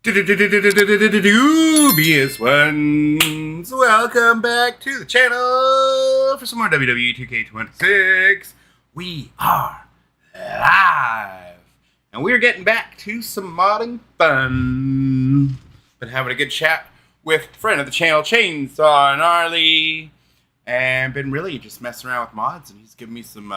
Dubious ones, welcome back to the channel for some more WWE 2K26. We are live, and we're getting back to some modding fun. Been having a good chat with friend of the channel, Chainsaw Gnarly, and been really just messing around with mods, and he's given me some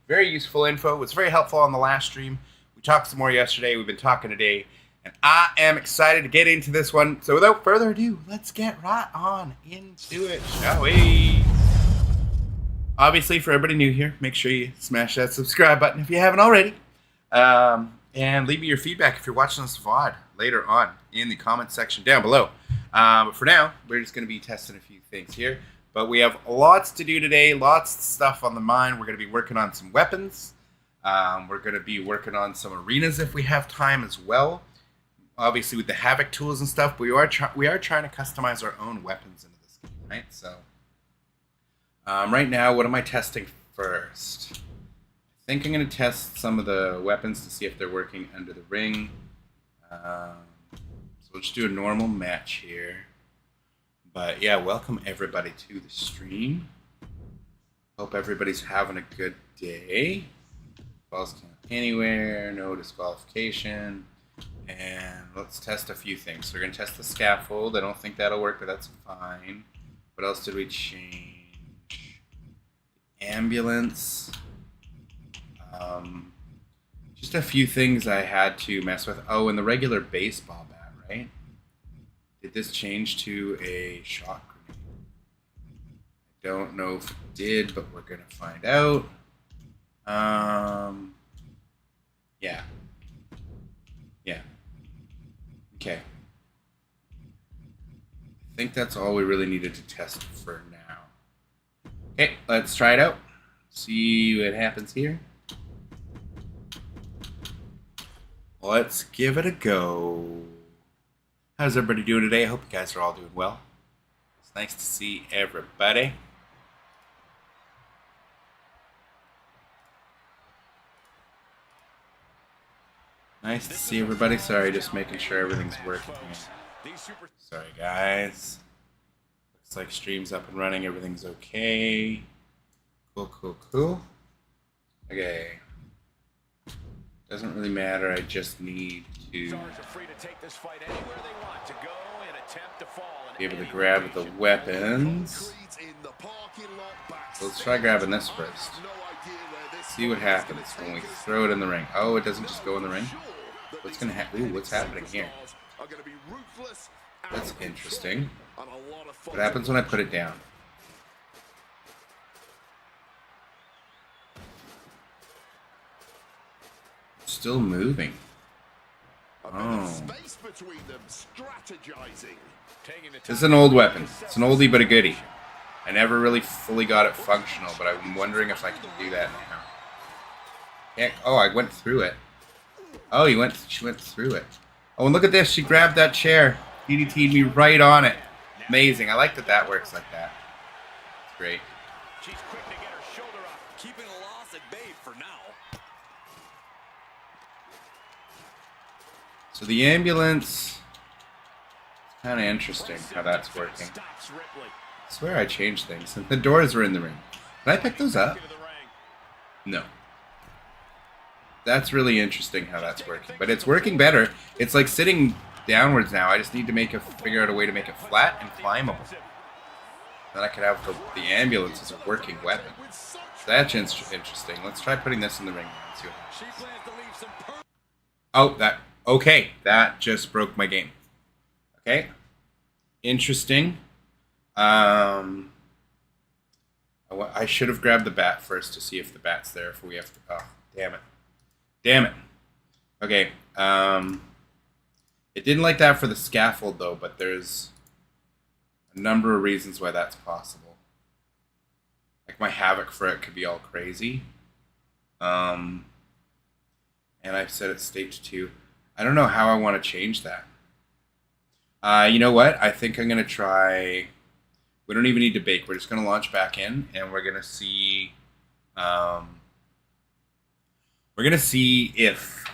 very useful info. It was very helpful on the last stream. We talked some more yesterday. We've been talking today. And I am excited to get into this one. So without further ado, let's get right on into it, shall we? Obviously, for everybody new here, make sure you smash that subscribe button if you haven't already. And leave me your feedback if you're watching this VOD later on in the comment section down below. But for now, we're just going to be testing a few things here. But we have lots to do today, lots of stuff on the mind. We're going to be working on some weapons. We're going to be working on some arenas if we have time as well. Obviously, with the Havoc tools and stuff, we are trying to customize our own weapons into this game, right? So, right now, what am I testing first? I think I'm going to test some of the weapons to see if they're working under the ring. So we'll just do a normal match here. But yeah, welcome everybody to the stream. Hope everybody's having a good day. Balls count anywhere, no disqualification. And let's test a few things. So we're going to test the scaffold. I don't think that'll work, but that's fine. What else did we change? Ambulance. Just a few things I had to mess with. Oh, and the regular baseball bat, right? Did this change to a shot grenade? I don't know if it did, but we're going to find out. Yeah. Okay. I think that's all we really needed to test for now. Okay, let's try it out. See what happens here. Let's give it a go. How's everybody doing today? I hope you guys are all doing well. It's nice to see everybody. Nice to see everybody. Sorry, just making sure everything's working here. Sorry, guys. Looks like stream's up and running. Everything's okay. Cool. Okay. Doesn't really matter. I just need to be able to grab the weapons. So let's try grabbing this first. See what happens when we throw it in the ring. Oh, it doesn't just go in the ring? What's gonna happen? Ooh, what's happening here? That's interesting. What happens when I put it down? It's still moving. Oh. This is an old weapon. It's an oldie but a goodie. I never really fully got it functional, but I'm wondering if I can do that now. Heck, oh, I went through it. Oh, she went through it. Oh, and look at this. She grabbed that chair. DDT'd me right on it. Amazing. I like that that works like that. It's great. She's quick to get her shoulder up, keeping a loss at bay for now. So the ambulance, it's kind of interesting how that's working. I swear I changed things. And the doors were in the ring. Did I pick those up? No. That's really interesting how that's working. But it's working better. It's like sitting downwards now. I just need to figure out a way to make it flat and climbable. Then I could have the ambulance as a working weapon. So that's interesting. Let's try putting this in the ring now and see what happens. Oh, okay. That just broke my game. Okay. Interesting. I should have grabbed the bat first to see if the bat's there. If we have to. Oh, damn it. Okay. It didn't like that for the scaffold though, but there's a number of reasons why that's possible. Like my Havoc for it could be all crazy. And I've set it stage 2. I don't know how I want to change that. You know what? I think I'm gonna try. We don't even need to bake. We're just going to launch back in, and we're going to see if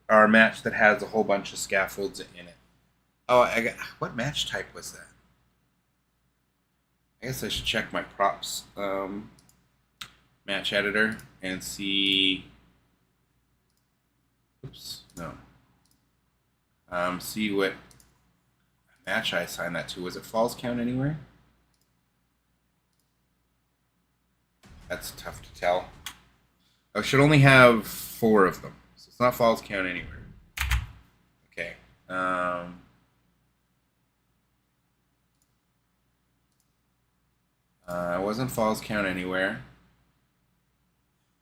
our match that has a whole bunch of scaffolds in it Oh, I got, what match type was that? I guess I should check my props match editor and see. Oops, no. See what match I assigned that to. Was it falls count anywhere? That's tough to tell. I should only have 4 of them, so it's not falls count anywhere. Okay. It wasn't falls count anywhere.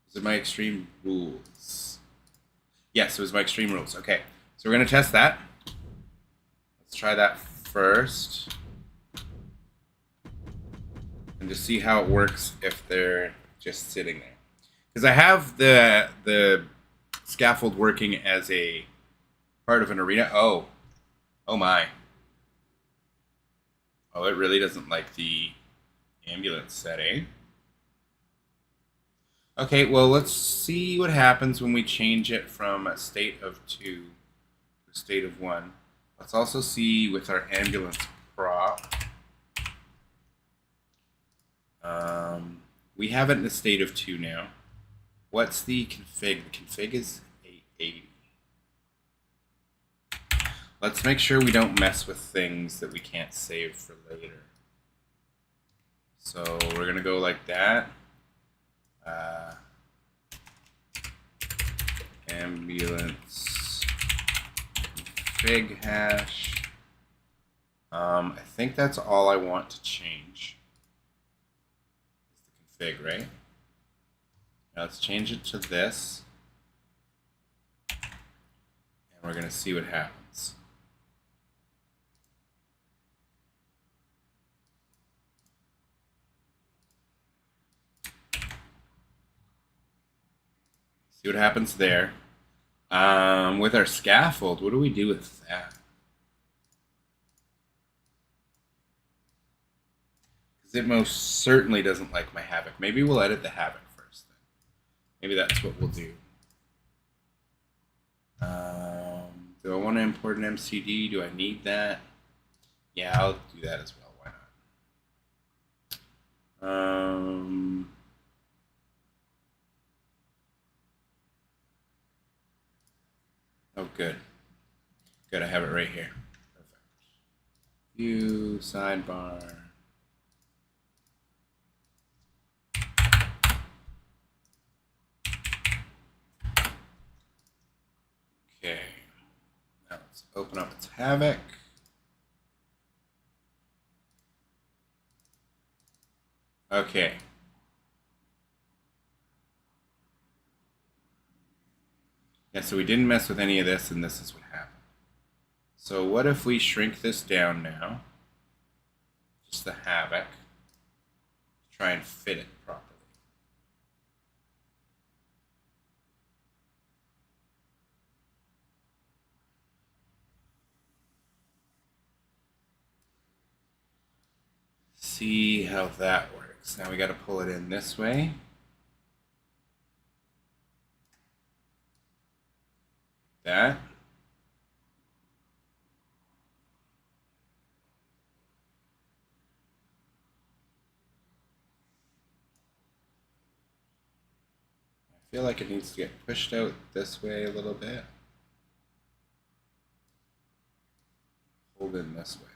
Was it my extreme rules? Yes, it was my extreme rules. Okay, so we're gonna test that. Let's try that first, and just see how it works if they're just sitting there. Because I have the scaffold working as a part of an arena. Oh my. Oh, it really doesn't like the ambulance setting. Okay, well, let's see what happens when we change it from a state of 2 to a state of 1. Let's also see with our ambulance prop. We have it in a state of 2 now. What's the config? The config is 880. Let's make sure we don't mess with things that we can't save for later. So we're going to go like that. Ambulance config hash. I think that's all I want to change. It's the config, right? Now let's change it to this. And we're going to see what happens. See what happens there. With our scaffold, what do we do with that? Because it most certainly doesn't like my Havoc. Maybe we'll edit the Havoc first then. Maybe that's what we'll do. Do I want to import an MCD? Do I need that? Yeah, I'll do that as well. Why not? Oh, good. Good, I have it right here. Perfect. View, sidebar. Okay. Now let's open up its Havoc. Okay. Yeah, so we didn't mess with any of this, and this is what happened. So what if we shrink this down now? Just the Havoc. Try and fit it properly. See how that works. Now we got to pull it in this way. That. I feel like it needs to get pushed out this way a little bit. Hold in this way.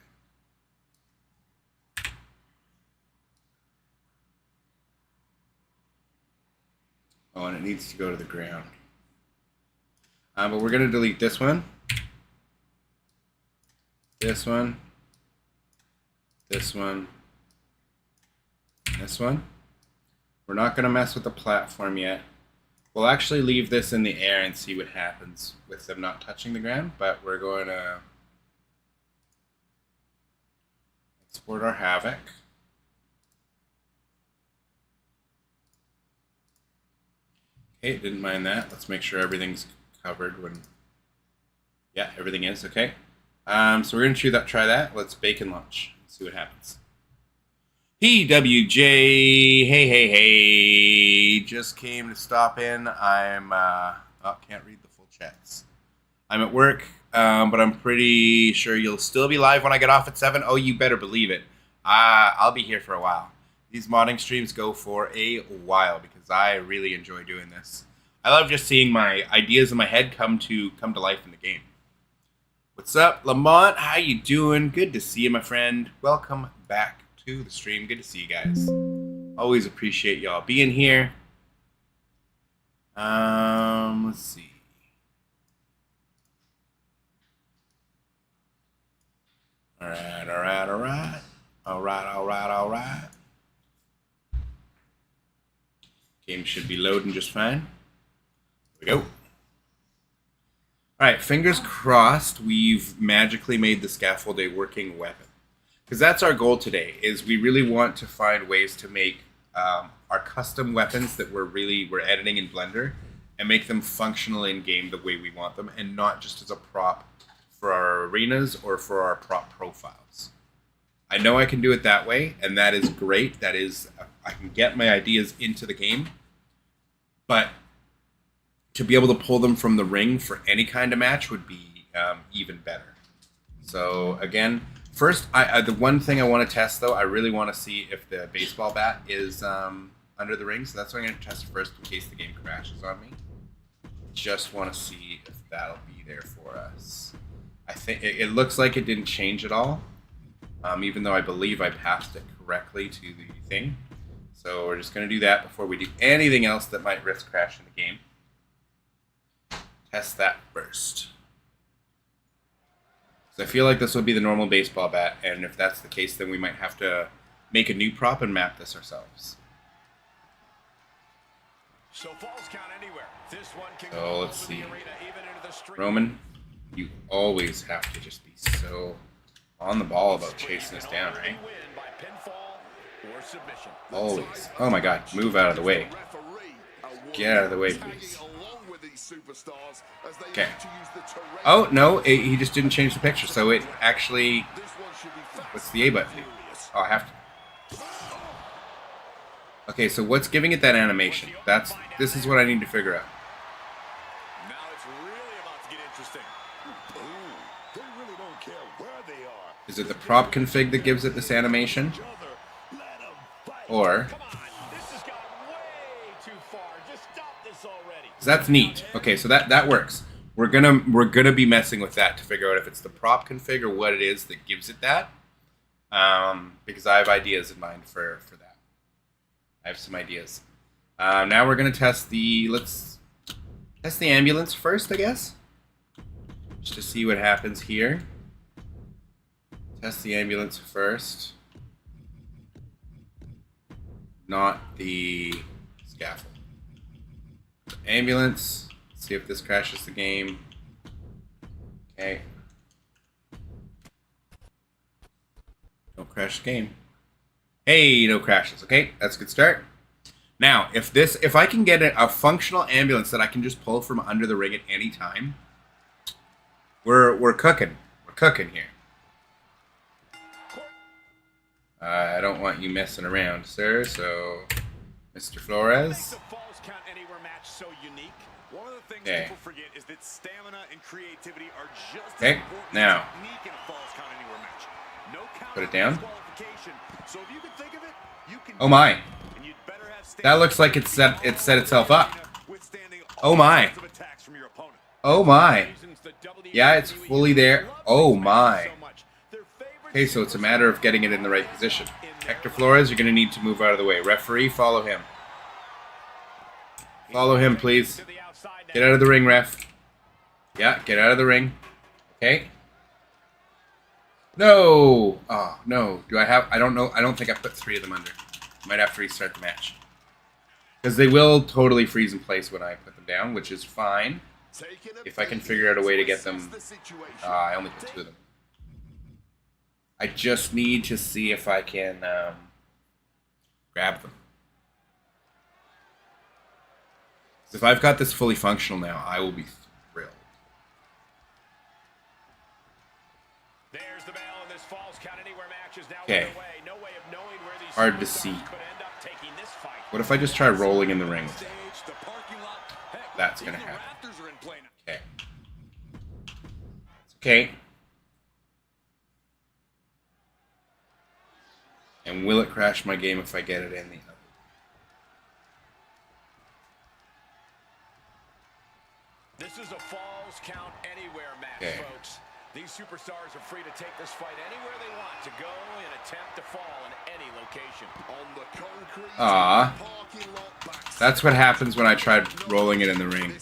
Oh, and it needs to go to the ground. But we're going to delete this one, this one, this one, and this one. We're not going to mess with the platform yet. We'll actually leave this in the air and see what happens with them not touching the ground, but we're going to export our Havoc. Okay, didn't mind that. Let's make sure everything's covered when... Yeah, everything is, okay. So we're going to try that. Let's bake and launch. See what happens. PWJ, hey, just came to stop in. I'm, oh, can't read the full chats. I'm at work, but I'm pretty sure you'll still be live when I get off at 7. Oh, you better believe it. I'll be here for a while. These modding streams go for a while because I really enjoy doing this. I love just seeing my ideas in my head come to life in the game. What's up, Lamont? How you doing? Good to see you, my friend. Welcome back to the stream. Good to see you guys. Always appreciate y'all being here. Let's see. All right. Game should be loading just fine. Here we go. Alright, fingers crossed we've magically made the scaffold a working weapon. Because that's our goal today, is we really want to find ways to make our custom weapons that we're editing in Blender and make them functional in-game the way we want them and not just as a prop for our arenas or for our prop profiles. I know I can do it that way, and that is great. That is, I can get my ideas into the game, but to be able to pull them from the ring for any kind of match would be even better. So again, first, the one thing I want to test though, I really want to see if the baseball bat is under the ring. So that's what I'm going to test first in case the game crashes on me. Just want to see if that'll be there for us. I think it looks like it didn't change at all, even though I believe I passed it correctly to the thing. So we're just going to do that before we do anything else that might risk crashing the game. Test that first. So I feel like this would be the normal baseball bat, and if that's the case, then we might have to make a new prop and map this ourselves. So let's see. Roman, you always have to just be so on the ball about chasing us down, right? Always. Oh my god, move out of the way. Get out of the way, please. Okay. Oh, no, he just didn't change the picture, so it actually... What's the A button? Oh, I have to... Okay, so what's giving it that animation? This is what I need to figure out. Now it's really about to get interesting. They really don't care where they are. Is it the prop config that gives it this animation? Or... That's neat. Okay, so that works. We're gonna be messing with that to figure out if it's the prop config or what it is that gives it that. Because I have ideas in mind for that. I have some ideas. Now we're gonna test let's test the ambulance first, I guess. Just to see what happens here. Test the ambulance first. Not the scaffold. Ambulance. Let's see if this crashes the game. Okay. Don't crash the game. Hey, no crashes. Okay, that's a good start. Now, if I can get a functional ambulance that I can just pull from under the ring at any time, we're cooking. We're cooking here. I don't want you messing around, sir. So, Mr. Flores. Okay. Okay, now. Put it down. Oh my. That looks like it set itself up. Oh my. Oh my. Yeah, it's fully there. Oh my. Okay, so it's a matter of getting it in the right position. Hector Flores, you're going to need to move out of the way. Referee, follow him. Follow him, please. Get out of the ring, ref. Yeah, get out of the ring. Okay. No! Oh, no. I don't know. I don't think I put 3 of them under. Might have to restart the match. Because they will totally freeze in place when I put them down, which is fine. If I can figure out a way to get them... I only put 2 of them. I just need to see if I can grab them. If I've got this fully functional now, I will be thrilled. Okay. Hard to see. What if I just try rolling in the ring? That's gonna happen. Okay. Okay. And will it crash my game if I get it in the other? This is a Falls Count Anywhere match, folks. These superstars are free to take this fight anywhere they want to go and attempt to fall in any location. On the concrete. Ah, that's what happens when I tried rolling it in the ring.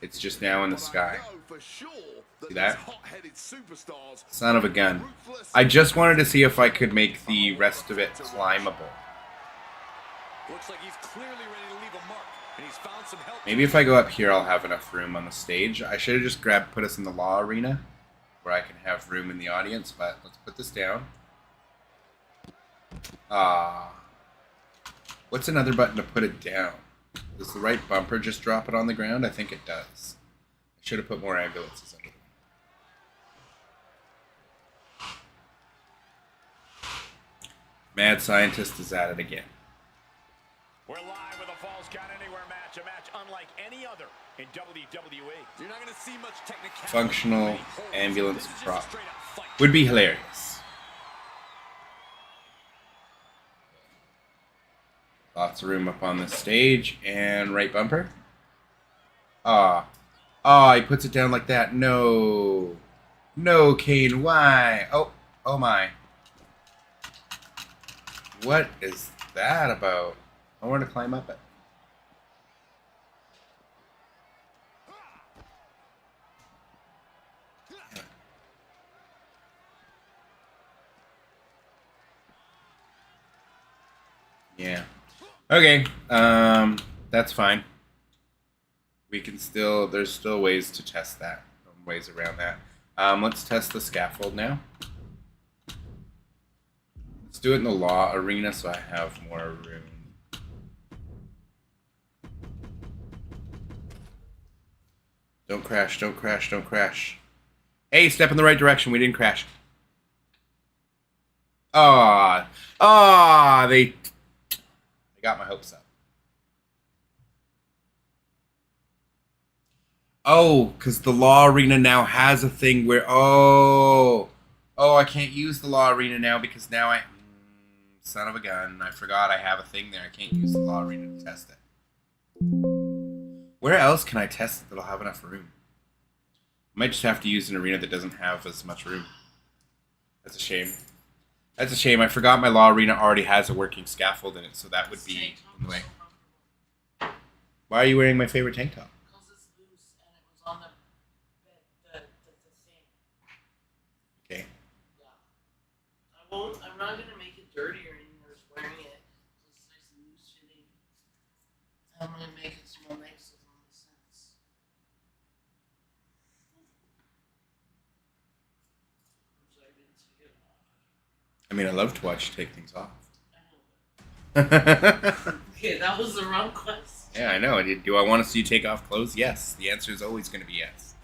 It's just now in the sky. See that? Son of a gun. I just wanted to see if I could make the rest of it climbable. Looks like he's clearly ready to leave a mark, and he's found some help. Maybe if I go up here, I'll have enough room on the stage. I should have just put us in the Law Arena, where I can have room in the audience, but let's put this down. What's another button to put it down? Does the right bumper just drop it on the ground? I think it does. I should have put more ambulances under them. Mad Scientist is at it again. We're live with a Falls Count Anywhere match, a match unlike any other in WWE. You're not going to see much technicality. Functional ambulance prop. Would be hilarious. Lots of room up on the stage. And right bumper. He puts it down like that. No. No, Kane, why? Oh my. What is that about? I want to climb up it. Yeah. Okay. That's fine. We can still, there's still ways to test that. Ways around that. Let's test the scaffold now. Let's do it in the Law Arena so I have more room. Don't crash, don't crash, don't crash. Hey, step in the right direction. We didn't crash. They got my hopes up. Oh, because the Law Arena now has a thing where, I can't use the Law Arena now because now son of a gun, I forgot I have a thing there. I can't use the Law Arena to test it. Where else can I test it that'll have enough room? I might just have to use an arena that doesn't have as much room. That's a shame. That's a shame. I forgot my Law Arena already has a working scaffold in it, so that would be in the way. Why are you wearing my favorite tank top? Because it's loose and it was on the thing. Okay. Yeah. I'm not gonna make it dirty or anything. I was wearing it. It's nice and loose fitting. I'm gonna make it smell nice with all the scents. So I didn't take it off. I mean, I love to watch you take things off. I know. Okay, that was the wrong question. Yeah, I know. Do I want to see you take off clothes? Yes. The answer is always going to be yes.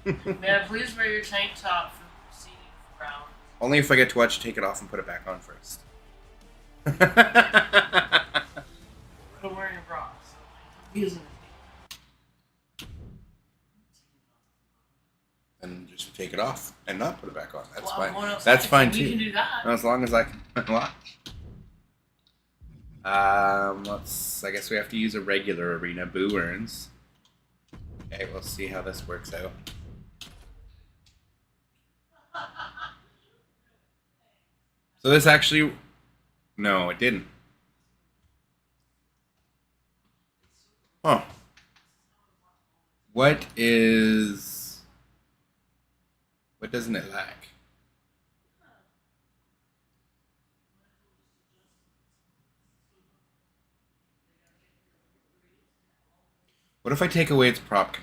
May I please wear your tank top for the preceding 4 hours? Only if I get to watch you take it off and put it back on first. I'm wearing a bra, so I'm using it. And just take it off and not put it back on. That's Well, fine. I'm going outside, That's fine so too. we can do that. As long as I can watch. I guess we have to use a regular arena. Boo earns. Okay, we'll see how this works out. So this actually, no, it didn't. Huh. What doesn't it lack? What if I take away its prop config?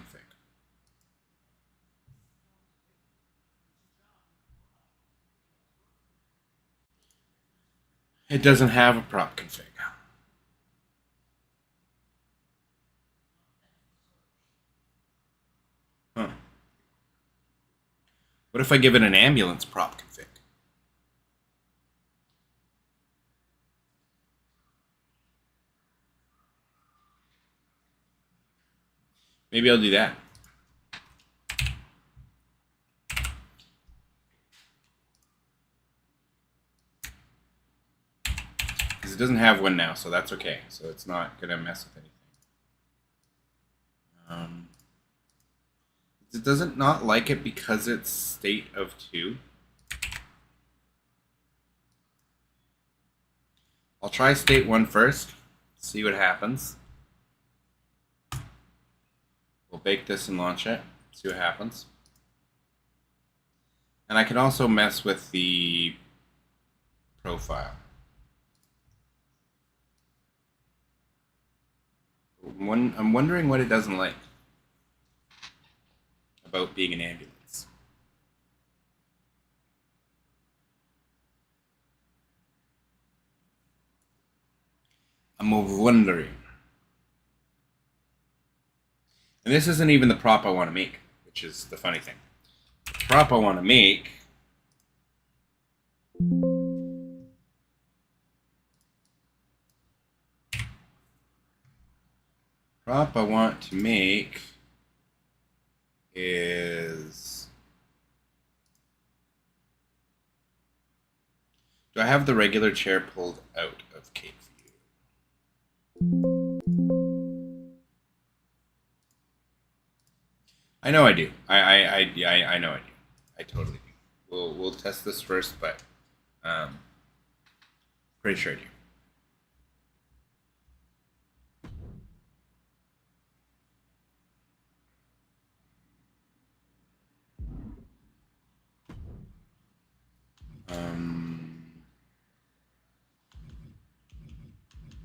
It doesn't have a prop config. Huh. What if I give it an ambulance prop config? Maybe I'll do that. because it doesn't have one now, so that's okay. So it's not going to mess with anything. It doesn't not like it because it's state of 2. I'll try state 1 first, see what happens. We'll bake this and launch it, see what happens. And I can also mess with the profile. I'm wondering what it doesn't like about being an ambulance. I'm wondering. And this isn't even the prop I want to make, which is the funny thing. The prop I want to make is... Do I have the regular chair pulled out of Cape View? I know I do. I know I do. I totally do. We'll test this first, but pretty sure I do.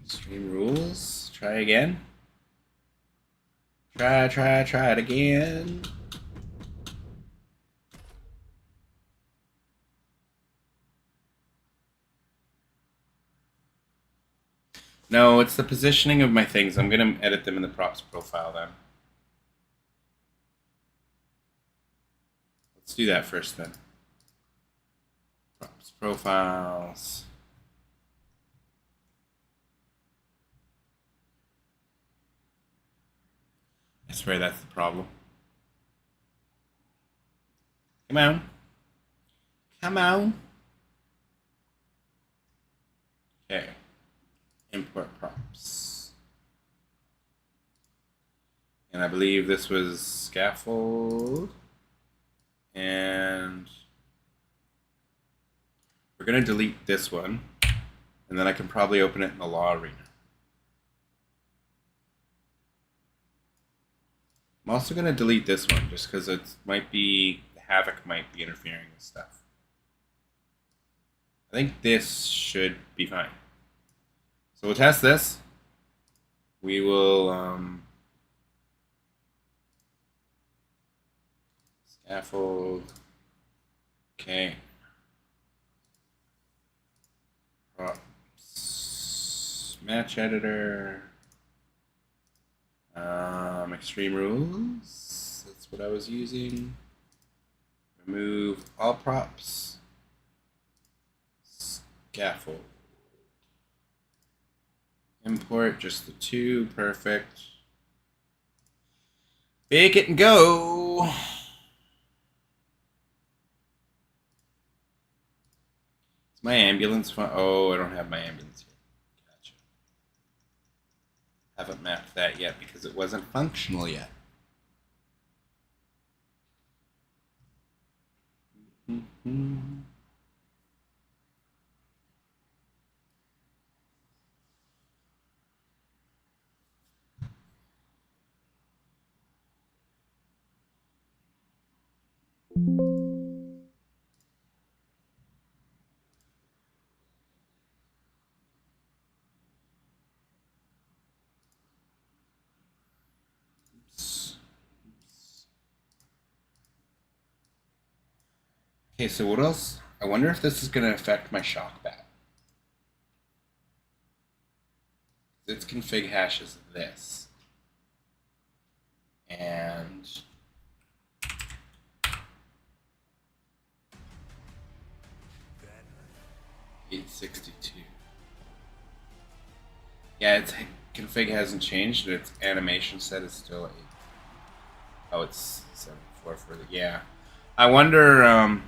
Stream rules. Try again. Try it again. No, it's the positioning of my things. I'm going to edit them in the props profile then. Let's do that first then. Props profiles. I swear that's the problem. Come on. Come on. Okay. Import props. And I believe this was scaffold. And we're going to delete this one. And then I can probably open it in the law arena. I'm also going to delete this one just because it might be, the havoc might be interfering with stuff. I think this should be fine. So we'll test this. We will scaffold. Okay. Props. Match editor. Extreme rules. That's what I was using. Remove all props. Scaffold. Import just the 2. Perfect. Bake it and go. Is my ambulance fun? Oh, I don't have my ambulance here. Gotcha. Haven't mapped that yet because it wasn't functional yet. Okay, so what else? I wonder if this is going to affect my shock bat. Its config hash is this. And 862. Yeah, its config hasn't changed, but its animation set is still 8. Oh, it's 74 for the, yeah. I wonder, I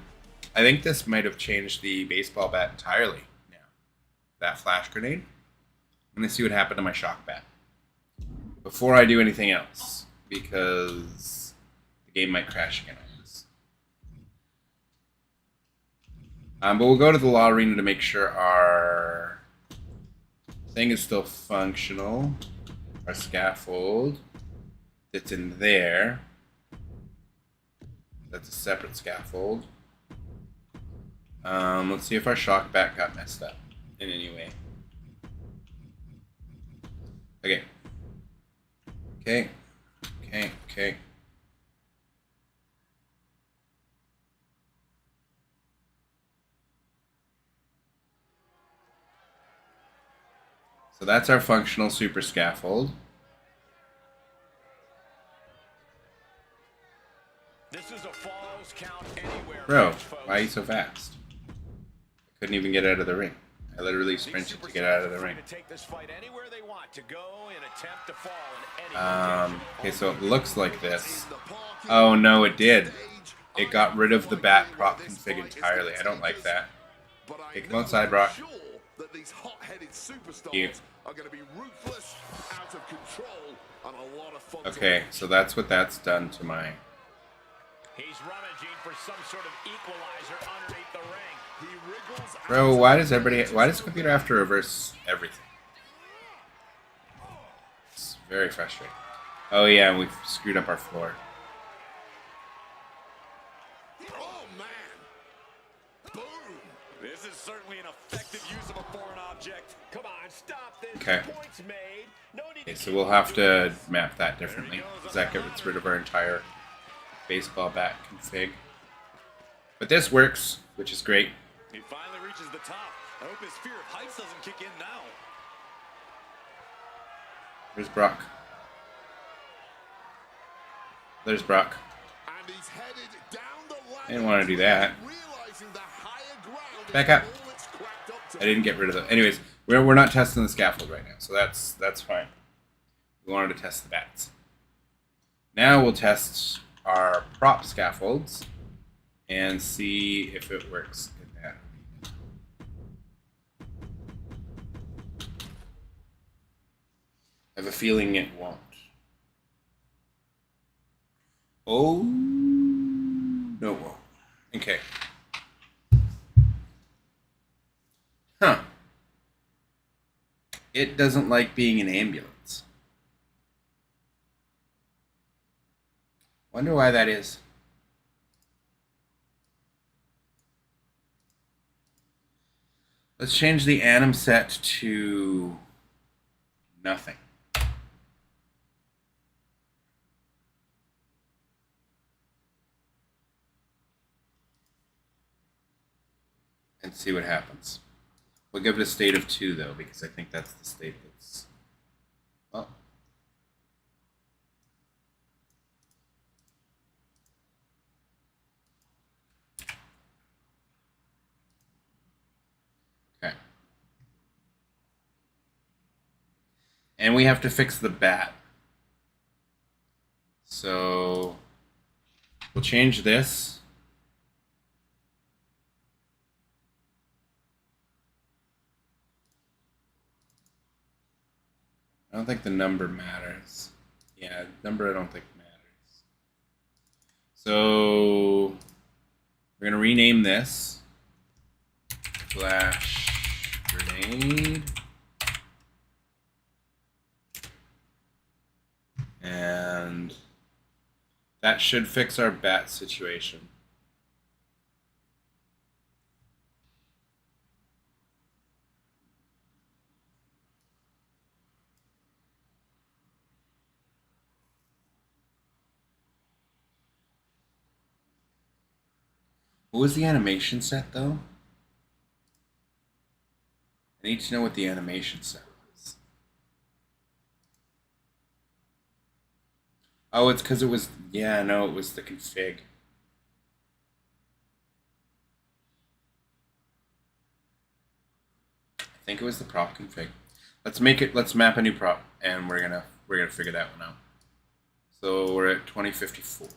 think this might have changed the baseball bat entirely now. that flash grenade. I'm going to see what happened to my shock bat before I do anything else, because the game might crash again on this. But we'll go to the law arena to make sure our thing is still functional. Our scaffold that's in there. That's a separate scaffold. Let's see if our shock bat got messed up in any way. Okay. Okay. So that's our functional super scaffold. This is a falls count anywhere. Bro, why are you so fast? I couldn't even get out of the ring. I literally sprinted to get out of the ring. Okay, so it looks like this. Oh no, it did. It got rid of the bat prop config entirely. I don't like that. Okay, come outside, Brock. You. Okay, so that's what that's done to my... He's rummaging for some sort of equalizer underneath the ring. Bro, why does the computer have to reverse everything? It's very frustrating. Oh yeah, we've screwed up our floor. Oh man! Boom! This is certainly an effective use of a foreign object. Come on, stop this. Okay. Points made. No need Okay, so we'll have to map that differently. Because that gets rid of our entire baseball bat config. But this works, which is great. He finally reaches the top. I hope his fear of heights doesn't kick in now. There's Brock. There's Brock. And he's headed down the line. I didn't want to do that. Back up. I didn't get rid of them. Anyways, we're not testing the scaffold right now, so that's fine. We wanted to test the bats. Now we'll test our prop scaffolds and see if it works in that. I have a feeling it won't. Oh, no it won't. Okay. Huh. It doesn't like being an ambulance. Wonder why that is. Let's change the anim set to nothing. And see what happens. We'll give it a state of 2 though, because I think that's the state that's... Well. Okay. And we have to fix the bat. So we'll change this. I don't think the number matters. Yeah, number I don't think matters. So we're gonna rename this Flash Grenade. And that should fix our bat situation. What was the animation set, though? I need to know what the animation set was. Oh, it's because it was... Yeah, no, it was the config. I think it was the prop config. Let's make it... Let's map a new prop, and we're gonna figure that one out. So we're at 2054.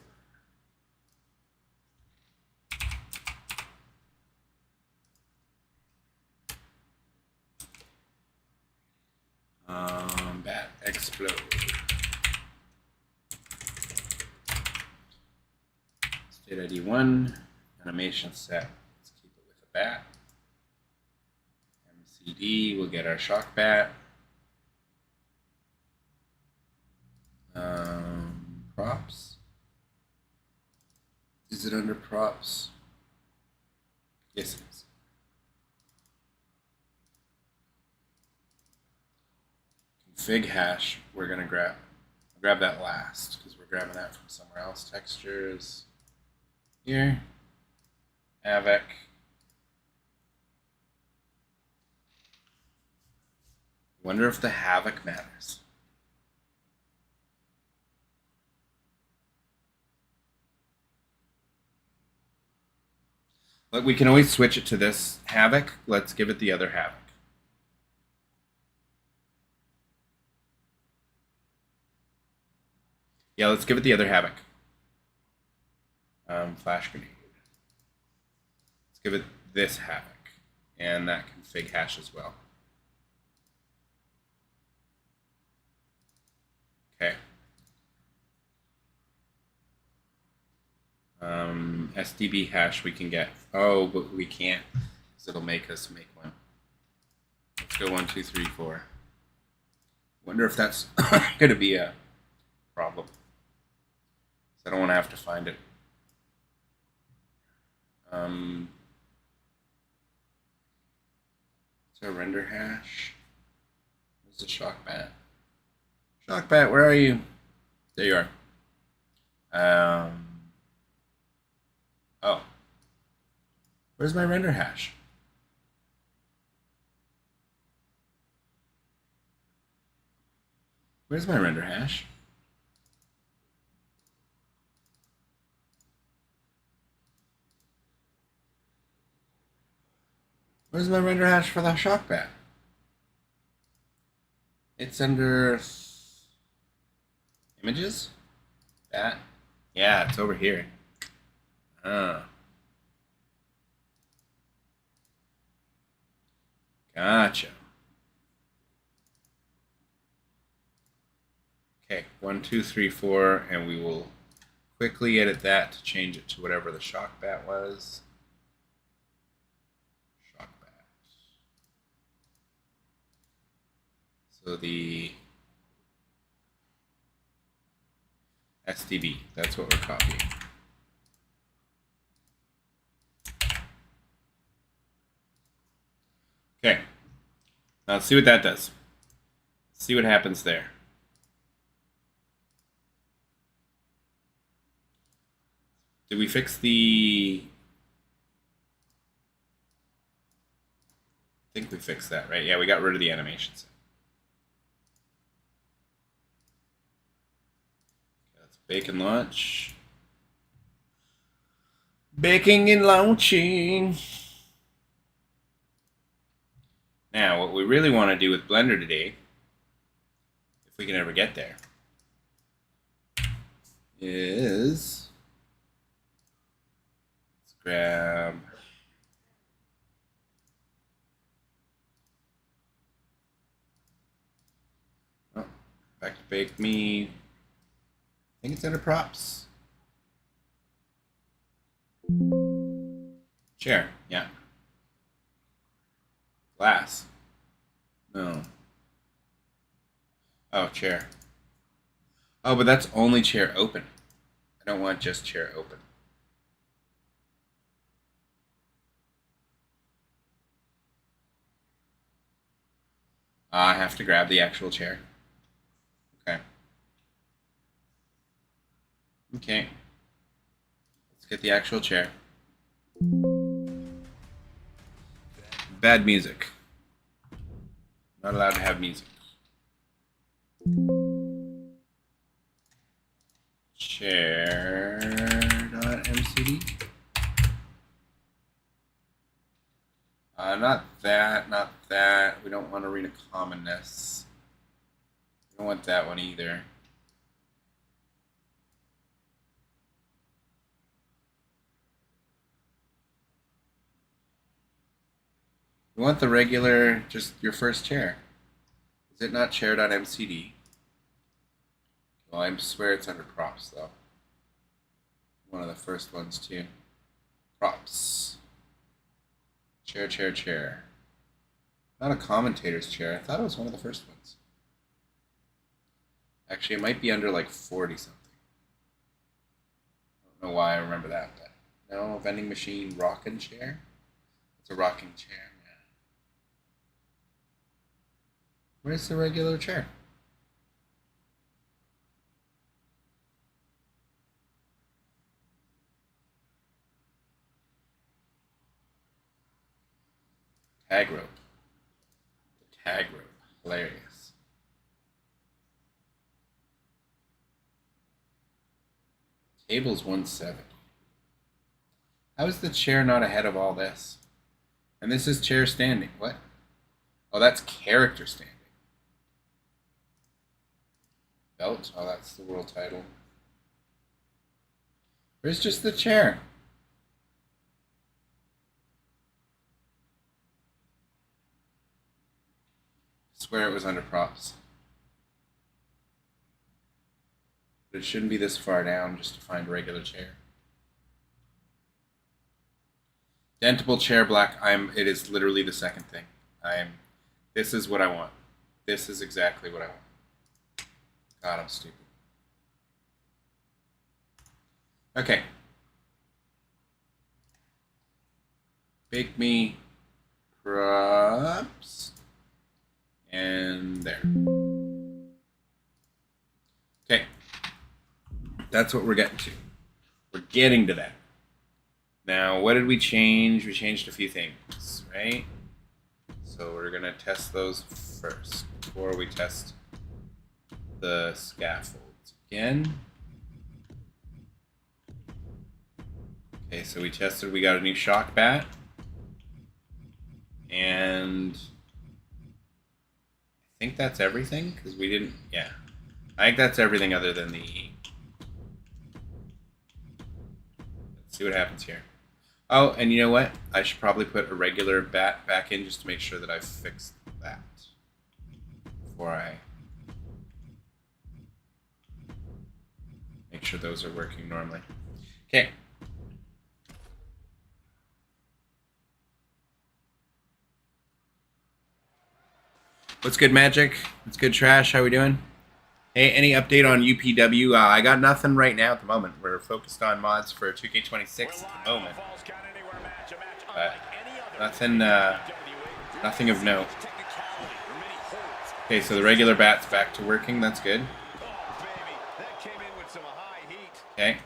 explode. State ID 1, animation set. Let's keep it with a bat. MCD, we'll get our shock bat. Props. Is it under props? Yes, it is. Config hash, we're gonna grab that last because we're grabbing that from somewhere else. Textures here. Havoc. Wonder if the Havoc matters. But we can always switch it to this Havoc. Let's give it the other Havoc. Yeah, let's give it the other Havoc. Flash grenade. Let's give it this Havoc. And that config hash as well. Okay. SDB hash we can get. Oh, but we can't because it'll make us make one. Let's go 1, 2, 3, 4. Wonder if that's going to be a problem. I don't want to have to find it. What's our render hash? Where's the shock bat? Shock bat, where are you? There you are. Oh. Where's my render hash? Where's my render hash? Where's my render hash for the shock bat? It's under images? That? Yeah, it's over here. Gotcha. Okay, 1, 2, 3, 4, and we will quickly edit that to change it to whatever the shock bat was. Shock bat. So the SDB, that's what we're copying. Okay, now let's see what that does. See what happens there. Did we fix the... I think we fixed that, right? Yeah, we got rid of the animation set. Okay, let's bake and launch. Baking and launching. Now, what we really want to do with Blender today, if we can ever get there, is let's grab back to bake me. I think it's under props. Chair, yeah. Glass. No. Oh, chair. Oh, but that's only chair open. I don't want just chair open. I have to grab the actual chair. Okay. Okay. Let's get the actual chair. Bad music. Not allowed to have music. Chair.mcd. Not that, not that. We don't want arena commonness. We don't want that one either. We want the regular, just your first chair. Is it not chair.mcd? Well, I swear it's under props, though. One of the first ones, too. Props. Chair, chair, chair. Not a commentator's chair. I thought it was one of the first ones. Actually, it might be under like 40 something. I don't know why I remember that, but no, vending machine rocking chair. It's a rocking chair. Yeah. Where's the regular chair? Tag rope. The tag rope. Hilarious. Table's 170. How is the chair not ahead of all this? And this is chair standing. What? Oh, that's character standing. Belt? Oh, that's the world title. Where's just the chair? I swear it was under props. But it shouldn't be this far down just to find a regular chair. Dentable chair black. It is literally the second thing. This is what I want. This is exactly what I want. God, I'm stupid. Okay. Bake me props. And there. Okay. That's what we're getting to. We're getting to that. Now, what did we change? We changed a few things, right? So we're going to test those first before we test the scaffolds again. Okay, so we tested, we got a new shock bat. And I think that's everything, because we didn't, yeah. I think that's everything other than the... Let's see what happens here. Oh, and you know what? I should probably put a regular bat back in just to make sure that I've fixed that before I make sure those are working normally. Okay. What's good, Magic? What's good, Trash? How we doing? Hey, any update on UPW? I got nothing right now at the moment. We're focused on mods for 2K26 at the moment. But nothing of note. Okay, so the regular bat's back to working. That's good. Okay.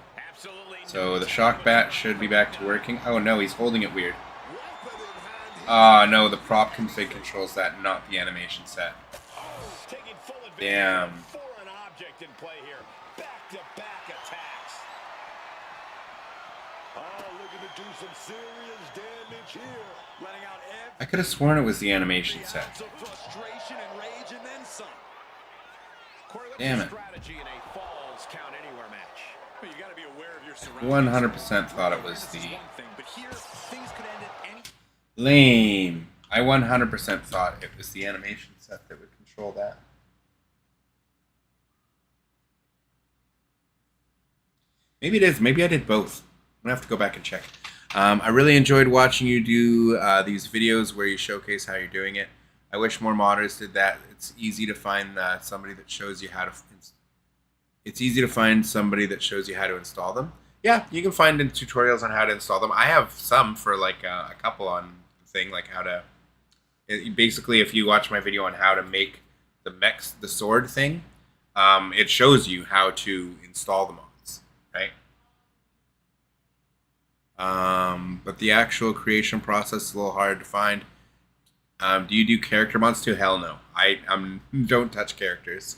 So the shock bat should be back to working. Oh no, he's holding it weird. Ah, no, the prop config controls that, not the animation set. Damn. I could have sworn it was the animation set. Damn it. 100% thought it was the... Lame. I 100% thought it was the animation set that would control that. Maybe it is. Maybe I did both. I'm going to have to go back and check. I really enjoyed watching you do these videos where you showcase how you're doing it. I wish more modders did that. It's easy to find somebody that shows you how to... It's easy to find somebody that shows you how to install them. Yeah, you can find tutorials on how to install them. I have some for like a couple on the thing, like how to... basically, if you watch my video on how to make the sword thing, it shows you how to install the mods, right? But the actual creation process is a little hard to find. Do you do character mods too? Hell no. I don't touch characters.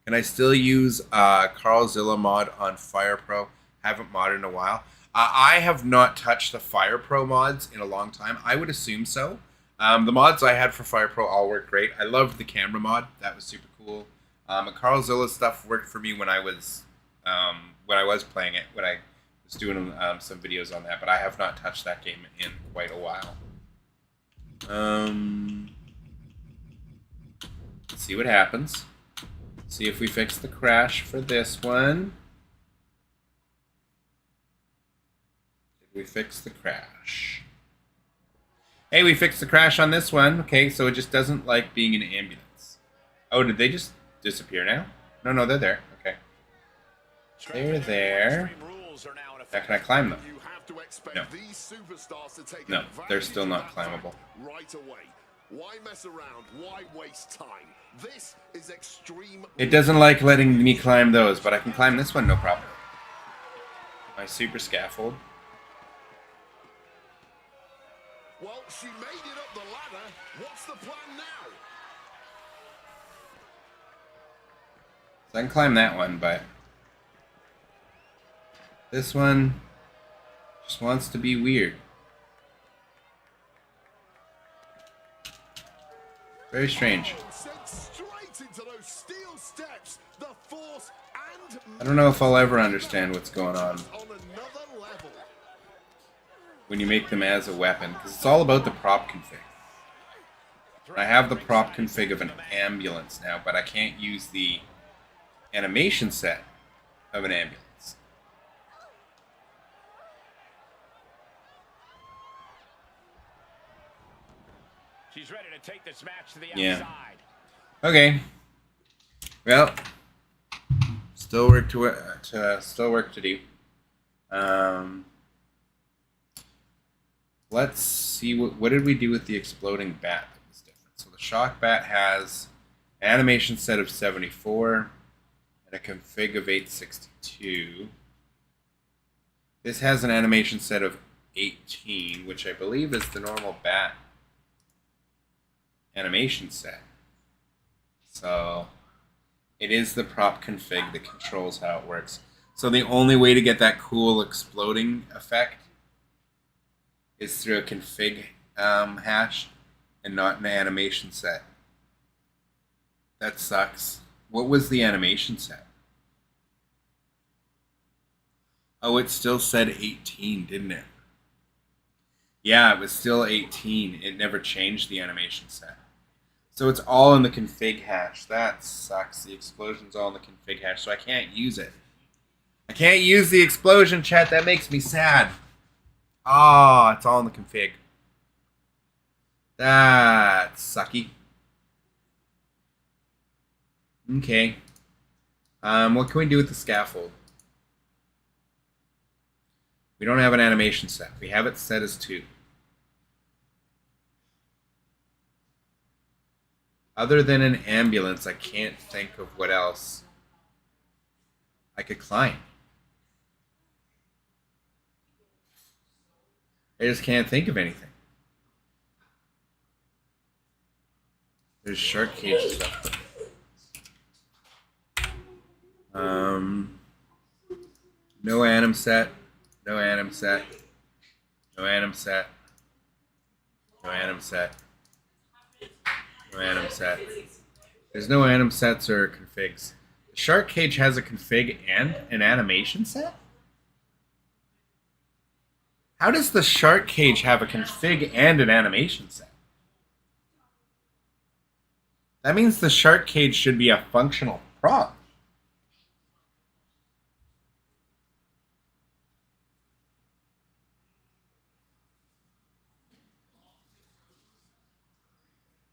Can I still use Carlzilla mod on Fire Pro? Haven't modded in a while. I have not touched the Fire Pro mods in a long time. I would assume so. The mods I had for Fire Pro all worked great. I loved the camera mod. That was super cool. And Carlzilla stuff worked for me when I was playing it, when I was doing some videos on that, but I have not touched that game in quite a while. Let's see what happens. See if we fix the crash for this one. Did we fix the crash? Hey, we fixed the crash on this one. Okay, so it just doesn't like being in an ambulance. Oh, did they just disappear now? No, they're there. Okay. They're there. Now, can I climb them? No. No, they're still not climbable. Right away. Why mess around? Why waste time? This is extreme. It doesn't like letting me climb those, but I can climb this one, no problem. My super scaffold. Well, she made it up the ladder. What's the plan now? So I can climb that one, but this one just wants to be weird. Very strange. I don't know if I'll ever understand what's going on when you make them as a weapon, because it's all about the prop config. I have the prop config of an ambulance now, but I can't use the animation set of an ambulance. She's ready to take this match to the outside. Okay. Well, still work to do. Let's see what did we do with the exploding bat that was different. So the shock bat has an animation set of 74 and a config of 862. This has an animation set of 18, which I believe is the normal bat animation set. So it is the prop config that controls how it works. So the only way to get that cool exploding effect is through a config hash and not an animation set. That sucks. What was the animation set? Oh, it still said 18, didn't it? Yeah, it was still 18. It never changed the animation set. So it's all in the config hash. That sucks. The explosion's all in the config hash, so I can't use it. I can't use the explosion, chat. That makes me sad. Ah, it's all in the config. That's sucky. Okay. What can we do with the scaffold? We don't have an animation set. We have it set as 2. Other than an ambulance, I can't think of what else I could climb. I just can't think of anything. There's shark cages up there. No anim set. No anim set. No anim set. No anim set. No anim set. There's no anim sets or configs. The shark cage has a config and an animation set? How does the shark cage have a config and an animation set? That means the shark cage should be a functional prop.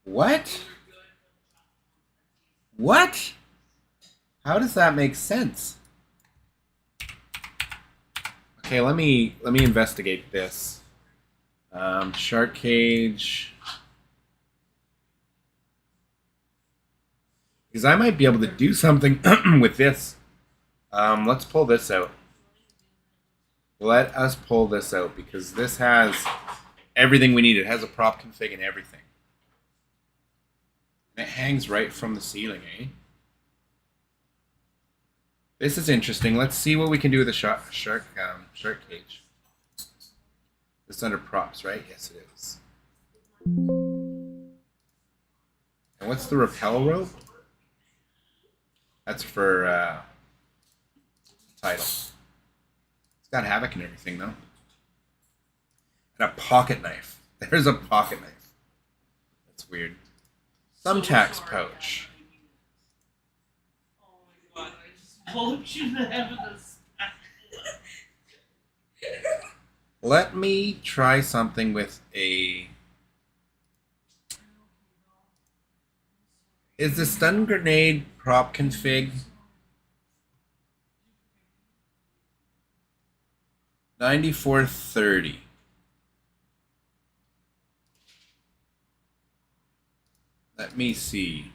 What? What? How does that make sense? Okay, let me investigate this. Shark cage. Because I might be able to do something with this. Let's pull this out. Let us pull this out because this has everything we need. It has a prop config and everything. And it hangs right from the ceiling, eh? This is interesting. Let's see what we can do with the shark cage. It's under props, right? Yes, it is. And what's the rappel rope? That's for title. It's got havoc and everything, though. And a pocket knife. There's a pocket knife. That's weird. Thumbtacks pouch. Poach in the head with a spatula. Let me try something with a... Is the stun grenade prop config? 9430. Let me see.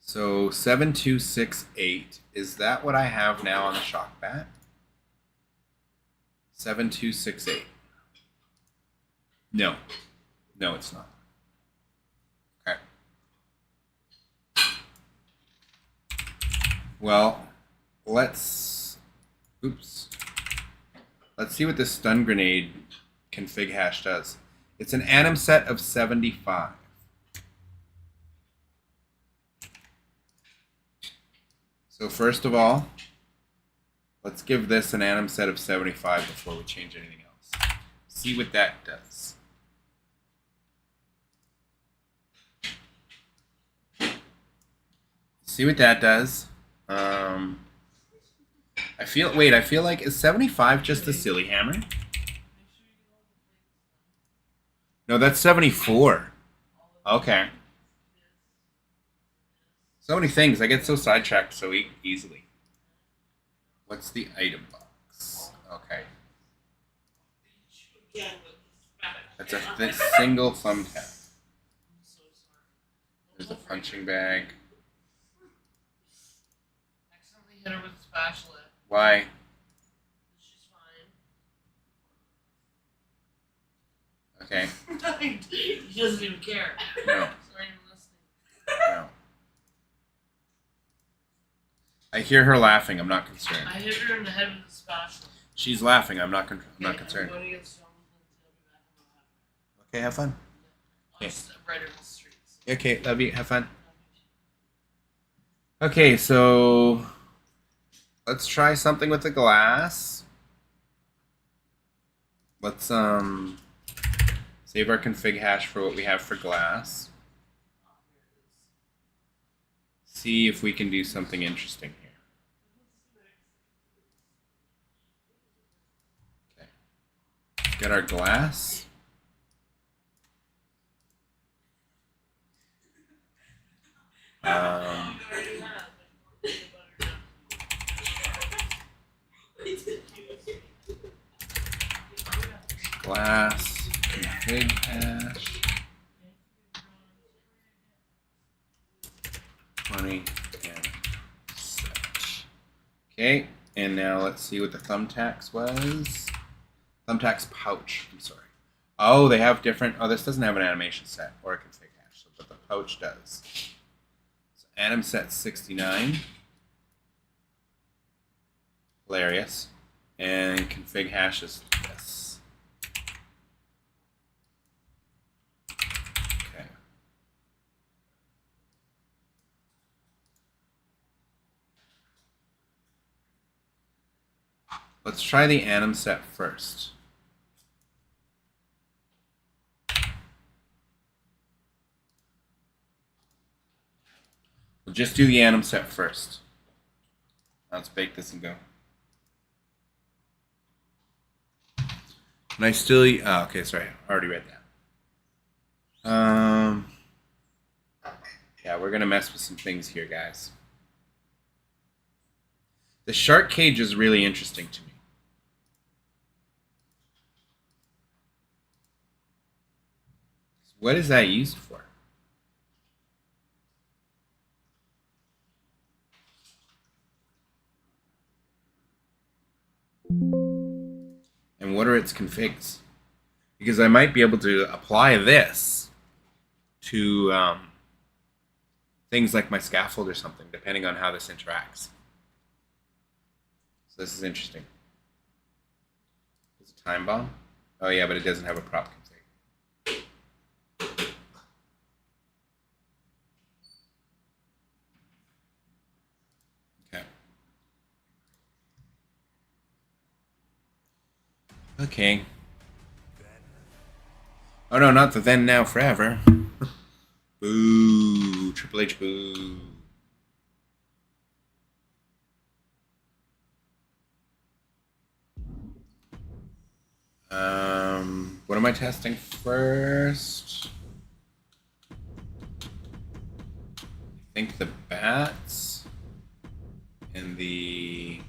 So 7268. Is that what I have now on the shock bat? 7268. No. No, it's not. Okay. Well, let's... Oops. Let's see what this stun grenade config hash does. It's an anim set of 75. So first of all, let's give this an anim set of 75 before we change anything else. See what that does. See what that does. I feel like, is 75 just the silly hammer? No, that's 74. Okay. So many things. I get so sidetracked so easily. What's the item box? Okay. That's a single thumbtack. There's a punching bag. Accidentally hit her with a spatula. Why? She's fine. Okay. He doesn't even care. No. He's not even listening. No. I hear her laughing. I'm not concerned. I hit her in the head with a spatula. She's laughing. I'm not concerned. I'm going to get stoned and I'll be back and I'll have Okay, have fun. her. I'll step right in the streets. Okay, love you. Have fun. Okay, so let's try something with the glass. Let's save our config hash for what we have for glass. See if we can do something interesting here. Okay. Get our glass. Glass config hash 20 and set. Okay, and now let's see what the thumbtacks was. Thumbtacks pouch. I'm sorry. Oh, they have different. Oh, this doesn't have an animation set or a config hash, but the pouch does. So anim set 69. Hilarious. And config hash is this. Okay. Let's try the anim set first. We'll just do the anim set first. Let's bake this and go. And I still... Oh, okay, sorry. I already read that. Yeah, we're going to mess with some things here, guys. The shark cage is really interesting to me. What is that used for? And what are its configs? Because I might be able to apply this to things like my scaffold or something, depending on how this interacts. So this is interesting. It's a time bomb? Oh yeah, but it doesn't have a prop config. Okay. Okay. Oh no, not the then, now, forever. Boo. Triple H, boo. What am I testing first? I think the bats and the...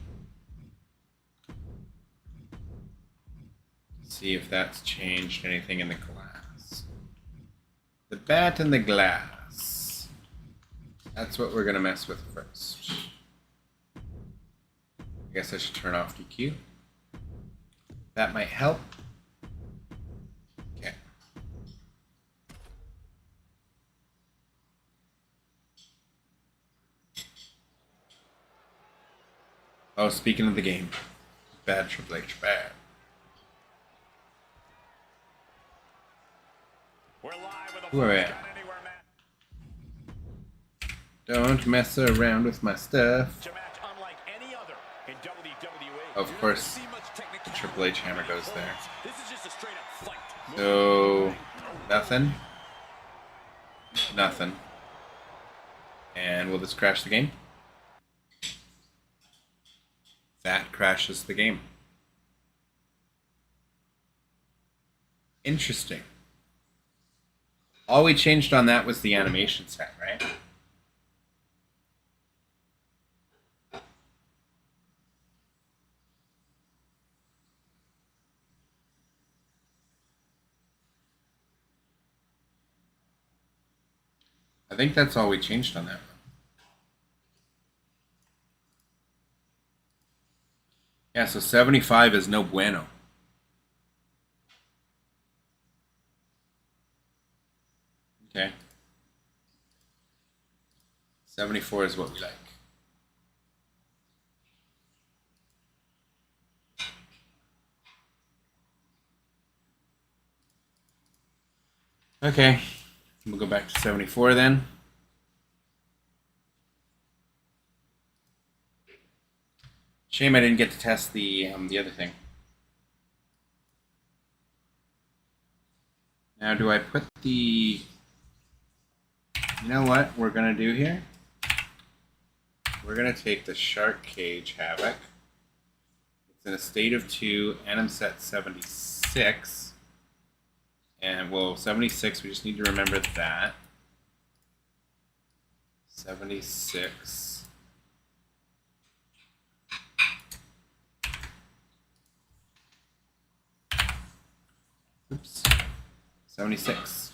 See if that's changed anything in the glass. The bat and the glass. That's what we're gonna mess with first. I guess I should turn off DQ. That might help. Okay. Oh, speaking of the game. Bad Triple H, bad. We're live with a Who are we Falls at? Count Anywhere match. Don't mess around with my stuff. It's a match unlike any other in WWE. Of course, the Triple H hammer goes there. This is just a straight up fight. So, nothing. Nothing. And will this crash the game? That crashes the game. Interesting. All we changed on that was the animation set, right? I think that's all we changed on that one. Yeah, so 75 is no bueno. Okay. 74 is what we like. Okay. We'll go back to 74 then. Shame I didn't get to test the other thing. Now, do I put the... You know what we're going to do here? We're going to take the Shark Cage Havoc. It's in a state of 2, and I'm set 76. And, well, 76, we just need to remember that. 76. Oops. 76.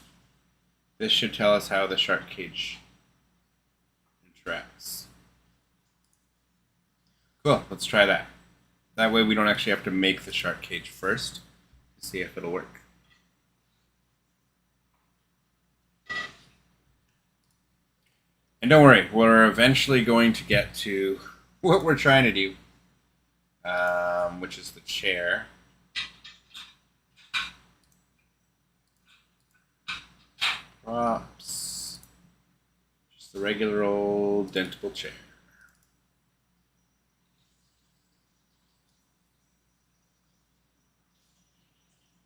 This should tell us how the Shark Cage interacts. Cool, let's try that. That way we don't actually have to make the Shark Cage first to see if it'll work. And don't worry, we're eventually going to get to what we're trying to do, which is the chair. Props. Just the regular old dentable chair.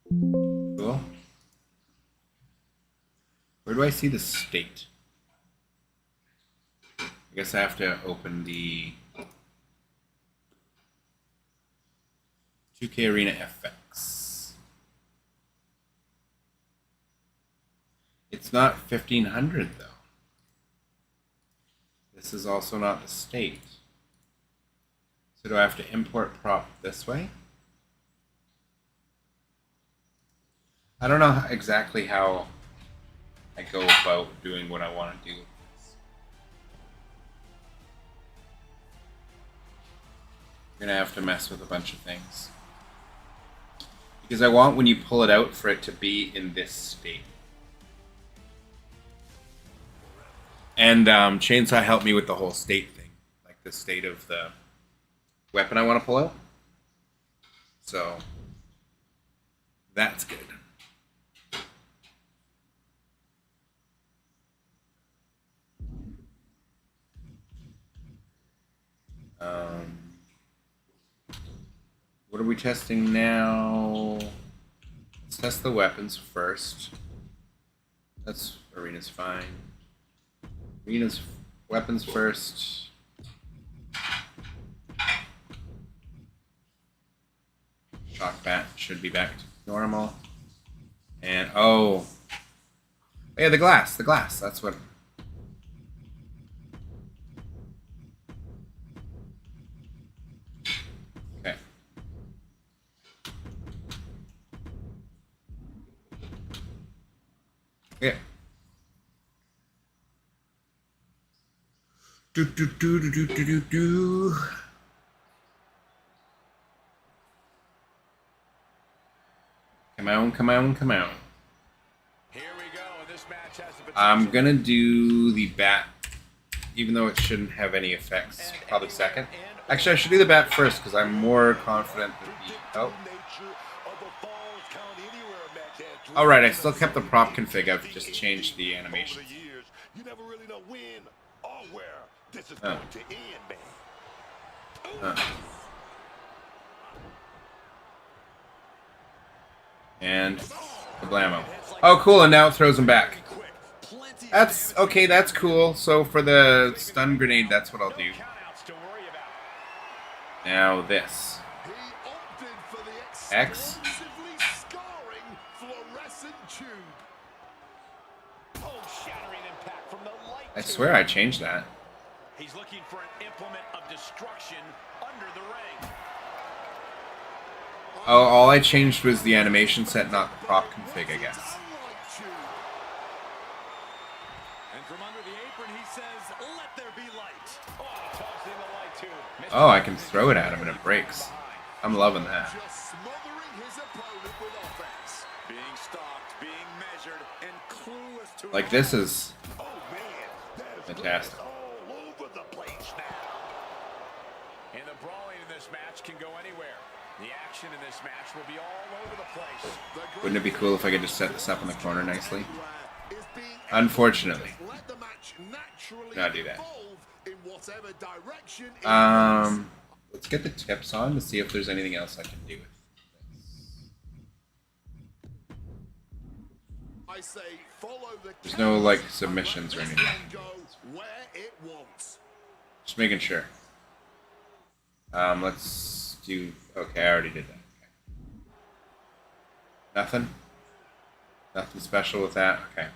Cool. Where do I see the state? I guess I have to open the 2K Arena FX. It's not 1500 though. This is also not the state. So do I have to import prop this way? I don't know exactly how I go about doing what I want to do. I'm gonna have to mess with a bunch of things. Because I want when you pull it out for it to be in this state. And Chainsaw helped me with the whole state thing. Like the state of the weapon I want to pull out. So, that's good. What are we testing now? Let's test the weapons first. That's Arena's fine. Arena's weapons first. Shock bat should be back to normal. And oh, yeah, the glass. That's what. Okay. Yeah. Do. Come on. Here we go. This match has the potential. I'm gonna do the bat, even though it shouldn't have any effects. Probably second. Actually, I should do the bat first because I'm more confident that the. Oh. All right, I still kept the prop config. I've just changed the animation. You never really know when or where this is Oh. going to end, man. And the blammo. Oh, cool, and now it throws him back. That's okay, that's cool. So for the stun grenade, that's what I'll do. Now this. He opted for the X. explosively scarring fluorescent tube. Oh, shattering impact from the light. I swear I changed that. He's looking for an implement of destruction under the ring. Oh, all I changed was the animation set, not the prop config, I guess. Sunlight tube. And from under the apron, he says, "Let there be light." Oh, tossing the light tube. Oh, I can throw it at him and it breaks. I'm loving that. Just smothering his opponent with offense. Being stalked, being measured, and clueless to Like, this is Oh man, there's fantastic. blood all over the place now. And the brawling in this match can go anywhere. The action in this match will be all over the place. Wouldn't it be cool if I could just set this up in the corner nicely? Is being Unfortunately. let the match naturally Not do that. evolve in whatever direction it goes. Let's get the tips on to see if there's anything else I can do with this. I say follow the There's no, like, submissions or anything. and go where it wants. Just making sure. Let's do. Okay, I already did that. Okay. Nothing. Nothing special with that. Okay.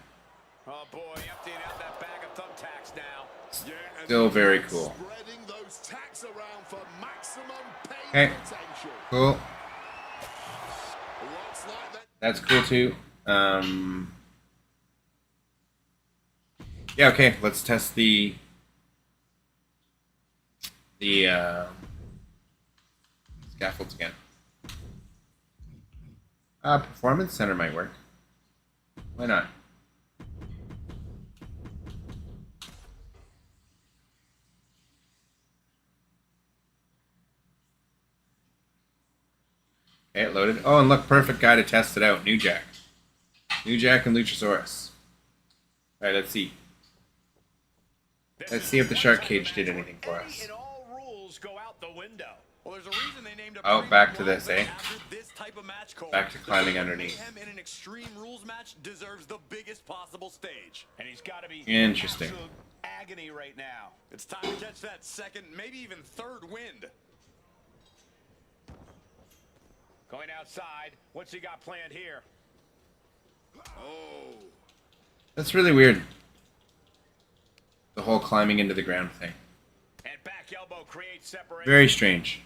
Oh boy, emptying out that bag of thumbtacks now. Yeah, and Still very cool. spreading those tacks around for maximum pain Okay. potential. Cool. Looks like that. That's cool too. Yeah. Okay. Let's test the scaffolds again. Performance center might work. Why not? Okay, it loaded. Oh, and look, perfect guy to test it out. New Jack. New Jack and Luchasaurus. Alright, let's see. Let's see if the shark cage did anything for us. And all rules go out the window. Well, there's a reason they named a Oh, back to this, eh? This type of match, Cole, Back to climbing underneath. him in an extreme rules match deserves the biggest possible stage. And he's got to be Interesting. in absolute agony right now. It's time to catch that second, maybe even third wind. Going outside. What's he got planned here? Oh, That's really weird. The whole climbing into the ground thing. And back elbow creates separation. Very strange.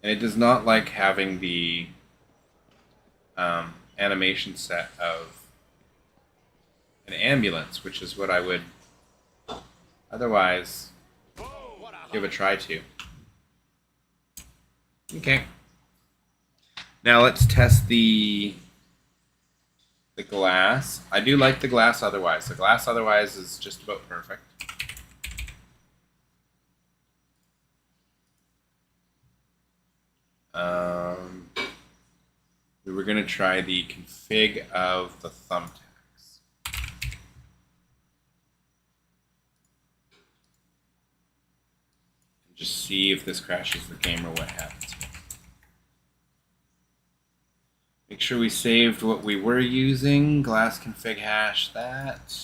And it does not like having the animation set of an ambulance, which is what I would otherwise give a try to. Okay. Now let's test the glass. I do like the glass otherwise. The glass otherwise is just about perfect. We were going to try the config of the thumbtacks. And just see if this crashes the game or what happens. Make sure we saved what we were using. Glass config hash that.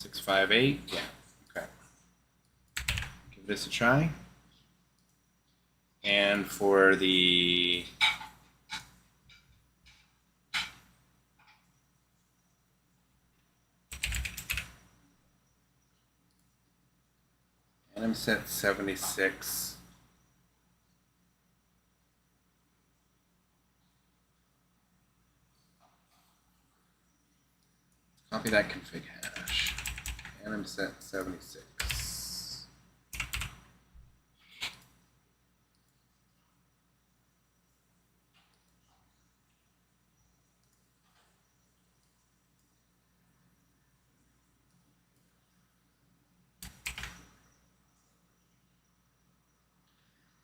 658. Yeah. Okay. Give this a try. And for the and I'm set 76. Copy that config hash. And I'm set 76.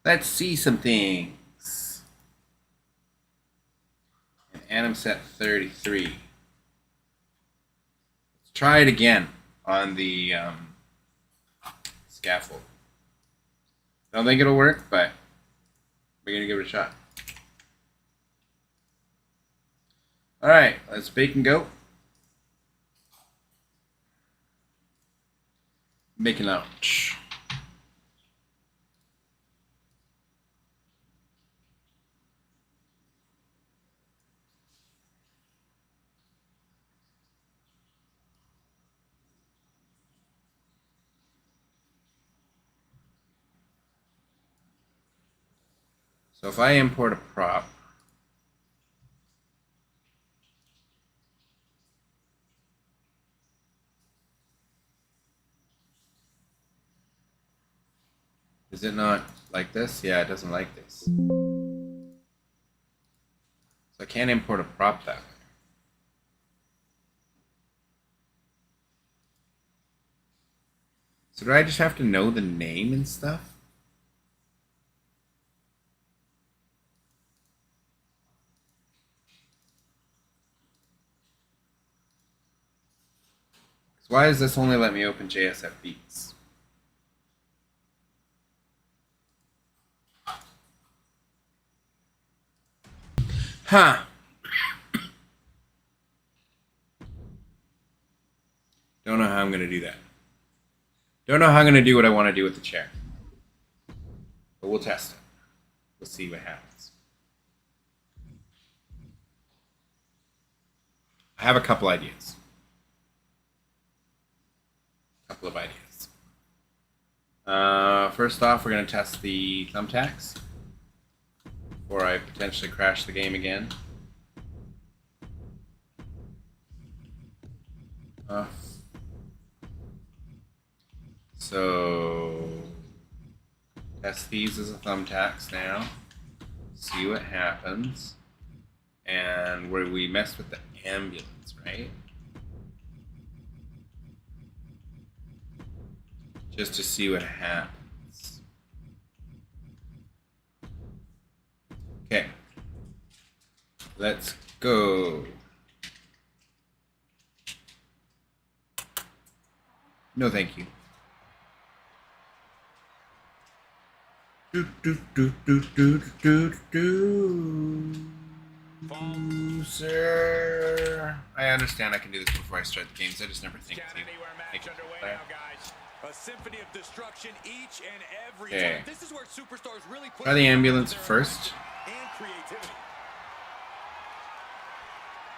Let's see some things. And I'm set 33. Let's try it again on the scaffold. Don't think it'll work, but we're gonna give it a shot. All right, let's bake and go. Make a launch. So if I import a prop, is it not like this? Yeah, it doesn't like this. So I can't import a prop that way. So do I just have to know the name and stuff? So why does this only let me open JSF beats? Huh. Don't know how I'm going to do that. Don't know how I'm going to do what I want to do with the chair. But we'll test it. We'll see what happens. I have a couple ideas. Couple of ideas. First off, we're going to test the thumbtacks before I potentially crash the game again. So test these as a thumbtacks now. See what happens. And where we messed with the ambulance, right? Just to see what happens. Okay. Let's go. No, thank you. Sir, I understand I can do this before I start the games. I just never think to make it play. A symphony of destruction each and every Okay. time. This is where superstars really put Try the ambulance first. and creativity.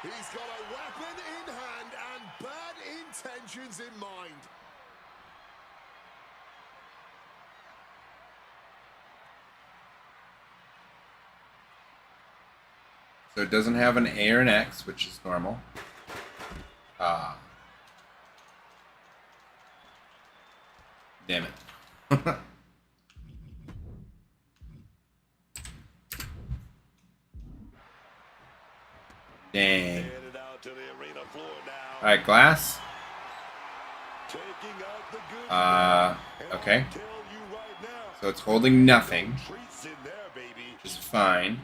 He's got a weapon in hand and bad intentions in mind. So it doesn't have an A or an X, which is normal. Damn it. Dang. Headed out to the arena floor now. Alright, glass. Taking out the good Okay. tell you right now. So it's holding nothing, Treats in there, baby. which is fine.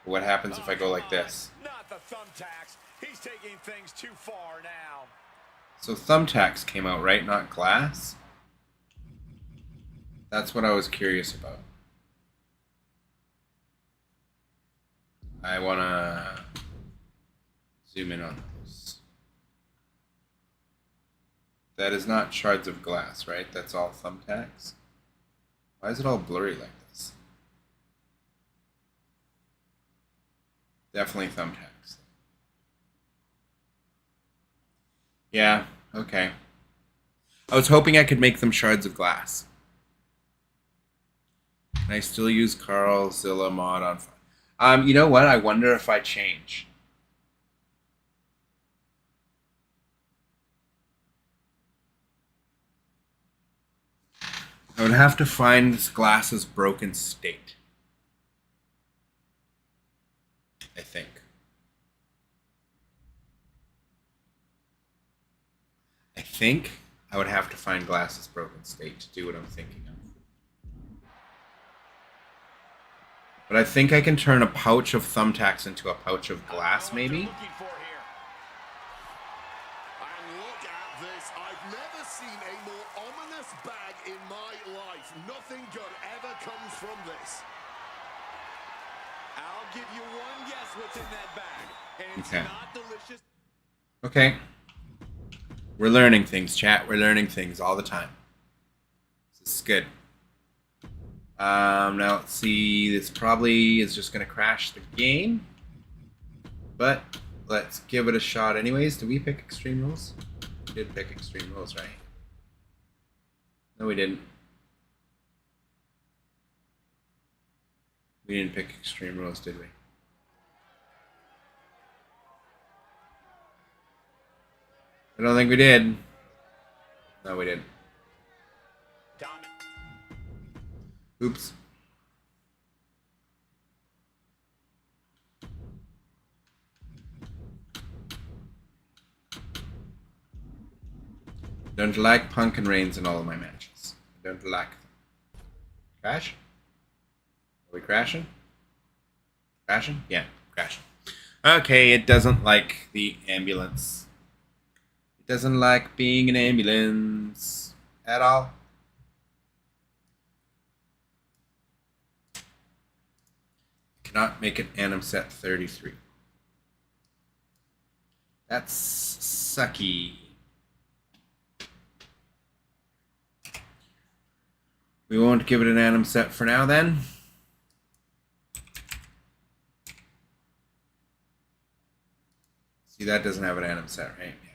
But what happens if I go like this? Not the thumbtacks. He's taking things too far now. So thumbtacks came out, right? Not glass? That's what I was curious about. I want to zoom in on those. That is not shards of glass, right? That's all thumbtacks. Why is it all blurry like this? Definitely thumbtacks. Yeah, okay. I was hoping I could make them shards of glass. Can I still use Carl Zilla mod on... you know what? I wonder if I change. I would have to find this glass's broken state. I think. I would have to find glass's broken state to do what I'm thinking of. But I think I can turn a pouch of thumbtacks into a pouch of glass, maybe? Look at this. I've never seen a more ominous bag in my life. Nothing good ever comes from this. I'll give you one guess what's in that bag. And it's Okay. not delicious. Okay. We're learning things, chat. We're learning things all the time. This is good. Now let's see. This probably is just going to crash the game. But let's give it a shot anyways. Did we pick Extreme Rules? We did pick Extreme Rules, right? No, we didn't. We didn't pick Extreme Rules, did we? I don't think we did. No, we didn't. Oops. Don't like Punk and Reigns in all of my matches. I don't like them. Crash? Are we crashing? Crashing? Yeah, crashing. Okay, it doesn't like the ambulance. It doesn't like being an ambulance at all. Cannot make an Anim set 33. That's sucky. We won't give it an Anim set for now then. See, that doesn't have an Anim set, right? Yeah.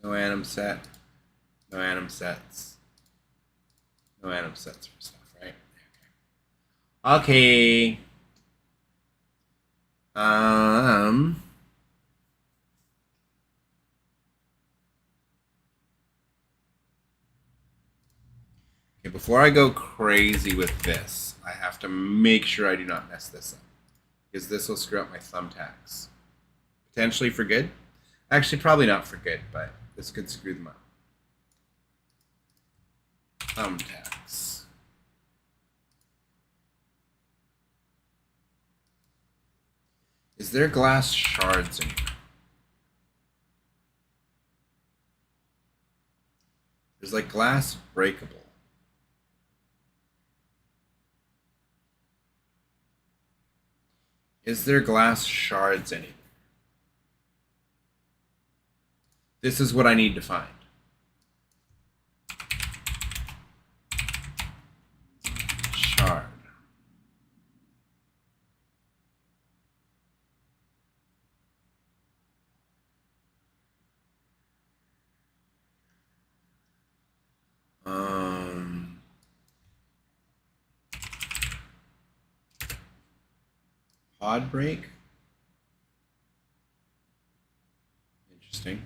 No Anim set. No Anim sets. No Anim sets for stuff, right? Okay. Okay, before I go crazy with this, I have to make sure I do not mess this up. Because this will screw up my thumbtacks. Potentially for good. Actually, probably not for good, but this could screw them up. Thumbtacks. Is there glass shards in here? There's like glass breakable. Is there glass shards anywhere? This is what I need to find. Shard. Pod break. Interesting.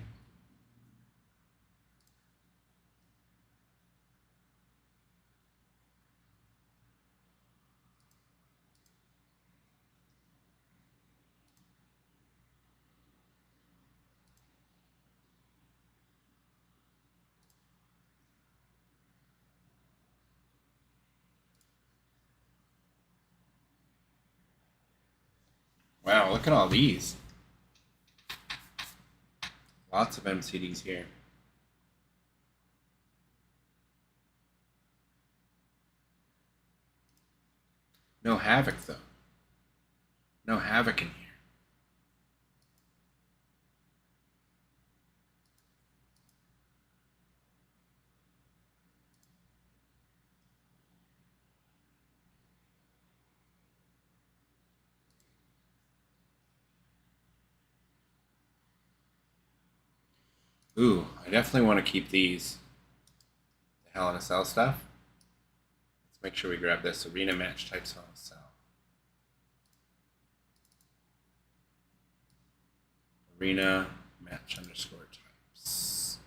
Wow, look at all these. Lots of MCDs here. No Havoc, though. No Havoc in here. Ooh, I definitely want to keep these. The Hell in a Cell stuff. Let's make sure we grab this arena match type Hell in a Cell. Arena match underscore types.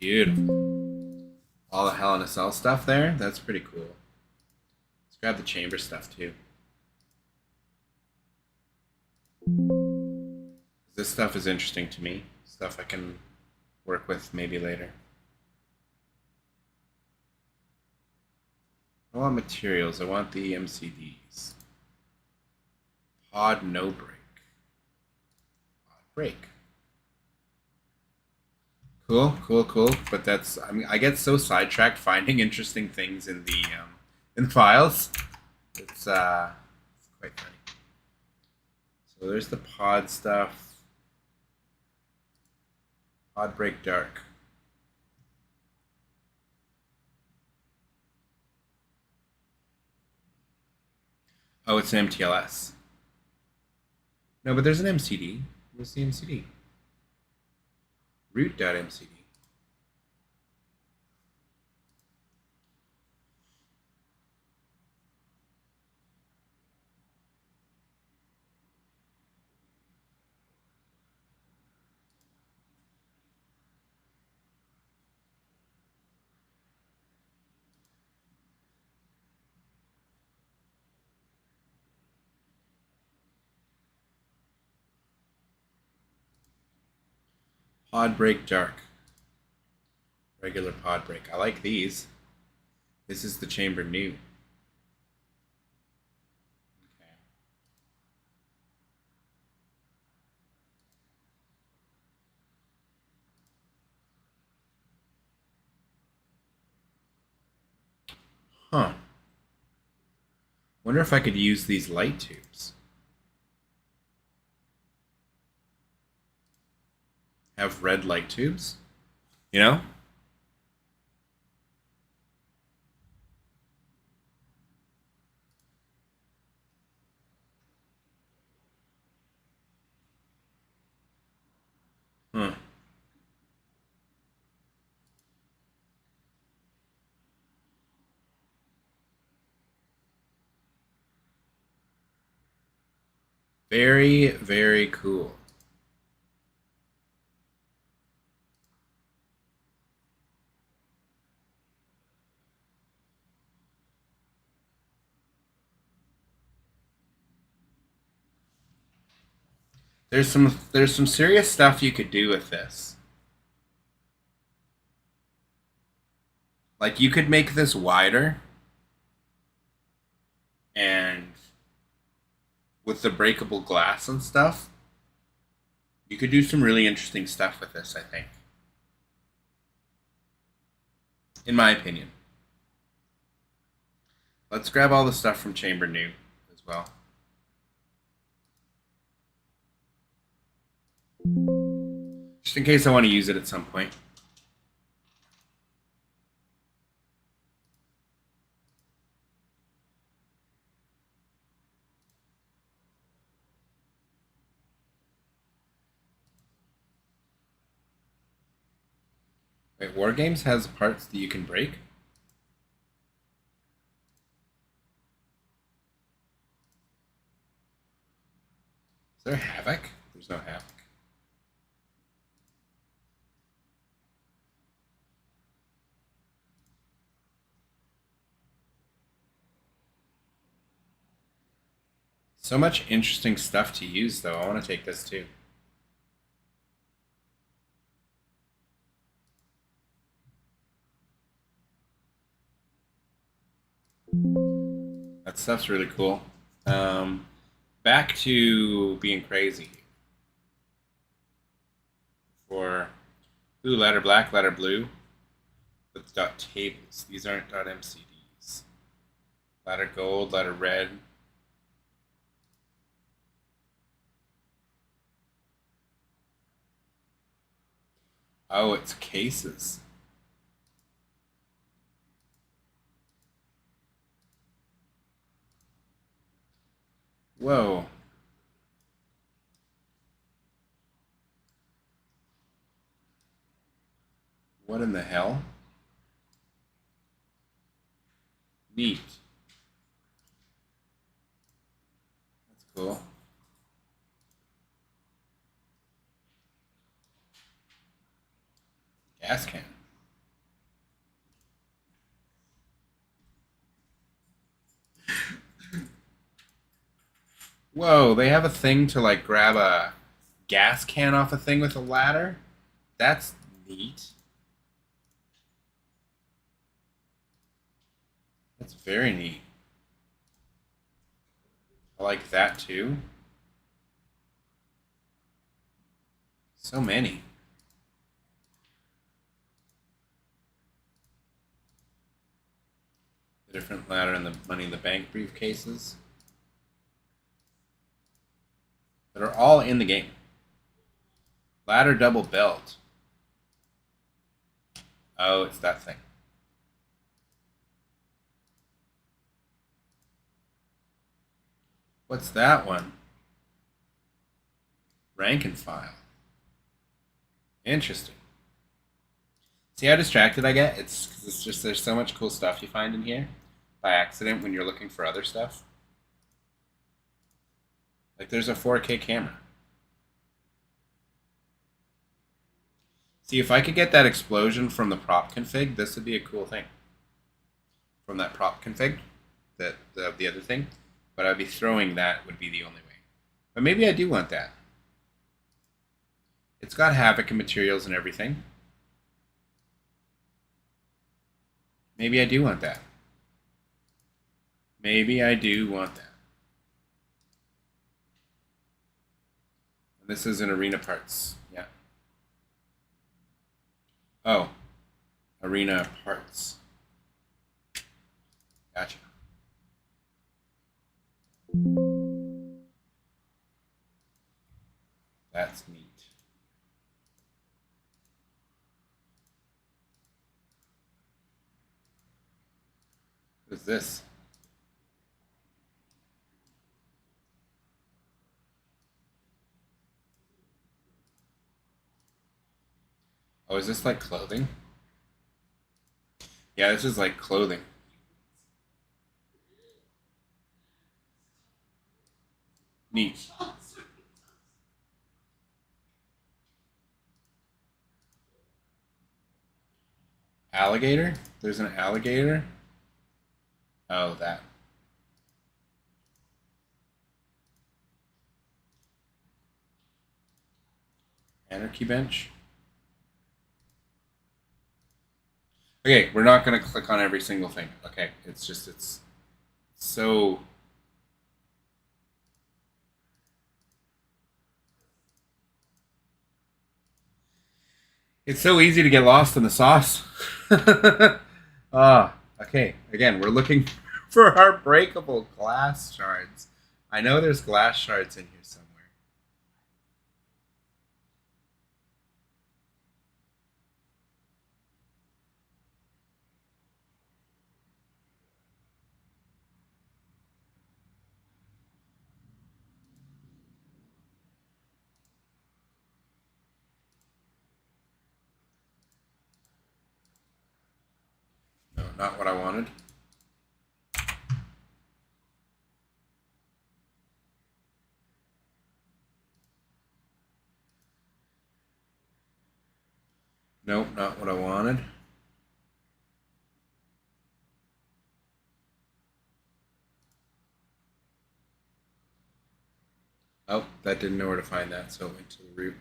Beautiful. All the Hell in a Cell stuff there. That's pretty cool. Let's grab the chamber stuff too. This stuff is interesting to me. Stuff I can work with maybe later. I want materials. I want the MCDs. Pod no break. Pod break. Cool, cool, cool. But that's, I mean, I get so sidetracked finding interesting things in the files. It's quite funny. So there's the pod stuff. Pod break dark. Oh, it's an MTLS. No, but there's an MCD. Where's the MCD? Root.mcd. Pod break dark. Regular pod break. I like these. This is the chamber new. Okay. Huh. Wonder if I could use these light tubes. Have red light tubes? You know? Huh. Very, very cool. There's some serious stuff you could do with this. Like you could make this wider and with the breakable glass and stuff, you could do some really interesting stuff with this, I think. In my opinion. Let's grab all the stuff from Chamber New as well. Just in case I want to use it at some point. Wait, War Games has parts that you can break? Is there Havoc? There's no Havoc. So much interesting stuff to use, though. I want to take this too. That stuff's really cool. Back to being crazy. for ladder black, ladder blue. With dot tables. These aren't dot MCDs. Ladder gold, ladder red. Oh, it's cases. Whoa. What in the hell? Neat. That's cool. Gas can. Whoa, they have a thing to like grab a gas can off a thing with a ladder? That's neat. That's very neat. I like that too. So many. The different ladder and the money in the bank briefcases that are all in the game. Ladder double belt. Oh, it's that thing. What's that one? Rank and file. Interesting. See how distracted I get? It's just there's so much cool stuff you find in here by accident when you're looking for other stuff. Like there's a 4K camera. See, if I could get that explosion from the prop config, this would be a cool thing. From that prop config, the other thing. But I'd be throwing that would be the only way. But maybe I do want that. It's got Havoc and materials and everything. Maybe I do want that. Maybe I do want that. And this is an arena parts. Yeah. Oh. Arena parts. Gotcha. That's neat. What is this? Oh, is this like clothing? Yeah, this is like clothing. Neat. Alligator? There's an alligator? Oh, that. Anarchy bench? Okay, we're not going to click on every single thing. Okay, it's just, it's so... It's so easy to get lost in the sauce. Okay. Again, we're looking for our breakable glass shards. I know there's glass shards in here somewhere. No, not what I wanted. Nope, not what I wanted. Oh, that didn't know where to find that, so it went to the root.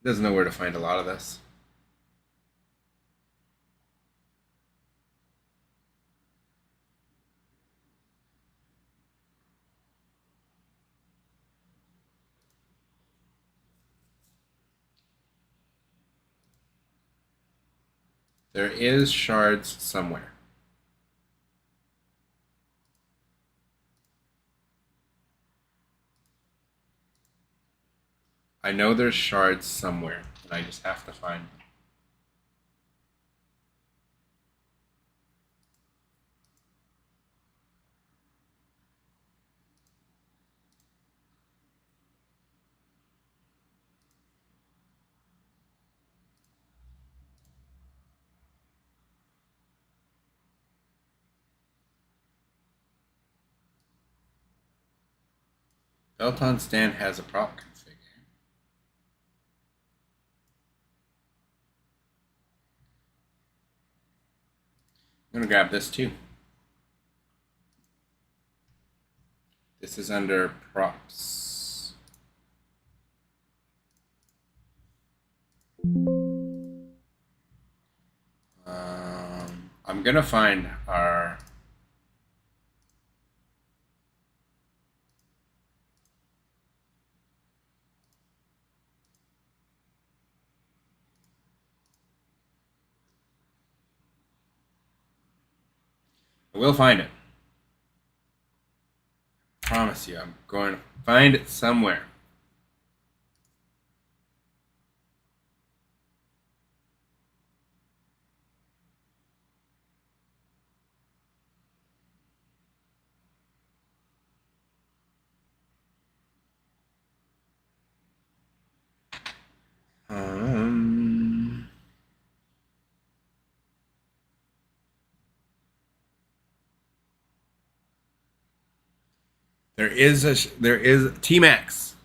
It doesn't know where to find a lot of this. There is shards somewhere. I know there's shards somewhere, and I just have to find them. Peloton stand has a prop config. I'm gonna grab this too. This is under props. I'm gonna find our I will find it. I promise you, I'm going to find it somewhere. There is T-Max.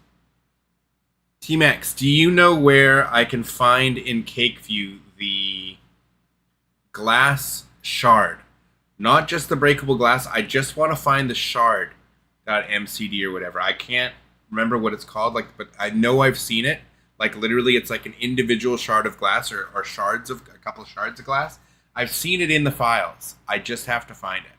T-Max, do you know where I can find in Cakeview the glass shard? Not just the breakable glass. I just want to find the shard. .mcd or whatever. I can't remember what it's called, like, but I know I've seen it. Like literally, it's like an individual shard of glass, or shards of a couple of shards of glass. I've seen it in the files. I just have to find it.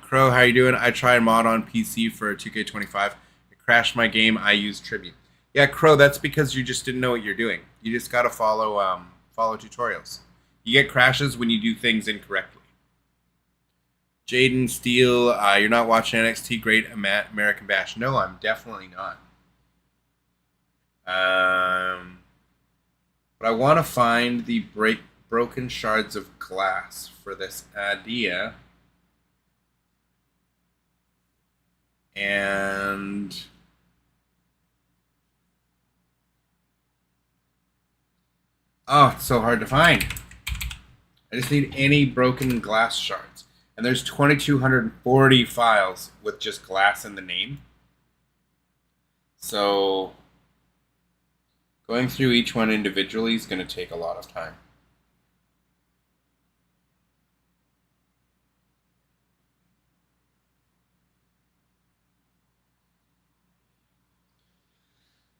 Crow, how you doing? I tried mod on PC for 2K25. It crashed my game. I used Tribute. Yeah, Crow, that's because you just didn't know what you're doing. You just gotta follow tutorials. You get crashes when you do things incorrectly. Jaden Steele, you're not watching NXT Great American Bash. No, I'm definitely not. But I want to find the broken shards of glass for this idea. And oh, it's so hard to find. I just need any broken glass shards. And there's 2,240 files with just glass in the name. So going through each one individually is going to take a lot of time.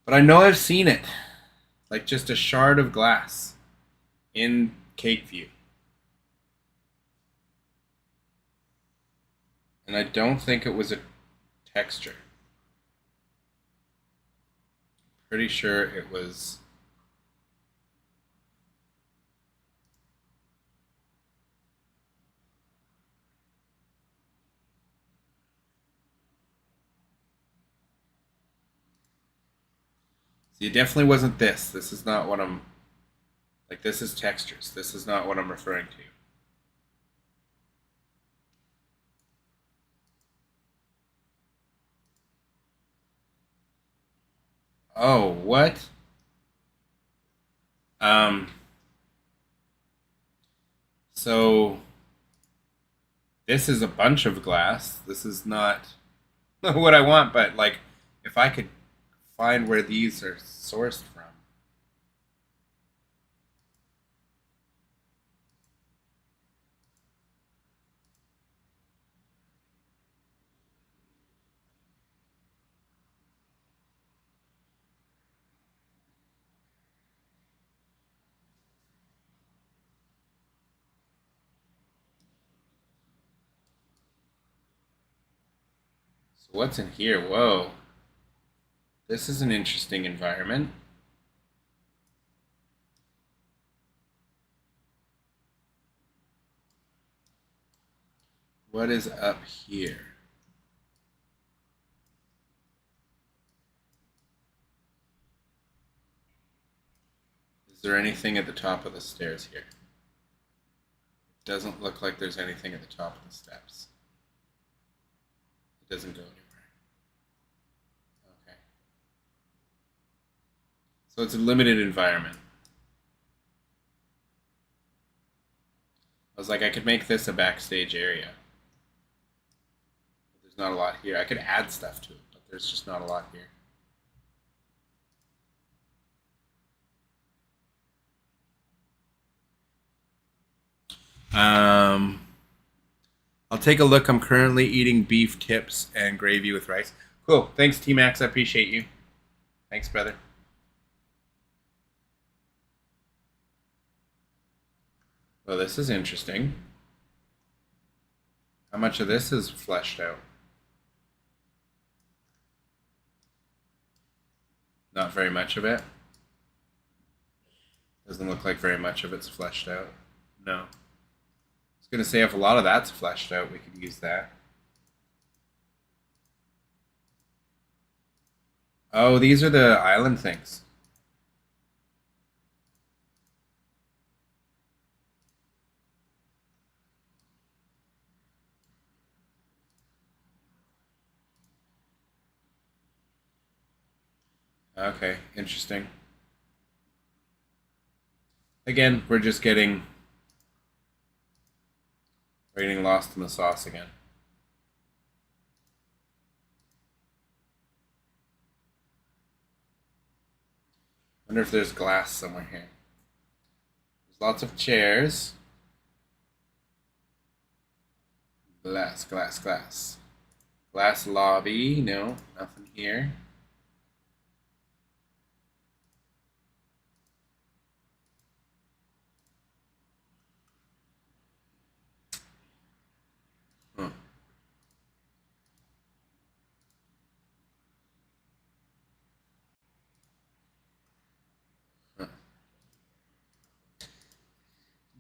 But I know I've seen it. Like just a shard of glass in Cakeview. And I don't think it was a texture. Pretty sure it was. See, it definitely wasn't this. This is not what I'm. Like, this is textures. This is not what I'm referring to. Oh, what? So this is a bunch of glass. This is not what I want, but like if I could find where these are sourced from. So what's in here? Whoa. This is an interesting environment. What is up here? Is there anything at the top of the stairs here? It doesn't look like there's anything at the top of the steps. It doesn't go anywhere. Okay. So it's a limited environment. I was like, I could make this a backstage area. But there's not a lot here. I could add stuff to it, but there's just not a lot here. I'll take a look. I'm currently eating beef tips and gravy with rice. Cool. Thanks, T-Max. I appreciate you. Thanks, brother. Well, this is interesting. How much of this is fleshed out? Not very much of it. Doesn't look like very much of it's fleshed out. No. I was going to say if a lot of that's fleshed out, we could use that. Oh, these are the island things. Okay, interesting. Again, we're getting lost in the sauce again. Wonder if there's glass somewhere here. There's lots of chairs. Glass, glass, glass. Glass lobby. No, nothing here.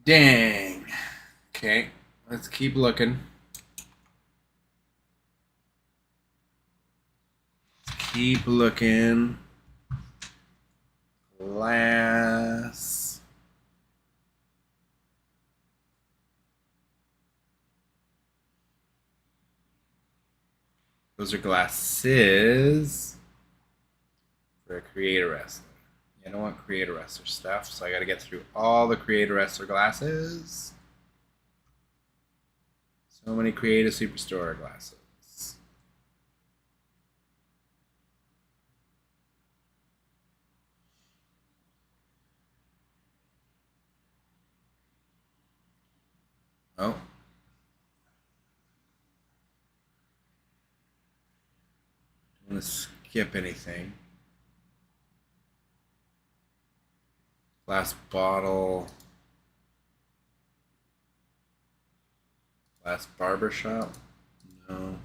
Dang. Okay, let's keep looking. Keep looking. Glass. Those are glasses for a creator wrestler. I don't want creator wrestler stuff, so I gotta get through all the creator wrestler glasses. So many creative superstore glasses. Oh. Don't want to skip anything. Glass bottle. Glass barbershop? No.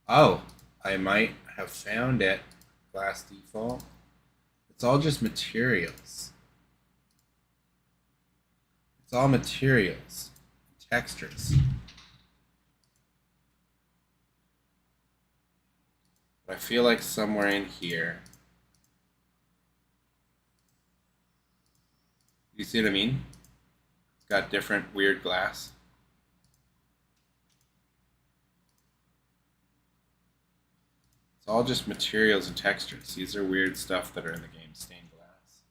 Oh, I might have found it. Glass default. It's all just materials. It's all materials. Textures. But I feel like somewhere in here. You see what I mean? It's got different weird glass. It's all just materials and textures. These are weird stuff that are in the game. Stained glass.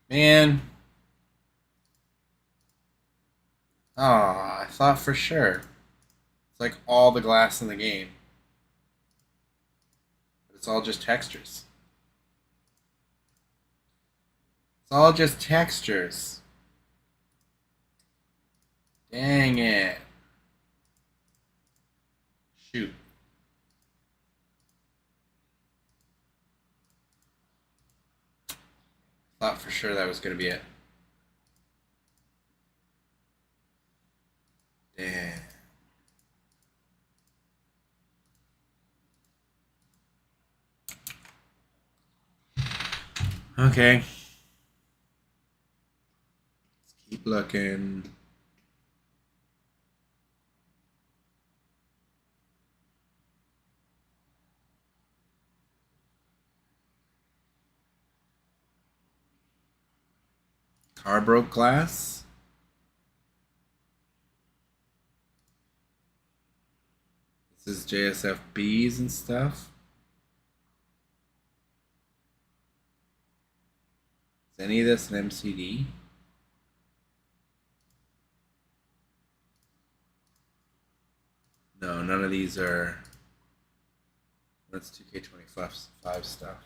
Man. Oh, I thought for sure. It's like all the glass in the game. But it's all just textures. It's all just textures. Dang it. Shoot. Thought for sure that was going to be it. Damn. Okay. Let's keep looking. Car broke glass. This is JSFBs and stuff. Is any of this an MCD? No, none of these are. That's 2K25 stuff.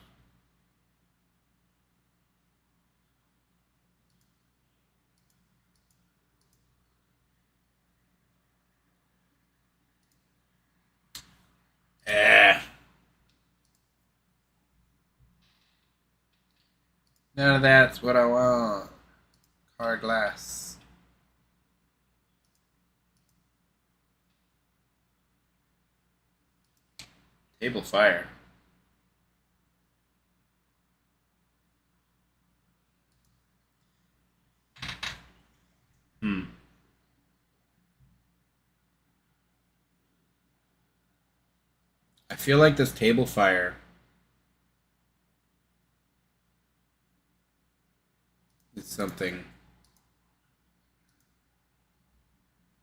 None of that's what I want. Car glass. Table fire. I feel like this table fire is something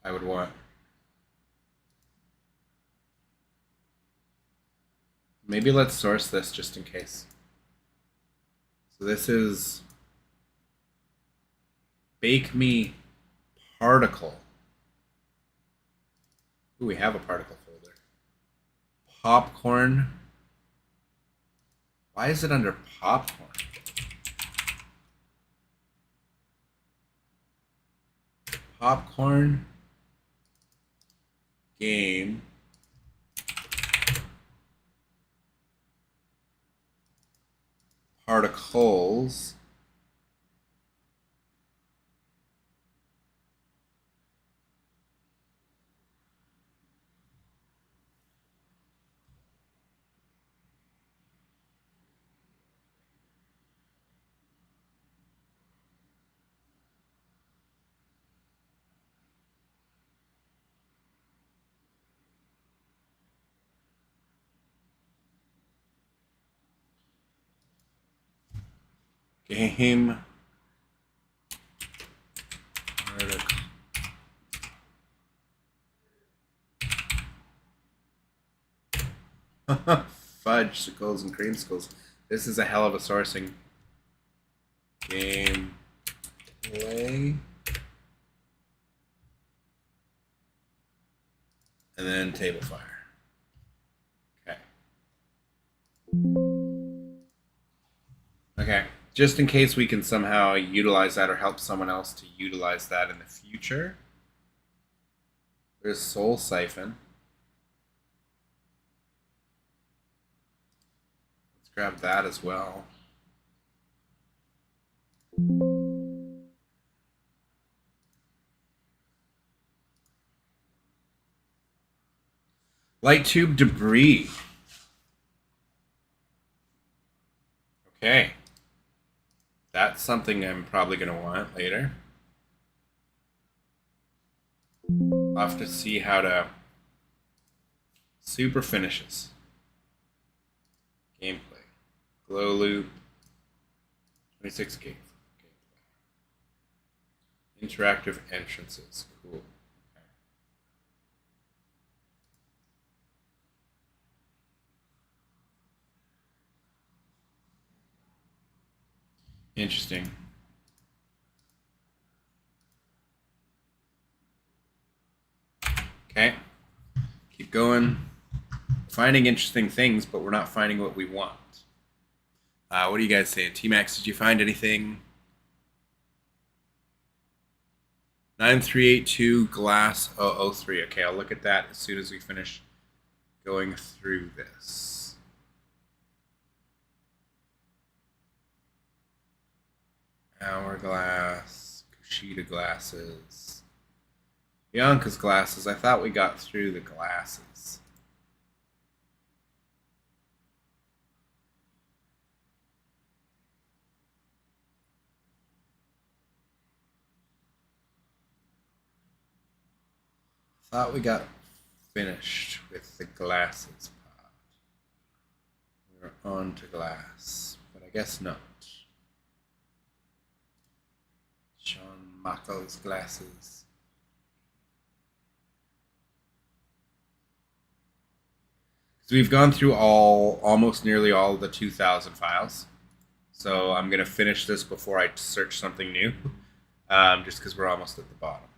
I would want. Maybe let's source this just in case. So this is Bake Me Particle. Ooh, we have a particle folder. Popcorn. Why is it under popcorn? Popcorn. Game. Particles. Game. Fudgesicles and creamsicles. This is a hell of a sourcing. Game play. And then table fire. Okay. Okay. Just in case we can somehow utilize that or help someone else to utilize that in the future. There's Soul Siphon. Let's grab that as well. Light tube debris. Okay. That's something I'm probably going to want later. I'll have to see how to... Super finishes. Gameplay. Glow loop. 26 gameplay. Interactive entrances. Cool. Interesting. Okay. Keep going. Finding interesting things, but we're not finding what we want. What are you guys saying? T-Max, did you find anything? 9382 glass 003. Okay, I'll look at that as soon as we finish going through this. Hourglass, Kushida glasses, Bianca's glasses. I thought we got through the glasses. Thought we got finished with the glasses part. We're on to glass, but I guess not. Shawn Michaels glasses. So we've gone through almost nearly all of the 2000 files. So I'm going to finish this before I search something new, just because we're almost at the bottom.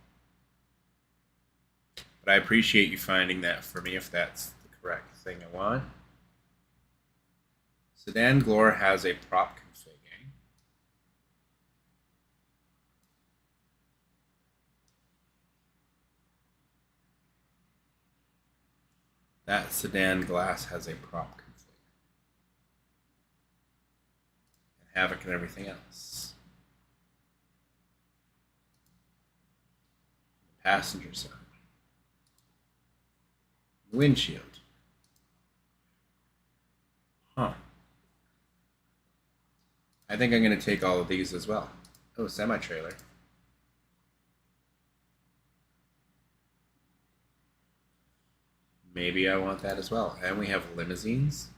But I appreciate you finding that for me if that's the correct thing I want. Sedan Glore has a prop config. That sedan glass has a prop config. And Havoc and everything else. The passenger side. Windshield. Huh. I think I'm going to take all of these as well. Oh, semi-trailer. Maybe I want that as well. And we have limousines.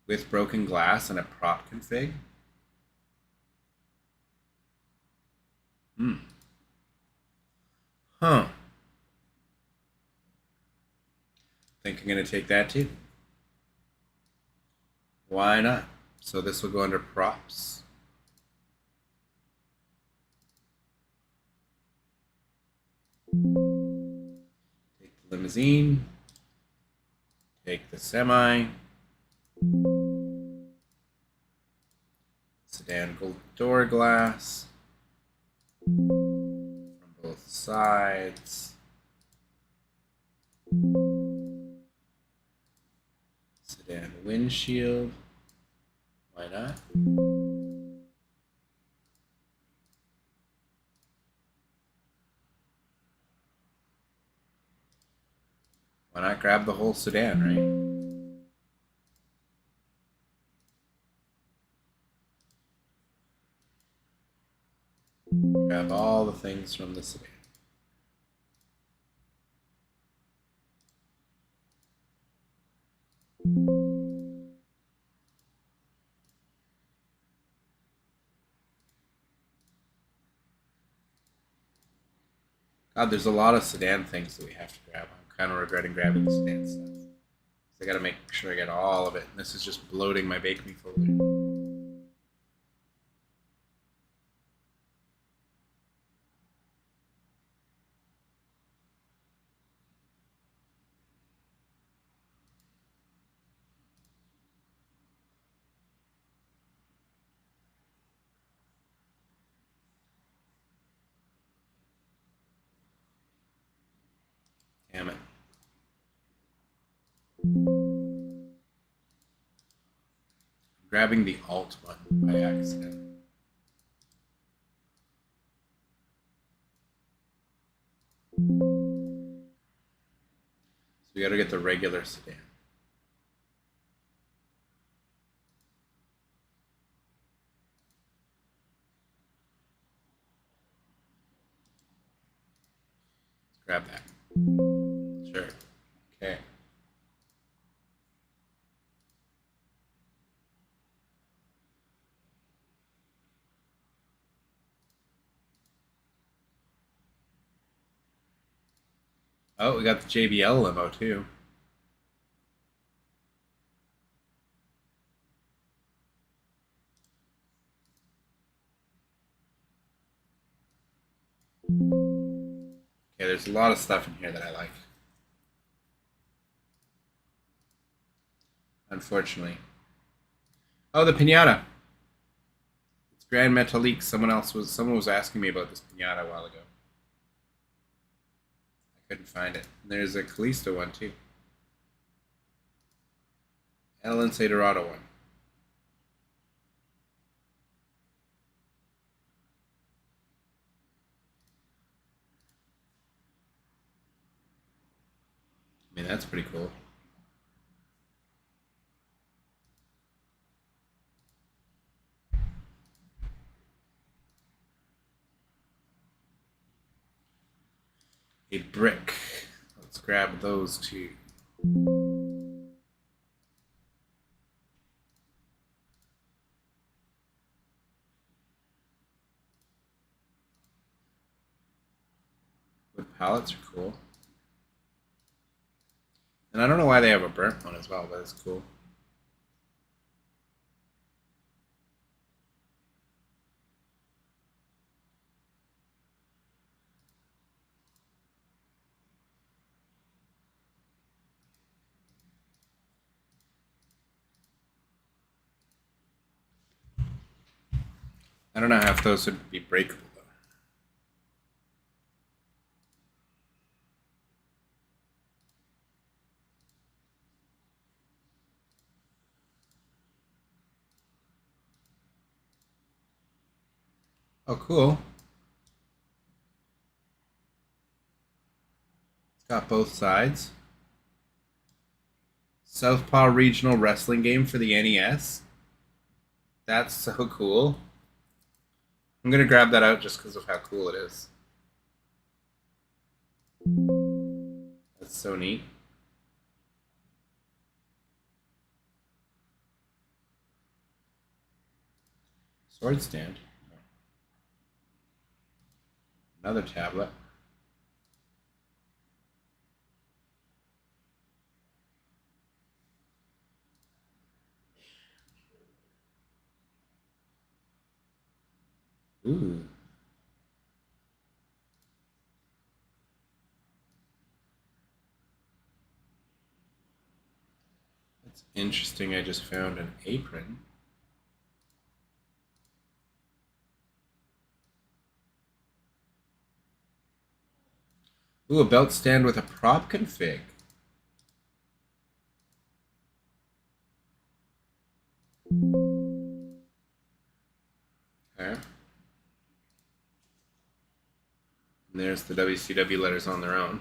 With broken glass and a prop config. Huh. I think I'm going to take that too. Why not? So this will go under props. Take the limousine. Take the semi. Sedan door glass. From both sides. Sedan windshield. Why not? Why not grab the whole sedan, right? Grab all the things from the sedan. God, there's a lot of sedan things that we have to grab. I'm kind of regretting grabbing the sedan stuff. So I gotta make sure I get all of it. And this is just bloating my Bake Me folder. Damn it. Grabbing the Alt button by accident. So we gotta get the regular sedan. Let's grab that. Sure. Okay. Oh, we got the JBL limo too. Okay, there's a lot of stuff in here that I like. Unfortunately. Oh, the pinata. It's Grand Metalik. Someone was asking me about this pinata a while ago. I couldn't find it. And there's a Kalisto one too. El Dorado one. I mean, that's pretty cool. grab those two. Wood pallets are cool. And I don't know why they have a burnt one as well, but it's cool. I don't know how if those would be breakable though. Oh, cool. It's got both sides. Southpaw Regional Wrestling game for the NES. That's so cool. I'm going to grab that out just because of how cool it is. That's so neat. Sword stand. Another tablet. Ooh. That's interesting. I just found an apron. Ooh, a belt stand with a prop config. Okay. And there's the WCW letters on their own.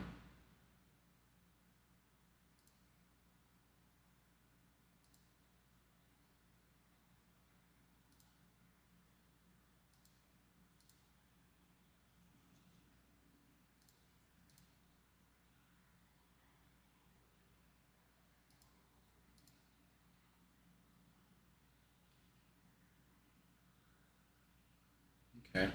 Okay.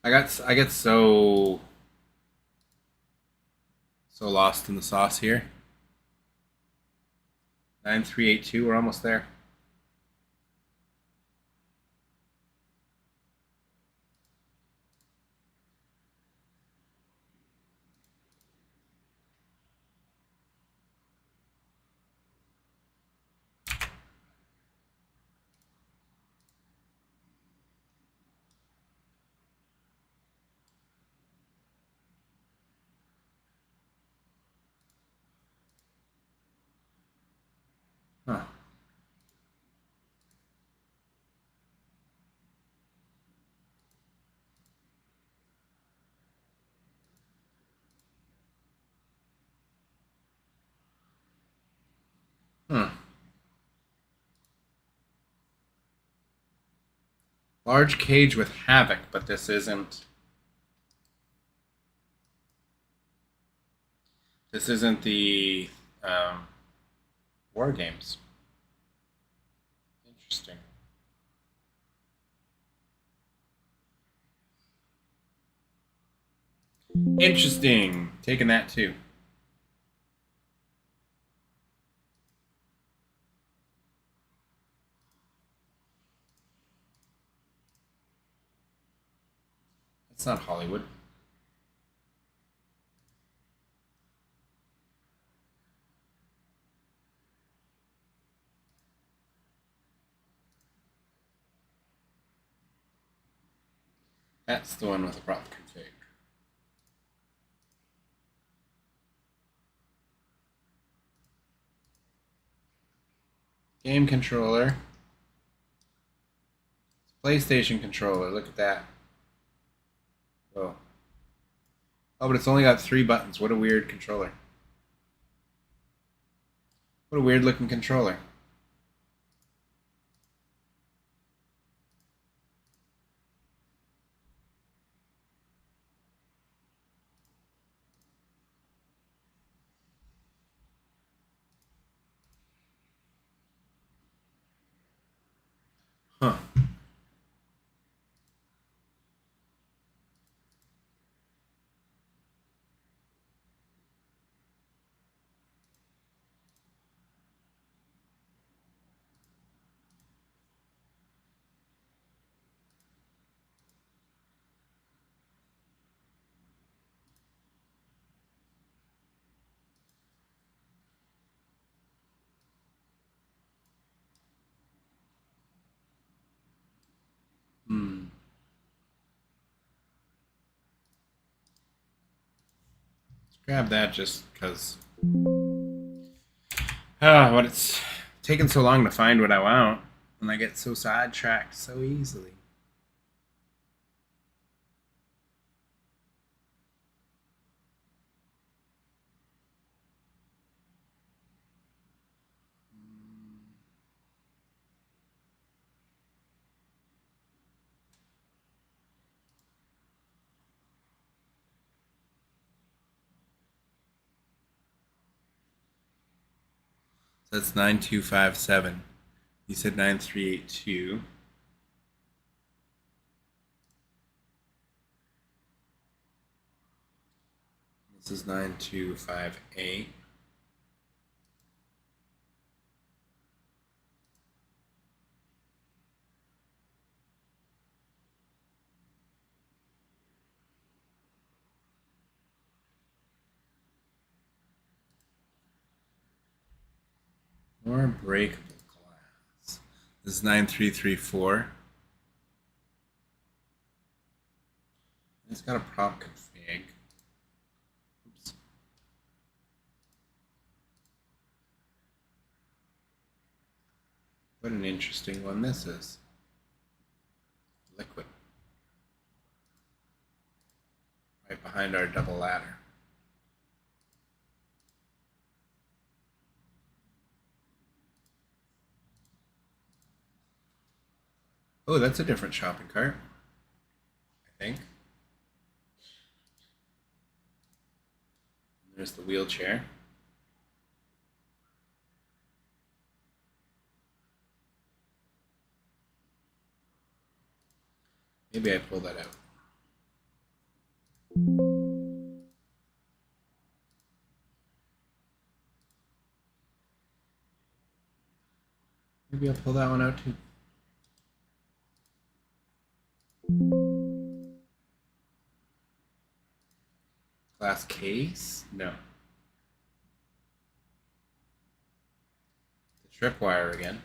I get so lost in the sauce here. 9382, we're almost there. Huh. Huh. Large cage with Havoc, but this isn't. This isn't the War Games. Interesting. Interesting. Taking that too. It's not Hollywood. That's the one with the prop config. Game controller. PlayStation controller. Look at that. Oh. Oh, but it's only got 3 buttons. What a weird controller. What a weird looking controller. Huh. Hmm. Let's grab that just because. But it's taken so long to find what I want, and I get so sidetracked so easily. So that's 9257. You said 9382. This is 9258. More breakable glass. This is 9334. It's got a prop config. Oops. What an interesting one this is. Liquid. Right behind our double ladder. Oh, that's a different shopping cart, I think. There's the wheelchair. Maybe I pull that out. Maybe I'll pull that one out too. Glass case? No. The tripwire again.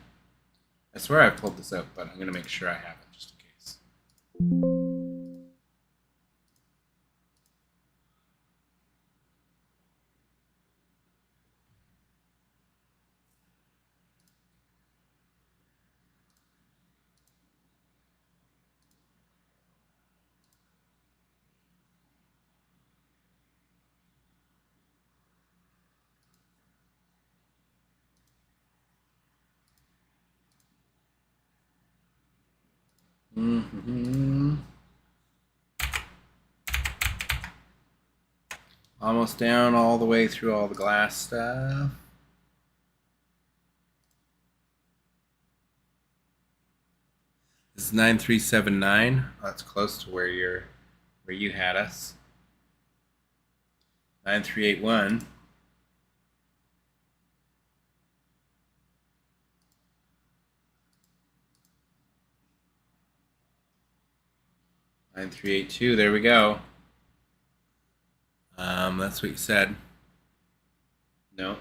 I swear I pulled this out, but I'm going to make sure I have it just in case. Mm-hmm. Almost down all the way through all the glass stuff. This is 9379. Oh, that's close to where you had us. 9381. Nine three eight two. There we go. That's what you said. No.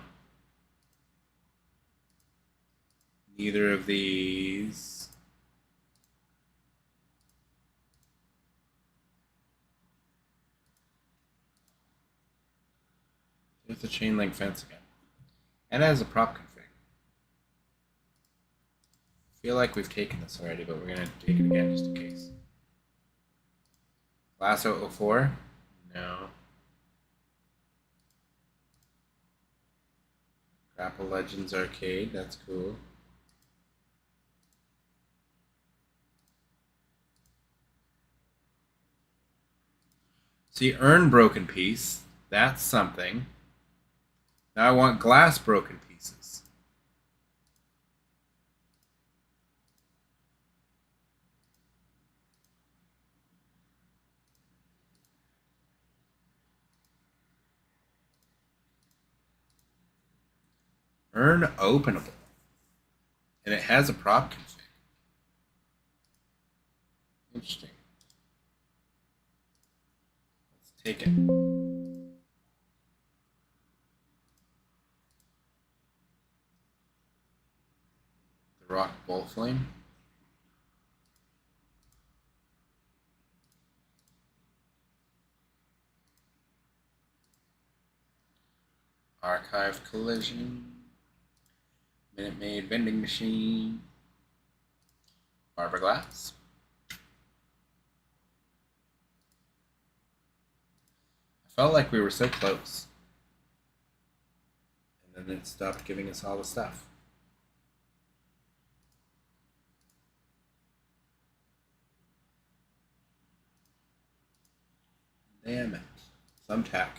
Neither of these. There's the chain link fence again. And it has a prop config. I feel like we've taken this already, but we're going to take it again just in case. Glass 004? No. Grapple Legends Arcade, that's cool. See, earn broken piece, that's something. Now I want glass broken pieces. Turn openable. And it has a prop config. Interesting. Let's take it. The Rock Bullflame. Archive Collision. Minute Maid Vending Machine. Fiberglass. I felt like we were so close. And then it stopped giving us all the stuff. Damn it. Thumbtack.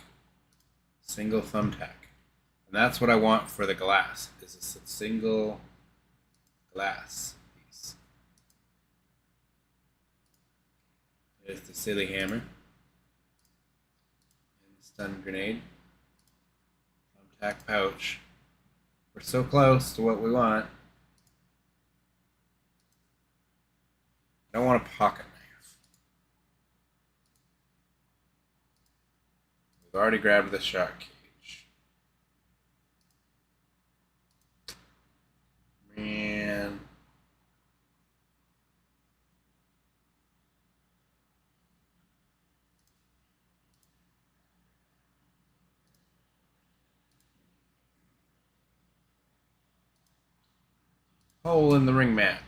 Single thumbtack. And that's what I want for the glass, is a single glass piece. There's the silly hammer. And the stun grenade. Thumbtack pouch. We're so close to what we want. I don't want a pocket knife. We've already grabbed the shark cage. Man. Hole in the ring mat.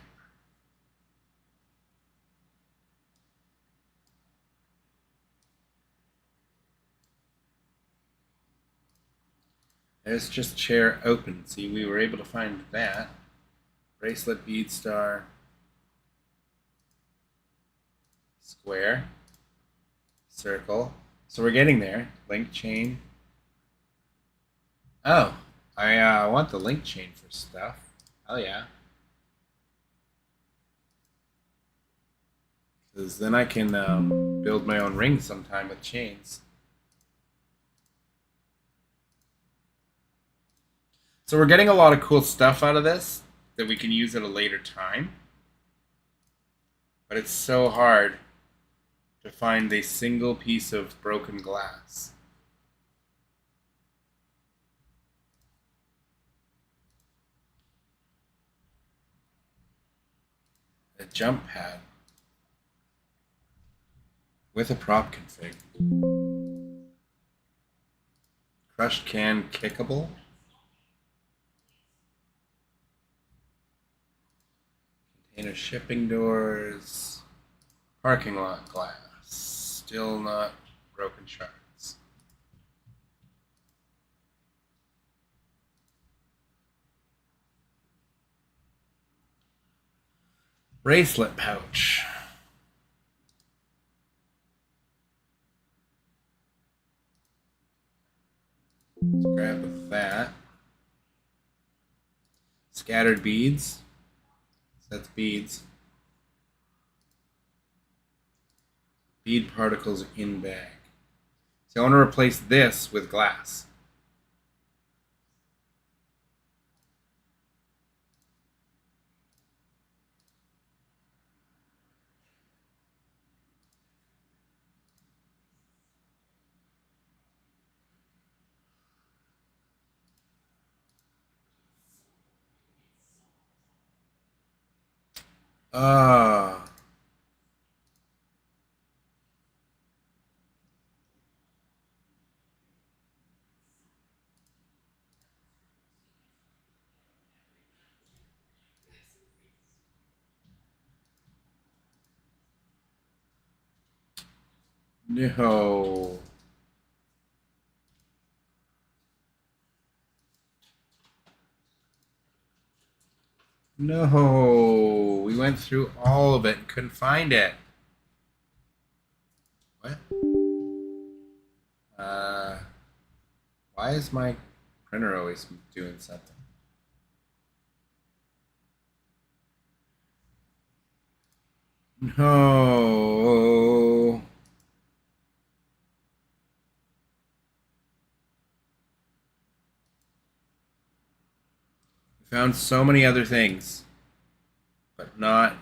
There's just chair open. See, we were able to find that. Bracelet, bead star. Square. Circle. So we're getting there. Link chain. Oh, I want the link chain for stuff. Hell yeah. Because then I can build my own ring sometime with chains. So we're getting a lot of cool stuff out of this that we can use at a later time. But it's so hard to find a single piece of broken glass. A jump pad with a prop config. Crushed can kickable. Container shipping doors. Parking lot glass. Still not broken shards. Bracelet pouch. Let's grab that. Scattered beads. So that's beads. Bead particles in bag. So I want to replace this with glass. Ah. No. No. We went through all of it and couldn't find it. What? Why is my printer always doing something? No. Found so many other things, but not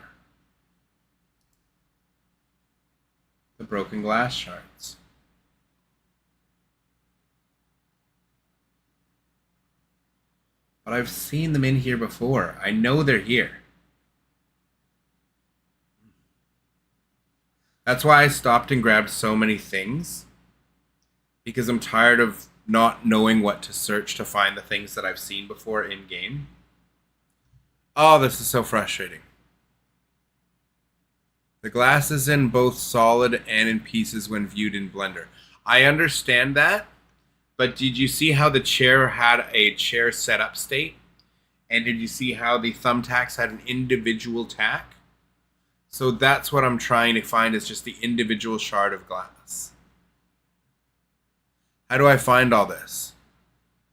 the broken glass shards. But I've seen them in here before. I know they're here. That's why I stopped and grabbed so many things. Because I'm tired of not knowing what to search to find the things that I've seen before in-game. Oh, this is so frustrating. The glass is in both solid and in pieces when viewed in Blender. I understand that, but did you see how the chair had a chair setup state? And did you see how the thumbtacks had an individual tack? So that's what I'm trying to find, is just the individual shard of glass. How do I find all this?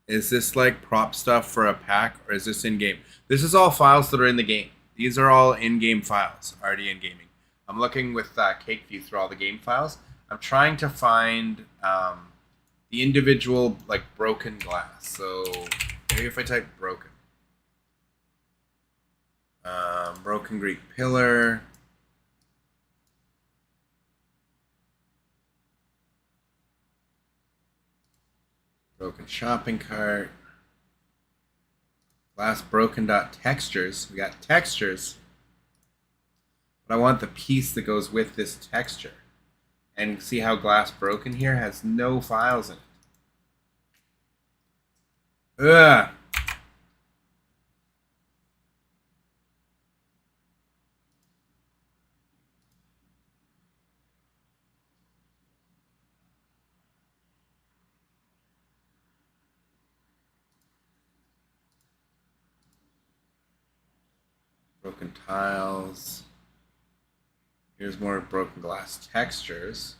Is this like prop stuff for a pack, or is this in-game? This is all files that are in the game. These are all in-game files, already in gaming. I'm looking with Cake View through all the game files. I'm trying to find the individual like broken glass. So maybe if I type broken. Broken Greek pillar. Broken shopping cart. Glass broken dot textures. We got textures. But I want the piece that goes with this texture. And see how glass broken here has no files in it. Ugh. Broken tiles. Here's more broken glass textures.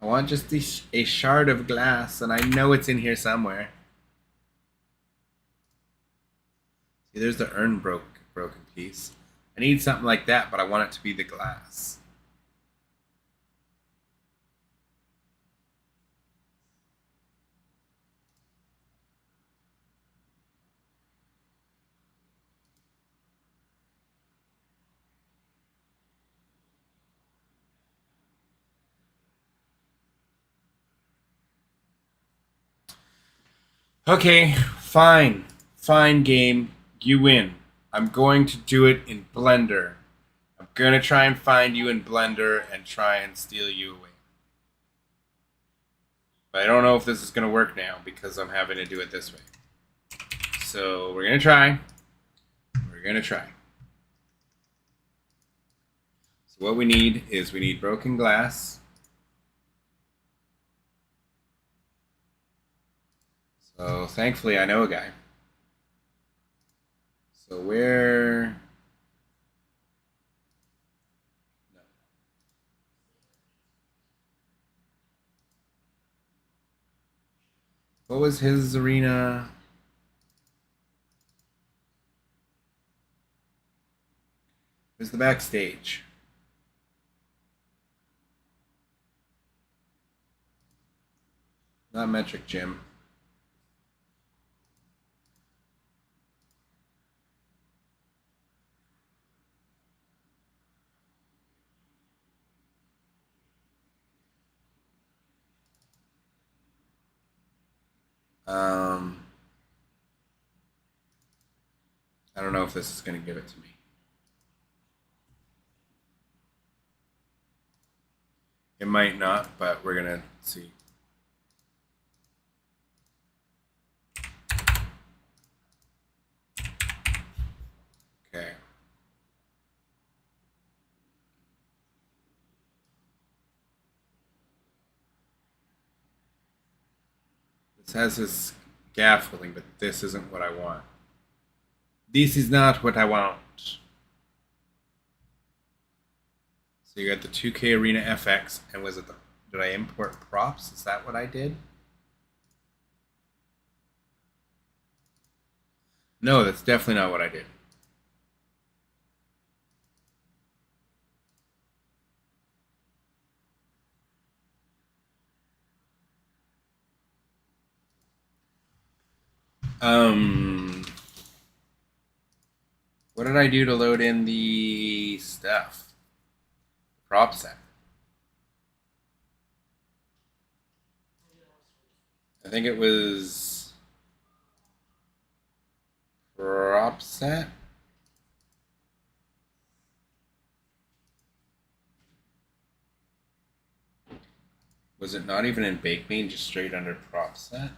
I want just a shard of glass, and I know it's in here somewhere. See, there's the urn broken piece. I need something like that, but I want it to be the glass. Okay, fine. Fine, game. You win. I'm going to do it in Blender. I'm going to try and find you in Blender and try and steal you away. But I don't know if this is going to work now because I'm having to do it this way. So we're going to try. We're going to try. So what we need is we need broken glass. So thankfully I know a guy. So where... No. What was his arena? It was the backstage. Not Metric Gym. I don't know if this is going to give it to me. It might not, but we're going to see. Okay. This has his scaffolding, but this isn't what I want. This is not what I want. So you got the 2K Arena FX, and was it did I import props? Is that what I did? No, that's definitely not what I did. What did I do to load in the stuff? Prop set. I think it was prop set. Was it not even in Bake Bean, just straight under prop set?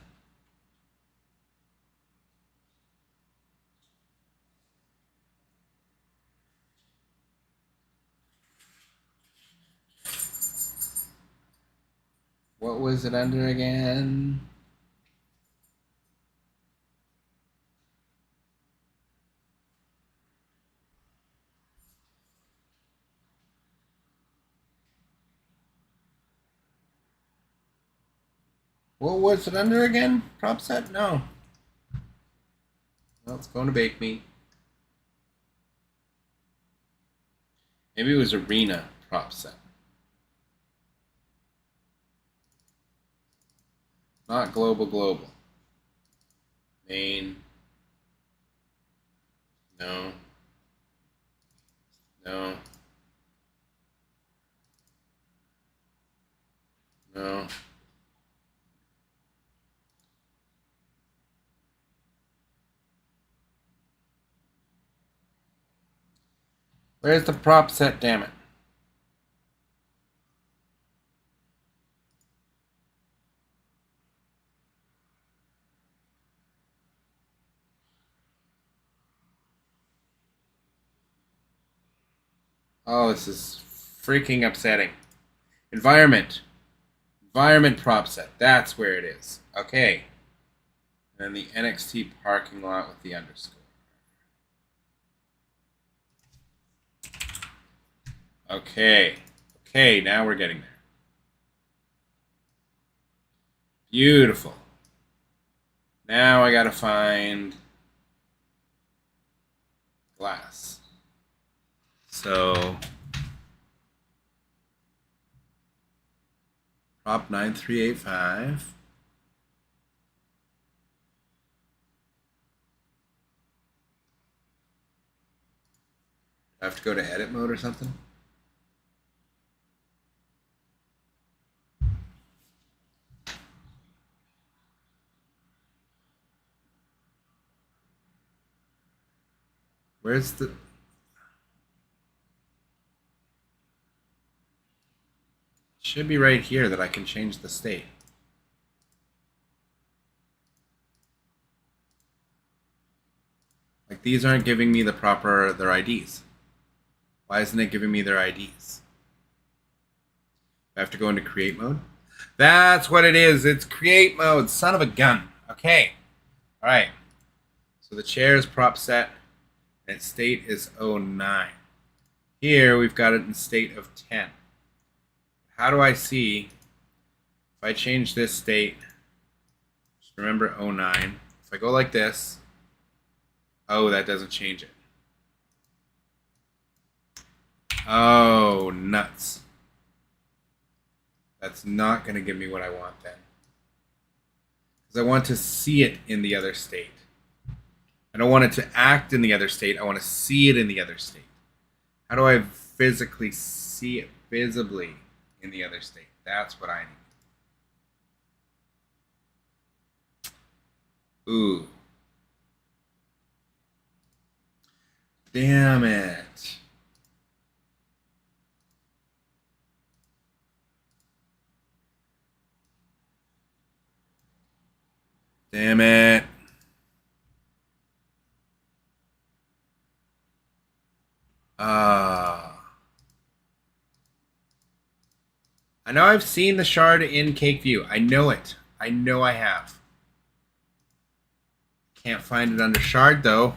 What was it under again? What was it under again? Prop set? No. Well, it's going to Bake Meat. Maybe it was Arena prop set. Not global. Main. No. No. No. Where's the prop set, damn it? Oh, this is freaking upsetting. Environment prop set. That's where it is. Okay. And then the NXT parking lot with the underscore. Okay. Okay, now we're getting there. Beautiful. Now I gotta find glass. So prop 9385. I have to go to edit mode or something? Where's the... Should be right here that I can change the state. Like, these aren't giving me their IDs. Why isn't it giving me their IDs? I have to go into create mode? That's what it is. It's create mode. Son of a gun. Okay. All right. So the chair is prop set. And its state is 09. Here we've got it in state of 10. How do I see if I change this state? Just remember 09. If I go like this, oh, that doesn't change it. Oh, nuts. That's not going to give me what I want then. Because I want to see it in the other state. I don't want it to act in the other state. I want to see it in the other state. How do I physically see it visibly in the other state? That's what I need. Ooh. Damn it. Damn it. I know I've seen the shard in Cake View. I know it. I know I have. Can't find it under shard though.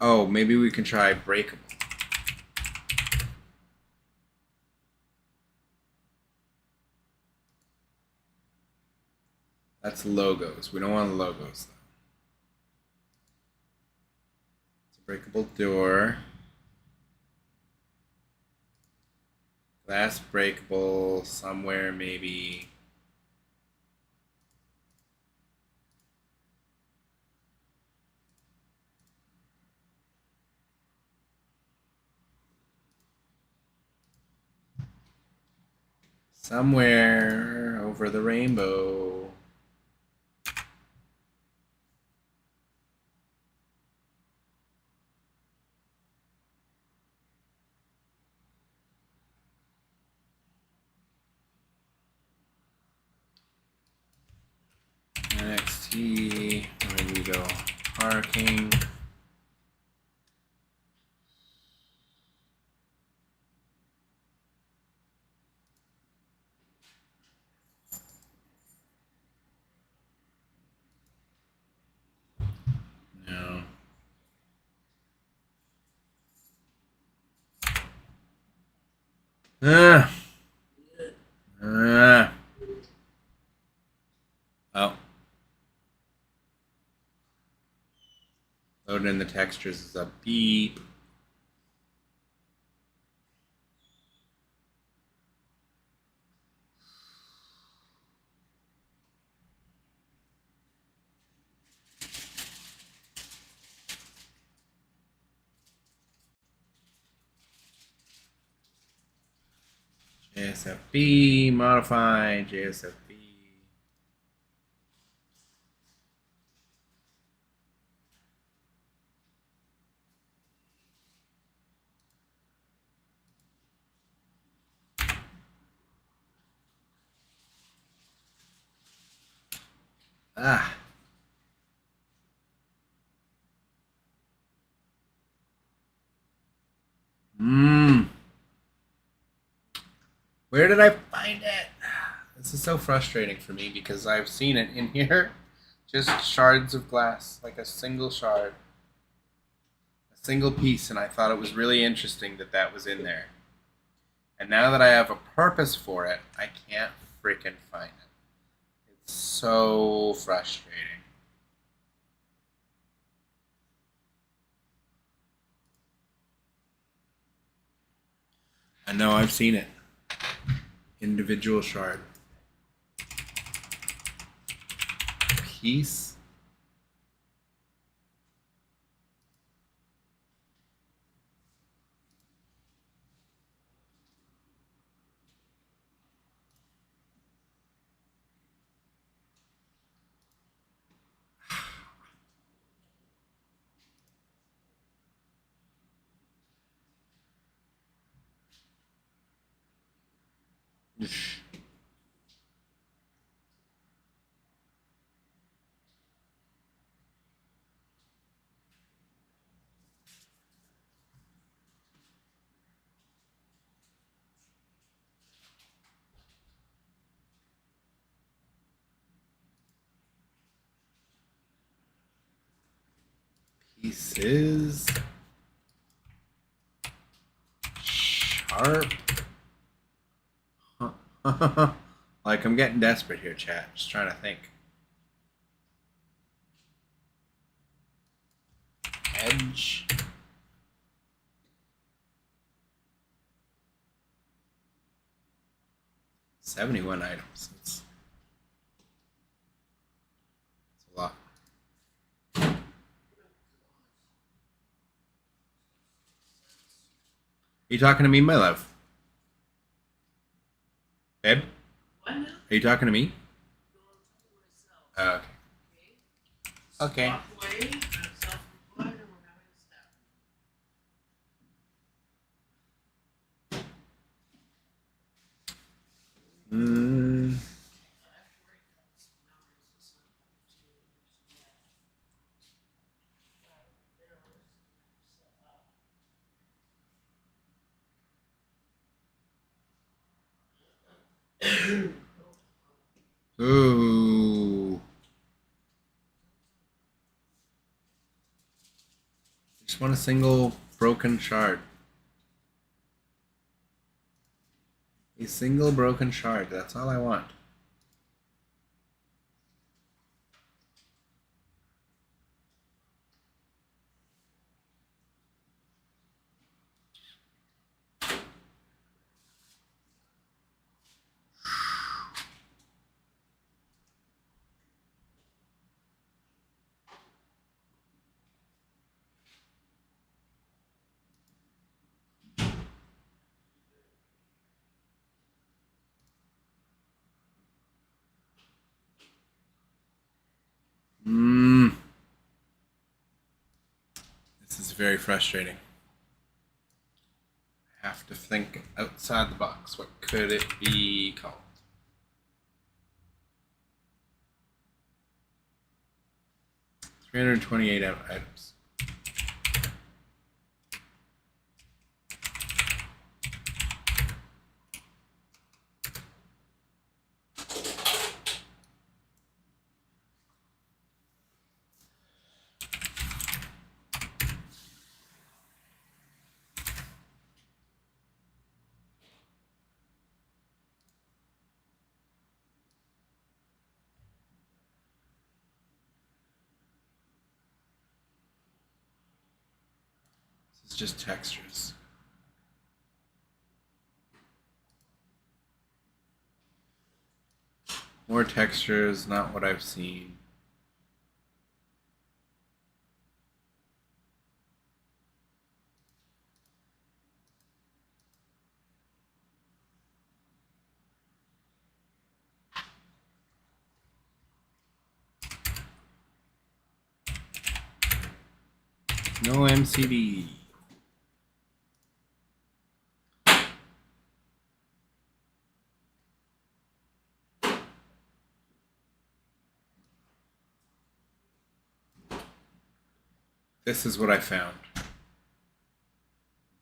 Oh, maybe we can try breakable. That's logos. We don't want logos, though. It's a breakable door. Glass breakable somewhere, maybe. Somewhere over the rainbow. NXT, where we go? Parking. No. Ah. Ah. Oh. Loading in the textures is a beep. JSFB, modify, JSFB. Ah. Where did I find it? This is so frustrating for me because I've seen it in here. Just shards of glass, like a single shard. A single piece, and I thought it was really interesting that that was in there. And now that I have a purpose for it, I can't freaking find it. It's so frustrating. I know I've seen it. Individual shard. Piece. Pieces. Sharp. Like, I'm getting desperate here, chat. Just trying to think. Edge. $71 items. It's a lot. Are you talking to me, my love? Babe? What now? Are you talking to me? No, I'm talking to myself. Oh, okay. Okay. Walk away, I'm self-employed, and we're having a staff. Mm. I have to write down some numbers and stuff too. Ooh. Just want a single broken shard. A single broken shard. That's all I want. very frustrating. I have to think outside the box. What could it be called? $328 items. This is just textures. More textures, not what I've seen. No MCD. This is what I found.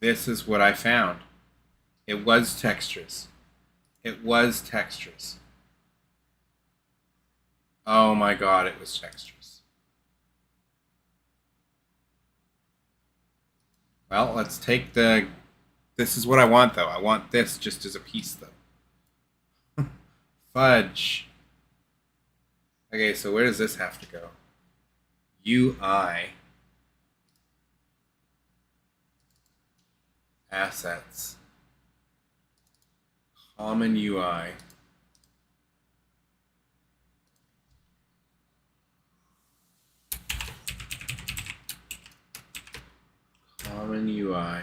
This is what I found. It was textures. It was textures. Oh my god, it was textures. Well, let's take the... This is what I want, though. I want this just as a piece, though. Fudge. Okay, so where does this have to go? UI. Assets. Common UI. Common UI.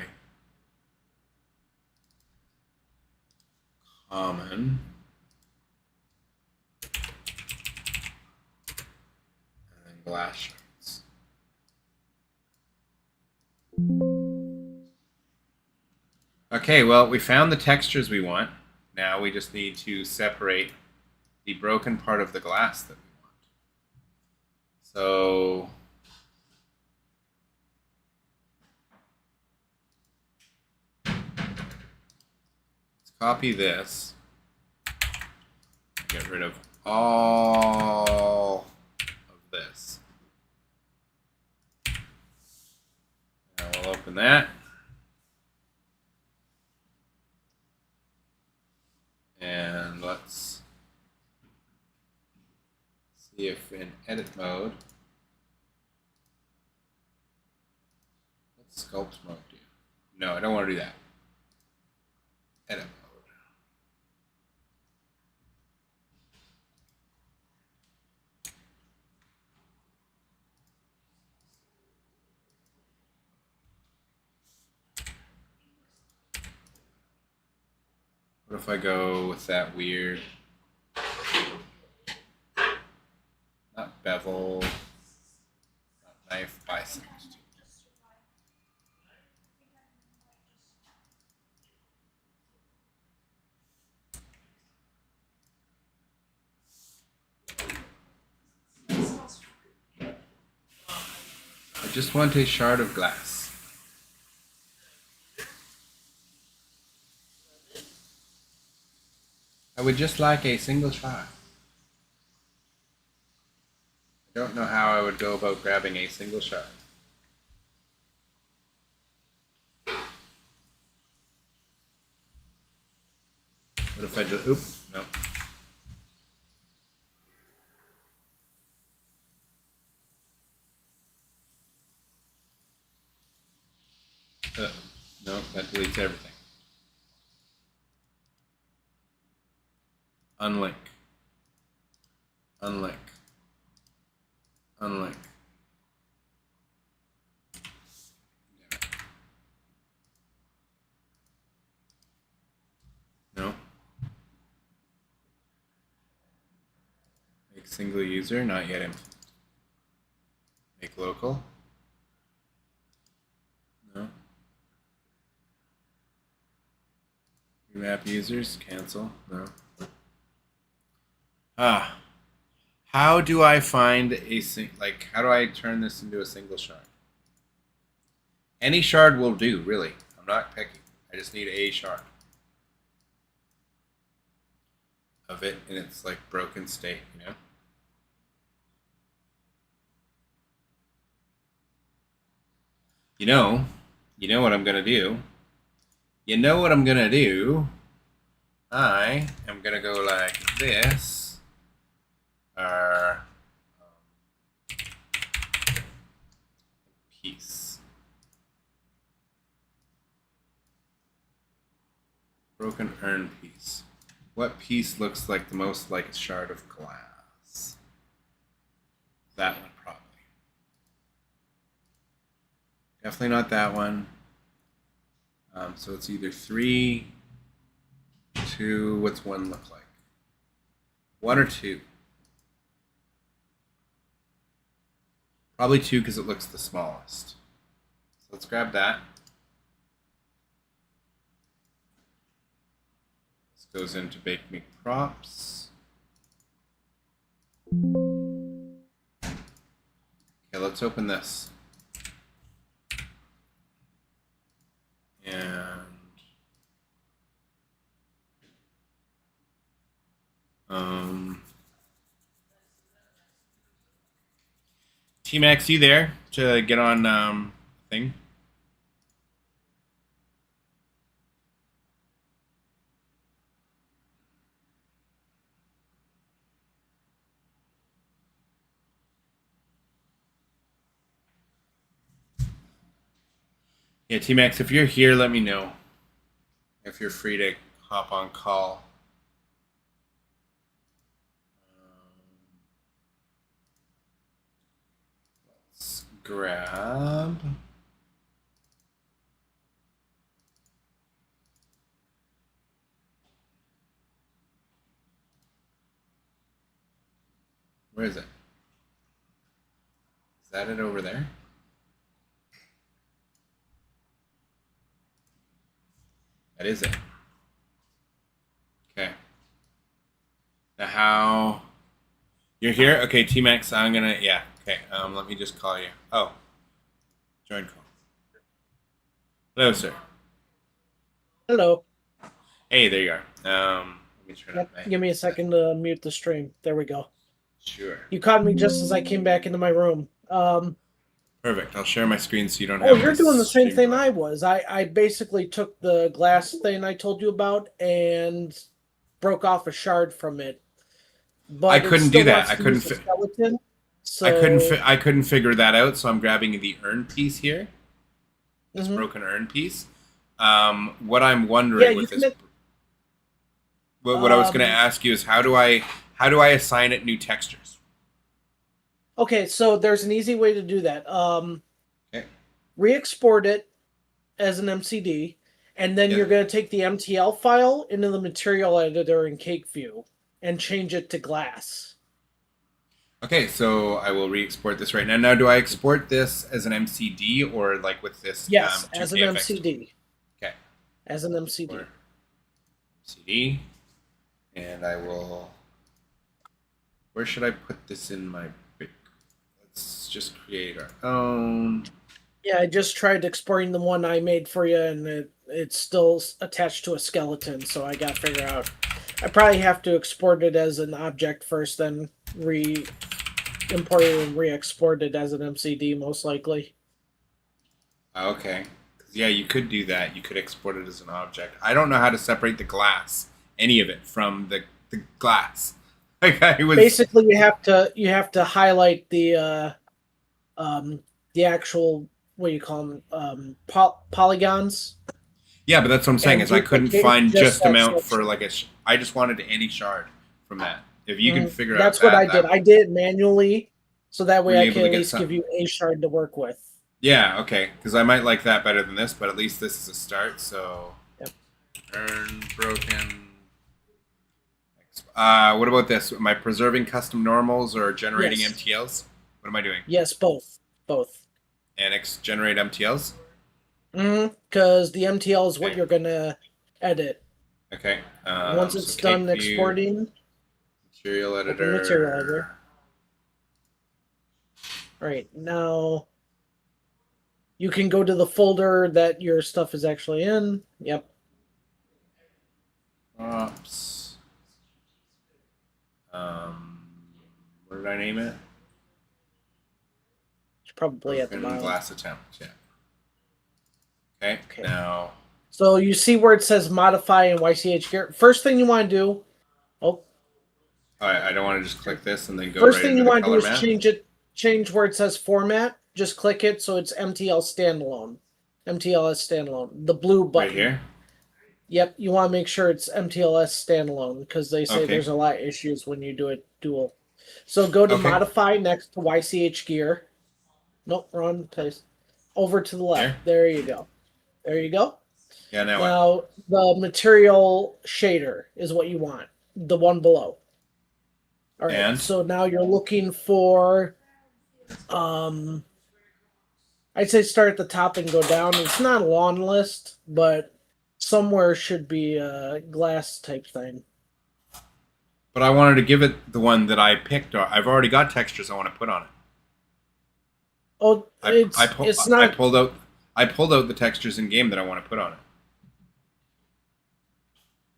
Common. And then glass shards. Okay, well, we found the textures we want. Now we just need to separate the broken part of the glass that we want. So let's copy this. Get rid of all of this. Now we'll open that. And let's see if in edit mode, what's sculpt mode do? No, I don't want to do that. Edit mode. What if I go with that weird, not bevel, not knife, bisect? I just want a shard of glass. I would just like a single shard. I don't know how I would go about grabbing a single shard. What if I just, oops, no. No, that deletes everything. Unlink. Unlink. Unlink. No. Make single user, not yet implemented. Make local. map users, cancel. No. How do I find a how do I turn this into a single shard? Any shard will do, really. I'm not picky. I just need a shard of it in its like broken state, you know? You know what I'm gonna do. You know what I'm gonna do. I am gonna go like this. Piece. Broken urn piece. What piece looks like the most like a shard of glass? That one, probably. Definitely not that one. So it's either 3, 2. What's 1 look like? 1 or 2? Probably 2 because it looks the smallest. So let's grab that. This goes into Bake Me Props. Okay, let's open this. And T-Max, you there to get on thing? Yeah, T-Max, if you're here, let me know. If you're free to hop on call. Let's grab... Where is it? Is that it over there? That is it. Okay. Now how... You're here? Okay, T-Max, I'm gonna... Yeah, okay. Let me just call you. Oh. Join call. Hello, sir. Hello. Hey, there you are. Let me turn up my... Give me a second to mute the stream. There we go. Sure. You caught me just as I came back into my room. Perfect. I'll share my screen so you don't have... Oh, you're doing the same thing I was. I basically took the glass thing I told you about and broke off a shard from it. But I couldn't do that. I couldn't skeleton. So I couldn't figure that out, so I'm grabbing the urn piece here. This broken urn piece. What I'm wondering with this... What I was going to ask you is how do I assign it new textures? Okay, so there's an easy way to do that. Okay. Re-export it as an MCD, and then you're going to take the MTL file into the material editor in CakeView and change it to glass. Okay, so I will re-export this right now. Now, do I export this as an MCD or like with this? Yes, as an MCD. Okay. As an MCD. MCD, and I will. Where should I put this in my? Let's just create our own. Yeah, I just tried exporting the one I made for you, and it's still attached to a skeleton, so I got to figure out. I probably have to export it as an object first, then import it and re-export it as an MCD, most likely. Okay. Yeah, you could do that. You could export it as an object. I don't know how to separate the glass, any of it, from the glass. Like basically you have to highlight the actual, what do you call them, polygons. Yeah, but that's what I'm saying is I couldn't find just amount for like I just wanted any shard from that. If you can figure out that's what I did. I did it manually, so that way I can at least give you a shard to work with. Yeah, okay, because I might like that better than this, but at least this is a start. So, earn broken. What about this? Am I preserving custom normals or generating MTLs? What am I doing? Yes, both. Annex generate MTLs? Because the MTL is what you're gonna edit. Okay. Once it's so done Cape View, exporting, material open editor. material editor. All right, now you can go to the folder that your stuff is actually in. Yep. Props. What did I name it? It's probably at the Broken bottom. glass attempt. Yeah. Okay. Okay. Now. So you see where it says modify in YCH gear. First thing you want to do. Oh. I don't want to just click this and then go First right thing into you the want to do color is map. change where it says format. Just click it so it's MTL standalone. MTLS standalone. The blue button. Right here. Yep, you want to make sure it's MTLS standalone because they say Okay. there's a lot of issues when you do it dual. So go to Okay. modify next to YCH gear. Nope, wrong place. Over to the left. Here? There you go. There you go. Yeah. Now what? Now the material shader is what you want. The one below. All right. And? So now you're looking for I'd say start at the top and go down. It's not a long list, but somewhere should be a glass type thing. But I wanted to give it the one that I picked. I've already got textures I want to put on it. Oh, it's not. I pulled out the textures in game that I want to put on it.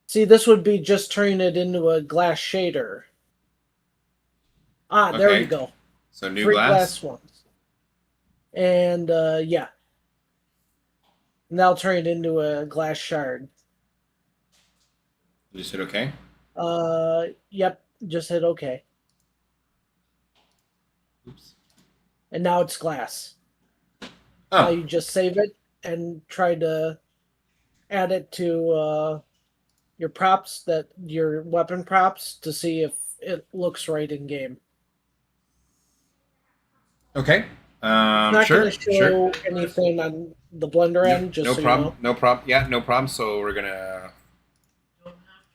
See, this would be just turning it into a glass shader. Ah, there Okay. you go. So new 3 glass. ones. And yeah. Now turn it into a glass shard. You just hit OK. Yep. Just hit OK. Oops. And now it's glass. Oh. Now you just save it and try to add it to your props, your weapon props, to see if it looks right in game. Okay. It's not Sure. going to show Sure. anything on the Blender end, just No so problem. you know. No problem. Yeah, no problem. So we're gonna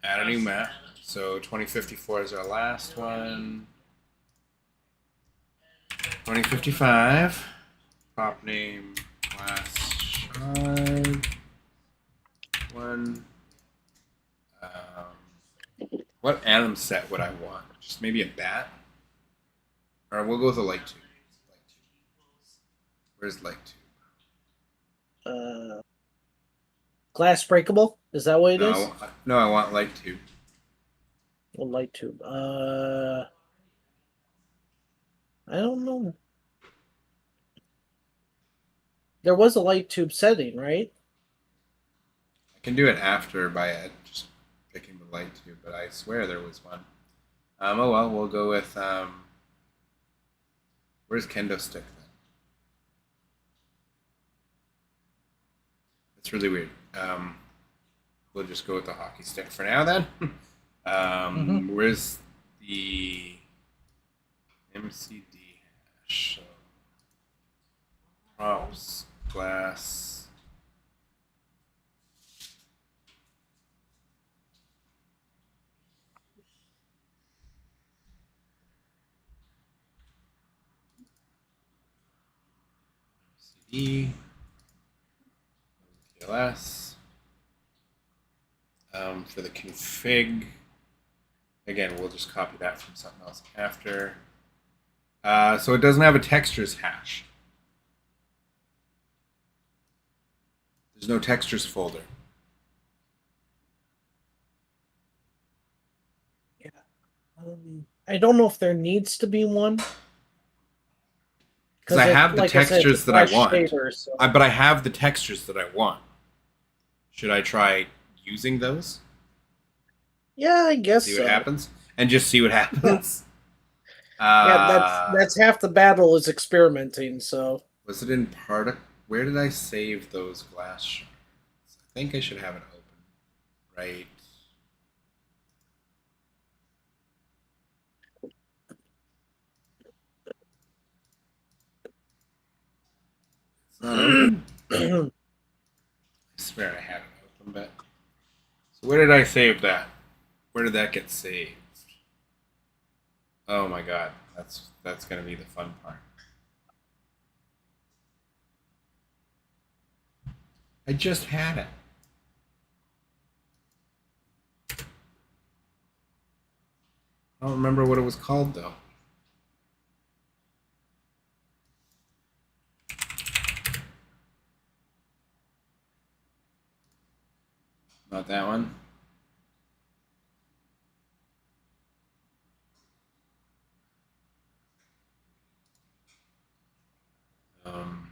add a new map. So 2054 is our last one. 2055. Prop name class shard. One. What anim set would I want? Just maybe a bat? Or we'll go with a light tube. Where's light tube? Glass breakable? Is that what it is? No, I want light tube. Well, light tube. I don't know. There was a light tube setting, right? I can do it after by just picking the light tube, but I swear there was one. Oh well, we'll go with where's kendo stick then? That's really weird. We'll just go with the hockey stick for now then. Where's the MCD hash? So, props, glass. MCD. TLS. For the config, again, we'll just copy that from something else after. So it doesn't have a textures hash. There's no textures folder. Yeah. I don't know if there needs to be one. Because I have the textures that I want. Shader, so. But I have the textures that I want. Should I try using those? Yeah, I guess see what happens, and just see what happens. Yeah, that's half the battle is experimenting. So was it in part? Where did I save those glass shards? I think I should have it open. Right. It's not open. I swear I had it open, but so where did I save that? Where did that get saved? Oh my god, that's gonna be the fun part. I just had it. I don't remember what it was called though. Not that one. I don't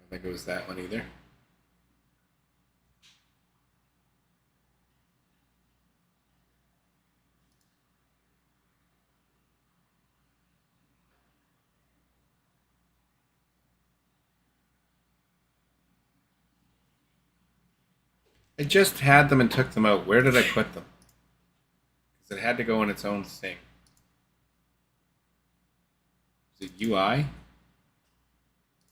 think it was that one either. I just had them and took them out. Where did I put them? Because it had to go in its own thing. Is it UI?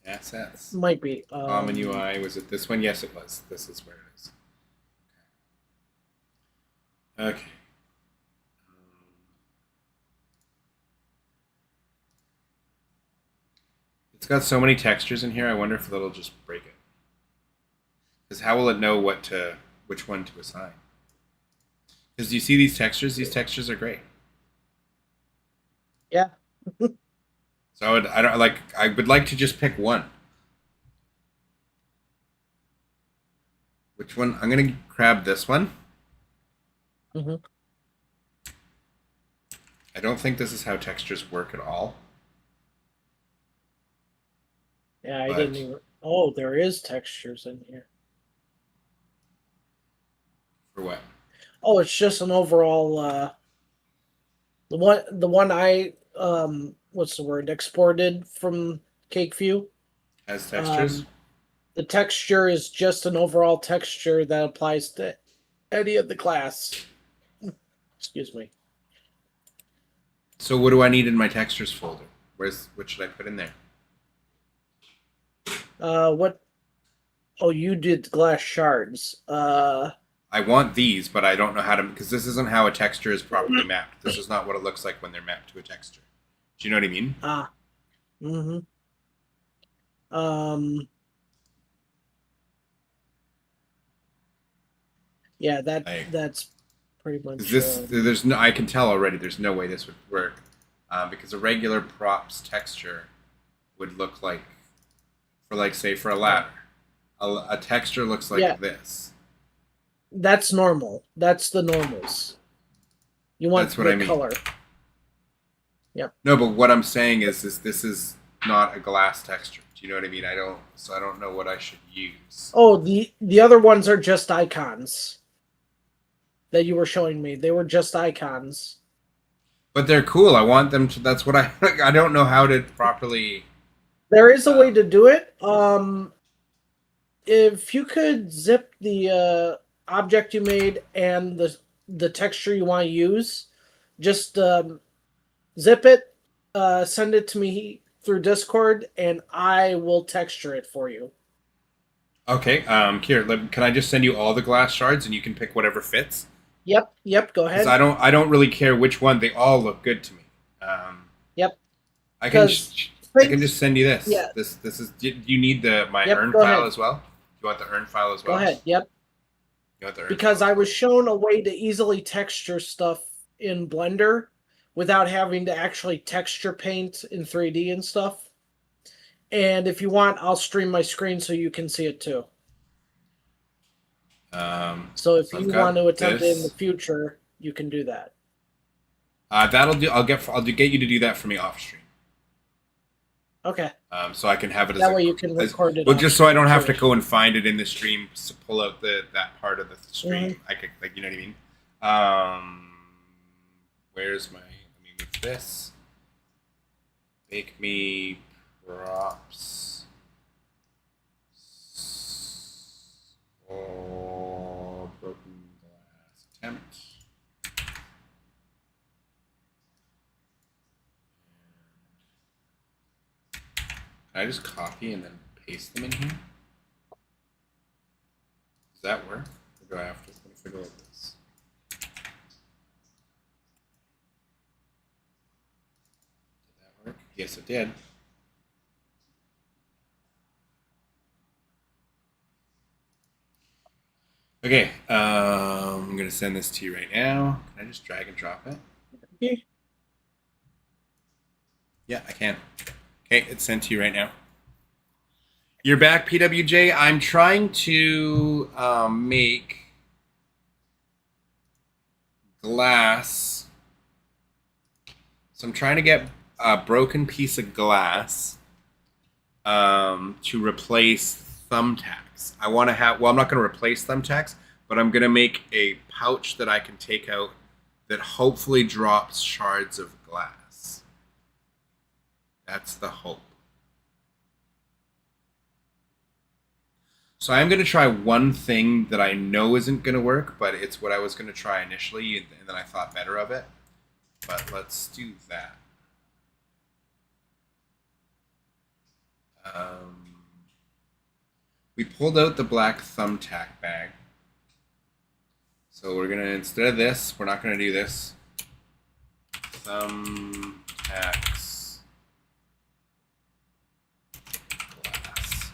Assets. Might be. Common UI. Was it this one? Yes, it was. This is where it is. Okay. It's got so many textures in here. I wonder if it'll just break it. Because how will it know which one to assign? Because do you see these textures? These textures are great. Yeah. So I would like to just pick one. Which one? I'm gonna grab this one. Mm-hmm. I don't think this is how textures work at all. Yeah, I didn't even. Oh, there is textures in here. For what? Oh, it's just an overall. The one I what's the word, exported from CakeView. Has textures? The texture is just an overall texture that applies to any of the class. Excuse me. So what do I need in my textures folder? What should I put in there? What? Oh, you did glass shards. I want these, but I don't know how to, because this isn't how a texture is properly mapped. This is not what it looks like when they're mapped to a texture. Do you know what I mean? Mm-hmm. Yeah, that's pretty much. There's no. I can tell already. There's no way this would work, because a regular props texture would look like, for a ladder, a texture looks like this. That's normal. That's the normals. You want That's what the I mean. color. Yep. No, but what I'm saying is this is not a glass texture. Do you know what I mean? I don't know what I should use. Oh, the other ones are just icons that you were showing me. They were just icons. But they're cool. I want them to. That's what I don't know how to properly. There is a way to do it. If you could zip the object you made and the texture you want to use, just zip it, send it to me through Discord, and I will texture it for you. Okay. Here, can I just send you all the glass shards and you can pick whatever fits? Yep. Go ahead. I don't really care which one. They all look good to me. Yep. I can just send you this. Yeah. This is. Do you need my earn go file ahead. as well? Do you want the earn file as well? Go ahead. Yep. You want the earn Because file? I was shown a way to easily texture stuff in Blender without having to actually texture paint in 3D and stuff. And if you want, I'll stream my screen so you can see it too. So if you want to attempt it in the future, you can do that. That'll do. I'll get you to do that for me off stream. Okay. So I can have it as that way you can record it. Well, just so I don't have to go and find it in the stream to pull out that part of the stream. Mm-hmm. I could, you know what I mean. Where's my? Let me move this. Make me props. For broken glass attempt. Can I just copy and then paste them in here? Does that work? Or do I have to figure out this? Did that work? Yes, it did. Okay, I'm gonna going to send this to you right now. Can I just drag and drop it? Yeah. Yeah, I can. Okay, it's sent to you right now. You're back, PWJ. I'm trying to make glass. So I'm trying to get a broken piece of glass to replace thumbtacks. I want to have, well, I'm not going to replace thumbtacks, but I'm going to make a pouch that I can take out that hopefully drops shards of glass. That's the hope. So I'm going to try one thing that I know isn't going to work, but it's what I was going to try initially, and then I thought better of it. But let's do that. We pulled out the black thumbtack bag. So we're going to, instead of this, we're not going to do this. Thumbtacks glass.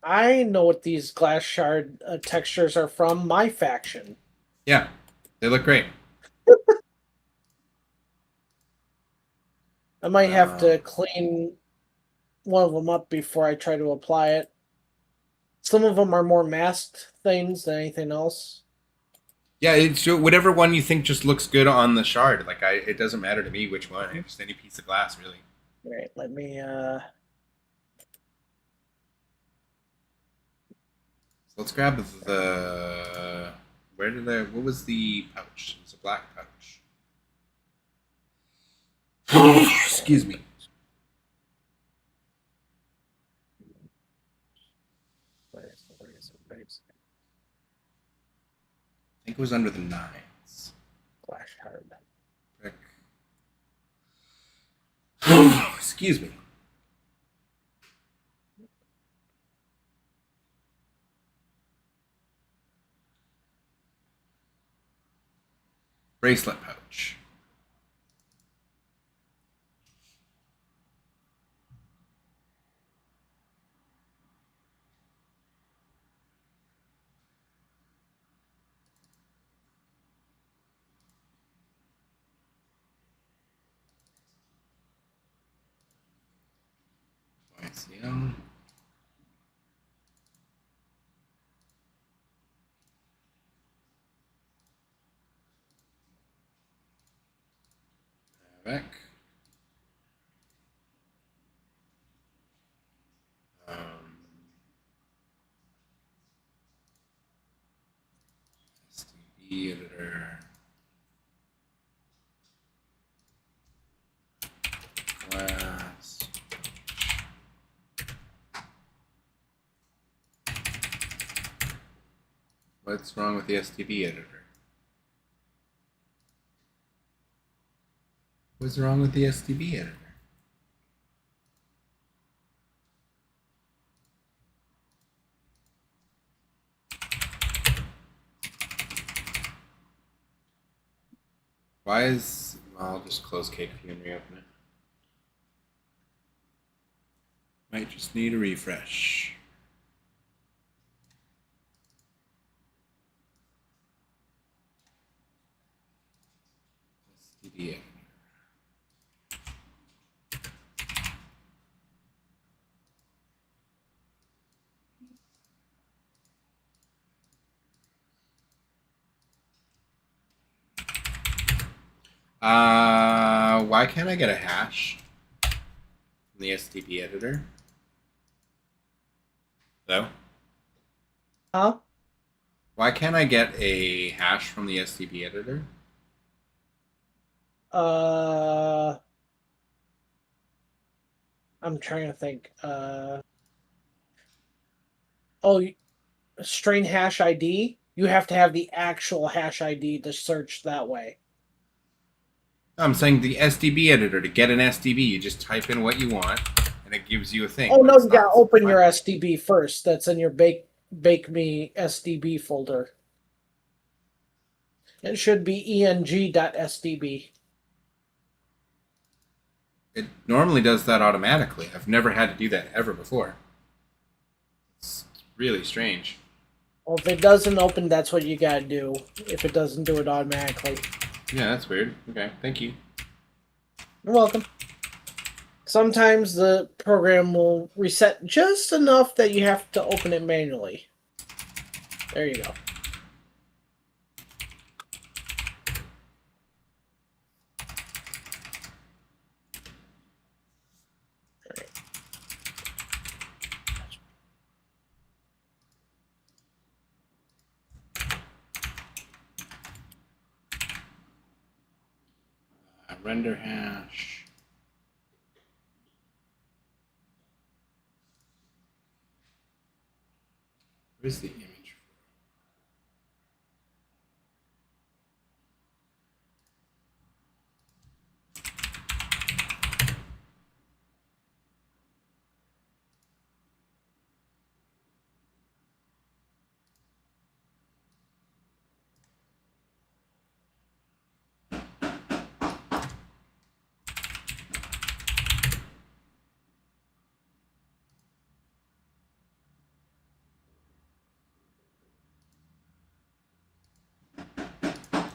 I know what these glass shard textures are from. My faction. Yeah, they look great. I might have to clean one of them up before I try to apply it. Some of them are more masked things than anything else. Yeah, it's whatever one you think just looks good on the shard. Like it doesn't matter to me which one. Just any piece of glass, really. All right, let me. So let's grab the. Where did I? What was the pouch? It was a black pouch. Excuse me. Where is it? I think it was under the 9s. Glass shard. Brick. Excuse me. Bracelet pouch. YCM. Back. SDB editor. Glass. What's wrong with the STB editor? What's wrong with the STB editor? Why is... I'll just close Cake if you can reopen it. Might just need a refresh. STB editor. Why can't I get a hash from the STB editor? Though? Huh? Why can't I get a hash from the STB editor? I'm trying to think. Oh, strain hash ID. You have to have the actual hash ID to search that way. I'm saying the STB editor. To get an STB, you just type in what you want, and it gives you a thing. Oh but no, it's you gotta not- open your SDB first. That's in your bake me SDB folder. It should be eng.sdb. It normally does that automatically. I've never had to do that ever before. really strange. Well, if it doesn't open, that's what you gotta do. If it doesn't do it automatically. Yeah, that's weird. Okay, thank you. You're welcome. Sometimes the program will reset just enough that you have to open it manually. There you go. Render hash. Where's the image?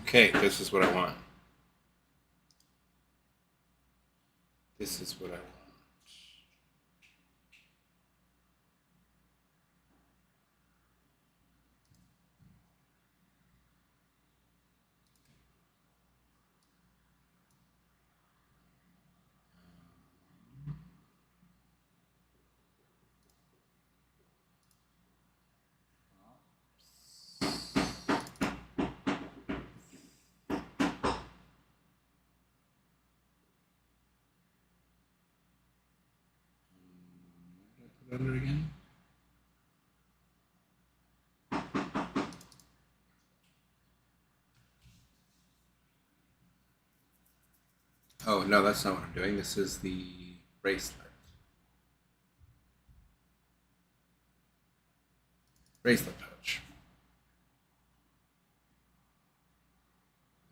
Okay, this is what I want. This is what I want. Put it under again. Oh, no, that's not what I'm doing. This is the bracelet. Bracelet pouch.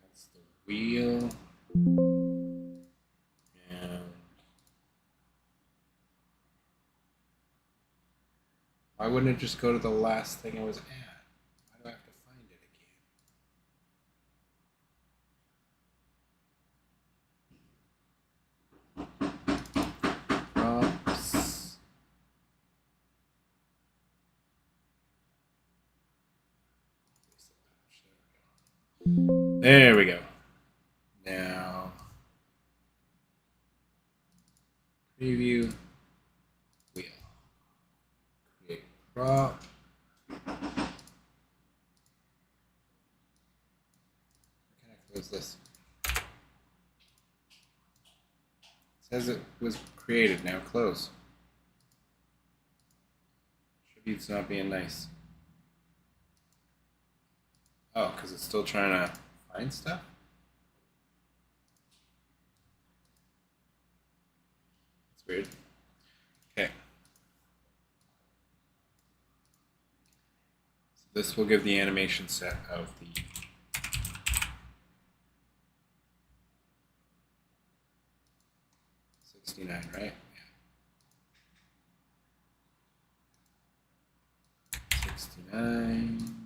That's the wheel. And why wouldn't it just go to the last thing I was at? Why do I have to find it again? Props. There we go. Now, preview, wheel, create prop. How can I close this? It says it was created, now close. Tribute's not being nice. Oh, because it's still trying to find stuff? That's weird. Okay. So this will give the animation set of the '69, right? Yeah. '69.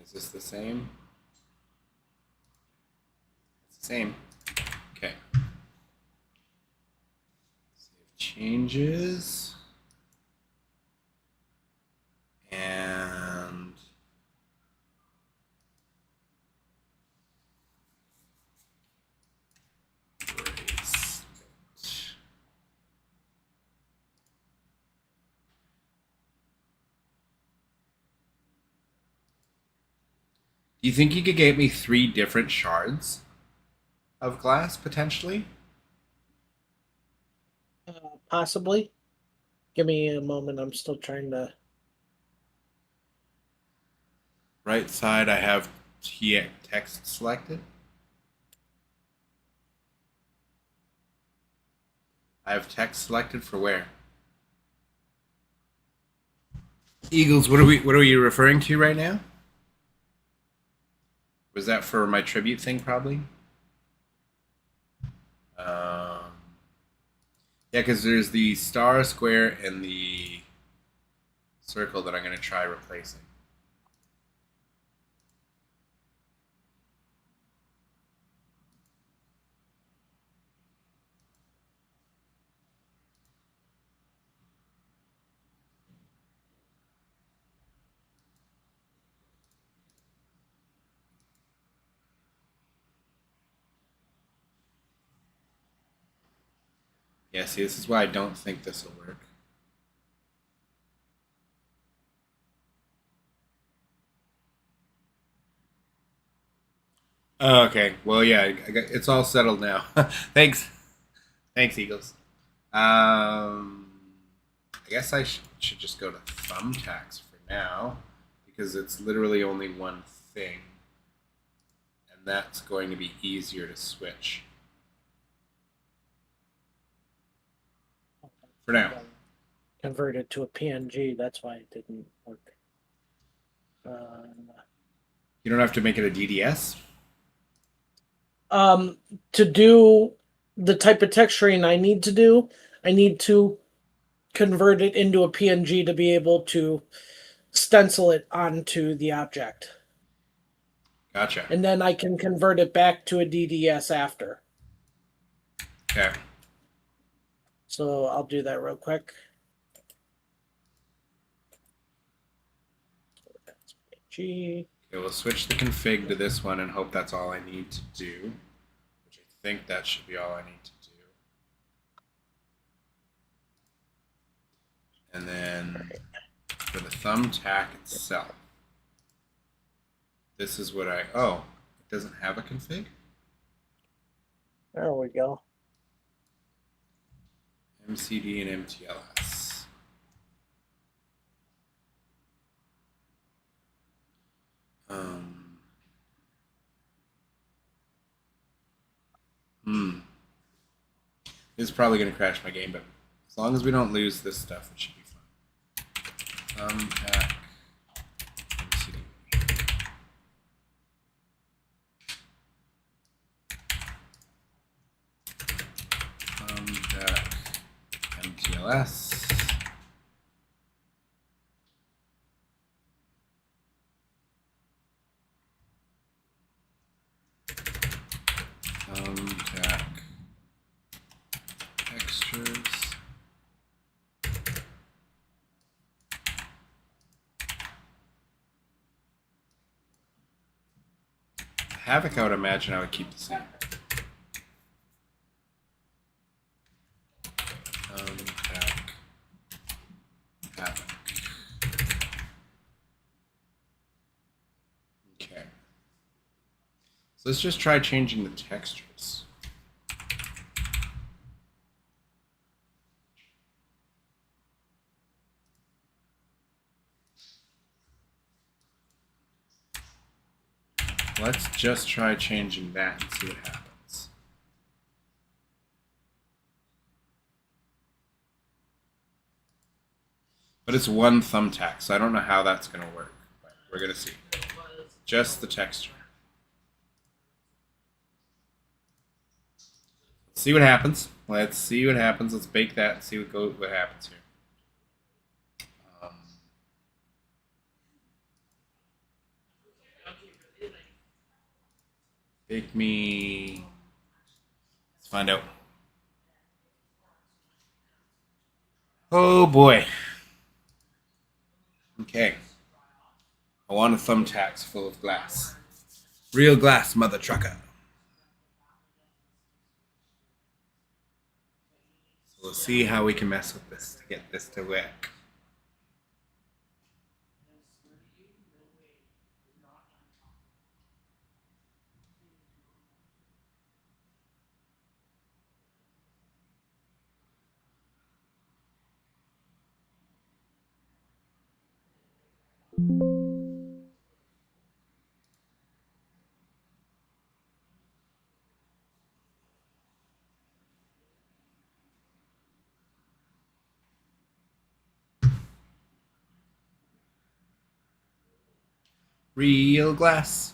Is this the same? It's the same. Okay. Save changes. And bracelet. Do you think you could get me 3 different shards of glass, potentially? Possibly. Give me a moment. I'm still trying to. Right side, I have text selected. I have text selected for where? Eagles, what are you referring to right now? Was that for my tribute thing, probably? Yeah, because there's the star, square, and the circle that I'm going to try replacing. Yeah, see, this is why I don't think this will work. Okay, well, yeah, it's all settled now. Thanks. Thanks, Eagles. I guess I should just go to thumbtacks for now, because it's literally only one thing, and that's going to be easier to switch. For now. Converted to a PNG. That's why it didn't work. You don't have to make it a DDS? To do the type of texturing I need to do, I need to convert it into a PNG to be able to stencil it onto the object. Gotcha. And then I can convert it back to a DDS after. Okay. So I'll do that real quick. Okay, we'll switch the config to this one and hope that's all I need to do. Which I think that should be all I need to do. And then for the thumbtack itself, this is what it doesn't have a config? There we go. MCD and MTLS. This is probably going to crash my game, but as long as we don't lose this stuff, it should be fun. Thumbtack. MCD. Thumbtack. MTLS. Thumbtack. Textures. Havoc, I would imagine I would keep the same. Thumbtack. Havoc. Okay. So let's just try changing the textures. Let's just try changing that and see what happens. But it's one thumbtack, so I don't know how that's going to work. But we're going to see. Just the texture. Let's see what happens. Let's see what happens. Let's bake that and see what happens here. Bake me. Let's find out. Oh boy. Okay. I want a thumbtacks full of glass. Real glass, mother trucker. So we'll see how we can mess with this to get this to work. Real glass,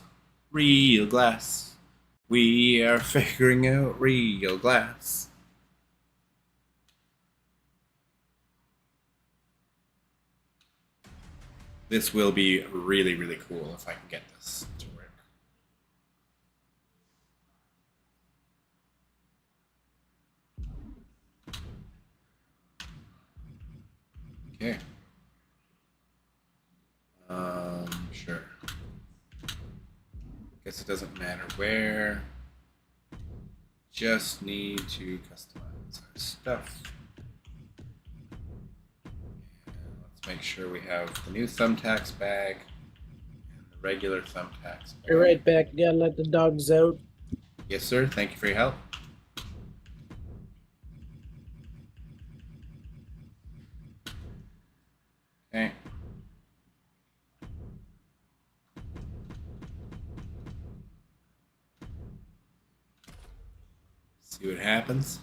real glass. We are figuring out real glass. This will be really, really cool if I can get this to work. Okay. Sure. Guess it doesn't matter where. Just need to customize our stuff. And let's make sure we have the new thumbtacks bag and the regular thumbtacks bag. Be right back. You gotta let the dogs out. Yes, sir. Thank you for your help. Okay. See what happens.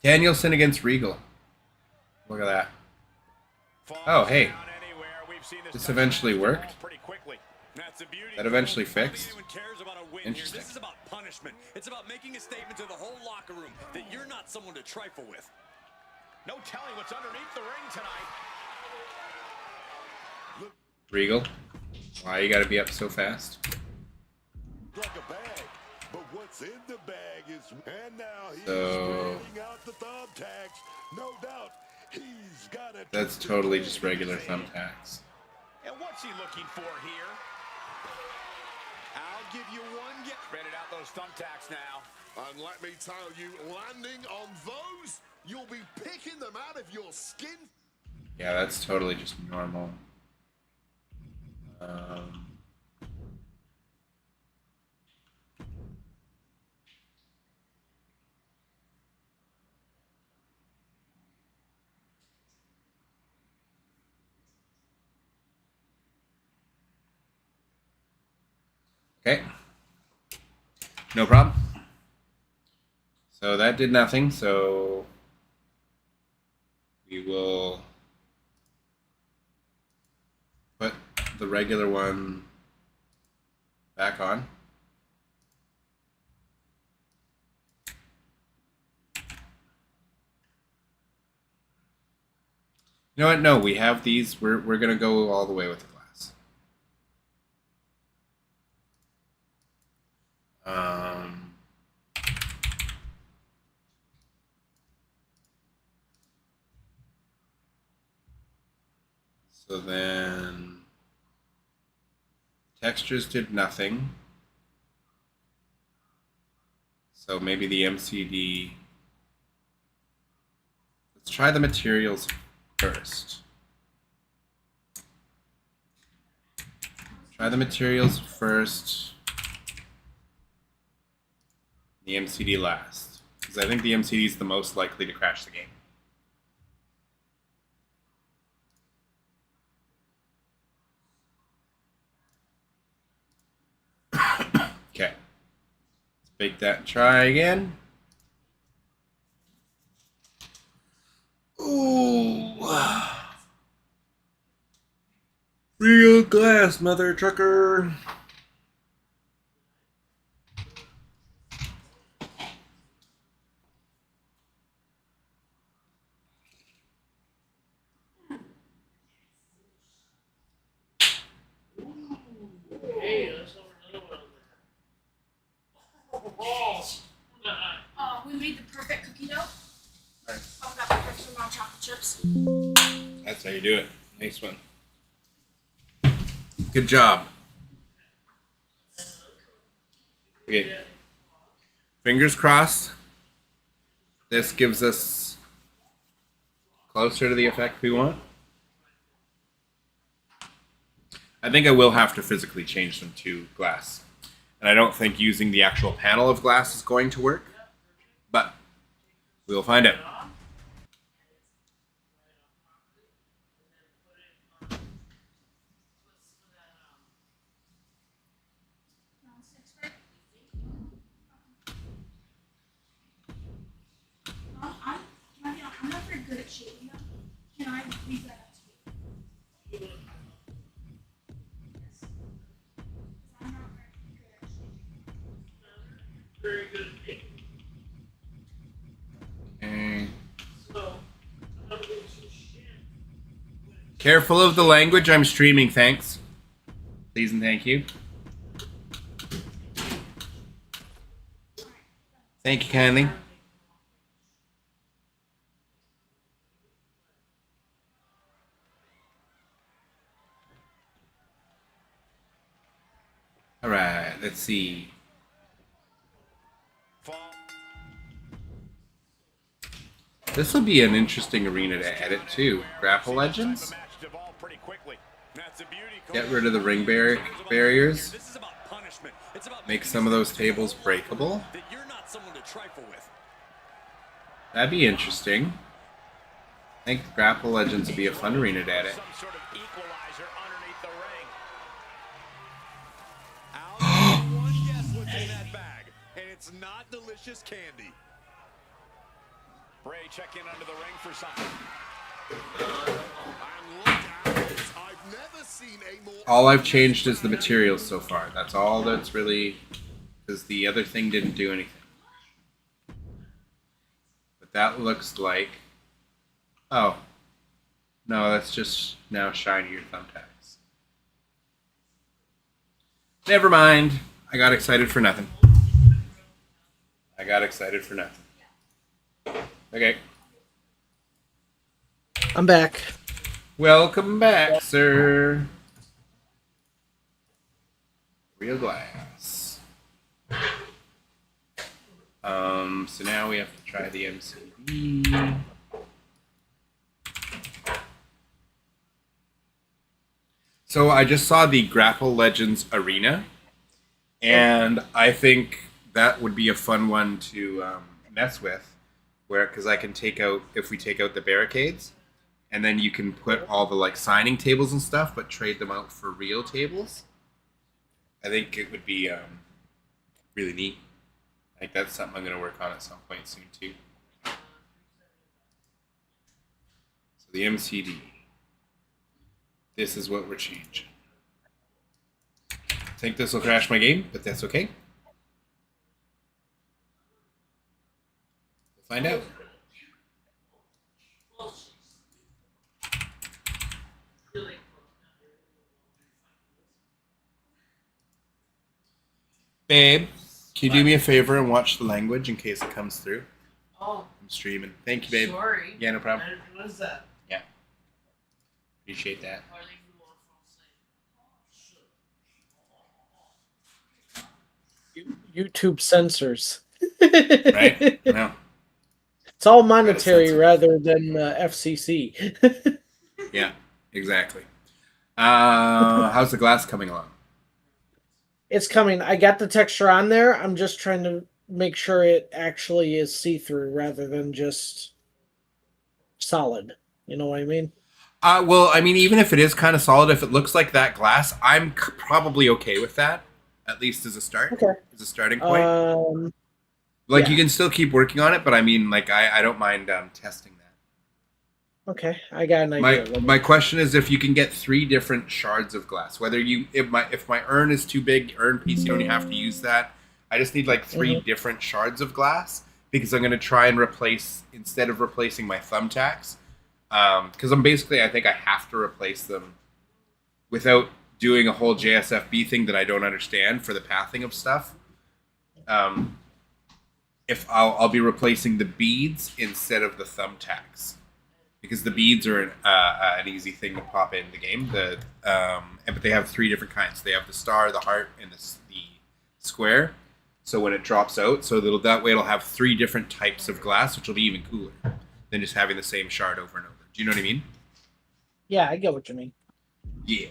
Danielson against Regal. Look at that. Oh, hey. This eventually worked. That eventually fixed. Interesting. This is about punishment. It's about making a statement to the whole locker room that you're not someone to trifle with. No telling what's underneath the ring tonight. Regal, why you gotta be up so fast? Like a bag, but what's in the bag is, and now he's So bringing out the thumbtacks. No doubt, he's got it. that's totally just regular thumbtacks. And what's he looking for here? I'll give you one get. Spreading out those thumbtacks now. And let me tell you, landing on those, you'll be picking them out of your skin. Yeah, that's totally just normal. Okay. No problem. So that did nothing, so we will put the regular one back on. You know what? No, we have these. We're gonna go all the way with the glass. So then textures did nothing. So maybe the MCD. Let's try the materials first. Try the materials first. The MCD last. Because I think the MCD is the most likely to crash the game. Okay. Let's bake that and try again. Ooh. Real glass, mother trucker. Hey, there's another one there. We made the perfect cookie dough. Nice. I've got the perfect amount of chocolate chips. That's how you do it. Nice one. Good job. Okay. Fingers crossed. This gives us closer to the effect we want. I think I will have to physically change them to glass. And I don't think using the actual panel of glass is going to work. But we'll find out. I'm not very good at shaping them. Can I leave that up to you? I'm not very good at shaping them. Very good. Careful of the language. I'm streaming. Thanks. Please and thank you. Thank you kindly. All right, let's see. This will be an interesting arena to edit too. Grapple Legends. Get rid of the ring barriers. Make some of those tables breakable. That'd be interesting. I think Grapple Legends would be a fun arena to edit. It's not delicious candy. Bray check in under the ring for something. And look at this. I've never seen a more... All I've changed is the materials so far. That's all that's really... Because the other thing didn't do anything. But that looks like... Oh. No, that's just now shinier thumbtacks. Never mind. I got excited for nothing. Okay. I'm back. Welcome back, sir. Real glass. So now we have to try the MCB. So I just saw the Grapple Legends Arena, and I think that would be a fun one to mess with, because I can take out, if we take out the barricades, and then you can put all the like signing tables and stuff, but trade them out for real tables. I think it would be really neat. I think that's something I'm going to work on at some point soon too. So the MCD. This is what we're changing. I think this will crash my game, but that's okay. We'll find out. Babe, can you do me a favor and watch the language in case it comes through? Oh, I'm streaming. Thank you, babe. sorry. Yeah, no problem. What is that? Yeah. Appreciate that. Why leave you on false YouTube censors. Right? No. It's all monetary censor. rather than FCC. Yeah, exactly. How's the glass coming along? It's coming. I got the texture on there. I'm just trying to make sure it actually is see-through rather than just solid. You know what I mean? Well, I mean, even if it is kind of solid, if it looks like that glass, I'm probably okay with that, at least as a start. Okay. As a starting point. Yeah. You can still keep working on it, but I mean, like, I don't mind testing that. Okay, I got an idea. My question is if you can get 3 different shards of glass. Whether if my urn is too big, urn piece, you don't have to use that. I just need like 3 different shards of glass because I'm gonna try and replace, instead of replacing my thumbtacks, because I think I have to replace them without doing a whole JSFB thing that I don't understand for the pathing of stuff. If I'll be replacing the beads instead of the thumbtacks. Because the beads are an easy thing to pop in the game. But they have 3 different kinds. They have the star, the heart, and the square. So when it drops out, that way it'll have 3 different types of glass, which will be even cooler than just having the same shard over and over. Do you know what I mean? Yeah, I get what you mean. Yeah.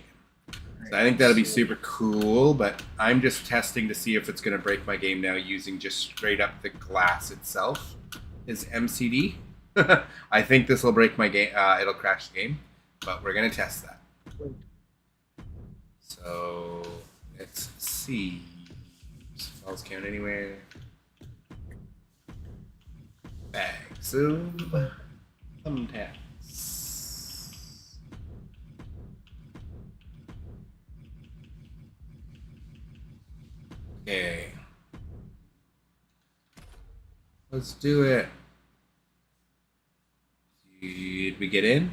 So I think that'll be super cool, but I'm just testing to see if it's going to break my game now using just straight up the glass itself as MCD. I think this will break my game. It'll crash the game, but we're gonna test that. So let's see. Spells count anywhere. Bags of thumbtacks. Okay. Let's do it. Did we get in?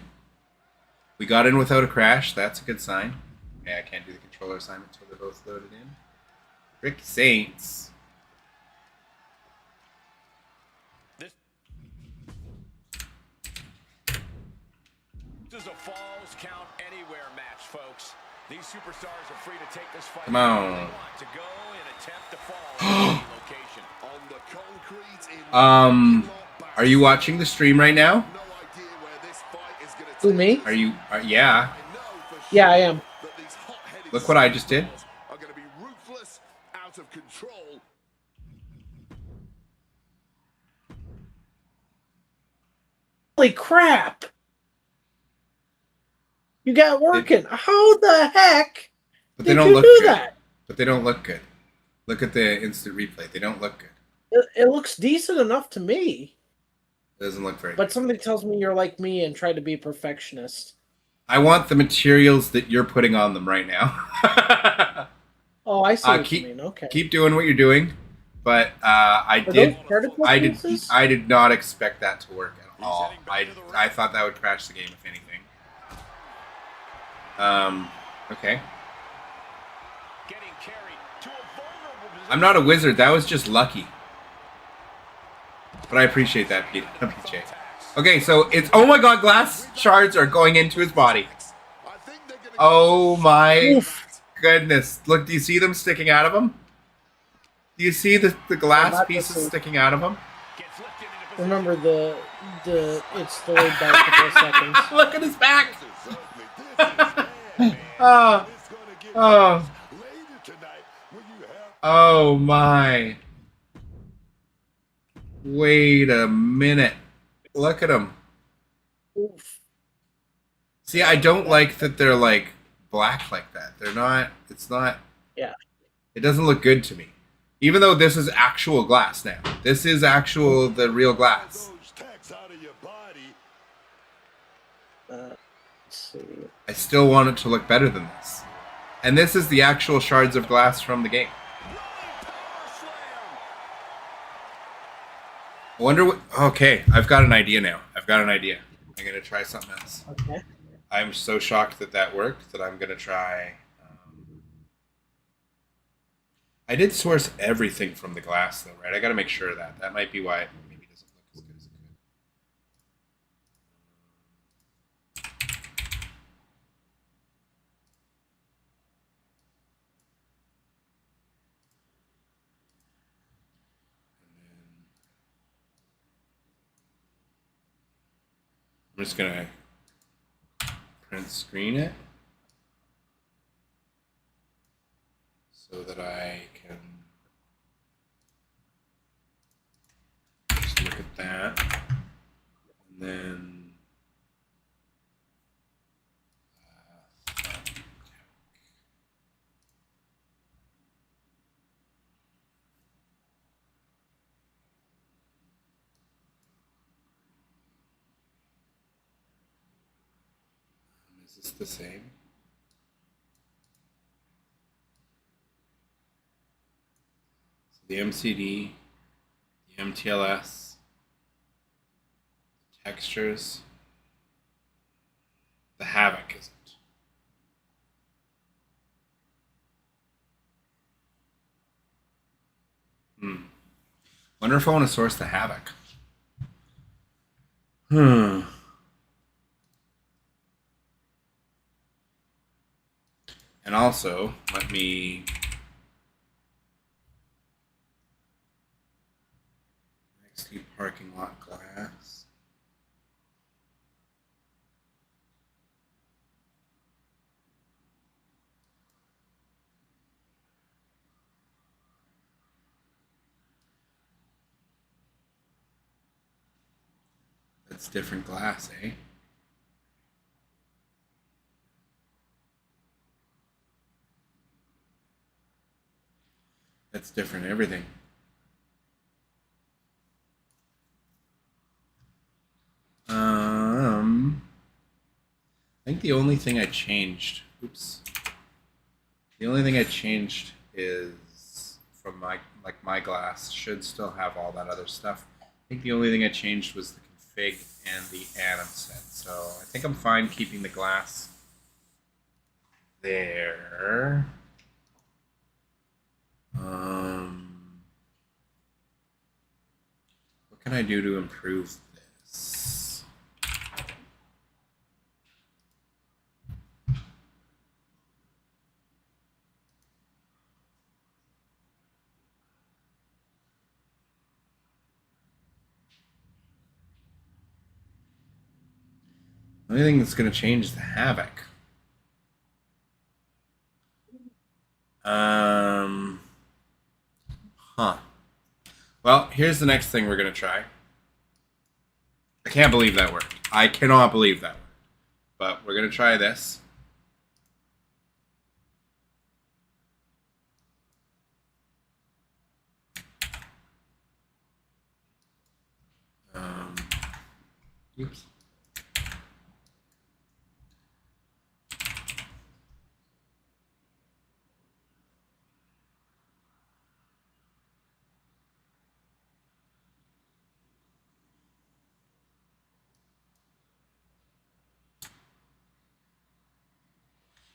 We got in without a crash. That's a good sign. Okay, I can't do the controller assignment until they're both loaded in. Rick Saints. This is a Falls Count Anywhere match, folks. These superstars are free to take this fight Come on. anywhere they want to go and attempt to fall in any location. On the concrete in Are you watching the stream right now? no idea where this fight is going to Who, me? Are you? Yeah. I know for sure Yeah, I am. that these hot-headed Look what I just did. superstars are going to be ruthless, out of control. Holy crap! You got working. How the heck But they did don't you look do good. that? But they don't look good. Look at the instant replay. They don't look good. It looks decent enough to me. It doesn't look very But good. something tells me you're like me and try to be a perfectionist. I want the materials that you're putting on them right now. Oh, I see what keep, you mean. Okay. keep doing what you're doing. But I Are did. those particle I did. pieces? I did not expect that to work at all. I thought that would crash the game if anything. Okay. Getting carried to a vulnerable position. I'm not a wizard. That was just lucky. But I appreciate that, PJ. Okay, so it's oh my god, glass shards are going into his body. I think they're going to Oh my Oof. goodness! Look, do you see them sticking out of him? Do you see the glass Not pieces this sticking out of him? Gets lifted into position. Remember the it's delayed by a couple of seconds. Look at his back. certainly this is Oh, it's going to give oh, later tonight when you have oh my! Wait a minute! Look at him. Oof. See, I don't like that they're like black like that. They're not. It's not. Yeah. It doesn't look good to me. Even though this is actual glass now. This is actual, the real glass. those tacks out of your body. Let's see. I still want it to look better than this. And this is the actual shards of glass from the game. I wonder what... Okay, I've got an idea now. I'm going to try something else. Okay. I'm so shocked that that worked that I'm going to try... I did source everything from the glass, though, right? I got to make sure of that. That might be why it maybe doesn't look as good as it could. I'm just going to print screen it so that I can just look at that. And then is this the same? So the MCD, the MTLS, the textures, the Havoc isn't. Wonder if I want to source the Havoc. And also, let me XD parking lot glass. That's different glass, eh? That's different everything. I think the only thing I changed, the only thing I changed is from my glass should still have all that other stuff. I think the only thing I changed was the config and the anim set. So I think I'm fine keeping the glass there. What can I do to improve this? The only thing that's going to change is the Havoc. Well, here's the next thing we're going to try. I can't believe that worked. I cannot believe that worked. But we're going to try this. Oops.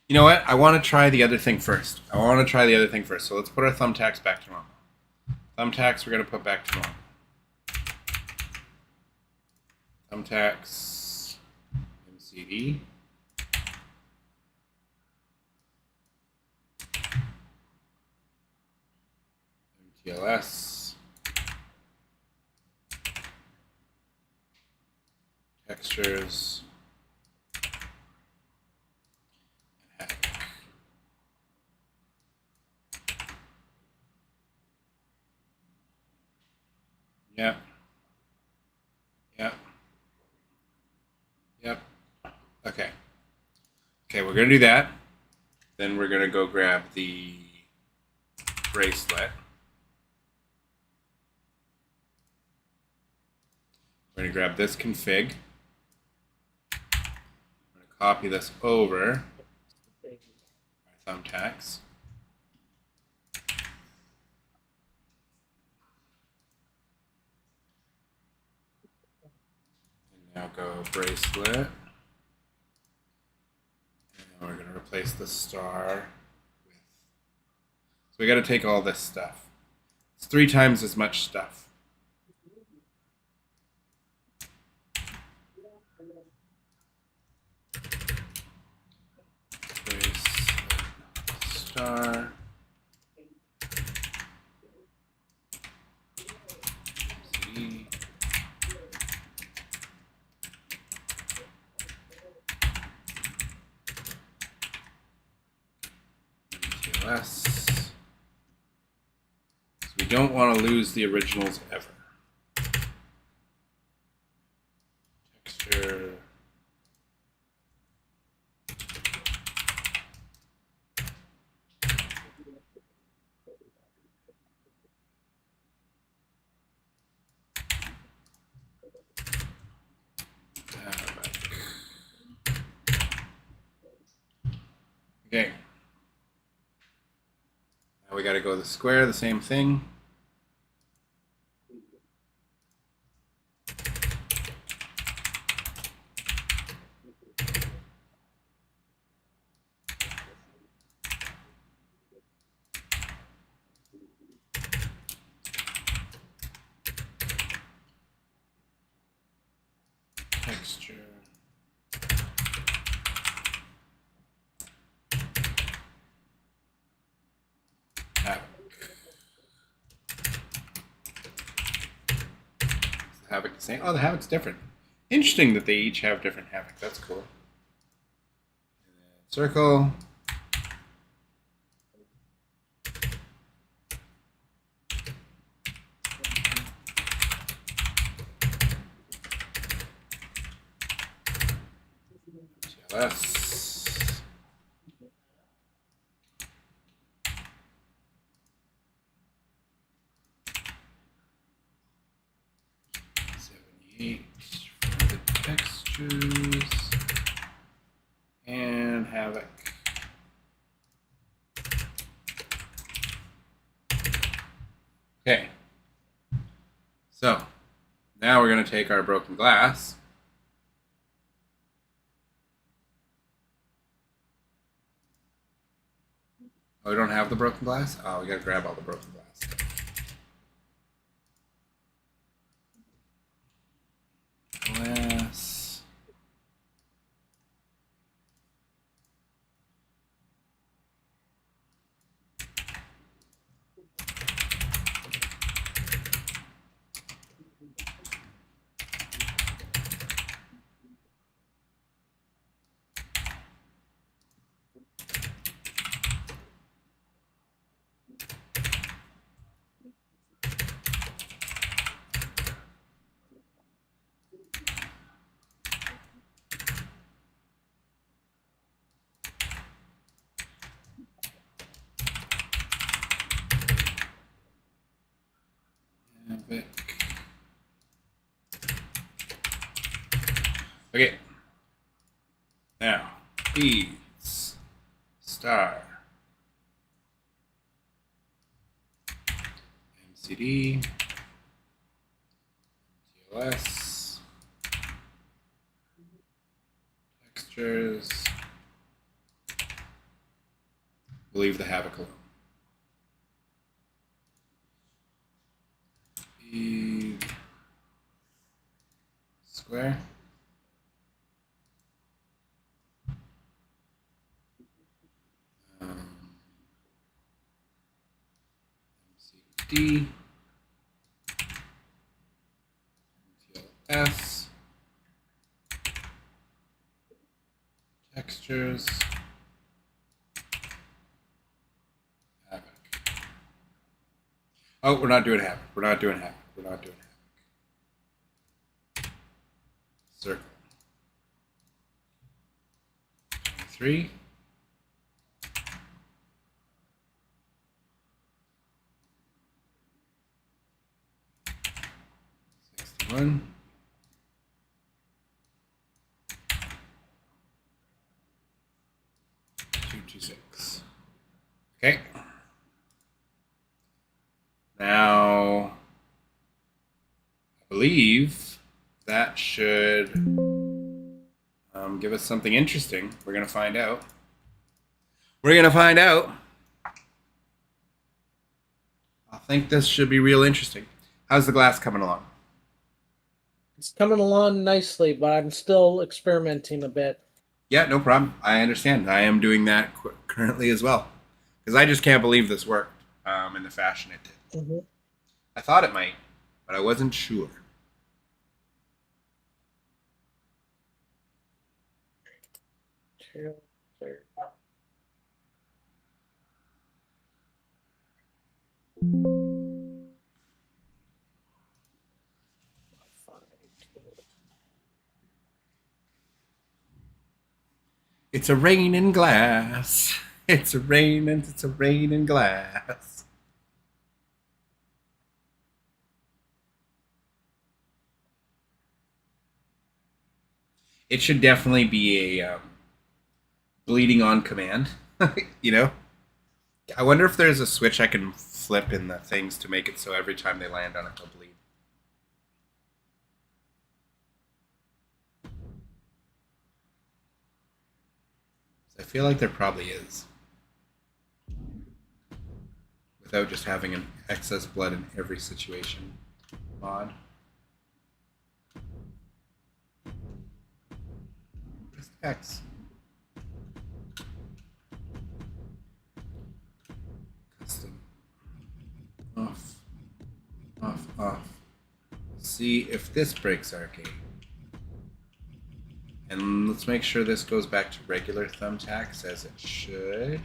You know what? I want to try the other thing first. So let's put our thumbtacks back to normal. Thumbtacks we're going to put back to normal. Thumbtacks. MCD. MTLS. Textures. Yep. Yep. Yep. Okay. Okay, we're going to do that. Then we're going to go grab the bracelet. We're going to grab this config. We're going to copy this over our thumbtacks. Now go bracelet. And we're going to replace the star with. So we got to take all this stuff. It's 3 times as much stuff. Bracelet, star. CD. So we don't want to lose the originals ever. Texture. Okay. Now we got to go to the square, the same thing. Texture. Havoc the same? Oh, the Havoc's different. Interesting that they each have different Havoc. That's cool. And then circle. TLS. For the textures and Havoc. Okay. So now Now we're going to take our broken glass. Oh, we don't have the broken glass? Oh, we got to grab all the broken glass. Glass. Okay. Now, beads, star, MCD, TLS, textures. We'll leave the Havoc alone. Bead, square. MCD, TLS, textures, Havoc. Oh, we're not doing Havoc. We're not doing Havoc. We're not doing Havoc. Circle. 23. One. 226. Okay. Now, I believe that should give us something interesting. We're gonna find out. We're gonna find out. I think this should be real interesting. How's the glass coming along? It's coming along nicely, but I'm still experimenting a bit. Yeah, no problem. I understand. I am doing that currently as well. Because I just can't believe this worked in the fashion it did. Mm-hmm. I thought it might, but I wasn't sure. Two, three. It's a rain in glass. It's a rain and it's a rain in glass. It should definitely be a bleeding on command. You know? I wonder if there's a switch I can flip in the things to make it so every time they land on it, they'll bleed. I feel like there probably is. Without just having an excess blood in every situation mod. Just X. Custom. Off. Off, off. See if this breaks arcade. And let's make sure this goes back to regular thumbtacks as it should.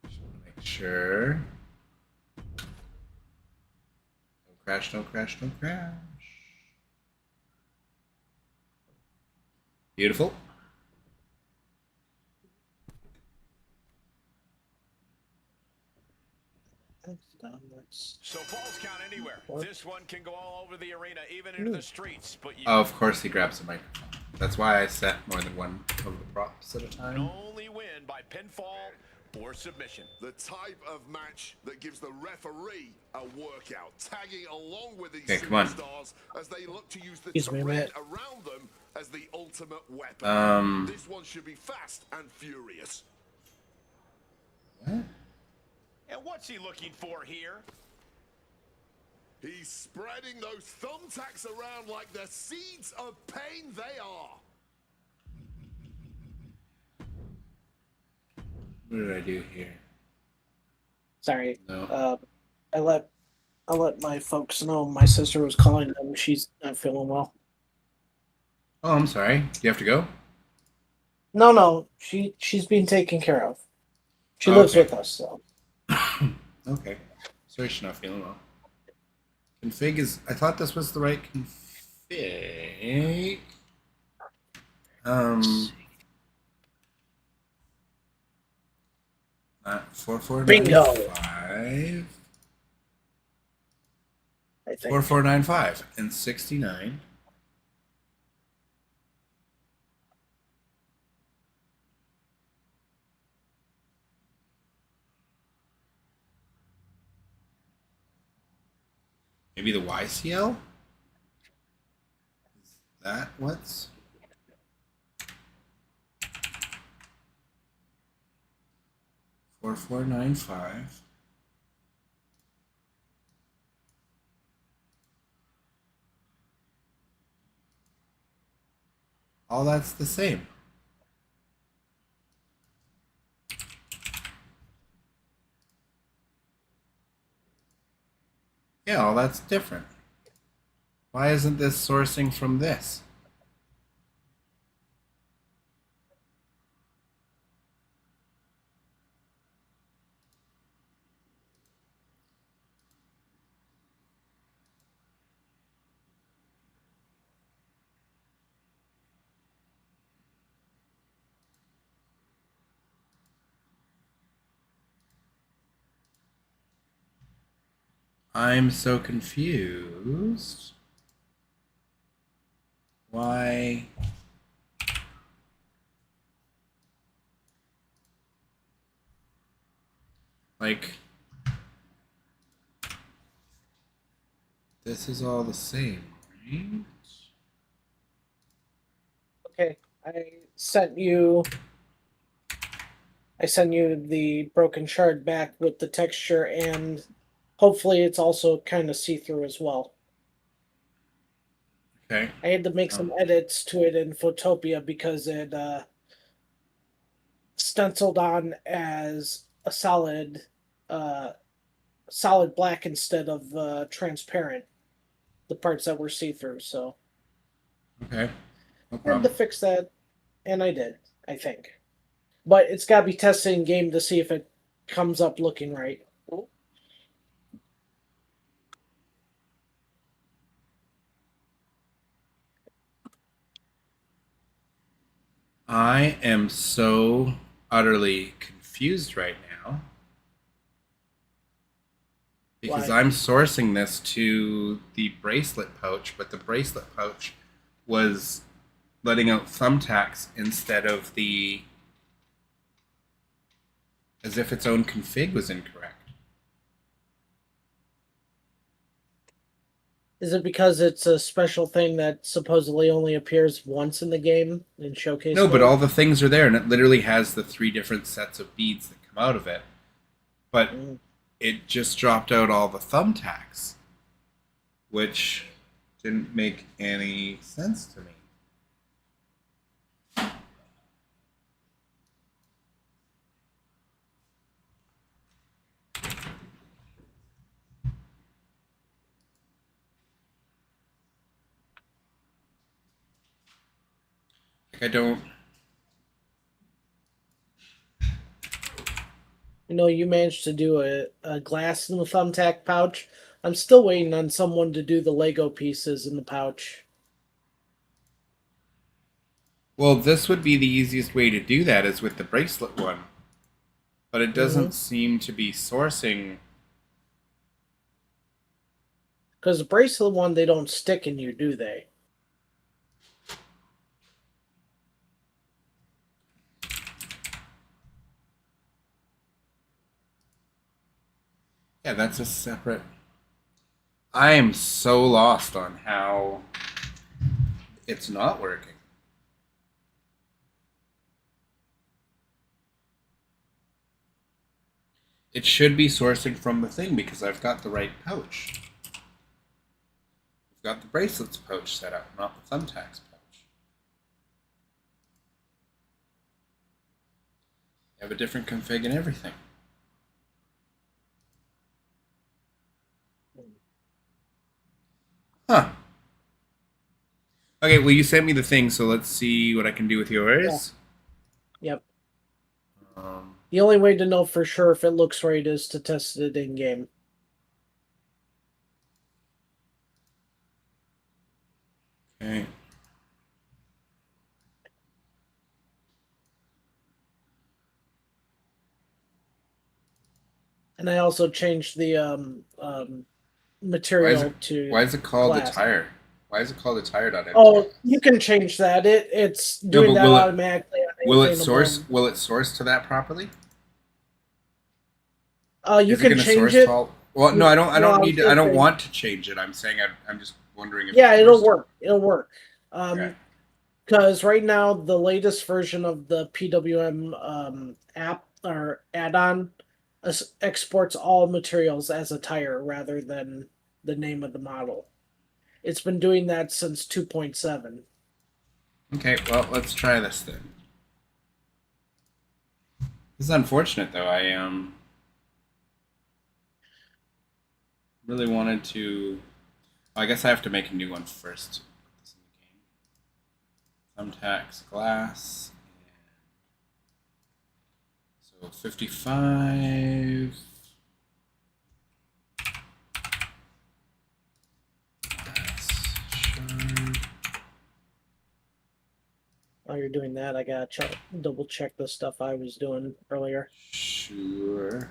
Just want to make sure. Don't crash, don't crash, don't crash. Beautiful. So falls count anywhere. This one can go all over the arena, even into the streets. But you Oh, of course he grabs the microphone. That's why I set more than one of the props at a can time. only win by pinfall or submission. The type of match that gives the referee a workout, tagging along with these Okay, come on. superstars as they look to use the Excuse me, terrain Matt. around them as the ultimate weapon. This one should be fast and furious. What? And what's he looking for here? He's spreading those thumbtacks around like the seeds of pain they are. What did I do here? Sorry. No. I let my folks know my sister was calling them. She's not feeling well. Oh, I'm sorry. Do you have to go? No. She's being taken care of. She lives Okay. with us, so. Okay. Sorry, she's not feeling well. Config is. I thought this was the right config. 4495. I think. 4495 and 69. Maybe the YCL? Is that what's... Four 495. All that's the same. Yeah, all that's different. Why isn't this sourcing from this? I'm so confused. Why? Like, this is all the same, right? Okay, I sent you the broken shard back with the texture, and hopefully it's also kind of see-through as well. Okay. I had to make some edits to it in Photopia because it stenciled on as a solid black instead of transparent, the parts that were see-through. So Okay. No I had to problem. fix that, and I did, I think. But it's got to be tested in game to see if it comes up looking right. I am so utterly confused right now. Because Why? I'm sourcing this to the bracelet pouch, but the bracelet pouch was letting out thumbtacks instead of the... as if its own config was incorrect. Is it because it's a special thing that supposedly only appears once in the game in showcase? No, but mode? all the things are there, and it literally has the 3 different sets of beads that come out of it. But it just dropped out all the thumbtacks, which didn't make any sense to me. Like, I don't... You know, you managed to do a glass in the thumbtack pouch. I'm still waiting on someone to do the Lego pieces in the pouch. Well, this would be the easiest way to do that is with the bracelet one. But it doesn't seem to be sourcing... Because the bracelet one, they don't stick in you, do they? Yeah, that's a separate. I am so lost on how it's not working. It should be sourcing from the thing because I've got the right pouch. I've got the bracelets pouch set up, not the thumbtacks pouch. I have a different config and everything. Huh. Okay, well, you sent me the thing, so let's see what I can do with yours. Yep. Um, The only way to know for sure if it looks right is to test it in game. okay. And I also changed the material to Why is it called glass. attire? Why is it called attire.mtl? Oh, you can change that. It's No, doing but that will it automatically. On anything above. will it source to that properly? You Is it can going to change source it. to all? Well, no, I Well, don't I need was to, I gonna don't say- want to change it. I'm saying I'm just wondering if Yeah, it it'll sourced. work. It'll work. Okay. Because right now the latest version of the PWM app or add-on exports all materials as a tire rather than the name of the model. It's been doing that since 2.7. Okay, well, let's try this then. This is unfortunate though. I really wanted to. I guess I have to make a new one first to put this in the game. Thumbtacks, glass, and so 55. Shard. While you're doing that, I gotta double check the stuff I was doing earlier. Sure.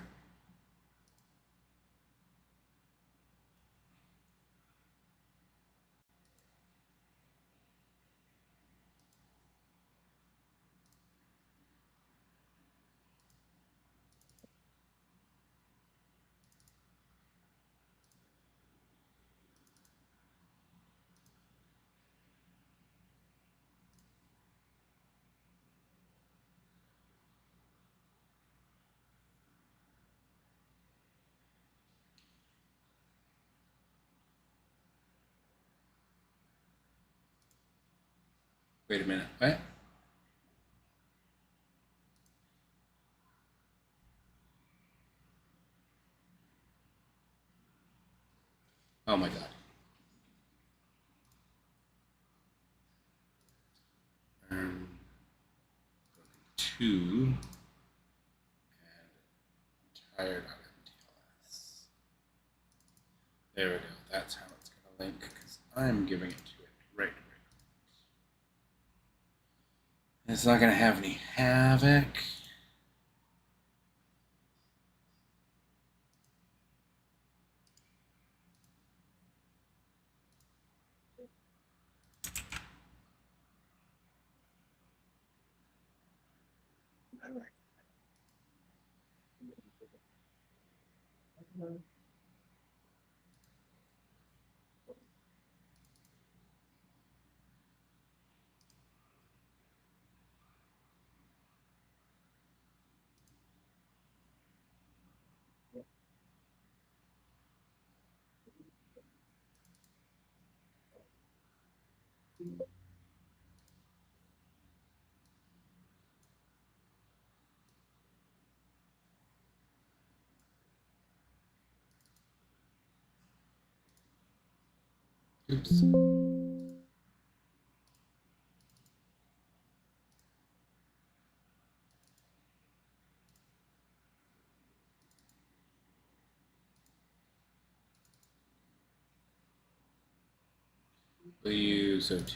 Wait a minute. What? Oh my god. Two. And tired.mtls. There we go. That's how it's going to link because I'm giving it to it right. It's not going to have any havoc. Oops. We'll use O2.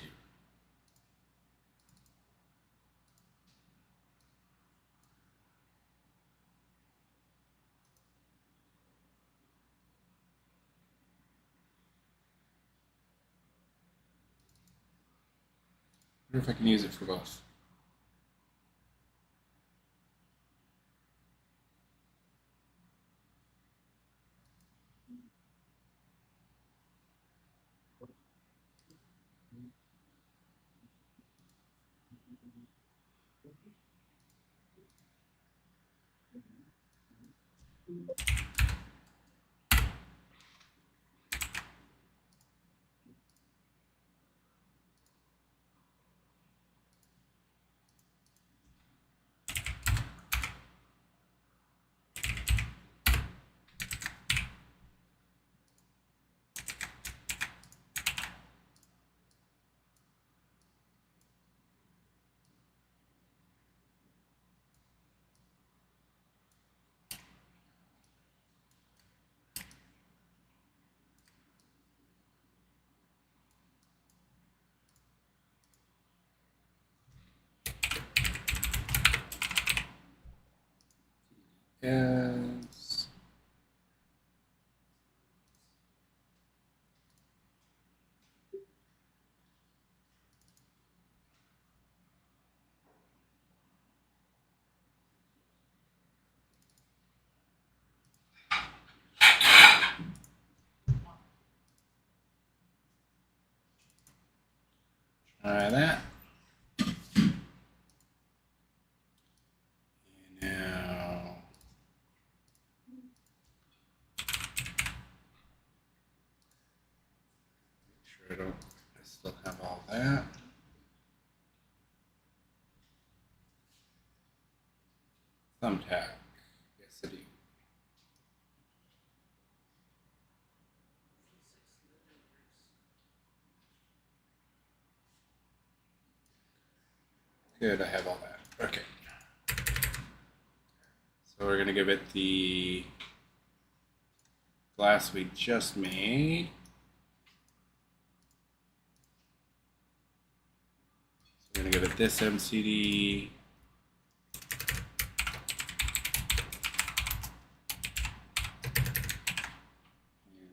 I wonder if I can use it for both. Yes. Try that. And now. Make sure I still have all that. Thumbtack. Yes, I do. Good, I have all that. Okay. So we're going to give it the glass we just made. So we're going to give it this MCD.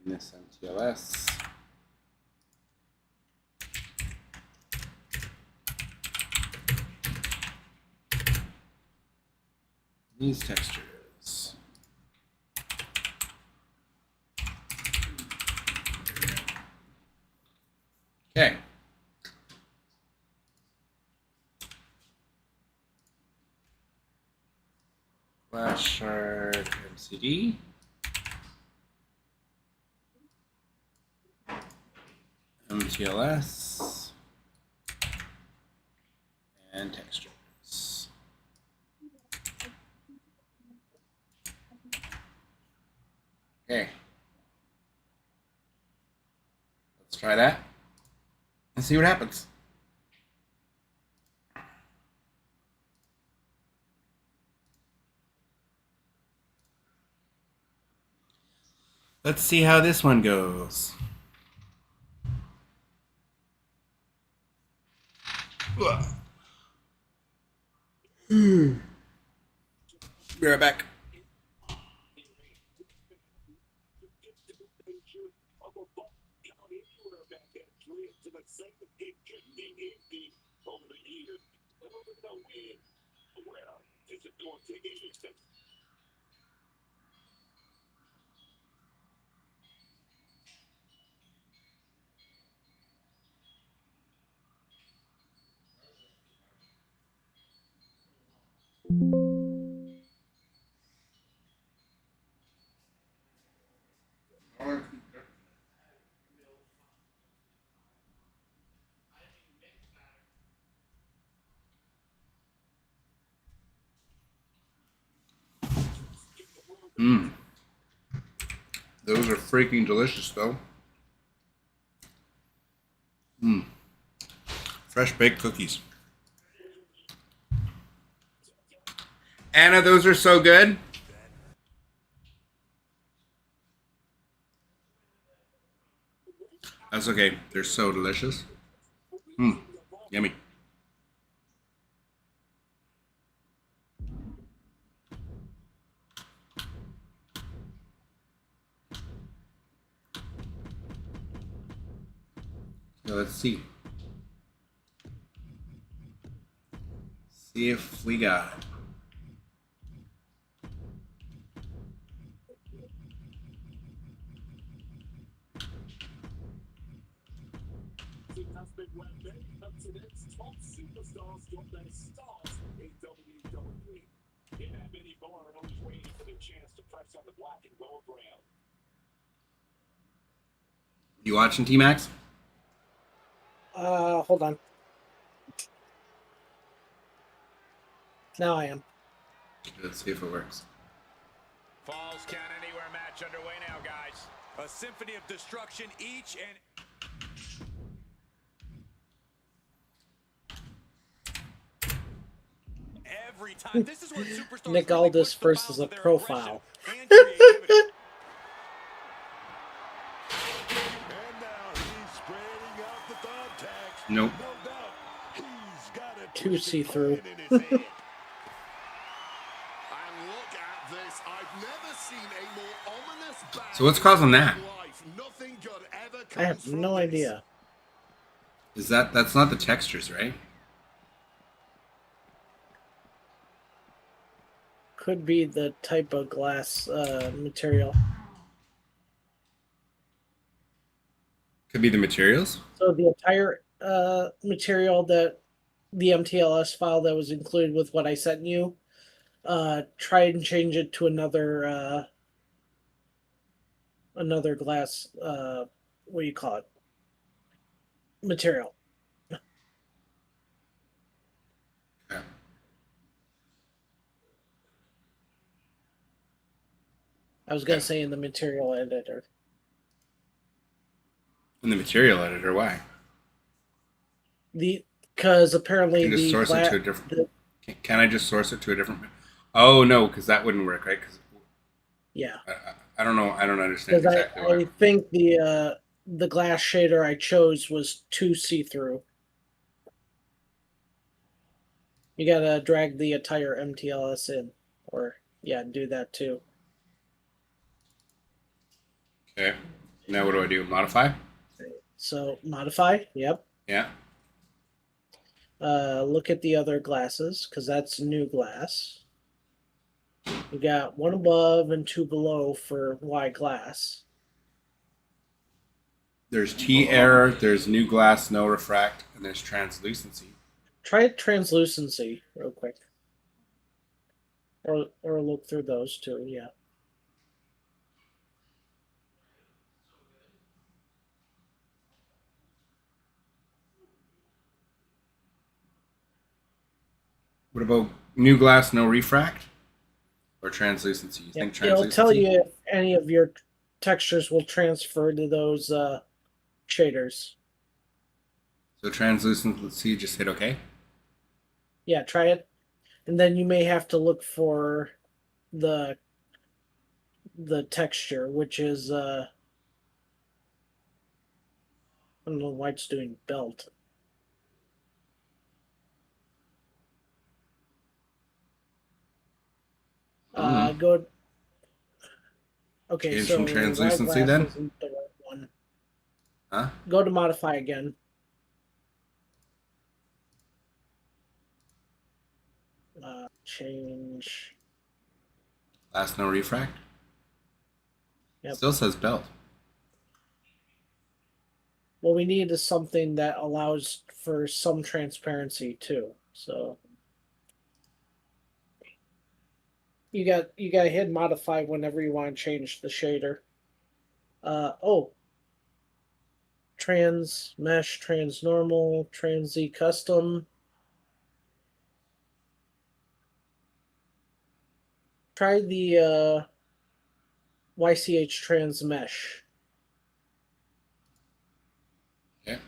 And this MTLS. These textures. Okay. Flash shard MCD. MTLS. And textures. Okay. Let's try that and see what happens. Let's see how this one goes. Be right back. Mmm. Those are freaking delicious, though. Mmm. Fresh baked cookies. Anna, those are so good. That's okay. They're so delicious. Mmm. Yummy. So let's see. See if we got it. Top superstars got their start in WWE. In that many You watching T-Max? Hold on. Now I am. Let's see if it works. Falls Count Anywhere match underway now, guys. A symphony of destruction each and... every time. This is where superstars Nick really Aldis push the versus bounds a of their profile. aggression and creativity. And now he's spreading out the thumbtacks. Nope. No doubt he's got a Too twisted see-through. plan in his head. And look at this. I've never seen a more ominous bag So what's causing that? in life. Nothing good ever I have comes from no this. idea. Is that's not the textures, right? Could be the type of glass material. Could be the materials. So the entire material that the MTLS file that was included with what I sent you, try and change it to another glass. What do you call it? Material. Okay. I was gonna say in the material editor. In the material editor, why? Because apparently Can just the source it to a different. Can I just source it to a different? Oh no, because that wouldn't work, right? Because yeah. I don't know. I don't understand Because exactly I why. think the glass shader I chose was too see-through. You gotta drag the entire MTLS in, or yeah, do that too. Okay. Now what do I do? Modify? So modify. Yep. Yeah. Look at the other glasses because that's new glass. We got one above and two below for Y glass. There's T error. There's new glass, no refract, and there's translucency. Try translucency real quick, or look through those two. Yeah. What about new glass, no refract, or translucency? You think It'll translucency? tell you if any of your textures will transfer to those shaders. So translucency, just hit OK. Yeah, try it, and then you may have to look for the texture, which is I don't know why it's doing belt. Go. Okay, Change so from translucency Y glass then? isn't the right one. Huh? Go to modify again. Change. Glass, no refract. Yep. Still says belt. What we need is something that allows for some transparency too. So you got to hit modify whenever you want to change the shader. Trans mesh, trans normal, trans Z custom. Try the YCH trans mesh. Okay.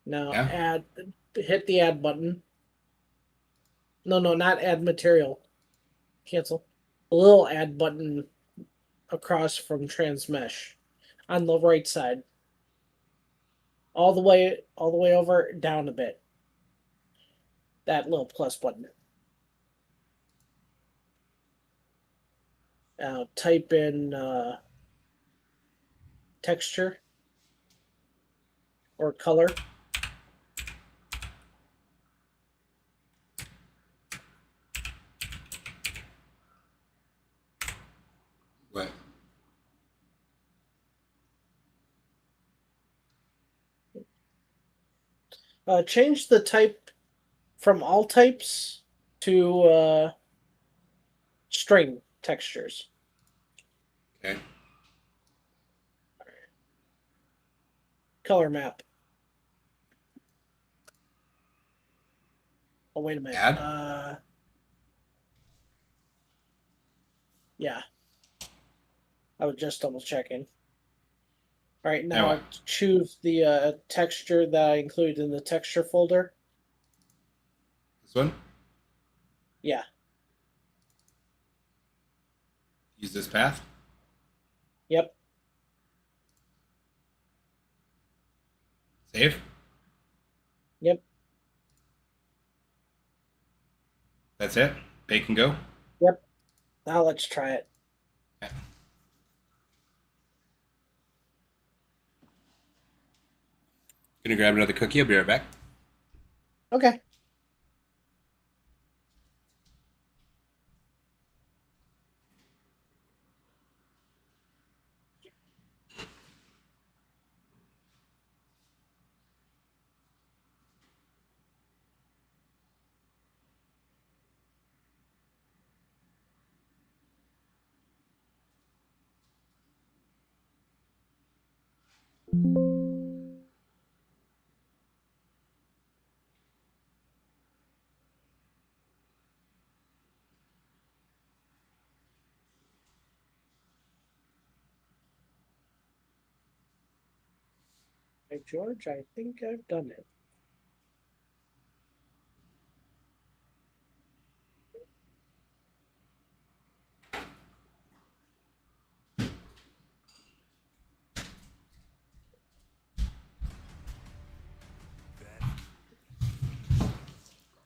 Now Yeah. hit the add button. No, not add material. Cancel. A little add button across from transmesh on the right side. All the way over, down a bit. That little plus button. Now type in texture or color. What? Change the type from all types to string textures. Okay. Color map. Oh, wait a minute. Add? Yeah. I was just double checking. All right, Now now what? choose the texture that I included in the texture folder. This one? Yeah. Use this path? Yep. Save? Yep. That's it? Bake and go? Yep. Now let's try it. Okay. Gonna grab another cookie. I'll be right back. Okay. Hey, George, I think I've done it.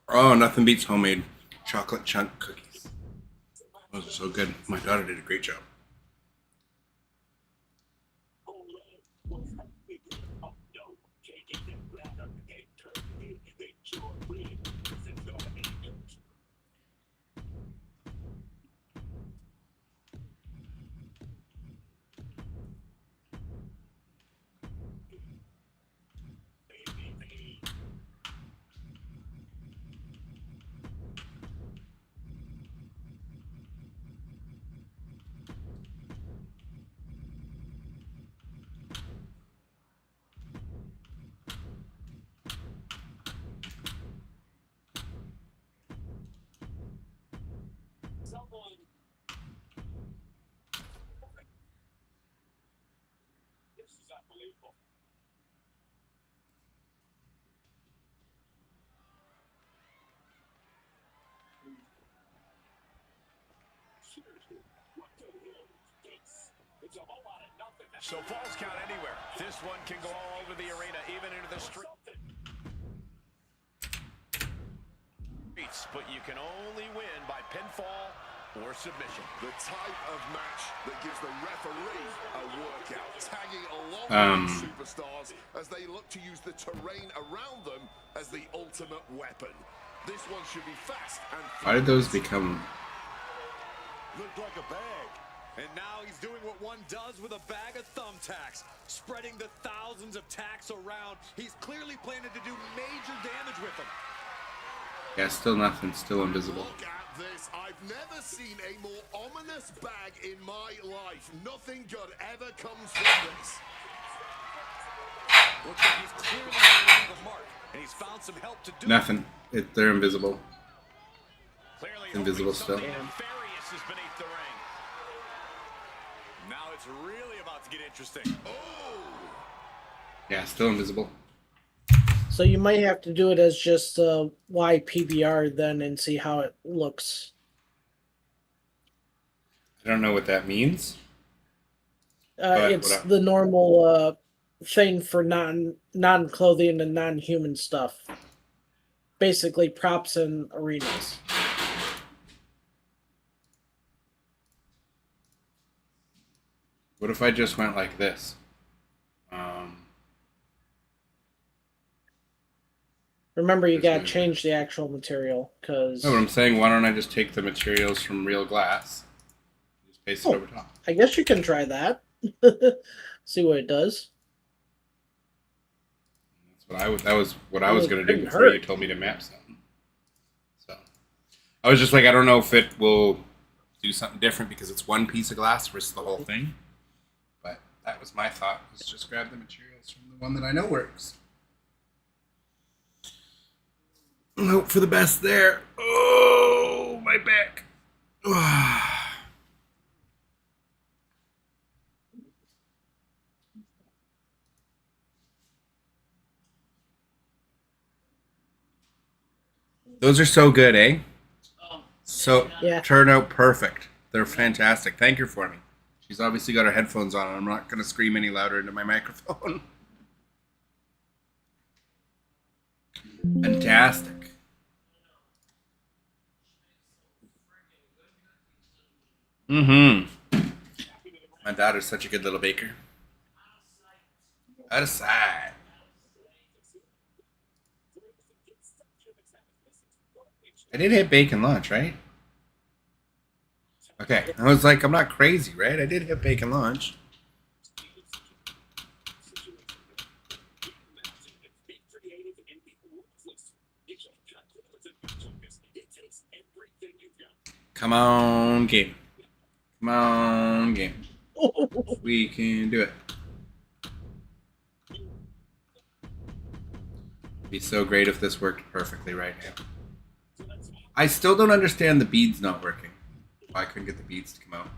Oh, nothing beats homemade chocolate chunk cookies. Those are so good. My daughter did a great job. So falls count anywhere. This one can go all over the arena, even into the streets. But you can only win by pinfall or submission. The type of match that gives the referee a workout, tagging along with the superstars as they look to use the terrain around them as the ultimate weapon. This one should be fast and Why did those become... Looked like a bag. And now he's doing what one does with a bag of thumbtacks, spreading the thousands of tacks around. He's clearly planning to do major damage with them. Yeah, still nothing. Still invisible. Look at this. I've never seen a more ominous bag in my life. Nothing good ever comes from this. Looks like he's clearly hitting the mark, and he's found some help to do Nothing. They're invisible. Clearly Invisible still. nefarious is beneath the ring. Now it's really about to get interesting. Yeah, still invisible. So you might have to do it as just YPBR then and see how it looks. I don't know what that means. But It's what I- the normal thing for non-clothing and non-human stuff. Basically props and arenas. What if I just went like this? Remember, you This gotta one. change the actual material, because No, but I'm saying, why don't I just take the materials from real glass, just paste it over top? I guess you can try that. See what it does. That's what I was. That was what I was Well, it gonna do couldn't before you hurt. told me to map something. I was just like, I don't know if it will do something different because it's one piece of glass versus the whole thing. But that was my thought, was just grab the materials from the one that I know works. Hope for the best there. Oh, my back. Those are so good, eh? So, Yeah. turn out perfect. They're fantastic. Thank her for me. She's obviously got her headphones on, and I'm not going to scream any louder into my microphone. Fantastic. Mm-hmm. My daughter's such a good little baker. Out of sight. I did hit bacon lunch, right? Okay. I was like, I'm not crazy, right? I did hit bacon lunch. Come on, game. Come on, game. We can do it. It'd be so great if this worked perfectly right now. I still don't understand the beads not working. Why I couldn't get the beads to come out.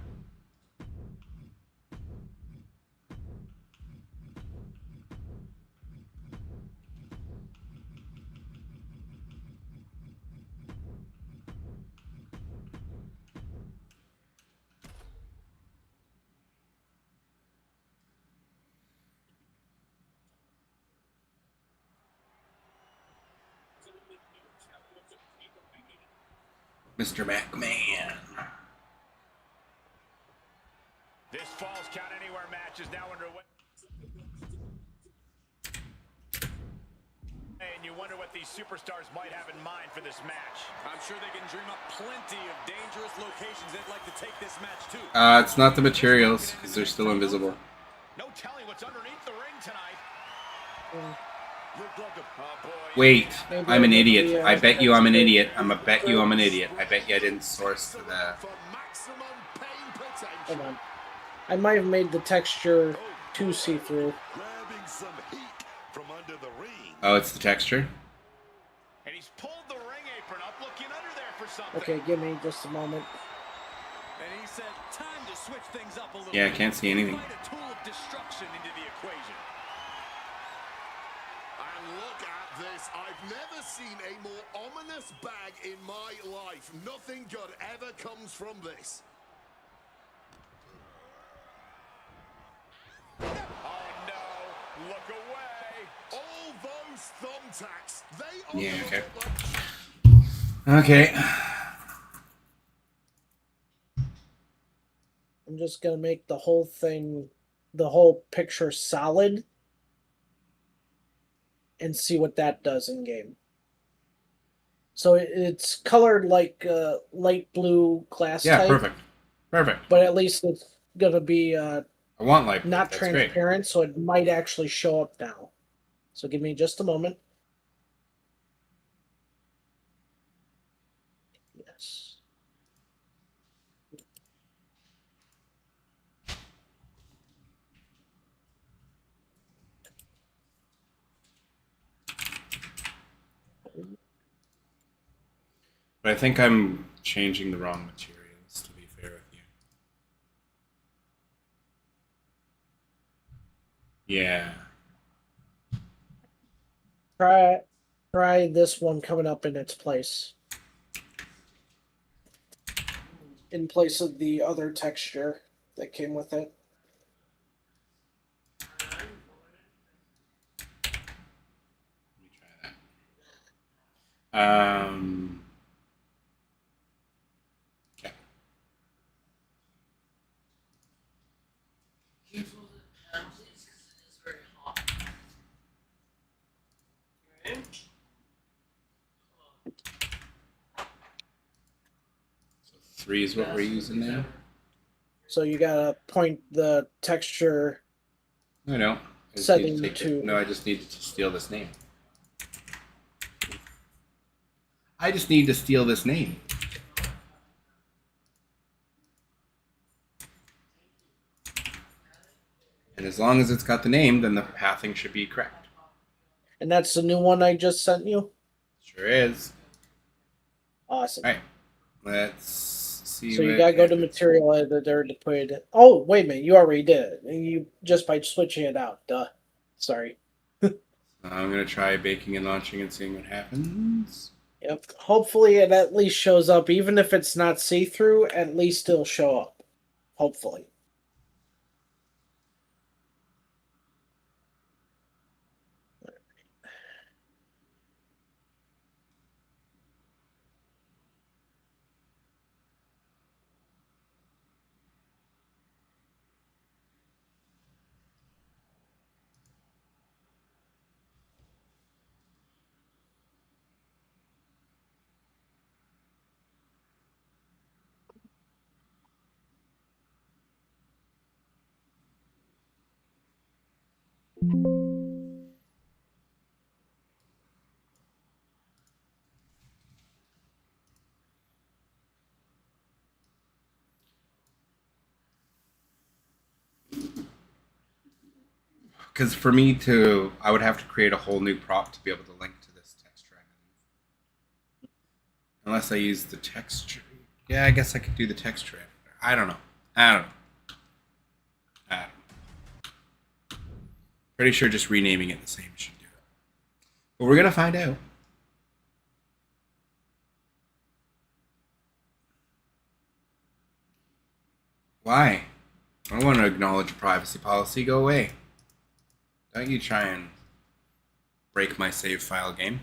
Mr. McMahon. This Falls Count Anywhere match is now underway. And you wonder what these superstars might have in mind for this match. I'm sure they can dream up plenty of dangerous locations they'd like to take this match to. It's not the materials, because they're still invisible. No telling what's underneath the ring tonight. Wait, I'm an idiot. I bet you I'm an idiot. I bet you I'm an idiot. I bet you I didn't source the... Hold on. I might have made the texture too see-through. Oh, it's the texture? And he's pulled the ring apron up, looking under there for something. Okay, give me just a moment. And he said, time to switch things up a little. Yeah, I can't see anything. Find a tool of destruction into the equation. And look at this. I've never seen a more ominous bag in my life. Nothing good ever comes from this. Oh no, look away. All those thumbtacks, they Yeah, okay. like... Okay. I'm just gonna make the whole thing, the whole picture solid, and see what that does in game. So it's colored like light blue glass Yeah, type, perfect. Perfect. but at least it's gonna be I want light. not That's great. transparent, so it might actually show up now. So give me just a moment. Yes. But I think I'm changing the wrong materials, to be fair with you. Yeah. Try this one coming up in its place. In place of the other texture that came with it. Let me try that. Okay. Careful with the pan, please, because it is very hot. Okay. So 3 is what we're using now. So you gotta point the texture. No, I don't. I just need to take it. No, I just need to steal this name. I just need to steal this name. as long as it's got the name, then the pathing should be correct. And that's the new one I just sent you? Sure is. Awesome. All right. Let's see. So you gotta go to material editor to put it in. Oh, wait a minute. You already did it. You just by switching it out. Duh. Sorry. I'm going to try baking and launching and seeing what happens. Yep. Hopefully it at least shows up. Even if it's not see-through, at least it'll show up. Hopefully. Because for me to, I would have to create a whole new prop to be able to link to this texture. Unless I use the texture. Yeah, I guess I could do the texture editor. I don't know. Pretty sure just renaming it the same should do it. But we're going to find out. Why? I don't want to acknowledge privacy policy. Go away. Don't you try and break my save file game.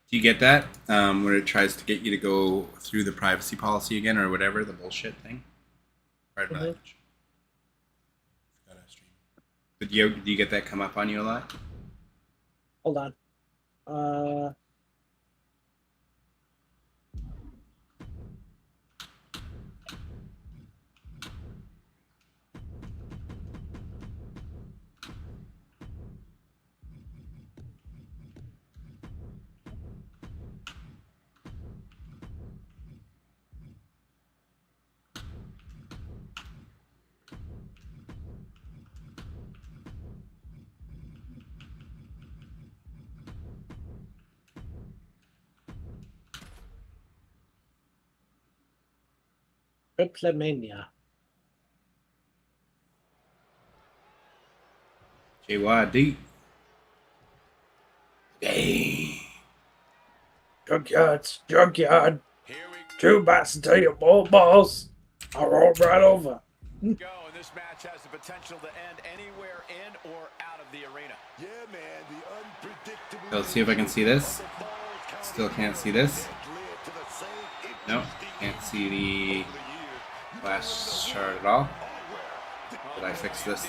Do you get that? Where it tries to get you to go through the privacy policy again or whatever, the bullshit thing? Pardon my language. But do you get that come up on you a lot? Hold on. Triplemania. JYD. Hey. Junkyard. Two bats to tell you more balls. I'll roll right over. Go, and this match has the potential to end anywhere in or out of the arena. Yeah, man, the unpredictable. Let's see if I can see this. Still can't see this. No, can't see the flash chart at all. Did I fix this?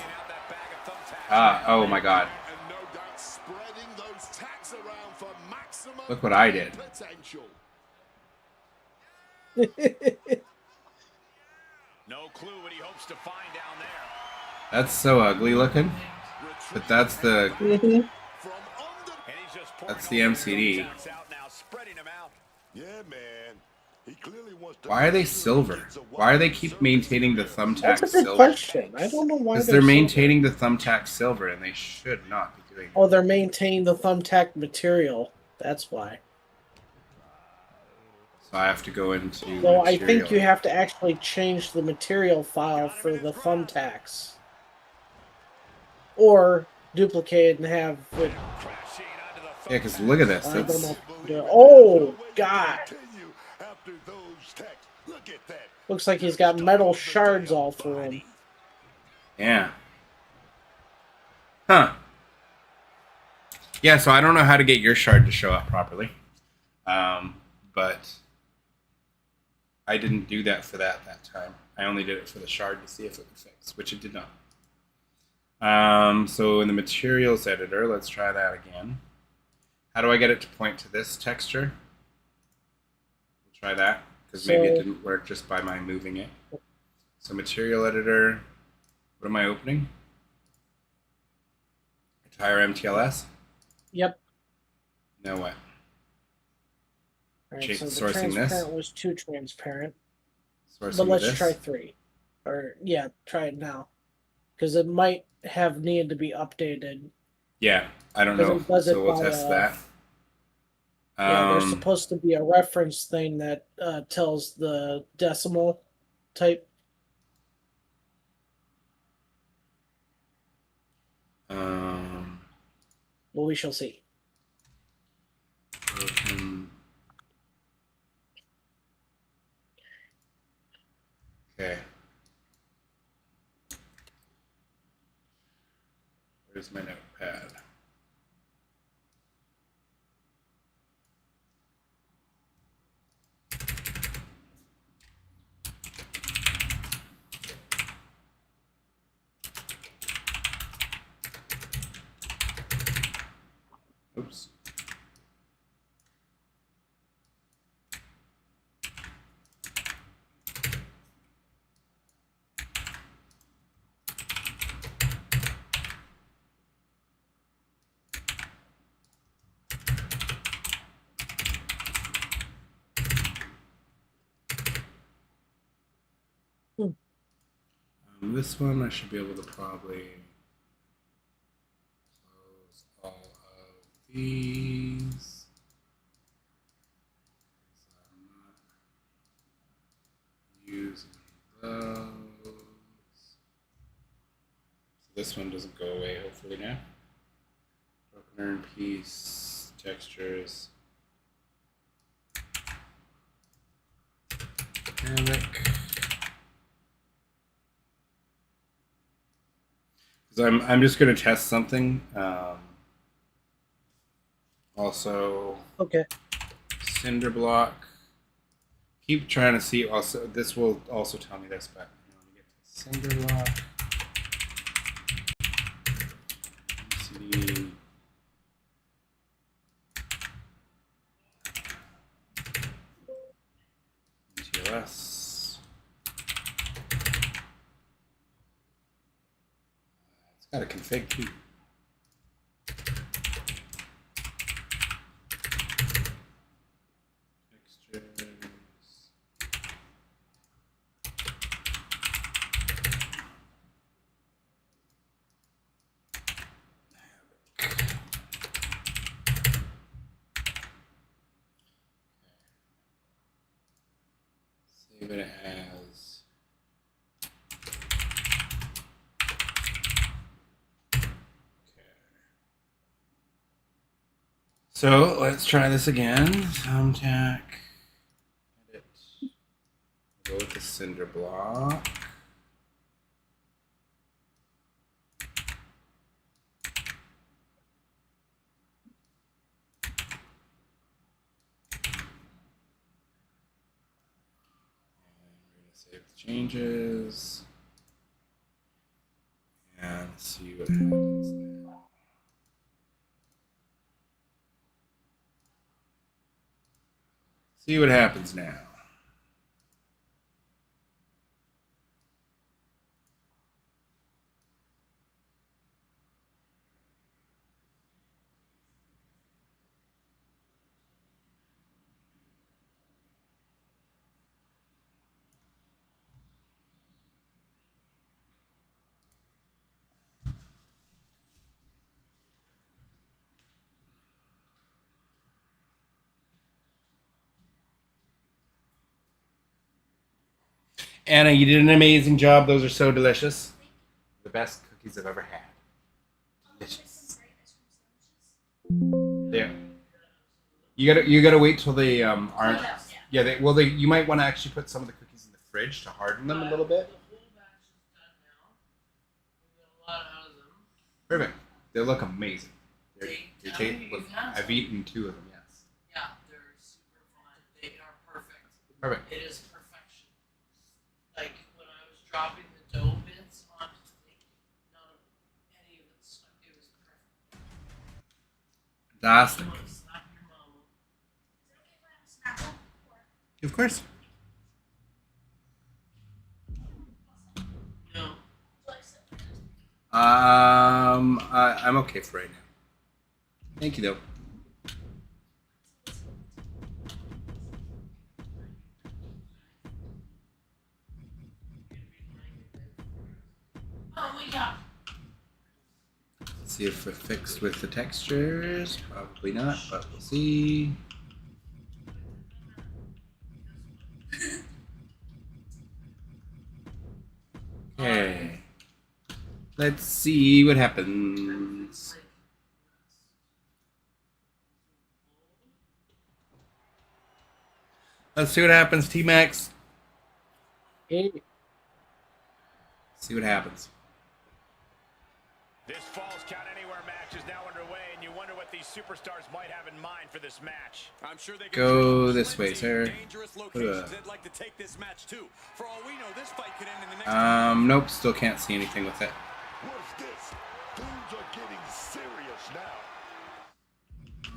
Oh my god. Look what I did. No clue what he hopes to find down there. That's so ugly looking. But that's the MCD. Yeah, man. He clearly wants to. Why are they silver? Why are they keep maintaining the thumbtack That's a good silver? question. I don't know why. Because they're maintaining the thumbtack silver, and they should not be doing that. Oh, they're maintaining the thumbtack material. That's why. So I have to go into So I material. think you have to actually change the material file for the thumbtacks. Or duplicate it and have it. Yeah, because look at this. I don't That's, know. Oh, God. Looks like he's got metal shards all through him. yeah. Huh. Yeah, so I don't know how to get your shard to show up properly. But I didn't do that for that time. I only did it for the shard to see if it would fix, which it did not. So in the materials editor, let's try that again. How do I get it to point to this texture? We'll try that, because maybe it didn't work just by my moving it. So material editor, what am I opening? Entire MTLS? Yep. No way. Alright, Jake so the sourcing transparent this. was 2 transparent. Sourcing But let's this. try 3. Or, yeah, try it now. Because it might have needed to be updated. Yeah, I don't Because know. it does So it we'll by, test that. Yeah, there's supposed to be a reference thing that tells the decimal type. Well, we shall see. Okay. Where's my notepad? Oops. This one I should be able to probably close all of these. So I'm not using those. So this one doesn't go away hopefully now. Broken urn piece, textures. Ceramic. So I'm just gonna test something. Also, Okay. cinder block. Keep trying to see. Also, this will also tell me this, but let me get to cinder block. CD. TLS. It's got a config key. Save it as. So let's try this again. Thumbtack. Edit. Go with the cinder block. Save the changes. And see what happens now. See what happens now. Anna, you did an amazing job. Those are so delicious. The best cookies I've ever had. Delicious. Yeah. You gotta wait till they aren't. Yeah. They you might want to actually put some of the cookies in the fridge to harden them a little bit. The whole batch is done now. We got a lot out of them. Perfect. They look amazing. You've had I've some. eaten 2 of them. Yes. Yeah, they're super fun. They are perfect. Perfect. It is perfection. Like when I was dropping the dough bits onto the thing, any of it stuck. It was perfect. Fantastic. You want to slap your mama. Of course. No. I'm okay for right now. Thank you, though. Oh, we got. Let's see if it fixed with the textures. Probably not, but we'll see. Okay. Let's see what happens. Let's see what happens, T-Max. Hey, See what happens. This Falls Count Anywhere match is now underway, and you wonder what these superstars might have in mind for this match. I'm sure they Go this way, sir. Dangerous locations they'd like to take this match too. For all we know, this fight could end in the next. Nope, still can't see anything with it. What's this? Things are getting serious now.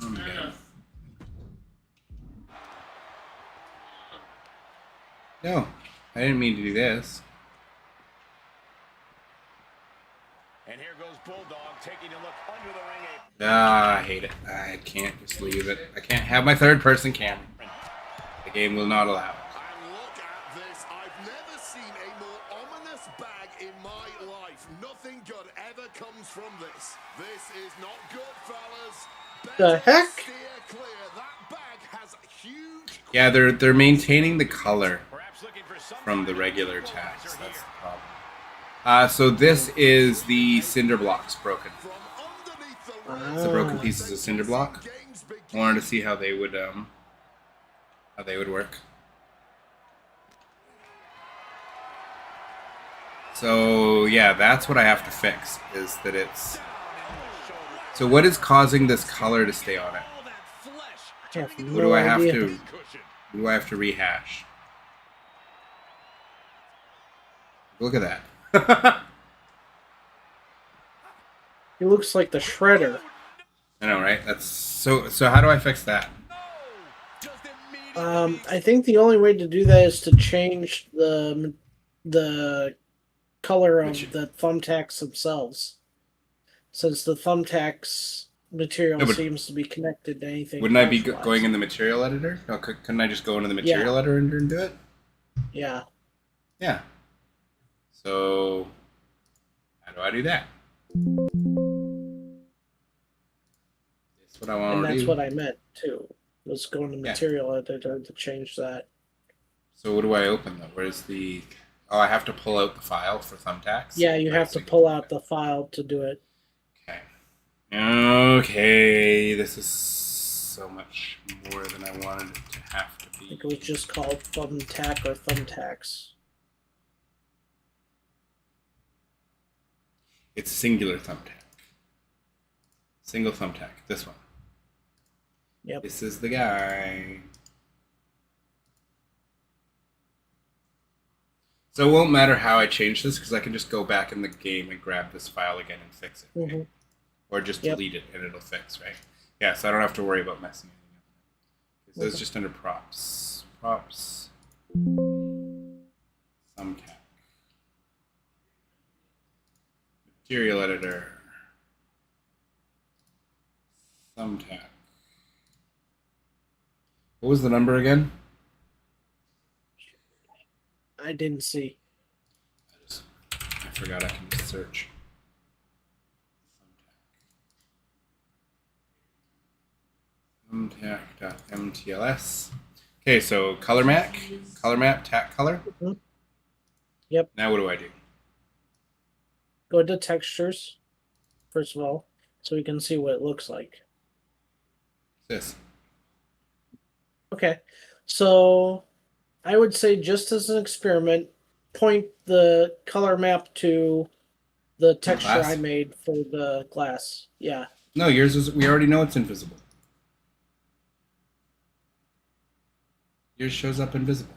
Oh my god. No, I didn't mean to do this. And here goes Bulldog taking a look under the ring apron. Ah, I hate it. I can't just leave it. I can't have my third person camera. The game will not allow it. And look at this. I've never seen a more ominous bag in my life. Nothing good ever comes from this. This is not good, fellas. The heck? Steer clear. That bag has huge. Yeah, they're maintaining the color Perhaps looking for some from the regular tags. That's the problem. So this is the cinder blocks broken. From underneath the It's the broken pieces of cinder block. I wanted to see how they would work. So yeah, that's what I have to fix. Is that it's. So what is causing this color to stay on it? all that flesh. I have What no do I have idea. to? What do I have to rehash? Look at that. He looks like the Shredder. I know, right? That's so. So how do I fix that? I think the only way to do that is to change the color of Which- the thumbtacks themselves, since the thumbtacks material No, but seems to be connected to anything. Wouldn't I be flash-wise. going in the material editor? No, couldn't I just go into the material editor and do it? Yeah. Yeah. So how do I do that? That's what I want And to that's do. what I meant too. Was going to Yeah. material editor to change that. So what do I open though? Where's the? Oh, I have to pull out the file for thumbtacks. Yeah, you have to pull out the file to do it. Okay. Okay. This is so much more than I wanted it to have to I be. think it was just called thumbtack or thumbtacks. It's singular thumbtack. Single thumbtack. This one. Yep. This is the guy. So it won't matter how I change this because I can just go back in the game and grab this file again and fix it. Right? Mhm. Or just Yep. delete it and it'll fix, right? Yeah, so I don't have to worry about messing anything up. So it's Okay. just under props. Props. Thumbtack. Material editor. Thumbtack. What was the number again? I didn't see. I forgot I can just search. Thumbtack.mtls. Okay, so color map, tack color. Mhm. Yep. Now what do I do? Go to textures, first of all, so we can see what it looks like. This. Okay, so I would say just as an experiment, point the color map to the texture glass? I made for the glass. Yeah. No, yours is. We already know it's invisible. Yours shows up invisible.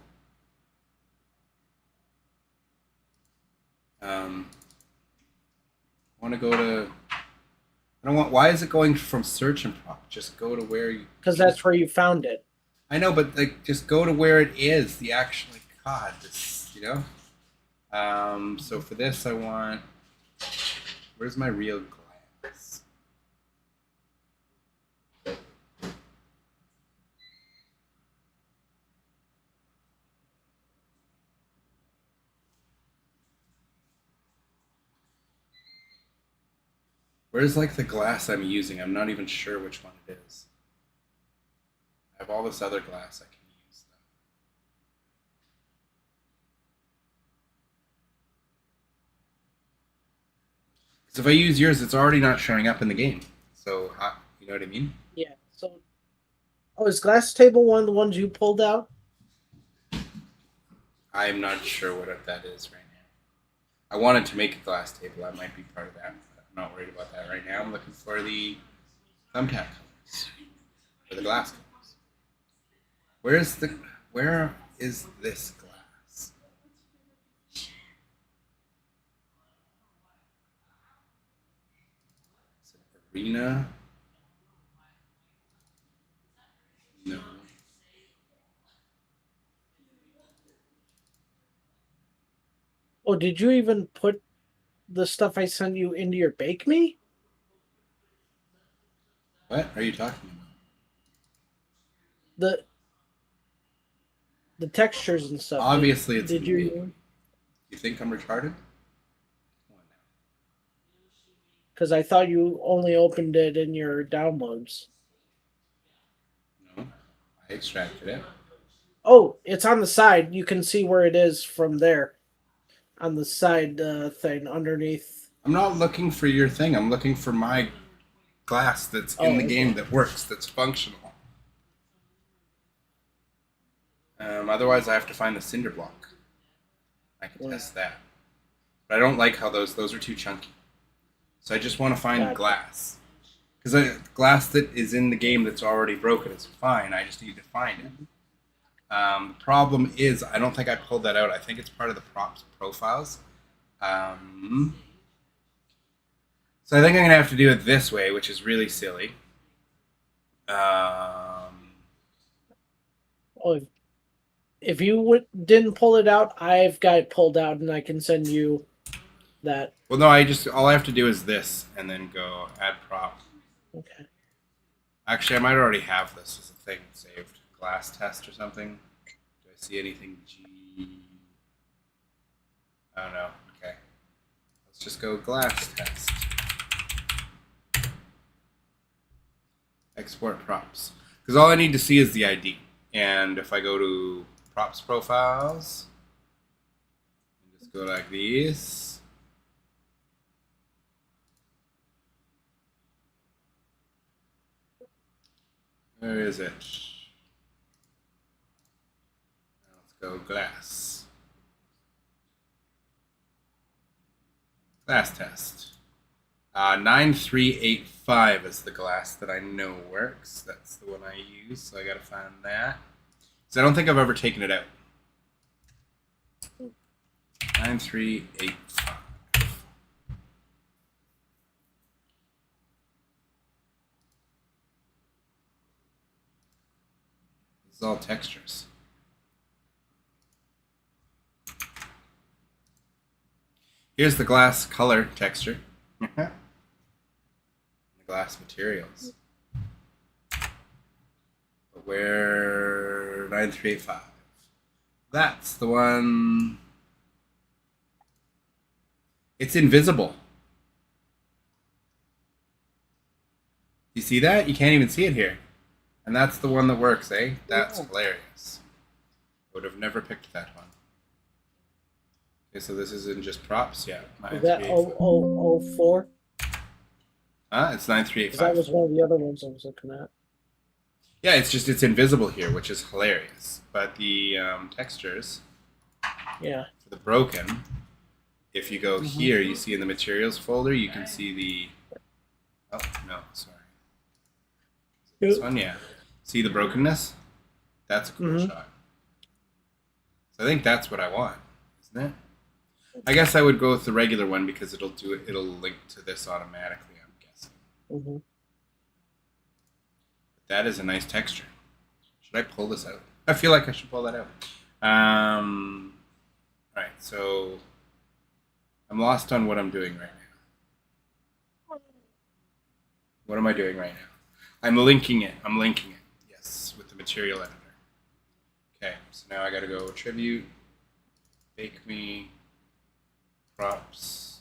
I want to go to. I don't want. Why is it going from search and prop? Just go to where you. Because that's where you found it. I know, but like, just go to where it is. The actual. Like, God, this. You know. So for this, I want. Where's my real glass? Where's like the glass I'm using? I'm not even sure which one it is. I have all this other glass I can use though. Because if I use yours, it's already not showing up in the game. So, you know what I mean? Yeah. So, oh, is glass table one of the ones you pulled out? I'm not sure what that is right now. I wanted to make a glass table. I might be part of that. But I'm not worried about that right now. I'm looking for the thumbtack colors. Or the glass colors. Where is this glass? Is it arena? No. Oh, did you even put the stuff I sent you into your Bake Me? What are you talking about? The textures and stuff. Obviously, it's did in you? me. You think I'm retarded? Come on Because I thought you only opened it in your downloads. now. No, I extracted it. Oh, it's on the side. You can see where it is from there. On the side thing underneath. I'm not looking for your thing. I'm looking for my glass that's in the game that works, that's functional. Otherwise, I have to find the cinder block. I can test that. But I don't like how those are too chunky. So I just want to find glass. Because glass that is in the game that's already broken is fine. I just need to find it. The problem is, I don't think I pulled that out. I think it's part of the props profiles. So I think I'm going to have to do it this way, which is really silly. If you didn't pull it out, I've got it pulled out, and I can send you that. Well, no, all I have to do is this, and then go add prop. Okay. Actually, I might already have this as a thing saved. Glass test or something. Do I see anything G? I don't know. Okay. Let's just go glass test. Export props. Because all I need to see is the ID. And if I go to props profiles, and just go like these. Where is it? Let's go glass. Glass test. 9385 is the glass that I know works. That's the one I use, so I gotta find that. So I don't think I've ever taken it out. 9385. This is all textures. Here's the glass color texture. The glass materials. But where 9385? That's the one. It's invisible. You see that? You can't even see it here. And that's the one that works, eh? That's hilarious. Would have never picked that one. Okay, so this isn't just props, yeah. Is that 0004? It's 9385. That was one of the other ones I was looking at. Yeah, it's invisible here, which is hilarious. But the textures, for the broken, if you go here, you see in the materials folder, you can see the. Oh no, sorry. This one, yeah. See the brokenness? That's a cool shot. So I think that's what I want, isn't it? I guess I would go with the regular one because it'll link to this automatically, I'm guessing. That is a nice texture. Should I pull this out? I feel like I should pull that out. Alright, so I'm lost on what I'm doing right now. What am I doing right now? I'm linking it. Yes, with the material editor. Okay, so now I gotta go tribute, bake me, props,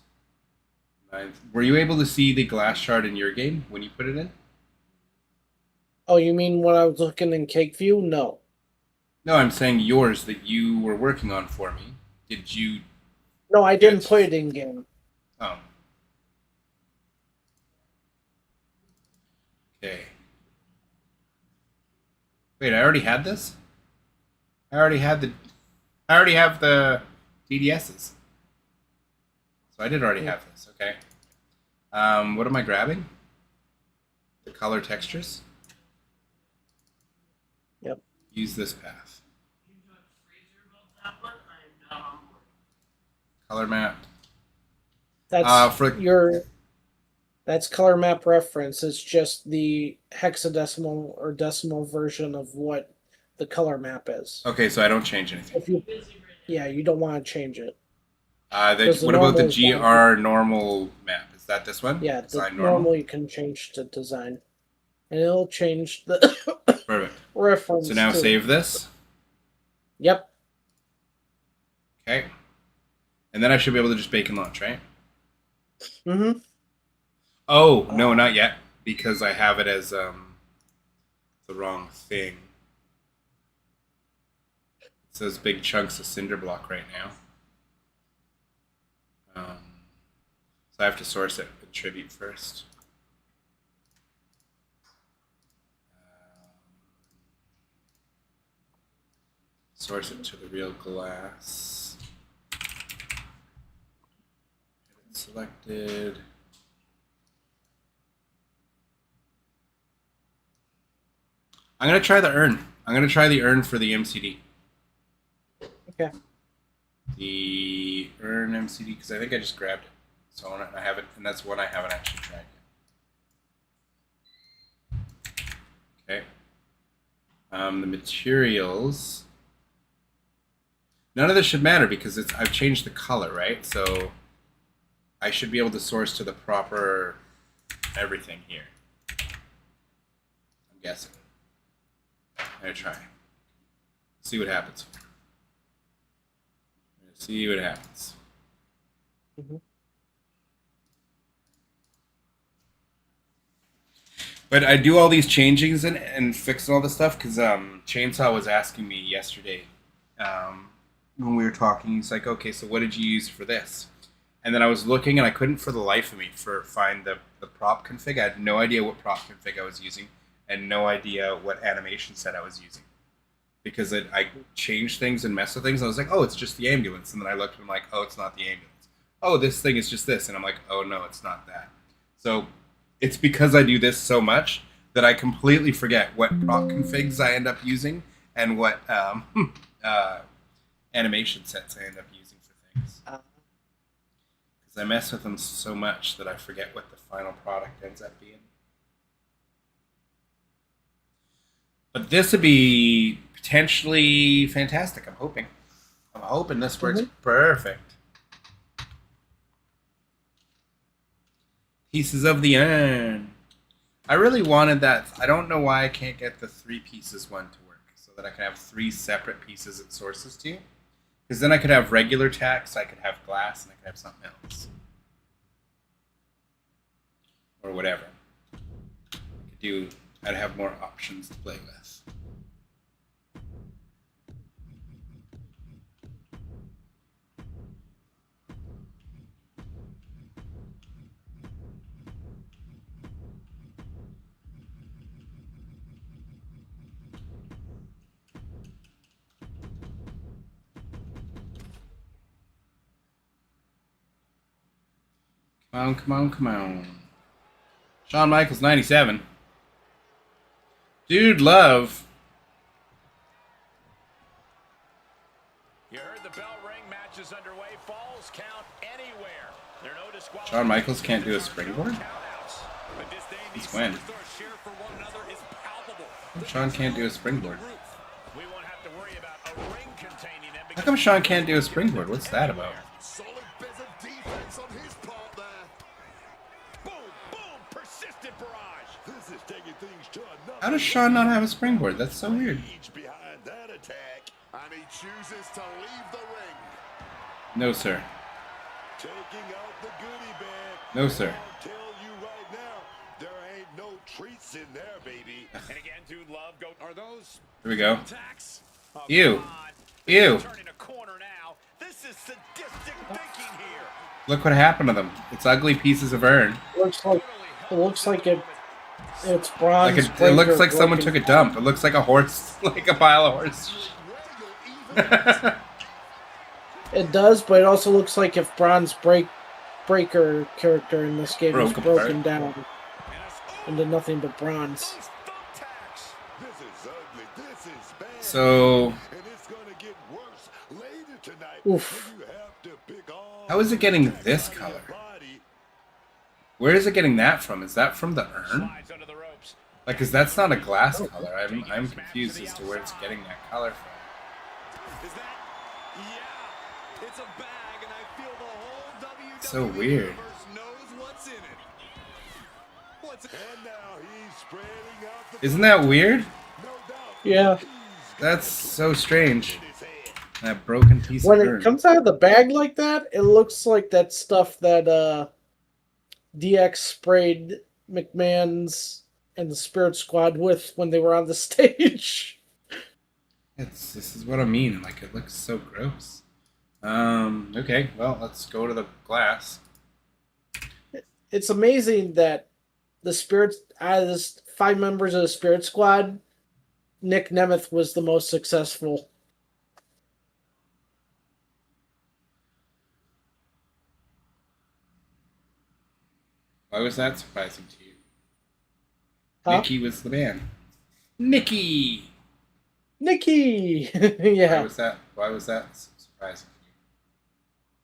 Were you able to see the glass shard in your game when you put it in? Oh, you mean when I was looking in Cake View? No. No, I'm saying yours that you were working on for me. Did you? No, I didn't play it in game. Oh. Okay. Wait, I already had this? I already have the DDSs. So I did already have this, okay. What am I grabbing? The color textures? Yep. Use this path. You talked to Fraser about that one? I am not on board. Color map. That's that's color map reference. It's just the hexadecimal or decimal version of what the color map is. Okay, so I don't change anything. If you, yeah, you don't want to change it. What about the GR normal map? Is that this one? Yeah, Design normal you can change to design. And it'll change the Perfect. reference. So now too. save this. Yep. Okay. And then I should be able to just bake and launch, right? Mm-hmm. Oh, no, not yet. Because I have it as the wrong thing. It says big chunks of cinder block right now. So I have to source it with Tribute first. Source it to the real glass. Get it selected. I'm gonna try the urn. I'm gonna try the urn for the MCD. Okay. The urn MCD, because I think I just grabbed it. So I have it, and that's one I haven't actually tried yet. Okay. The materials. None of this should matter because I've changed the color, right? So I should be able to source to the proper everything here. I'm guessing. I'm gonna try. See what happens. See what happens. Mm-hmm. But I do all these changings and fix all this stuff because Chainsaw was asking me yesterday when we were talking. He's like, okay, so what did you use for this? And then I was looking and I couldn't for the life of me find the prop config. I had no idea what prop config I was using and no idea what animation set I was using. Because I changed things and messed with things. I was like, oh, it's just the ambulance. And then I looked and I'm like, oh, it's not the ambulance. Oh, this thing is just this. And I'm like, oh, no, it's not that. So it's because I do this so much that I completely forget what prop configs I end up using and what animation sets I end up using for things. Because I mess with them so much that I forget what the final product ends up being. But this would be potentially fantastic. I'm hoping this works perfect. Pieces of the urn. I really wanted that. I don't know why I can't get the 3 pieces one to work so that I can have 3 separate pieces it sources to. Because then I could have regular tax, I could have glass, and I could have something else. Or whatever. I'd have more options to play with. Come on. Shawn Michaels, 97. Dude, love. You heard the bell ring. Match is underway. Falls count anywhere. There are no disqualifications. Shawn Michaels can't do a springboard? Since when? Shawn can't do a springboard. We won't have to worry about a ring containing them. How come Shawn can't do a springboard? What's that about? Solid bit of defense on his part there. Boom, boom, persistent barrage. This is taking things to another. How does Shawn not have a springboard? That's so weird. Each behind that attack, and he chooses to leave the ring. No, sir. Taking out the goodie bag. No, sir. I'll tell you right now, there ain't no treats in there, baby. And again, dude, love go. Are those Here we go. attacks? Oh, Ew. come on. Ew. Turning a corner now. This is sadistic thinking here. Look what happened to them. It's ugly pieces of urn. Looks like it's bronze. Like it breaker looks like someone broken took a dump. It looks like a horse, like a pile of horse. It does, but it also looks like if Breaker character in this game is Broke broken apart. down into nothing but bronze. This is ugly. This is bad. So, And it's gonna get worse later tonight. Oof. when you have to pick all how is it getting this out of your color? body. Where is it getting that from? Is that from the urn? Slides under the ropes. Like, cause that's not a glass color. I'm confused as to where it's getting that color from. Is that? Yeah. It's a bag, and I feel the whole WWE So weird. universe knows what's in it. What's in And now he's spreading out the Isn't that weird? no doubt. Yeah. That's so strange. His head. That broken piece When of it urn. comes out of the bag like that, it looks like that stuff that DX sprayed McMahon's and the Spirit Squad with when they were on the stage. This is what I mean. Like, it looks so gross. Okay, well, let's go to the glass. It's amazing that the Spirit out of this 5 members of the Spirit Squad, Nick Nemeth was the most successful. Why was that surprising to you? Huh? Nikki was the man. Nikki! Nikki! Why Yeah. was that surprising to you?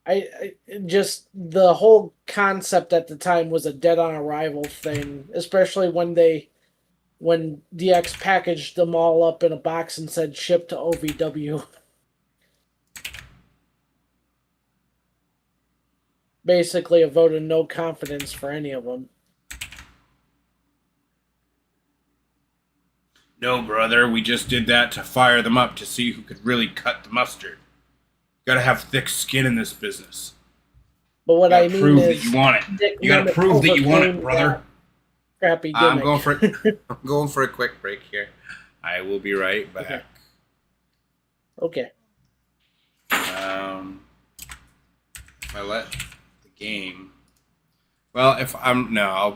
I just the whole concept at the time was a dead on arrival thing, especially when DX packaged them all up in a box and said ship to OVW. Basically a vote of no confidence for any of them. No, brother, we just did that to fire them up to see who could really cut the mustard. Gotta have thick skin in this business. But what You I gotta mean prove is that you want it. Nick You gotta Nemeth prove that you want it, overcame brother. that crappy gimmick. I'm going for a quick break here. I will be right back. Okay. If I let the game, well,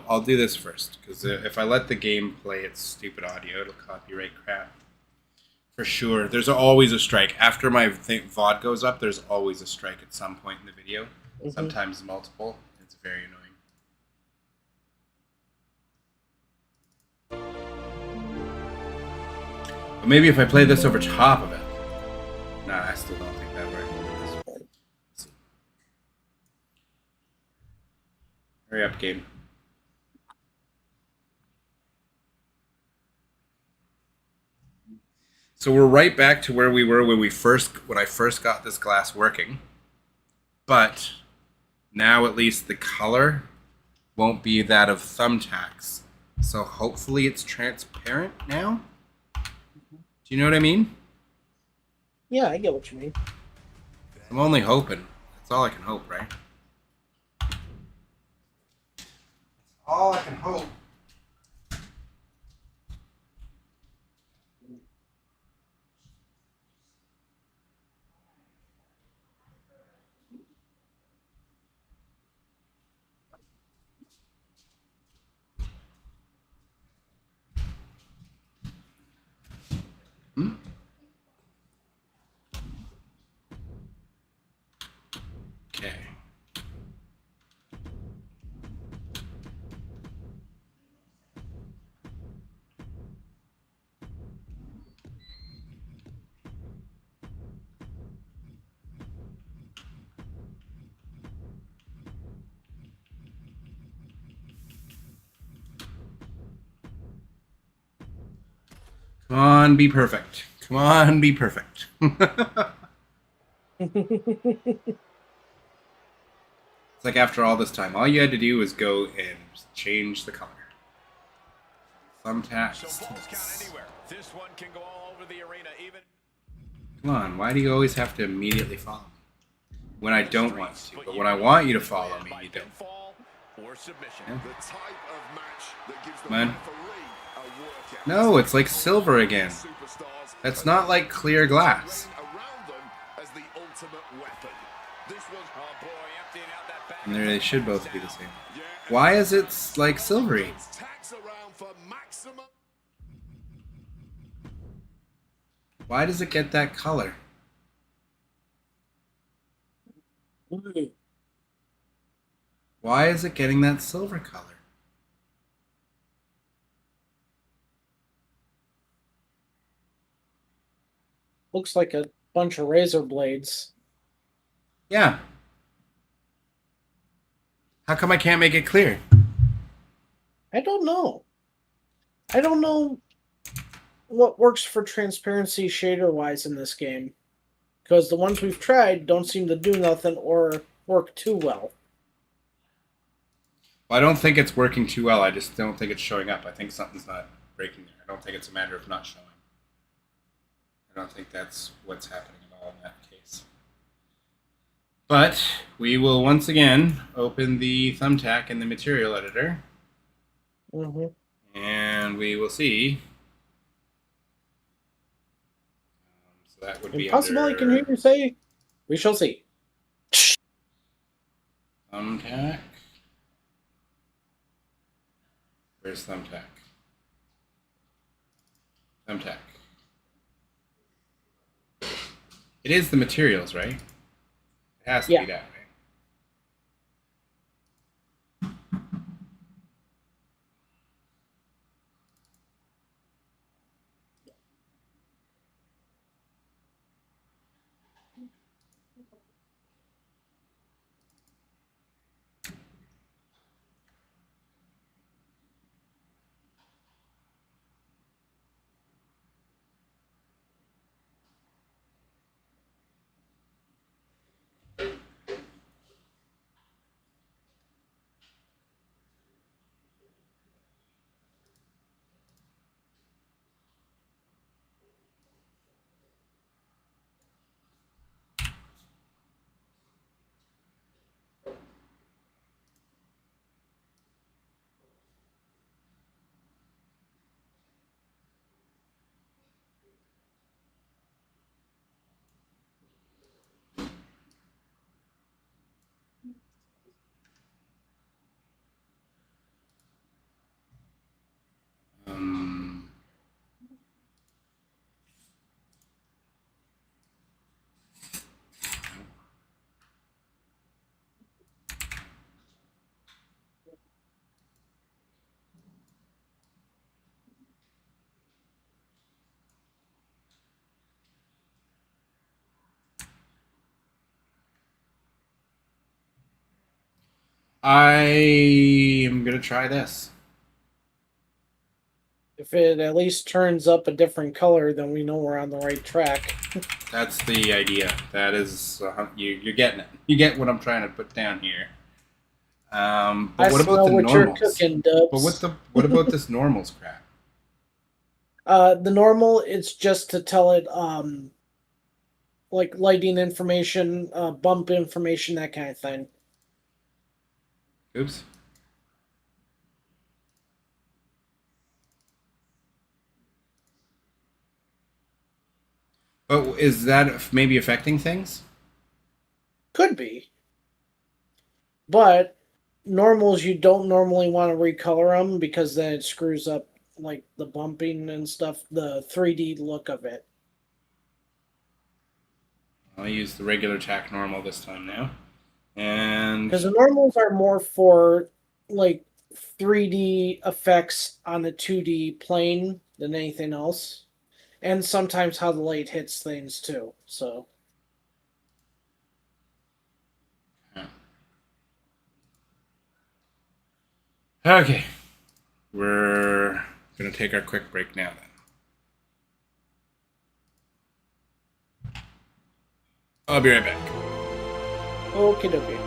I'll do this first, because if I let the game play its stupid audio, it'll copyright crap. For sure. There's always a strike. After my VOD goes up, there's always a strike at some point in the video. Mhm. Sometimes multiple. It's very annoying. But maybe if I play this over top of it. Nah, I still don't think that works. Hurry up, game. So we're right back to where we were when I first got this glass working. But now at least the color won't be that of thumbtacks. So hopefully it's transparent now. Do you know what I mean? Yeah, I get what you mean. I'm only hoping. That's all I can hope, right? That's all I can hope. Okay. Come on, be perfect. Come on, be perfect. It's like after all this time, all you had to do was go and change the color. Thumbtacks. So balls count anywhere. This one can go all over the arena, even. Come on, why do you always have to immediately follow me? when I don't want to. But when I want you to follow me, you don't. Or submission. Yeah. The type of match that gives the Man. referee a workout. No, it's like silver again. That's not like clear glass. Around them as the ultimate weapon. This was And they should both be the same. Why is it like silvery? tax around for maximum. Why does it get that color? Why is it getting that silver color? Looks like a bunch of razor blades. Yeah. How come I can't make it clear? I don't know. I don't know what works for transparency shader-wise in this game. Because the ones we've tried don't seem to do nothing or work too well. Well, I don't think it's working too well. I just don't think it's showing up. I think something's not breaking there. I don't think it's a matter of not showing. I don't think that's what's happening at all in that case. But we will once again open the thumbtack in the material editor. Mm-hmm. And we will see. So that would be Impossible, under I can hear you say. We shall see. thumbtack. Where's thumbtack? Thumbtack. It is the materials, right? It has to Yeah. be that way. I am gonna try this. If If it at least turns up a different color, then we know we're on the right track. That's the idea. That is, you're getting it. You get what I'm trying to put down here. But I what about smell the what you're normals? cooking, Dubs. But what about this normals crap? The normal, it's just to tell it, like lighting information, bump information, that kind of thing. Oops. Oh, is that maybe affecting things? Could be. But normals, you don't normally want to recolor them because then it screws up like the bumping and stuff, the 3D look of it. I'll use the regular tack normal this time now. And Because the normals are more for like 3D effects on the 2D plane than anything else. And sometimes how the light hits things too. So okay. We're gonna take our quick break now then. I'll be right back. okie dokie.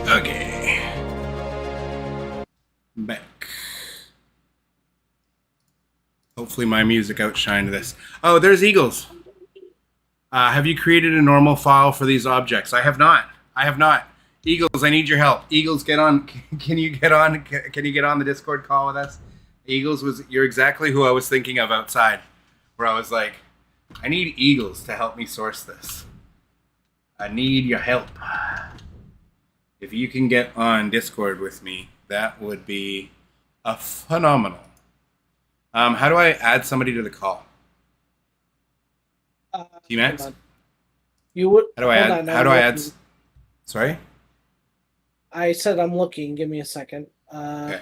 Okay. Back. Hopefully my music outshined this. Oh, there's Eagles. Have you created a normal file for these objects? I have not. I have not. Eagles, I need your help. Eagles, get on. Can you get on? Can you get on the Discord call with us? Eagles you're exactly who I was thinking of outside, where I was like, I need Eagles to help me source this. I need your help. If you can get on Discord with me, that would be a phenomenal. How do I add somebody to the call? T-Max? You would. How do I add? How do I add? Sorry. I said I'm looking. Give me a second. Okay.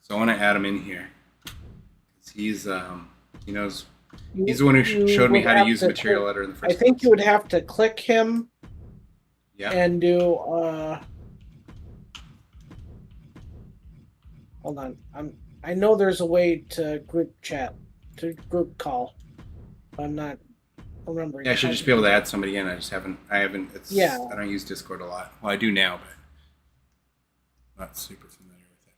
So I want to add him in here. He's he knows. He's the one who showed me how to use the material editor in the first place. I think you would have to click him. Yeah. And do. Hold on. I know there's a way to group chat, to group call. I'm not remembering. Yeah, I should just be able to add somebody in. I haven't. It's, yeah. I don't use Discord a lot. Well, I do now, but not super familiar with it.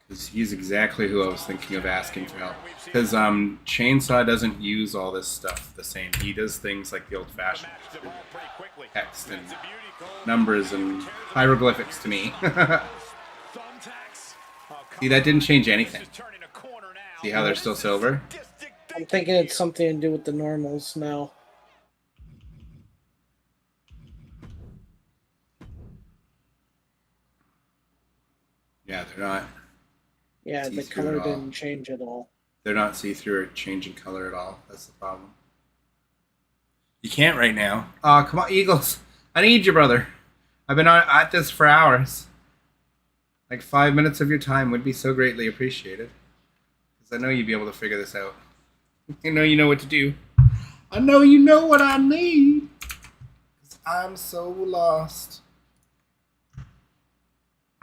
Because he's exactly who I was thinking of asking for help. Because Chainsaw doesn't use all this stuff the same. He does things like the old-fashioned text and numbers and hieroglyphics to me. See, that didn't change anything. See how they're still silver? I'm thinking it's something to do with the normals now. Yeah, they're not. Yeah, the color didn't change at all. They're not see-through or changing color at all. That's the problem. You can't right now. Oh, come on, Eagles. I need you, brother. I've been at this for hours. Like 5 minutes of your time would be so greatly appreciated. Because I know you'd be able to figure this out. I know you know what to do. I know you know what I need. Because I'm so lost.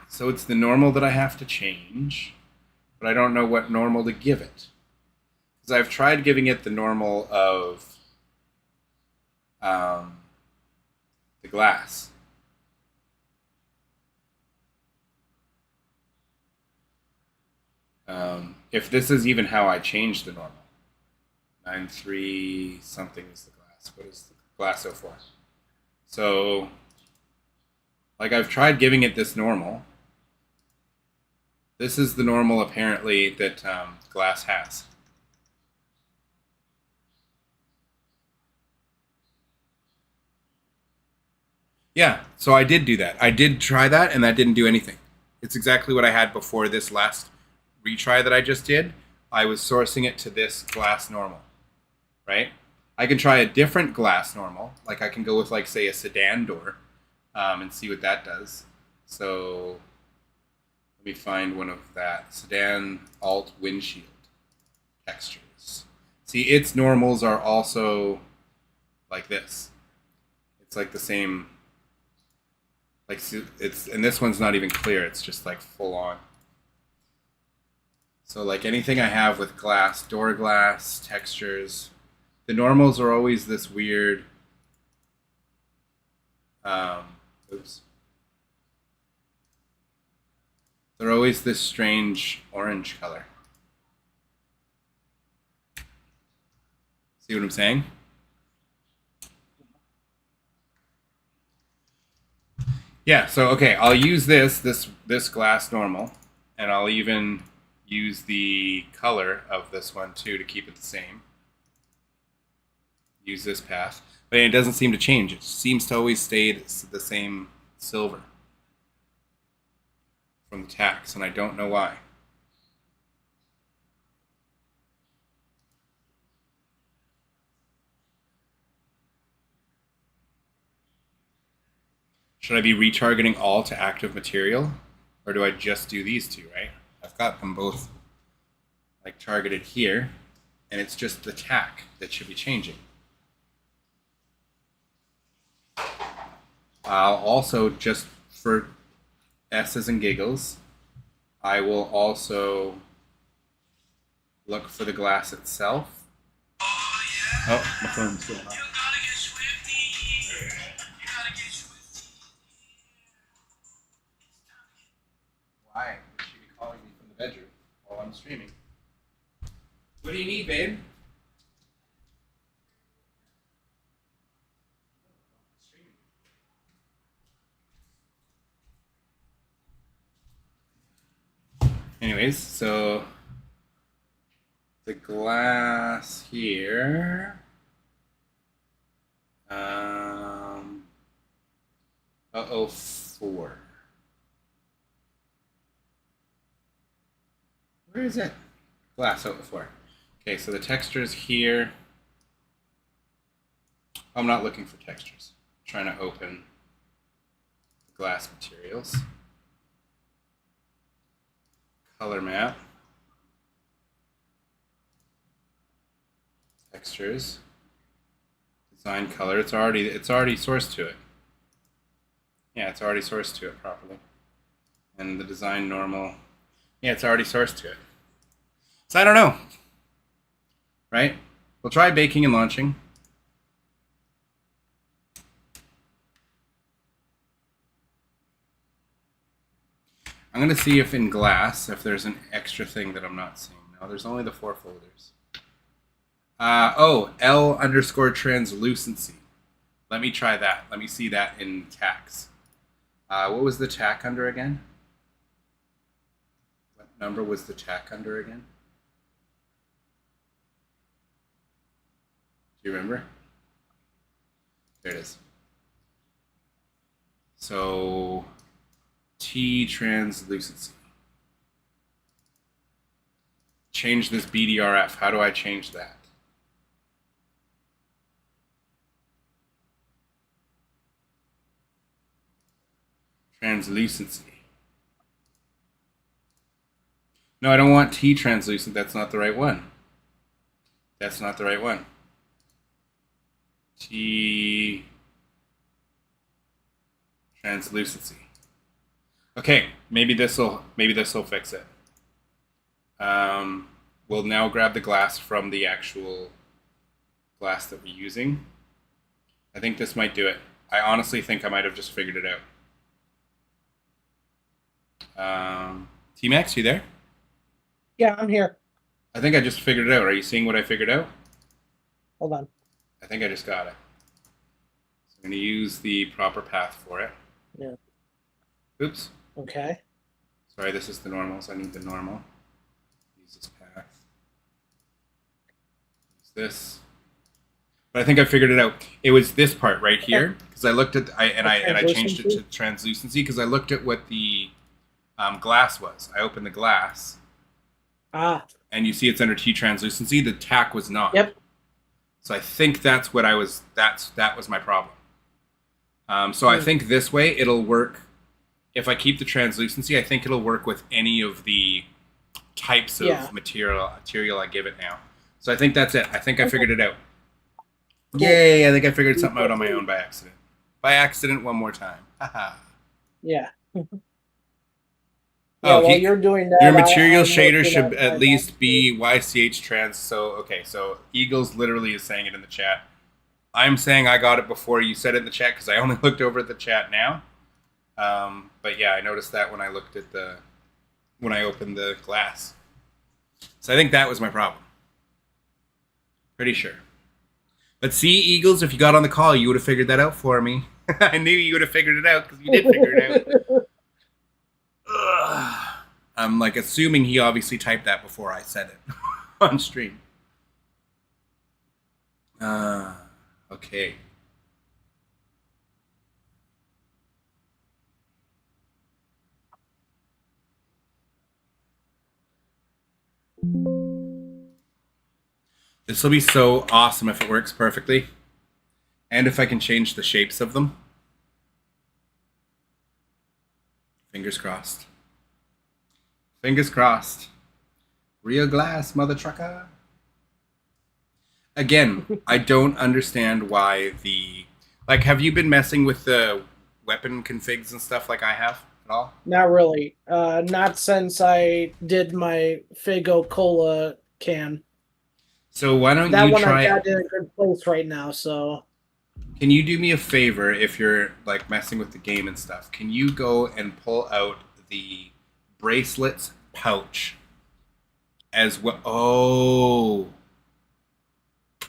So it's the normal that I have to change. But I don't know what normal to give it. Because I've tried giving it the normal of the the glass. If this is even how I changed the normal. 9.3 something is the glass. What is the glass so far? So, like, I've tried giving it this normal. This is the normal, apparently, that glass has. Yeah, so I did do that. I did try that, and that didn't do anything. It's exactly what I had before this last retry that I just did. I was sourcing it to this glass normal, right? I can try a different glass normal. Like, I can go with, like, say, a sedan door and see what that does. So let me find one of that. Sedan alt windshield textures. See, its normals are also like this. It's like the same, like, it's, and this one's not even clear. It's just like full on. So like anything I have with glass, door glass, textures, the normals are always this weird, oops. They're always this strange orange color. See what I'm saying? Yeah, so okay, I'll use this glass normal, and I'll even use the color of this one too to keep it the same. Use this path, but it doesn't seem to change. It seems to always stay the same silver from the tacks, and I don't know why. Should I be retargeting all to active material, or do I just do these two, right? I've got them both like targeted here, and it's just the tack that should be changing. I'll also, just for S's and giggles, I will also look for the glass itself. Oh, my phone's still on. Why would she be calling me from the bedroom while I'm streaming? What do you need, babe? Anyways, so the glass here. 004. Where is it? Glass 004. Okay, so the textures here. I'm not looking for textures. I'm trying to open glass materials. Color map. Textures. Design color. It's already sourced to it. Yeah, it's already sourced to it properly. And the design normal. Yeah, it's already sourced to it. So I don't know. Right? We'll try baking and launching. I'm going to see if in glass, if there's an extra thing that I'm not seeing. No, there's only the 4 folders. L_translucency. Let me try that. Let me see that in tacks. What was the tack under again? What number was the tack under again? Do you remember? There it is. So T translucency. Change this BDRF. How do I change that? Translucency. No, I don't want T translucent. That's not the right one. That's not the right one. T translucency. Okay, maybe this'll fix it. We'll now grab the glass from the actual glass that we're using. I think this might do it. I honestly think I might have just figured it out. T-Max, you there? Yeah, I'm here. I think I just figured it out. Are you seeing what I figured out? Hold on. I think I just got it. So I'm going to use the proper path for it. Yeah. Oops. Okay. Sorry, this is the normal, so I need the normal. Use this path. Use this. But I think I figured it out. It was this part right here because I looked at I changed it to translucency because I looked at what the glass was. I opened the glass. Ah. And you see it's under T translucency. The tack was not. Yep. So I think that's what I was. That was my problem. So I think this way it'll work. If I keep the translucency, I think it'll work with any of the types of material I give it now. So I think that's it. I think I figured it out. Cool. Yay! I think I figured something out on my own by accident. By accident, one more time. Haha. Yeah. Oh, while you're doing that, your material shader should at least be YCH trans. So, okay, so Eagles literally is saying it in the chat. I'm saying I got it before you said it in the chat because I only looked over at the chat now. But yeah, I noticed that when I looked at when I opened the glass. So I think that was my problem. Pretty sure. But see, Eagles, if you got on the call, you would have figured that out for me. I knew you would have figured it out because you did figure it out. I'm like assuming he obviously typed that before I said it on stream. Okay. This will be so awesome if it works perfectly. And if I can change the shapes of them. Fingers crossed. Fingers crossed. Real glass, mother trucker. Again, I don't understand why have you been messing with the weapon configs and stuff like I have at all? Not really. Not since I did my Fago Cola can. So why don't that you one try? I got in a good place right now. So, can you do me a favor if you're like messing with the game and stuff? Can you go and pull out the bracelets pouch as well? Oh,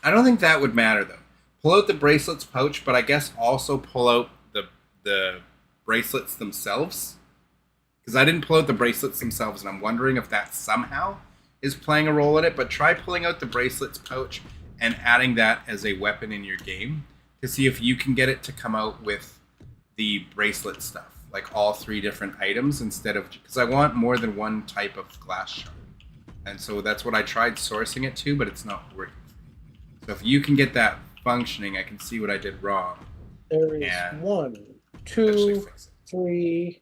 I don't think that would matter though. Pull out the bracelets pouch, but I guess also pull out the bracelets themselves because I didn't pull out the bracelets themselves, and I'm wondering if that somehow is playing a role in it. But try pulling out the bracelets pouch and adding that as a weapon in your game to see if you can get it to come out with the bracelet stuff, like all 3 different items instead of, because I want more than one type of glass shard. And so that's what I tried sourcing it to, but it's not working. So if you can get that functioning, I can see what I did wrong. There is 1, 2, 3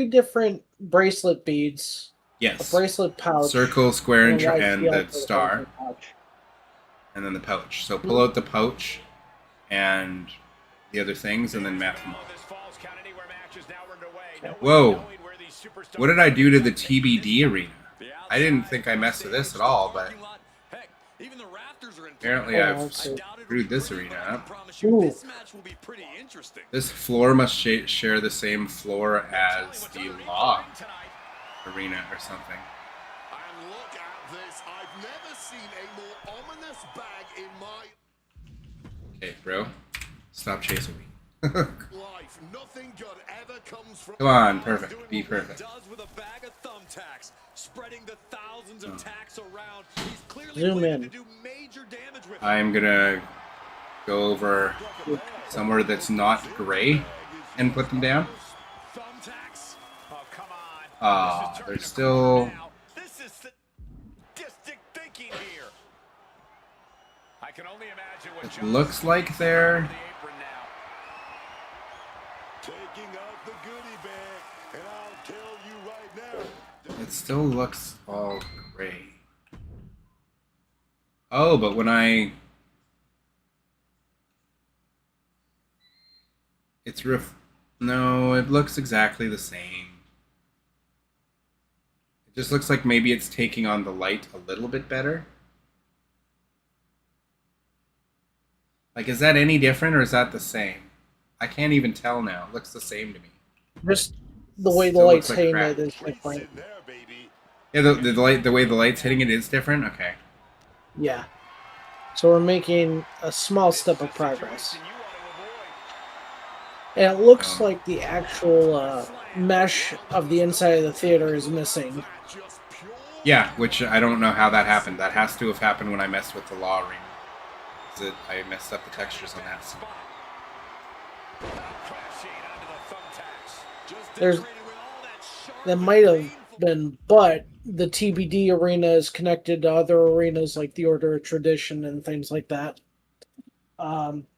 different bracelet beads. Yes. A bracelet pouch. Circle, square, and the star. And then the pouch. So pull out the pouch and the other things and then map them all. Whoa. What did I do to the TBD arena? I didn't think I messed with this at all, but apparently I've screwed this arena up. This floor must share the same floor as the log arena or something. And look at this. I've never seen a more ominous bag in my Okay, bro. Stop chasing me. life. Nothing good ever comes from. Come on, perfect. Be perfect. Spreading the thousands of tacks around. He's clearly Zoom in. to do major damage with I'm gonna go over somewhere that's not gray and put them down. Thumbtacks. Oh, come on. Ah, they're still. This is sadistic thinking here. I can only imagine what It looks like they're. Taking out the goodie bag, and I'll tell you right now. It still looks all gray. Oh, but when I... It's No, it looks exactly the same. It just looks like maybe it's taking on the light a little bit better. Like, is that any different or is that the same? I can't even tell now. It looks the same to me. Just the way the Still light's looks like hitting crap. it is different. Yeah, the way the light's hitting it is different? Okay. Yeah. So we're making a small step of progress. And it looks like the actual mesh of the inside of the theater is missing. Yeah, which I don't know how that happened. That has to have happened when I messed with the Law Arena. I messed up the textures on that. That might have been, but the TBD arena is connected to other arenas like the Order of Tradition and things like that.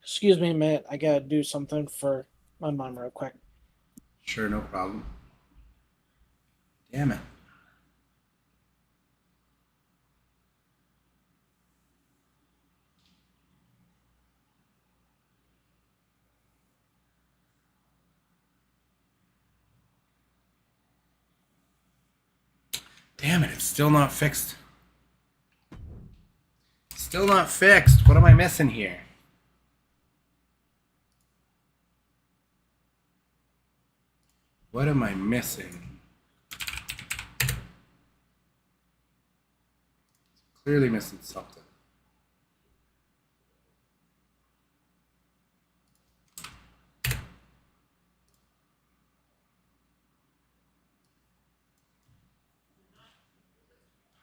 Excuse me a minute, I gotta do something for my mom real quick. Sure, no problem. Damn it. Damn it, it's still not fixed. Still not fixed. What am I missing here? What am I missing? Clearly missing something.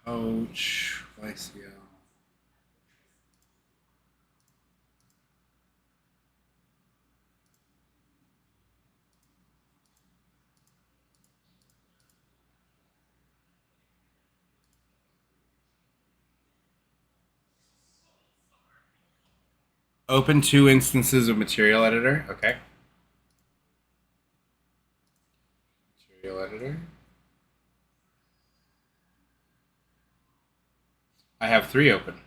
Ouch. YCL. Open 2 instances of material editor. Okay. Material editor. I have 3 open.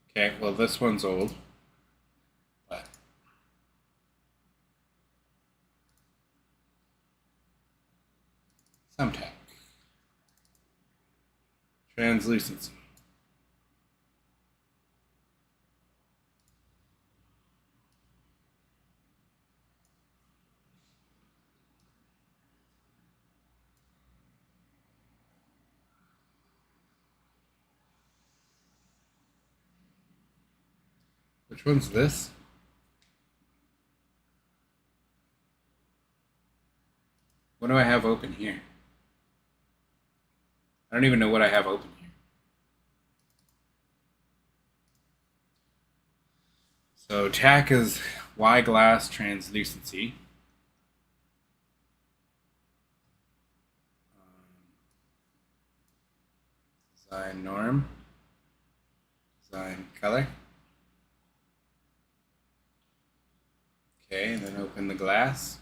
Okay, well this one's old. But Thumbtack. Translucency. Which one's this? What do I have open here? I don't even know what I have open here. So tack is Y glass translucency. Design norm. Design color. Okay, and then open the glass.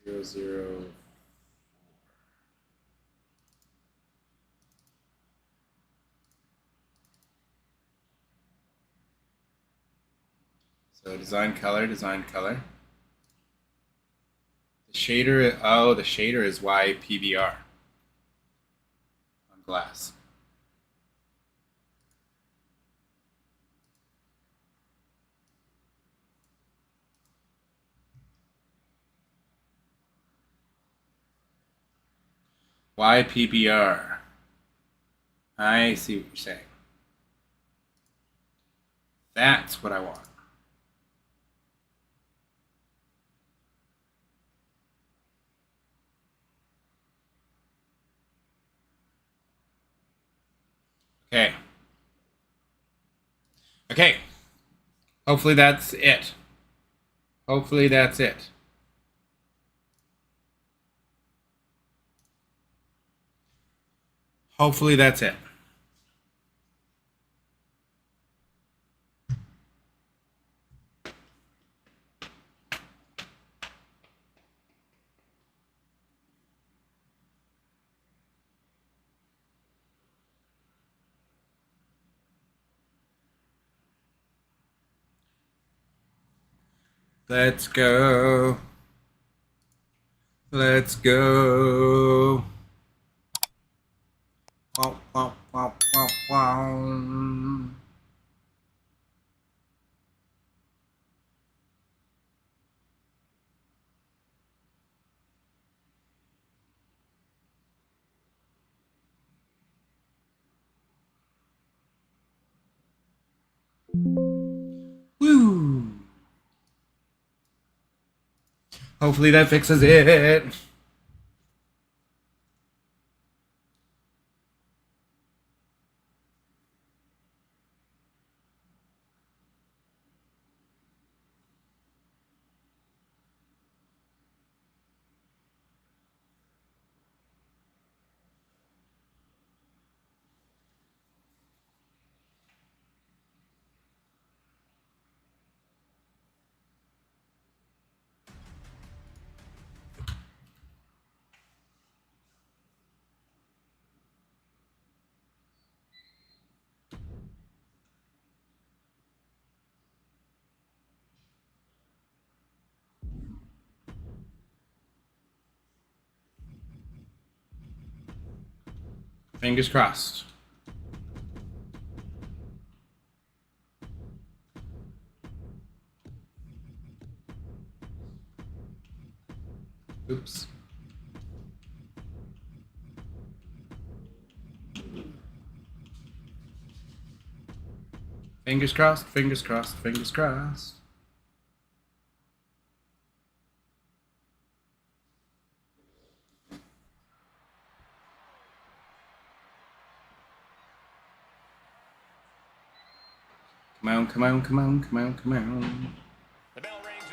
0, 0. So design color, design color. The shader, oh, the shader is YPBR on glass. YPBR. I see what you're saying. That's what I want. Okay. Okay. Hopefully that's it. Hopefully that's it. Hopefully that's it. Let's go. Let's go. Wow, wow, wow, wow, wow. Woo! Hopefully that fixes it. Fingers crossed. Oops. Fingers crossed, fingers crossed, fingers crossed. Come on, come on, come on, come on, come on. The bell rings.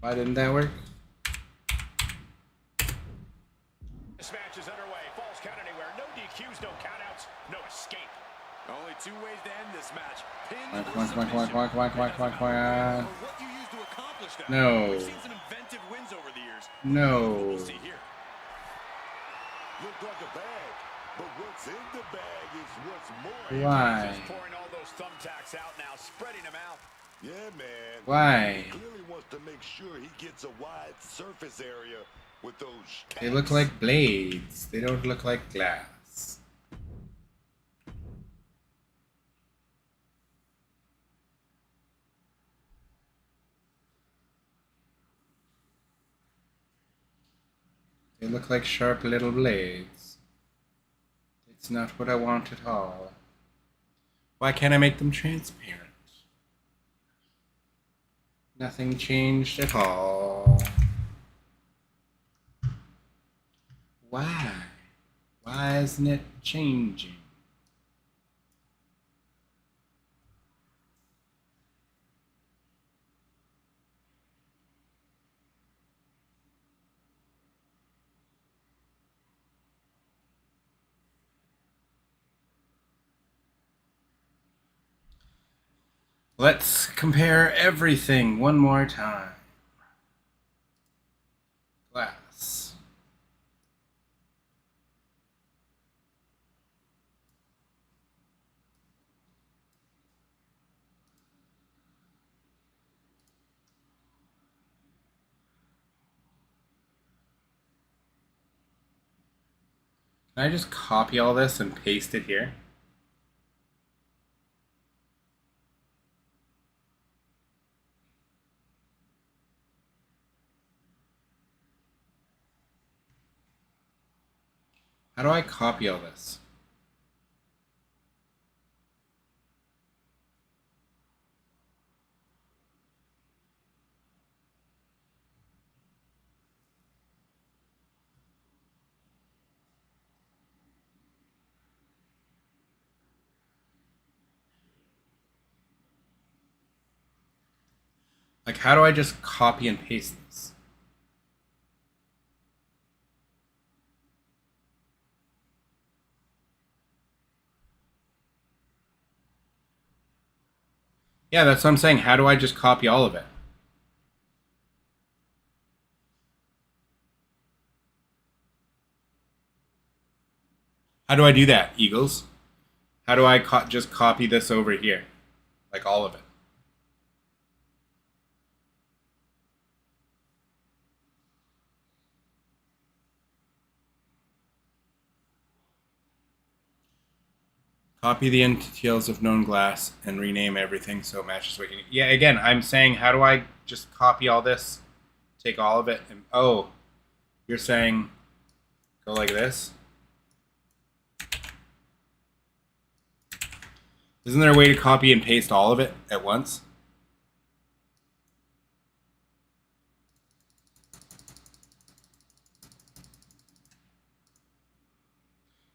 Why didn't that work? This match is underway. Falls count anywhere. No DQs, no countouts, no escape. Only two ways to end this match. Pin Quack, or quack, quack, quack, quack, quack, quack, quack, quack. Or what you use to accomplish that. No. We've seen some inventive wins over the years. No. We'll see here. Look like a bag, but what's in the bag is what's more. Why? Just pouring all those thumbtacks out now, spreading them out. Yeah, man. Why? He clearly wants to make sure he gets a wide surface area with those. They look like blades. They don't look like glass. They look like sharp little blades. It's not what I want at all. Why can't I make them transparent? Nothing changed at all. Why? Why isn't it changing? Let's compare everything one more time. Glass. Can I just copy all this and paste it here? How do I copy all this? Like, how do I just copy and paste this? Yeah, that's what I'm saying. How do I just copy all of it? How do I do that, Eagles? How do I just copy this over here? Like all of it. Copy the details of known glass and rename everything so it matches what you need. Yeah, again, I'm saying, how do I just copy all this? Take all of it and... Oh, you're saying go like this? Isn't there a way to copy and paste all of it at once?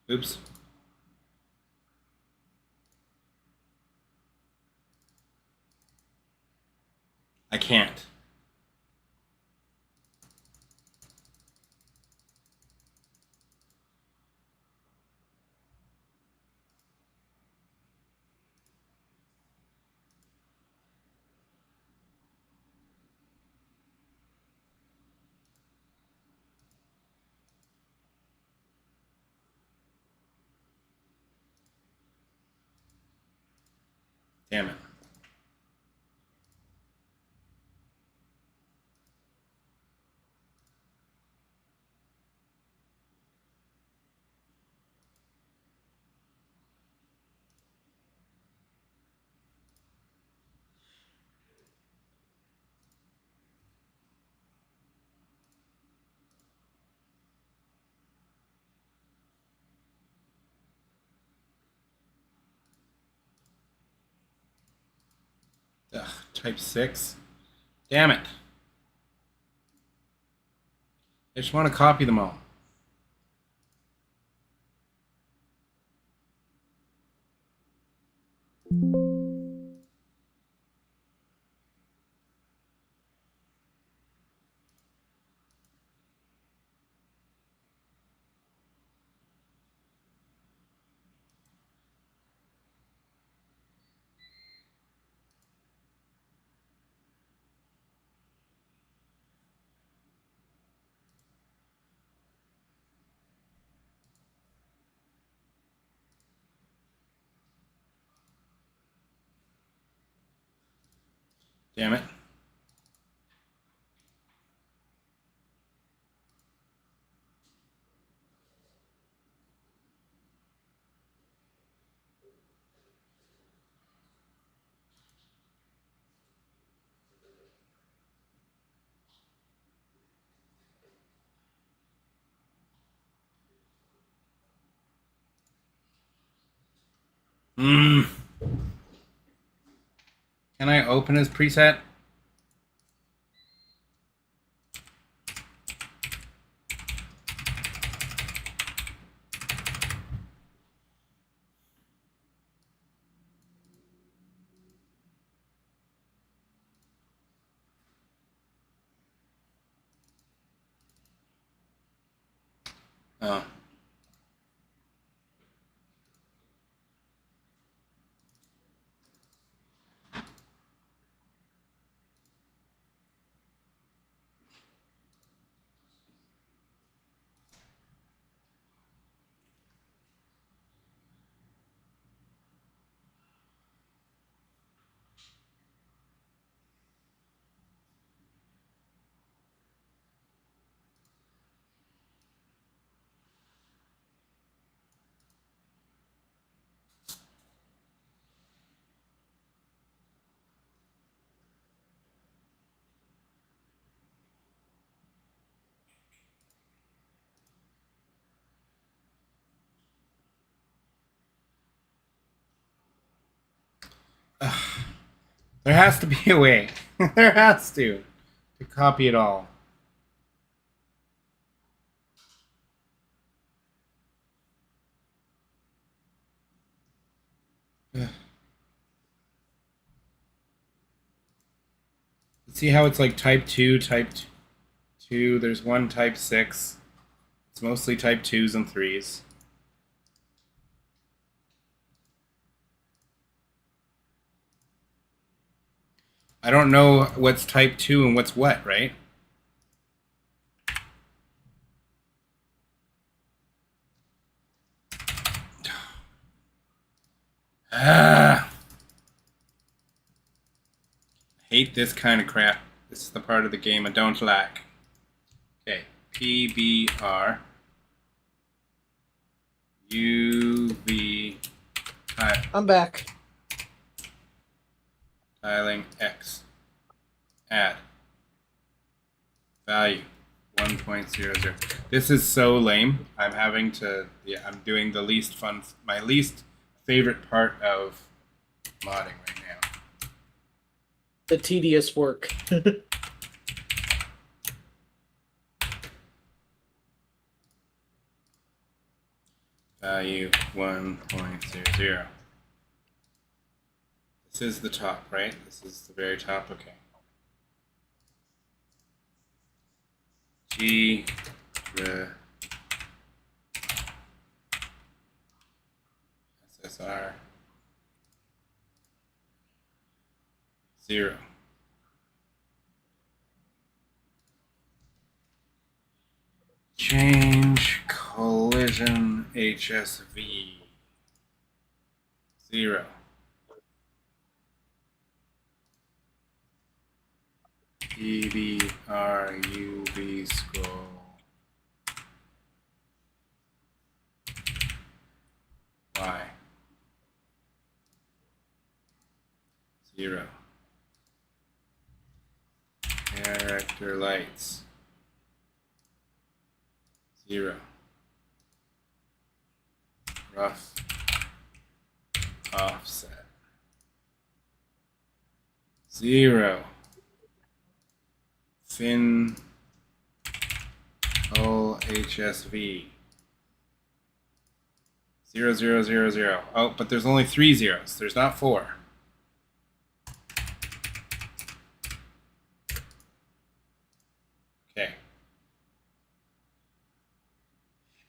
Oops. I can't. Damn it. Ugh, type 6. Damn it. I just want to copy them all. Damn it. Can I open his preset? Oh. There has to be a way. There has to copy it all. See how it's like type 2, type 2. There's one type 6. It's mostly type 2s and 3s. I don't know what's type 2 and what's what, right? Hate this kind of crap. This is the part of the game I don't like. Okay, PBR UV type I'm back. Tiling X. Add. Value. 1.00. This is so lame. I'm having to, yeah, I'm doing the least fun, my least favorite part of modding right now. The tedious work. Value 1.00. This is the top, right? This is the very top, okay. G, the SSR 0. Change collision HSV 0. EBRUV scroll. Y. 0. Character lights. 0. Rough offset. 0. Fin hull HSV. 0, 0, 0, 0. Oh, but there's only 3 zeros. There's not 4. Okay.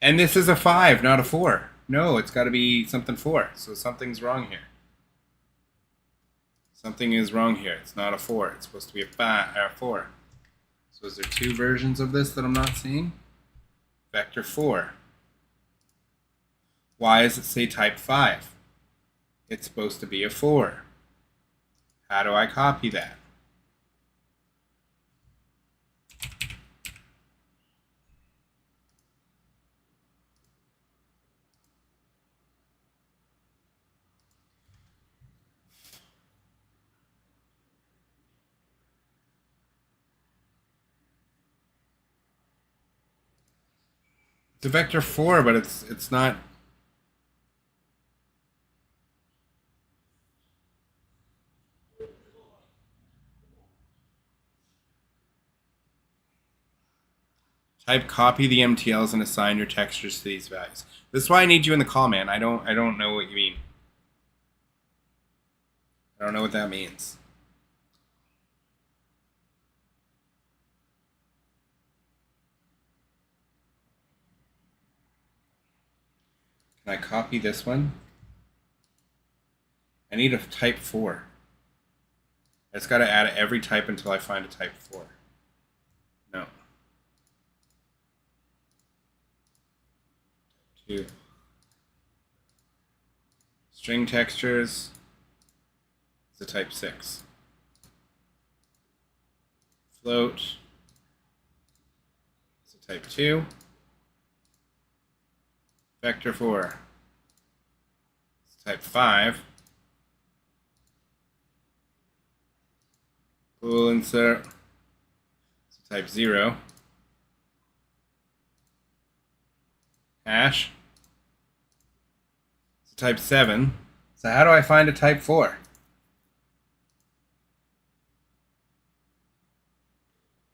And this is a 5, not a 4. No, it's got to be something 4. So something's wrong here. Something is wrong here. It's not a 4. It's supposed to be a 5 or a 4. So is there 2 versions of this that I'm not seeing? Vector 4. Why does it say type 5? It's supposed to be a 4. How do I copy that? It's a vector 4, but it's not. Type copy the MTLs and assign your textures to these values. This is why I need you in the call, man. I don't know what you mean. I don't know what that means. Can I copy this one? I need a type 4. I just got to add every type until I find a type 4. No. 2. String textures is a type 6. Float is a type 2. Vector 4 is type 5. Bool insert is a type 0. Hash is a type 7. So how do I find a type 4?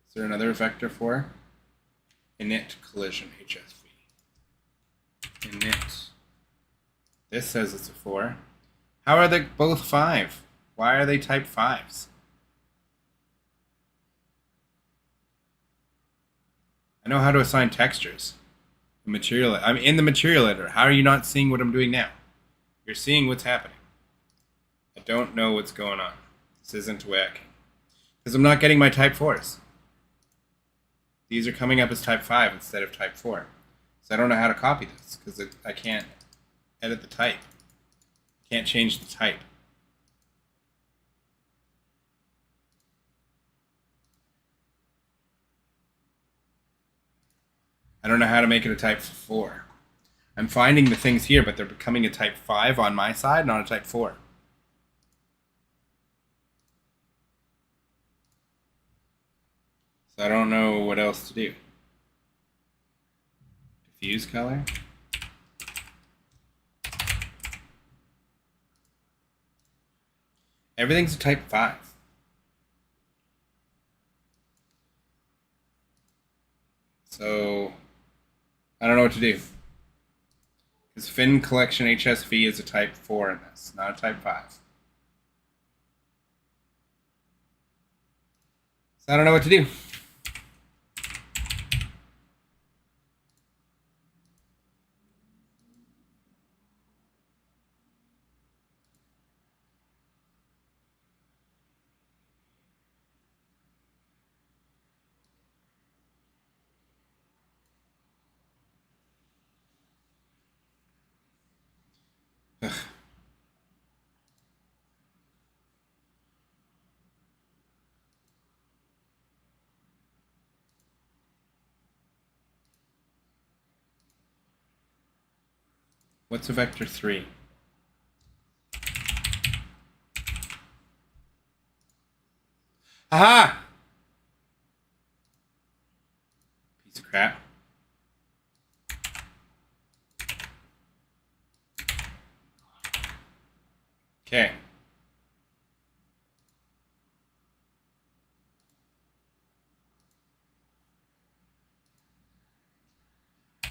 Is there another vector 4? Init collision HSV. Init. This says it's a 4. How are they both 5? Why are they type 5s? I know how to assign textures. I'm in the material editor. How are you not seeing what I'm doing now? You're seeing what's happening. I don't know what's going on. This isn't working. Because I'm not getting my type 4s. These are coming up as type 5 instead of type 4. So I don't know how to copy this because I can't edit the type. I can't change the type. I don't know how to make it a type 4. I'm finding the things here, but they're becoming a type 5 on my side, not a type 4. So I don't know what else to do. Diffuse color. Everything's a type 5. So I don't know what to do. Because Finn Collection HSV is a type 4 in this, not a type 5. So I don't know what to do. Ugh. What's a vector 3? Aha! Piece of crap. Okay.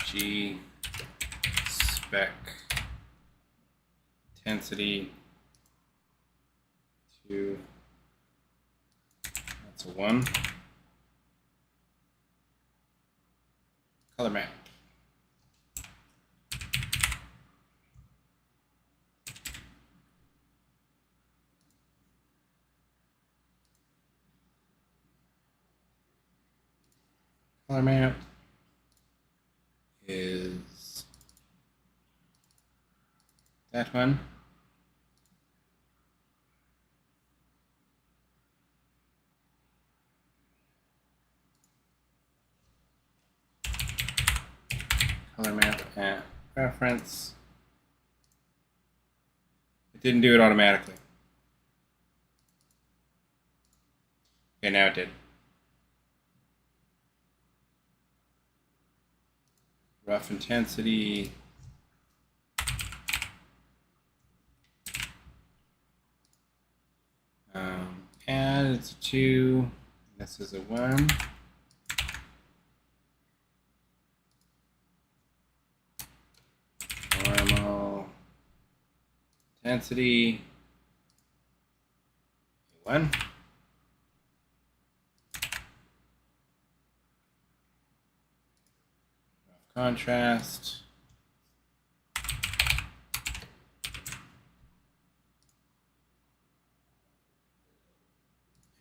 G spec intensity 2. That's a 1. Color map. Color map is that one. Color map at reference. It didn't do it automatically. Okay, now it did. Rough intensity. Add, it's a 2. This is a 1. Normal intensity 1. Rough contrast.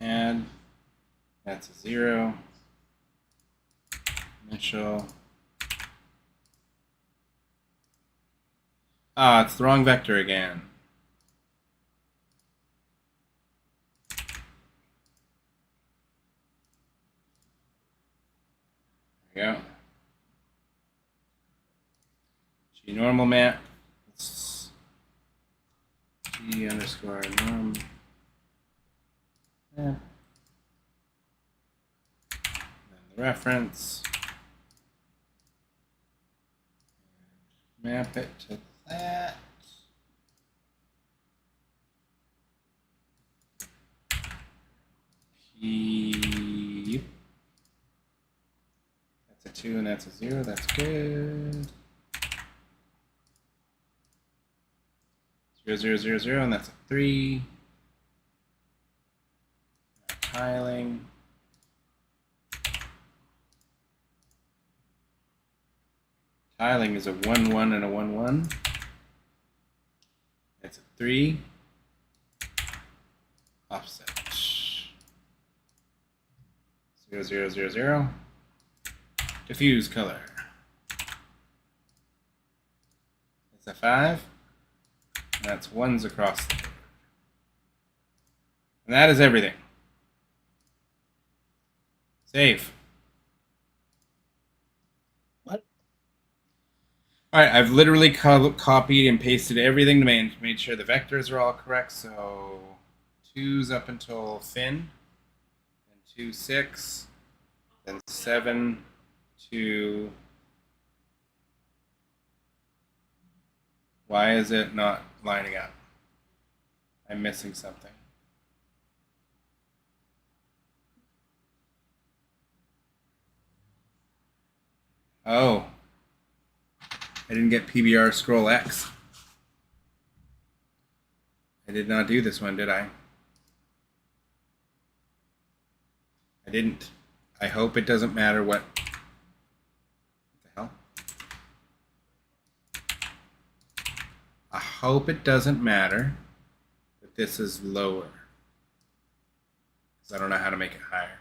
Add, that's a 0. Initial. Ah, it's the wrong vector again. There we go. G normal map. It's G underscore norm. Yeah. Then the reference. Map it to that. P. That's a 2 and that's a 0. That's good. 0, 0, 0, 0, and that's a 3. Tiling. Tiling is a 1, 1, and a 1, 1. That's a 3. Offset. 0, 0, 0, 0. Diffuse color. It's a 5. And that's 1s across the board. And that is everything. Save. What? Alright, I've literally copied and pasted everything to made sure the vectors are all correct. So 2's up until Finn, and 2, 6, then 7, 2. Why is it not lining up? I'm missing something. Oh. I didn't get PBR scroll X. I did not do this one, did I? I didn't. I hope it doesn't matter what the hell? I hope it doesn't matter that this is lower. Because I don't know how to make it higher.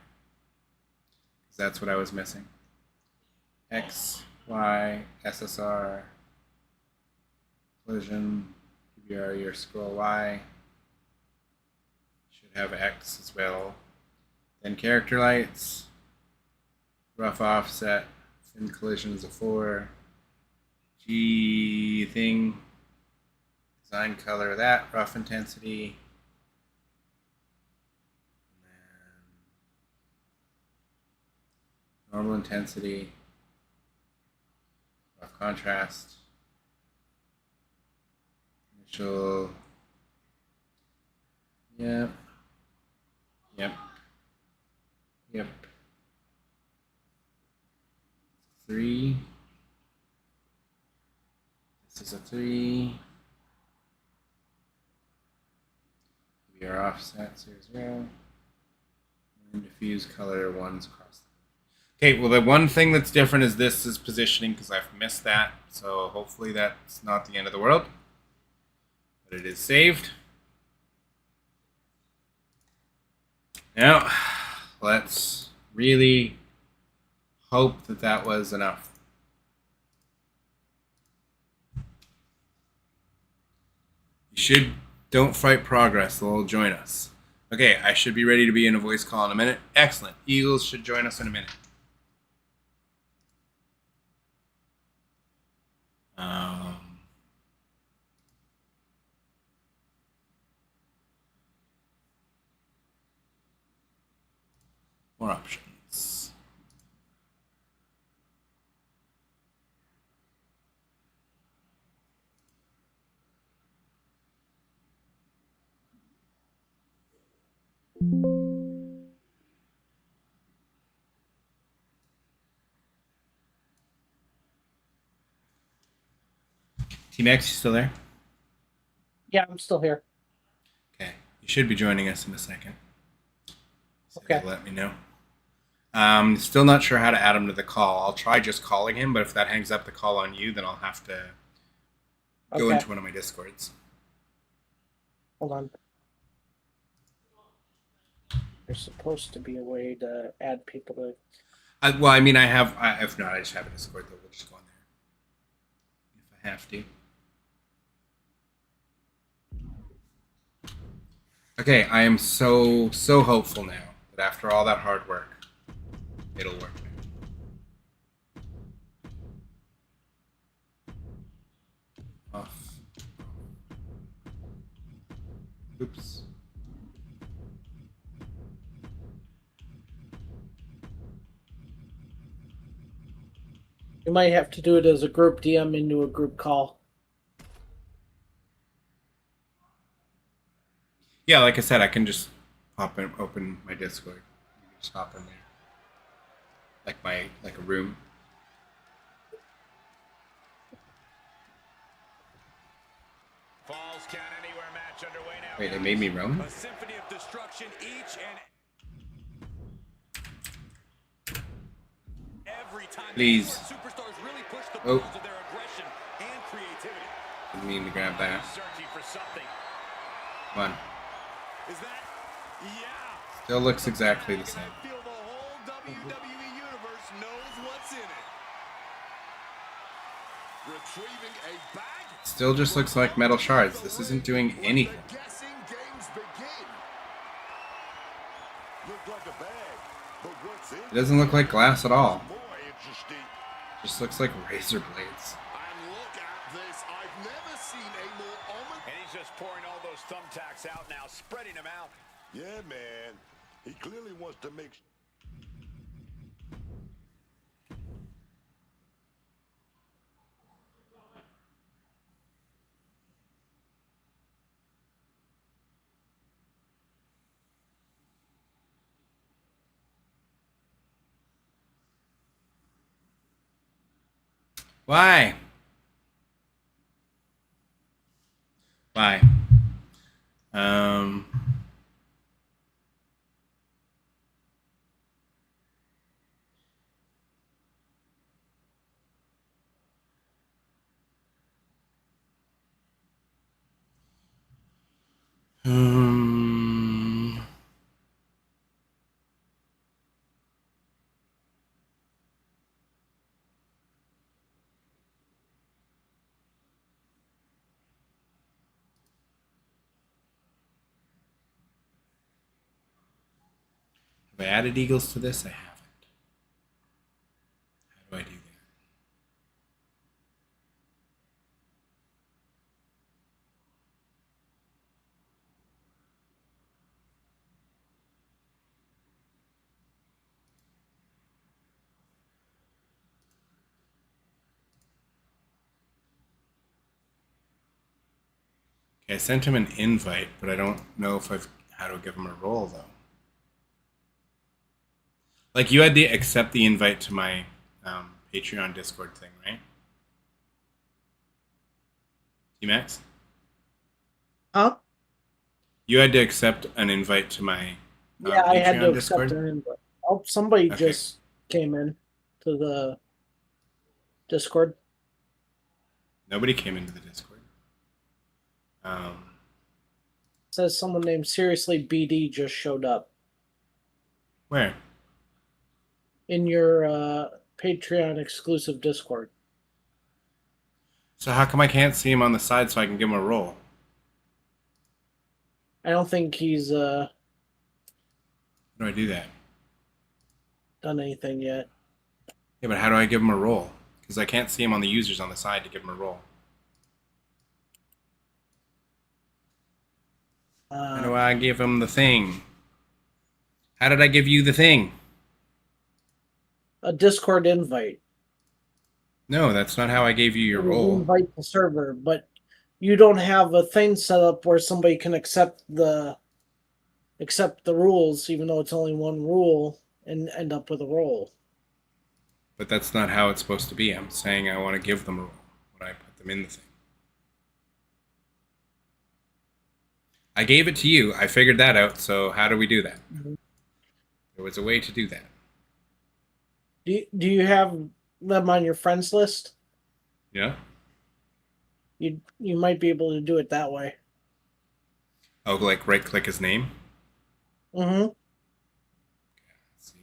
Because that's what I was missing. X, Y, SSR, collision, PBR, your scroll Y. Should have X as well. Then character lights, rough offset, fin collision is a 4, G thing, design color that, rough intensity, and then normal intensity, rough contrast, initial, yep. Yep. 3. This is a 3. PBR offset 0. And diffuse color 1's across. Okay, well the one thing that's different is this is positioning because I've missed that. So hopefully that's not the end of the world. But it is saved. Now, let's really hope that that was enough. You should, don't fight progress, they'll join us. Okay, I should be ready to be in a voice call in a minute. Excellent. Eagles should join us in a minute. More options. T-Max, you still there? Yeah, I'm still here. Okay, you should be joining us in a second. So Okay. let me know. Still not sure how to add him to the call. I'll try just calling him, but if that hangs up the call on you, then I'll have to go into one of my Discords. Hold on. There's supposed to be a way to add people to. Well, I mean, if not, I just have a Discord that will just go on there if I have to. Okay, I am so hopeful now that after all that hard work, it'll work now. Off. Oops. You might have to do it as a group DM into a group call. Yeah, like I said, I can just pop in, open my Discord. You can just hop in there, like a room. Falls Count Anywhere match underway now. Wait, it made me roam? A symphony of destruction each and every time. Please. Superstars really push the Oh. balls of their aggression and creativity. Didn't mean to grab that. Searching for something. Come on. Is that? Yeah. Still looks exactly the And same. I feel the whole WWE universe knows what's in it. Retrieving a bag. Still just looks like metal shards. This isn't doing anything. The guessing games begin. Looked like a bag, but what's in It doesn't look like glass at all. more interesting? Just looks like razor blades. I'm looking this. I've never seen a more ominous... And he's just pouring all those thumbtacks out now, spreading them out. Yeah, man. He clearly wants to make... Why? Why? Um. Um. Have I added eagles to this? I haven't. How do I do that? Okay, I sent him an invite, but I don't know if I've how to give him a role though. Like you had to accept the invite to my Patreon Discord thing, right? T-Max? Huh? You had to accept an invite to my Yeah, I had to Patreon accept Discord? an invite. Oh, somebody Okay. just came in to the Discord. Nobody came into the Discord. Says someone named Seriously BD just showed up Where? in your Patreon exclusive Discord. So how come I can't see him on the side so I can give him a role? I don't think he's How do I do that? done anything yet. Yeah, but how do I give him a role? Because I can't see him on the users on the side to give him a role. How do I give him the thing? How did I give you the thing? A Discord invite. No, that's not how I gave you your role. Invite the server, but you don't have a thing set up where somebody can accept the rules, even though it's only one rule, and end up with a role. But that's not how it's supposed to be. I'm saying I want to give them a role when I put them in the thing. I gave it to you. I figured that out. So how do we do that? Mm-hmm. There was a way to do that. Do you have them on your friends list? Yeah? You might be able to do it that way. Oh, like right-click his name? Mm-hmm. Let's see.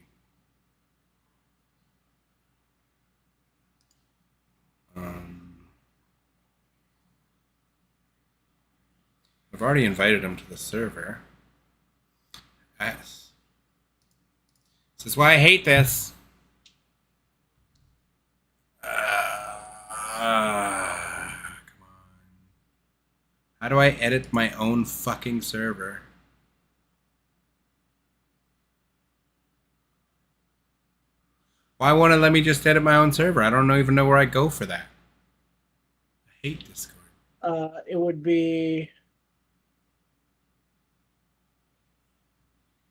I've already invited him to the server. Yes. This is why I hate this. Come on. How do I edit my own fucking server? Why won't it let me just edit my own server? I don't even know where I go for that. I hate Discord. It would be.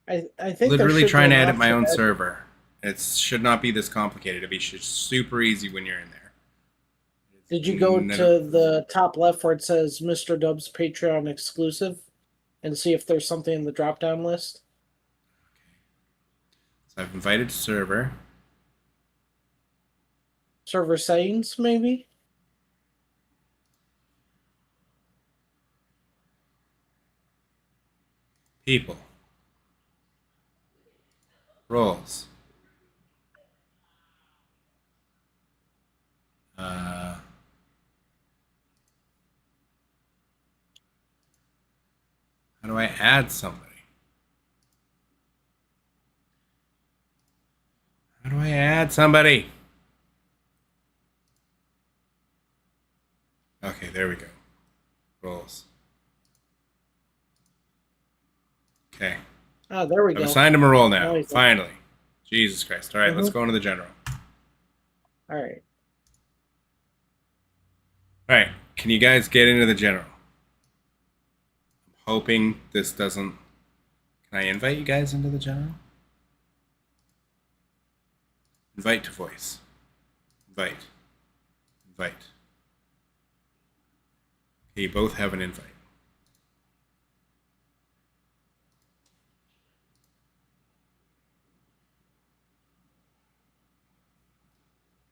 I think Literally there should trying be to an edit my own option server. It should not be this complicated. It'd be super easy when you're in there. Did you go to the top left where it says Mr. Dub's Patreon exclusive and see if there's something in the drop down list? So I've invited server. Server settings, maybe? People. Roles. How do I add somebody? How do I add somebody? Okay, there we go. Rolls. Okay. Oh, there we I've go. assigned him a role now. Nice. Finally. Jesus Christ. All right, let's go into the general. All right. All right, can you guys get into the general? I'm hoping this doesn't... Can I invite you guys into the general? Invite to voice. Invite. Invite. Okay, you both have an invite.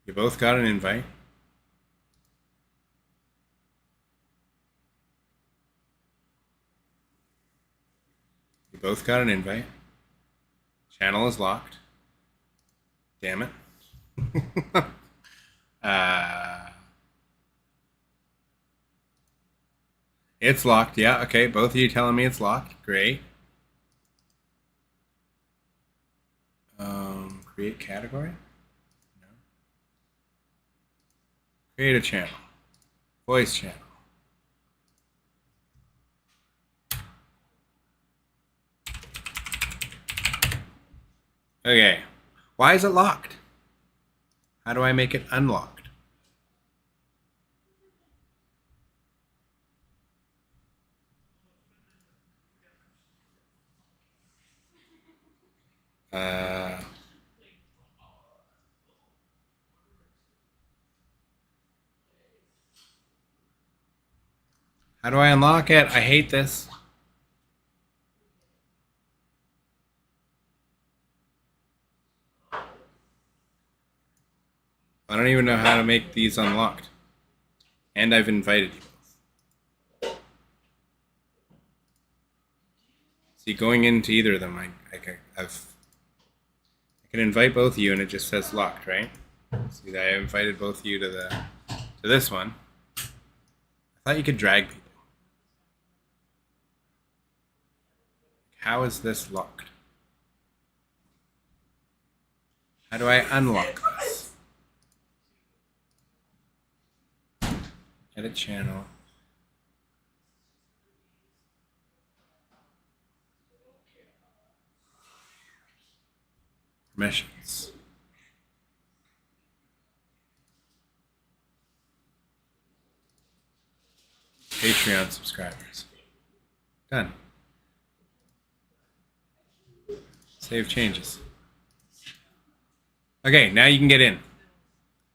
You both got an invite. You both got an invite. Channel is locked. Damn it. It's locked. Yeah, okay. Both of you telling me it's locked. Great. Create category? No. Create a channel. Voice channel. Okay. Why is it locked? How do I make it unlocked? How do I unlock it? I hate this. I don't even know how to make these unlocked. And I've invited you both. See, going into either of them, I can invite both of you and it just says locked, right? See, I invited both of you to this one. I thought you could drag people. How is this locked? How do I unlock this? Edit channel. Permissions. Patreon subscribers. Done. Save changes. Okay, now you can get in.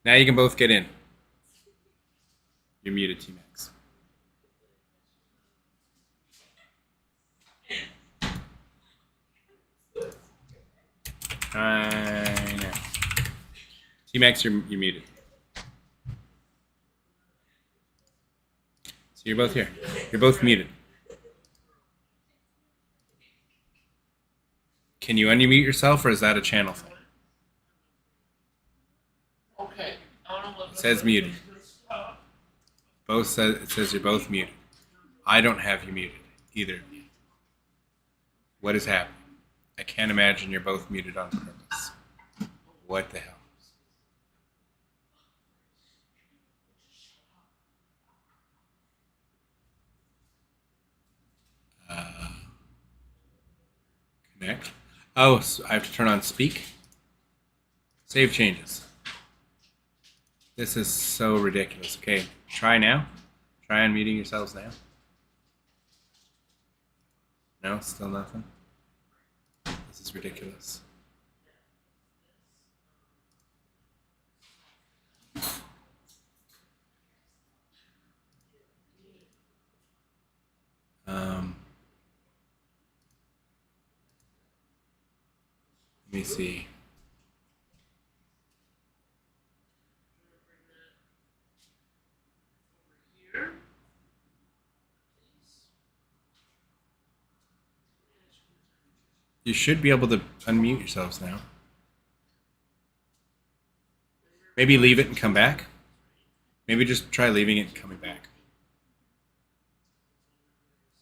Now you can both get in. You're muted, T-Max. Now. T-Max, you're muted. So you're both here. You're both muted. Can you unmute yourself, or is that a channel thing? Okay. I don't know what It says muted. It says you're both muted. I don't have you muted, either of you. What is happening? I can't imagine you're both muted on purpose. What the hell? Connect. Oh, so I have to turn on speak. Save changes. This is so ridiculous. Okay, try now. Try unmuting yourselves now. No, still nothing. This is ridiculous. Let me see. You should be able to unmute yourselves now. Maybe leave it and come back. Maybe just try leaving it and coming back.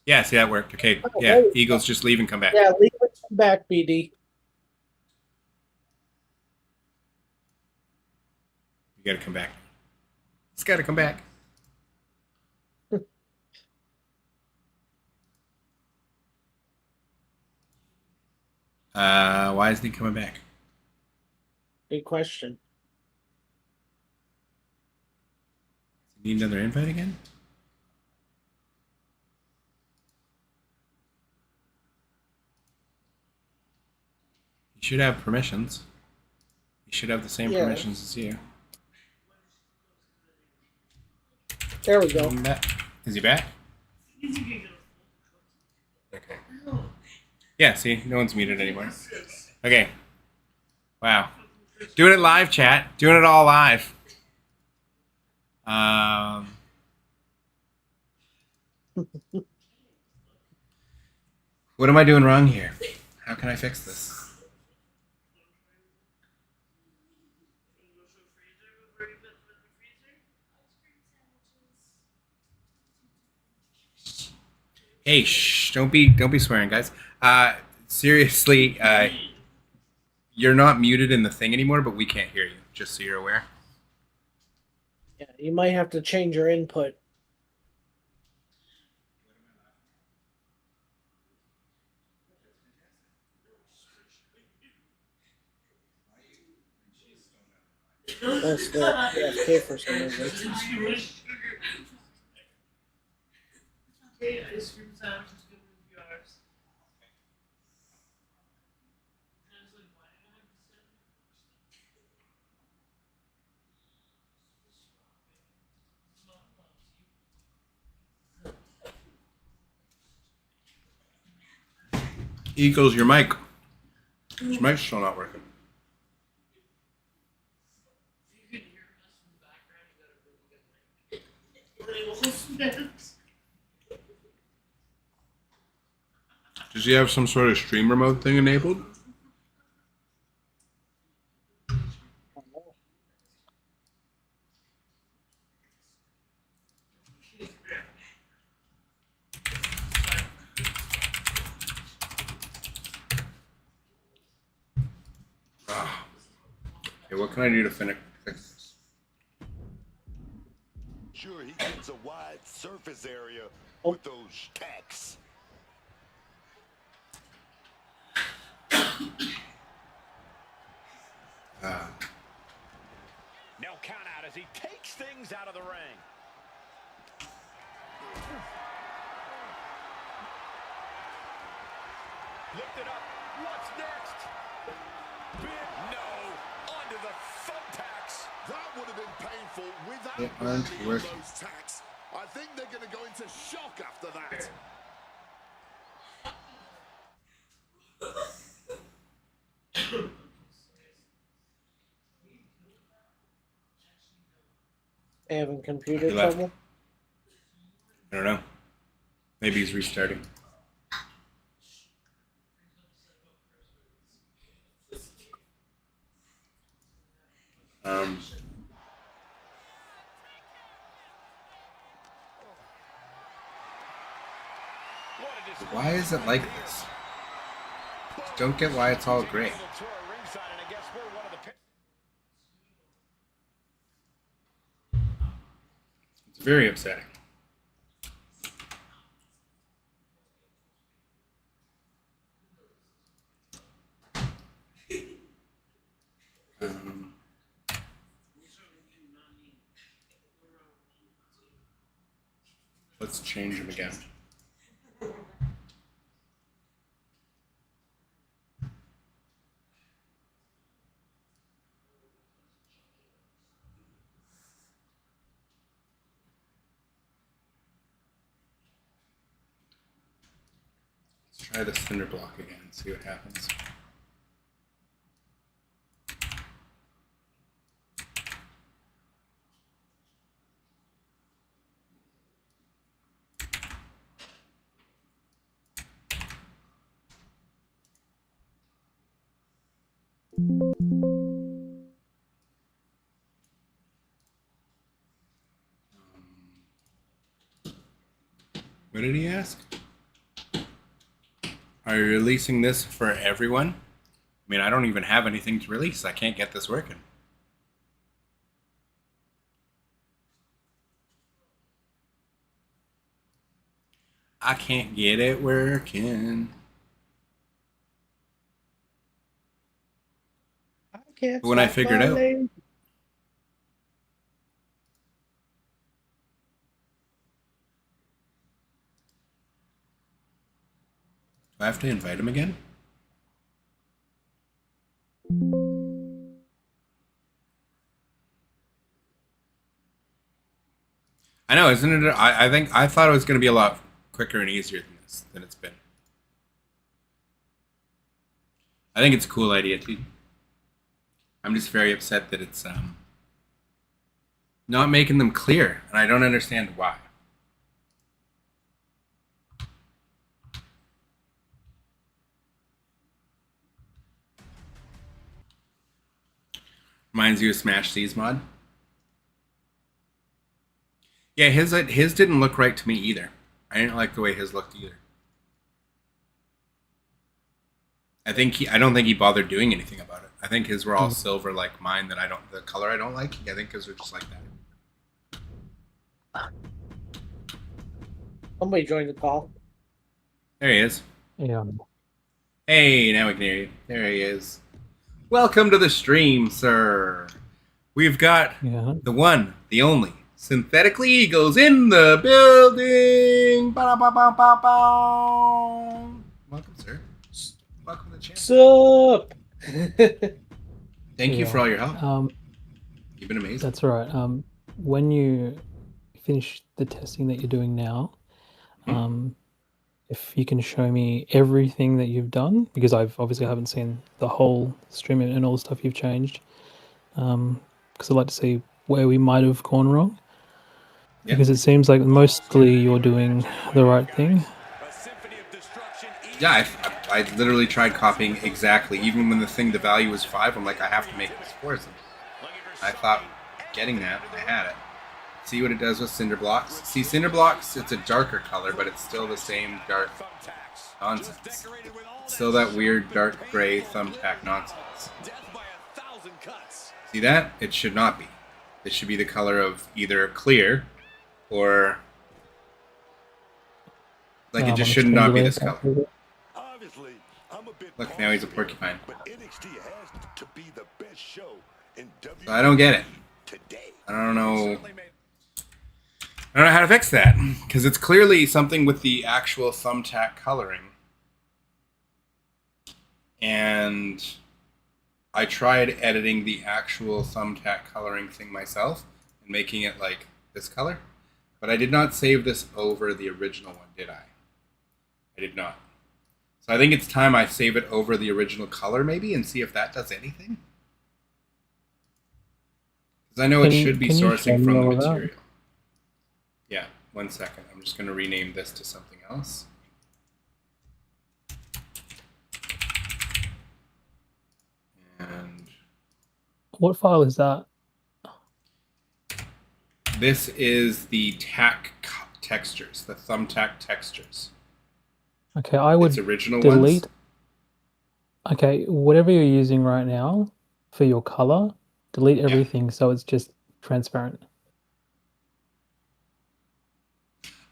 Yeah, see, that worked. Okay, yeah, Eagles, just leave and come back. Yeah, leave it back, BD. You gotta come back. It's gotta come back. Why isn't he coming back? Good question. Need another invite again? You should have permissions. You should have the same Yeah. permissions as you. There we go. Is he back? Okay. Yeah, see, no one's muted anymore. Okay. Wow. Doing it live, chat. Doing it all live. What am I doing wrong here? How can I fix this? Hey, shh! Don't be swearing, guys. Seriously, you're not muted in the thing anymore, but we can't hear you. Just so you're aware. Yeah, you might have to change your input. That's the AFK for some reason. Okay, ice cream sandwich is good with yours. Eagles, your mic. Your mic's still not working. You can hear us in the background. You got a really good mic. Does he have some sort of stream remote thing enabled? Okay, what can I do to fix this? Sure, he gets a wide surface area Oh. with those tacks. No count out as he takes things out of the ring. Lift it up. What's next? Big no. Onto the thumbtacks. That would have been painful without They aren't landing working. those tacks. I think they're going to go into shock after that. Having computer He left. trouble. I don't know. Maybe he's restarting. Why is it like this? Don't get why it's all great. It's very upsetting. Let's change him again. Let's try the cinder block again and see what happens. What did he ask? Are you releasing this for everyone? I mean, I don't even have anything to release. I can't get this working. I can't get it working. Can't But when I stop figured out, falling. do I have to invite him again? I know, isn't it? I thought it was going to be a lot quicker and easier than this than it's been. I think it's a cool idea too. I'm just very upset that it's not making them clear, and I don't understand why. Reminds you of Smash C's mod. Yeah, his didn't look right to me either. I didn't like the way his looked either. I don't think he bothered doing anything about it. I think his were all silver like mine that the color I don't like. I think his are just like that. Somebody joined the call. There he is. Yeah. Hey, now we can hear you. There he is. Welcome to the stream, sir. We've got the one, the only, Synthetically Eagles in the building. Ba-da-ba-ba-ba-ba. Welcome, sir. Welcome to the channel. Sup? Thank you for all your help. You've been amazing. That's all right. When you finish the testing that you're doing now, if you can show me everything that you've done, because I've obviously haven't seen the whole stream and all the stuff you've changed, because I'd like to see where we might have gone wrong. Yeah. Because it seems like mostly you're doing the right thing. Yeah, I literally tried copying exactly. Even when the value was 5, I'm like, I have to make this 4. I thought getting that, I had it. See what it does with cinder blocks? See, cinder blocks, it's a darker color, but it's still the same dark nonsense. It's still that weird dark gray thumbtack nonsense. See that? It should not be. It should be the color of either clear or... Like, it just should not be this color. Look, now he's a porcupine. So I don't get it. I don't know how to fix that, because it's clearly something with the actual thumbtack coloring. And I tried editing the actual thumbtack coloring thing myself and making it like this color, but I did not save this over the original one, did I? I did not. So I think it's time I save it over the original color maybe and see if that does anything. Because I know it should be sourcing from the material. Yeah, 1 second. I'm just going to rename this to something else. And what file is that? This is the tack textures, the thumbtack textures. Okay, I would its original delete. Ones. Okay, whatever you're using right now for your color, delete everything so it's just transparent.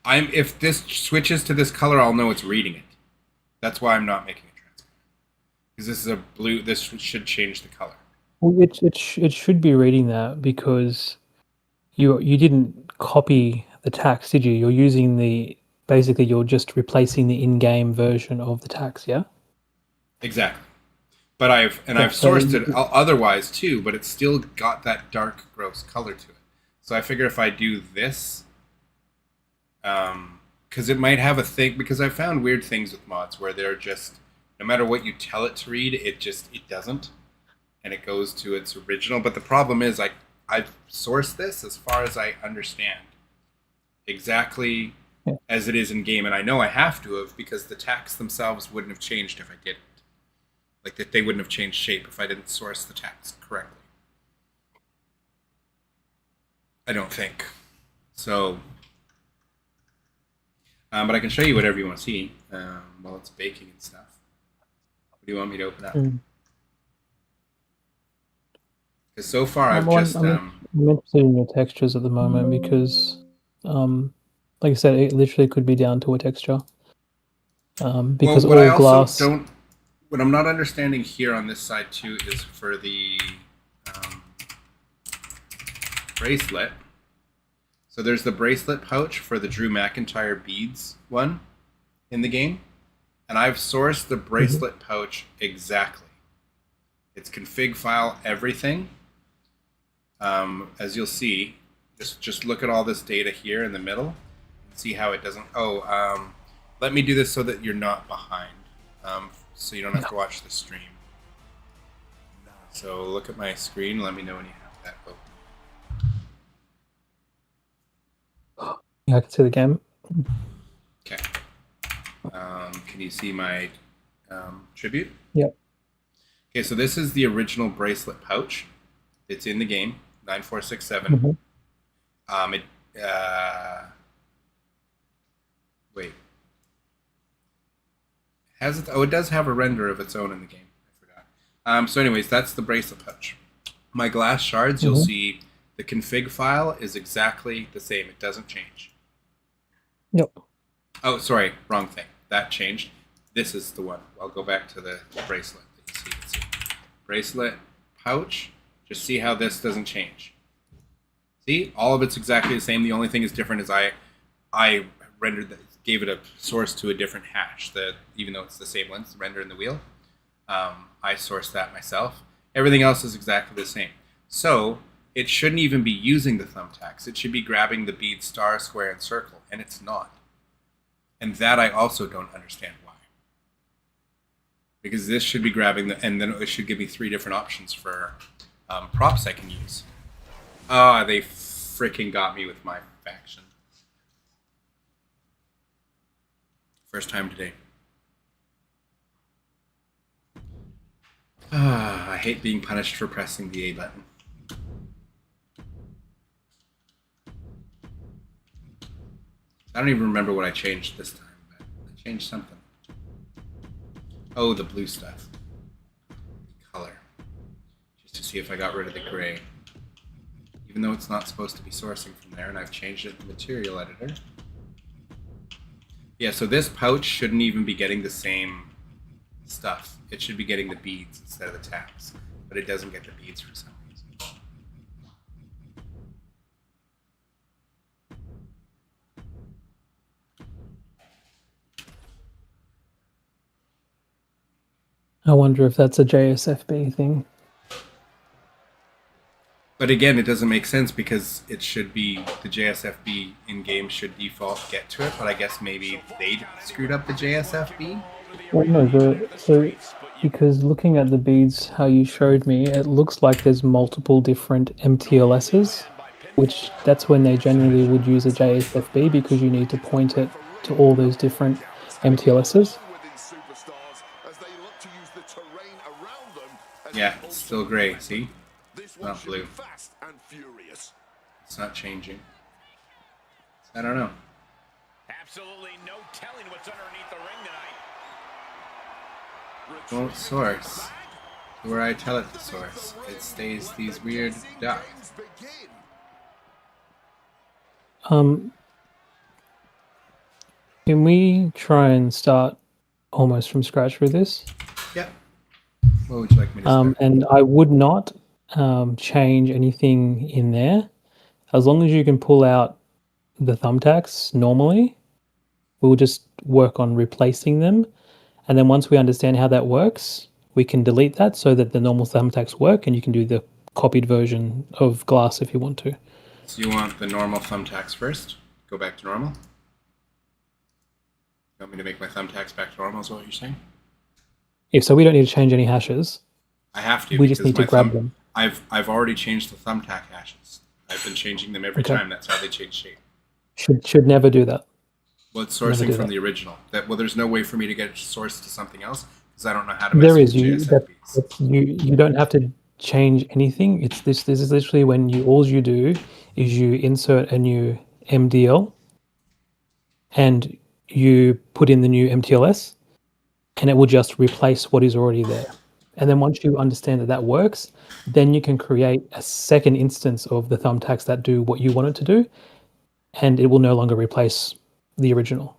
If this switches to this color, I'll know it's reading it. That's why I'm not making it transparent. Because this is a blue. This should change the color. Well, it should be reading that because you didn't copy the tax, did you? You're using basically you're just replacing the in-game version of the tax, yeah? Exactly. But I've sourced it otherwise too, but it's still got that dark, gross color to it. So I figure if I do this, because it might have a thing, because I've found weird things with mods where they're just, no matter what you tell it to read, it doesn't, and it goes to its original. But the problem is, I've sourced this as far as I understand, exactly as it is in game, and I know I have to have, because the tax themselves wouldn't have changed if I didn't. Like, that they wouldn't have changed shape if I didn't source the tax correctly. I don't think. So, but I can show you whatever you want to see while it's baking and stuff. What do you want me to open up? Because so far I'm interested in your textures at the moment because, like I said, it literally could be down to a texture. Because all glass. what I'm not understanding here on this side too is for the bracelet. So there's the bracelet pouch for the Drew McIntyre beads one in the game, and I've sourced the bracelet pouch exactly. It's config file everything. As you'll see, just look at all this data here in the middle and see how it doesn't. Let me do this so that you're not behind, so you don't have to watch the stream. So look at my screen. Let me know when you have that open. Yeah, I can see the game. Okay. Can you see my tribute? Yep. Okay, so this is the original bracelet pouch. It's in the game, 9467. Wait. It does have a render of its own in the game. I forgot. So anyways, that's the bracelet pouch. My glass shards, you'll see the config file is exactly the same. It doesn't change. Yep. Oh, sorry, wrong thing. That changed. This is the one. I'll go back to the bracelet that you see. Let's see. Bracelet pouch. Just see how this doesn't change. See, all of it's exactly the same. The only thing is different is I gave it a source to a different hash. Even though it's the same length, the render in the wheel, I sourced that myself. Everything else is exactly the same. So it shouldn't even be using the thumbtacks. It should be grabbing the bead, star, square, and circle, and it's not. And that I also don't understand why. Because this should be grabbing and then it should give me 3 different options for props I can use. They freaking got me with my faction. First time today. I hate being punished for pressing the A button. I don't even remember what I changed this time, but I changed something. Oh, the blue stuff. Color. Just to see if I got rid of the gray. Even though it's not supposed to be sourcing from there, and I've changed it in the material editor. Yeah, so this pouch shouldn't even be getting the same stuff. It should be getting the beads instead of the tags, but it doesn't get the beads for some reason. I wonder if that's a JSFB thing. But again, it doesn't make sense because it should be the JSFB in-game should default get to it, but I guess maybe they screwed up the JSFB? Well, no, so because looking at the beads, how you showed me, it looks like there's multiple different MTLSs, which that's when they generally would use a JSFB because you need to point it to all those different MTLSs. Yeah, it's still gray, see? Not blue. It's not changing. I don't know. Absolutely no telling what's underneath the ring tonight. Won't source. Where I tell it to source, it stays these weird dots. Can we try and start almost from scratch with this? Yep. What would you like me to start? And I would not change anything in there. As long as you can pull out the thumbtacks normally, we'll just work on replacing them. And then once we understand how that works, we can delete that so that the normal thumbtacks work and you can do the copied version of glass if you want to. So you want the normal thumbtacks first? Go back to normal? You want me to make my thumbtacks back to normal is what you're saying? If so, we don't need to change any hashes. I have to. We just need to grab them. I've already changed the thumbtack hashes. I've been changing them every time. That's how they change shape. Should never do that. Well, it's sourcing from the original. There's no way for me to get it sourced to something else because I don't know how to mess with JSFBs. You don't have to change anything. This is literally when all you do is you insert a new MDL and you put in the new MTLS and it will just replace what is already there. And then once you understand that works, then you can create a second instance of the thumbtacks that do what you want it to do, and it will no longer replace the original.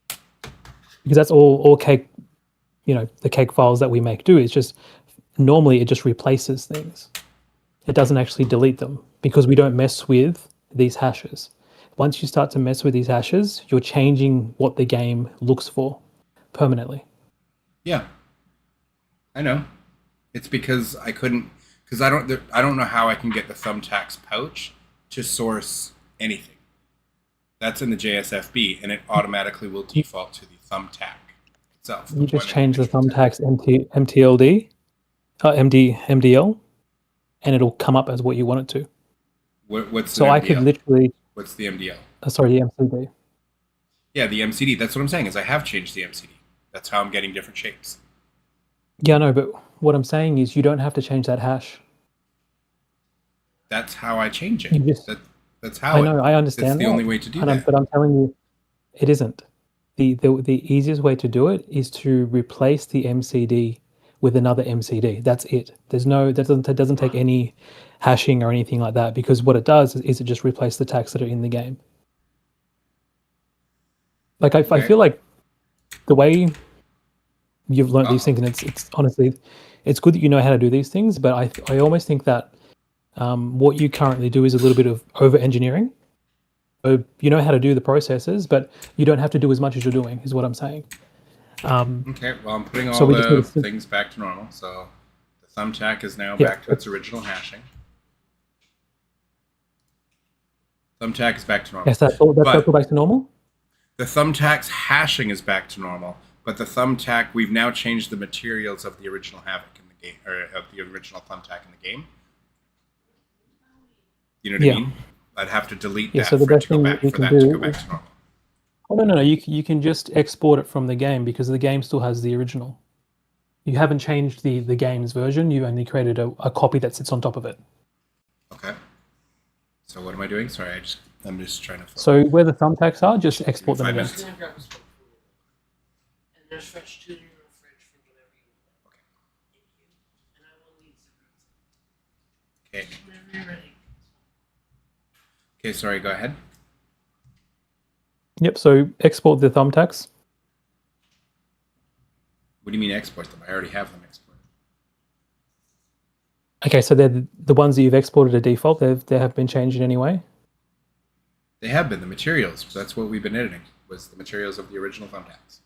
Because that's all the cake files that we make do. It's just normally it just replaces things. It doesn't actually delete them because we don't mess with these hashes. Once you start to mess with these hashes, you're changing what the game looks for permanently. Yeah, I know. It's because I couldn't, because I don't know how I can get the thumbtacks pouch to source anything. That's in the JSFB, and it automatically will default to the thumbtack itself. You just change the thumbtacks MTLD, MDL, and it'll come up as what you want it to. What's so the MDL? I could literally. What's the MDL? Sorry, the MCD. Yeah, the MCD. That's what I'm saying. Is I have changed the MCD. That's how I'm getting different shapes. Yeah, no, but what I'm saying is you don't have to change that hash. That's how I change it. You just, that's how. I know. I understand. That's the only way to do that. But I'm telling you, it isn't. The easiest way to do it is to replace the MCD with another MCD. That's it. That doesn't take any hashing or anything like that, because what it does is it just replaces the tags that are in the game. Like I feel like the way you've learned these things, and it's honestly, it's good that you know how to do these things, but I almost think that what you currently do is a little bit of over engineering. So you know how to do the processes, but you don't have to do as much as you're doing, is what I'm saying. Okay, well, I'm putting all the things back to normal. So the thumbtack is now back to its original hashing. Thumbtack is back to normal. Yes, that's all back to normal? The thumbtack's hashing is back to normal, but the thumbtack, we've now changed the materials of the original Havoc in the game, or of the original thumbtack in the game. You know what I mean? I'd have to delete that so the best thing to go back to normal. Oh, no. You can just export it from the game because the game still has the original. You haven't changed the game's version. You only created a copy that sits on top of it. Okay. So what am I doing? Sorry, I'm just trying to... So where the thumbtacks are, just export them again. And there's fresh tuna in your fridge for whatever you want. Okay. Thank you. And I will leave some. Okay. Whenever you're ready. Okay, sorry, go ahead. Yep, so export the thumbtacks. What do you mean export them? I already have them exported. Okay, so they're the ones that you've exported to default. They have been changed in any way? They have been. The materials. That's what we've been editing, was the materials of the original thumbtacks.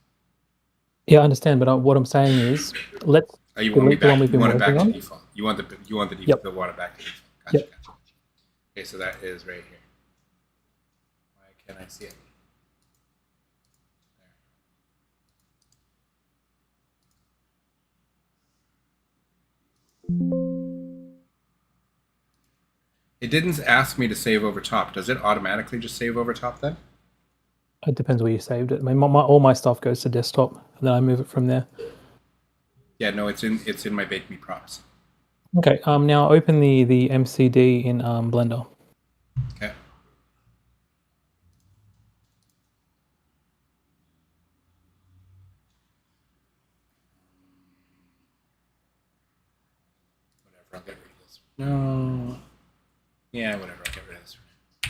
Yeah, I understand, but what I'm saying is, let's delete the one we've been working on. Default. You want the default. Yep. You want it back to default. Gotcha, Yep. gotcha. Okay, so that is right here. Why can't I see it? It didn't ask me to save over top. Does it automatically just save over top then? It depends where you saved it. I mean, all my stuff goes to desktop, and then I move it from there. Yeah, no, it's in my Bake Me props. Okay. Now open the MCD in Blender. Okay. Whatever, I'll get rid of this. No. Yeah, whatever, I'll get rid of this. I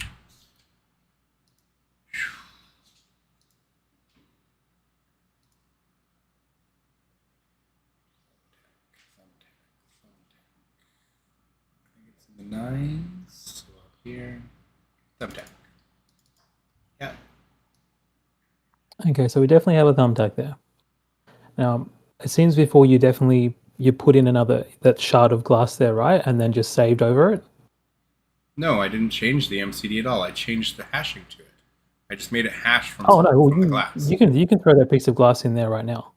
think it's in the 9s. So up here. Thumbtack. Yeah. Okay, so we definitely have a thumbtack there. Now, it seems before you put in that shard of glass there, right? And then just saved over it? No, I didn't change the MCD at all. I changed the hashing to it. I just made it hash from, the glass. You can throw that piece of glass in there right now.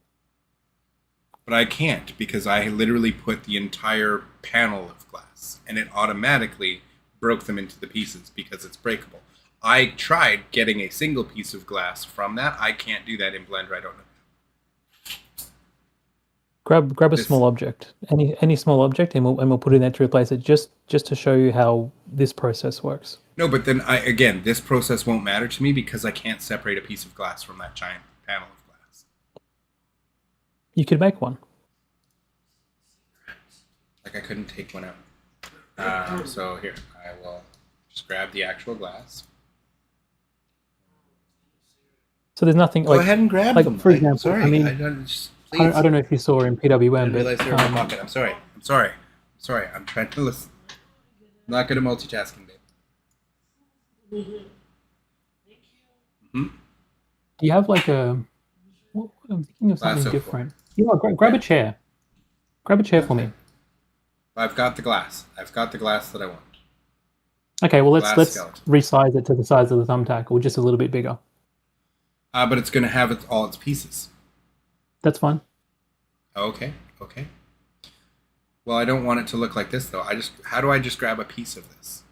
But I can't, because I literally put the entire panel of glass, and it automatically broke them into the pieces because it's breakable. I tried getting a single piece of glass from that. I can't do that in Blender. I don't know. Grab a small object, any small object, and we'll put it in there to replace it, just to show you how this process works. No, but then this process won't matter to me because I can't separate a piece of glass from that giant panel of glass. You could make one. Like I couldn't take one out. So here, I will just grab the actual glass. So there's nothing. Go ahead and grab them. For example, sorry, I mean, Please. I don't know if you saw in I PWM, didn't realize but they were in my pocket. I'm sorry. I'm trying to listen. I'm not good at multitasking, babe. Hmm? do you have like a? Well, I'm thinking of Glass something silver. different. You know, what, grab a chair. Grab a chair for me. I've got the glass. I've got the glass that I want. Okay, well Glass let's skeleton. resize it to the size of the thumbtack, or just a little bit bigger. But it's going to have all its pieces. That's fine. Okay. Well, I don't want it to look like this though. How do I just grab a piece of this?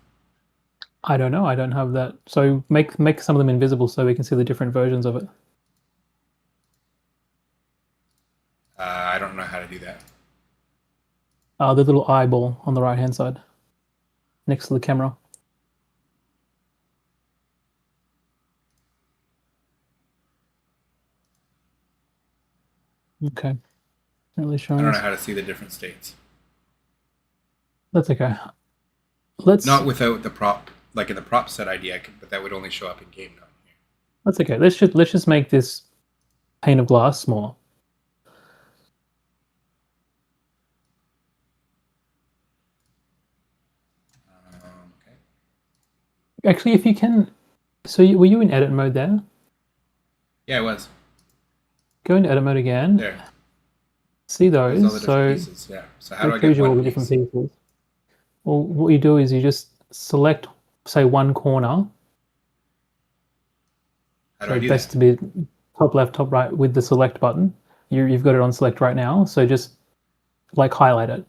I don't know. I don't have that. So make some of them invisible so we can see the different versions of it. I don't know how to do that. The little eyeball on the right hand side, next to the camera. Okay. Not really I showing don't know us. how to see the different states. That's okay. Let's. Not without the prop, like in the prop set ID, but that would only show up in game, not here. That's okay. Let's just make this pane of glass smaller. Okay. Actually, if you can, so were you in edit mode there? Yeah, it was. Go into edit mode again. There. See There's all those. the So different pieces. Yeah. So how do I it shows get you all one the piece? different pieces. Well, what you do is you just select, say, one corner. How do So I do best that? to be top left, top right with the select button. You've got it on select right now. So just like highlight it.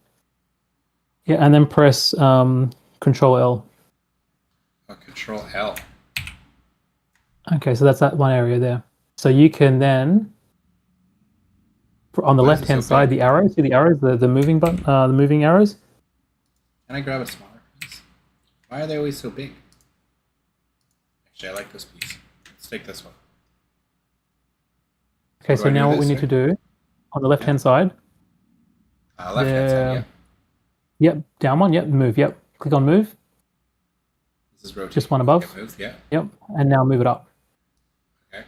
Yeah, and then press Control L. Oh, Control L. Okay, so that's that one area there. So you can then, on the Why is it left hand so side, big? the arrows. See the arrows, the moving button, the moving arrows. Can I grab a smaller piece? Why are they always so big? Actually, I like this piece. Let's take this one. Okay, How do so I do now what we this, need to do on the left hand side. Left hand side, yeah. Yep, down one. Yep, move. Yep, click on move. This is rotate. Just one above. Okay, move, yeah. Yep, and now move it up. Okay.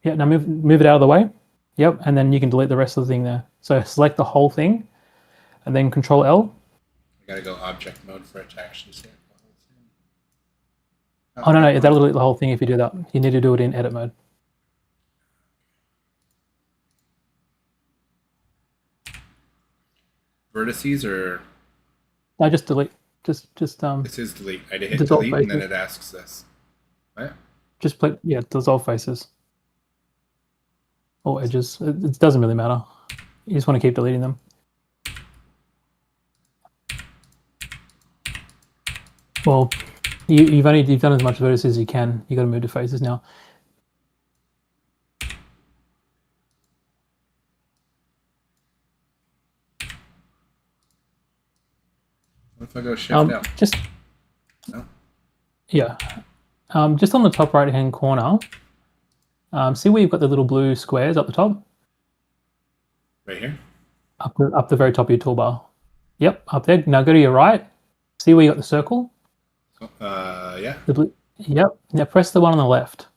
Yeah, now move it out of the way. Yep, and then you can delete the rest of the thing there. So select the whole thing, and then Control L. I gotta go object mode for it to actually see it. Oh no, that'll delete the whole thing if you do that. You need to do it in edit mode. Vertices or No, just delete. Just this is delete. I hit dissolve delete and then faces. it asks this. What? Just play. Yeah, dissolve faces. Or edges. It doesn't really matter. You just want to keep deleting them. Well, you've done as much vertices as you can. You got to move to faces now. What if I go shift out? Just No? yeah, just on the top right hand corner. See where you've got the little blue squares up the top? Right here? Up the very top of your toolbar. Yep, up there. Now go to your right. See where you got the circle? Yeah. The blue. Yep. Now press the one on the left.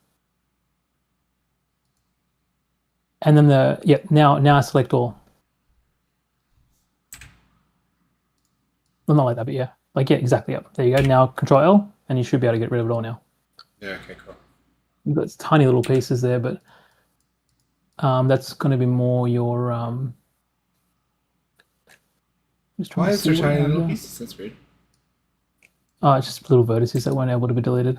And then now select all. Well, not like that, but yeah. Like, yeah, exactly. Yep. There you go. Now Control L, and you should be able to get rid of it all now. Yeah, okay, cool. You've got tiny little pieces there, but that's going to be more your. Just trying Why to is there see what you tiny have little there. pieces? That's weird. Oh, it's just little vertices that weren't able to be deleted.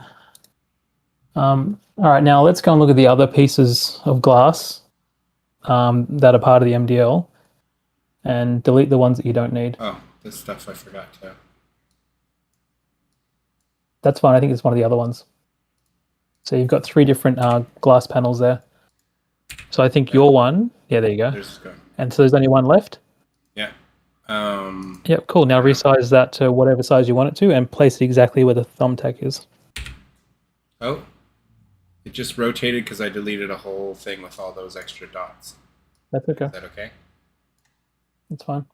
All right, now let's go and look at the other pieces of glass that are part of the MDL and delete the ones that you don't need. Oh, this stuff I forgot to. That's fine. I think it's one of the other ones. So you've got 3 different glass panels there. So I think your one, yeah, there you go. There's going. And so there's only one left. Yeah. Yep, cool. Now resize that to whatever size you want it to and place it exactly where the thumbtack is. Oh. It just rotated because I deleted a whole thing with all those extra dots. That's okay. Is that okay? That's fine.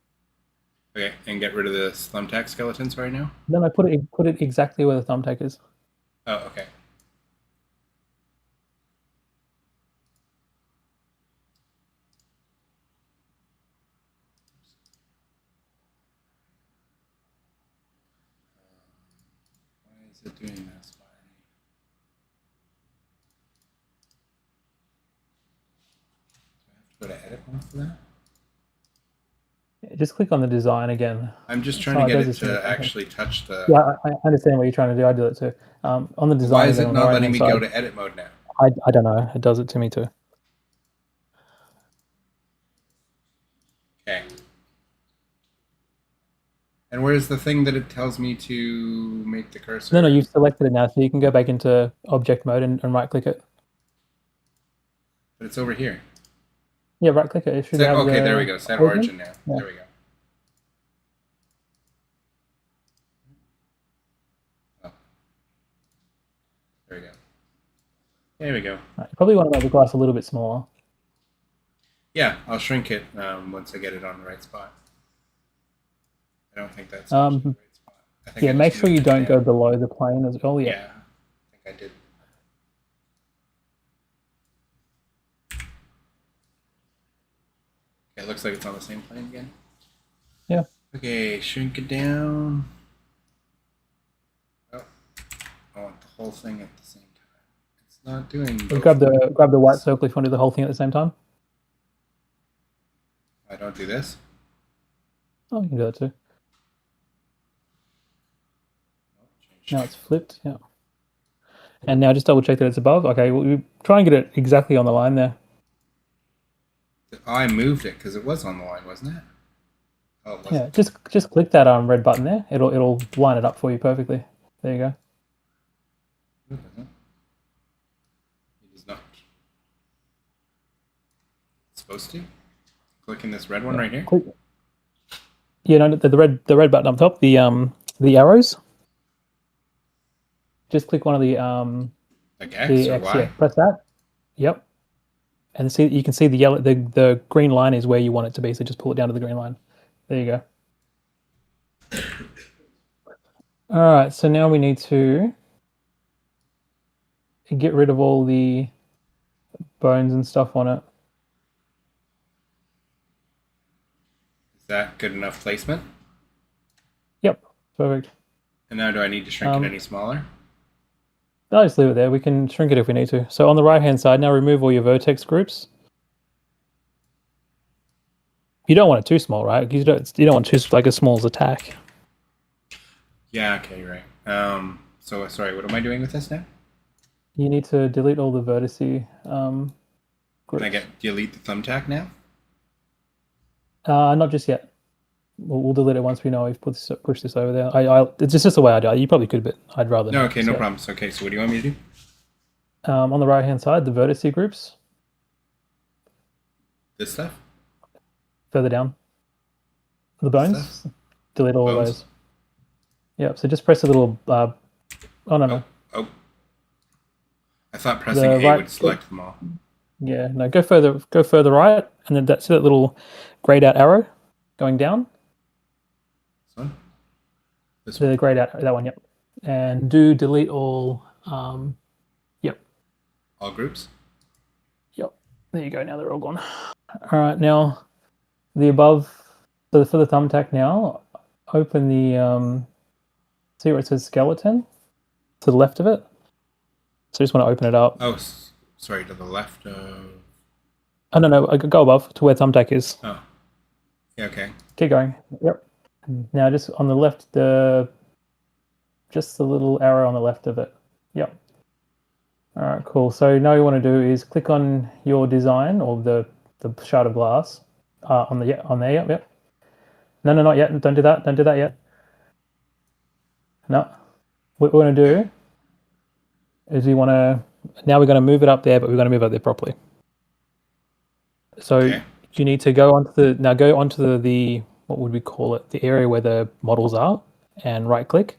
Okay, and get rid of the thumbtack skeletons right now? Then I put it exactly where the thumbtack is. Oh, okay. is it doing this? Do I have to go to edit mode for that? Yeah, just click on the design again. I'm just It's trying not- to it get does it this to thing. actually touch the. Yeah, I understand what you're trying to do. I do it too. On the design Why is again, it on the not right-hand letting me side, go to edit mode now? I don't know. It does it to me too. Okay. And where's the thing that it tells me to make the cursor? No, you've selected it now, so you can go back into object mode and right-click it. But it's over here. Yeah, right-click it. It should Set, have okay, the there we go. Set origin. origin now. Yeah. There we go. Oh. There we go. There we go. Right, you probably want to make the glass a little bit smaller. Yeah, I'll shrink it once I get it on the right spot. I don't think that's Um, the right spot. I think Yeah, I make just sure you moved it don't go down. below the plane as well. Yeah, Yeah. I think I did. Okay, it looks like it's on the same plane again. Yeah. Okay, shrink it down. Oh, I want the whole thing at the same time. It's not doing both. Grab the white circle if you want to do the whole thing at the same time. I don't do this. Oh, you can do that too. Now it's flipped. Yeah. And now just double check that it's above. Okay, well, you try and get it exactly on the line there. Oh, I moved it because it was on the line, wasn't it? Oh, it Yeah, wasn't. just click that red button there. It'll line it up for you perfectly. There you go. It doesn't. It is not. It's supposed to. Clicking this red one right here. Click. Yeah, no, the red button up top. The arrows. Just click one of the Like X the or X. Y. Yeah, press that. Yep. And see, you can see the yellow, the green line is where you want it to be. So just pull it down to the green line. There you go. All right. So now we need to get rid of all the bones and stuff on it. Is that good enough placement? Yep. Perfect. And now do I need to shrink it any smaller? I'll just leave it there. We can shrink it if we need to. So on the right-hand side, now remove all your vertex groups. You don't want it too small, right? You don't want it too like as small as attack. Yeah, okay, you're right. So sorry, what am I doing with this now? You need to delete all the vertice groups. Can I delete the thumbtack now? Not just yet. We'll delete it once we know we've pushed this over there. It's just the way I do it. You probably could, but I'd rather No, not. okay, no problem. Okay, so what do you want me to do? On the right-hand side, the vertice groups. This stuff? Further down. The bones. Stuff? Delete all of Bones? those. Yep, so just press a little... oh, no. Oh. I thought pressing The A right would select them all. Yeah, no, go further right, and then that's that little grayed out arrow going down. This one? This one? The grayed out, that one, yep. And do delete all, yep. All groups? Yep, there you go, now they're all gone. All right, now the above, so for the thumbtack now, open the, see where it says skeleton? To the left of it. So you just want to open it up. Oh, sorry, to the left of... Oh, no, go above to where thumbtack is. Oh. Yeah, okay. Keep going. Yep. Now just on the left, just the little arrow on the left of it. Yep. All right, cool. So now what you want to do is click on your design or the shard of glass on there. Yep. No, not yet. Don't do that. Don't do that yet. No. What we're going to do is we're going to move it up there, but we're going to move it up there properly. So Okay. you need to go onto the what would we call it? The area where the models are, and right click.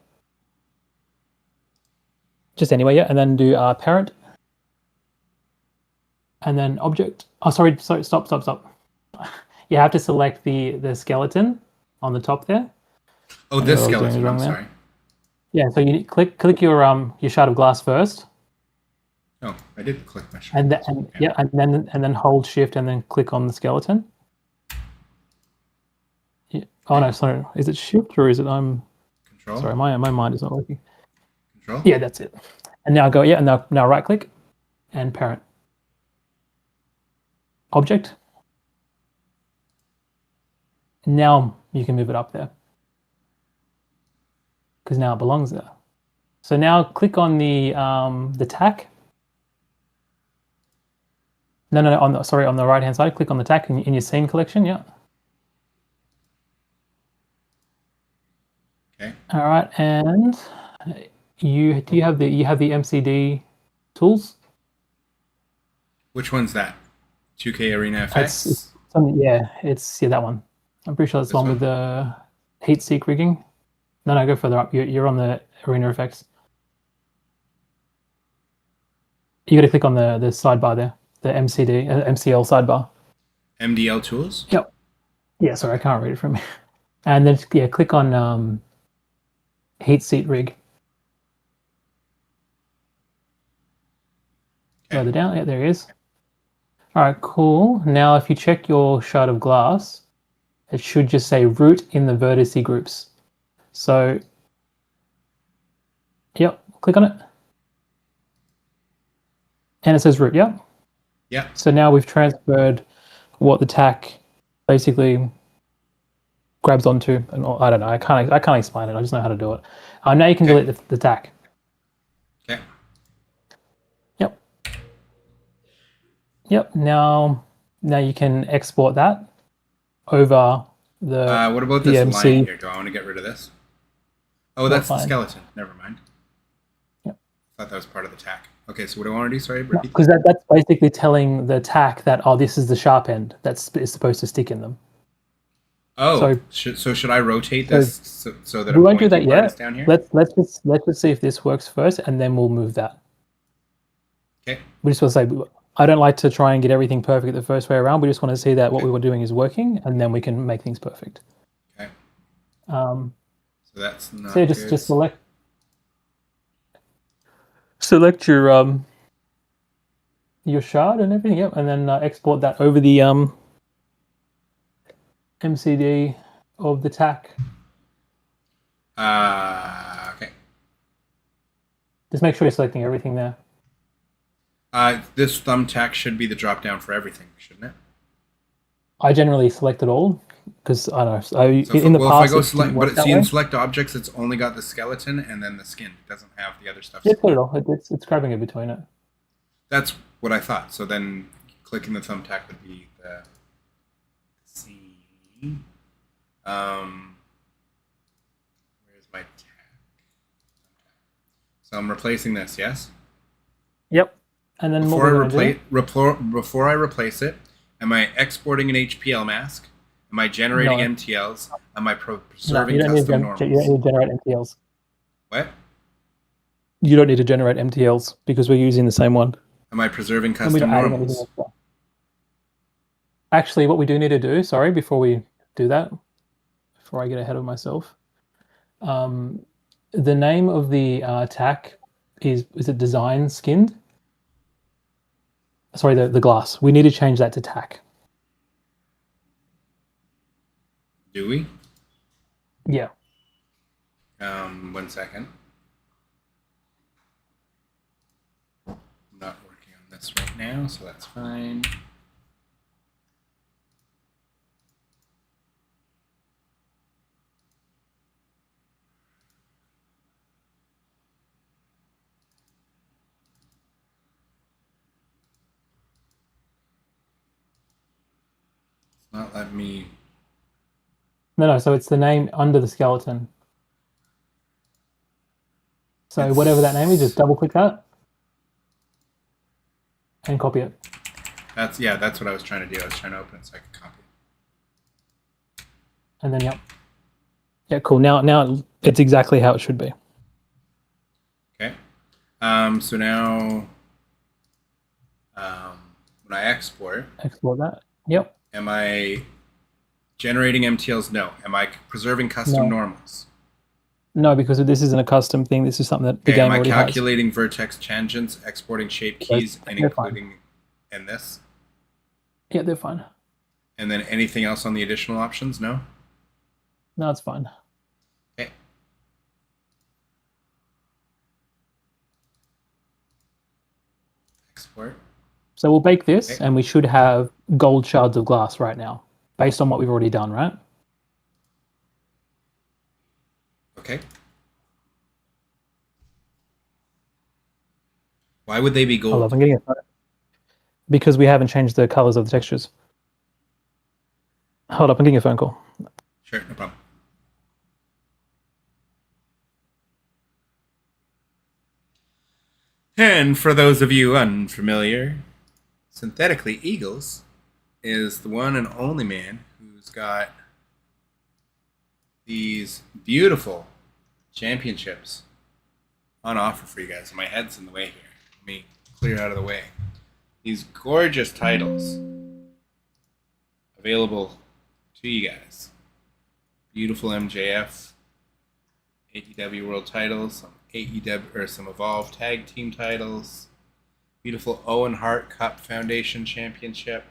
Just anyway, yeah, and then do parent, and then object. Oh, sorry, stop. You have to select the skeleton on the top there. Oh, this I was doing it skeleton, wrong I'm there. sorry. Yeah, so you click your shard of glass first, Oh, I did click my shirt. and then hold shift and then click on the skeleton. Yeah. Oh no, sorry. Is it shift or is it Control? sorry, my mind is not working. Control? Yeah, that's it. And now go, and now right click and parent. Object. Now you can move it up there. Because now it belongs there. So now click on the tack. No, on the right hand side, click on the tack in your scene collection, yeah. Okay. All right, and you have the MCD tools? Which one's that? 2K Arena FX? It's that one. I'm pretty sure that's the one with the heat seek rigging. No, go further up. You're on the Arena FX. You got to click on the sidebar there, the MCL sidebar. MDL tools? Yep. Yeah, sorry, I can't read it from here. And then click on heat seat rig. Further down, yeah, there he is. All right, cool. Now, if you check your shard of glass, it should just say root in the vertice groups. So, yep, click on it. And it says root, yeah? Yeah. So now we've transferred what the tack basically grabs onto. And I don't know, I can't explain it. I just know how to do it. Now you can delete the tack. Okay. Yep. Now you can export that over the. What about this line here? Do I want to get rid of this? Oh, that's the skeleton. Never mind. Yep. I thought that was part of the tack. Okay, so what do I want to do? Sorry, repeat. Because that's basically telling the tack that this is the sharp end is supposed to stick in them. Oh, so should I rotate this so that we won't do that yet. Down here? Let's just see if this works first, and then we'll move that. Okay. We just want to say I don't like to try and get everything perfect the first way around. We just want to see that what we were doing is working, and then we can make things perfect. Okay. So that's not. So just select your shard and everything. Yep, and then export that over the MCD of the tack. Okay. Just make sure you're selecting everything there. This thumbtack should be the drop down for everything, shouldn't it? I generally select it all because I don't know. In the if past, I go select, but in select objects, it's only got the skeleton and then the skin. It doesn't have the other stuff. Yeah, put it all. It's grabbing in between it. That's what I thought. So then clicking the thumbtack would be the scene. Where's my tack? So I'm replacing this, yes? Yep. And then before I replace it, am I exporting an HPL mask? Am I generating MTLs? Am I preserving custom normals? You don't need to generate MTLs. What? You don't need to generate MTLs because we're using the same one. Am I preserving custom normals? Actually, what we do need to do, before we do that, before I get ahead of myself, the name of the tack is it design skinned? Sorry, the glass. We need to change that to tack. Do we? Yeah. 1 second. I'm not working on this right now, so that's fine. Not let me. No. So it's the name under the skeleton. So whatever that name is, just double click that and copy it. That's what I was trying to do. I was trying to open it so I could copy it. And then yeah, cool. Now it's exactly how it should be. Okay. So now, when I export that. Yep. Am I generating MTLs? No. Am I preserving custom normals? No, because this isn't a custom thing. This is something that the game already has. Am I calculating vertex tangents, exporting shape keys, and including in this? Yeah, they're fine. And then anything else on the additional options? No? No, it's fine. Okay. support. So we'll bake this, Okay. and we should have gold shards of glass right now, based on what we've already done, right? Okay. Why would they be Hold gold? up, I'm getting it. Because we haven't changed the colors of the textures. Hold up, I'm getting a phone call. Sure, no problem. And for those of you unfamiliar, Synthetically Eagles is the one and only man who's got these beautiful championships on offer for you guys. My head's in the way here. Let me clear out of the way. These gorgeous titles available to you guys. Beautiful MJF, AEW World titles, some AEW or some Evolve Tag Team titles, beautiful Owen Hart Cup Foundation Championship.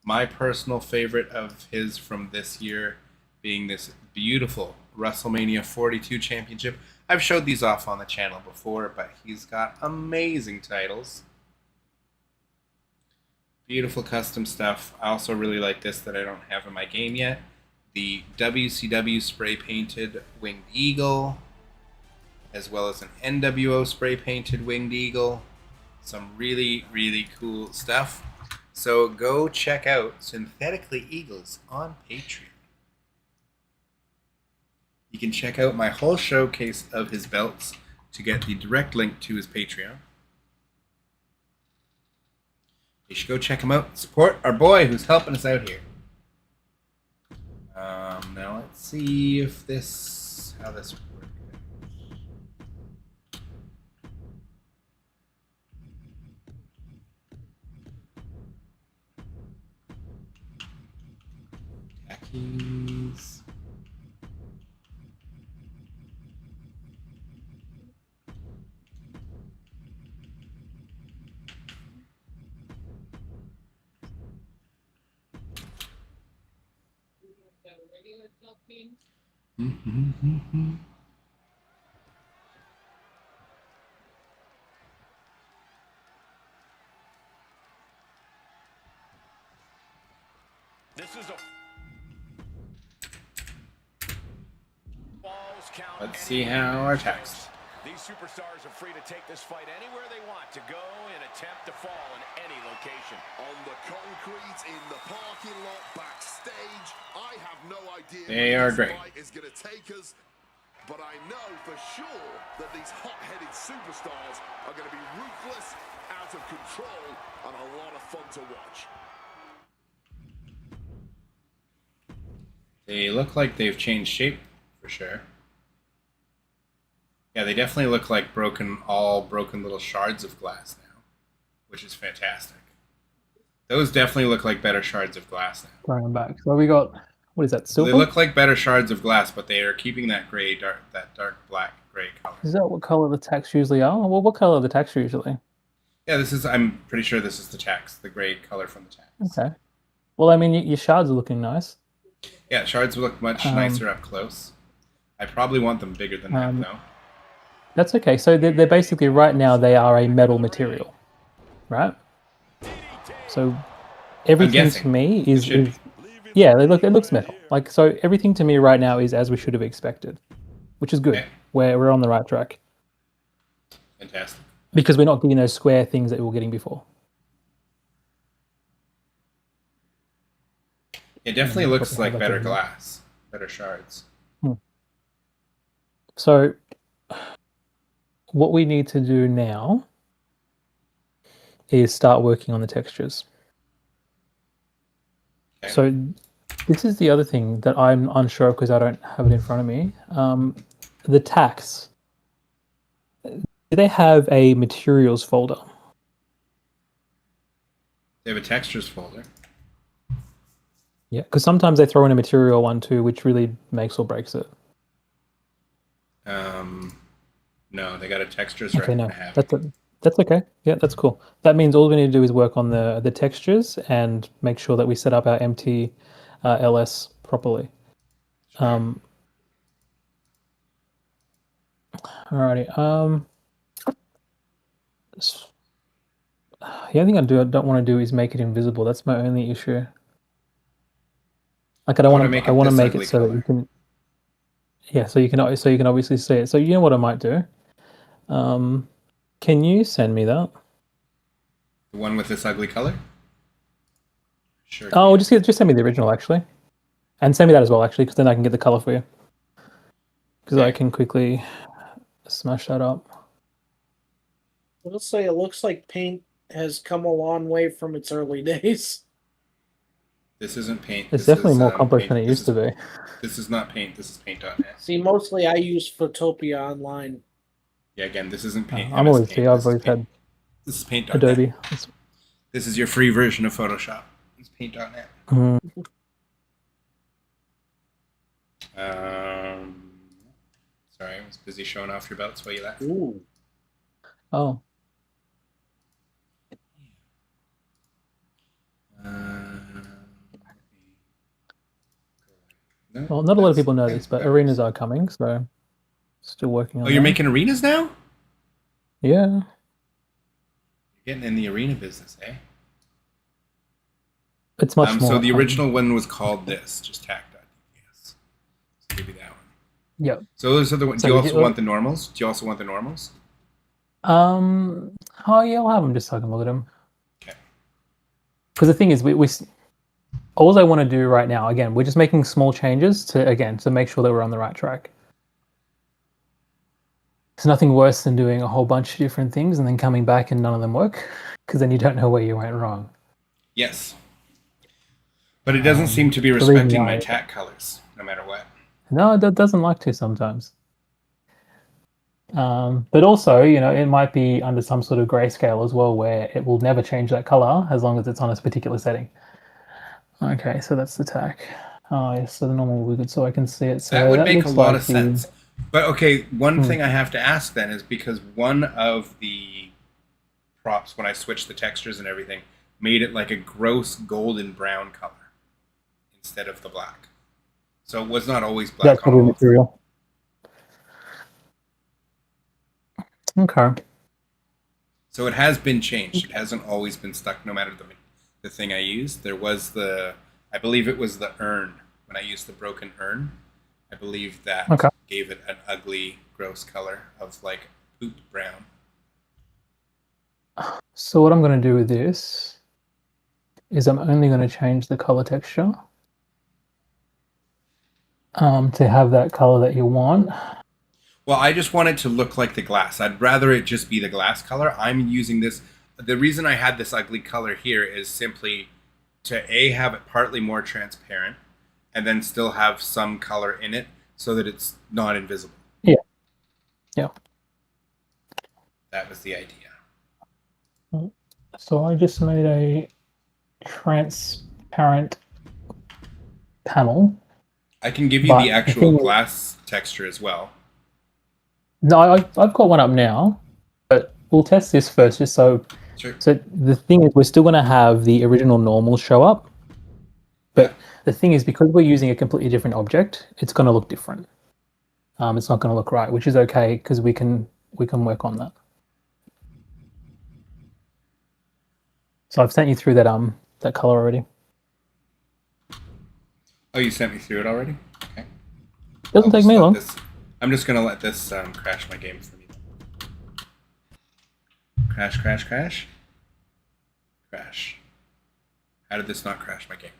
My personal favorite of his from this year being this beautiful WrestleMania 42 Championship. I've showed these off on the channel before, but he's got amazing titles. Beautiful custom stuff. I also really like this that I don't have in my game yet. The WCW spray painted Winged Eagle, as well as an NWO spray painted Winged Eagle. Some really, really cool stuff. So go check out Synthetically Eagles on Patreon. You can check out my whole showcase of his belts to get the direct link to his Patreon. You should go check him out. Support our boy who's helping us out here. Now let's see if how this works. Khakis. This is a Falls count. Let's see how our text. These superstars are free to take this fight anywhere they want to go and attempt to fall in any location. On the concrete, in the parking lot, backstage, I have no idea They where are this great. fight is going to take us. But I know for sure that these hot-headed superstars are going to be ruthless, out of control, and a lot of fun to watch. They look like they've changed shape for sure. Yeah, they definitely look like broken little shards of glass now, which is fantastic. Those definitely look like better shards of glass now. Bring them back. So we got, what is that, So silver? they look like better shards of glass, but they are keeping that dark black gray color. Is that what color the tax usually are? Well, what color are the tax usually? Yeah, I'm pretty sure this is the tax, the gray color from the tax. Okay. Well, I mean, your shards are looking nice. Yeah, shards look much nicer up close. I probably want them bigger than that, though. That's okay. So they're basically, right now, they are a metal material, right? So everything to me is yeah, it looks metal. Like, so everything to me right now is as we should have expected, which is good. Okay. We're on the right track Fantastic. because we're not getting those square things that we were getting before. It definitely looks probably like have that better down there. glass, better shards. So what we need to do now is start working on the textures. Okay. So this is the other thing that I'm unsure of because I don't have it in front of me. The tax. Do they have a materials folder? They have a textures folder. Yeah, because sometimes they throw in a material one too, which really makes or breaks it. No, they got a textures Okay, right no, now. that's okay. Yeah, that's cool. That means all we need to do is work on the textures and make sure that we set up our MT LS properly. Sure. Alrighty. the only thing don't want to do is make it invisible. That's my only issue. Like I don't want to make I want to this make it ugly so that color. you can. Yeah, so you can obviously see it. So you know what I might do? Can you send me that? The one with this ugly color? Sure. Oh, just send me the original actually, and send me that as well actually, because then I can get the color for you. Because I can quickly smash that up. I'll say it looks like paint has come a long way from its early days. This isn't paint. It's this definitely is, more complex paint. than it used to be. This is not paint. This is paint.net. See, mostly I use Photopia Online. Yeah, again, this isn't paint. I'm always I've always had this is paint.net. Adobe. This is your free version of Photoshop. It's paint.net. Sorry, I was busy showing off your belts while you left. Ooh. Oh. No, Well, not a lot of people know this, but arenas are coming, so still working on Oh, you're them. making arenas now? Yeah. You're getting in the arena business, eh? It's much more. So the original one was called this, just tac.dps. So give you that one. Yep. So those are the ones. Do you also want the normals? Do you also want the normals? Oh yeah, I'll have them just so I can look at them. Okay. Because the thing is, we all I want to do right now, again, we're just making small changes to make sure that we're on the right track. There's nothing worse than doing a whole bunch of different things and then coming back and none of them work, because then you don't know where you went wrong. Yes. But it doesn't seem to be respecting my tack colors, no matter what. No, it doesn't like to sometimes. But also, it might be under some sort of grayscale as well, where it will never change that color as long as it's on a particular setting. Okay, so that's the tack. Oh, yes, so the normal will be good, so I can see it. So that would make a lot of sense. But okay, one thing I have to ask then is because one of the props, when I switched the textures and everything, made it like a gross golden brown color instead of the black. So it was not always black. That's probably material. Okay. So it has been changed. It hasn't always been stuck, no matter the thing I used. There was I believe it was the urn. When I used the broken urn, I believe that gave it an ugly, gross color of like poop brown. So what I'm going to do with this is I'm only going to change the color texture to have that color that you want. Well, I just want it to look like the glass. I'd rather it just be the glass color. I'm using this. The reason I had this ugly color here is simply to have it partly more transparent and then still have some color in it so that it's not invisible. Yeah. Yeah. That was the idea. So I just made a transparent panel. I can give you the actual glass texture as well. No, I've got one up now, but we'll test this first just so... Sure. So the thing is, we're still going to have the original normal show up, but the thing is, because we're using a completely different object, it's going to look different. It's not going to look right, which is okay because we can work on that. So I've sent you through that color already. Oh, you sent me through it already? Okay. Doesn't take me long. I'm just going to let this crash my game for me. Crash, crash, crash. Crash. How did this not crash my game?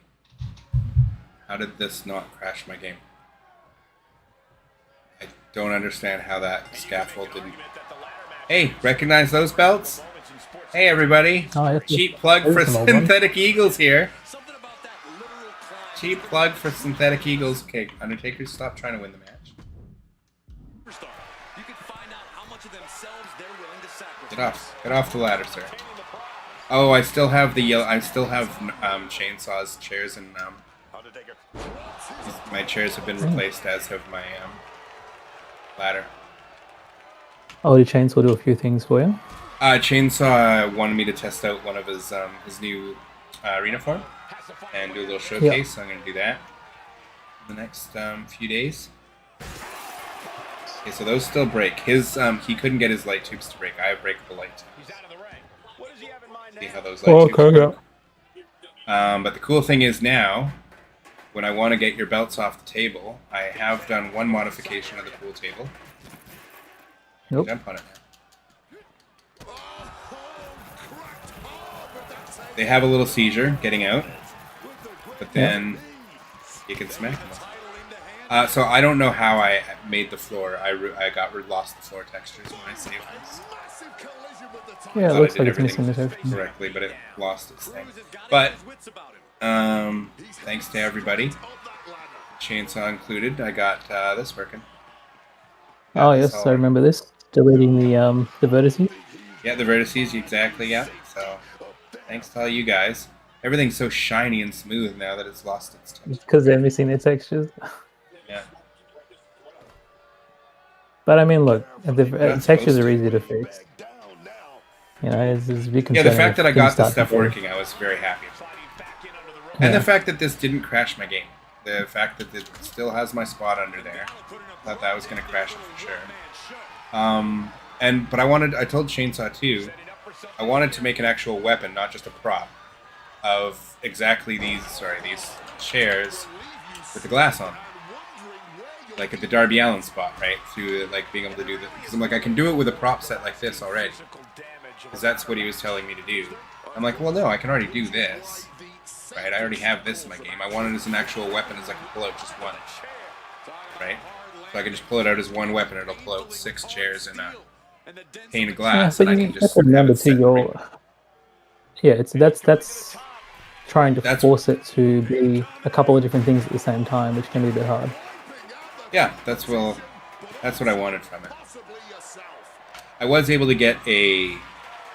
How did this not crash my game? I don't understand how that scaffold didn't... Hey, recognize those belts? Hey, everybody. Cheap plug for Synthetic Eagles here. Cheap plug for Synthetic Eagles. Okay, Undertaker, stop trying to win the match. Get off the ladder, sir. Oh, I still have the yellow. I still have chainsaws, chairs, and my chairs have been replaced, as have my ladder. Oh, did Chainsaw do a few things for you? Chainsaw wanted me to test out one of his new arena form and do a little showcase. So I'm going to do that in the next few days. Okay, so those still break. His he couldn't get his light tubes to break. I have breakable light tubes. He's out of the ring. What does he have in See how those Oh, light tubes okay, work. But the cool thing is now, when I want to get your belts off the table, I have done one modification of the pool table. Nope. Jump on it now. They have a little seizure getting out, but then you can smack them. So I don't know how I made the floor. I lost the floor textures when I saved this. Yeah, it Thought looks I like did it's missing the everything texture. correctly, but it lost its thing. But thanks to everybody, chainsaw included, I got this working. Oh yes, I remember this. Deleting the vertices. Yeah, the vertices, exactly. Yeah. So thanks to all you guys. Everything's so shiny and smooth now that it's lost its texture. Because they're missing their textures. Yeah. But I mean, look, the That's textures supposed are to. easy to fix. You know, it's a bit Yeah, concerning. the fact that I if things got this start stuff to go. working, I was very happy. And Yeah. the fact that this didn't crash my game. The fact that it still has my spot under there. Thought that was going to crash it for sure. But I told Chainsaw too, I wanted to make an actual weapon, not just a prop, of exactly these chairs with the glass on them. Like at the Darby Allin spot, right? Through like being able to do that. Because I'm like, I can do it with a prop set like this already. Because that's what he was telling me to do. I'm like, well, no, I can already do this. Right? I already have this in my game. I want it as an actual weapon as I can pull out just one. Right? So I can just pull it out as one weapon. It'll pull out 6 chairs and a pane of glass. but And I you can have just to remember have it too. set You're, right. yeah, that's trying to force it to be a couple of different things at the same time, which can be a bit hard. Yeah, that's what I wanted from it. I was able to get a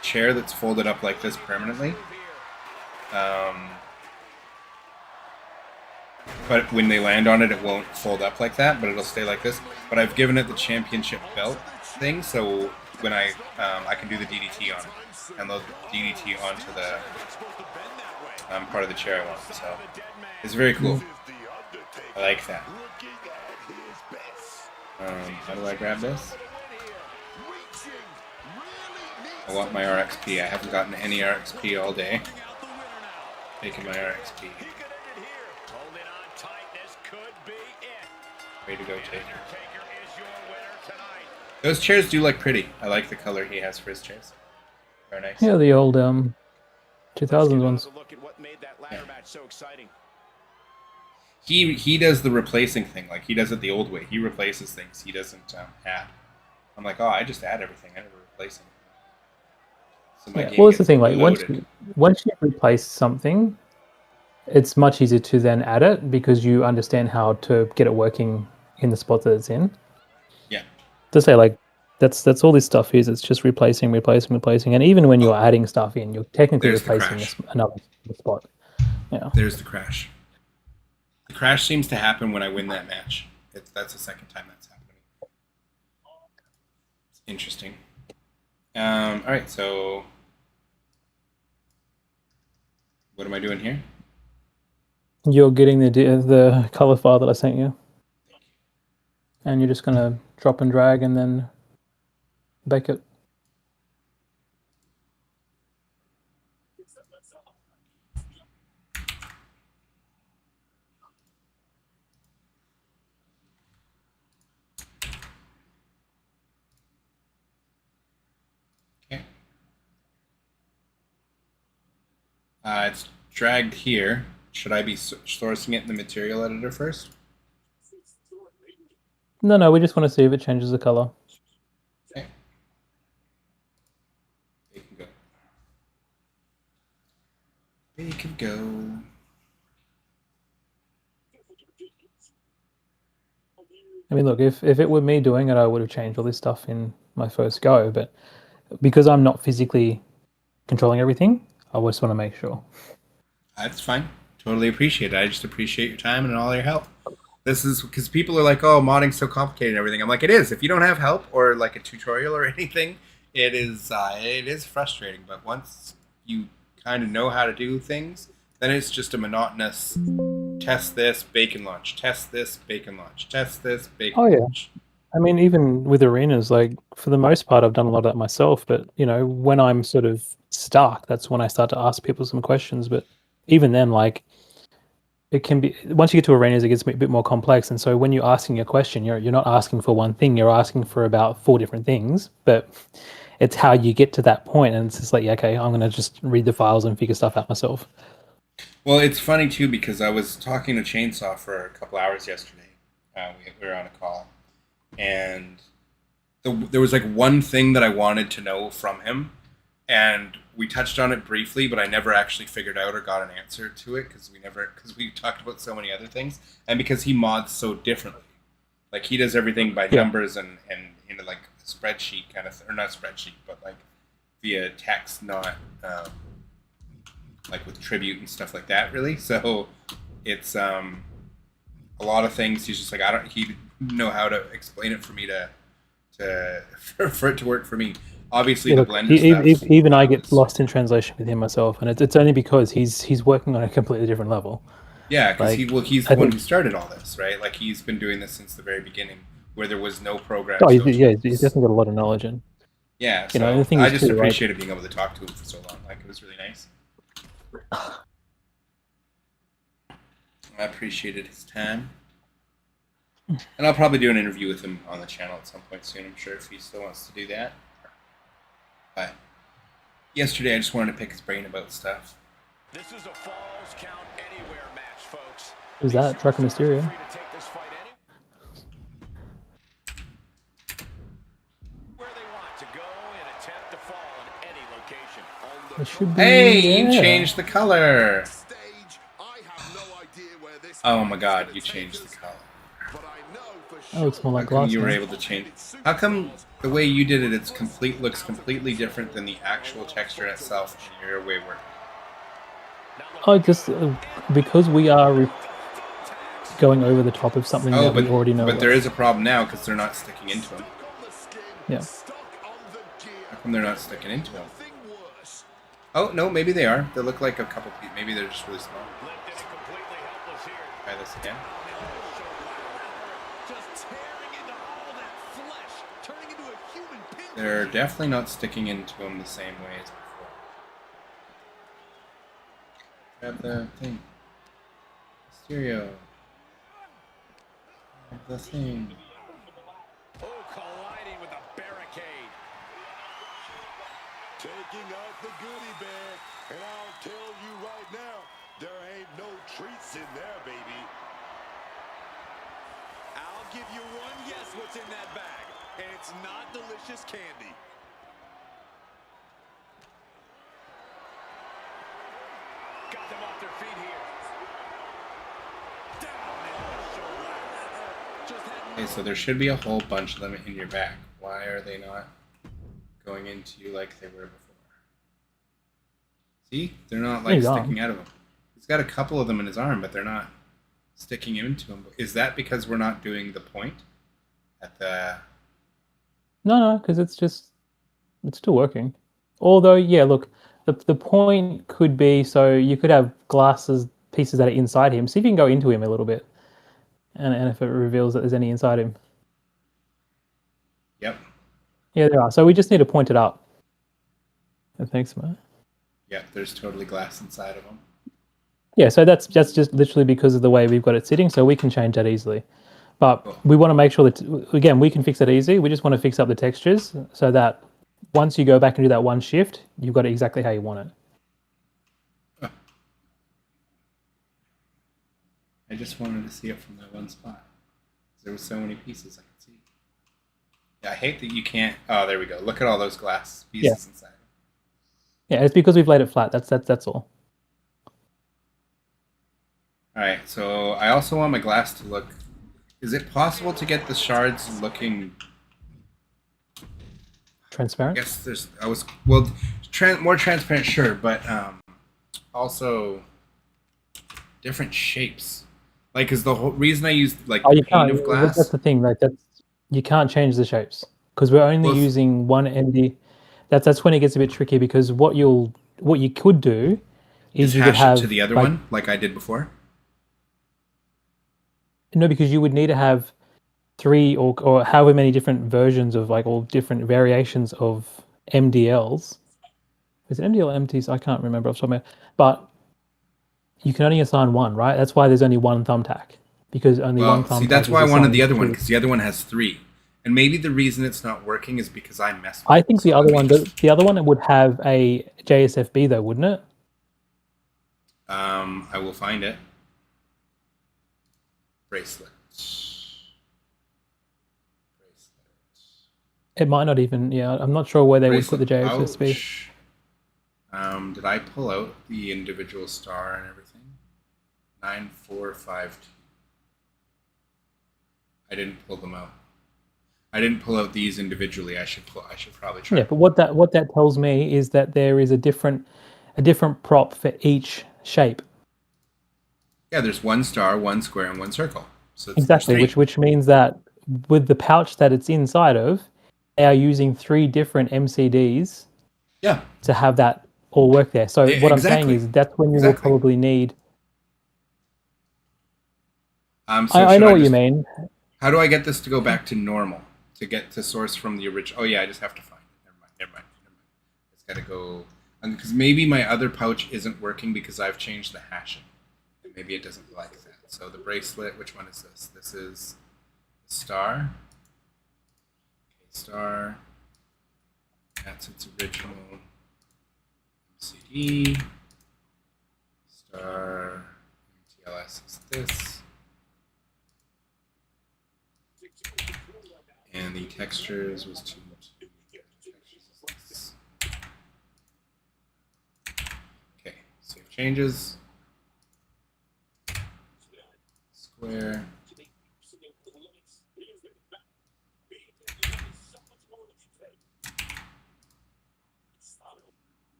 chair that's folded up like this permanently. But when they land on it, it won't fold up like that, but it'll stay like this. But I've given it the championship belt thing, so when I can do the DDT on it, and load the DDT onto the part of the chair I want. So it's very cool. I like that. How do I grab this? I want my RXP. I haven't gotten any RXP all day. Taking my RXP. Way to go, Taker. Those chairs do look pretty. I like the color he has for his chairs. Very nice. Yeah, the old 2000s ones. He does the replacing thing. Like, he does it the old way. He replaces things. He doesn't add. I'm like, oh, I just add everything. I never replace anything. So my game Well, that's the gets thing. Like loaded. once you replace something, it's much easier to then add it because you understand how to get it working in the spot that it's in. Yeah. To say like that's all this stuff is. It's just replacing, and even when you're adding stuff in, you're technically There's the replacing crash. another spot. Yeah. There's the crash. The crash seems to happen when I win that match. That's the second time that's happened to me. It's interesting. All right, so what am I doing here? You're getting the color file that I sent you, and you're just gonna drop and drag and then bake it. Okay. It's dragged here. Should I be sourcing it in the material editor first? No, we just want to see if it changes the color. Okay. It can go. It can go. I mean, look, if it were me doing it, I would have changed all this stuff in my first go. But because I'm not physically controlling everything, I just want to make sure. That's fine. Totally appreciate it. I just appreciate your time and all your help. This is because people are like, oh, modding's so complicated and everything. I'm like, it is. If you don't have help or like a tutorial or anything, it is frustrating. But once you kind of know how to do things, then it's just a monotonous test this, bacon launch, test this, bacon launch, test this, bacon launch. I mean, even with arenas, like for the most part, I've done a lot of that myself. But you know, when I'm sort of stuck, that's when I start to ask people some questions. But even then, like, it can be, once you get to arenas, it gets a bit more complex. And so when you're asking a question, you're not asking for one thing, you're asking for about 4 different things. But it's how you get to that point, and it's just like, yeah, okay, I'm gonna just read the files and figure stuff out myself. Well, it's funny too because I was talking to Chainsaw for a couple hours yesterday. We were on a call, and there was like one thing that I wanted to know from him, and we touched on it briefly, but I never actually figured out or got an answer to it because we talked about so many other things, and because he mods so differently. Like, he does everything by numbers and into like a spreadsheet kind of, or not spreadsheet, but like via text, not like with tribute and stuff like that, really. So it's a lot of things. He's just like, he didn't know how to explain it for me for it to work for me. Obviously, the blender stuff. Even I get lost in translation with him myself, and it's only because he's working on a completely different level. Yeah, because he's the one who started all this, right? Like, he's been doing this since the very beginning, where there was no program. Oh, he's definitely got a lot of knowledge in. Yeah, so the thing I just appreciated being able to talk to him for so long. Like, it was really nice. I appreciated his time. And I'll probably do an interview with him on the channel at some point soon, I'm sure, if he still wants to do that. But yesterday I just wanted to pick his brain about stuff. This is a Falls Count Anywhere match, folks. Who's that? Trucker Mysterio? It should be, hey, you changed the color. Oh my god, you changed the color. Oh, it's more like glass. You were able to change. How come the way you did it, looks completely different than the actual texture itself, and your way works? Oh, just because we are going over the top of something that we already know. But there is a problem now because they're not sticking into them. Yeah. How come they're not sticking into them? Oh, no, maybe they are. They look like a couple pieces. Maybe they're just really small. Try this again. They're definitely not sticking into them the same way as before. Grab the thing. Stereo. Grab the thing. Oh, colliding with a barricade. Taking out the goodie bag, and I'll tell you right now, there ain't no treats in there, baby. I'll give you one guess what's in that bag, and it's not delicious candy. Got them off their feet here. Okay, so there should be a whole bunch of them in your bag. Why are they not going into you like they were before? See? They're not like sticking out of him. He's got a couple of them in his arm, but they're not sticking into him. Is that because we're not doing the point at the... No, because it's still working. Although, yeah, look, the point could be, so you could have pieces that are inside him. See if you can go into him a little bit. And if it reveals that there's any inside him. Yep. Yeah, there are. So we just need to point it up. Thanks, man. Yeah, there's totally glass inside of him. Yeah, so that's just literally because of the way we've got it sitting, so we can change that easily. But we want to make sure that, again, we can fix that easy. We just want to fix up the textures so that once you go back and do that one shift, you've got it exactly how you want it. I just wanted to see it from that one spot. There were so many pieces I could see. Yeah, I hate that you can't... Oh, there we go. Look at all those glass pieces inside. Yeah, it's because we've laid it flat. That's all. Alright, so I also want my glass to look... Is it possible to get the shards looking... Transparent? I guess there's... Well, more transparent, sure, but also different shapes. Like, is the whole reason I used like the pane of glass? That's the thing. Like, you can't change the shapes because we're only using one MD. That's when it gets a bit tricky because what you could do is you could have it to the other one like I did before. No, because you would need to have 3 or however many different versions of like all different variations of MDLs Is it empty or empty? So I can't remember off the top of my head. But you can only assign one, right? That's why there's only one thumbtack. Because only one Well, thumbtack see, that's is why I wanted the assigned other one, to- because the other one has 3. And maybe the reason it's not working is because I messed with I it. think So the other let me one, just- the other one would have a JSFB though, wouldn't it? I will find it. Bracelet. It might not even. Yeah, I'm not sure where they would put the Bracelet JSFB. pouch. Did I pull out the individual star and everything? 9452. I didn't pull them out. I didn't pull out these individually. I should probably try. Yeah, but what that tells me is that there is a different prop for each shape. Yeah, there's 1 star, 1 square, and 1 circle. So Exactly, there's 3. which means that with the pouch that it's inside of, they are using 3 different MCDs. Yeah. To have that all work there. So Yeah, what exactly. I'm saying is that's when you will probably need. So I know what you mean. How do I get this to go back to normal? To get to source from the original? Oh yeah, I just have to find it. Never mind. It's got to go because maybe my other pouch isn't working because I've changed the hashing. Maybe it doesn't like that. So the bracelet. Which one is this? This is the star. Okay, star. That's its original MCD. Star. MTLS is this. And the textures was 2. Okay, save changes. Square.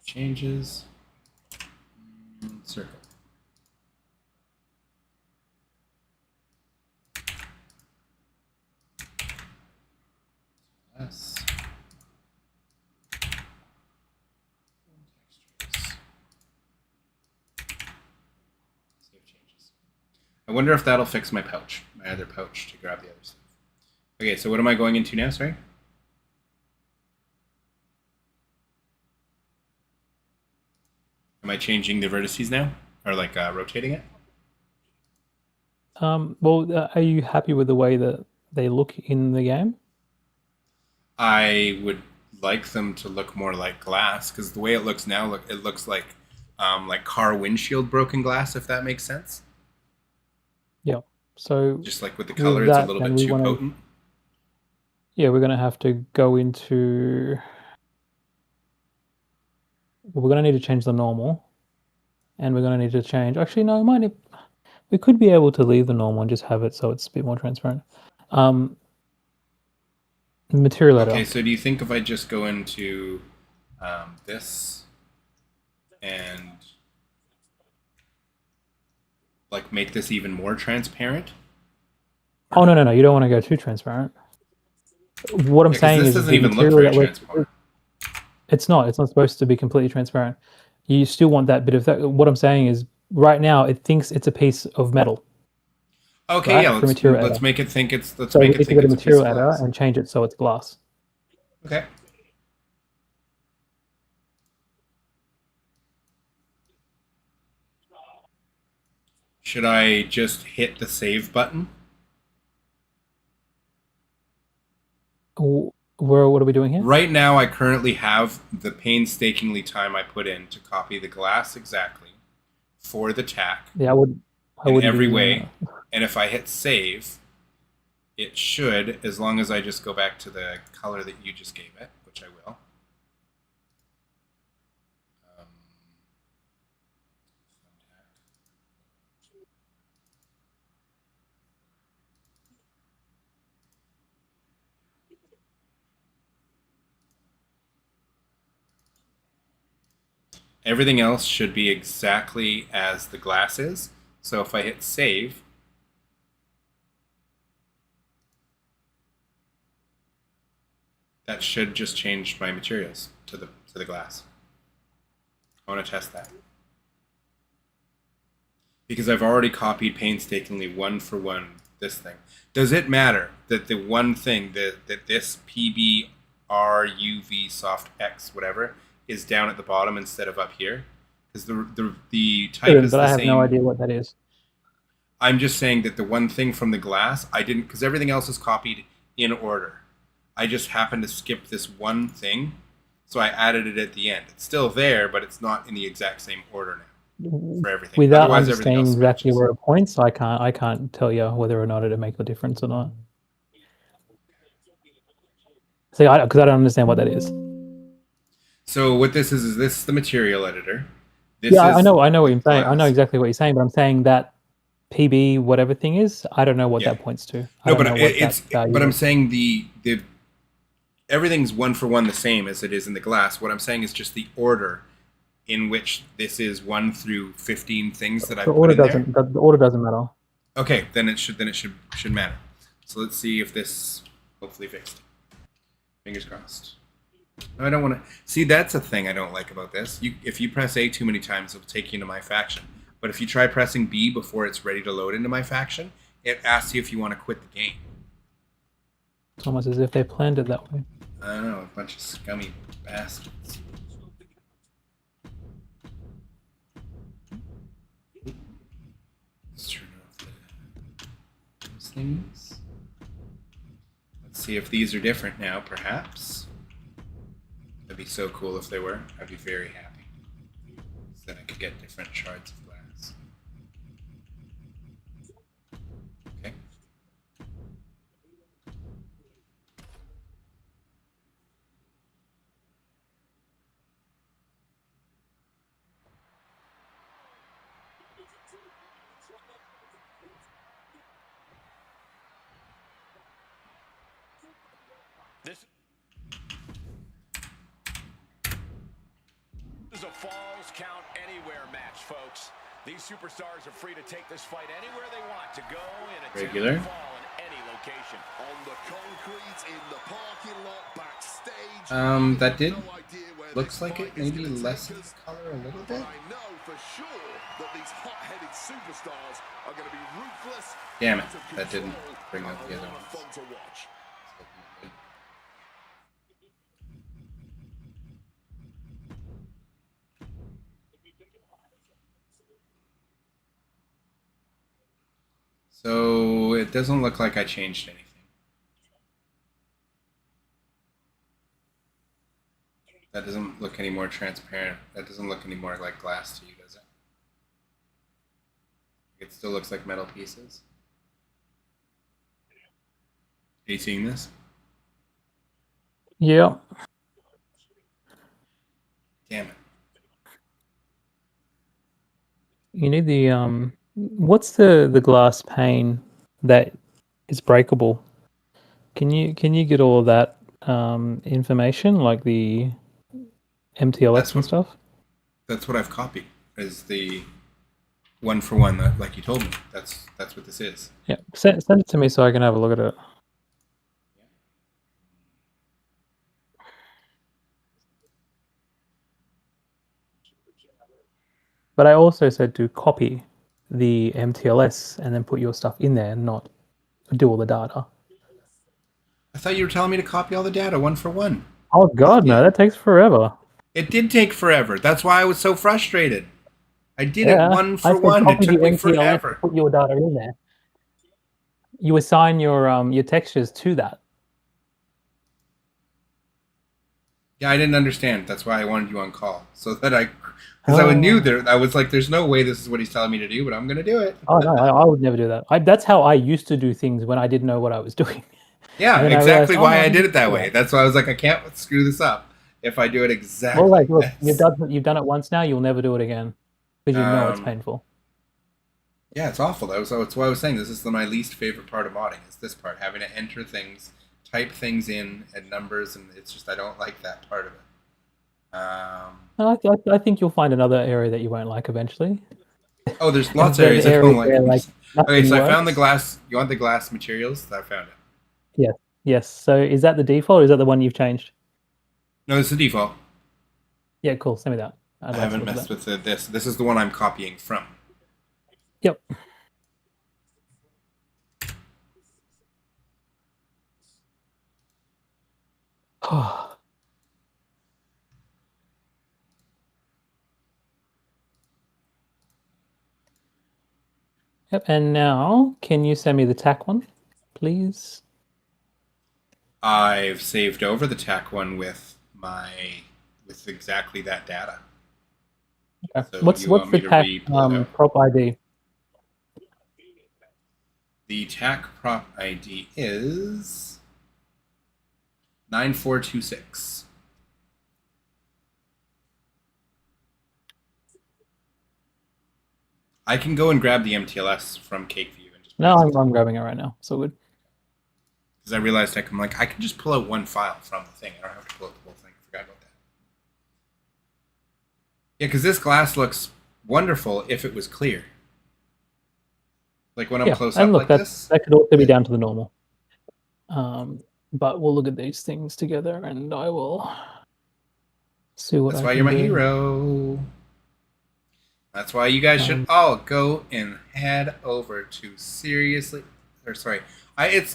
Changes. Circle. Yes. Textures. Save changes. I wonder if that'll fix my pouch, my other pouch, to grab the other stuff. Okay, so what am I going into now, sorry? Am I changing the vertices now? Or like rotating it? Well, are you happy with the way that they look in the game? I would like them to look more like glass, because the way it looks now, it looks like car windshield broken glass, if that makes sense. Yeah. So just like with the color, it's a little bit too potent. Yeah, we're going to have to go into. Well, we're going to need to change the normal, and we're going to need to change. Actually, no, we could be able to leave the normal and just have it so it's a bit more transparent. Material editor. Okay, so do you think if I just go into this and like make this even more transparent? Oh no! You don't want to go too transparent. What I'm saying is doesn't the even look material very that transparent. It's not supposed to be completely transparent. You still want that bit of that. What I'm saying is right now it thinks it's a piece of metal. Okay, right? yeah, let's make it think it's so make we it need think to go it's to material a piece of editor glass. and change it so it's glass. Okay. Should I just hit the save button? What are we doing here? Right now, I currently have the painstakingly time I put in to copy the glass exactly for the tack. Yeah, I would. In every way, and if I hit save, it should, as long as I just go back to the color that you just gave it, which I will. Everything else should be exactly as the glass is. So if I hit save, that should just change my materials to the glass. I want to test that. Because I've already copied painstakingly one for one this thing. Does it matter that the one thing that this PBRUV soft X whatever is down at the bottom instead of up here? Because the type is the same. But I have no idea what that is. I'm just saying that the one thing from the glass, I didn't, because everything else is copied in order. I just happened to skip this one thing, so I added it at the end. It's still there, but it's not in the exact same order now for everything. Without Otherwise, understanding everything else exactly matches. where it points, I can't tell you whether or not it'll make a difference or not. See, because I don't understand what that is. So what this is this the material editor. This Yeah, is I know what you're saying. I know glass. exactly what you're saying, but I'm saying that PB whatever thing is, I don't know what Yeah. that points to. No, but I'm saying the everything's one for one the same as it is in the glass. What I'm saying is just the order in which this is 1 through 15 things that I put in there. The order doesn't matter. Okay, then it should matter. So let's see if this hopefully fixed it. Fingers crossed. No, I don't want to see. That's a thing I don't like about this. If you press A too many times, it'll take you into my faction. But if you try pressing B before it's ready to load into my faction, it asks you if you want to quit the game. It's almost as if they planned it that way. I don't know, a bunch of scummy bastards. Let's turn off those things. Let's see if these are different now, perhaps. That'd be so cool if they were. I'd be very happy. So then I could get different shards of glass. Okay. This is a Falls Count Anywhere match, folks. These superstars are free to take this fight anywhere they want to go in a Regular. fall in any location. On the concrete, in the parking lot, backstage. That did. No idea where Looks this like fight it is maybe gonna less take us, color a little but bit. I know for sure that these hot-headed superstars are going to be ruthless. Damn it, out of that didn't control, bring and out the a other lot of ones. fun to watch. So it doesn't look like I changed anything. That doesn't look any more transparent. That doesn't look any more like glass to you, does it? It still looks like metal pieces. Are you seeing this? Yeah. Damn it. You need the what's the glass pane that is breakable? Can you get all of that information, like the MTLS and stuff? That's what I've copied. Is the one for one that, like you told me. That's what this is. Yeah, send it to me so I can have a look at it. But I also said to copy the MTLS and then put your stuff in there, not do all the data. I thought you were telling me to copy all the data one for one. Oh God, no, that takes forever. It did take forever. That's why I was so frustrated. I did it one I for said one. It copy took the me MTLS, forever. put your data in there. You assign your textures to that. Yeah, I didn't understand. That's why I wanted you on call. So that because I knew there, I was like, there's no way this is what he's telling me to do, but I'm going to do it. Oh no, I would never do that. That's how I used to do things when I didn't know what I was doing. Yeah, And then I exactly realized, why no, I did it that yeah. way. That's why I was like, I can't screw this up if I do it exactly. Well, like, look, this. you've done it once now. You'll never do it again because you know it's painful. Yeah, it's awful. That's why I was saying this is my least favorite part of modding. Is this part, having to enter things, type things in and numbers, and it's just I don't like that part of it. I think you'll find another area that you won't like eventually. Oh, there's lots of Then areas I don't like. where, like, Okay, so nothing I found the works. glass. You want the glass materials? I found it. Yes. So is that the default or is that the one you've changed? No, it's the default. Yeah, cool. Send me that. I'd I like to haven't look at messed that. with this. This is the one I'm copying from. Yep. Yep, and now can you send me the TAC one, please? I've saved over the TAC one with exactly that data. Okay. So What's you want the me to TAC re-pull it out? prop ID? The TAC prop ID is 9426. I can go and grab the MTLS from CakeView and just No, I'm grabbing it right now. So good. because I realized I can just pull out one file from the thing. I don't have to pull out the whole thing. I forgot about that. Yeah, because this glass looks wonderful if it was clear. Like when I'm close and up look, like that this. that could also be down to the normal. But we'll look at these things together, and I will see what That's I why can you're my do. hero. That's why you guys should all go and head over to seriously. Or sorry,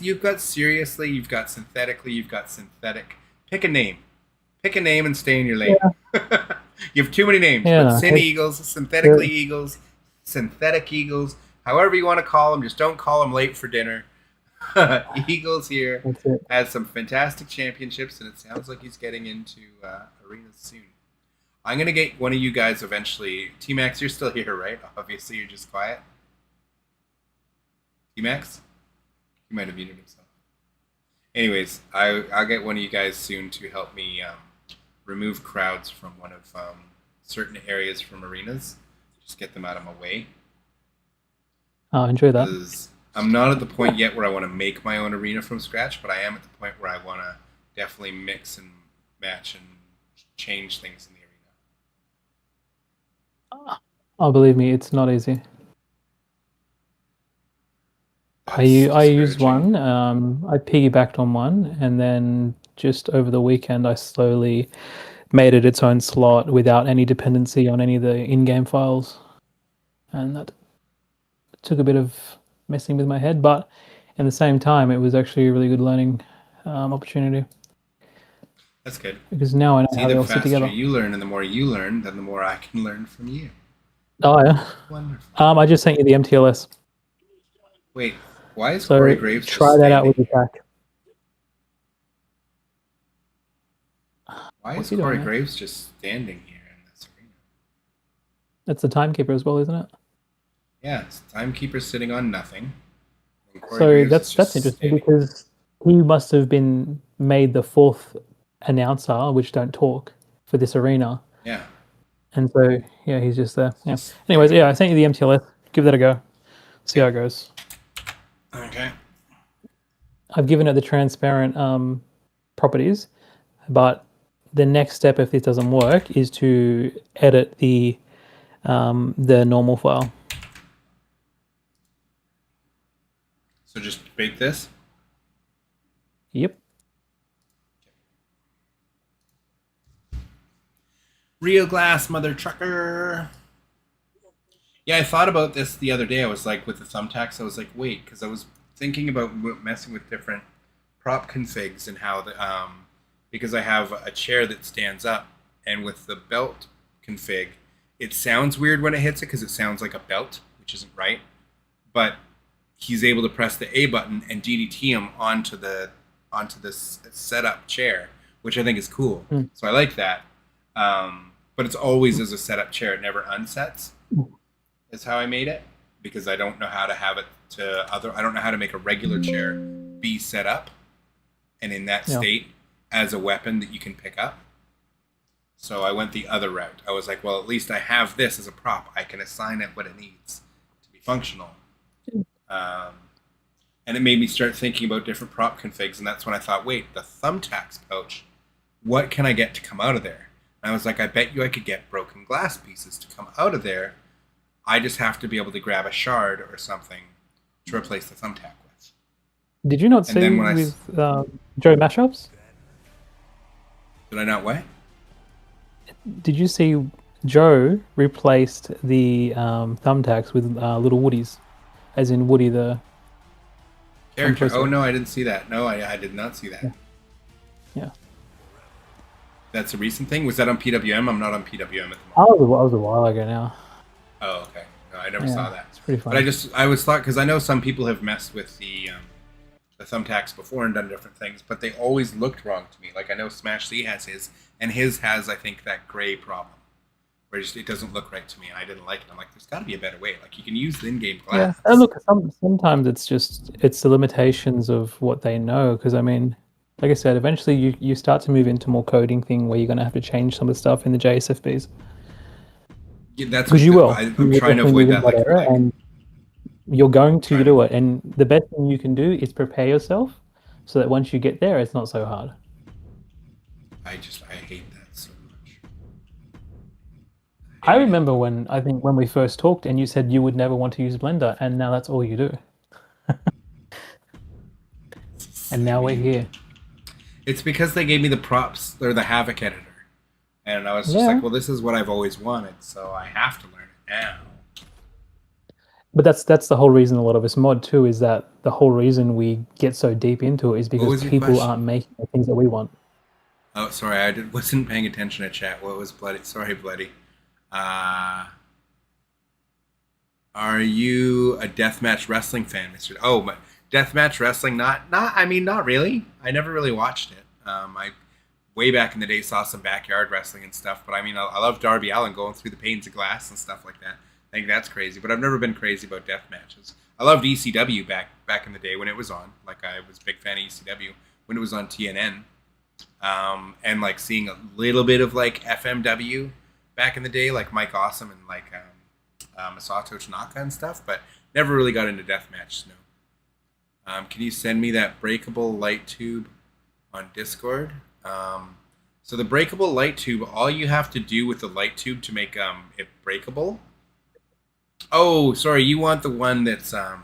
you've got seriously, you've got synthetically, you've got synthetic. Pick a name. Pick a name and stay in your lane. Yeah. You have too many names. Yeah, but Sin Eagles, synthetically Eagles, synthetic Eagles, however you want to call them. Just don't call them late for dinner. Eagles here has some fantastic championships, and it sounds like he's getting into arenas soon. I'm going to get one of you guys eventually. T-Max, you're still here, right? Obviously, you're just quiet. T-Max? He might have muted himself. Anyways, I'll get one of you guys soon to help me remove crowds from one of certain areas from arenas. Just get them out of my way. I'll enjoy that. Because I'm not at the point yet where I want to make my own arena from scratch, but I am at the point where I want to definitely mix and match and change things in the arena. Oh, believe me, it's not easy. I used one. I piggybacked on one, and then just over the weekend, I slowly made it its own slot without any dependency on any of the in-game files, and that took a bit of messing with my head. But at the same time, it was actually a really good learning opportunity. That's good. Because now I know how they the all sit together. faster you learn, and the more you learn, then the more I can learn from you. Oh yeah. Wonderful. I just sent you the MTLS. Wait, why is So Corey Graves just try that out with the here? pack. Why is Corey Graves just standing here in this arena? That's the timekeeper as well, isn't it? Yeah, it's timekeeper sitting on nothing. So that's interesting because he must have been made the fourth announcer, which don't talk, for this arena. Yeah. And so yeah, he's just there. Yeah. Anyways, yeah, I sent you the MTLS. Give that a go. See how it goes. Okay. I've given it the transparent properties, but the next step, if this doesn't work, is to edit the normal file. So just bake this? Yep. Real glass, mother trucker. Yeah, I thought about this the other day. I was like, with the thumbtacks, I was like, wait, because I was thinking about messing with different prop configs and how the because I have a chair that stands up, and with the belt config, it sounds weird when it hits it because it sounds like a belt, which isn't right. But he's able to press the A button and DDT him onto this setup chair, which I think is cool. So I like that. But it's always as a setup chair; it never unsets. Is how I made it, because I don't know how to have it I don't know how to make a regular chair be set up and in that state as a weapon that you can pick up. So I went the other route. I was like, well, at least I have this as a prop. I can assign it what it needs to be functional. And it made me start thinking about different prop configs, and that's when I thought, wait, the thumbtacks pouch, what can I get to come out of there? And I was like, I bet you I could get broken glass pieces to come out of there. I just have to be able to grab a shard or something to replace the thumbtack with. Did you not see with Joe Mashups? Did I not what? Did you see Joe replaced the thumbtacks with little Woodies, as in Woody the Character. Toy Oh Story. no, I didn't see that. No, I did not see that. Yeah. That's a recent thing. Was that on PWM? I'm not on PWM at the moment. I was a while ago now. Oh, okay. No, I never Yeah, saw that. it's pretty fun. But I was thought, because I know some people have messed with the thumbtacks before and done different things, but they always looked wrong to me. Like I know Smash C has his, and his has, I think, that gray problem, where it doesn't look right to me, and I didn't like it. I'm like, there's got to be a better way. Like you can use the in-game glass. Yeah, and look, sometimes it's the limitations of what they know. Because I mean, like I said, eventually you start to move into more coding thing where you're going to have to change some of the stuff in the JSFBs. Yeah, that's Because you will. I'm You will trying to definitely avoid move in that. Like, era, and you're going to Trying do to- it. And the best thing you can do is prepare yourself so that once you get there, it's not so hard. I hate that so much. I remember when we first talked, and you said you would never want to use Blender, and now that's all you do. And now we're here. It's because they gave me the props or the Havoc editor, and I was just Yeah. like, well, this is what I've always wanted, so I have to learn it now. But that's the whole reason a lot of us mod too, is that the whole reason we get so deep into it is was because your people question? aren't making the things that we want. Oh, sorry, I wasn't paying attention to chat. What was Bloody? Sorry, Bloody. Are you a deathmatch wrestling fan, Mister? Oh, but deathmatch wrestling, not really. I never really watched it. I way back in the day saw some backyard wrestling and stuff, but I mean, I love Darby Allin going through the panes of glass and stuff like that. I think that's crazy, but I've never been crazy about death matches. I loved ECW back in the day when it was on. Like I was a big fan of ECW when it was on TNN, and like seeing a little bit of like FMW back in the day, like Mike Awesome and like Masato Tanaka and stuff, but never really got into death matches. No. Can you send me that breakable light tube on Discord? So the breakable light tube, all you have to do with the light tube to make it breakable. Oh, sorry, you want the one that's the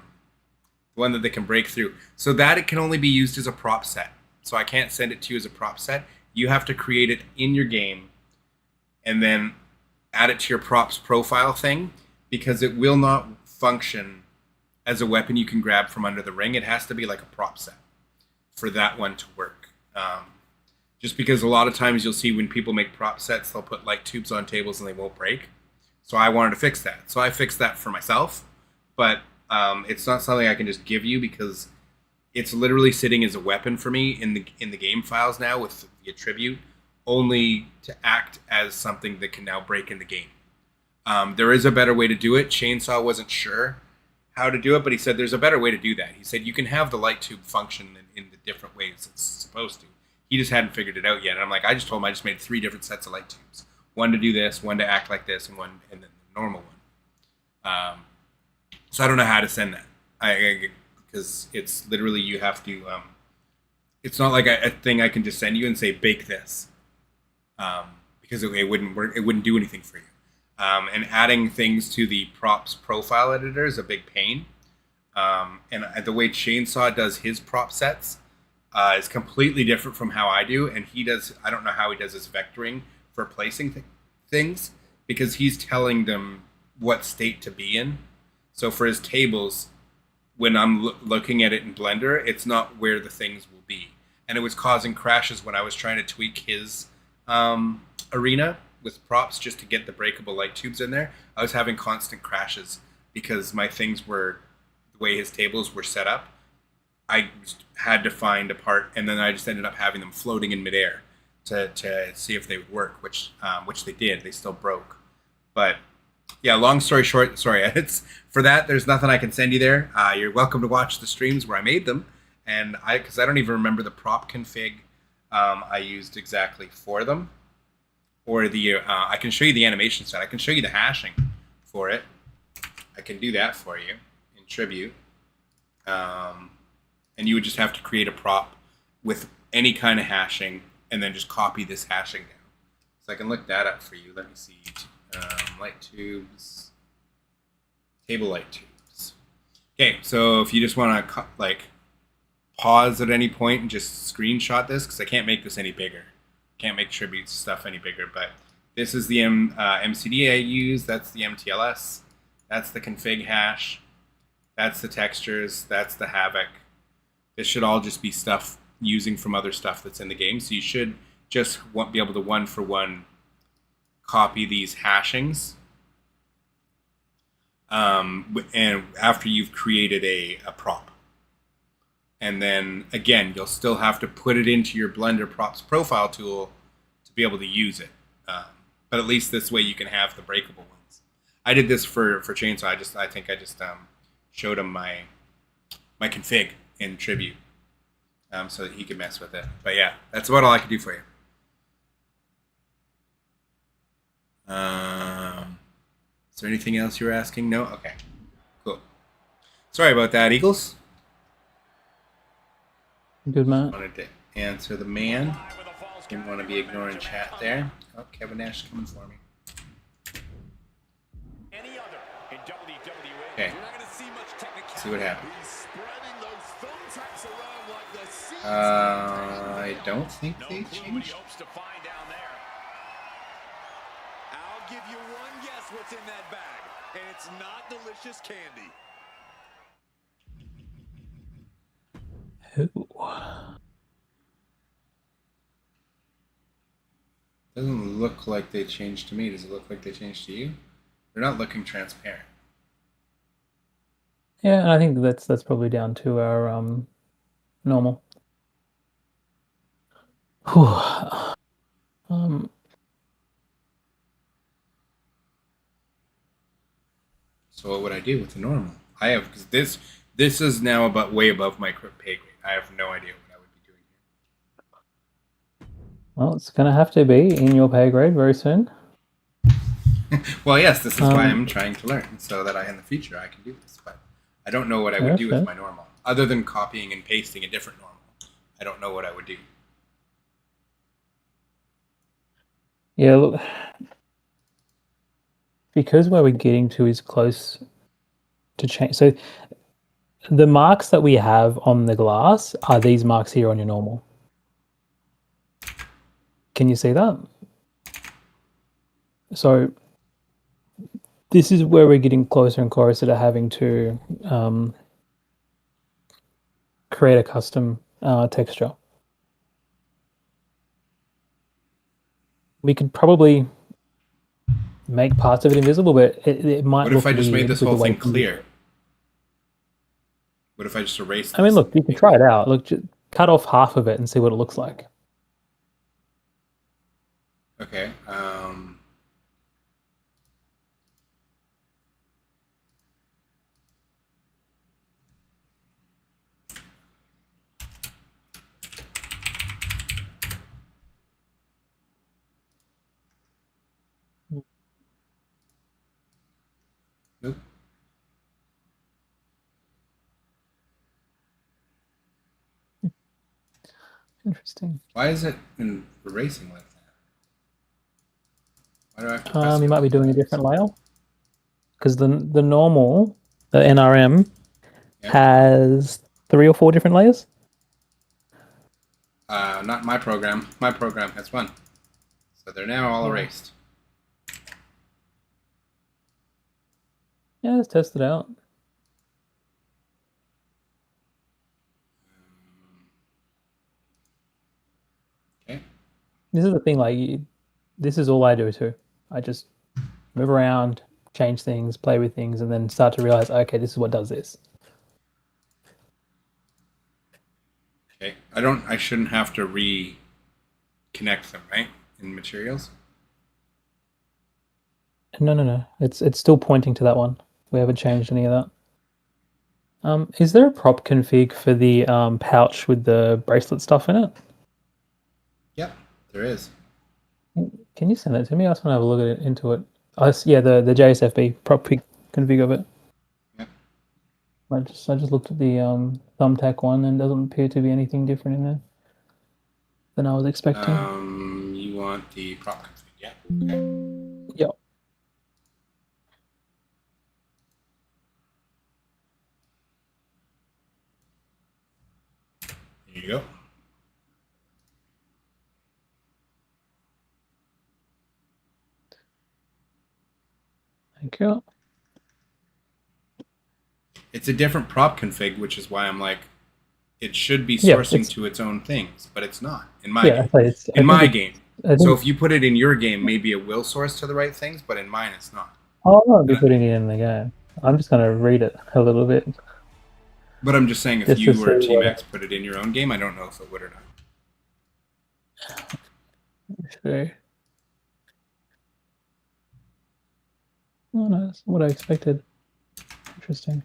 one that they can break through. So that it can only be used as a prop set. So I can't send it to you as a prop set. You have to create it in your game and then add it to your props profile thing, because it will not function as a weapon you can grab from under the ring. It has to be like a prop set for that one to work. Just because a lot of times you'll see when people make prop sets, they'll put light tubes on tables and they won't break. So I wanted to fix that. So I fixed that for myself, but it's not something I can just give you, because it's literally sitting as a weapon for me in the game files now with the attribute, only to act as something that can now break in the game. There is a better way to do it. Chainsaw wasn't sure how to do it, but he said there's a better way to do that. He said you can have the light tube function in the different ways it's supposed to. He just hadn't figured it out yet. And I'm like, I just told him I just made 3 different sets of light tubes. One to do this, one to act like this, and one and then the normal one. So I don't know how to send that. Because it's literally you have to. It's not like a thing I can just send you and say bake this, because it wouldn't work. It wouldn't do anything for you. And adding things to the props profile editor is a big pain. And the way Chainsaw does his prop sets is completely different from how I do. And he does. I don't know how he does his vectoring for placing things, because he's telling them what state to be in. So for his tables, when I'm looking at it in Blender, it's not where the things will be. And it was causing crashes when I was trying to tweak his arena with props just to get the breakable light tubes in there. I was having constant crashes because my things were, the way his tables were set up, I had to find a part, and then I just ended up having them floating in midair to see if they would work, which they did. They still broke. But yeah, long story short, sorry, it's for that. There's nothing I can send you there. You're welcome to watch the streams where I made them, and because I don't even remember the prop config I used exactly for them, or the I can show you the animation set. I can show you the hashing for it. I can do that for you in Tribute, and you would just have to create a prop with any kind of hashing, and then just copy this hashing down. So I can look that up for you. Let me see. Light tubes, table light tubes. Okay, so if you just want to like pause at any point and just screenshot this, because I can't make this any bigger. Can't make Tribute stuff any bigger, but This is the MCD I use. That's the MTLS. That's the config hash. That's the textures. That's the havoc. This should all just be stuff using from other stuff that's in the game. So you should just be able to one-for-one copy these hashings. And after you've created a prop. And then, again, you'll still have to put it into your Blender Props profile tool to be able to use it. But at least this way you can have the breakable ones. I did this for Chainsaw. I think I just showed him my config in Tribute so that he could mess with it. But yeah, that's about all I can do for you. Is there anything else you were asking? No? Okay. Cool. Sorry about that, Eagles. Good, man. Wanted to answer the man. Didn't want to be ignoring chat there. Oh, Kevin Nash is coming for me. Okay. See what happens. I don't think they changed. I'll give you one guess what's in that bag, and it's not delicious candy. Who? Doesn't look like they changed to me. Does it look like they changed to you? They're not looking transparent. Yeah, and I think that's probably down to our normal. So what would I do with the normal? I have, because this is now way above my pay grade. I have no idea what I would be doing here. Well, it's going to have to be in your pay grade very soon. Well, yes, this is why I'm trying to learn, so that in the future I can do this. But I don't know what I would do with my normal, other than copying and pasting a different normal. I don't know what I would do. Yeah, look, because where we're getting to is close to change. So the marks that we have on the glass are these marks here on your normal. Can you see that? So this is where we're getting closer and closer to having to create a custom texture. We could probably make parts of it invisible, but it might. What if I just made this whole thing clear? What if I just erased this? I mean, look, you can try it out. Look, just cut off half of it and see what it looks like. Okay. Nope. Interesting. Why is it erasing like that? Why do I have to You might be doing a different layer, because the normal, the NRM, has 3 or 4 different layers. Not my program. My program has 1. So they're now all erased. Yeah, let's test it out. Okay. This is the thing, like, this is all I do too. I just move around, change things, play with things, and then start to realize, okay, this is what does this. Okay. I shouldn't have to reconnect them, right? In materials? No. It's still pointing to that one. We haven't changed any of that. Is there a prop config for the pouch with the bracelet stuff in it? Yep, there is. Can you send that to me? I just want to have a look at it into it. Yeah, the JSFB prop config of it. Yep. I just looked at the thumbtack one, and doesn't appear to be anything different in there than I was expecting. You want the prop config? Yeah. Okay. Yep. There you go. Thank you. It's a different prop config, which is why I'm like, it should be Yeah, sourcing it's- to its own things, but it's not in my Yeah, game. I think In my it's- game. I think So it's- if you put it in your game, maybe it will source to the right things, but in mine, it's not. I won't be putting it in the game. I'm just going to read it a little bit. But I'm just saying, if Just to you or see Team what- X put it in your own game, I don't know if it would or not. Sure. Oh no, that's what I expected. Interesting.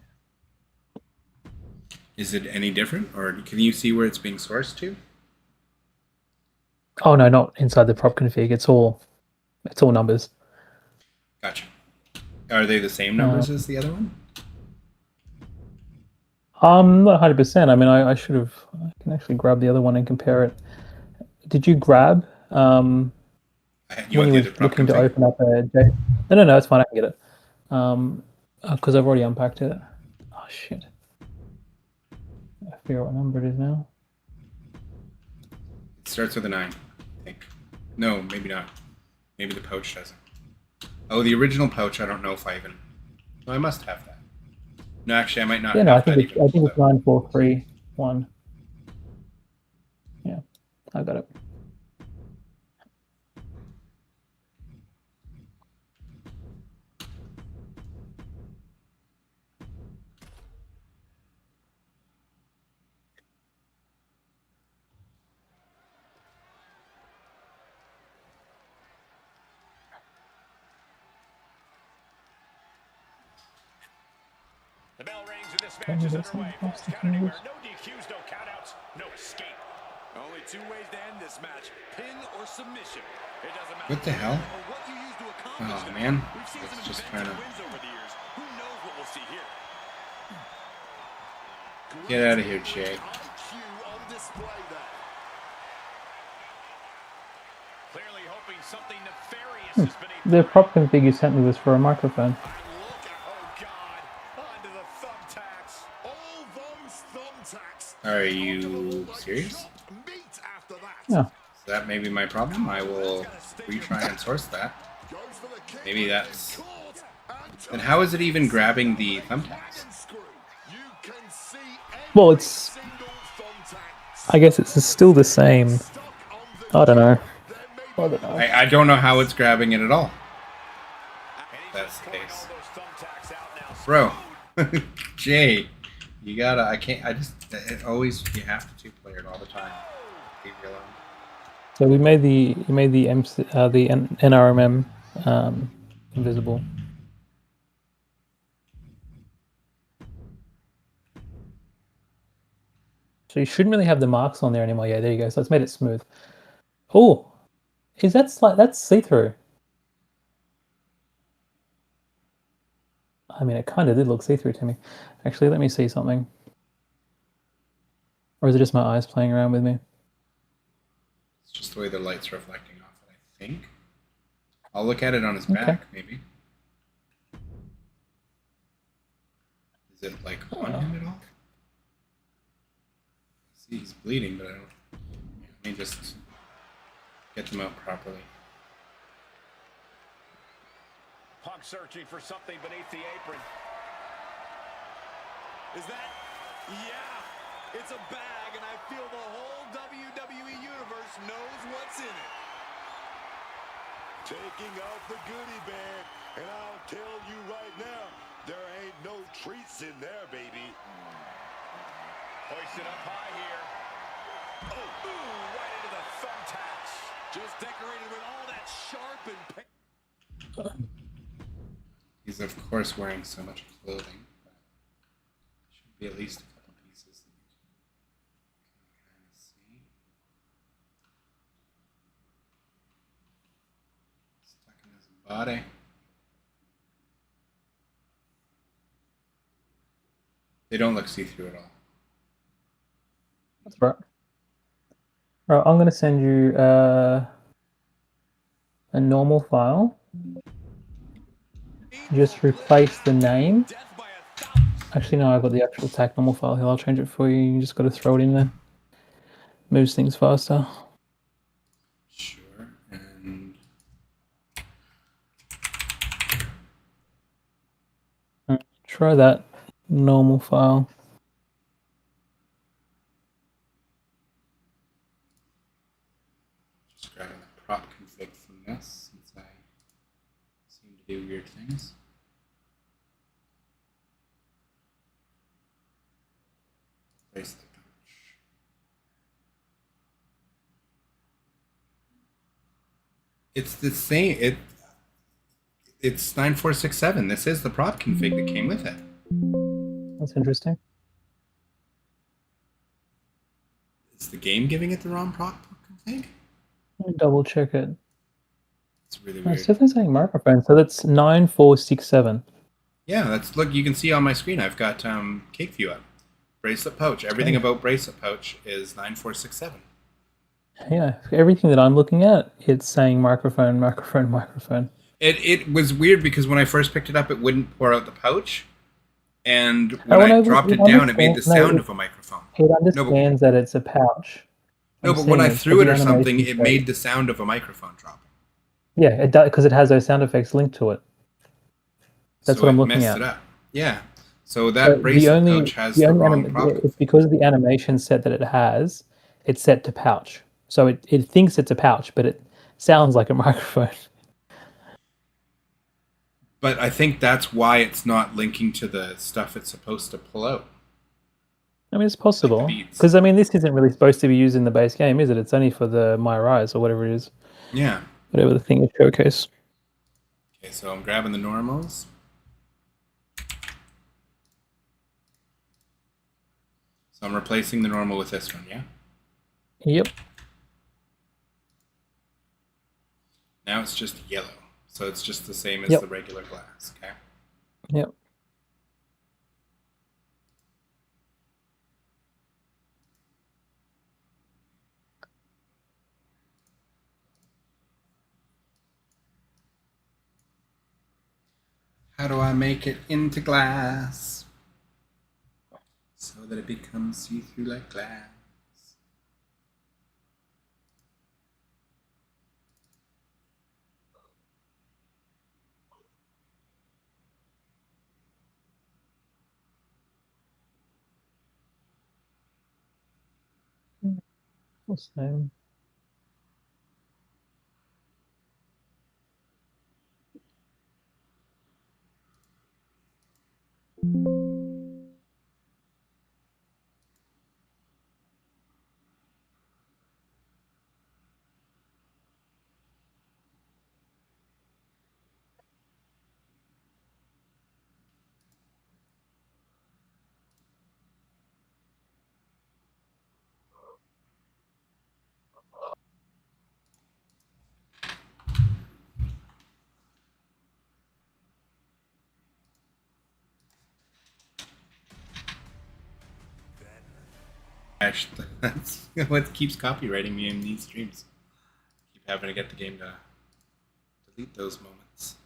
Is it any different, or can you see where it's being sourced to? Oh no, not inside the prop config. It's all numbers. Gotcha. Are they the same numbers as the other one? Not 100%. I mean, I should have. I can actually grab the other one and compare it. Did you grab You when want you the were other prop looking to config? open up a J? No, it's fine. I can get it. Because I've already unpacked it. Oh shit! I figure out what number it is now. It starts with a 9, I think. No, maybe not. Maybe the pouch doesn't. Oh, the original pouch, I don't know if I even... No, I must have that. No, actually, I might not Yeah, no, I have that think even. it's 9431. Yeah, I got it. The bell rings and this match is underway. Falls count anywhere. No DQs, no countouts, no escape. Only two ways to end this match: pin or submission. It doesn't matter What the hell? what you use to accomplish Oh, that. man. We've seen It's some just inventive trying to- wins over the years. Who knows what we'll see here? Get out of here, Jay. IQ on display there. Clearly hoping something nefarious is beneath The prop config you sent me was for a microphone. And look at Oh, God. Onto the thumbtacks. all those thumbtacks. Are you serious? Chopped meat after that. Yeah. So that may be my problem. I will retry and source that. Goes for the kick. Maybe that's... Caught and Then how is it even grabbing the thumbtacks? screw. You can see Well, every it's. single thumbtack I guess it's still the same. stuck on the I don't know. There may I don't know. I don't know how it's grabbing it at all. That's the Pulling case. all those thumbtacks out now. Bro. Jay. You gotta... I can't... I just... It always... You have to play it all the time. Leave me alone. So we made the NRMM invisible. So you shouldn't really have the marks on there anymore. Yeah, there you go. So it's made it smooth. Oh, is that that's see-through? I mean, it kind of did look see-through to me. Actually, let me see something. Or is it just my eyes playing around with me? It's just the way the light's reflecting off it, I think. I'll look at it on his back, maybe. Is it like on him at all? See, he's bleeding, but I don't... Let me just get them out properly. Punk searching for something beneath the apron. Is that? Yeah, it's a bag, and I feel the whole WWE universe knows what's in it. Taking out the goodie bag, and I'll tell you right now, there ain't no treats in there, baby. Hoisted up high here. Oh, ooh, right into the thumbtacks. Just decorated with all that sharp and paint. He's of course wearing so much clothing, but should be at least a couple pieces that you can kind of see. Stuck in his body. They don't look see-through at all. That's right. All right, I'm going to send you a normal file. Just replace the name. Death by a thousand. Actually, no, I've got the actual tag normal file here. I'll change it for you. You just got to throw it in there. Moves things faster. Sure, and Try that normal file. Just grabbing the prop config from this since I seem to do weird things. Bracelet pouch. It's the same. It's 9467. This is the prop config that came with it. That's interesting. Is the game giving it the wrong prop config? Let me double check it. It's really No, weird. it's definitely saying microphone. So that's 9467. Yeah, that's, look, you can see on my screen I've got Cake View up. Bracelet pouch. Everything about bracelet pouch is 9467. Yeah, everything that I'm looking at, it's saying microphone, microphone, microphone. It was weird because when I first picked it up, it wouldn't pour out the pouch, and when I dropped it down, it made the sound of a microphone. It understands that it's a pouch. No, but when I threw it or something, it made the sound of a microphone dropping. Yeah, it does, because it has those sound effects linked to it. That's what I'm looking at. It up. Yeah. So that bracelet pouch has the wrong prop. It's because of the animation set that it has, it's set to pouch. So it thinks it's a pouch, but it sounds like a microphone. But I think that's why it's not linking to the stuff it's supposed to pull out. I mean, it's possible. Because, I mean, this isn't really supposed to be used in the base game, is it? It's only for the My Rise or whatever it is. Yeah. Whatever the thing is showcase. Okay, so I'm grabbing the normals. So I'm replacing the normal with this one, yeah? Yep. Now it's just yellow. So it's just the same as the regular glass, okay? Yep. How do I make it into glass so that it becomes see-through like glass? What's the name? Actually, that's what keeps copywriting me in these streams. Keep having to get the game to delete those moments.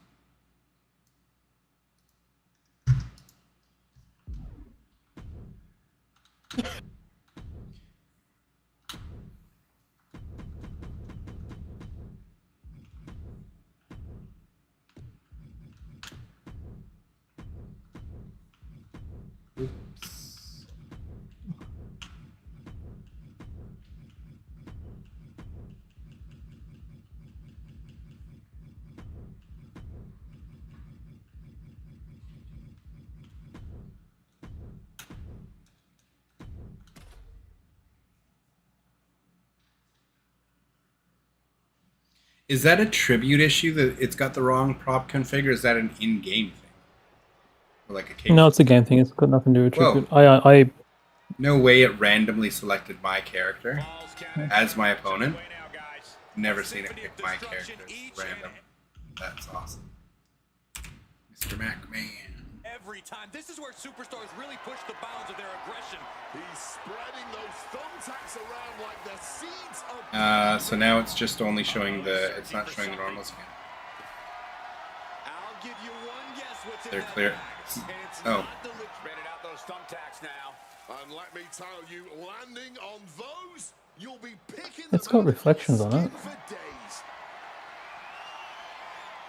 Oops. Is that a tribute issue that it's got the wrong prop config, or is that an in-game thing? Or like a case? No, it's a game thing. It's got nothing to do with tribute. I No way it randomly selected my character as my opponent. Never seen it pick my character. It's random. That's awesome. Mr. McMahon. Every time. This is where superstars really push the bounds of their aggression. He's spreading those thumbtacks around like the seeds of... So now it's just only showing the... It's not showing the normals again. I'll give you one guess what's in They're that clear. bag. Oh. Spreading out those thumbtacks now. And let me tell you, landing on those, you'll be picking It's got reflections on it. for days.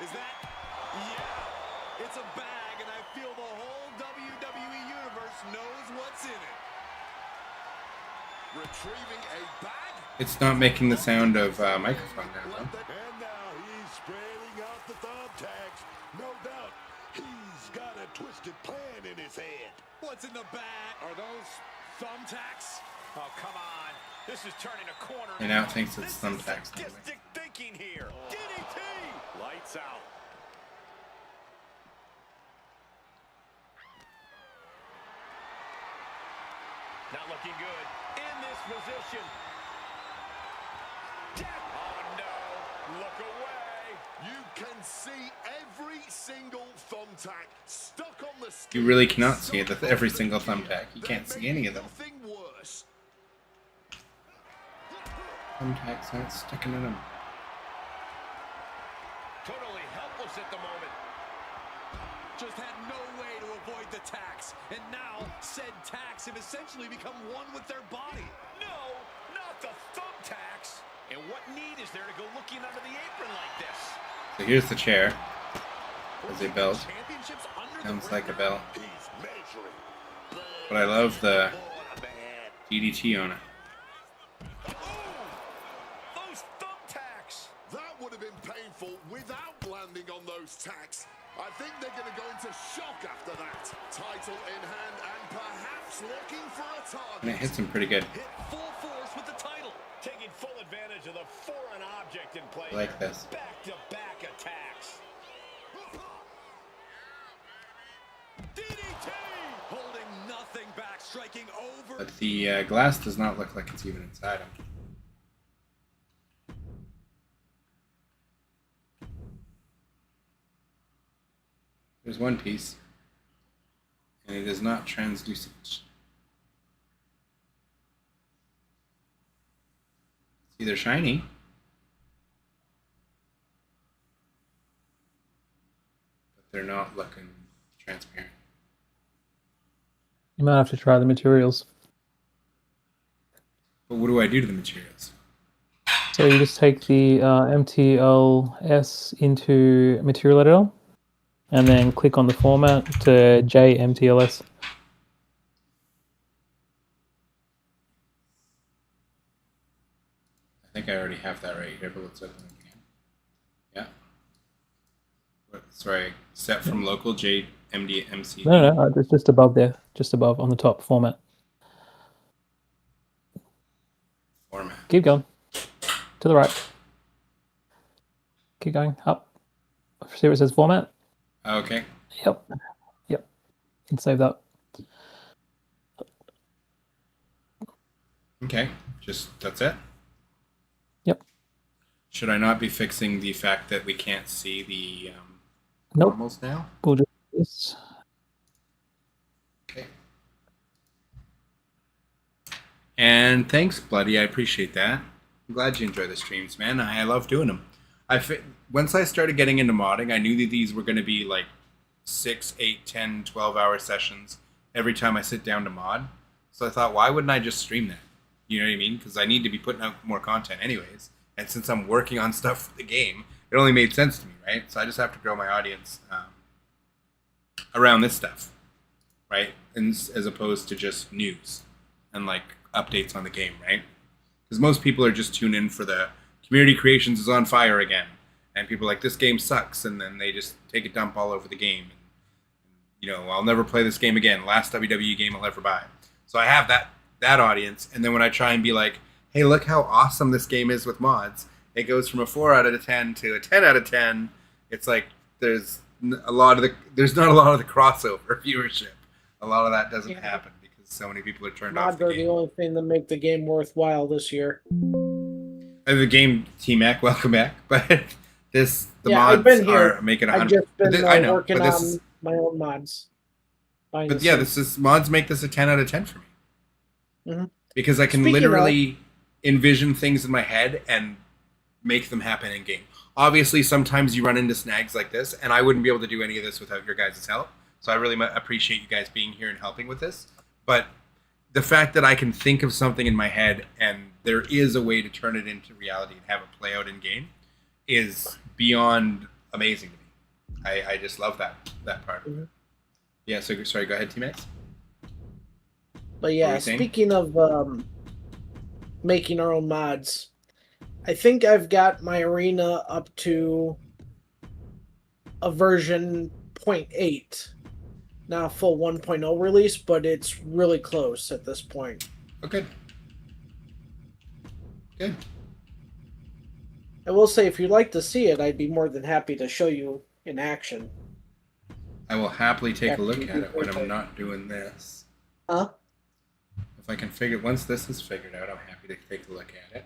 Is that? Yeah. It's a bag, and I feel the whole retrieving a bag. It's not making the sound of microphone now, though. And now he's spreading out the thumbtacks. No doubt he's got a twisted plan in his head. What's in the bag? Are those thumbtacks? Oh, come on. This is turning a corner. And now it thinks it's thumbtacks. Sadistic thinking here. DDT. Lights out. Not looking good in this position. Oh no, look away. You can see every single thumbtack stuck on the skin. You really cannot see it with every single thumbtack. You can't see any of them. Nothing worse. Thumbtacks aren't sticking in them. Totally helpless at the moment. Just had no way to avoid the tacks. And now, said tacks have essentially become one with their body. No, not the thumbtacks. And what need is there to go looking under the apron like this? So here's the chair. As a belt. Championships under Sounds the like a bell. He's measuring. But I love the DDT on it. Those thumbtacks. That would have been painful without landing on those tacks. I think they're going to go into shock after that. Title in hand and perhaps looking for a target. And it hits him pretty good. hit full force with the title. Taking full advantage of the foreign object in play. I like this. Back-to-back attacks. DDT! Holding nothing back, striking over. But the glass does not look like it's even inside him. There's one piece, and it is not translucent. It's either shiny, but they're not looking transparent. You might have to try the materials. But what do I do to the materials? So you just take the MTLS into material editor, and then click on the format to JMTLS. I think I already have that right here, but let's open it again. Yeah. Sorry, set from local JMDMC. No, it's just above there, just above on the top format. Format. Keep going to the right. Keep going up. See where it says format? Okay. Yep. And save that. Okay. Just that's it. Yep. Should I not be fixing the fact that we can't see the Nope. normals now? We'll just this. Okay. And thanks, Bloody. I appreciate that. I'm glad you enjoy the streams, man. I love doing them. Once I started getting into modding, I knew that these were going to be like 6, 8, 10, 12-hour sessions every time I sit down to mod. So I thought, why wouldn't I just stream that? You know what I mean? Because I need to be putting out more content anyways. And since I'm working on stuff for the game, it only made sense to me, right? So I just have to grow my audience around this stuff, right? And as opposed to just news and like updates on the game, right? Because most people are just tuned in for the community creations is on fire again, and people are like, this game sucks, and then they just take a dump all over the game. And, you know, I'll never play this game again. Last WWE game I'll ever buy. So I have that audience, and then when I try and be like, hey, look how awesome this game is with mods, it goes from a 4 out of 10 to a 10 out of 10. It's like there's not a lot of the crossover viewership. A lot of that doesn't happen because so many people are turned off Mods the are game. the only thing that make the game worthwhile this year. The game, T-Mac, welcome back. But the I've mods been here. are making I've 100. just been I know, working but this on is, my own mods. but yeah, mods make this a 10 out of 10 for me. Mhm. Because I can Speaking literally envision things in my head and make them happen in game. Obviously, sometimes you run into snags like this, and I wouldn't be able to do any of this without your guys' help. So I really appreciate you guys being here and helping with this. But the fact that I can think of something in my head and there is a way to turn it into reality and have it play out in game is beyond amazing to me. I just love that part of it. Yeah, so sorry, go ahead, T-Max. But What were yeah, you saying? speaking of making our own mods. I think I've got my arena up to a version 0.8. Not a full 1.0 release, but it's really close at this point. Okay. Good. I will say, if you'd like to see it, I'd be more than happy to show you in action. I will happily take a look After at you it when do I'm it. not doing this. Huh? If I can figure, once this is figured out, I'm happy to take a look at it.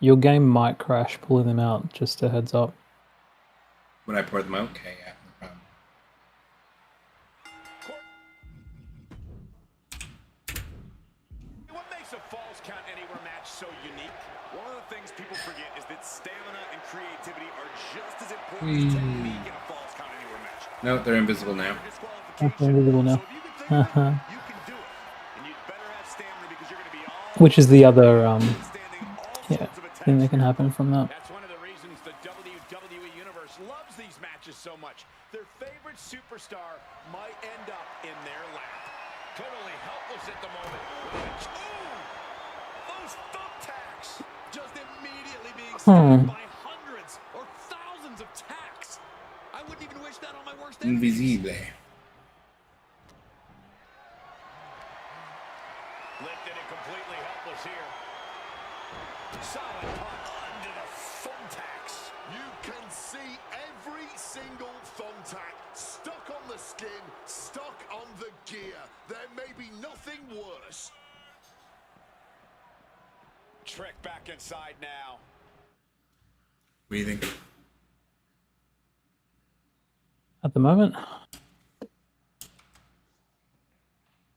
Your game might crash pulling them out, just a heads up. When I pour them out, okay, yeah, no problem. What makes a Falls Count Anywhere match so unique? One of the things people forget is that stamina and creativity are just as important as technique in a Falls Count Anywhere match. No, they're invisible now. Okay, invisible now. So if you can think of it, you can do it. And you'd better have stamina because you're going to be all Which is the other withstanding all yeah sorts of attacks. thing that can happen from that. That's one of the reasons the WWE Universe loves these matches so much. Their favorite superstar might end up in their lap. Totally helpless at the moment. Those thumbtacks just immediately being stabbed by hundreds or thousands of tacks. I wouldn't even wish that on my worst enemy. Invisible. Lifted and completely helpless here. Solid punch under the thumbtacks. You can see every single thumbtack stuck on the skin, stuck on the gear. There may be nothing worse. Trick back inside now. What do you think? At the moment,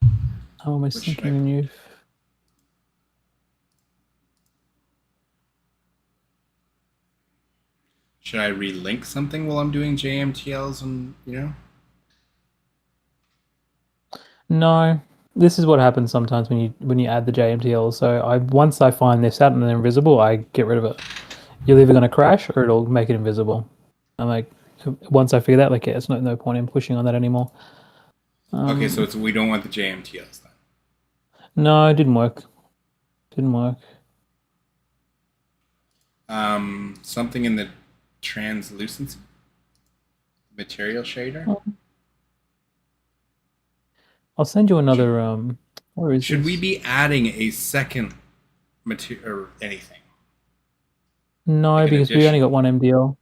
I'm almost What should thinking I- a new. Should I relink something while I'm doing JMTLs and, you know? No, this is what happens sometimes when you add the JMTL. So once I find this out and they're invisible, I get rid of it. You're either going to crash or it'll make it invisible. I'm like, once I figure that, like, yeah, it's no point in pushing on that anymore. Okay, so it's, we don't want the JMTLs then. No, it didn't work. Didn't work. Something in the translucency material shader. I'll send you another. Where is Should this? we be adding a second material or anything? No, like an because we addition? only got one MDL.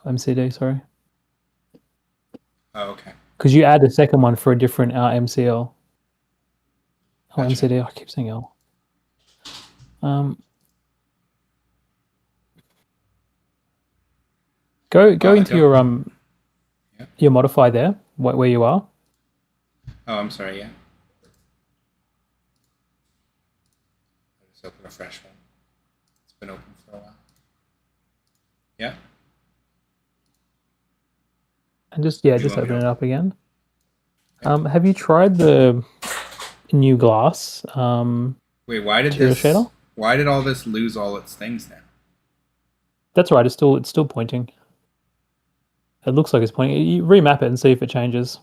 MCD, sorry. Oh, okay. Because you add a second one for a different MCL. Oh, Gotcha. MCD. I keep saying L. Go I into don't- your modify there, where you are. Oh, I'm sorry, yeah. I'll just open a fresh one. It's been open for a while. Yeah. And just You just want me open to- it up again. Have you tried the new glass? Wait, why did Material this? shader? Why did all this lose all its things now? That's right. It's still pointing. It looks like it's pointing. You remap it and see if it changes.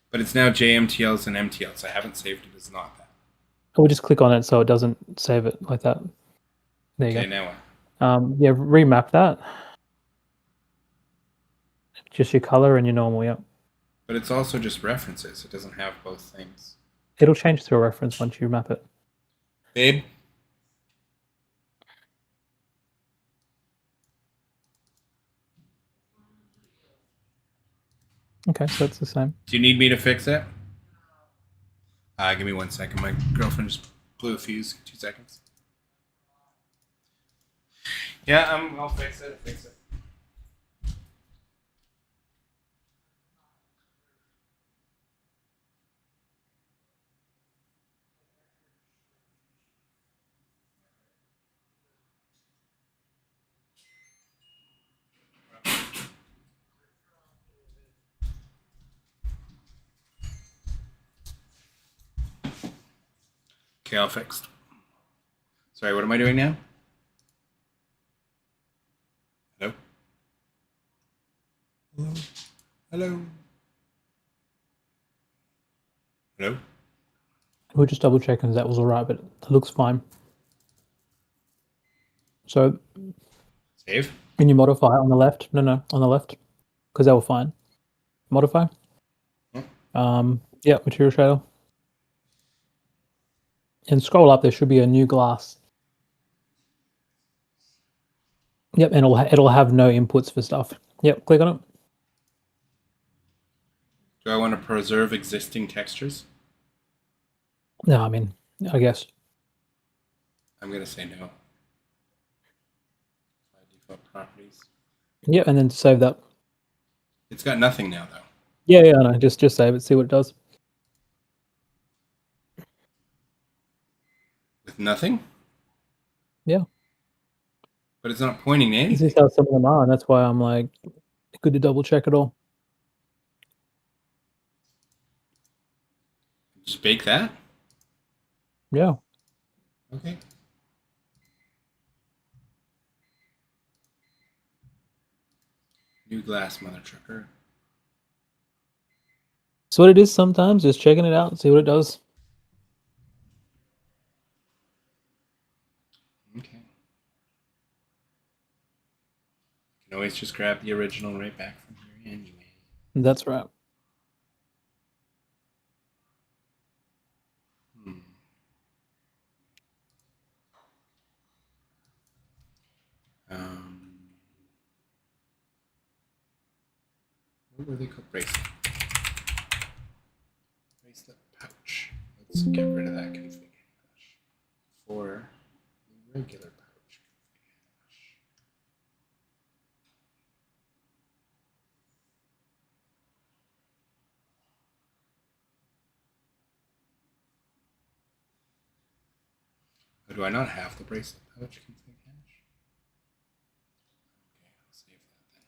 But it's now JMTLs and MTLs. I haven't saved it as not that. Or just click on it so it doesn't save it like that. There you Okay, go. now what? Yeah, remap that. Just your color and your normal. Yep. But it's also just references. It doesn't have both things. It'll change to a reference once you map it. Babe? Okay, so it's the same. Do you need me to fix it? Give me 1 second. My girlfriend just blew a fuse. 2 seconds. Yeah, I'll fix it. Okay, all fixed. Sorry, what am I doing now? Hello? Hello? Hello? Hello? We're just double checking that was all right, but it looks fine. So Save. can you modify on the left? No, on the left, because they were fine. Modify. Yeah, material shader. And scroll up. There should be a new glass. Yep, and it'll have no inputs for stuff. Yep, click on it. Do I want to preserve existing textures? No, I mean, I guess. I'm gonna say no. By default properties. Yeah, and then save that. It's got nothing now though. Yeah, I know. Just save it. See what it does. With nothing? Yeah. But it's not pointing to This anything. is how some of them are, and that's why I'm like, good to double check it all. Just bake that? Yeah. Okay. New glass, mother trucker. So what it is sometimes, just checking it out and see what it does. Okay. You can always just grab the original right back from here anyway. That's right. What were they called? Bracelet. Bracelet pouch. Let's get rid of that config hash for the regular pouch config hash. Oh, do I not have the bracelet pouch config hash? Okay, I'll save that then.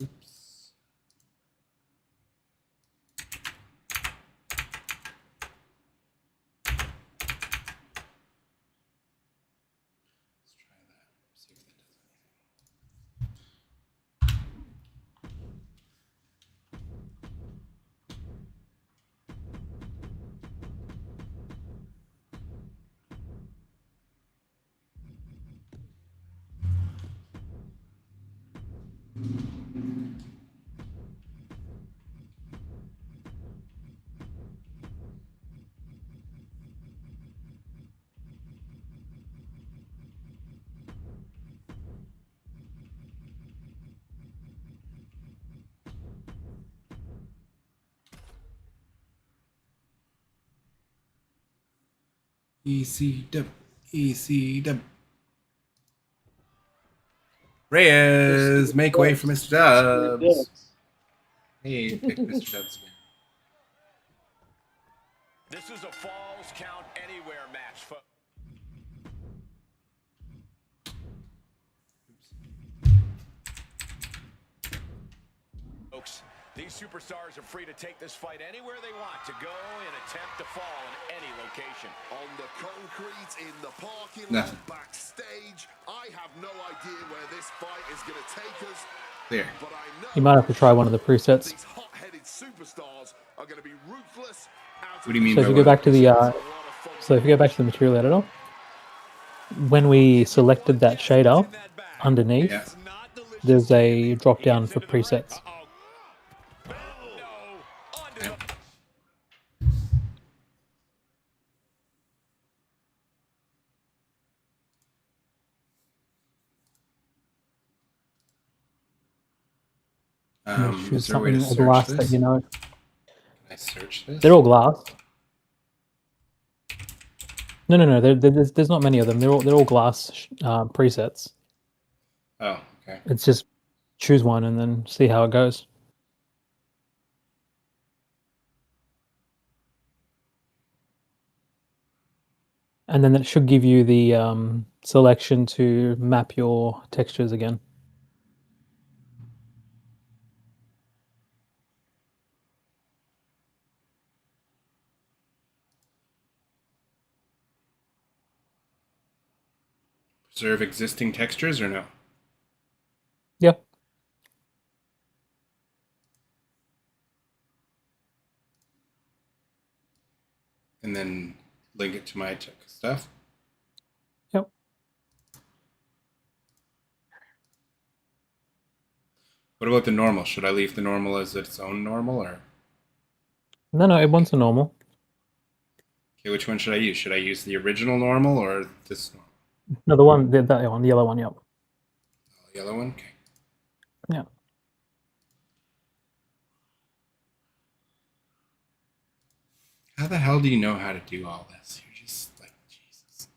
Oops. Let's try that. See if that does anything. ECW. ECW. Reyes, make way for Mr. Dubs. Hey, pick Mr. Dubs again. This is a Falls Count Anywhere match, folks. These superstars are free to take this fight anywhere they want, to go and attempt to fall in any location. On the concrete, in the parking lot, backstage. I have no idea where this fight is going to take us. There. But I know You might have to try one of the presets. these hot-headed superstars are going to be ruthless. What do you mean So by if you go what? back to the material editor, when we selected that shader underneath, Yeah. there's a drop down for presets. Is Choose there a way to something, a search glass this? that you know. Can I search this? They're all glass. No. There's not many of them. They're all glass presets. Oh, okay. It's just choose one and then see how it goes. and then it should give you the selection to map your textures again. Preserve existing textures or no? Yeah. And then link it to my stuff. Yep. What about the normal? Should I leave the normal as its own normal, or No, it wants a normal. okay? Which one should I use? Should I use the original normal or this normal? No, the one, that one, the yellow one. Yep. The yellow one. Okay. Yeah. How the hell do you know how to do all this? You're just like, Jesus.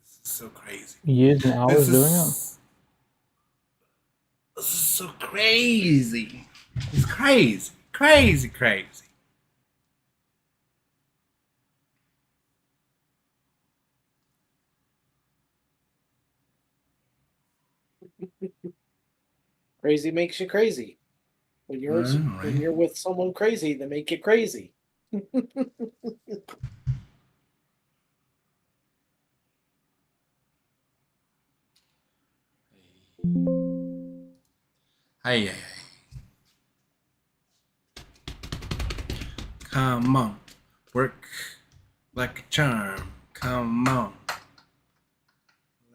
This is so crazy. Years and hours doing it. This is so crazy. It's crazy. Crazy, crazy. Crazy makes you crazy. When you're when you're with someone crazy, they make you crazy. Hey. Come on. Work like a charm. Come on.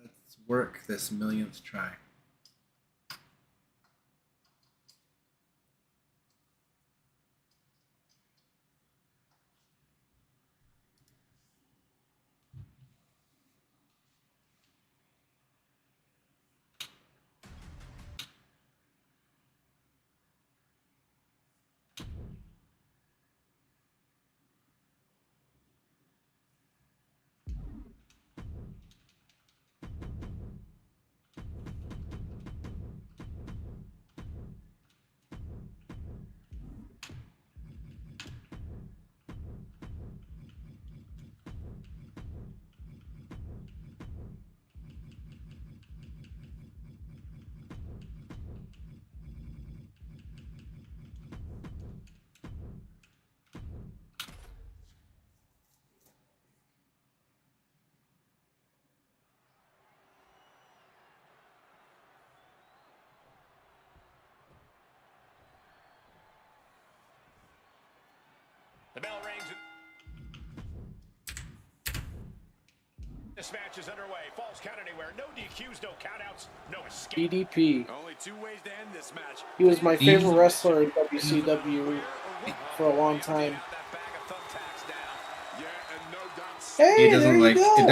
Let's work this millionth try. The bell rings. This match is underway. Falls count anywhere. No DQs, no countouts, no escape. DDP. Only two ways to end this match. He was my favorite wrestler in WCW for a long time. Hey, It doesn't there you like go. it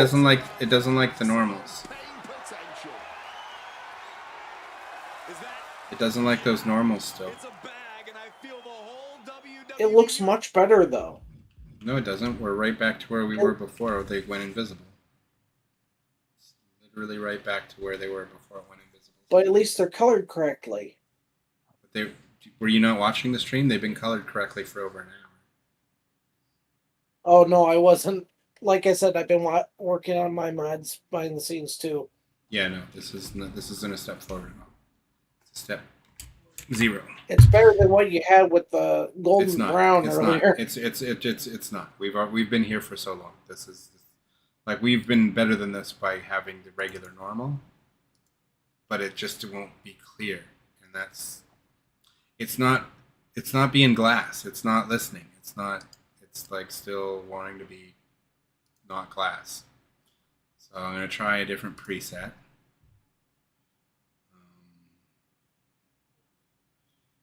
doesn't like the normals. It doesn't like those normals still. It looks much better though. No, it doesn't. We're right back to where we were before they went invisible. It's literally right back to where they were before it went invisible. But at least they're colored correctly. But were you not watching the stream? They've been colored correctly for over an hour. Oh no, I wasn't. Like I said, I've been working on my mods behind the scenes too. Yeah, no, this isn't a step forward at all. It's a step 0. It's better than what you had with the golden It's not. brown It's earlier. not. It's not. We've been here for so long. This is like we've been better than this by having the regular normal, but it just won't be clear, and that's it's not being glass. It's not listening. It's not. It's like still wanting to be not glass. So I'm gonna try a different preset.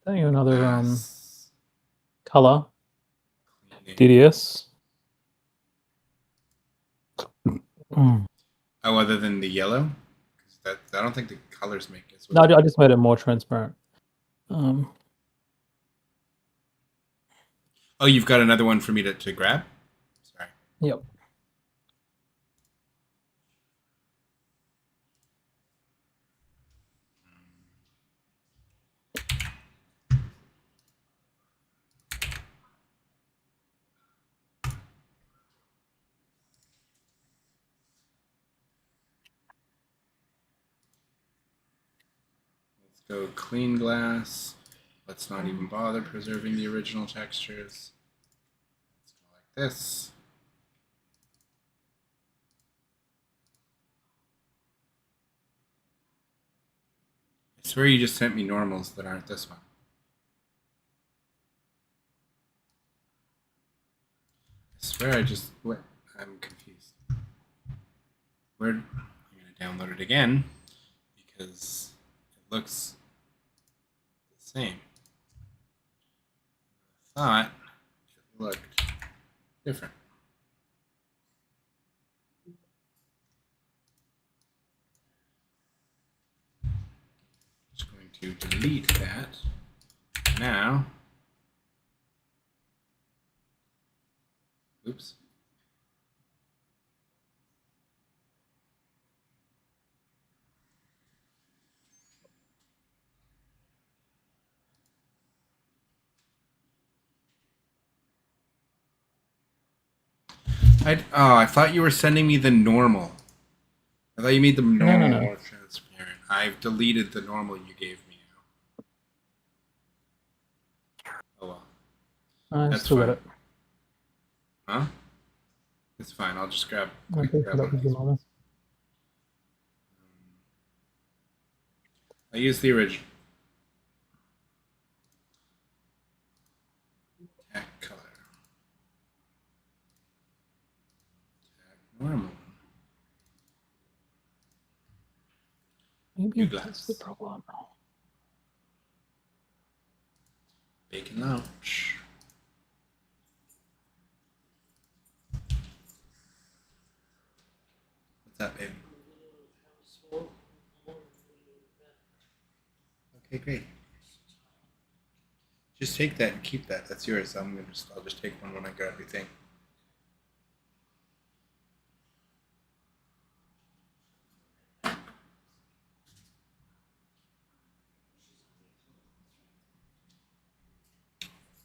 Tell you another color. DDS. Oh, other than the yellow, because I don't think the colors make it. No, I just made it more transparent. Oh, you've got another one for me to grab? Sorry. Yep. Let's go clean glass. Let's not even bother preserving the original textures. Let's go like this. I swear you just sent me normals that aren't this one. I swear I just... What? I'm confused. Where... I'm going to download it again because it looks the same. I thought it looked different. Just going to delete that. Now... Oops. I thought you were sending me the normal. I thought you made the normal No. transparent. I've deleted the normal you gave me now. Oh well. I That's still got fine. it. Huh? It's fine. I'll just grab. Okay, grab that one was of your these. mother. I use the original. Tag color. Tag normal. Maybe New that's the glass. problem. Bacon launch. What's that, babe? Okay, great. Just take that and keep that. That's yours. I'll just take one when I grab everything.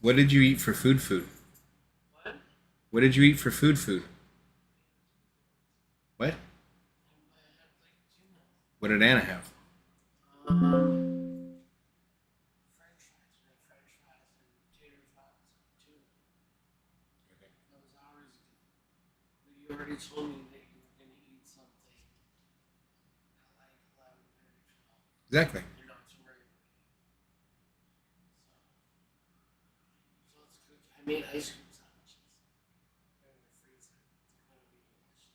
What did you eat for food? What? What did you eat for food? What? I had like tuna. What did Anna have? French fries. We had French fries and tater tots and tuna. Okay. That was hours ago. But you already told me that you were going to eat something at like 11:30, 12. Exactly. You're not to worry about it. So let's cook. I made ice cream sandwiches. They're in the freezer. They're going to be delicious.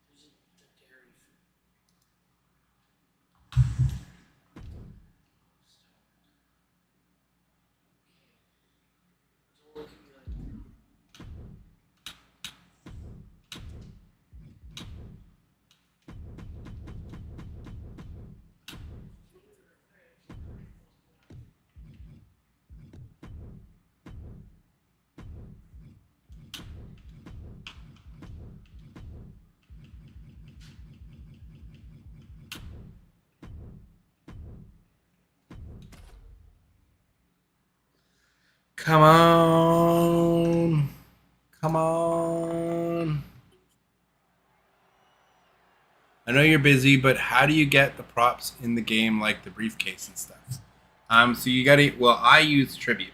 There's the dairy food. Don't look at me like that. Come on. Come on. I know you're busy, but how do you get the props in the game like the briefcase and stuff? So you gotta, well, I use Tribute.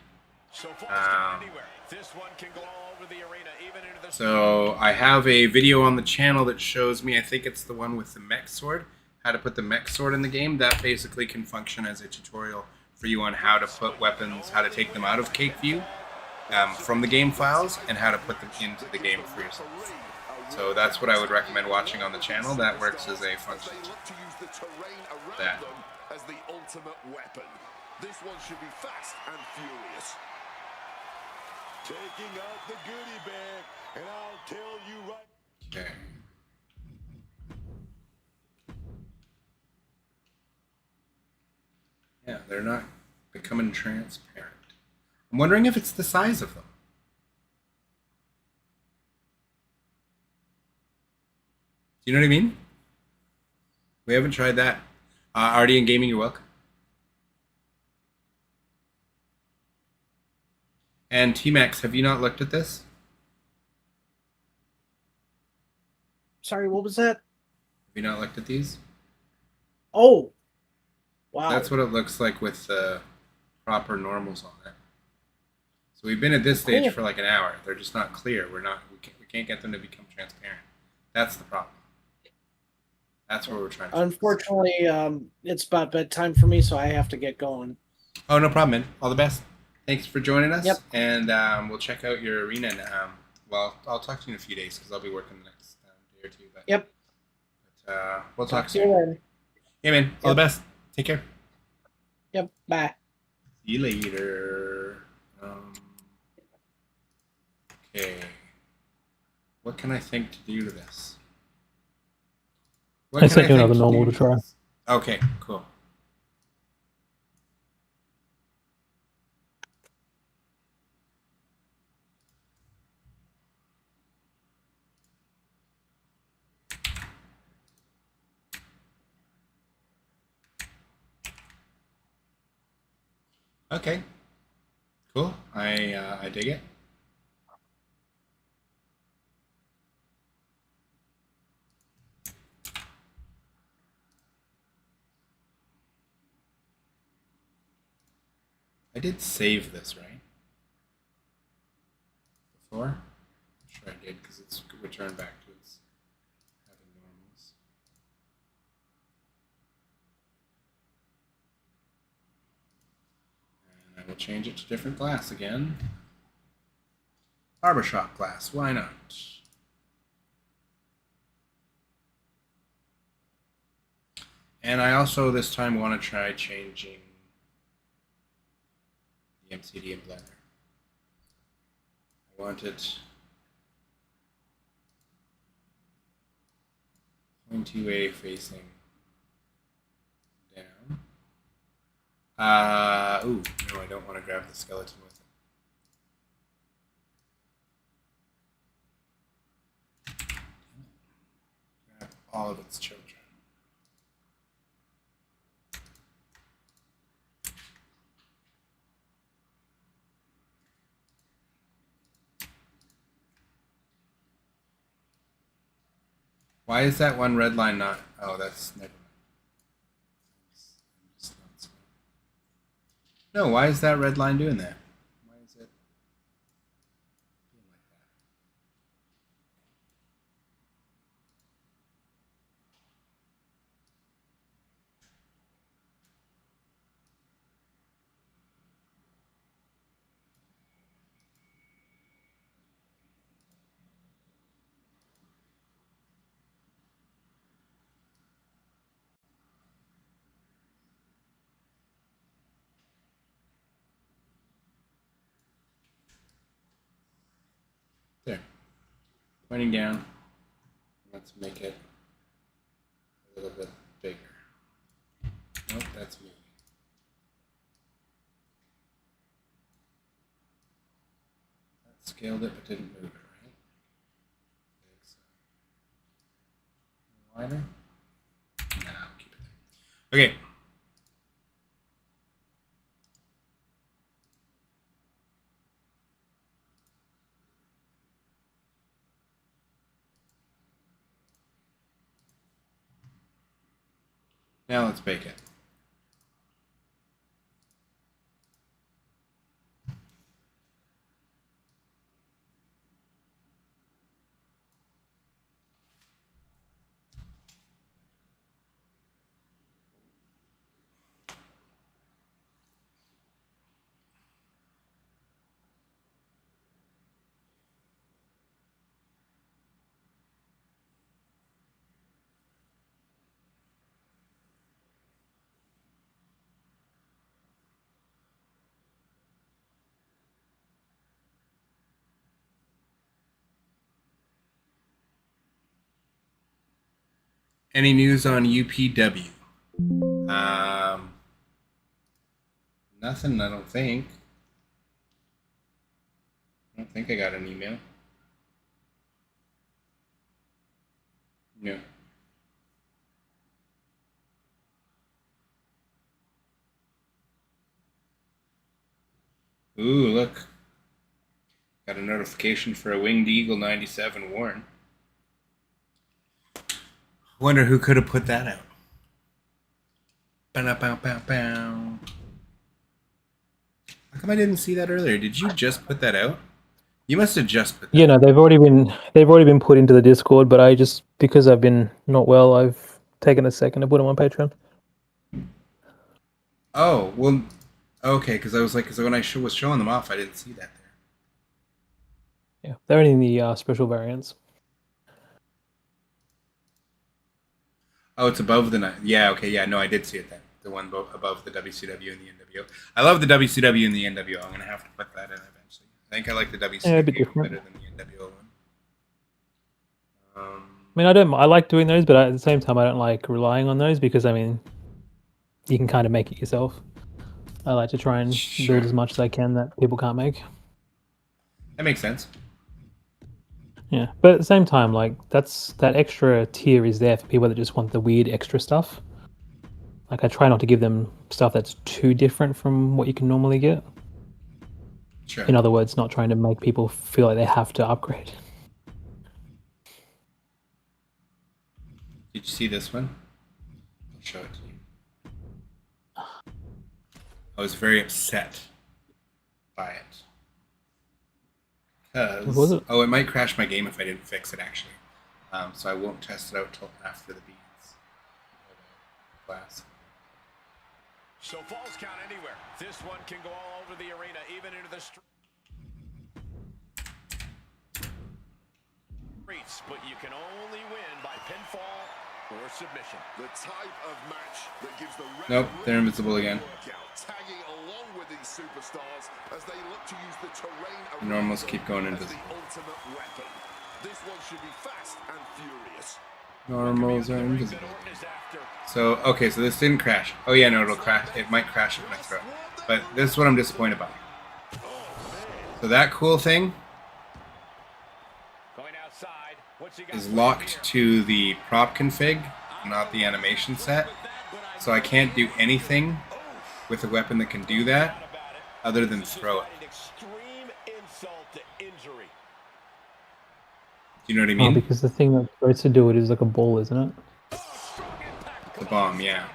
So far, anywhere. This one can go all over the arena, even into the... So I have a video on the channel that shows me, I think it's the one with the mech sword, how to put the mech sword in the game. That basically can function as a tutorial for you on how to put weapons, how to take them out of Cake View from the game files, and how to put them into the game for yourself. So that's what I would recommend watching on the channel. That works as a function. They look to use the terrain around That. them as the ultimate weapon. This one should be fast and furious. Taking out the goodie bag, and I'll tell you right. Okay. Yeah, they're not becoming transparent. I'm wondering if it's the size of them. Do you know what I mean? We haven't tried that. Artie and Gaming, you're welcome. And T-Max, have you not looked at this? Sorry, what was that? Have you not looked at these? Oh, wow. That's what it looks like with the proper normals on it. So we've been at this stage Cool. for like an hour. They're just not clear. We can't get them to become transparent. That's the problem. That's where we're trying to fix. Unfortunately, it's about bedtime for me, so I have to get going. Oh, no problem, man. All the best. Thanks for joining us. Yep. And we'll check out your arena. Well, I'll talk to you in a few days because I'll be working the next day or two. But, Yep. But we'll talk See you soon. then. Yeah, man. All the best. Take care. Yep. Bye. See you later. Okay. What can I think to do to this? What I can sent you think another normal do to try. this? Okay, cool. Okay. Cool. I dig it. I did save this, right? Before? I'm sure I did because it's returned back to its having normals. And I will change it to different glass again. Barbershop glass, why not? And I also this time want to try changing the MCD and blender. I want it 0.2A facing down. Ooh, no, I don't want to grab the skeleton with it. Grab all of its children. Why is that one red line not? Oh, that's never mind. I'm just not smart. No, why is that red line doing that? Why is it being like that? There. Pointing down. Let's make it a little bit bigger. Nope, that's me. That scaled it but didn't move it, right? Wider? No, keep it there. Okay. Now let's bake it. Any news on UPW? Nothing, I don't think. I don't think I got an email. No. Ooh, look. Got a notification for a Winged Eagle 97 Warren. Wonder who could have put that out. Ba-da-bow-bow-bow. How come I didn't see that earlier? Did you just put that out? You must have just put that Yeah, no, they've already been put into the Discord, but I just, because I've been not well, I've taken a second to put them on Patreon. Oh, well, okay, because I was like, because when I was showing them off, I didn't see that there. Yeah, they're only in the special variants. Oh, it's above the yeah. Okay, yeah. No, I did see it then. The one above the WCW and the NWO. I love the WCW and the NWO. I'm gonna have to put that in eventually. I think I like the Yeah, a bit WCW different. better than the NWO one. I mean, I like doing those, but at the same time, I don't like relying on those because, I mean, you can kind of make it yourself. I like to try and Sure. build as much as I can that people can't make. That makes sense. Yeah, but at the same time, like, that extra tier is there for people that just want the weird extra stuff. Like, I try not to give them stuff that's too different from what you can normally get. Sure. In other words, not trying to make people feel like they have to upgrade. Did you see this one? I'll show it to you. I was very upset by it. What was it? Oh, it might crash my game if I didn't fix it, actually. So I won't test it out till after the beats. Class. So falls count anywhere. This one can go all over the arena, even into the streets, but you can only win by pinfall or submission. The type of match that gives the Nope, they're invisible again. tagging along with these superstars as they look to use the terrain The normals keep going as invisible. the ultimate weapon. This one should be fast and furious. Normals are invisible. So, okay, so this didn't crash. Oh yeah, no, it'll crash. It might crash it when I throw it. But this is what I'm disappointed by. So that cool thing Going outside. What's he got is locked to the prop config, not the animation set. So I can't do anything with a weapon that can do that other than throw it. An extreme insult to injury. Do you know what I Oh, mean? because the thing that's supposed to do it is like a ball, isn't it? The bomb, yeah.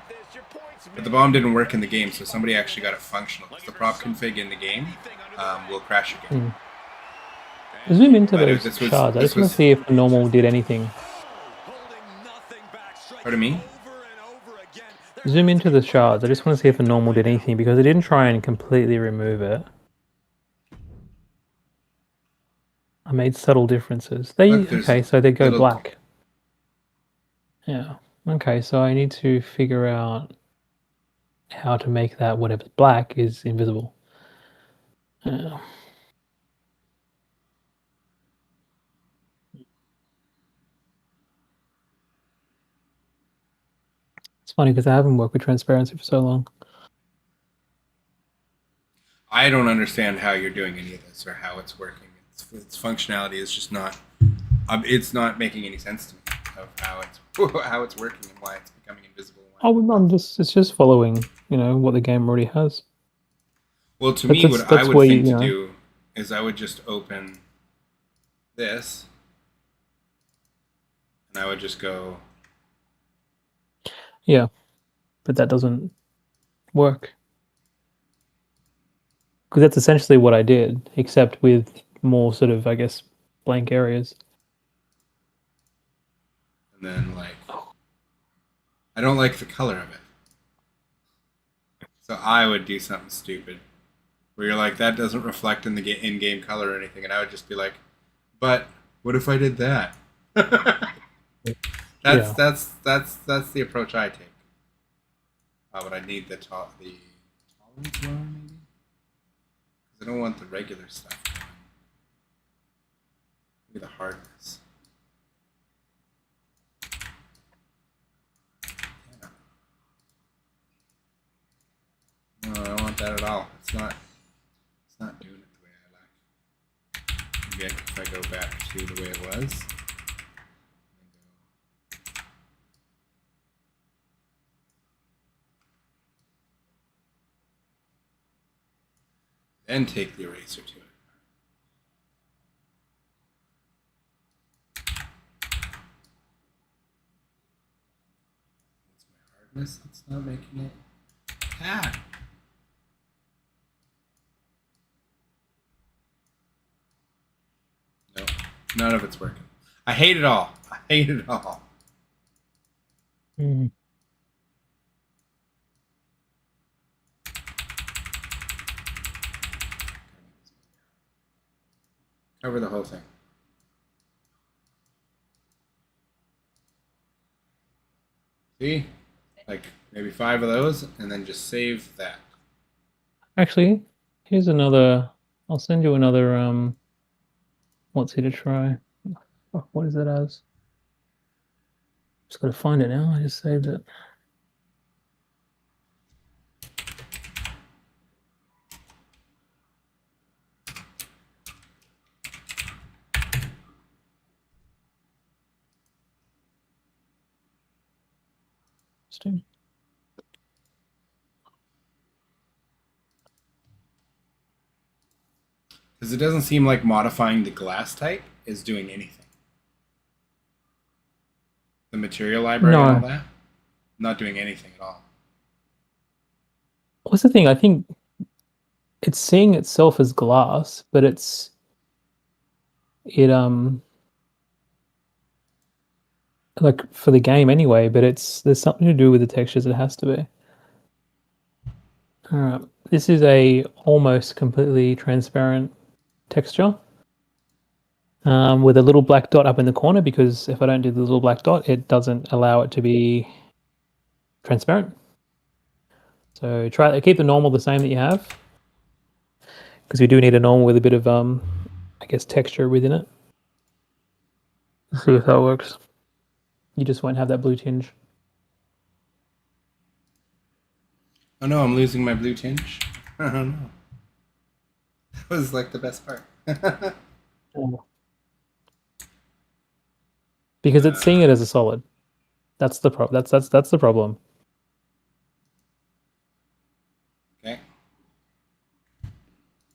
But the bomb didn't work in the game, so somebody actually got it functional. Because the prop config in the game will crash again. Zoom into But those this was- shards. I this just want was- to see if the normal did anything. Pardon me? Zoom into the shards. I just want to see if the normal did anything because I didn't try and completely remove it. I made subtle differences. Look, there's Okay, so they go little- black. Yeah. Okay, so I need to figure out how to make that whatever's black is invisible. Yeah. It's funny because I haven't worked with transparency for so long. I don't understand how you're doing any of this or how it's working. Its functionality is just not. It's not making any sense to me of how it's working and why it's becoming invisible. It's just following, what the game already has. Well, to That's- me, what that's I would where think you to know. do is I would just open this, and I would just go. Yeah, but that doesn't work. Because that's essentially what I did, except with more sort of, I guess, blank areas. And then, like, I don't like the color of it. So I would do something stupid. Where you're like, that doesn't reflect in the in-game color or anything. And I would just be like, but what if I did that? That's the approach I take. But I need the tolerance bar, maybe? Because I don't want the regular stuff going. Maybe the hardness. No, I don't want that at all. It's not doing it the way I like. Maybe if I go back to the way it was. Then take the eraser to it. It's my hardness that's not making it. cat. No, none of it's working. I hate it all. I hate it all. Mm. Cover the whole thing. See? Like maybe 5 of those, and then just save that. Actually, here's another. I'll send you another. What's here to try? Oh, what is it as? Just got to find it now. I just saved it. Interesting. Because it doesn't seem like modifying the glass type is doing anything. The material library and all that? Not doing anything at all. What's the thing? I think it's seeing itself as glass, but like for the game anyway, but there's something to do with the textures. It has to be. All right, this is a almost completely transparent texture with a little black dot up in the corner, because if I don't do the little black dot, it doesn't allow it to be transparent. So try keep the normal the same that you have, because we do need a normal with a bit of I guess texture within it. Let's see if that works. You just won't have that blue tinge. Oh no, I'm losing my blue tinge. Oh no. That was like the best part. Because it's seeing it as a solid. That's the problem. That's the problem. Okay.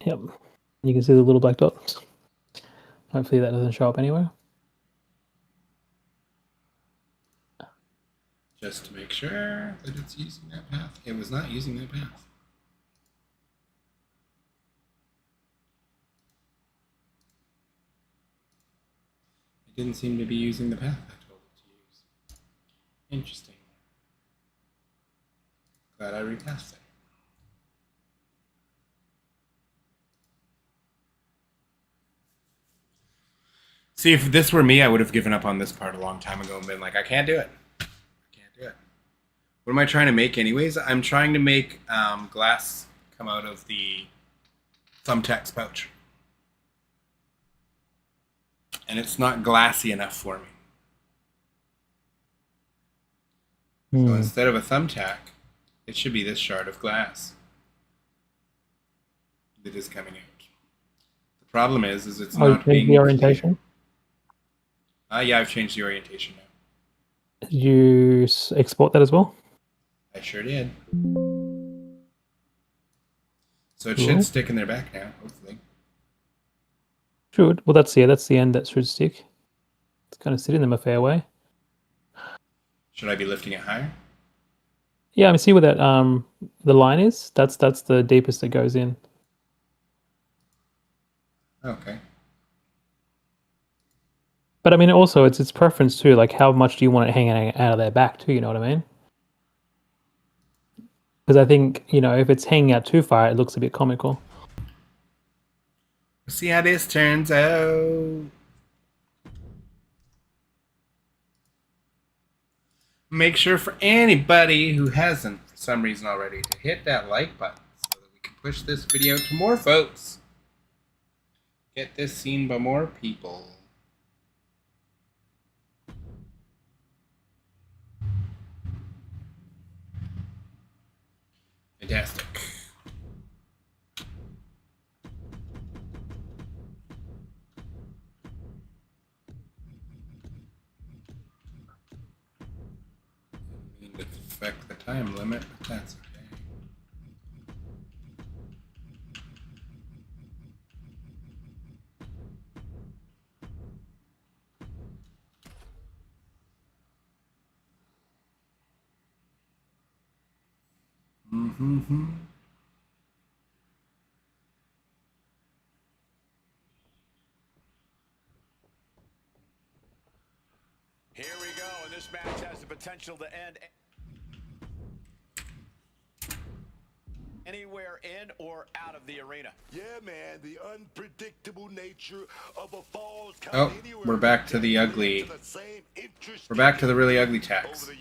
Yep. You can see the little black dots. Hopefully that doesn't show up anywhere. Just to make sure that it's using that path. It was not using that path. It didn't seem to be using the path I told it to use. Interesting. Glad I repassed it. See, if this were me, I would have given up on this part a long time ago and been like, I can't do it. I can't do it. What am I trying to make anyways? I'm trying to make glass come out of the thumbtacks pouch. And it's not glassy enough for me. So instead of a thumbtack, it should be this shard of glass that is coming out. The problem is it's not being the orientation. Yeah, I've changed the orientation now. Did you export that as well? I sure did. So it should stick in their back now, hopefully. Should. Well, that's the end that should stick. It's kind of sitting them a fair way. Should I be lifting it higher? Yeah, I mean, see where that the line is? That's the deepest that goes in. Okay. But I mean, also it's preference too. Like, how much do you want it hanging out of their back too? You know what I mean? Because I think, if it's hanging out too far, it looks a bit comical. We'll see how this turns out. Make sure for anybody who hasn't, for some reason already, to hit that like button so that we can push this video to more folks. Get this seen by more people. Fantastic. Need to affect the time limit, but that's okay. Here we go, and this match has the potential to end anywhere in or out of the arena. Yeah, man, the unpredictable nature of a Falls Count Oh, Anywhere we're back to the ugly. We're back to the really ugly tax.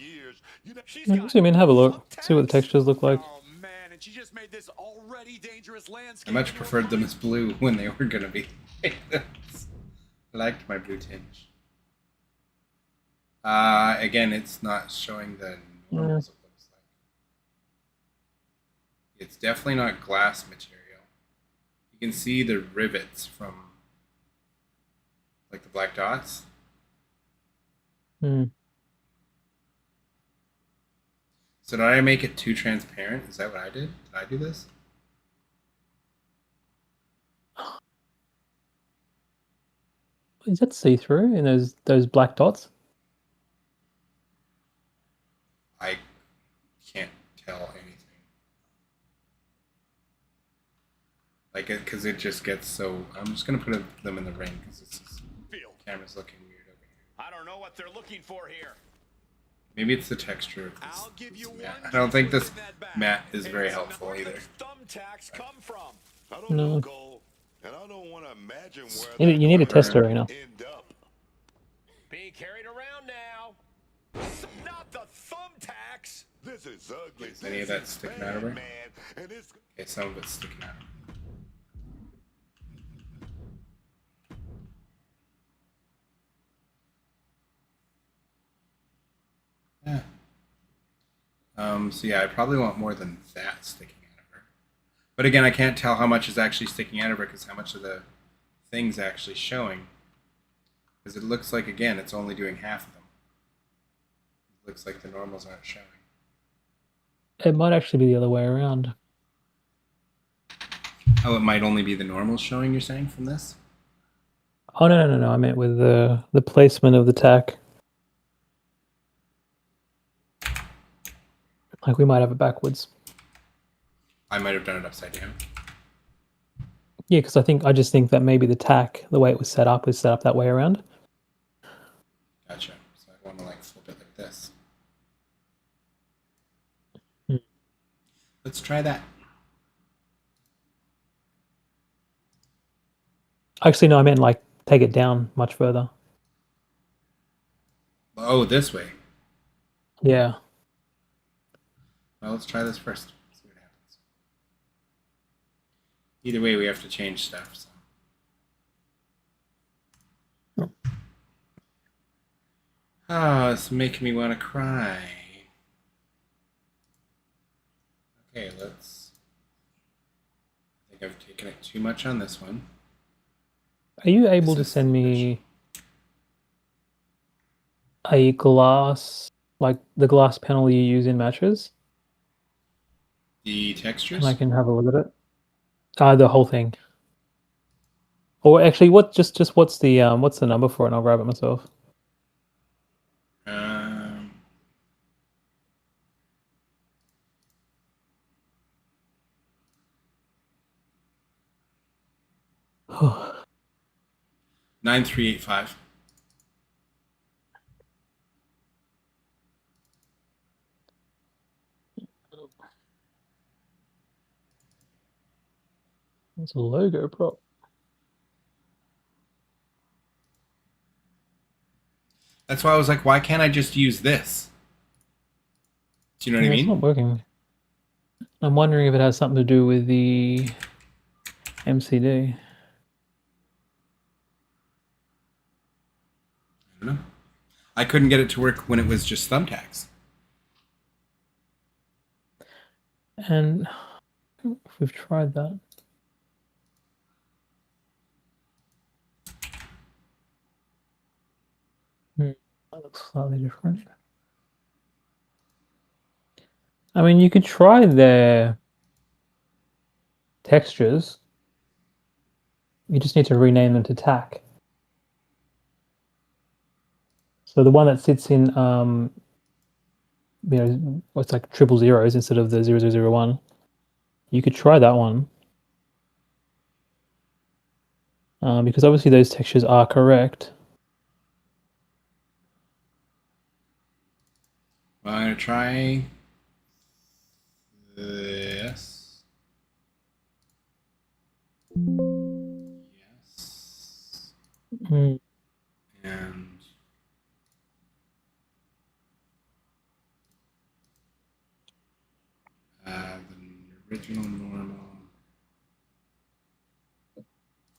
Zoom in, have a look, see what the textures look like. Oh man, and she just made this already dangerous landscape. I much preferred them as blue when they were gonna be. I liked my blue tinge. Again, it's not showing the normals. It looks like it's definitely not glass material. You can see the rivets from like the black dots. Hmm. So did I make it too transparent? Is that what I did? Did I do this? Is that see-through in those black dots? I can't tell anything. Like it, because it just gets so. I'm just gonna put them in the ring because this camera's looking weird over here. I don't know what they're looking for here. Maybe it's the texture of I'll give you mat. one I don't think this in that bag. mat is very And helpful where either. the thumbtacks come from. I don't No. know, Cole, and I don't want to imagine where You need a test arena. end up. Being carried around now. Not the thumbtacks. This is ugly. Is any of This that is sticking bad, out of her? man, and it's Okay, some of it's sticking out. Yeah. So yeah, I probably want more than that sticking out of her. But again, I can't tell how much is actually sticking out of her because how much of the thing's actually showing. Because it looks like, again, it's only doing half of them. It looks like the normals aren't showing. It might actually be the other way around. Oh, it might only be the normals showing, you're saying, from this? Oh no! I meant with the placement of the tack. Like we might have it backwards. I might have done it upside down. Yeah, because I just think that maybe the tack, the way it was set up that way around. Gotcha. So I want to like flip it like this. Hmm. Let's try that. Actually, no, I meant like take it down much further. Oh, this way. Yeah. Well, let's try this first. See what happens. Either way, we have to change stuff. So. Oh, it's making me want to cry. Okay, let's. I think I've taken it too much on this one. Are you able to This is send me a glass, like the glass panel you use in matches? The textures? And I can have a look at it. The whole thing. Or actually, what's the number for it? And I'll grab it myself. Oh, 9385. it's a logo prop. That's why I was like, why can't I just use this? Do you know what I It's mean? not working. I'm wondering if it has something to do with the MCD. I don't know. I couldn't get it to work when it was just thumbtacks. And if we've tried that. That looks slightly different. I mean, you could try their textures. You just need to rename them to tack. So the one that sits in it's like triple zeros instead of the 0001. You could try that one. Because obviously those textures are correct. Well, I'm going to try this. Yes. Mm. And the original normal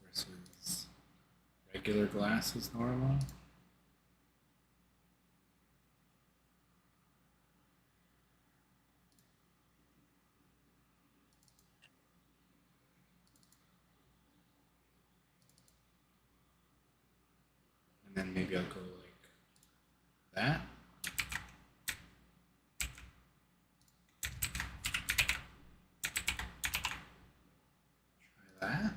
versus regular glass is normal. And then maybe I'll go like that. Try that.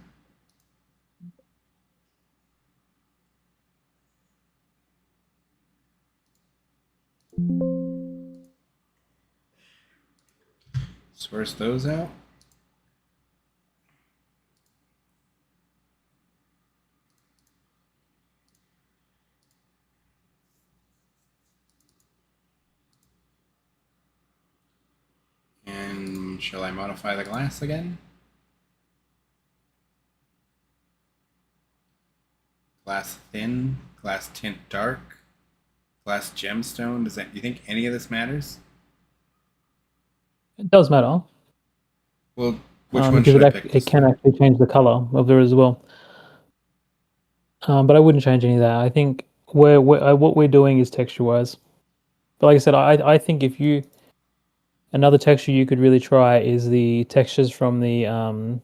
Source those out. And shall I modify the glass again? Glass thin, glass tint dark, glass gemstone. Do you think any of this matters? It does matter. Well, which one because should I pick? it can actually change the color of there as well. But I wouldn't change any of that. I think what we're doing is texture wise. But like I said, I think if you another texture you could really try is the textures from the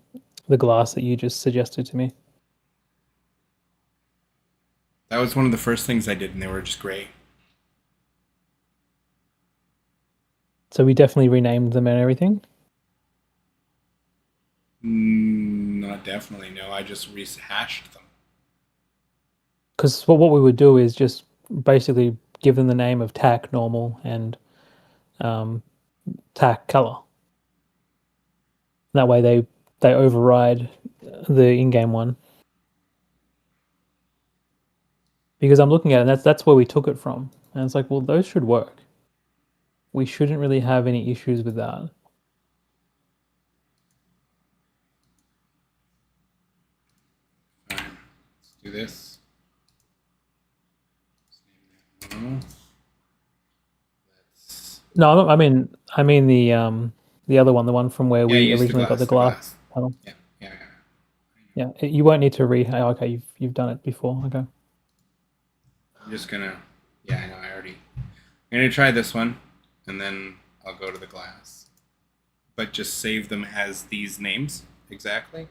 glass that you just suggested to me. That was one of the first things I did, and they were just great. So we definitely renamed them and everything. Not definitely. No, I just rehashed them. Because what we would do is just basically give them the name of tack normal and tack color. That way they override the in-game one. Because I'm looking at it, and that's where we took it from, and it's like, well, those should work. We shouldn't really have any issues with that. Fine. Let's do this. Let's name that normal. No, I mean the other one, the one from where we use originally got the glass panel. Yeah. You won't need to okay, you've done it before. Okay. I'm just gonna. Yeah, I know. I'm gonna try this one, and then I'll go to the glass. But just save them as these names exactly. Is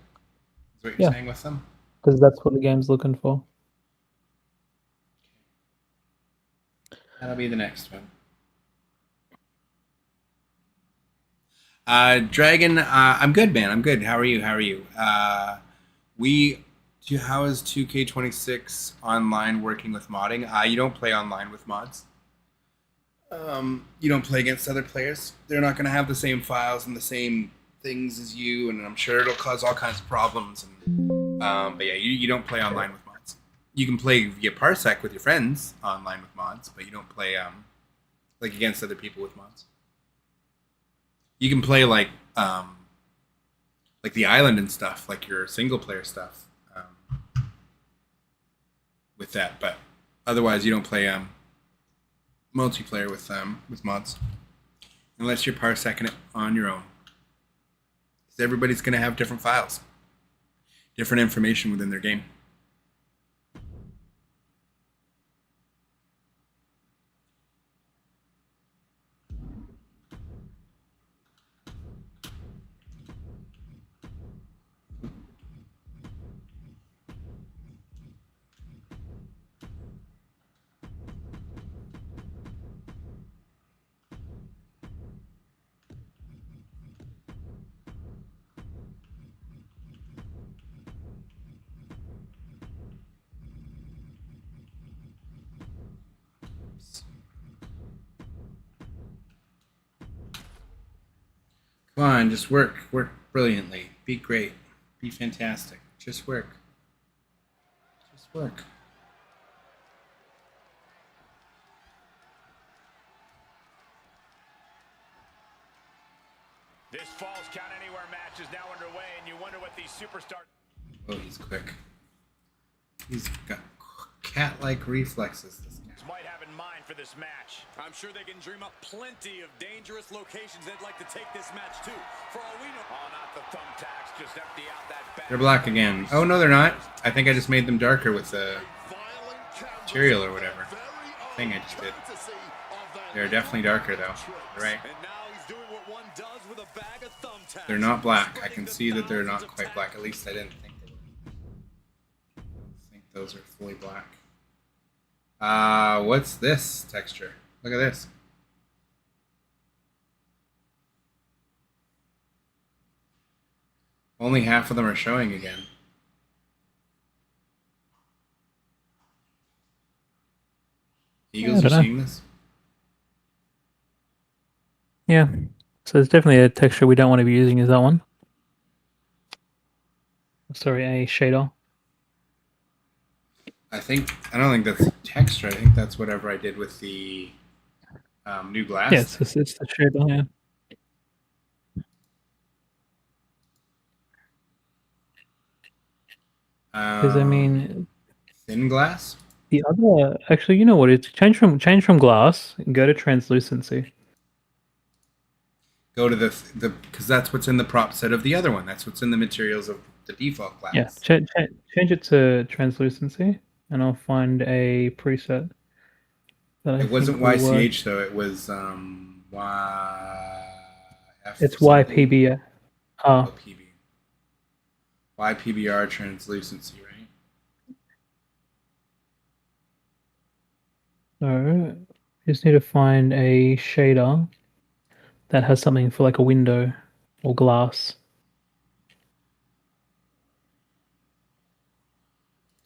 what you're saying with them? Because that's what the game's looking for. That'll be the next one. Dragon, I'm good, man. I'm good. How are you? How is 2K26 online working with modding? You don't play online with mods. You don't play against other players. They're not going to have the same files and the same things as you, and I'm sure it'll cause all kinds of problems. But yeah, you don't play online with mods. You can play via Parsec with your friends online with mods, but you don't play like against other people with mods. You can play like the island and stuff, like your single player stuff, with that. But otherwise, you don't play multiplayer with mods unless you're parsecing it on your own. Because everybody's going to have different files, different information within their game. Come on, just work. Work brilliantly. Be great. Be fantastic. Just work. Just work. This Falls Count Anywhere match is now underway, and you wonder what these superstars... Oh, he's quick. He's got cat-like reflexes, this guy. might have in mind for this match. I'm sure they can dream up plenty of dangerous locations they'd like to take this match to. For all we know... Oh, not the thumbtacks. Just empty out that back. They're black again. Oh, no, they're not. I think I just made them darker with the material or whatever thing I just did. They're definitely darker, though. You're right. And now he's doing what one does with a bag of thumbtacks. They're not black. I can see that they're not quite black. At least I didn't think they were. I don't think those are fully black. What's this texture? Look at this. Only half of them are showing again. Eagles are seeing this? Yeah. So it's definitely a texture we don't want to be using, is that one? Sorry, a shader. I don't think that's texture. I think that's whatever I did with the new glass. Yes, it's the shader, yeah. Because I mean, thin glass. The other, actually, you know what? It's change from glass and go to translucency. Go to the because that's what's in the prop set of the other one. That's what's in the materials of the default glass. Yeah, change it to translucency, and I'll find a preset. It wasn't YCH though. It was It's YPB. YPBR translucency, right? So, just need to find a shader that has something for like a window or glass.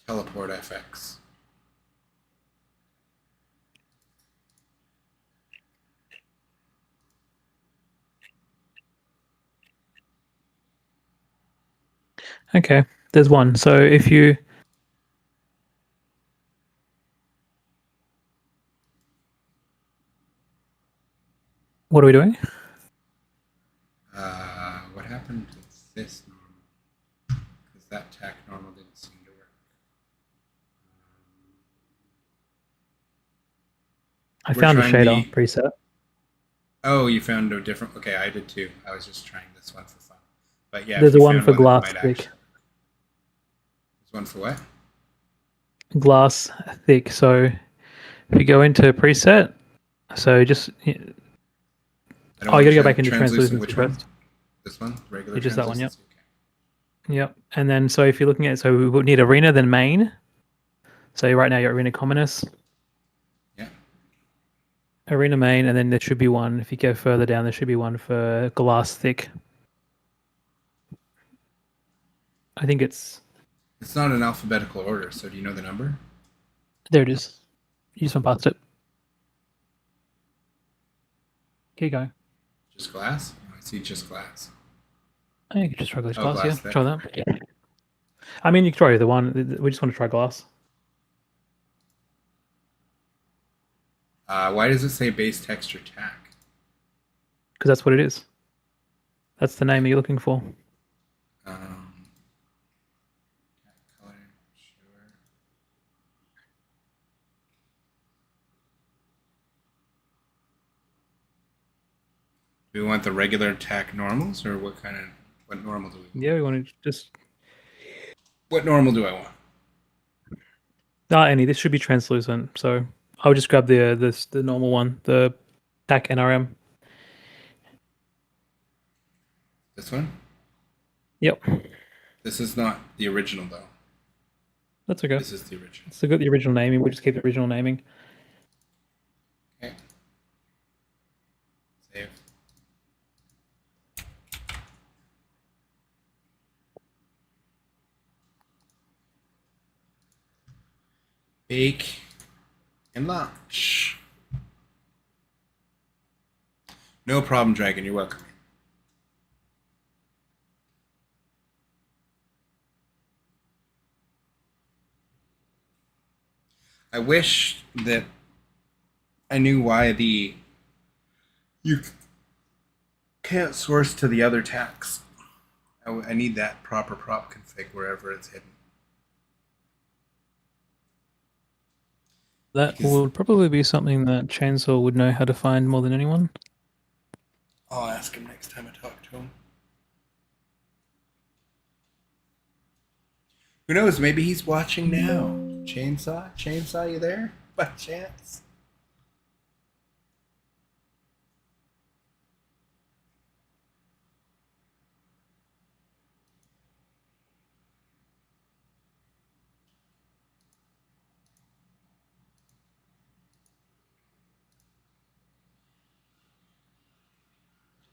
Teleport FX. Okay, there's one. So if you... What are we doing? What happened to this normal? Because that tack normal didn't seem to work. I found a shader preset. Oh, you found a different... Okay, I did too. I was just trying this one for fun. But yeah, there's a one for glass thick. There's one for what? Glass thick. So if you go into preset, so just... Oh, you gotta go back into translucency first. This one? Regular just that one, yep. Okay. Yep. And then, so if you're looking at... So we would need arena, then main. So right now you're arena commoners. Yeah. Arena main, and then there should be one. If you go further down, there should be one for glass thick. I think it's... It's not in alphabetical order, so do you know the number? There it is. You just went past it. Keep going. Just glass? I see just glass. I think you can just try glass, glass yeah. thick. Try that. Yeah. I mean, you can try either one. We just want to try glass. Why does it say base texture tack? Because that's what it is. That's the name you're looking for. Color, sure. Do we want the regular tack normals, or what normal do we want? Yeah, we want to just... What normal do I want? Any. This should be translucent, so I'll just grab the normal one, the tack NRM. This one? Yep. This is not the original, though. That's okay. This is the original. It's got the original naming. We'll just keep the original naming. Okay. Save. Bake and launch. No problem, Dragon. You're welcome. I wish that I knew why you can't source to the other tax. I need that proper prop config wherever it's hidden. That Because would probably be something that Chainsaw would know how to find more than anyone. I'll ask him next time I talk to him. Who knows? Maybe he's watching now. Chainsaw, you there? By chance?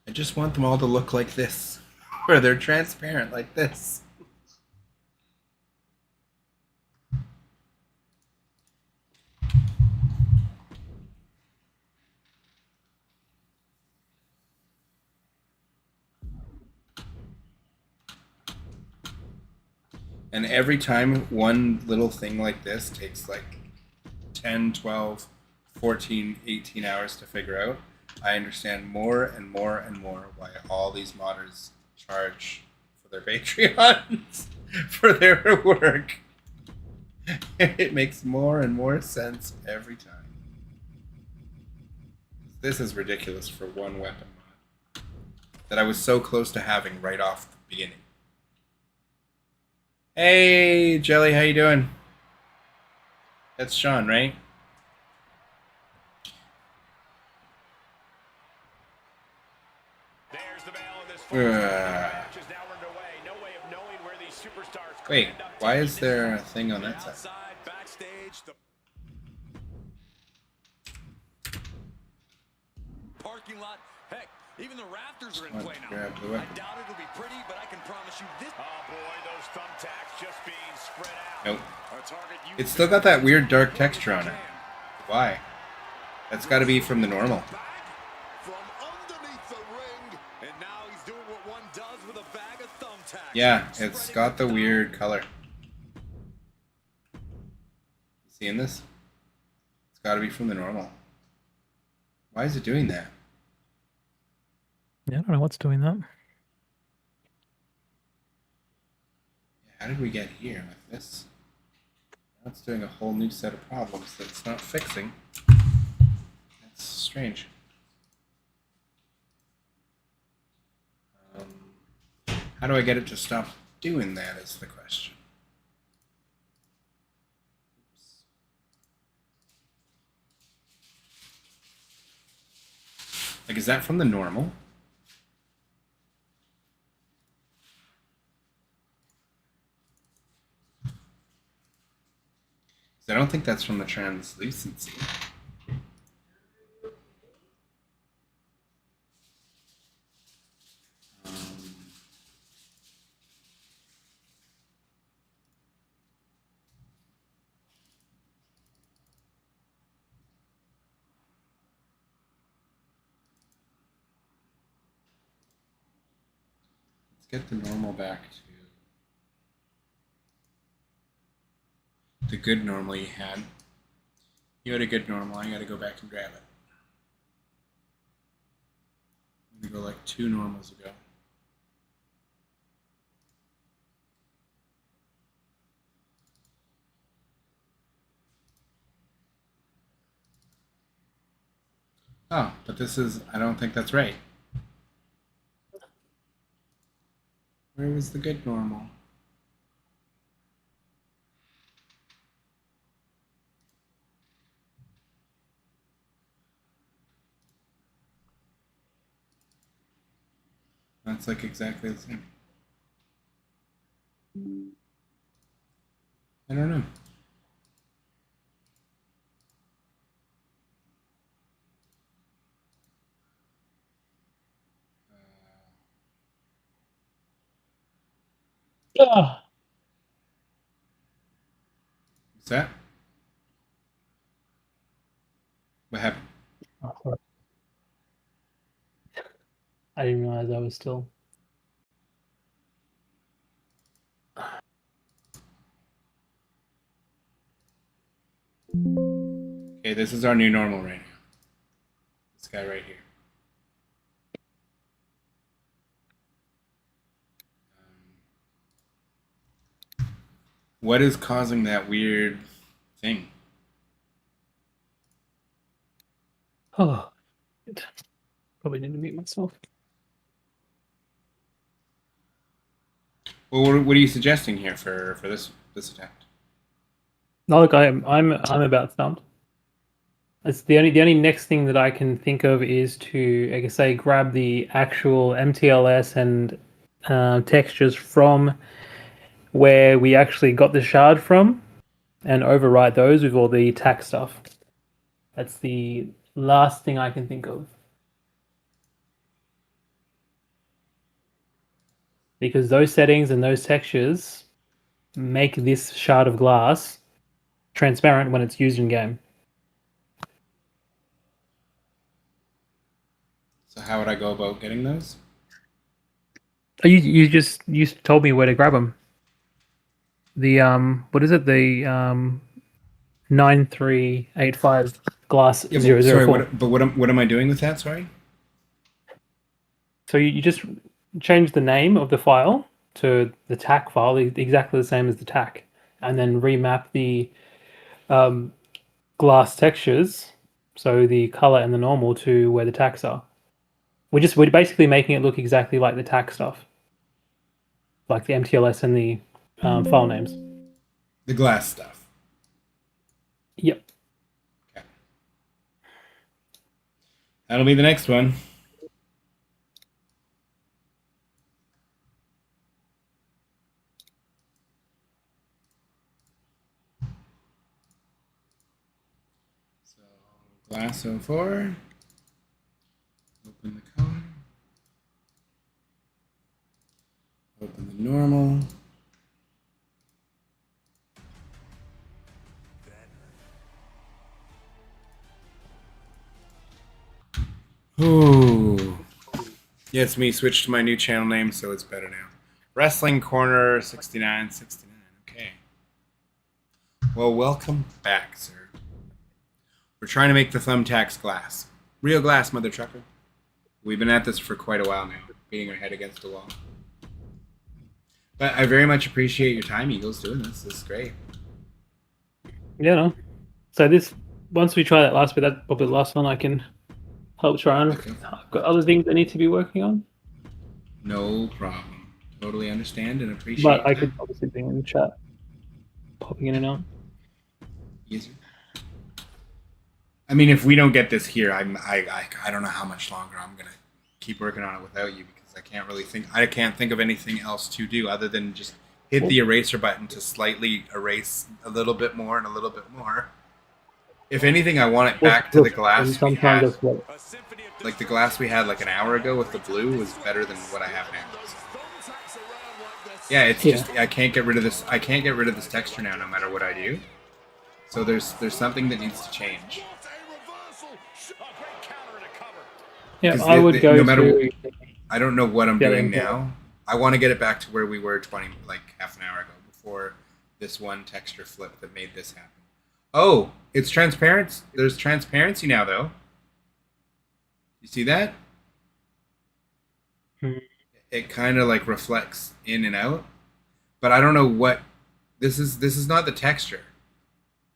I just want them all to look like this, where they're transparent like this. And every time one little thing like this takes like 10, 12, 14, 18 hours to figure out, I understand more and more and more why all these modders charge for their Patreons for their work. It makes more and more sense every time. This is ridiculous for one weapon mod that I was so close to having right off the beginning. Hey, Jelly, how you doing? That's Sean, right? There's the bell in this match is now underway. No way of knowing where these superstars Wait, why is there a thing on that side? Outside, backstage, the parking lot. Heck, even the rafters are in play now. I doubt it'll be pretty, but I can promise you this. Oh boy, those thumbtacks just being spread out. Nope. It's still got that weird dark texture on it. Why? That's got to be from the normal. From underneath the ring, And now he's doing what one does with a bag of thumbtacks. Yeah, it's got the weird color. Seeing this? It's got to be from the normal. Why is it doing that? Yeah, I don't know what's doing that. How did we get here with this? Now it's doing a whole new set of problems that it's not fixing. That's strange. How do I get it to stop doing that is the question. Oops. Like, is that from the normal? I don't think that's from the translucency. Let's get the normal back to the good normal you had. You had a good normal, I gotta go back and grab it. I'm gonna go like 2 normals ago. Oh, but this is, I don't think that's right. Where was the good normal? That's like exactly the same. I don't know. What's that? What happened? Oh, sorry. I didn't realize I was still. Okay, this is our new normal right now. This guy right here. What is causing that weird thing? Oh, probably need to mute myself. Well, what are you suggesting here for this attempt? No, look, I'm about stumped. It's the only next thing that I can think of is to, I guess, say grab the actual MTLS and textures from where we actually got the shard from, and overwrite those with all the tax stuff. That's the last thing I can think of. Because those settings and those textures make this shard of glass transparent when it's used in game. So how would I go about getting those? Oh, you told me where to grab them. The what is it? The 9385 glass Yeah, 004. sorry, what am I doing with that? Sorry. So you just change the name of the file to the TAC file, exactly the same as the TAC, and then remap the glass textures, so the color and the normal, to where the TACs are. We're basically making it look exactly like the TAC stuff, like the MTLS and the file names. The glass stuff. Yep. Okay. That'll be the next one. So glass 04. Open the color. Open the normal. Ooh. Yeah, it's me. Switched to my new channel name, so it's better now. Wrestling Corner 6969. Okay. Well, welcome back, sir. We're trying to make the thumbtacks glass. Real glass, mother trucker. We've been at this for quite a while now, beating our head against a wall. But I very much appreciate your time, Eagles, doing this. This is great. Yeah, no. So once we try that last bit, that's probably the last one I can help try on. Okay. I've got other things I need to be working on. No problem. Totally understand and appreciate. But I could obviously be in the chat, popping in and out. Easier. I mean, if we don't get this here, I don't know how much longer I'm gonna keep working on it without you, because I can't think of anything else to do other than just hit the eraser button to slightly erase a little bit more and a little bit more. If anything, I want it back to the glass we had. Like the glass we had like an hour ago with the blue was better than what I have now. Yeah, it's just I can't get rid of this. I can't get rid of this texture now, no matter what I do. So there's something that needs to change. Yeah, I would go no matter to. I don't know what I'm doing now. I want to get it back to where we were half an hour ago, before this one texture flip that made this happen. Oh, it's transparent. There's transparency now, though. You see that? It kind of like reflects in and out, but I don't know what this is. This is not the texture.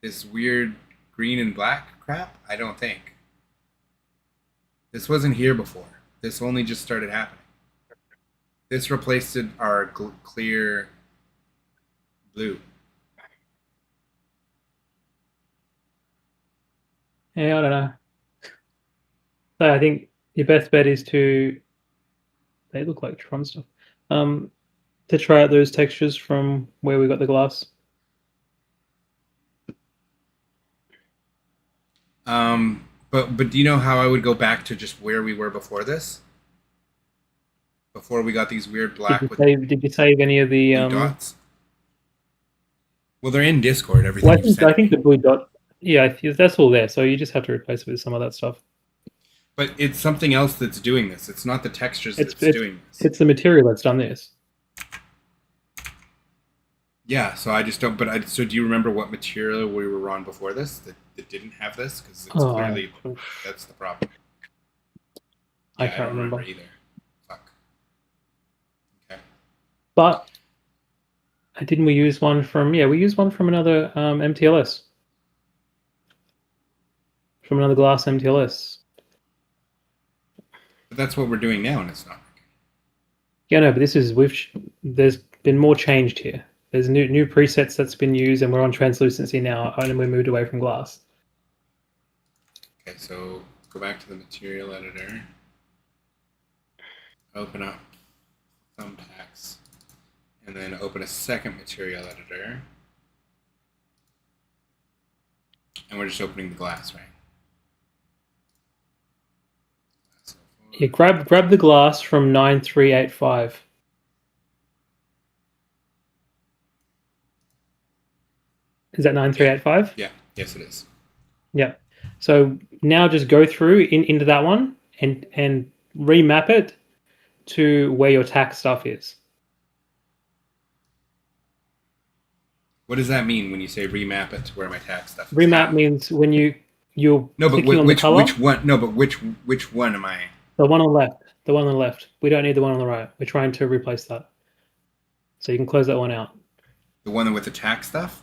This weird green and black crap. I don't think. This wasn't here before. This only just started happening. This replaced our clear blue. Yeah, I don't know. So I think your best bet is to. They look like Tron stuff. To try out those textures from where we got the glass. But do you know how I would go back to just where we were before this? Before we got these weird black Did you save any of the dots? Well, they're in Discord. Everything. Well, I think the blue dot. Yeah, that's all there. So you just have to replace it with some of that stuff. But it's something else that's doing this. It's not the textures that's doing this. It's the material that's done this. Yeah, so I just don't. So do you remember what material we were on before this that didn't have this? Because it's Oh, clearly that's the problem. I Yeah, I can't don't remember remember. either. Fuck. Okay. But didn't we use one from? Yeah, we used one from another MTLS, from another glass MTLS. But that's what we're doing now, and it's not working. Yeah, no, but this is there's been more changed here. There's new presets that's been used, and we're on translucency now, and we moved away from glass. Okay, so go back to the material editor. Open up thumbtacks, and then open a second material editor. And we're just opening the glass, right? Yeah, grab the glass from 9385. Is that 9385? Yeah. Yes, it is. Yeah. So now just go through into that one and remap it to where your tax stuff is. What does that mean when you say remap it to where my tax stuff is? Remap means when you're No, but clicking on the color. which one? No, but which one am I? The one on the left. The one on the left. We don't need the one on the right. We're trying to replace that. So you can close that one out. The one with the tax stuff?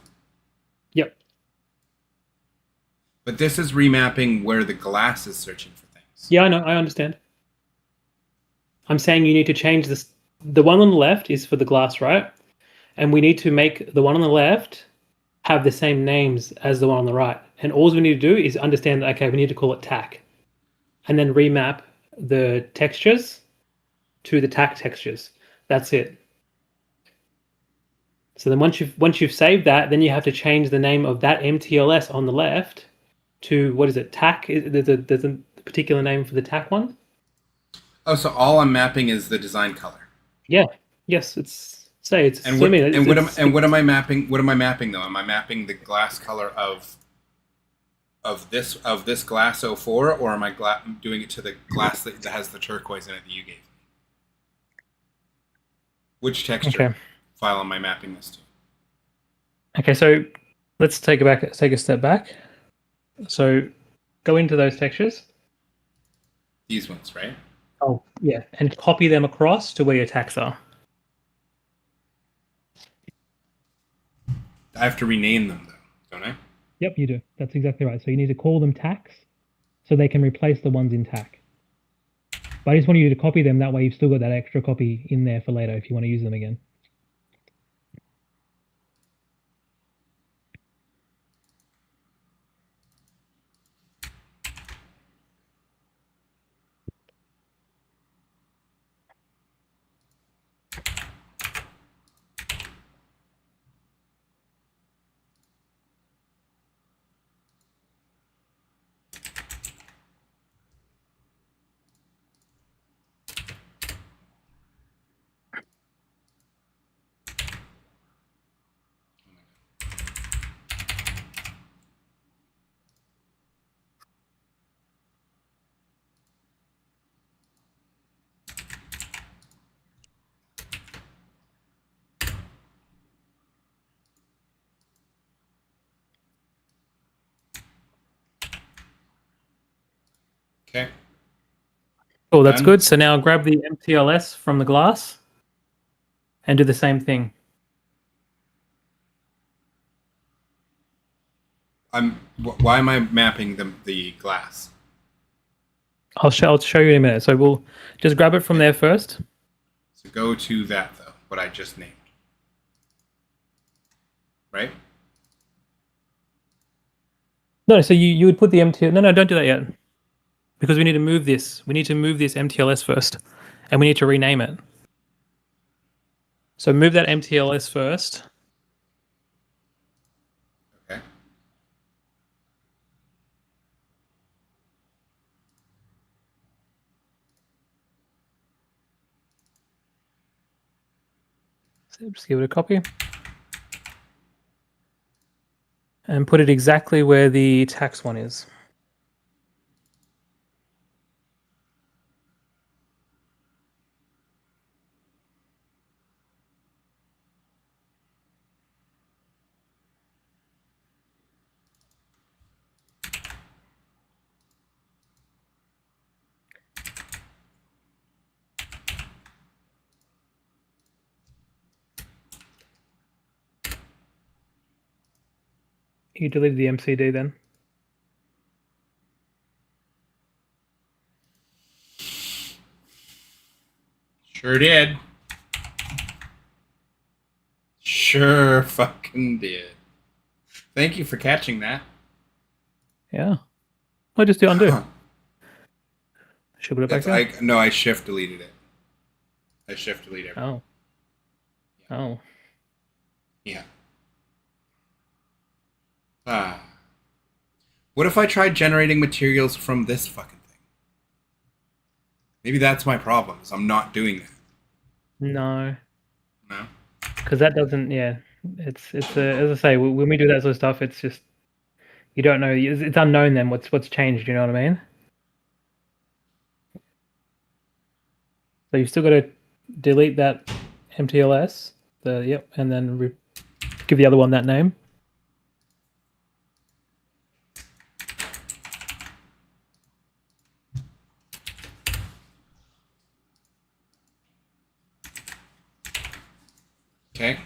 Yep. But this is remapping where the glass is searching for things. Yeah, I know. I understand. I'm saying you need to change this. The one on the left is for the glass, right? And we need to make the one on the left have the same names as the one on the right. And all we need to do is understand, okay, we need to call it tack. And then remap the textures to the tack textures. That's it. So then once you've saved that, then you have to change the name of that MTLS on the left to, what is it, tack? There's a particular name for the tack one? Oh, so all I'm mapping is the design color. Yeah. Yes, it's and what am I mapping? What am I mapping though? Am I mapping the glass color of this glass 04, or am I doing it to the glass that has the turquoise in it that you gave me? Which texture file am I mapping this to? Okay, so let's take a step back. So go into those textures. These ones, right? Oh, yeah, and copy them across to where your tags are. I have to rename them though, don't I? Yep, you do. That's exactly right. So you need to call them tax so they can replace the ones in tack. But I just want you to copy them. That way you've still got that extra copy in there for later if you want to use them again. Okay. Oh, that's good. So now grab the MTLS from the glass and do the same thing. Why am I mapping the glass? I'll show you in a minute. So we'll just grab it from there first. So go to that though, what I just named. Right? No, so you would put the MTLS. No, don't do that yet. Because we need to move this. We need to move this MTLS first. And we need to rename it. So move that MTLS first. Okay. So just give it a copy. And put it exactly where the tax one is. You deleted the MCD then? Sure did. Sure fucking did. Thank you for catching that. Yeah. I just do undo. Should put it back That's, down. no, I shift deleted it. I shift delete everything. Oh. Oh. Yeah. What if I tried generating materials from this fucking thing? Maybe that's my problem, is I'm not doing that. No. No? Because that doesn't, yeah. It's as I say, when we do that sort of stuff, it's just, you don't know, it's unknown then what's changed, you know what I mean? So you've still got to delete that MTLS, and then give the other one that name. Okay.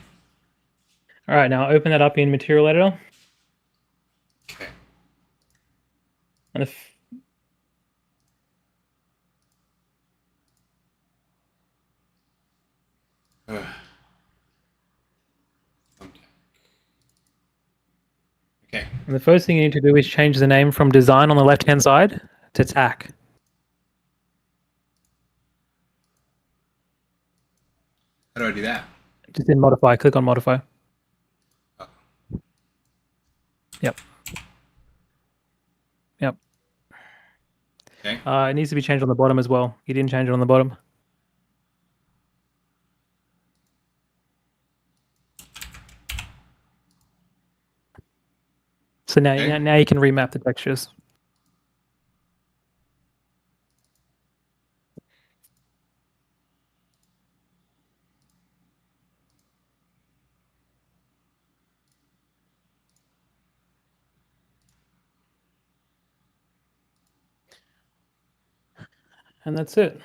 All right, now open that up in Material Editor. Okay. And if Okay. and the first thing you need to do is change the name from design on the left-hand side to tack. How do I do that? Just in modify, click on modify. Oh. Yep. Yep. Okay. It needs to be changed on the bottom as well. You didn't change it on the bottom. So now, Okay. now you can remap the textures. And that's it.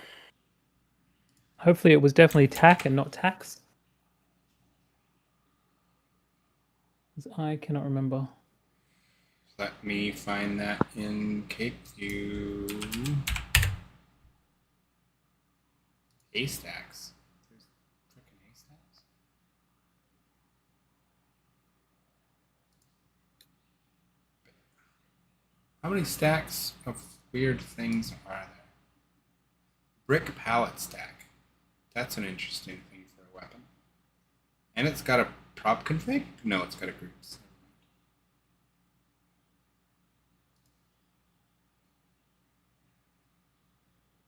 Hopefully it was definitely tack and not tax. I cannot remember. Let me find that in Cape View. Haystacks. There's freaking haystacks. How many stacks of weird things are there? Brick pallet stack. That's an interesting thing for a weapon. And it's got a prop config? No, it's got a groups.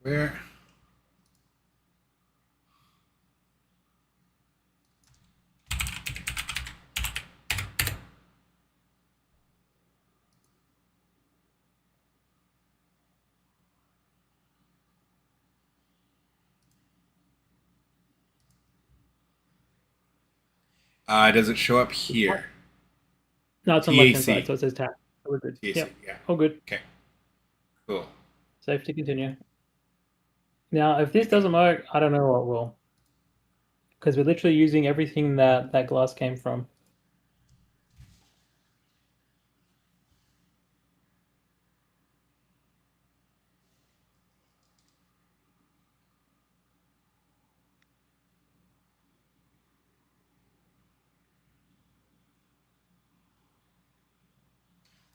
Where? Does it show up here? No, it's on the left-hand TAC. side, so it says tack. So we're good. TAC, Yep. yeah. All good. Okay. Cool. Safe to continue. Now, if this doesn't work, I don't know what will. Because we're literally using everything that glass came from.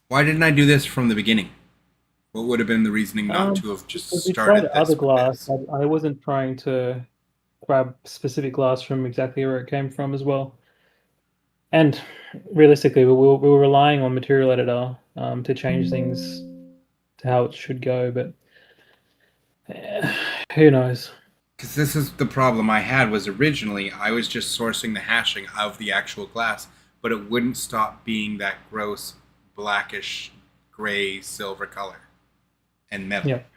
Why didn't I do this from the beginning? What would have been the reasoning not to have just Because we started tried this other with glass. this? I wasn't trying to grab specific glass from exactly where it came from as well. And realistically, we were relying on Material Editor to change things to how it should go, but who knows? Because this is the problem I had, was originally I was just sourcing the hashing of the actual glass, but it wouldn't stop being that gross blackish gray silver color and metal. Yep.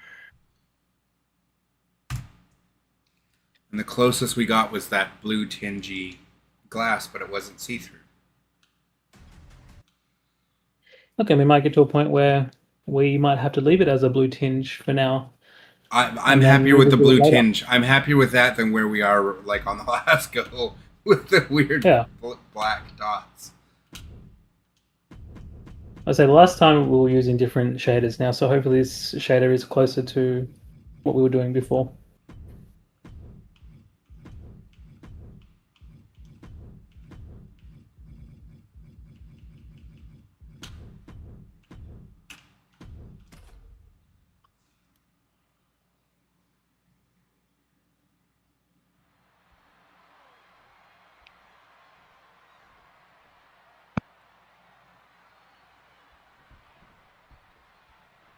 And the closest we got was that blue tingy glass, but it wasn't see-through. Okay, we might get to a point where we might have to leave it as a blue tinge for now. I'm happier with the blue tinge. I'm happier with that than where we are, like on the last go with the weird black dots. I say the last time we were using different shaders now, so hopefully this shader is closer to what we were doing before.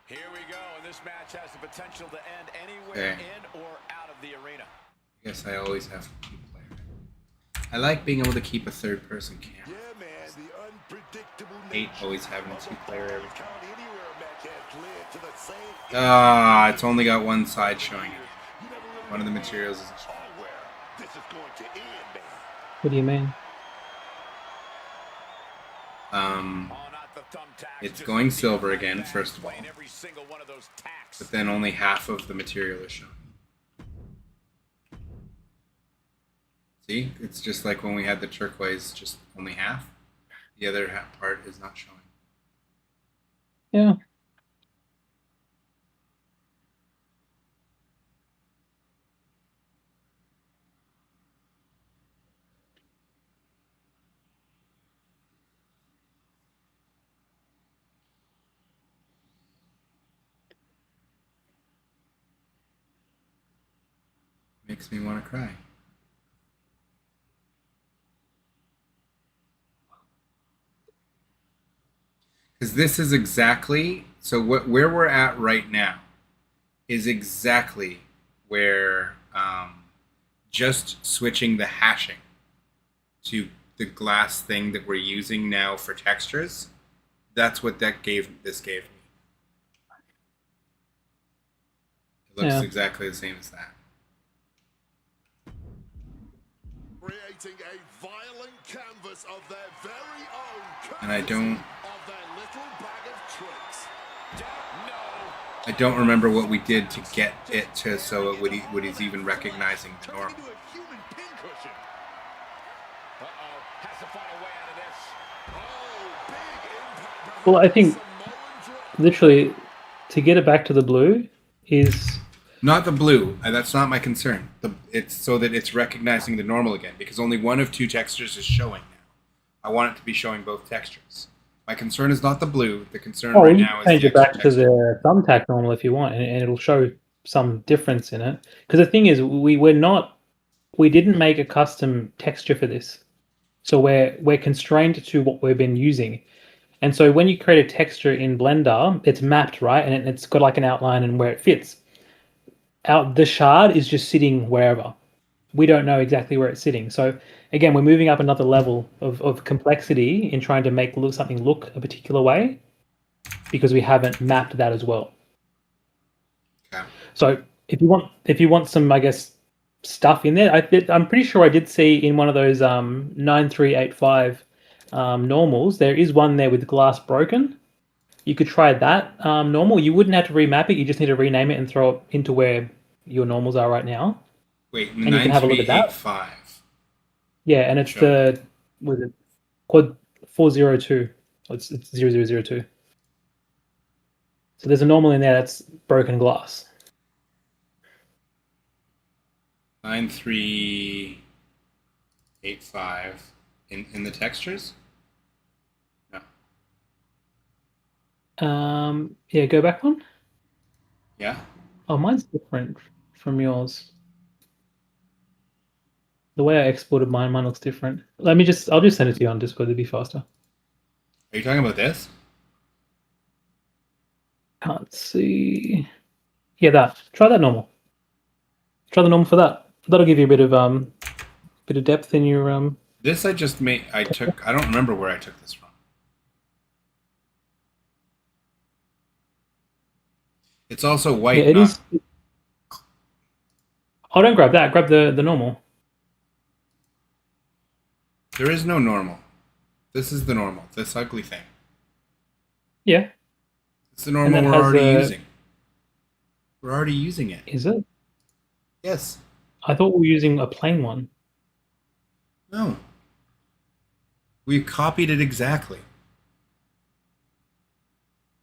Here we go, and this match has the potential to end anywhere in or out of the arena. I guess I always have to keep playing. I like being able to keep a third-person camera. Yeah, man, the unpredictable I hate always having a two-player every time. count anywhere match has led to the same. Ah, it's only got one side showing it. One of the materials is. Where this is going to end, man. What do you mean? It's going silver again, first of all. Every single one of those tacks. But then only half of the material is shown. See? It's just like when we had the turquoise, just only half. The other half part is not showing. Yeah. Makes me want to cry. Because this is exactly, so where we're at right now is exactly where just switching the hashing to the glass thing that we're using now for textures, that's what this gave me. It looks exactly the same as that. Creating a violent canvas of their very own. And I don't. Of their little bag of tricks. I don't remember what we did to get it to so it is even recognizing the normal. Well, I think literally to get it back to the blue is not the blue. That's not my concern. It's so that it's recognizing the normal again, because only one of two textures is showing now. I want it to be showing both textures. My concern is not the blue. The concern right now is change the it back texture. to the thumbtack normal if you want, and it'll show some difference in it. Because the thing is, we didn't make a custom texture for this, so we're constrained to what we've been using. And so when you create a texture in Blender, it's mapped, right? And it's got like an outline and where it fits. The shard is just sitting wherever. We don't know exactly where it's sitting. So again, we're moving up another level of complexity in trying to make something look a particular way because we haven't mapped that as well. Okay. So if you want some, I guess, stuff in there, I'm pretty sure I did see in one of those 9385 normals, there is one there with glass broken. You could try that normal. You wouldn't have to remap it. You just need to rename it and throw it into where your normals are right now. Wait, and you can have a look at that. Yeah, and it's was it quad 402. It's 0002. So there's a normal in there that's broken glass. 9385 in the textures? No. Yeah, go back one. Yeah. Oh, mine's different from yours. The way I exported mine looks different. I'll just send it to you on Discord. It'd be faster. Are you talking about this? Can't see. Yeah, that. Try that normal. Try the normal for that. That'll give you a bit of depth in your This I just made. I don't remember where I took this from. It's also white. Yeah, it is. Oh, don't grab that. Grab the normal. There is no normal. This is the normal. This ugly thing. Yeah. It's the normal we're already using. We're already using it. Is it? Yes. I thought we were using a plain one. No. We copied it exactly.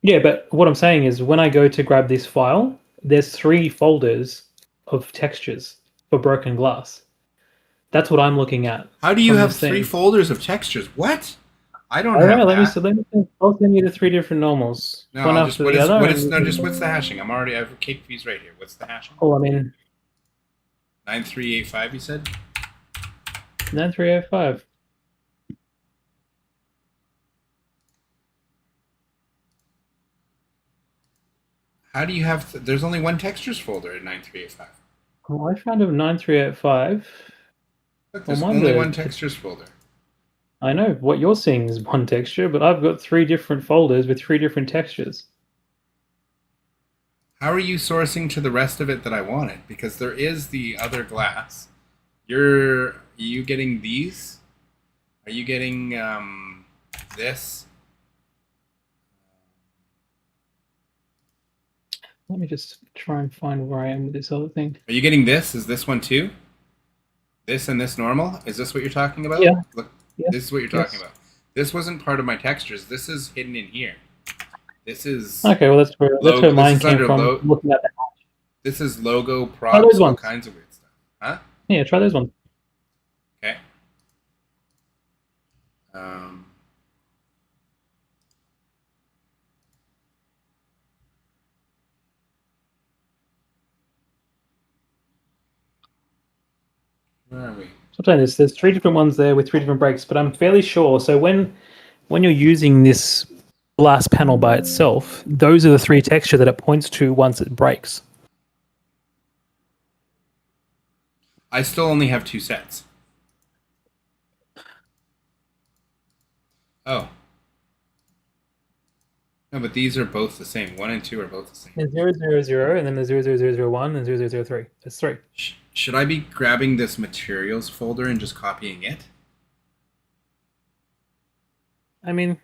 Yeah, but what I'm saying is when I go to grab this file, there's 3 folders of textures for broken glass. That's what I'm looking at. How do you from have this 3 thing. folders of textures? What? I don't I don't know. have Let me that. see. I'll send you the 3 different normals, No, one I'll just after the other. what's the hashing? I have cake fees right here. What's the hashing? Oh, I mean 9385. You said 9305. how do you have? There's only one textures folder in 9385. Oh, I found a 9385. Look, Well, there's mine's only one textures folder. I know what you're seeing is one texture, but I've got 3 different folders with 3 different textures. How are you sourcing to the rest of it that I wanted? Because there is the other glass. Are you getting these? Are you getting this? Let me just try and find where I am with this other thing. Are you getting this? Is this one too? This and this normal? Is this what you're talking about? Yeah. Look, Yes. this is what you're talking Yes. about. This wasn't part of my textures. This is hidden in here. This is Okay, well that's where Logo- mine this is came under from. lo- Looking at that. this is logo those props, all ones. kinds of weird stuff. Huh? Yeah, try those ones. Okay. Where are we? So I'm saying there's 3 different ones there with 3 different breaks, but I'm fairly sure. So when you're using this glass panel by itself, those are the 3 texture that it points to once it breaks. I still only have 2 sets. Oh. No, but these are both the same. 1 and 2 are both the same. There's 000, and then there's 00001 and 0003. That's 3. Should I be grabbing this materials folder and just copying it? I mean,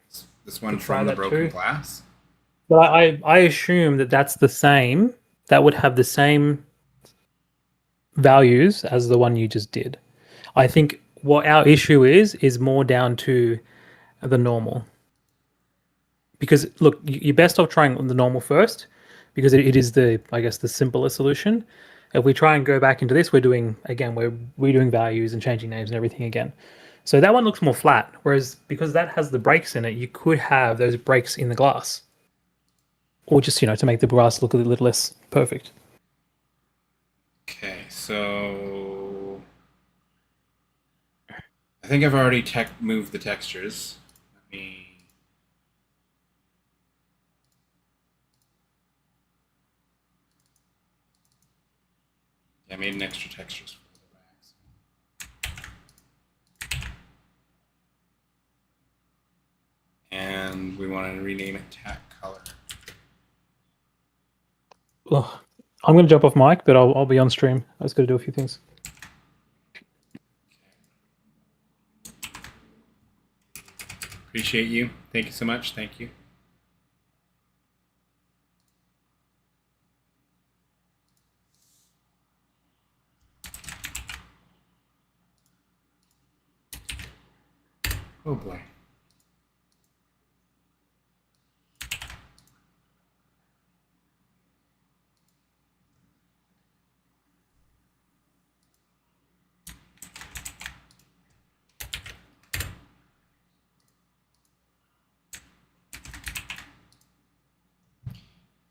This one could try from the that broken too. glass? but I assume that that's the same. That would have the same values as the one you just did. I think what our issue is more down to the normal. Because look, you're best off trying the normal first, because it is the, I guess, the simpler solution. If we try and go back into this, we're redoing values and changing names and everything again. So that one looks more flat, whereas because that has the breaks in it, you could have those breaks in the glass, or just to make the glass look a little less perfect. Okay, so I think I've already moved the textures. Let me. Yeah, I made an extra textures folder by accident. And we want to rename it tack color. Ugh. I'm going to jump off mic, but I'll be on stream. I just got to do a few things. Appreciate you. Thank you so much. Thank you. Oh boy.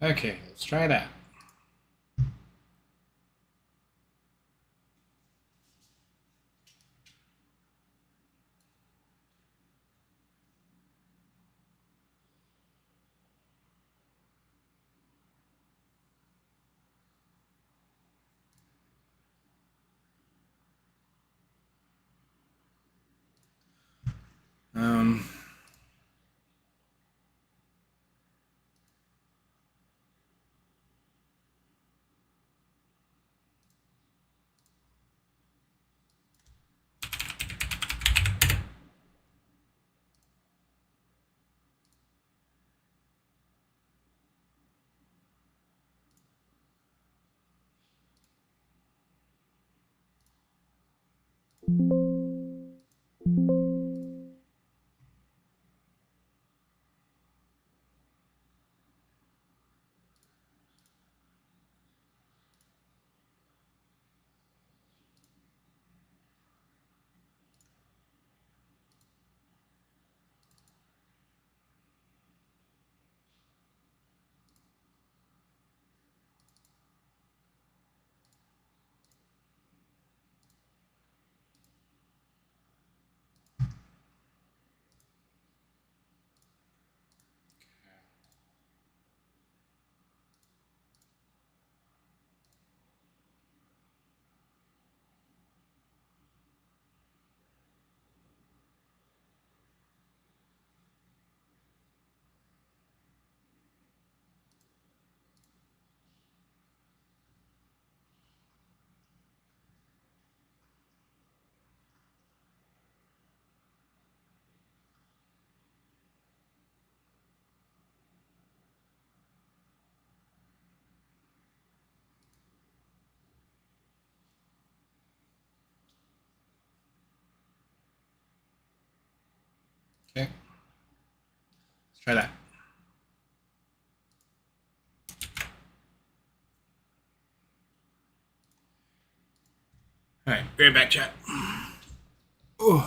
Okay, let's try that. Um, Try that. All right, be right back, chat. Ooh.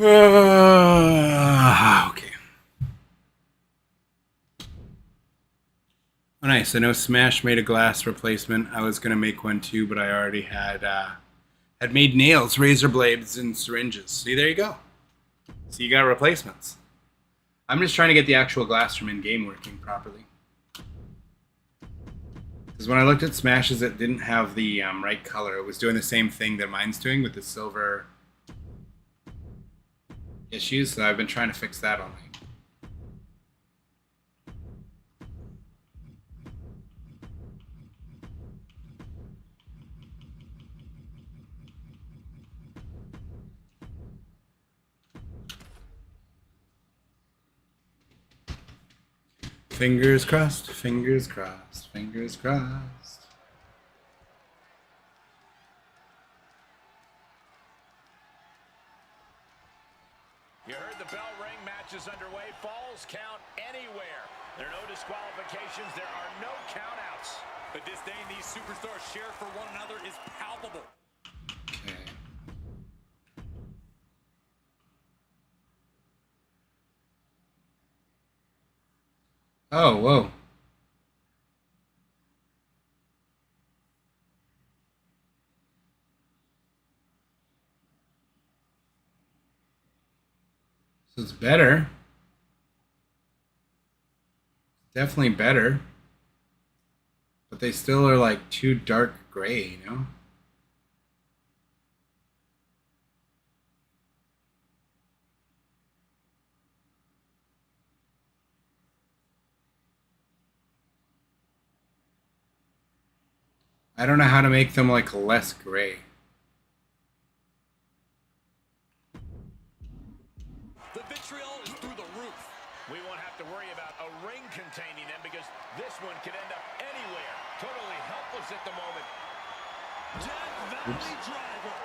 Okay. Oh, nice. I know Smash made a glass replacement. I was gonna make one too, but I already had made nails, razor blades, and syringes. See, there you go. So you got replacements. I'm just trying to get the actual glass from in-game working properly. Because when I looked at Smashes, it didn't have the right color. It was doing the same thing that mine's doing with the silver issues, so I've been trying to fix that all night. Fingers crossed, fingers crossed, fingers crossed. You heard the bell ring, match is underway, falls count anywhere. There are no disqualifications, there are no countouts. The disdain these superstars share for one another is palpable. Okay. Oh, whoa. So it's better. Definitely better. But they still are like too dark gray, you know? I don't know how to make them like less gray. The vitriol is through the roof. We won't have to worry about a ring containing them because this one could end up anywhere. Totally helpless at the moment. Death Valley Driver.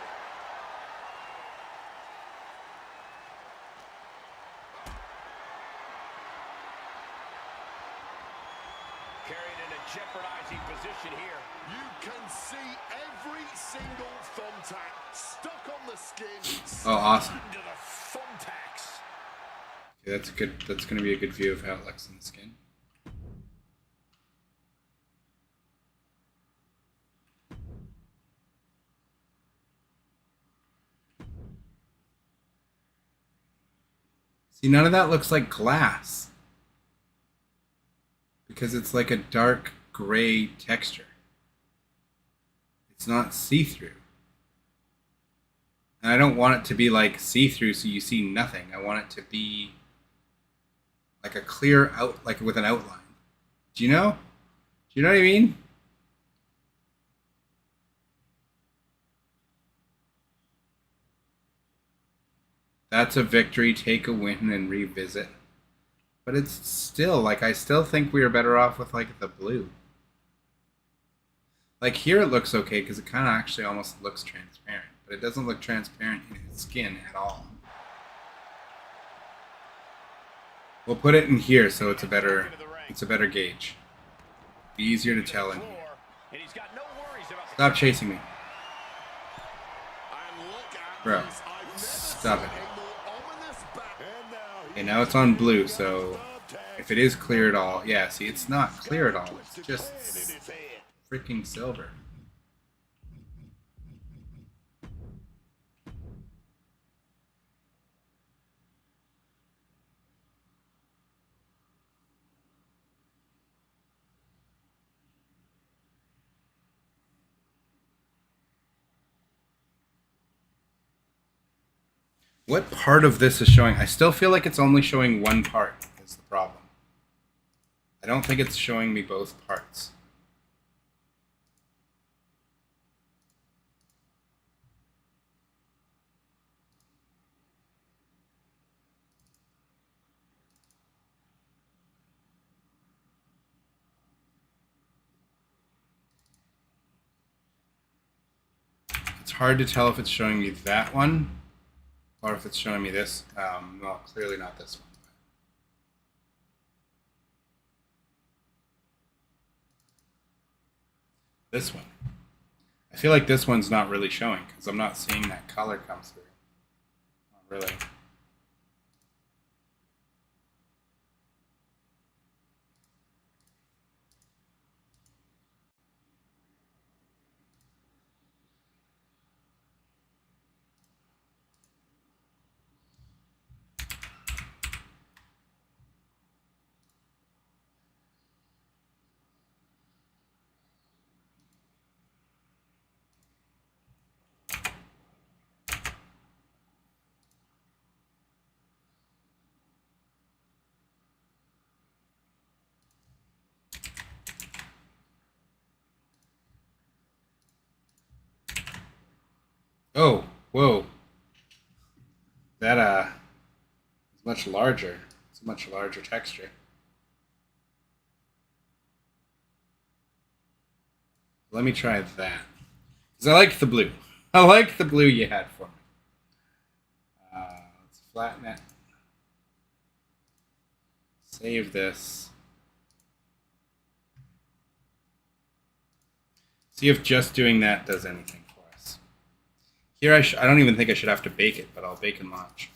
Carried in a jeopardizing position here. You can see every single thumbtack stuck on the skin. Oh, awesome. Into the thumbtacks. Okay, that's good. That's going to be a good view of how it looks in the skin. See, none of that looks like glass. Because it's like a dark gray texture. It's not see-through. And I don't want it to be like see-through so you see nothing. I want it to be like a clear out, like with an outline. Do you know? Do you know what I mean? That's a victory. Take a win and revisit. But it's still, like, I still think we are better off with, like, the blue. Like, here it looks okay because it kind of actually almost looks transparent. But it doesn't look transparent in his skin at all. We'll put it in here so it's a better gauge. Be easier to tell in here. Stop chasing me. Bro, stop it. Okay, now it's on blue, so if it is clear at all, yeah, see, it's not clear at all. It's just freaking silver. What part of this is showing? I still feel like it's only showing one part is the problem. I don't think it's showing me both parts. It's hard to tell if it's showing me that one or if it's showing me this. Well, clearly not this one. This one. I feel like this one's not really showing because I'm not seeing that color come through. Not really. Oh, whoa. That is much larger. It's a much larger texture. Let me try that. Because I like the blue. I like the blue you had for me. Let's flatten it. Save this. See if just doing that does anything for us. Here I don't even think I should have to bake it, but I'll bake and watch.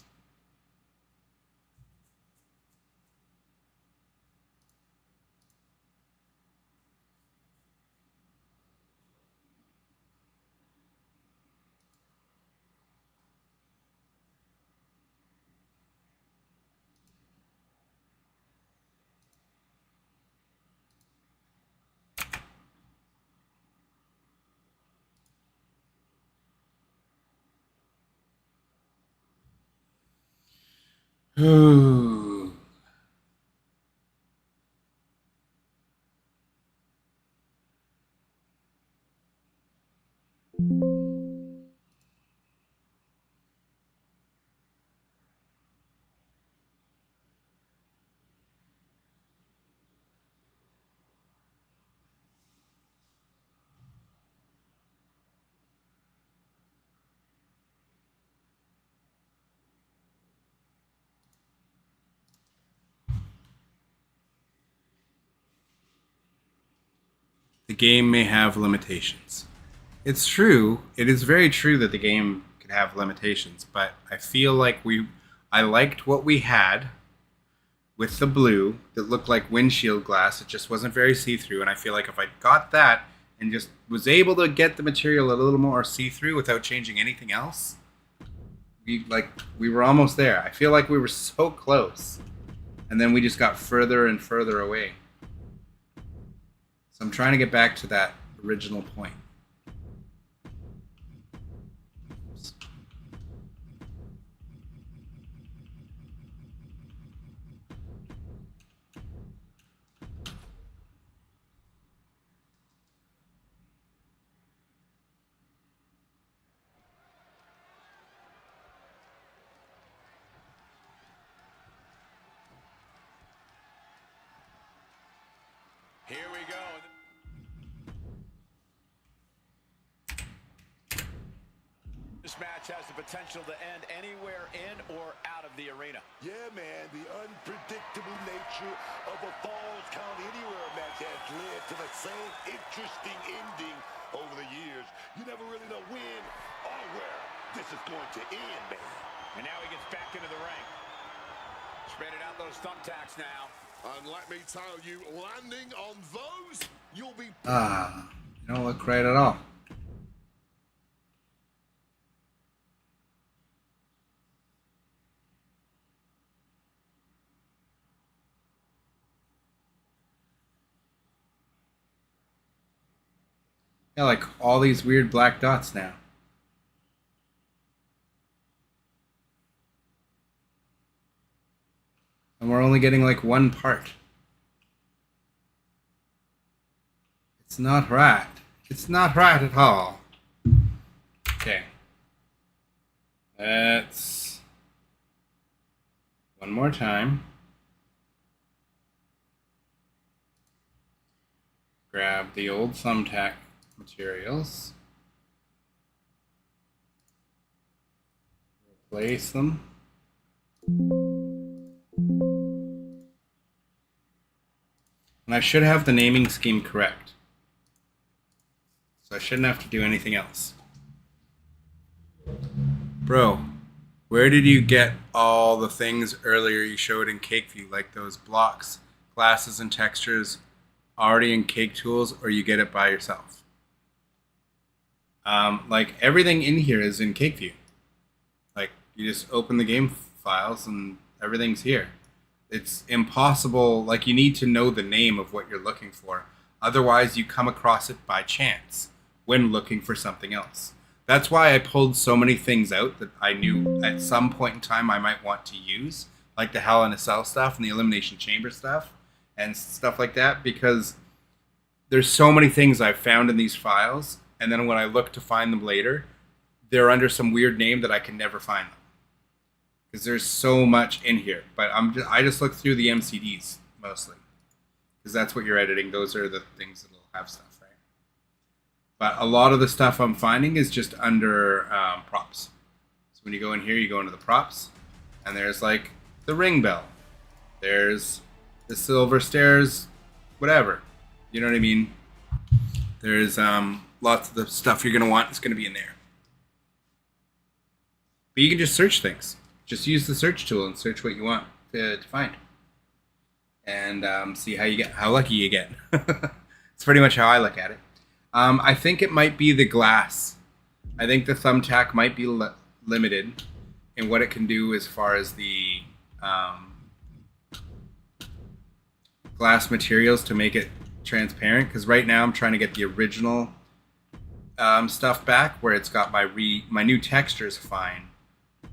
Ooh. The game may have limitations. It's true. It is very true that the game could have limitations, but I feel like I liked what we had with the blue that looked like windshield glass. It just wasn't very see-through, and I feel like if I got that and just was able to get the material a little more see-through without changing anything else, we were almost there. I feel like we were so close, and then we just got further and further away. So I'm trying to get back to that original point. Oops. Here we go. This match has the potential to end anywhere in or out of the arena. Yeah, man, the unpredictable nature of a Falls Count Anywhere match has led to the same interesting ending over the years. You never really know when or where this is going to end, man. And now he gets back into the ring. Spreading out those thumbtacks now. And let me tell you, landing on those, you'll be... You don't look right at all. Yeah, like all these weird black dots now. And we're only getting like one part. It's not right. It's not right at all. Okay. Let's... one more time. Grab the old thumbtack materials. Replace them. And I should have the naming scheme correct. So I shouldn't have to do anything else. Bro, where did you get all the things earlier you showed in CakeView, like those blocks, glasses, and textures already in Cake Tools, or you get it by yourself? Like everything in here is in CakeView. Like you just open the game files and everything's here. It's impossible, like you need to know the name of what you're looking for. Otherwise you come across it by chance when looking for something else. That's why I pulled so many things out that I knew at some point in time I might want to use, like the Hell in a Cell stuff and the Elimination Chamber stuff and stuff like that, because there's so many things I've found in these files, and then when I look to find them later, they're under some weird name that I can never find them. Because there's so much in here. But I just look through the MCDs, mostly. Because that's what you're editing. Those are the things that will have stuff, right? But a lot of the stuff I'm finding is just under props. So when you go in here, you go into the props, and there's like the ring bell. There's the silver stairs, whatever. You know what I mean? There's lots of the stuff you're going to want is going to be in there. But you can just search things. Just use the search tool and search what you want to find. And see how lucky you get. It's pretty much how I look at it. I think it might be the glass. I think the thumbtack might be limited in what it can do as far as the glass materials to make it transparent. Because right now I'm trying to get the original stuff back where it's got my new textures fine.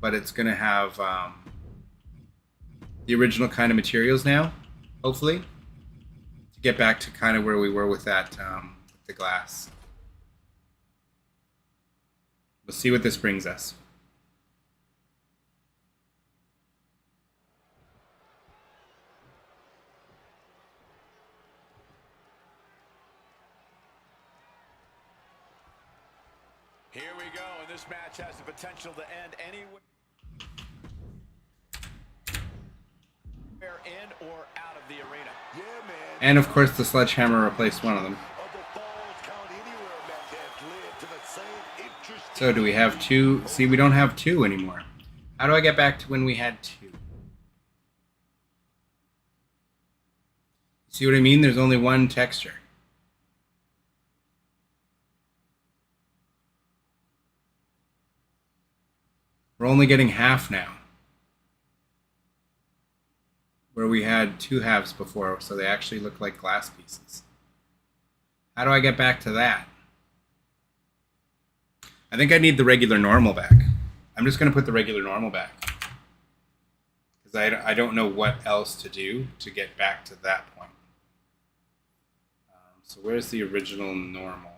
But it's going to have the original kind of materials now, hopefully, to get back to kind of where we were with that, the glass. We'll see what this brings us. Here we go, and this match has the potential to end anywhere in or out of the arena. Yeah, man. And of course the sledgehammer replaced one of them. So do we have two? See, we don't have two anymore. How do I get back to when we had two? See what I mean? There's only one texture. We're only getting half now. Where we had two halves before, so they actually look like glass pieces. How do I get back to that? I think I need the regular normal back. I'm just going to put the regular normal back. Because I don't know what else to do to get back to that point. So where's the original normal?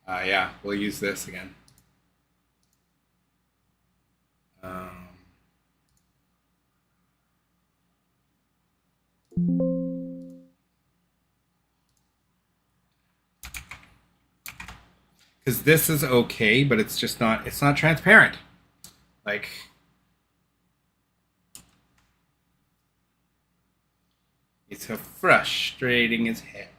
Yeah, we'll use this again. Because this is okay, but it's just not, it's not transparent. Like, it's so frustrating as heck.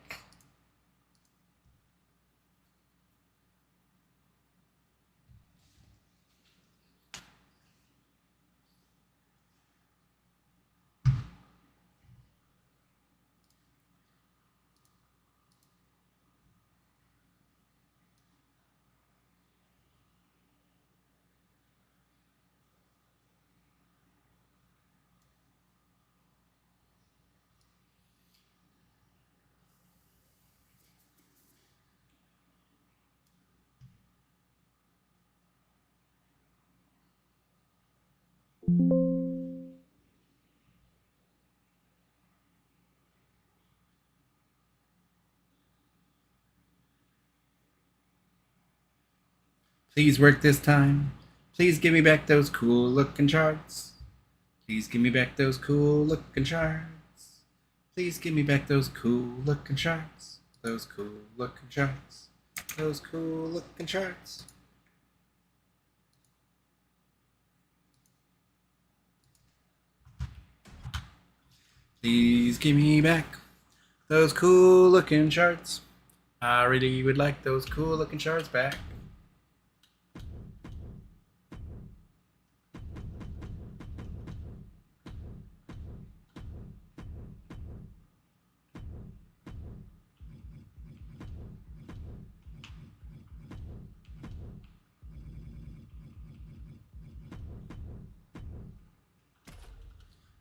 Please work this time. Please give me back those cool looking charts. Please give me back those cool looking charts. Please give me back those cool looking charts. Those cool looking charts. Those cool looking charts. Please give me back those cool looking charts. I really would like those cool looking charts back.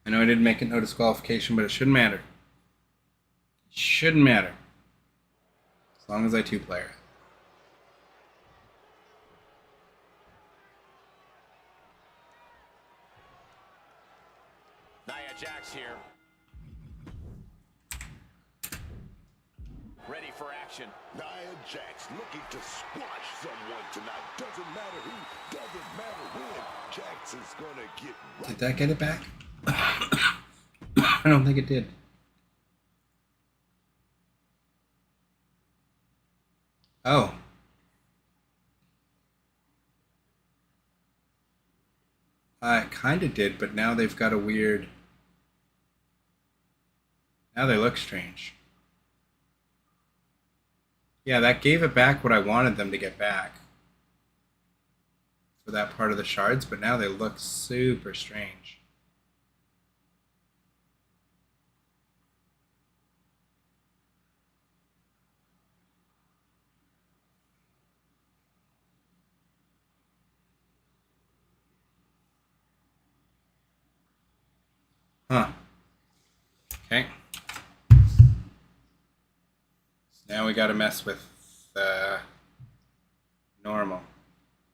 I know I didn't make it no disqualification, but it shouldn't matter. It shouldn't matter. As long as I two-player it. Nia Jax here. Ready for action. Nia Jax looking to squash someone tonight. Doesn't matter who, doesn't matter when. Jax is gonna get right. Did that get it back? I don't think it did. Oh. It kind of did, but now they've got a weird... Now they look strange. Yeah, that gave it back what I wanted them to get back for that part of the shards, but now they look super strange. Huh. Okay. So now we got to mess with normal.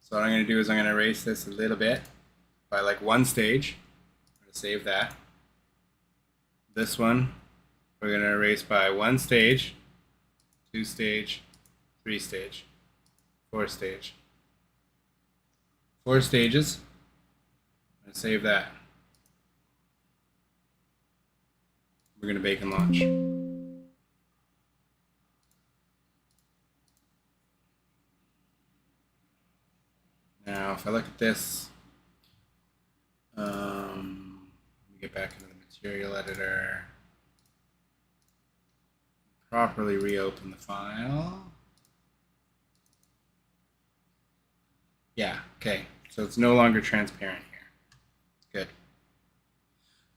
So what I'm going to do is I'm going to erase this a little bit by like one stage. I'm going to save that. This one we're going to erase by one stage, 2 stage, 3 stage, 4 stage. 4 stages. I'm going to save that. We're going to bake and launch. Now, if I look at this, let me get back into the material editor, properly reopen the file. Yeah, okay, so it's no longer transparent here. Good.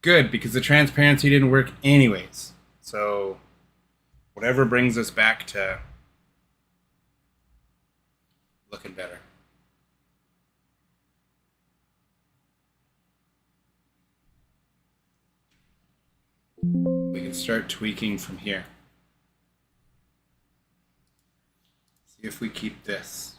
Good, because the transparency didn't work anyways. So, whatever brings us back to looking better. We can start tweaking from here. See if we keep this.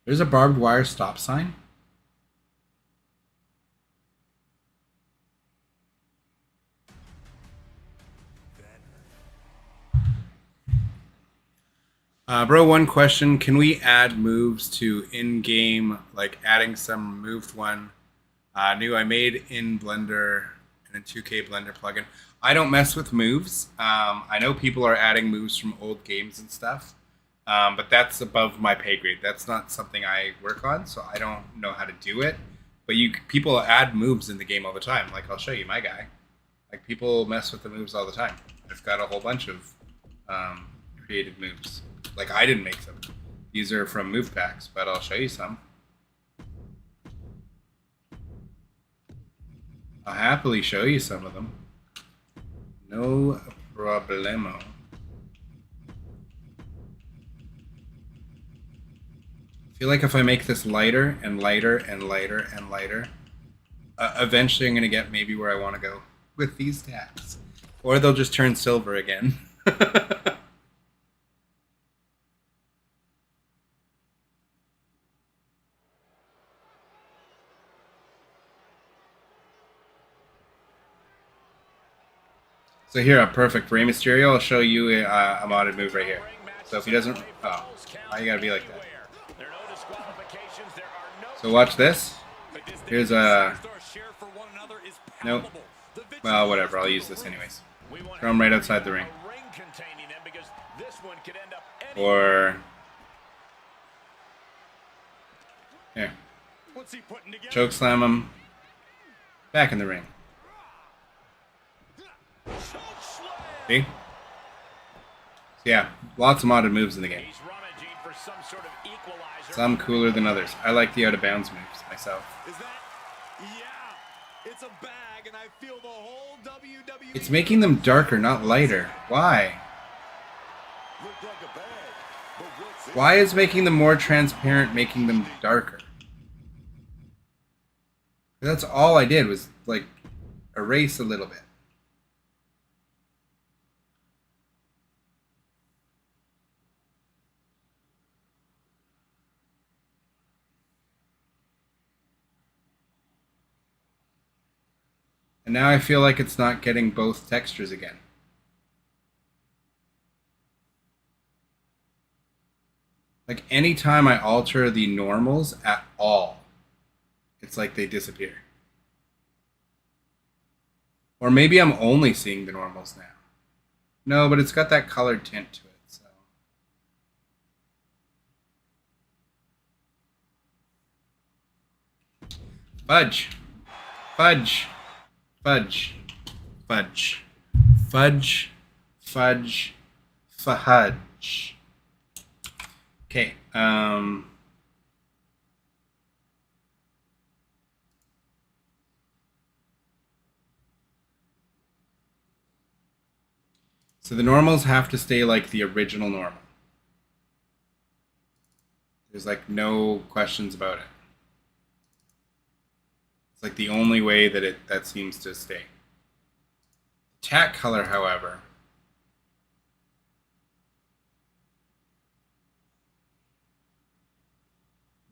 There's a barbed wire stop sign. Bro, one question. Can we add moves to in-game, like adding some moved one new I made in Blender and a 2K Blender plugin? I don't mess with moves. I know people are adding moves from old games and stuff, but that's above my pay grade. That's not something I work on, so I don't know how to do it. But people add moves in the game all the time. Like, I'll show you my guy. Like, people mess with the moves all the time. I've got a whole bunch of created moves. Like, I didn't make them. These are from move packs, but I'll show you some. I'll happily show you some of them. No problemo. I feel like if I make this lighter and lighter and lighter and lighter, eventually I'm going to get maybe where I want to go with these tabs. Or they'll just turn silver again. So here, a perfect Rey Mysterio. I'll show you a modded move right here. So if he doesn't, oh, why you gotta be like that? So watch this. Here's a, nope. Well, whatever. I'll use this anyways. Throw him right outside the ring. Or here, choke slam him. Back in the ring. See? So yeah, lots of modded moves in the game. Some cooler than others. I like the out of bounds moves myself. It's making them darker, not lighter. Why? Why is making them more transparent making them darker? That's all I did was like erase a little bit. And now I feel like it's not getting both textures again. Like anytime I alter the normals at all, it's like they disappear. Or maybe I'm only seeing the normals now. No, but it's got that colored tint to it, so. Fudge. Fudge. Fudge. Fudge. Fudge. Fudge. Fudge. Okay, so the normals have to stay like the original normal. There's like no questions about it. It's like the only way that that seems to stay. Tack color, however,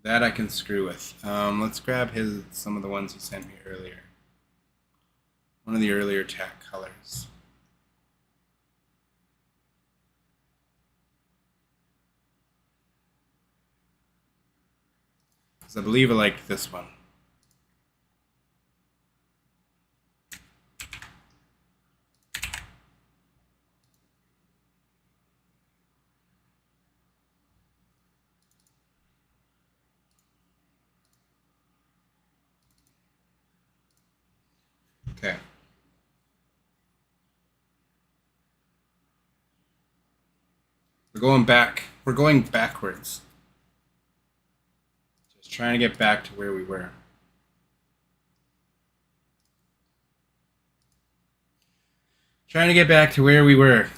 that I can screw with. Let's grab some of the ones he sent me earlier. One of the earlier tack colors. Because I believe I like this one. Okay. We're going back. We're going backwards. Just trying to get back to where we were. Trying to get back to where we were.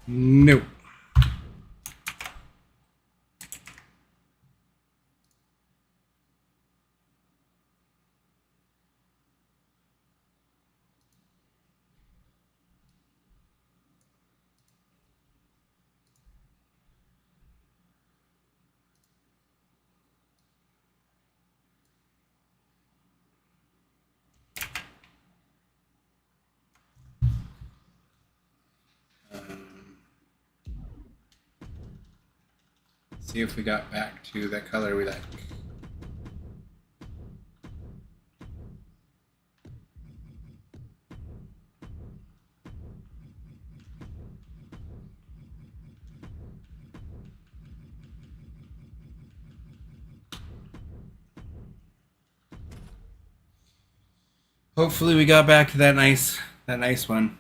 No. See if we got back to that color we like. Hopefully we got back to that nice one.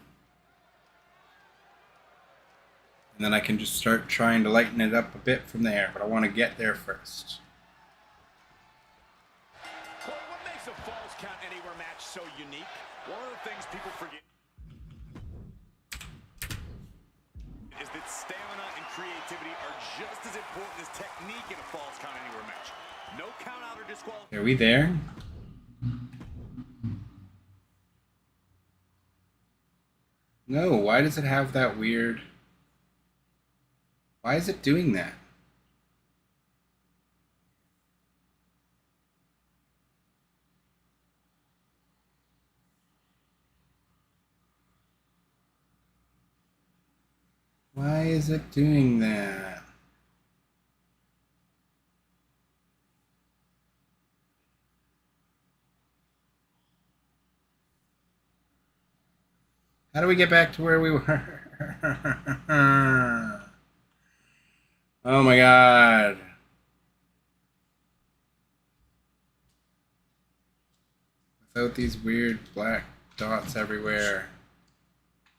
And then I can just start trying to lighten it up a bit from there, but I want to get there first. Well, what makes a Falls Count Anywhere match so unique? One of the things people forget is that stamina and creativity are just as important as technique in a Falls Count Anywhere match. No count out or disqualification. Are we there? No, why does it have that weird... Why is it doing that? Why is it doing that? How do we get back to where we were? Oh my god. Without these weird black dots everywhere.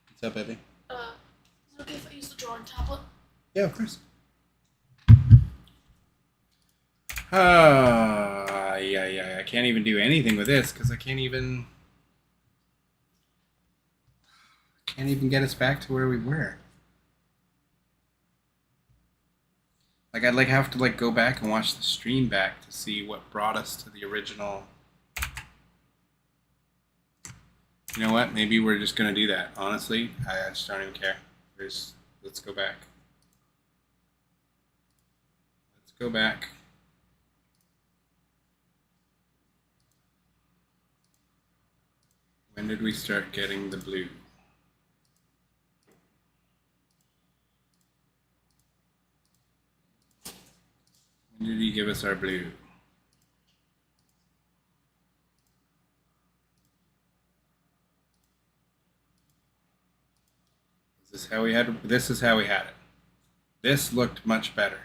What's up, baby? Is it okay if I use the drawing tablet? Yeah, of course. Yeah. I can't even do anything with this because I can't even get us back to where we were. Like I'd have to go back and watch the stream back to see what brought us to the original. You know what? Maybe we're just gonna do that. Honestly, I just don't even care. Let's go back. Let's go back. When did we start getting the blue? When did he give us our blue? This is how we had it. This looked much better.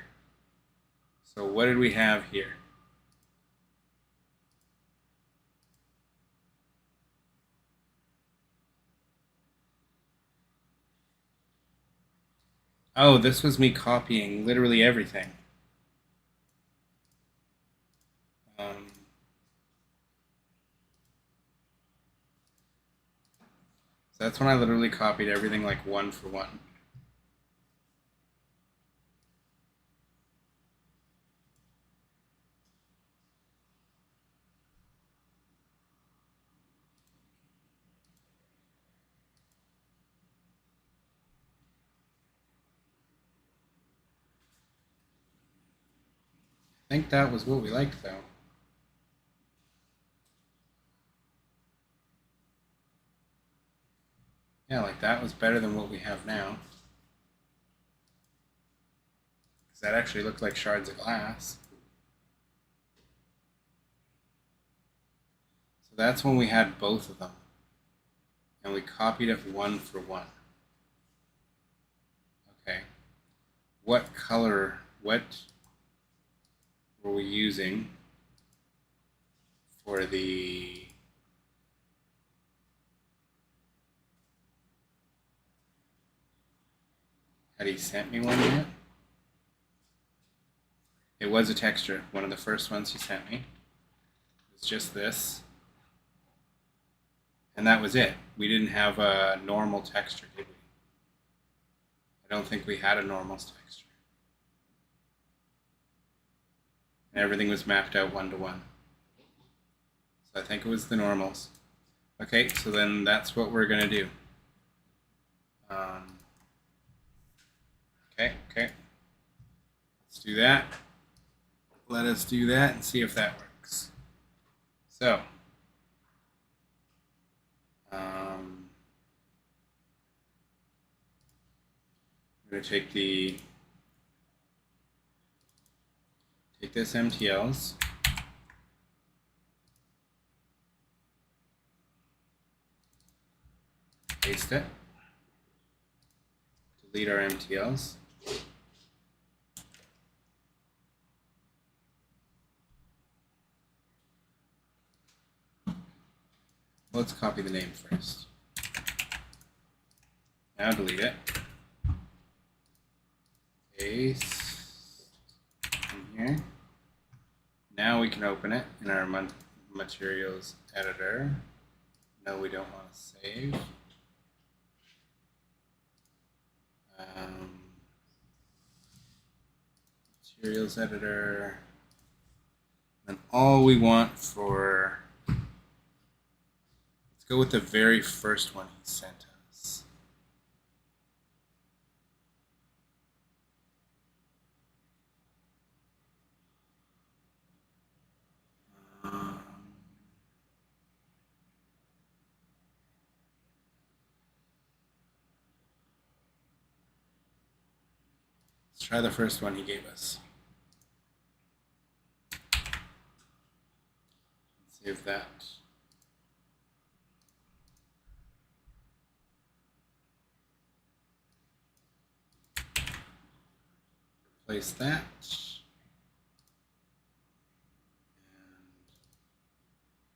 So what did we have here? Oh, this was me copying literally everything. So that's when I literally copied everything one for one. I think that was what we liked, though. Yeah, that was better than what we have now. Because that actually looked like shards of glass. that's when we had both of them. And we copied it 1 for 1. Okay. What color, what were we using for the had he sent me one yet? It was a texture, one of the first ones he sent me. It's just this. And that was it. We didn't have a normal texture, did we? I don't think we had a normal texture. And everything was mapped out 1 to 1. So I think it was the normals. Okay, so then that's what we're going to do. Okay. Let's do that. Let us do that and see if that works. So, I'm going to take this MTLs, paste it, delete our MTLs. Let's copy the name first. Now delete it. Paste in here. Now we can open it in our materials editor. No, we don't want to save. Materials editor. And all we want for, let's go with the very first one he sent us. Let's try the first one he gave us. Save that. Replace that.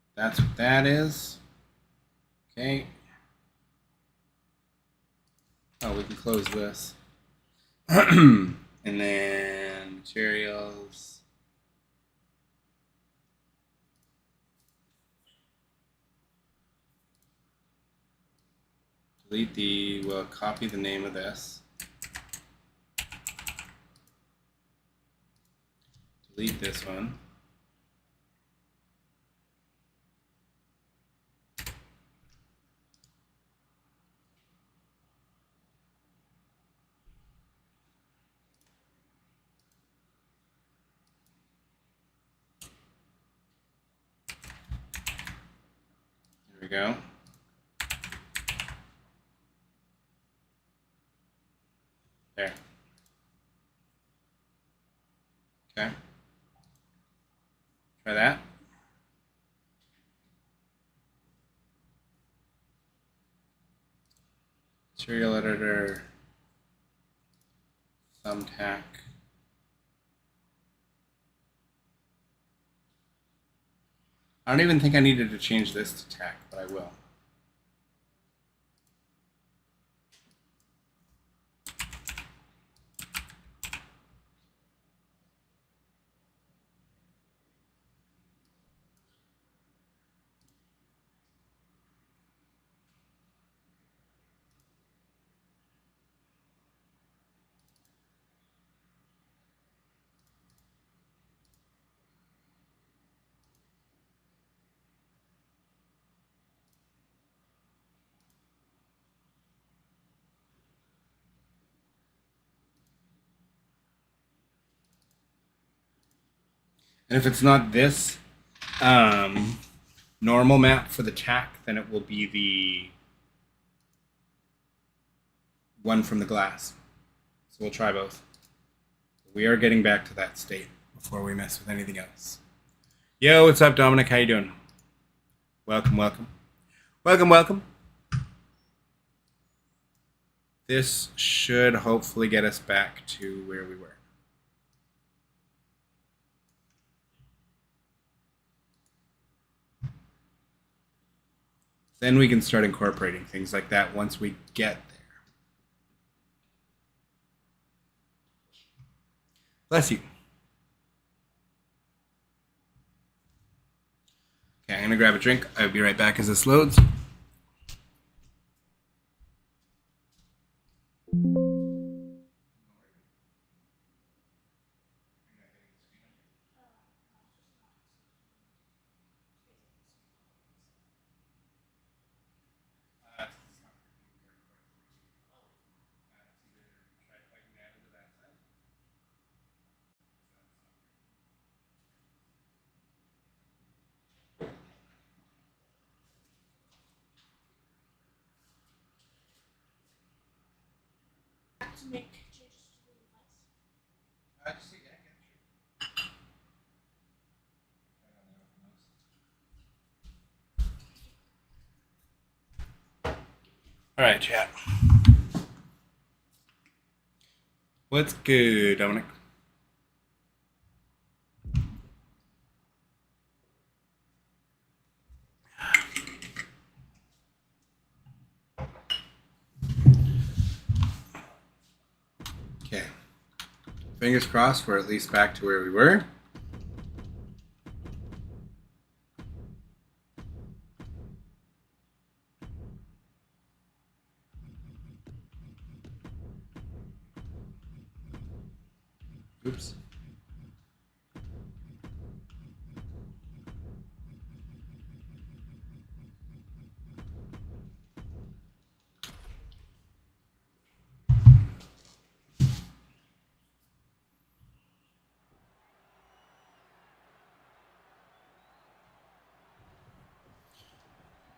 And that's what that is. Okay. Oh, we can close this. And then materials. Delete we'll copy the name of this. Delete this one. There we go. There. Okay. Try that. Material editor. Thumbtack. I don't even think I needed to change this to tack, but I will. And if it's not this normal map for the tack, then it will be the one from the glass. So we'll try both. We are getting back to that state before we mess with anything else. Yo, what's up, Dominic? How you doing? Welcome, welcome. Welcome, welcome. This should hopefully get us back to where we were. Then we can start incorporating things like that once we get there. Bless you. Okay, I'm going to grab a drink. I'll be right back as this loads. To make changes to the device. All right, chat. What's good, Dominic? Okay. Fingers crossed we're at least back to where we were. Oops.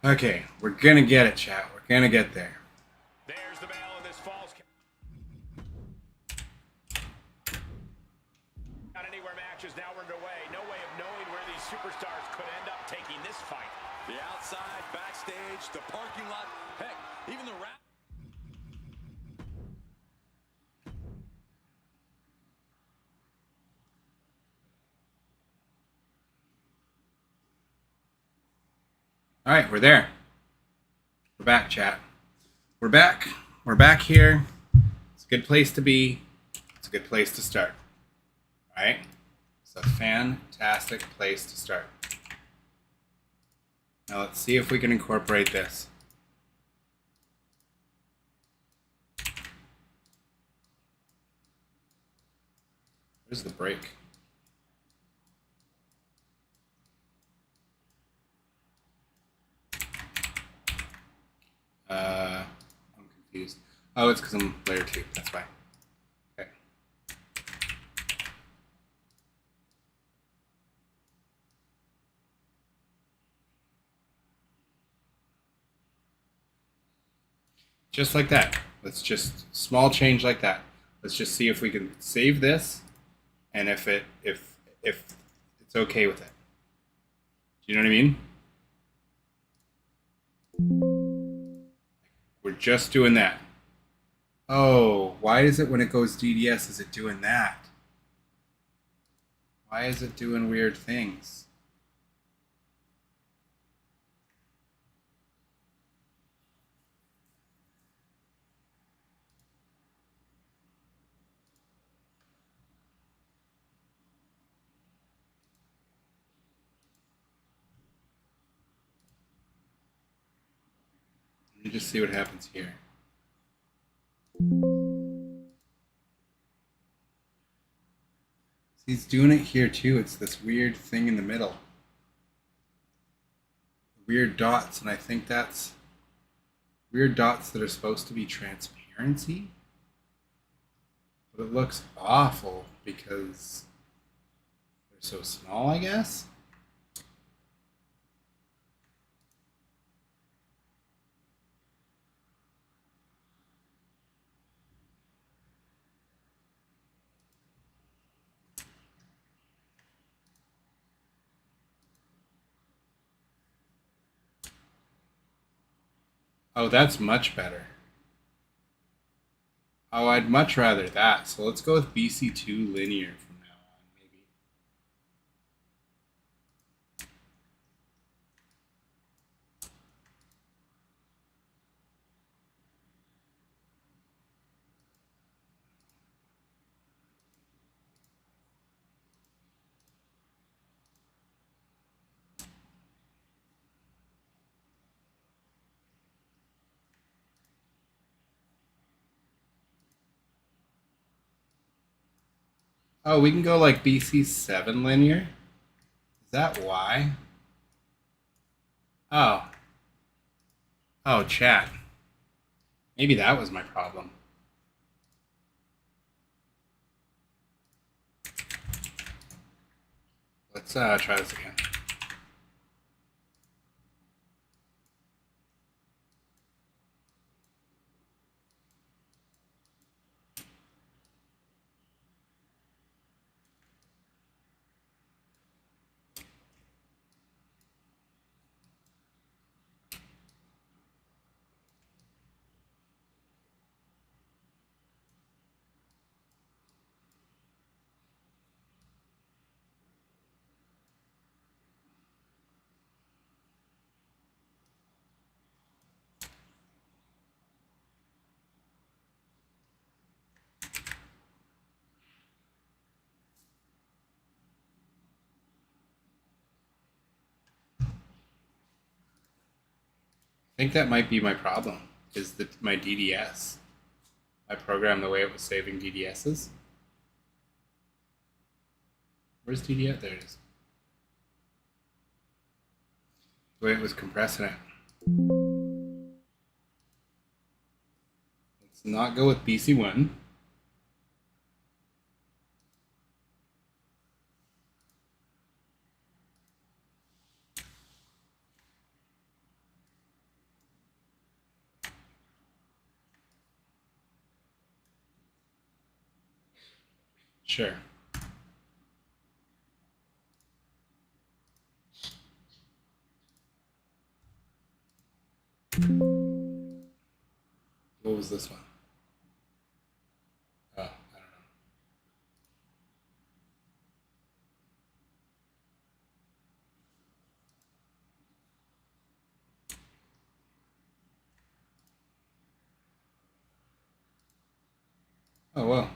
Okay, we're gonna get it, chat. We're gonna get there. There's the bell, and this falls count anywhere match is now underway. No way of knowing where these superstars could end up taking this fight. The outside, backstage, the parking lot, heck, even the rap. All right, we're there. We're back, chat. We're back. We're back here. It's a good place to be. It's a good place to start. All right? It's a fantastic place to start. Now let's see if we can incorporate this. Where's the break? I'm confused. Oh, it's because I'm layer 2. That's why. Okay. Just like that. Let's just small change like that. Let's just see if we can save this, and if it's okay with it. Do you know what I mean? We're just doing that. Oh, why is it when it goes DDS is it doing that? Why is it doing weird things? Let me just see what happens here. He's doing it here too. It's this weird thing in the middle. Weird dots, and I think that's weird dots that are supposed to be transparency. But it looks awful because they're so small, I guess. Oh, that's much better. Oh, I'd much rather that. So let's go with BC2 linear from now on, maybe. Oh, we can go like BC7 linear? Is that why? Oh. Oh, chat. Maybe that was my problem. Let's try this again. I think that might be my problem, is that my DDS. I programmed the way it was saving DDSs. Where's DDS? There it is. The way it was compressing it. Let's not go with BC1. Sure. What was this one? Oh, I don't know. Oh, well.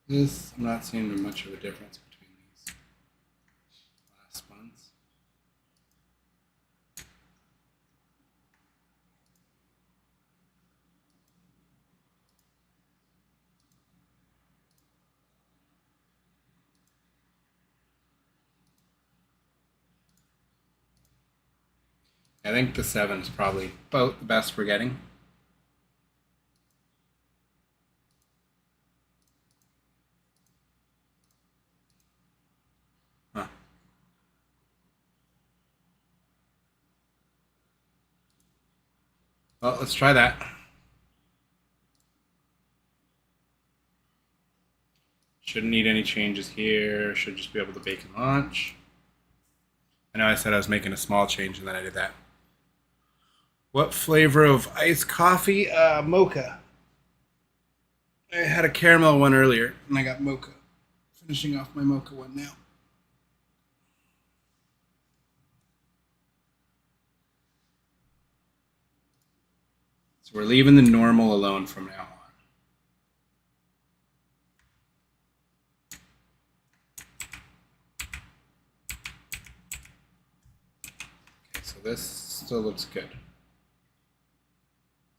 This, I'm not seeing much of a difference between these last ones. I think the 7 is probably about the best we're getting. Huh. Well, let's try that. Shouldn't need any changes here. Should just be able to bake and launch. I know I said I was making a small change and then I did that. What flavor of iced coffee? Mocha. I had a caramel one earlier and I got mocha. Finishing off my mocha one now. So we're leaving the normal alone from now on. Okay, so this still looks good.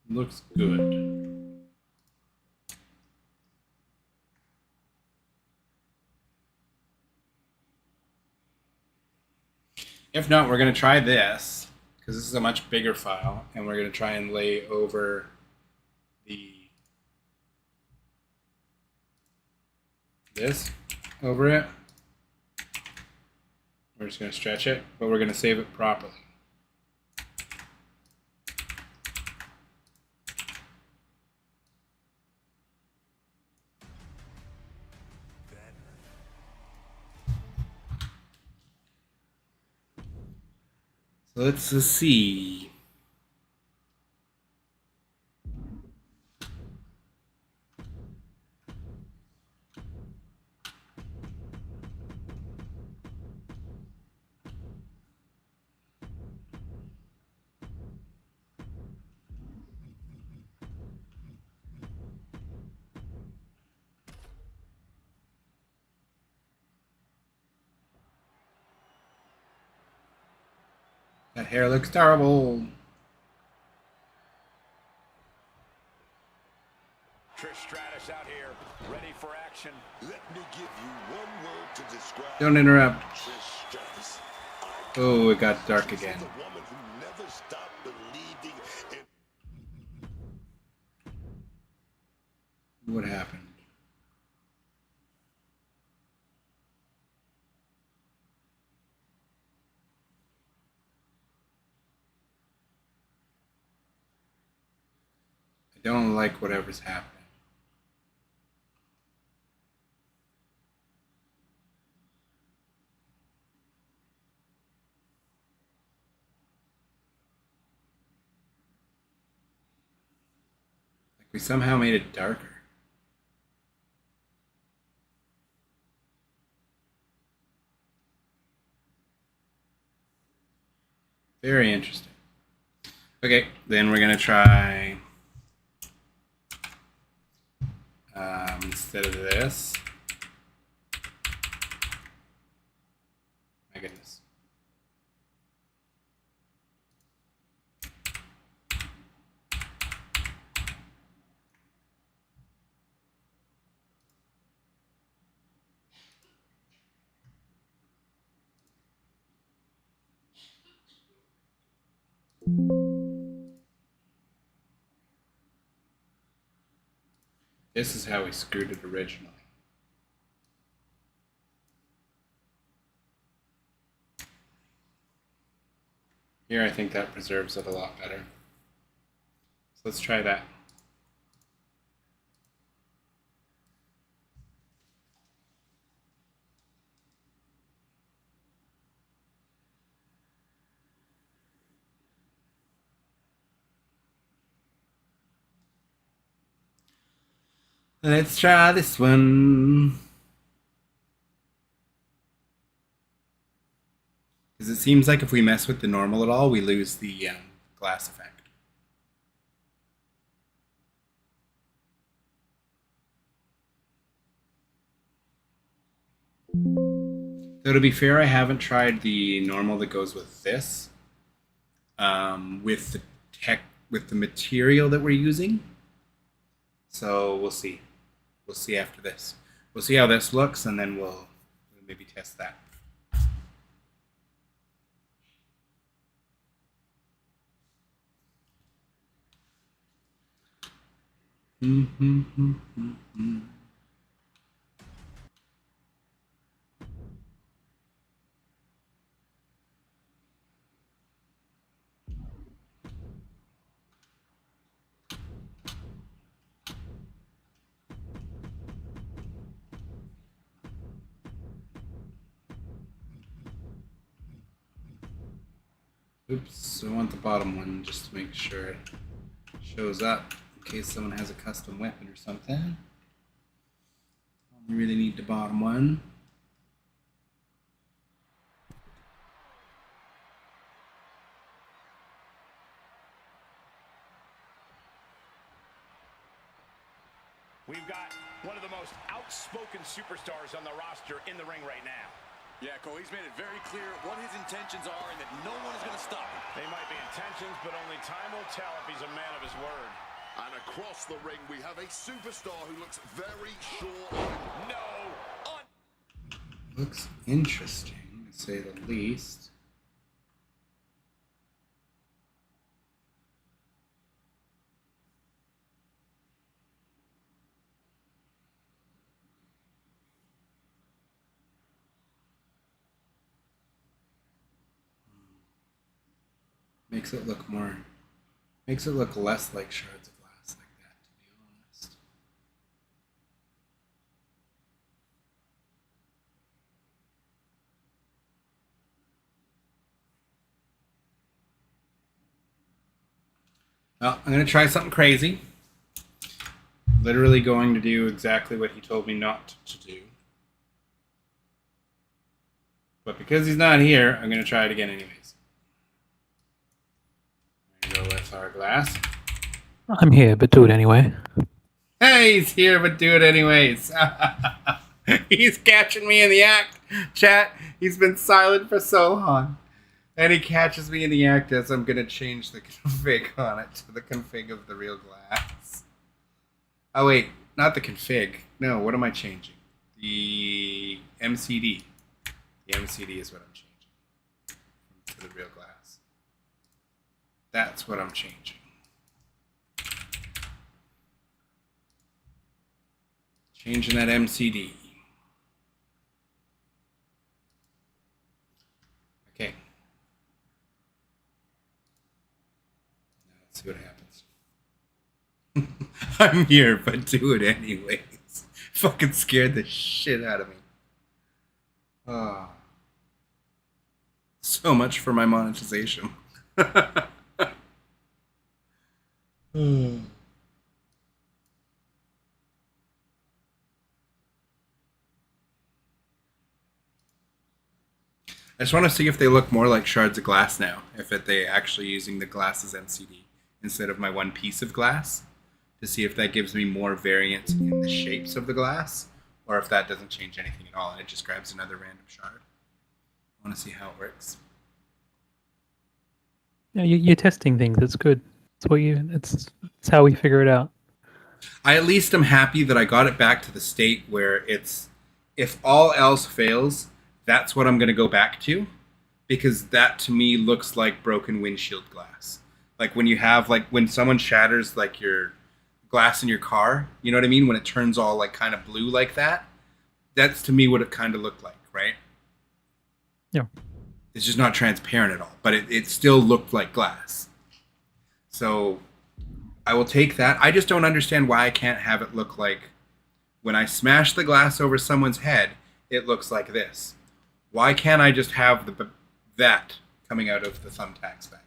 Looks good. If not, we're going to try this, because this is a much bigger file, and we're going to try and lay over this over it. We're just going to stretch it, but we're going to save it properly. Let's see. That hair looks terrible. Trish Stratus out here, ready for action. Let me give you one word to describe Don't interrupt. Trish Stratus. Oh, it got dark She's again. the woman who never stopped believing in What happened? I don't like whatever's happening. Like we somehow made it darker. Very interesting. Okay, then we're gonna try instead of this. My goodness. This is how we screwed it originally. Here, I think that preserves it a lot better. So let's try that. Let's try this one. Because it seems like if we mess with the normal at all, we lose the glass effect. So to be fair, I haven't tried the normal that goes with this, with the material that we're using. So we'll see. We'll see after this. We'll see how this looks, and then we'll maybe test that. Oops, I want the bottom one just to make sure it shows up in case someone has a custom weapon or something. Only really need the bottom one. We've got one of the most outspoken superstars on the roster in the ring right now. Yeah, Cole, he's made it very clear what his intentions are and that no one is going to stop him. They might be intentions, but only time will tell if he's a man of his word. And across the ring, we have a superstar who looks very sure. No! Looks interesting, to say the least. Makes it look less like shards of glass like that, to be honest. Well, I'm going to try something crazy. Literally going to do exactly what he told me not to do. But because he's not here, I'm going to try it again anyways. We're going to go with our glass. I'm here, but do it anyway. Hey, he's here, but do it anyways. He's catching me in the act. Chat, he's been silent for so long. And he catches me in the act as I'm going to change the config on it to the config of the real glass. Oh, wait. Not the config. No, what am I changing? The MCD. The MCD is what I'm changing to the real glass. That's what I'm changing. Changing that MCD. Okay. Now let's see what happens. I'm here, but do it anyways. Fucking scared the shit out of me. Oh. So much for my monetization. I just want to see if they look more like shards of glass now. If they actually using the glass as MCD instead of my one piece of glass. To see if that gives me more variance in the shapes of the glass. Or if that doesn't change anything at all and it just grabs another random shard. I want to see how it works. Yeah, you're testing things. It's good. It's how we figure it out. I at least am happy that I got it back to the state where it's, if all else fails, that's what I'm going to go back to, because that to me looks like broken windshield glass. Like when you have, like when someone shatters like your glass in your car, you know what I mean? When it turns all like kind of blue like that, that's to me what it kind of looked like, right? Yeah. It's just not transparent at all, but it still looked like glass. So I will take that. I just don't understand why I can't have it look like when I smash the glass over someone's head, it looks like this. Why can't I just have that coming out of the thumbtacks bag?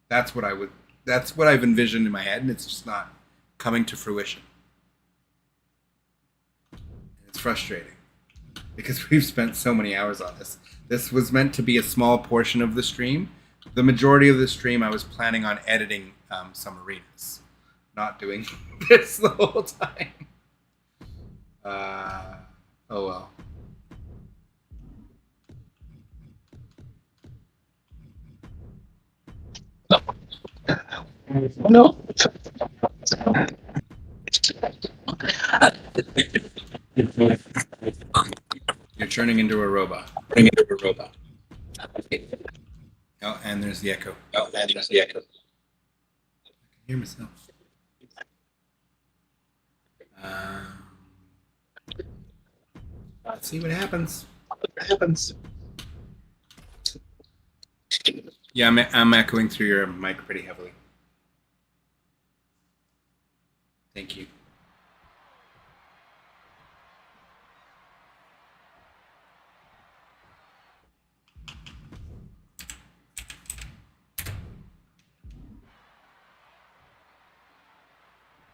That's what I've envisioned in my head, and it's just not coming to fruition. It's frustrating because we've spent so many hours on this. This was meant to be a small portion of the stream. The majority of the stream I was planning on editing some arenas, not doing this the whole time. Oh well. No. You're turning into a robot. Oh, and there's the echo. I can hear myself. Let's see what happens. Yeah, I'm echoing through your mic pretty heavily. Thank you.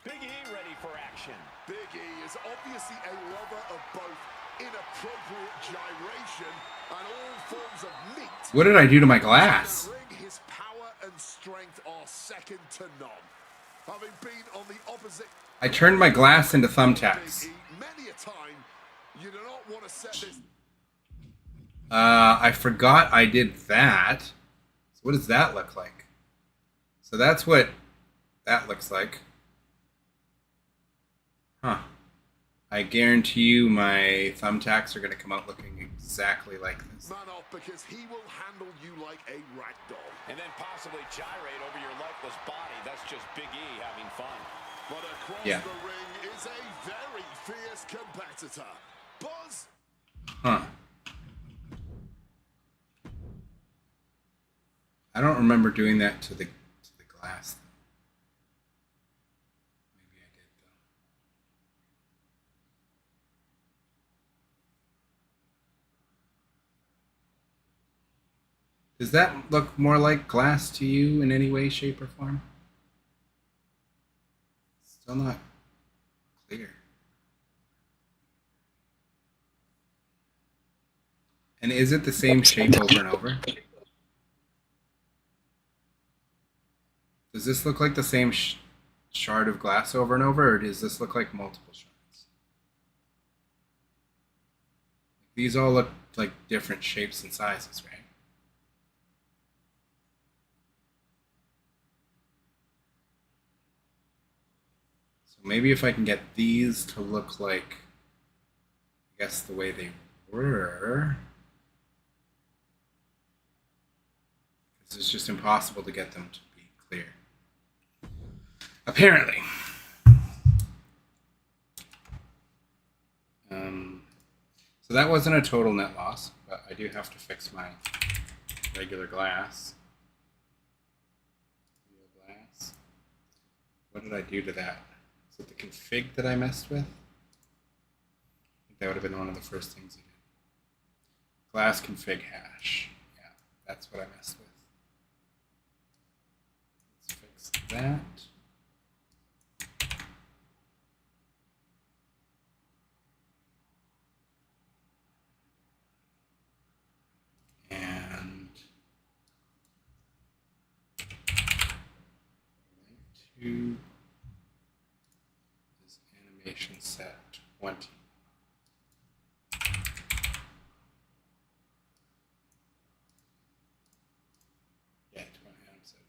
Big E ready for action. Big E is obviously a lover of both inappropriate gyration and all forms of meat. What did I do to my glass? His power and strength are second to none. Having been on the opposite, I turned my glass into thumbtacks. many a time, you do not want to set this. I forgot I did that. So what does that look like? So that's what that looks like. Huh. I guarantee you my thumbtacks are going to come out looking exactly like this. Man off, because he will handle you like a rag doll. And then possibly gyrate over your lifeless body. That's just Big E having fun. But across Yeah. the ring is a very fierce competitor. Buzz. Huh. I don't remember doing that to the glass. Maybe I did though. Does that look more like glass to you in any way, shape, or form? Still not clear. And is it the same shape over and over? Does this look like the same shard of glass over and over, or does this look like multiple shards? These all look like different shapes and sizes, right? So maybe if I can get these to look like, I guess, the way they were. Because it's just impossible to get them to be clear. Apparently. So that wasn't a total net loss, but I do have to fix my regular glass. Real glass. What did I do to that? Is it the config that I messed with? I think that would have been one of the first things I did. Glass config hash. Yeah, that's what I messed with. Let's fix that. And two is animation set 20. Yeah, 20, I'm set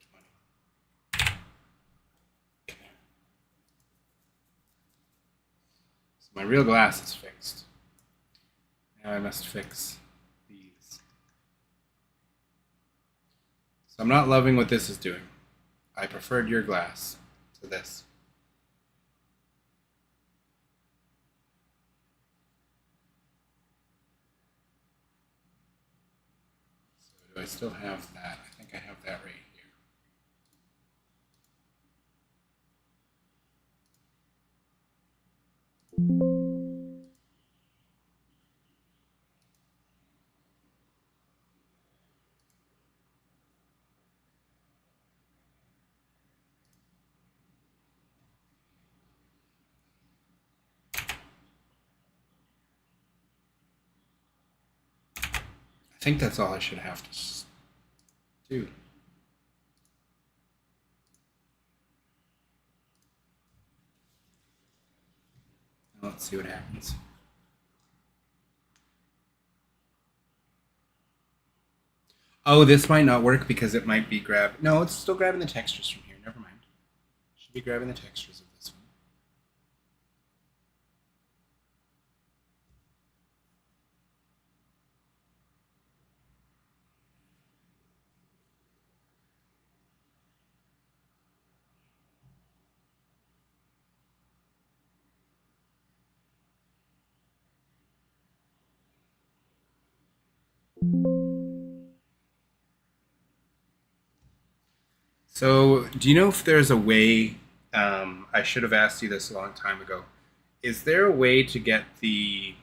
20. Okay. So my real glass is fixed. Now I must fix these. So I'm not loving what this is doing. I preferred your glass to this. So do I still have that? I think I have that right here. I think that's all I should have to do. Now let's see what happens. Oh, this might not work because it might be No, it's still grabbing the textures from here. Never mind. Should be grabbing the textures of this one. So, do you know if there's a way, I should have asked you this a long time ago, is there a way to get the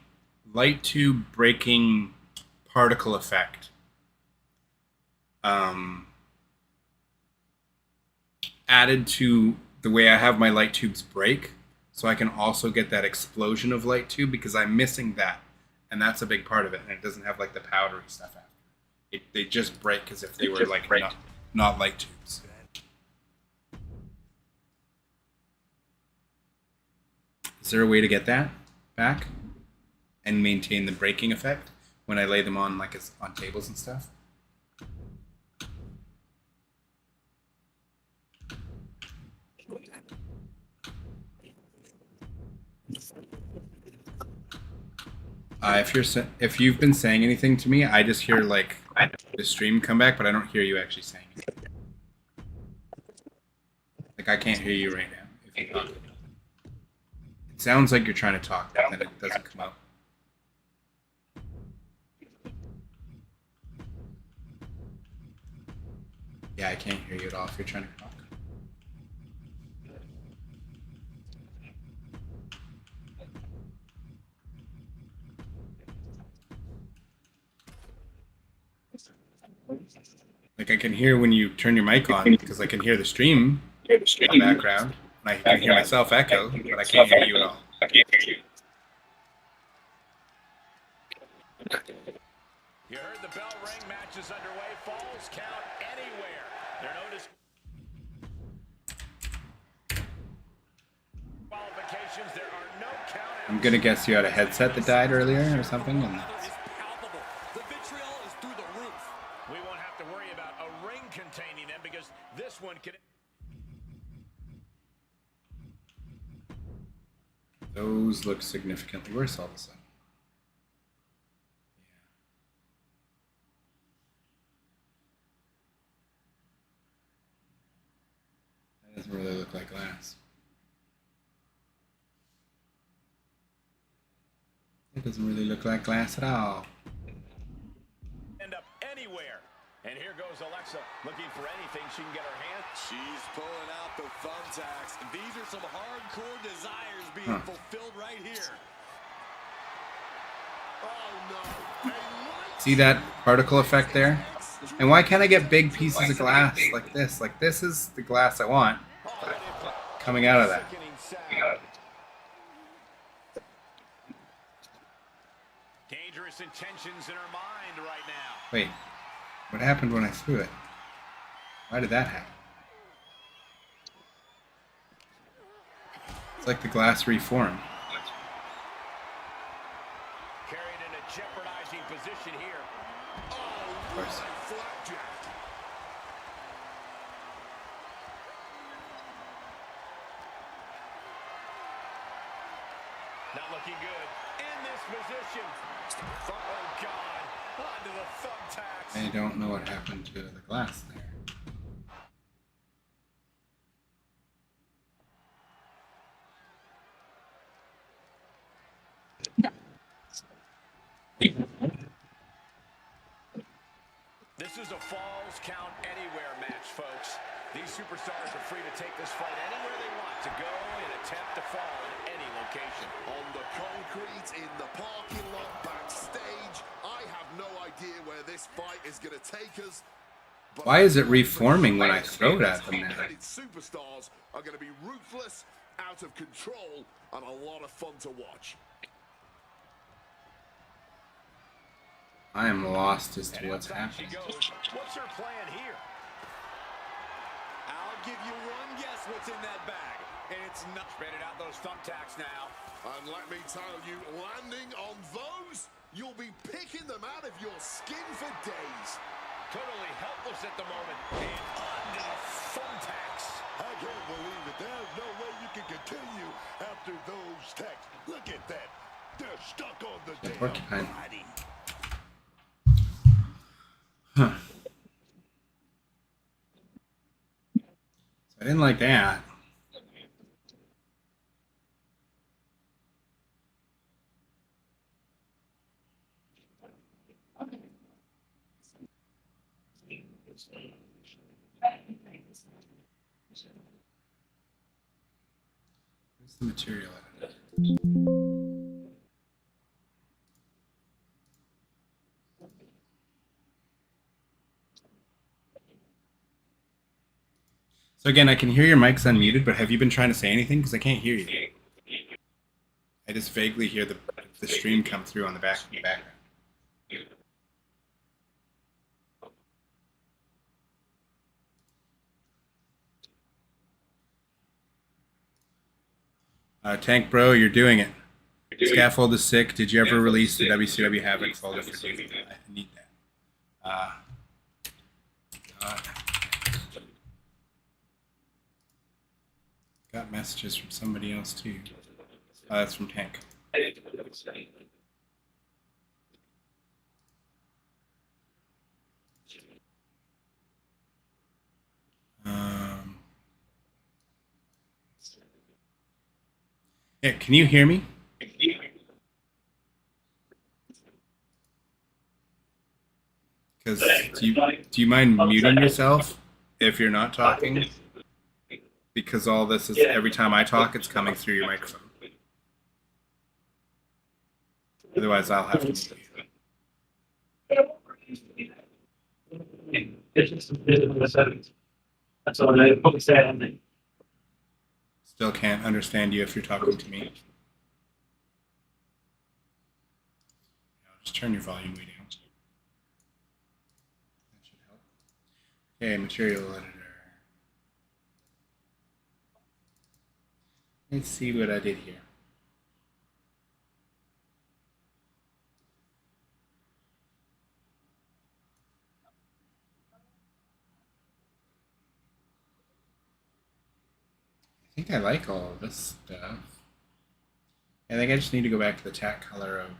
light tube breaking particle effect added to the way I have my light tubes break, so I can also get that explosion of light tube, because I'm missing that, and that's a big part of it, and it doesn't have like the powdery stuff after. They just break as if they were like not light tubes. Is there a way to get that back and maintain the breaking effect when I lay them on like on tables and stuff? If you've been saying anything to me, I just hear like the stream come back, but I don't hear you actually saying it. Like I can't hear you right now if you talk. It sounds like you're trying to talk, but then it doesn't come out. Yeah, I can't hear you at all if you're trying to talk. Like I can hear when you turn your mic on because I can hear the stream in the background, and I can hear myself echo, but I can't hear you at all. You heard the bell ring. Match is underway. Falls count anywhere. There are no disqualifications. There are no countouts. I'm gonna guess you had a headset that died earlier or something. And The vitriol is through the roof. We won't have to worry about a ring containing them because this one can. those look significantly worse all of a sudden. That doesn't really look like glass. It doesn't really look like glass at all. End up anywhere. And here goes Alexa looking for anything she can get her hand. She's pulling out the thumbtacks. These are some hardcore desires being fulfilled right here. Oh no. See that particle effect there? And why can't I get big pieces of glass like this? Like this is the glass I want coming out of that. Dangerous intentions in her mind right now. Wait, what happened when I threw it? Why did that happen? It's like the glass reformed. Carried in a jeopardizing position here. Of course. Flapjack. Not looking good. In this position. Oh, God. Onto the thumbtacks. I don't know what happened to the glass there. This is a Falls Count Anywhere match, folks. These superstars are free to take this fight anywhere they want to go and attempt to fall in any location. On the concrete, in the parking lot, backstage. I have no idea where this fight is going to take us. But Why is it reforming when I throw it at them now? Superstars are going to be ruthless, out of control, and a lot of fun to watch. I am lost as to what's Outside she happening. goes. What's her plan here? I'll give you one guess what's in that bag. And it's not. Spreading out those thumbtacks now. And let me tell you, landing on those, you'll be picking them out of your skin for days. Totally helpless at the moment. And onto the thumbtacks. I can't believe it. There's no way you can continue after those tacks. Look at that. They're stuck on the damn porcupine. body. Huh. So I didn't like that. Where's the material at? So again, I can hear your mic's unmuted, but have you been trying to say anything? Because I can't hear you. I just vaguely hear the stream come through on the background. Tank Bro, you're doing it. Scaffold is sick. Did you ever release the WCW Havoc folder for DVD? I need that. Got messages from somebody else too. That's from Tank. Yeah, can you hear me? Because do you mind muting yourself if you're not talking? Because all this is, every time I talk, it's coming through your microphone. Otherwise, I'll have to mute you. It's just a bit of the settings. That's all I probably say, I think. Still can't understand you if you're talking to me. Just turn your volume way down. That should help. Okay, material editor. Let's see what I did here. I think I like all of this stuff. I think I just need to go back to the tack color of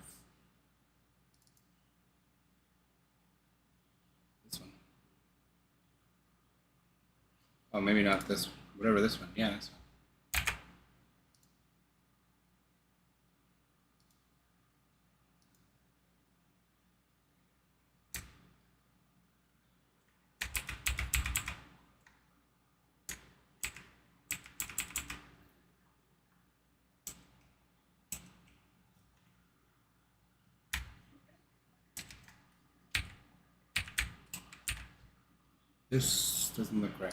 this one. Oh, maybe not this one. Whatever this one. Yeah, this one. This doesn't look right.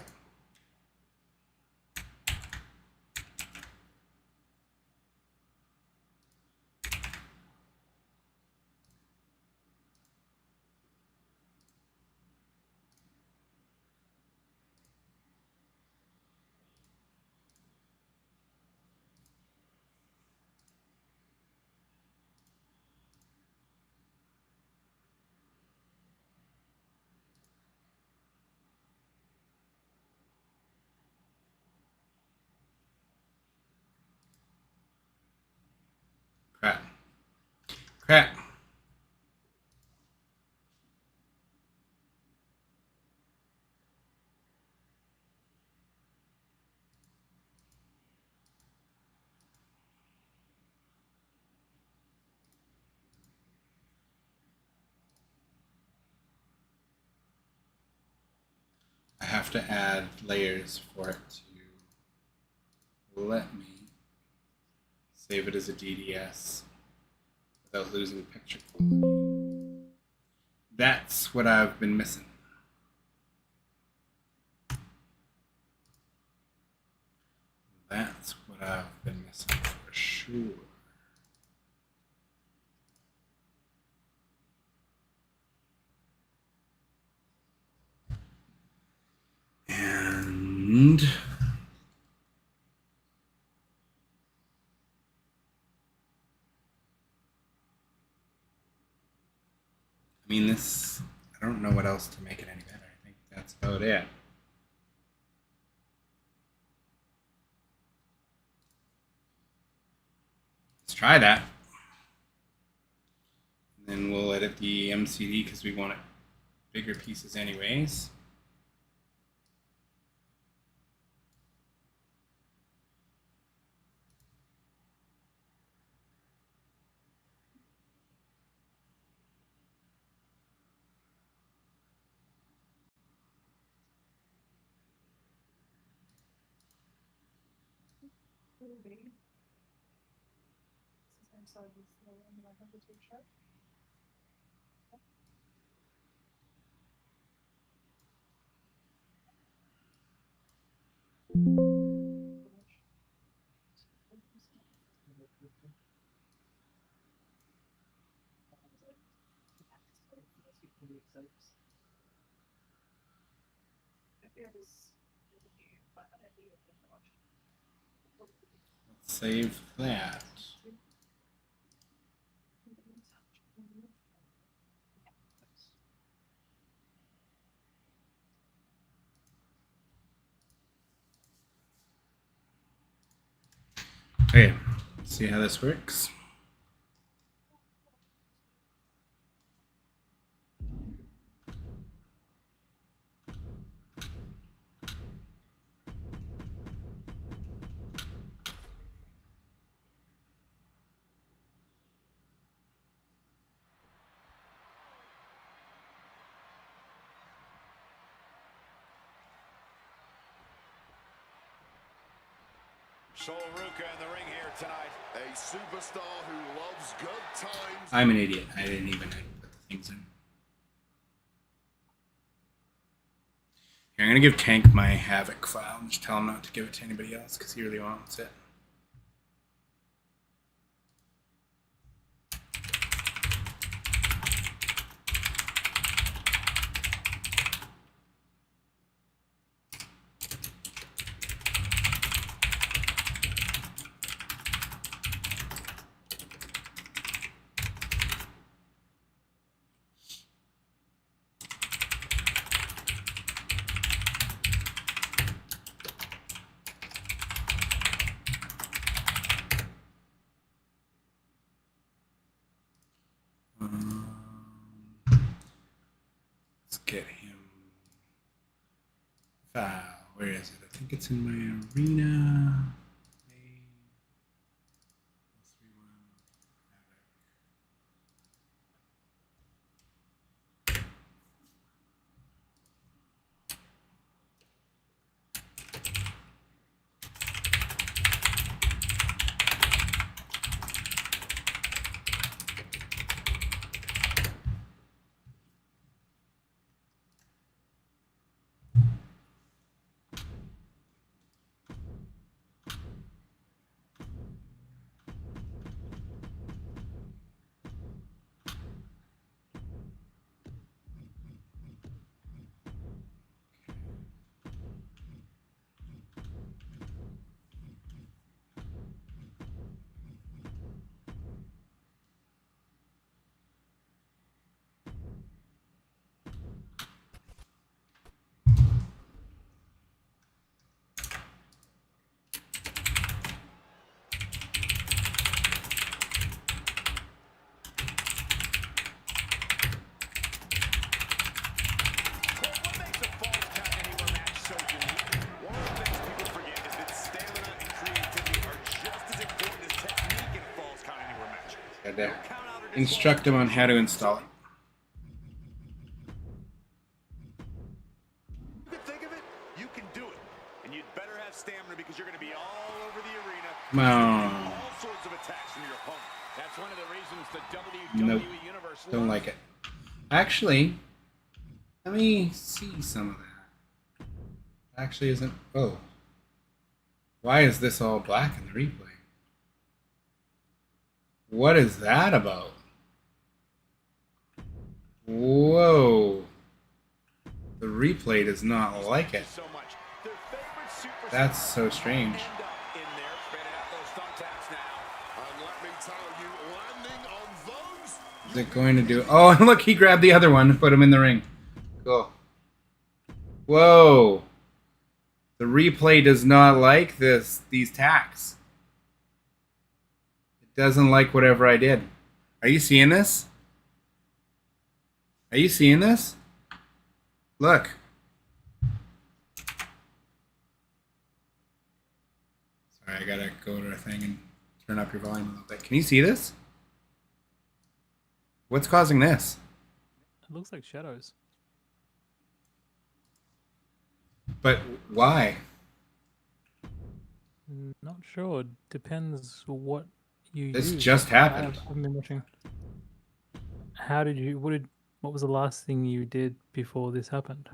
Crap. Crap. I have to add layers for it to let me save it as a DDS without losing picture quality. That's what I've been missing. That's what I've been missing for sure. And I mean, this, I don't know what else to make it any better. I think that's about it. Let's try that. And then we'll edit the MCD because we want it bigger pieces anyways. Let's save that. Okay, let's see how this works. Sol Ruca in the ring here tonight. A superstar who loves good times. I'm an idiot. I didn't even put the things in. I'm gonna give Tank my Havoc file and just tell him not to give it to anybody else because he really wants it. Let's get him. File. Where is it? I think it's in my arena. To instruct him on how to install it. You can think of it, you can do it. And you'd better have stamina because you're going to be all over the arena. Come on. All sorts of attacks from your opponent. That's one of the reasons the WWE Nope. Universe Don't like it. Actually, let me see some of that. Actually isn't. Oh. Why is this all black in the replay? What is that about? Whoa. The replay does not like it. That's so strange. Is it going to do... Oh, and look, he grabbed the other one and put him in the ring. Cool. Whoa. The replay does not like these tacks. It doesn't like whatever I did. Are you seeing this? Are you seeing this? Look. Sorry, I gotta go to a thing and turn up your volume a little bit. Can you see this? What's causing this? It looks like shadows. But why? Not sure. Depends what you This use. just happened. I've been watching. How did you? What was the last thing you did before this happened?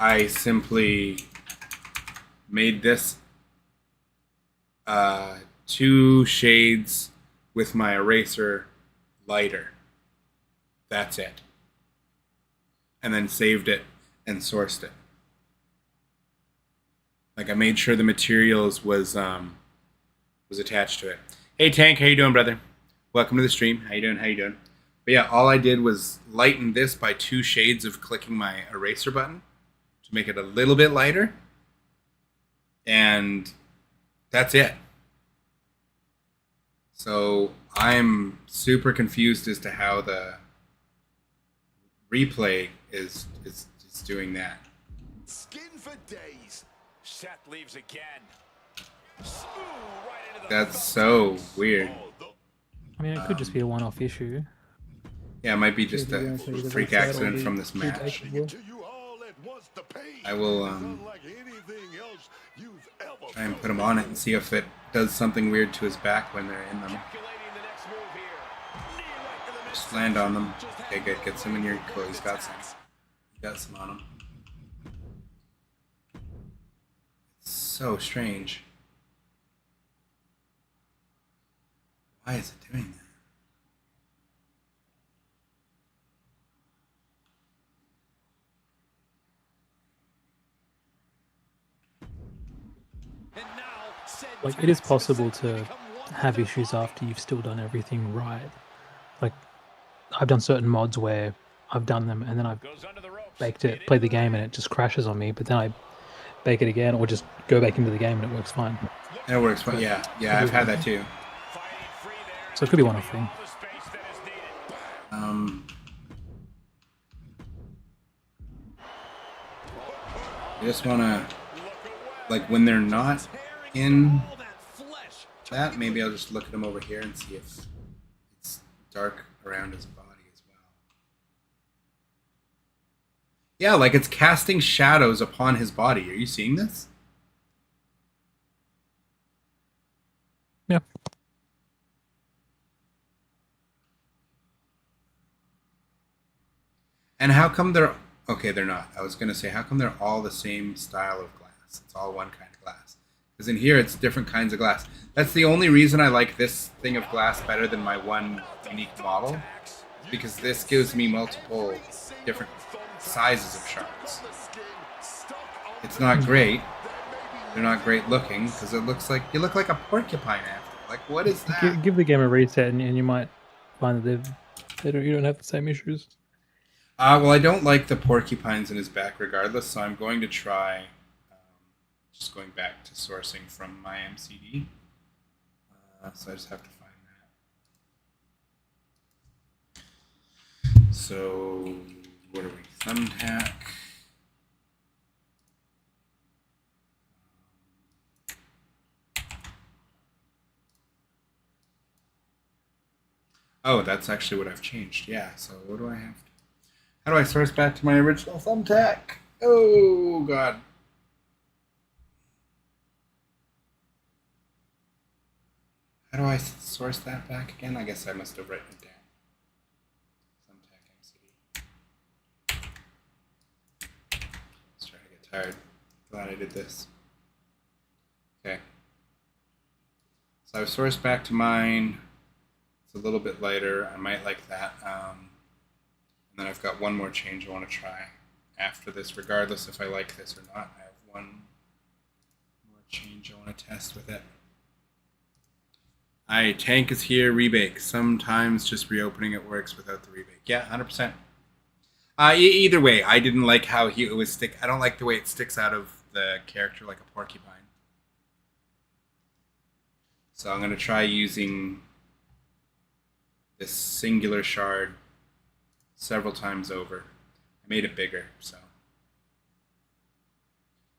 I simply made this 2 shades with my eraser lighter. That's it. And then saved it and sourced it. Like I made sure the materials was attached to it. Hey Tank, how you doing, brother? Welcome to the stream. How you doing? How you doing? But yeah, all I did was lighten this by 2 shades of clicking my eraser button to make it a little bit lighter. And that's it. So I'm super confused as to how the replay is doing that. Skin for days. Seth leaves again. Smooth right into the That's so weird. I mean, it could just be a one-off issue. Yeah, it might be just a freak accident from this match. I will try and put him on it and see if it does something weird to his back when they're in them. Just land on them. Okay, good. Get some in your cool. He's got some. He got some on him. It's so strange. Why is it doing that? Like, it is possible to have issues after you've still done everything right. Like, I've done certain mods where I've done them and then I've baked it, played the game, and it just crashes on me, but then I bake it again or just go back into the game and it works fine. It works fine. Yeah, I've had that too. So it could be one-off thing. I just want to, like, when they're not in that, maybe I'll just look at him over here and see if it's dark around his body as well. Yeah, like it's casting shadows upon his body. Are you seeing this? Yeah. And how come they're... Okay, they're not. I was going to say, how come they're all the same style of glass? It's all one kind of glass. Because in here, it's different kinds of glass. That's the only reason I like this thing of glass better than my one unique model. Because this gives me multiple different sizes of shards. It's not great. They're not great looking, because it looks like... You look like a porcupine after. Like, what is that? Give the game a reset and you might find that you don't have the same issues. Well, I don't like the porcupines in his back regardless, so I'm going to try just going back to sourcing from my MCD. So I just have to find that. So, what are we? Thumbtack. Oh, that's actually what I've changed. Yeah, so what do I have to... How do I source back to my original thumbtack? Oh, God. How do I source that back again? I guess I must have written it down. Thumbtack MCD. Starting to get tired. Glad I did this. Okay. So I've sourced back to mine. It's a little bit lighter. I might like that. And then I've got one more change I want to try after this, regardless if I like this or not. I have one more change I want to test with it. Tank is here, rebake. Sometimes just reopening it works without the rebake. Yeah, 100%. Either way, I didn't like how it was stick. I don't like the way it sticks out of the character like a porcupine. So I'm going to try using this singular shard several times over. I made it bigger, so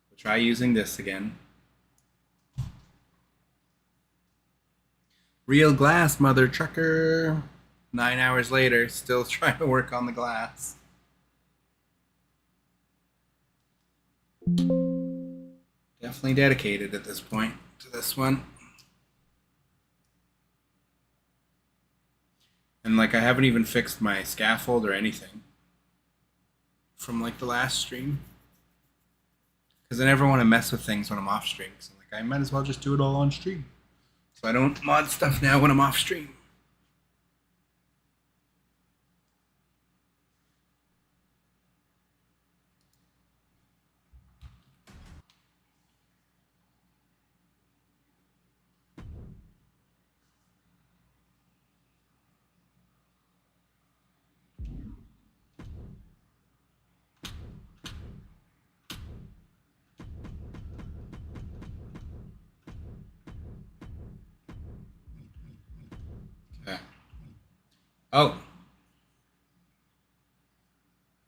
we'll try using this again. Real glass, mother trucker. 9 hours later, still trying to work on the glass. Definitely dedicated at this point to this one. And like I haven't even fixed my scaffold or anything from like the last stream. Because I never want to mess with things when I'm off stream. So like I might as well just do it all on stream. So I don't mod stuff now when I'm off stream. Oh.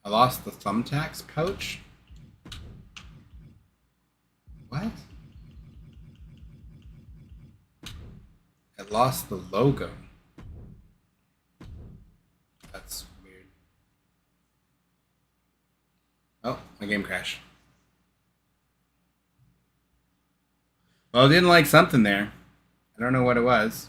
I lost the thumbtacks pouch? What? I lost the logo. That's weird. Oh, my game crashed. Well, I didn't like something there. I don't know what it was.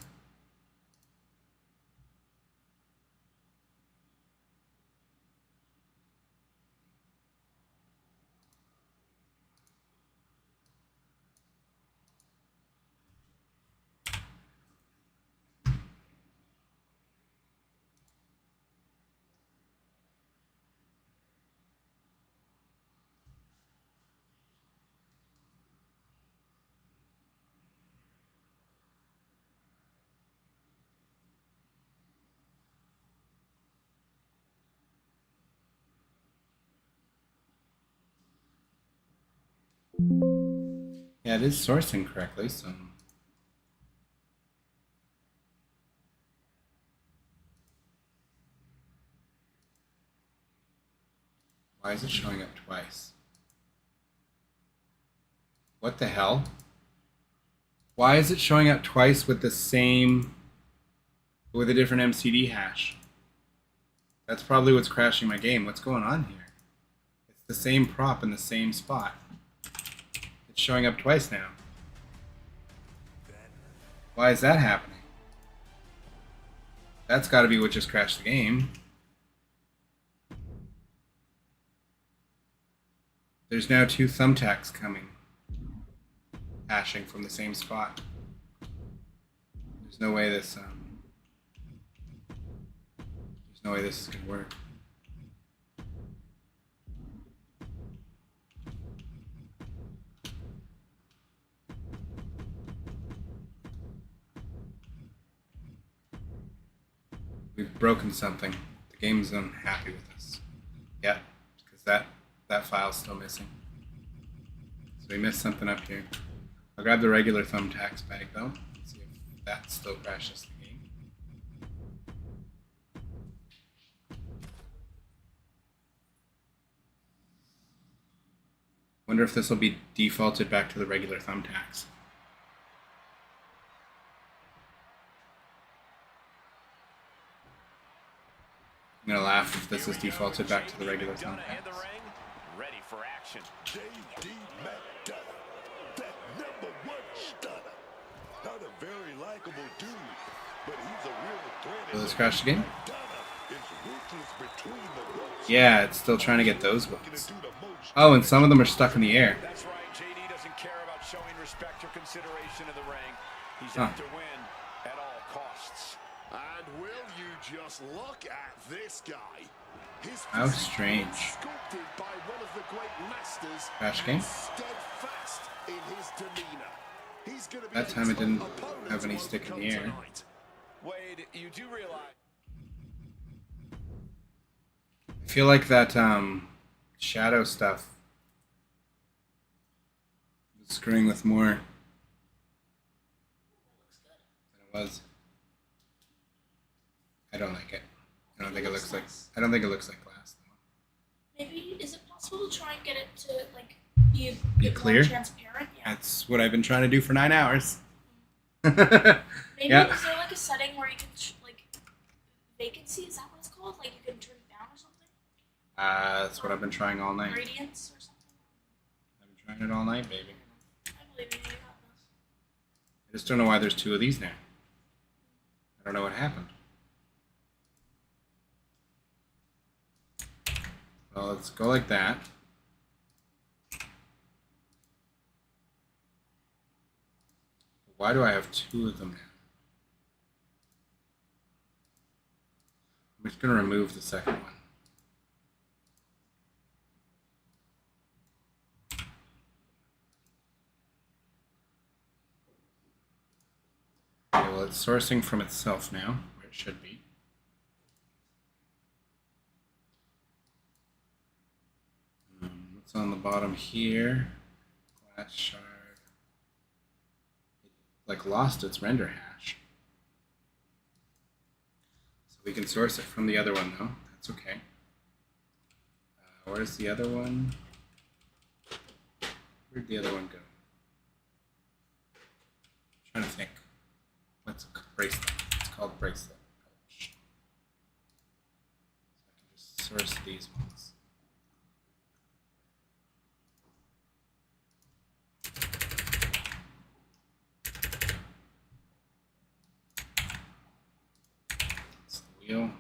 Yeah, it is sourcing correctly, so. Why is it showing up twice? What the hell? Why is it showing up twice with the same, with a different MCD hash? That's probably what's crashing my game. What's going on here? It's the same prop in the same spot. It's showing up twice now. Why is that happening? That's got to be what just crashed the game. There's now 2 thumbtacks coming. Hashing from the same spot. There's no way this, there's no way this is going to work. We've broken something. The game's unhappy with us. Yeah, because that file's still missing. So we missed something up here. I'll grab the regular thumbtacks bag though. See if that still crashes the game. Wonder if this will be defaulted back to the regular thumbtacks. I'm gonna laugh if this is defaulted back to the regular thumbtacks. Ready for action. J.D. McDonough, that #1 stunner. Not a very likable dude, but he's a real threat. Will this crash again? McDonough is ruthless between the ropes. Yeah, it's still trying to get those ones. Oh, and some of them are stuck in the air. That's right. JD doesn't care about showing respect or consideration in the ring. He's out to win at all costs. And will you just look at this guy? His How physique strange. sculpted by one of the great masters, Crash game? steadfast in his demeanor. He's going to be That time it didn't have any stick in the air. tonight. Wade, you do realize. I feel like that shadow stuff was screwing with more than it was. I don't like it. I don't think it looks like glass though. Maybe is it possible to try and get it to like be a Be bit clear? more transparent? Yeah. That's what I've been trying to do for 9 hours. Maybe Yeah. is there like a setting where you can like vacancy? Is that what it's called? Like you can turn it down or something? That's what I've been trying all night. Gradients or something? I've been trying it all night, baby. I believe you. You got this. I just don't know why there's 2 of these now. I don't know what happened. Well, let's go like that. Why do I have 2 of them now? I'm just going to remove the second one. Okay, well, it's sourcing from itself now, where it should be. What's on the bottom here? Glass shard. It like lost its render hash. So we can source it from the other one though. That's okay. Where's the other one? Where'd the other one go? I'm trying to think. What's a bracelet? It's called bracelet. Pouch. So I can just source these ones. That's the wheel.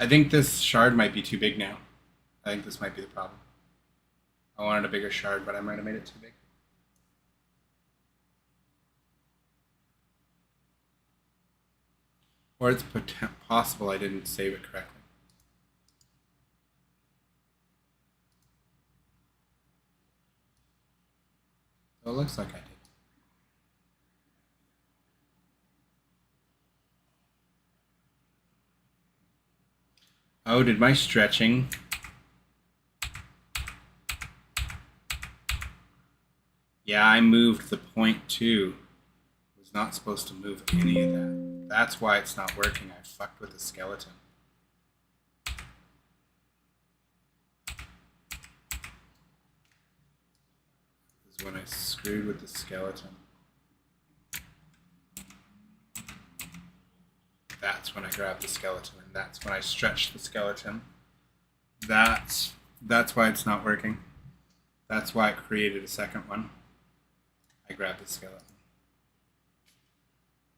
I think this shard might be too big now. I think this might be the problem. I wanted a bigger shard, but I might have made it too big. Or it's possible I didn't save it correctly. So it looks like I did. Oh, did my stretching... Yeah, I moved the point too. I was not supposed to move any of that. That's why it's not working. I fucked with the skeleton. This is when I screwed with the skeleton. That's when I grabbed the skeleton, and that's when I stretched the skeleton. That's why it's not working. That's why it created a second one. I grabbed the skeleton.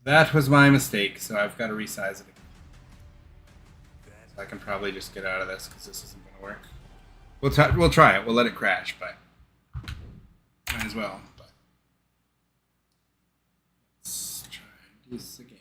That was my mistake, so I've got to resize it again. So I can probably just get out of this because this isn't going to work. We'll try it. We'll let it crash, but might as well. But let's try and do this again.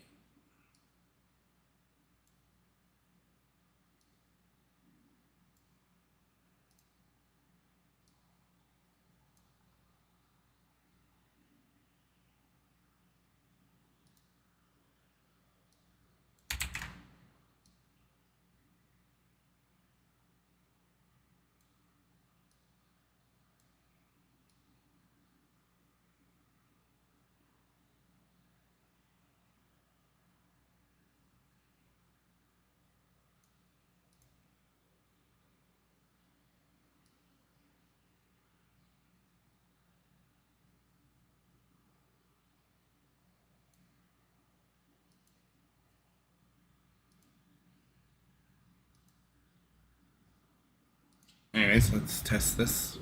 Anyways, let's test this.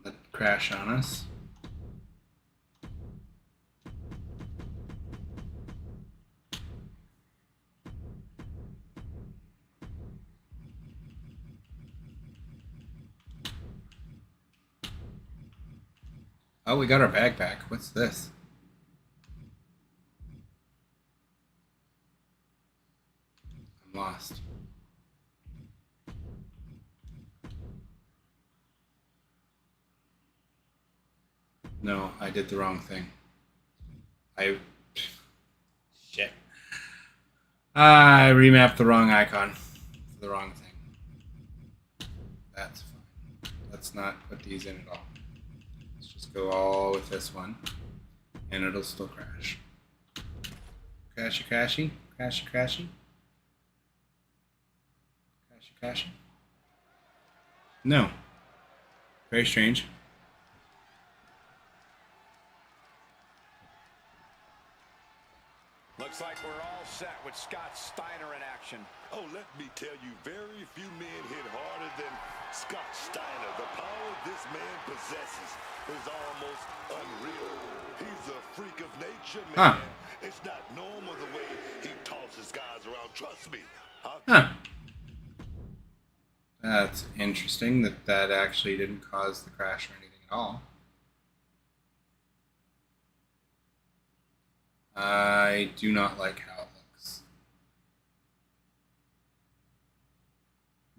Let it crash on us. Oh, we got our bag back. What's this? I'm lost. No, I did the wrong thing. Shit. I remapped the wrong icon for the wrong thing. That's fine. Let's not put these in at all. Let's just go all with this one, and it'll still crash. Crashy, crashy, crashy, crashy. Crashy, crashy. No. Very strange. Looks like we're all set with Scott Steiner in action. Oh, let me tell you, very few men hit harder than Scott Steiner. The power this man possesses is almost unreal. He's a freak of nature, man. Huh. It's not normal the way he tosses guys around. Trust me. Huh. That's interesting that actually didn't cause the crash or anything at all. I do not like how it looks.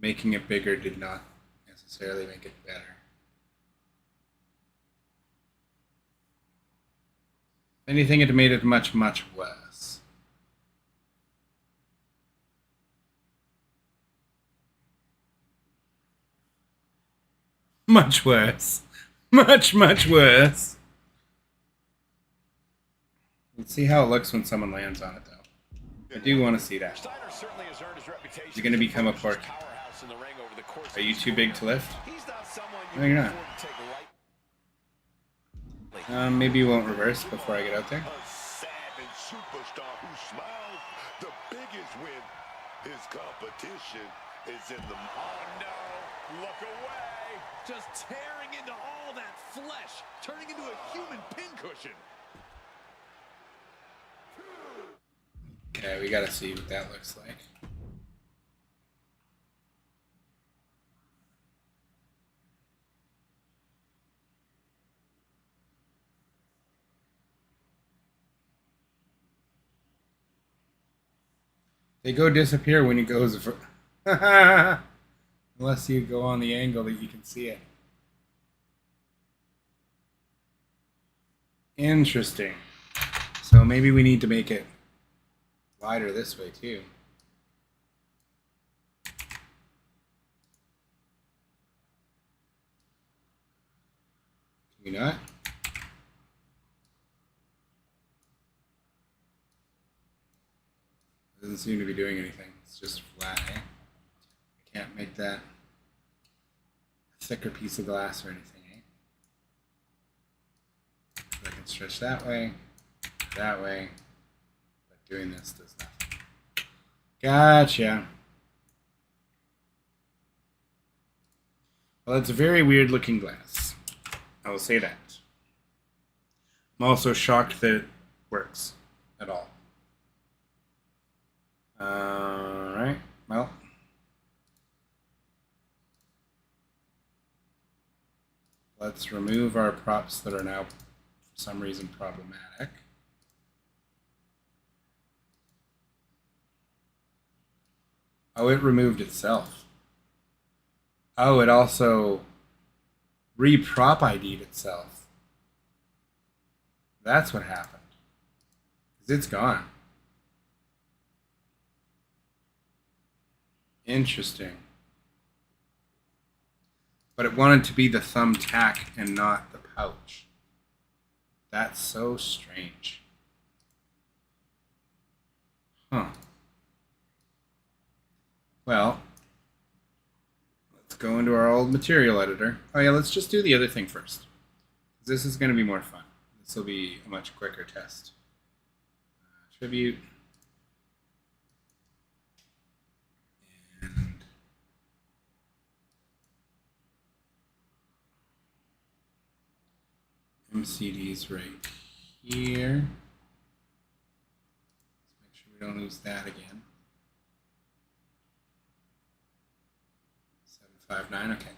Making it bigger did not necessarily make it better. If anything, it made it much, much worse. Much worse. Much, much worse. Let's see how it looks when someone lands on it, though. I do want to see that. Steiner certainly has earned his reputation. Is it going to become a pork? Powerhouse in the ring over the course Are you too big to lift? He's not someone No, you're not. afford to take lightly. Maybe you won't reverse before I get out there. A savage superstar who smiles. The biggest win. His competition is in the... Oh no, look away. Just tearing into all that flesh, turning into a human pincushion. Okay, we gotta see what that looks like. They go disappear when it goes. Unless you go on the angle that you can see it. Interesting. So maybe we need to make it wider this way too. Can we not? Doesn't seem to be doing anything. It's just flat, eh? I can't make that a thicker piece of glass or anything, eh? So I can stretch that way, but doing this does nothing. Gotcha. Well, it's a very weird looking glass. I will say that. I'm also shocked that it works at all. Alright, well. Let's remove our props that are now, for some reason, problematic. Oh, it removed itself. Oh, it also re-prop ID'd itself. That's what happened. 'Cause it's gone. Interesting. But it wanted to be the thumbtack and not the pouch. That's so strange. Huh. Well, let's go into our old material editor. Oh yeah, let's just do the other thing first. This is going to be more fun. This will be a much quicker test. Tribute. And MCD's right here. Let's make sure we don't lose that again. 759, okay.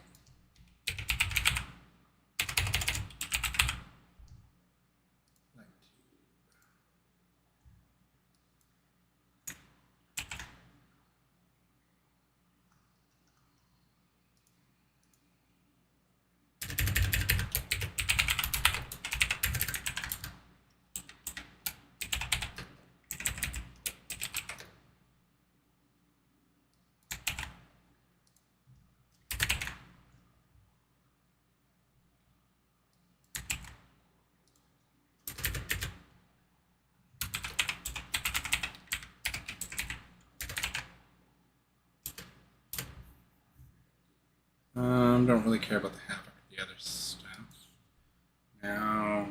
Don't really care about the havoc of the other stuff. Now,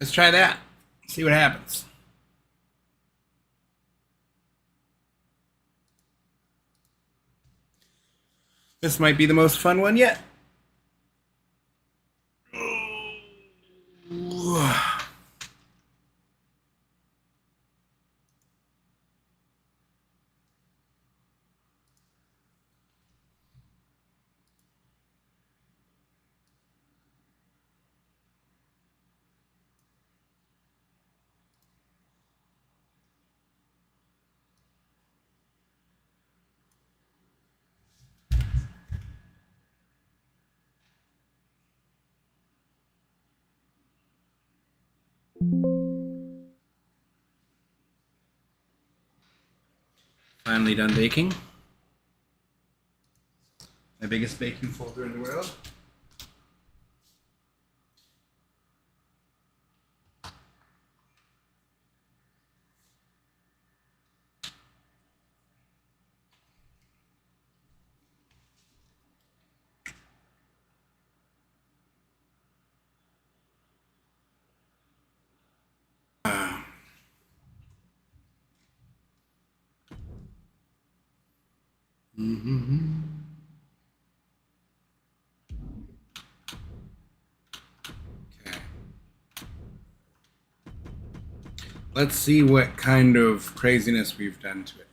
let's try that. See what happens. This might be the most fun one yet. Finally done baking. My biggest baking folder in the world. Okay. Let's see what kind of craziness we've done to it.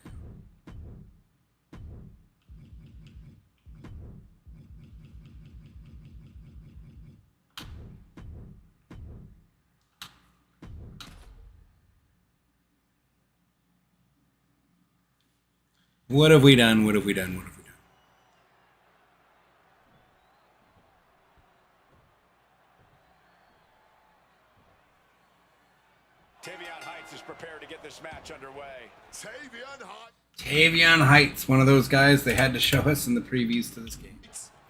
What have we done? What have we done? What have we done? Tavion Heights is prepared to get this match underway. Tavion Heights, one of those guys they had to show us in the previews to this game.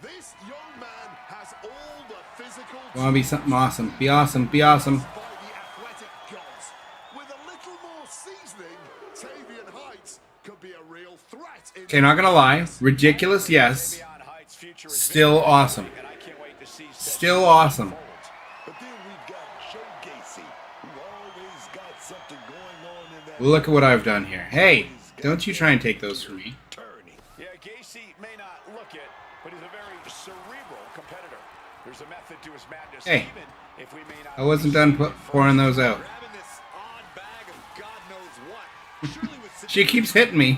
This young man has all the physical. Want to be something awesome. Be awesome. Be awesome. By the athletic gods. With a little more seasoning, Tavion Heights could be a real threat. Okay, not gonna lie. Ridiculous, yes. Still awesome. Still awesome. But then we've got Joe Gacy, who always got something going on in that. Look at what I've done here. Hey, don't you try and take those from me. Yeah, Gacy may not look it, but he's a very cerebral competitor. There's a method to his madness. Hey, even if we may not I wasn't done pouring those out. Grabbing this odd bag of God knows what. Surely with She keeps hitting me.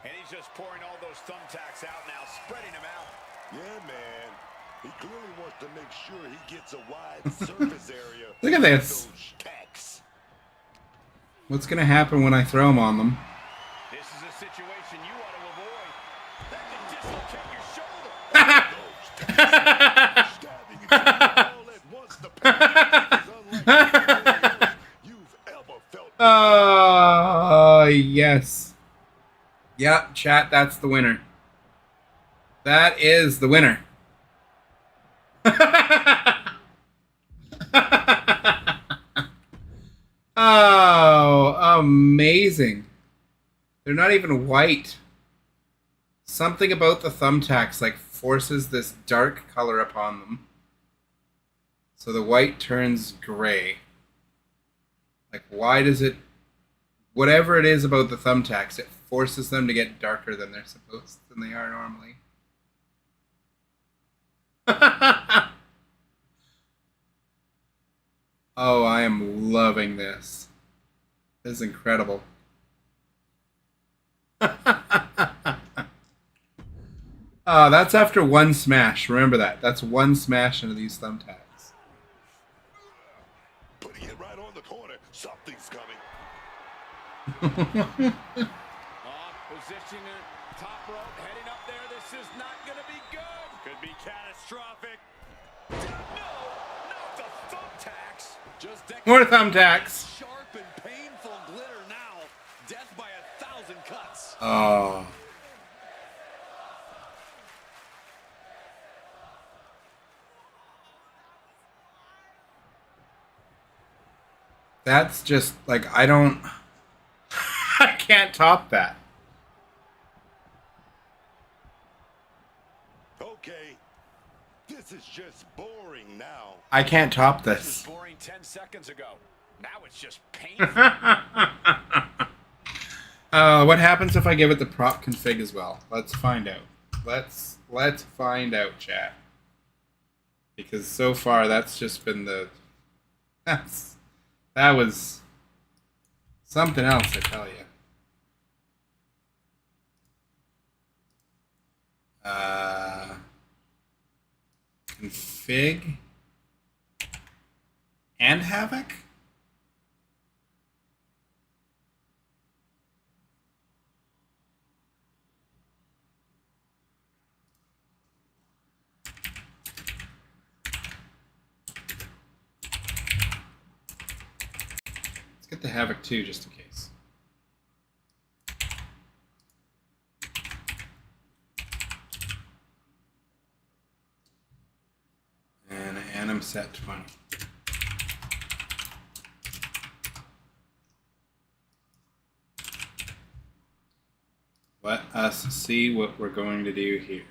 And he's just pouring all those thumbtacks out now, spreading them out. Yeah, man. He clearly wants to make sure he gets a wide surface area. Look at this. Those tacks. What's gonna happen when I throw them on them? This is a situation you want to avoid. That can dislocate your shoulder. Stabbing each other all at once. The pain is unlike you've ever felt. Oh, yes. Yep, chat, that's the winner. That is the winner. Oh, amazing. They're not even white. Something about the thumbtacks like forces this dark color upon them. So the white turns gray. Like, why does it... Whatever it is about the thumbtacks, it forces them to get darker than they are normally. Oh, I am loving this. This is incredible. That's after one smash. Remember that. That's one smash into these thumbtacks. Putting it right on the corner. Something's coming. Position in top rope, heading up there. This is not going to be good. Could be catastrophic. No, not the thumbtacks. Just More thumbtacks. sharp and painful glitter now. Death by 1,000 cuts. Oh. That's just like I can't top that. Okay. This is just boring now. I can't top This was this. boring 10 seconds ago. Now it's just painful. What happens if I give it the prop config as well? Let's find out. Let's find out, chat. Because so far that's just been that was something else, I tell you. Config and Havoc? Let's get the Havoc too, just in case. And I'm set 20. Let us see what we're going to do here.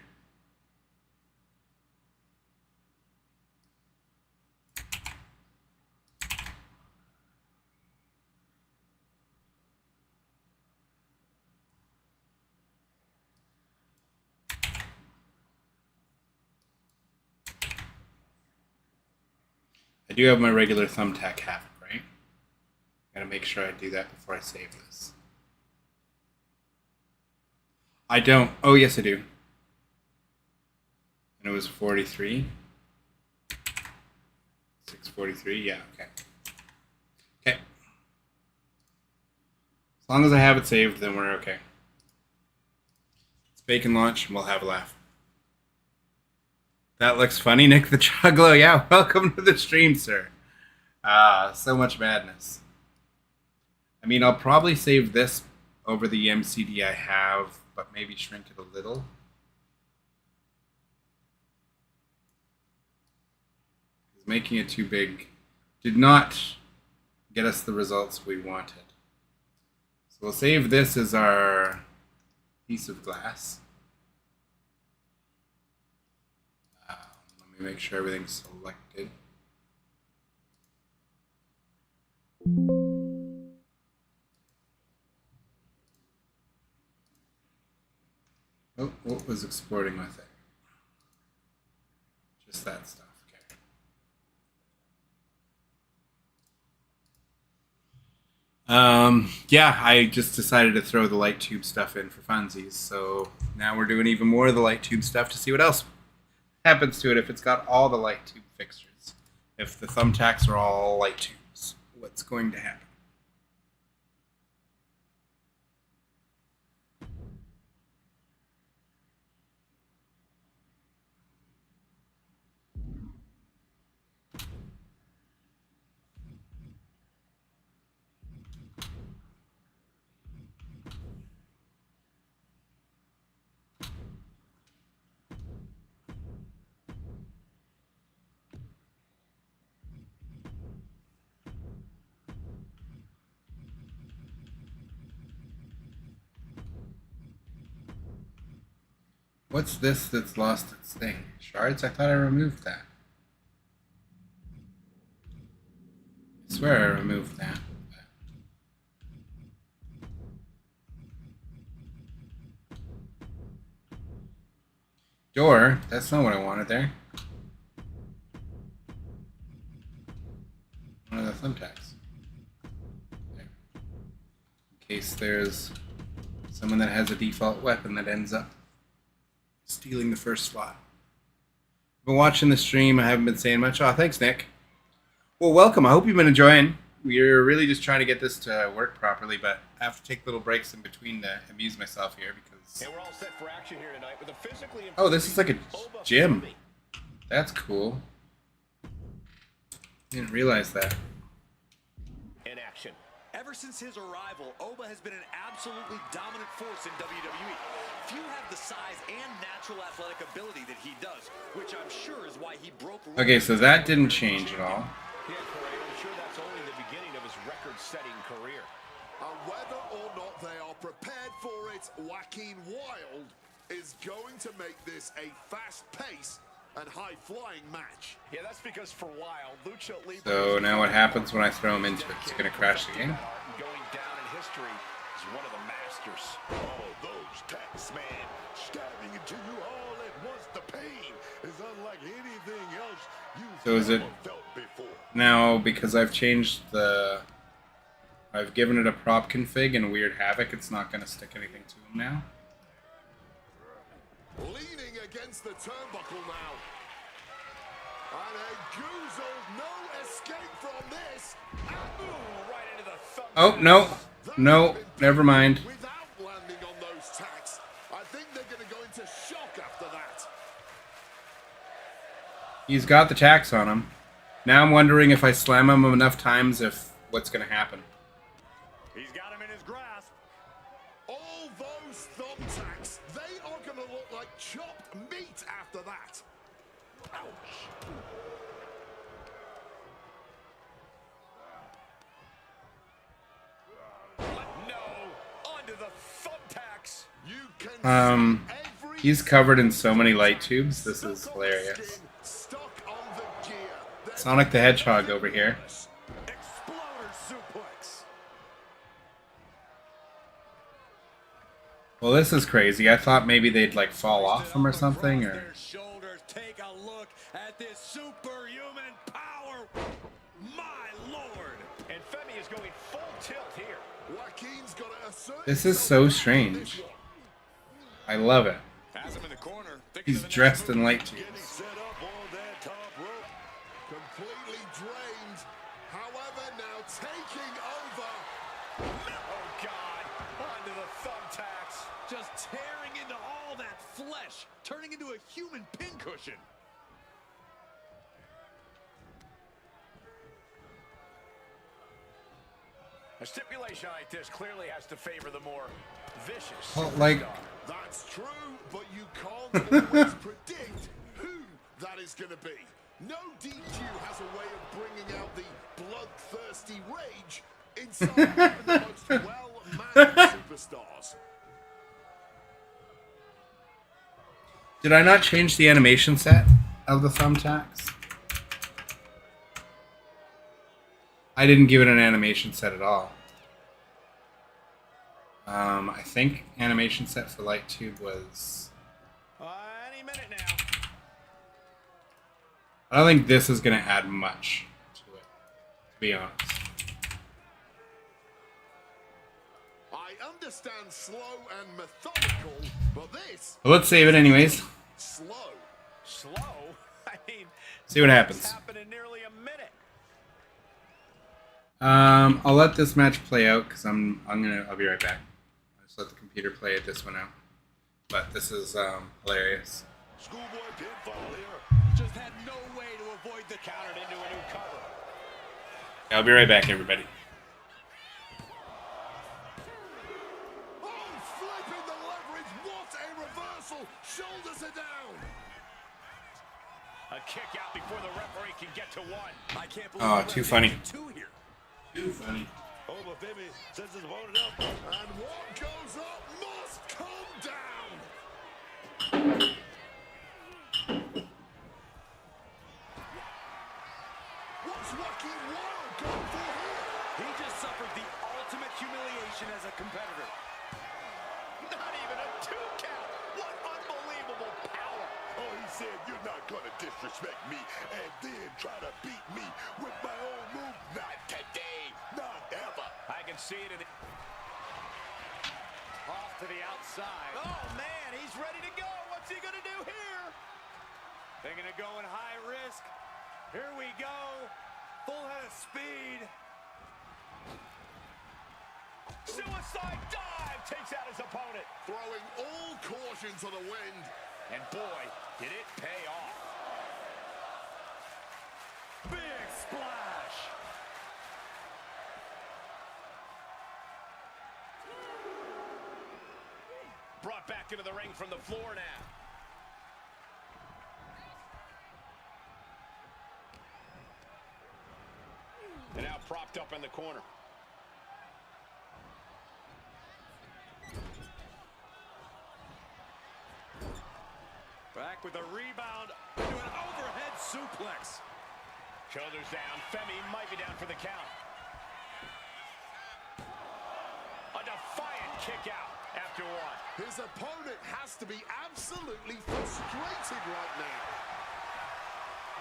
I do have my regular thumbtack Havoc, right? Gotta make sure I do that before I save this. I don't. Oh, yes, I do. And it was 43. 643. Yeah, okay. Okay. As long as I have it saved, then we're okay. It's bacon launch, and we'll have a laugh. That looks funny, Nick the Juggalo. Yeah, welcome to the stream, sir. So much madness. I mean, I'll probably save this over the MCD I have, but maybe shrink it a little. Because making it too big did not get us the results we wanted. So we'll save this as our piece of glass. Let me make sure everything's selected. Oh, what was exporting with it? Just that stuff, okay. Yeah, I just decided to throw the light tube stuff in for funsies, so now we're doing even more of the light tube stuff to see what else happens to it if it's got all the light tube fixtures. If the thumbtacks are all light tubes, what's going to happen? What's this that's lost its thing? Shards? I thought I removed that. I swear I removed that. Door? That's not what I wanted there. One of the thumbtacks. There. In case there's someone that has a default weapon that ends up stealing the first slot. I've been watching the stream. I haven't been saying much. Oh, thanks, Nick. Well, welcome. I hope you've been enjoying. We're really just trying to get this to work properly, but I have to take little breaks in between to amuse myself here because... And we're all set for action here tonight with a physically... Oh, this is like a gym. That's cool. Didn't realize that. In action. Ever since his arrival, Oba has been an absolutely dominant force in WWE. Few have the size and natural athletic ability that he does, which I'm sure is why he broke... Okay, so that didn't change at all. Yeah, Corey, I'm sure that's only the beginning of his record-setting career. And whether or not they are prepared for it, Joaquin Wilde is going to make this a fast-paced and high-flying match. Yeah, that's because for Wilde, Lucha Libre... So now what happens when I throw him into it? It's going to crash the game? Going down in history as one of the masters. Oh, those tacks, man. Stabbing into you all at once. The pain is unlike anything else you've So is it ever felt before. now because I've changed the... I've given it a prop config and Weird Havoc, it's not going to stick anything to him now? Leaning against the turnbuckle now. And a Goozle, no escape from this. Ooh, right into the thumb. Oh, no. No, never mind. Without landing on those tacks, I think they're going to go into shock after that. He's got the tax on him. Now I'm wondering if I slam him enough times if what's going to happen. He's got him in his grasp. All those thumbtacks, they are going to look like chopped meat after that. Ouch. No, onto the thumbtacks. You can see every He's covered in so many light tubes. This is hilarious. stuck on the gear. Sonic the Hedgehog over here. Exploder suplex. Well, this is crazy. I thought maybe they'd like fall off him or something, or... Their shoulders. Take a look at this superhuman power. My lord. And Femi Femi is going full tilt here. Joaquin's got to assert This is so himself strange. this one. I love it. Has him in the corner. He's dressed in light Getting tees. set up on that top rope. Completely drained. However, now taking over. Oh, God. Onto the thumbtacks. Just tearing into all that flesh, turning into a human pincushion. A stipulation like this clearly has to favor the more vicious Well, like, superstar. That's true, but you can't always predict who that is going to be. No DQ has a way of bringing out the bloodthirsty rage inside even the most well-mannered superstars. did I not change the animation set of the thumbtacks? I didn't give it an animation set at all. I think animation set for Light Tube was... Any minute now. I don't think this is going to add much to it, to be honest. I understand slow and methodical, but this But let's save it anyways. slow. Slow? I mean, See what it's happens. happened in nearly a minute. I'll let this match play out because I'll be right back. I'll just let the computer play this one out. But this is hilarious. Schoolboy pinfall here. Just had no way to avoid the Countered into a new cover. I'll be right back, everybody. Oh, flipping the leverage. What a reversal. Shoulders are down. A kick out before the referee can get to one. I can't believe Oh, the too ref funny. made two here. Too funny. Oh, but Femi sets his opponent up. And what goes up must come down. What's Joaquin Wild going for here? He just suffered the ultimate humiliation as a competitor. Not even a 2 count. What unbelievable power. Oh, he said, you're not going to disrespect me and then try to beat me with my own move. Not today. Not ever. I can see it in the... Off to the outside. Oh, man, he's ready to go. What's he going to do here? They're going to go in high risk. Here we go. Full head of speed. Suicide dive takes out his opponent. Throwing all caution to the wind. And boy, did it pay off. Big splash. Brought back into the ring from the floor now. And now propped up in the corner. Back with a rebound into an overhead suplex. Shoulders down. Femi might be down for the count. A defiant kick out after one. His opponent has to be absolutely frustrated right now.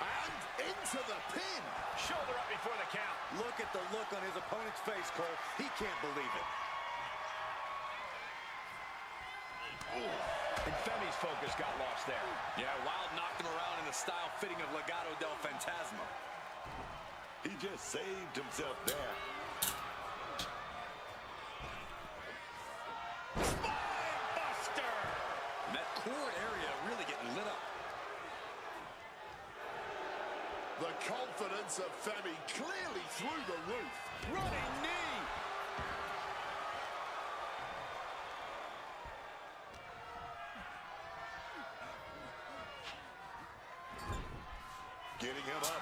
And into the pin. Shoulder up before the count. Look at the look on his opponent's face, Cole. He can't believe it. And Femi's focus got lost there. Yeah, Wild knocked him around in the style fitting of Legado del Fantasma. He just saved himself there. Spinebuster! And that core area really getting lit up. The confidence of Femi clearly through the roof. Running knee. Getting him up.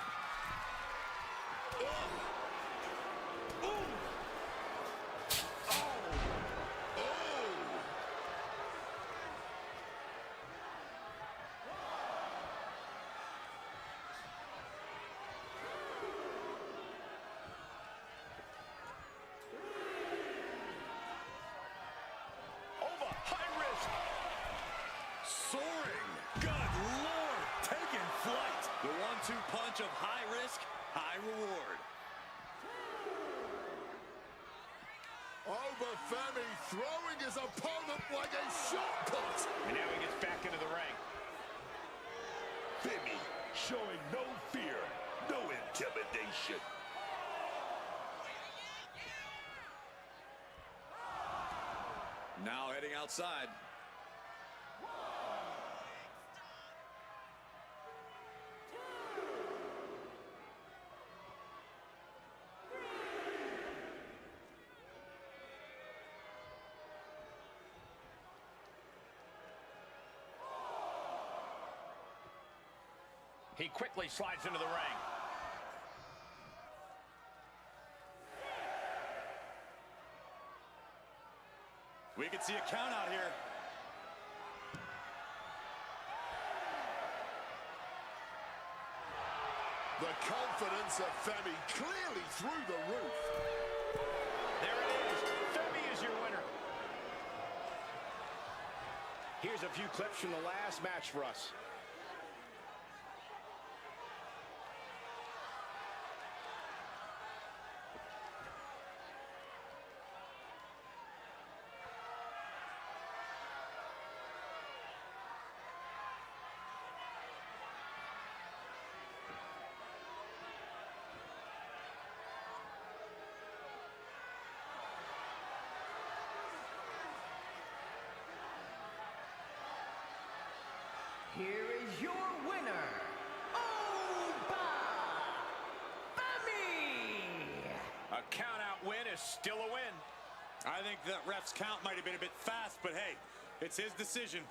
Over, high risk. Soaring. Good Lord. Taking flight. The 1-2 punch of high risk, high reward. Baba Femi throwing his opponent like a shot put. And now he gets back into the ring. Femi showing no fear, no intimidation. Now heading outside. He quickly slides into the ring. We can see a count out here. The confidence of Femi clearly through the roof. There it is. Femi is your winner. Here's a few clips from the last match for us. Here is your winner, Oba Femi! A count-out win is still a win. I think that ref's count might have been a bit fast, but hey, it's his decision.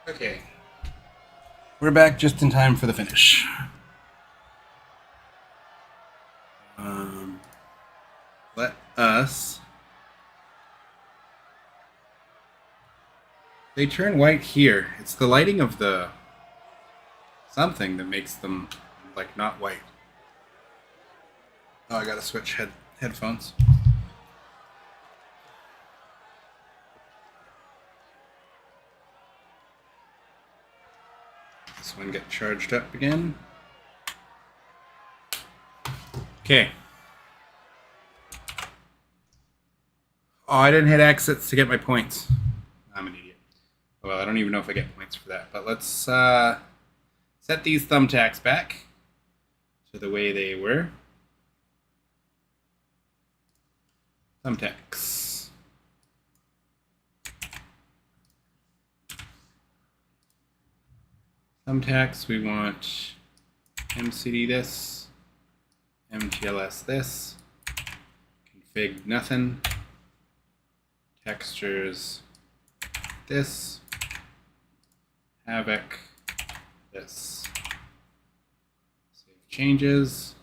Okay. We're back just in time for the finish. Let us... They turn white here. It's the lighting of the... something that makes them, like, not white. Oh, I gotta switch headphones. This one get charged up again. Okay. Oh, I didn't hit exits to get my points. I'm an idiot. Well, I don't even know if I get points for that. But let's set these thumbtacks back to the way they were. Thumbtacks. Thumbtacks, we want MCD this, MTLS this, config nothing, textures this, havoc this. Save changes.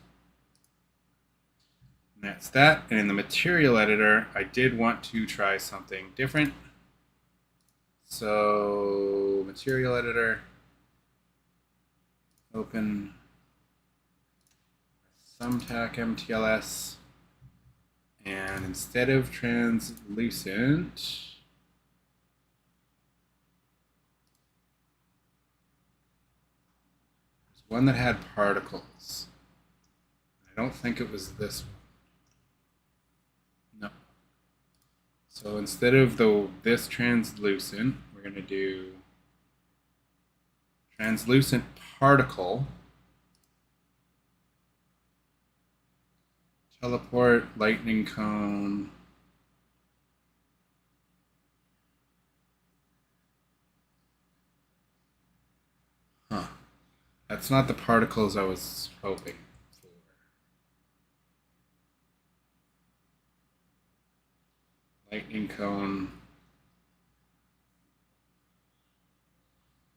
And that's that. And in the material editor, I did want to try something different. So material editor, open thumbtack MTLS, and instead of translucent, there's one that had particles. I don't think it was this one. No. So instead of this translucent, we're going to do translucent particle, teleport, lightning cone, huh. That's not the particles I was hoping for. Lightning cone.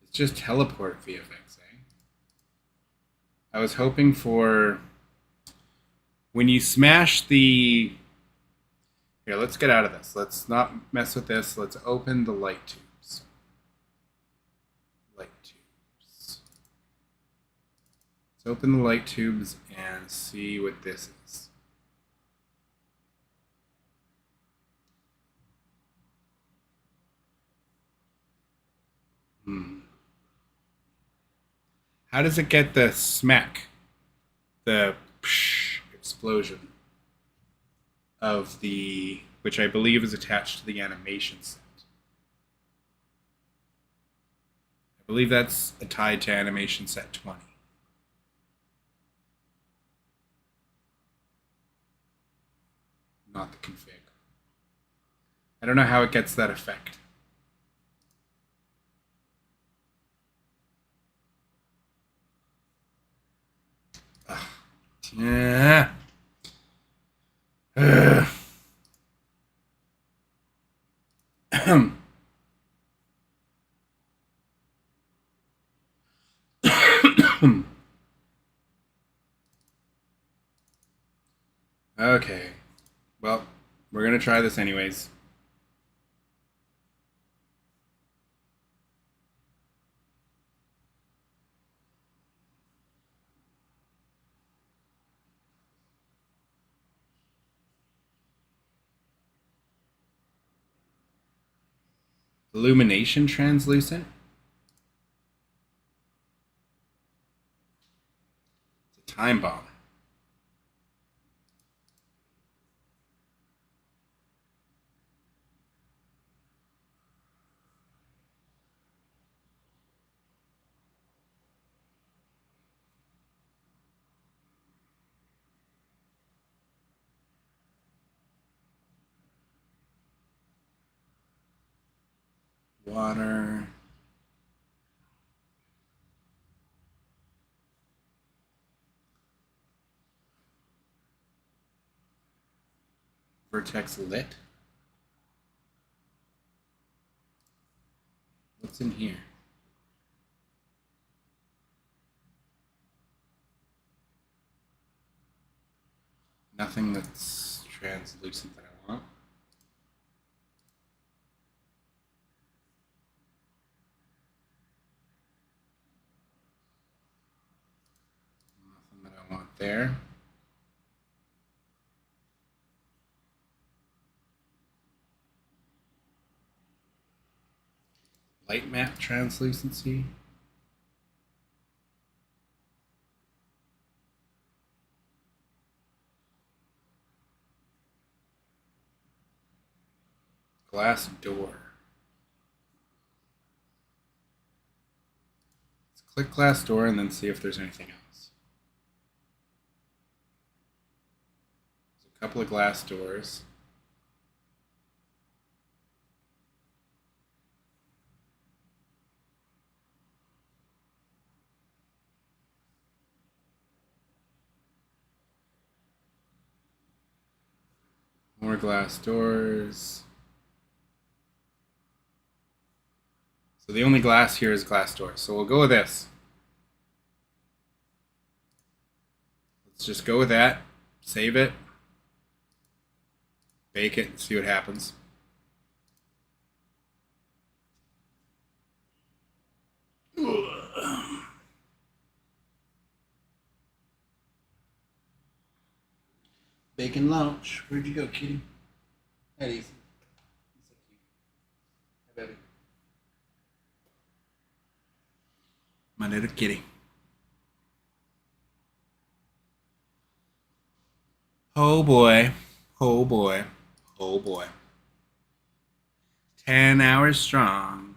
It's just teleport VFX, eh? I was hoping for when you smash the... Here, let's get out of this. Let's not mess with this. Let's open the light tubes. Light tubes. Let's open the light tubes and see what this is. How does it get the smack? The psh explosion of the, which I believe is attached to the animation set. I believe that's tied to animation set 20. Not the config. I don't know how it gets that effect. Yeah. Okay. Well, we're going to try this anyways. Illumination translucent. It's a time bomb. Water. Vertex lit. What's in here? Nothing that's translucent that I want. Nothing that I want there. Light map translucency. Glass door. Let's click glass door and then see if there's anything else. There's a couple of glass doors. More glass doors. So the only glass here is glass doors. So we'll go with this. Let's just go with that. Save it. Bake it and see what happens. Bacon lunch. Where'd you go, kitty? Hey, Ethan. You're so cute. Hey, baby. My little kitty. Oh boy. Oh boy. Oh boy. 10 hours strong.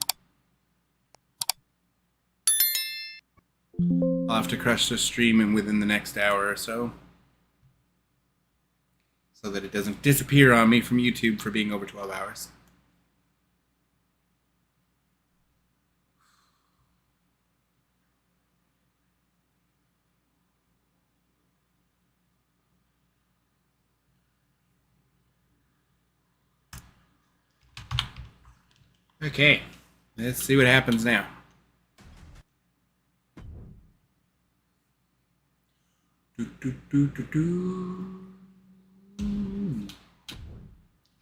I'll have to crush the stream in within the next hour or so. So that it doesn't disappear on me from YouTube for being over 12 hours. Okay, let's see what happens now.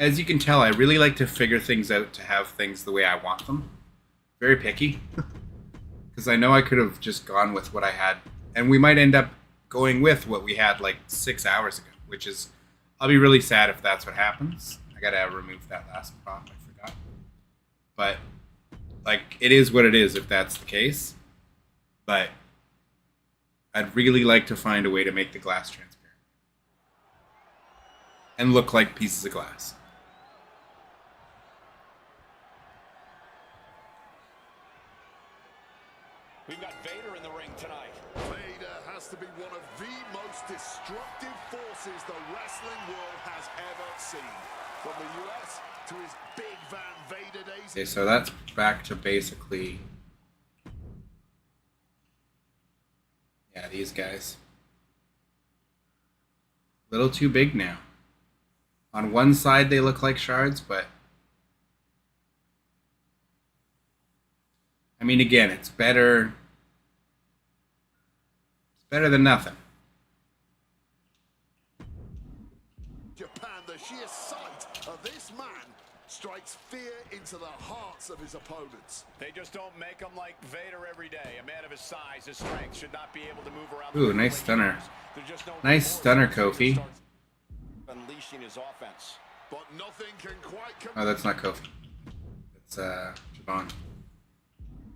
As you can tell, I really like to figure things out to have things the way I want them. Very picky. Because I know I could have just gone with what I had. And we might end up going with what we had like 6 hours ago. Which is, I'll be really sad if that's what happens. I gotta remove that last prop, I forgot. But, like, it is what it is if that's the case. But I'd really like to find a way to make the glass transparent. And look like pieces of glass. We've got Vader in the ring tonight. Vader has to be one of the most destructive forces the wrestling world has ever seen. From the US to his Big Van Vader days. Okay, so that's back to basically... yeah, these guys. A little too big now. On one side they look like shards, but... I mean, again, it's better... it's better than nothing. Japan, the sheer sight of this man strikes fear into the hearts of his opponents. They just don't make him like Vader every day. A man of his size, his strength, should not be able to move around. Ooh, nice stunner. There's just no Nice stunner, Kofi. unleashing his offense. But nothing can quite Oh, that's not Kofi. It's, Javon.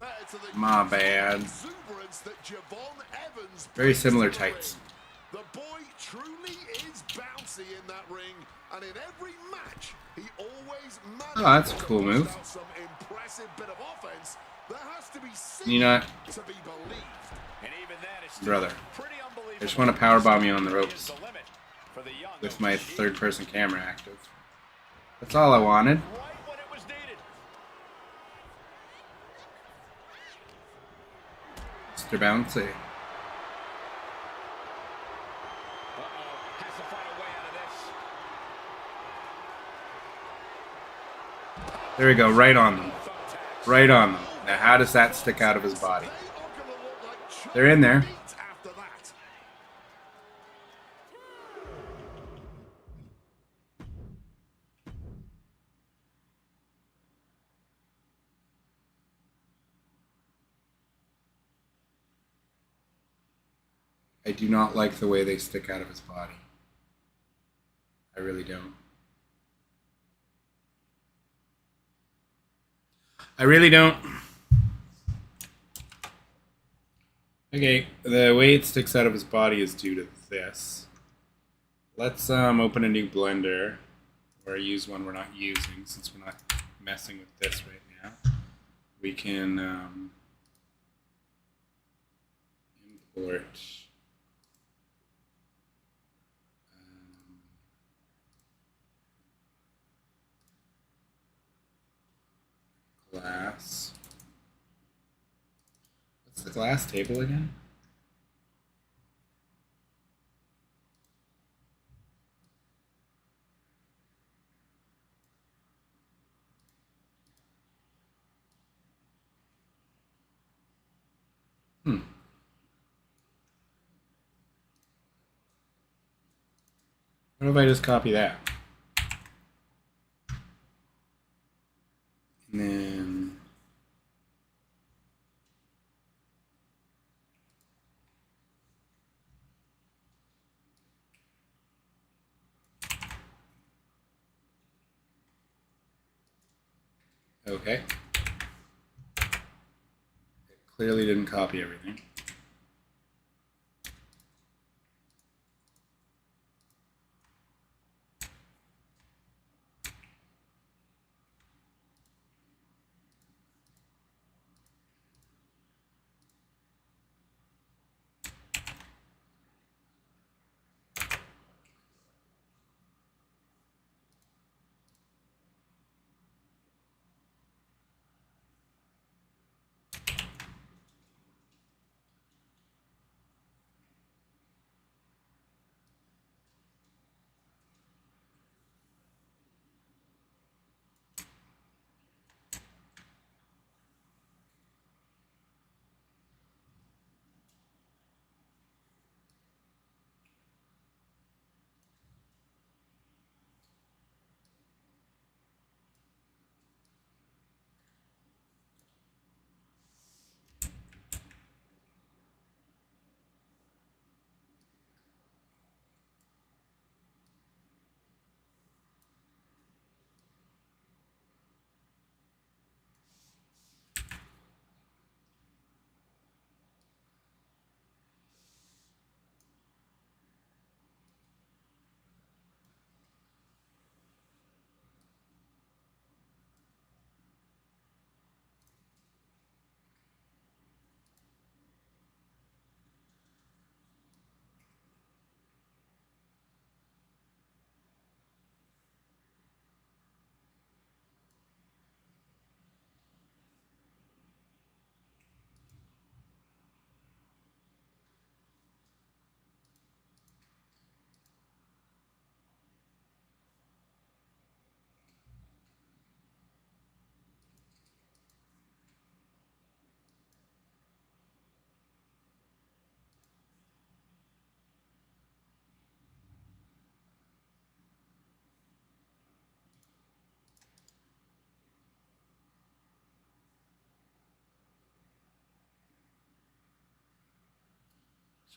compare to the My bad. exuberance that Javon Evans Very brings similar to the ring. tights. The boy truly is bouncy in that ring, and in every match, he always manages Oh, that's a to cool bust move. out some impressive bit of offense that has to be You seen know what? to be believed. And even that is Brother. pretty unbelievable. I just want to powerbomb you on the Is ropes the limit for the young with my OG. third-person camera active. That's all I wanted. Right when it was needed. Mr. Bouncy. Has to find a way out of this. There we go, right on them. Right on them. Now how does that stick out of his body? They are gonna look like chopped They're in there. meat after that. I do not like the way they stick out of his body. I really don't. I really don't. Okay, the way it sticks out of his body is due to this. Let's open a new blender or use one we're not using, since we're not messing with this right now, we can import glass. What's the glass table again? What if I just copy that? And then okay. It clearly didn't copy everything.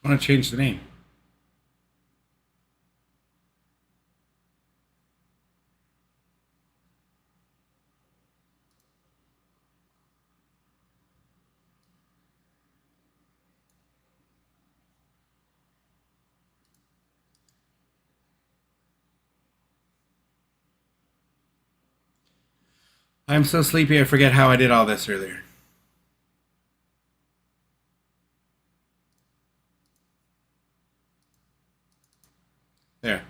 Just want to change the name. I'm so sleepy I forget how I did all this earlier. There.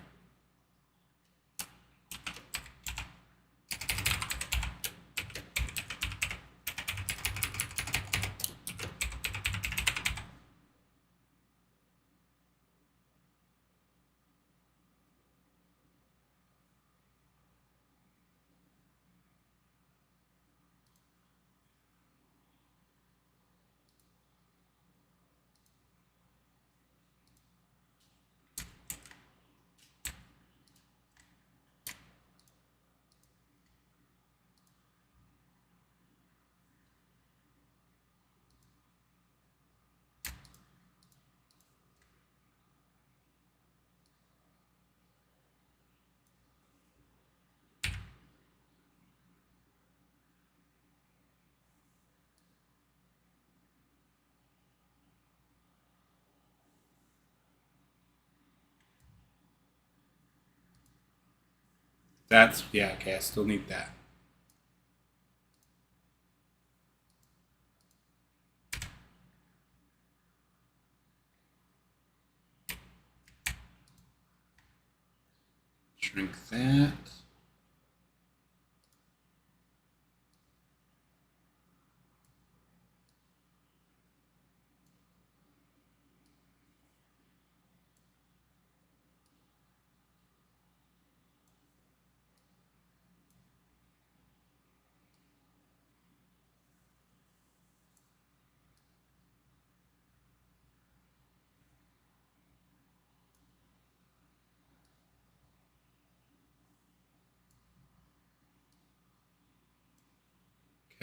That's, yeah, okay, I still need that. Shrink that.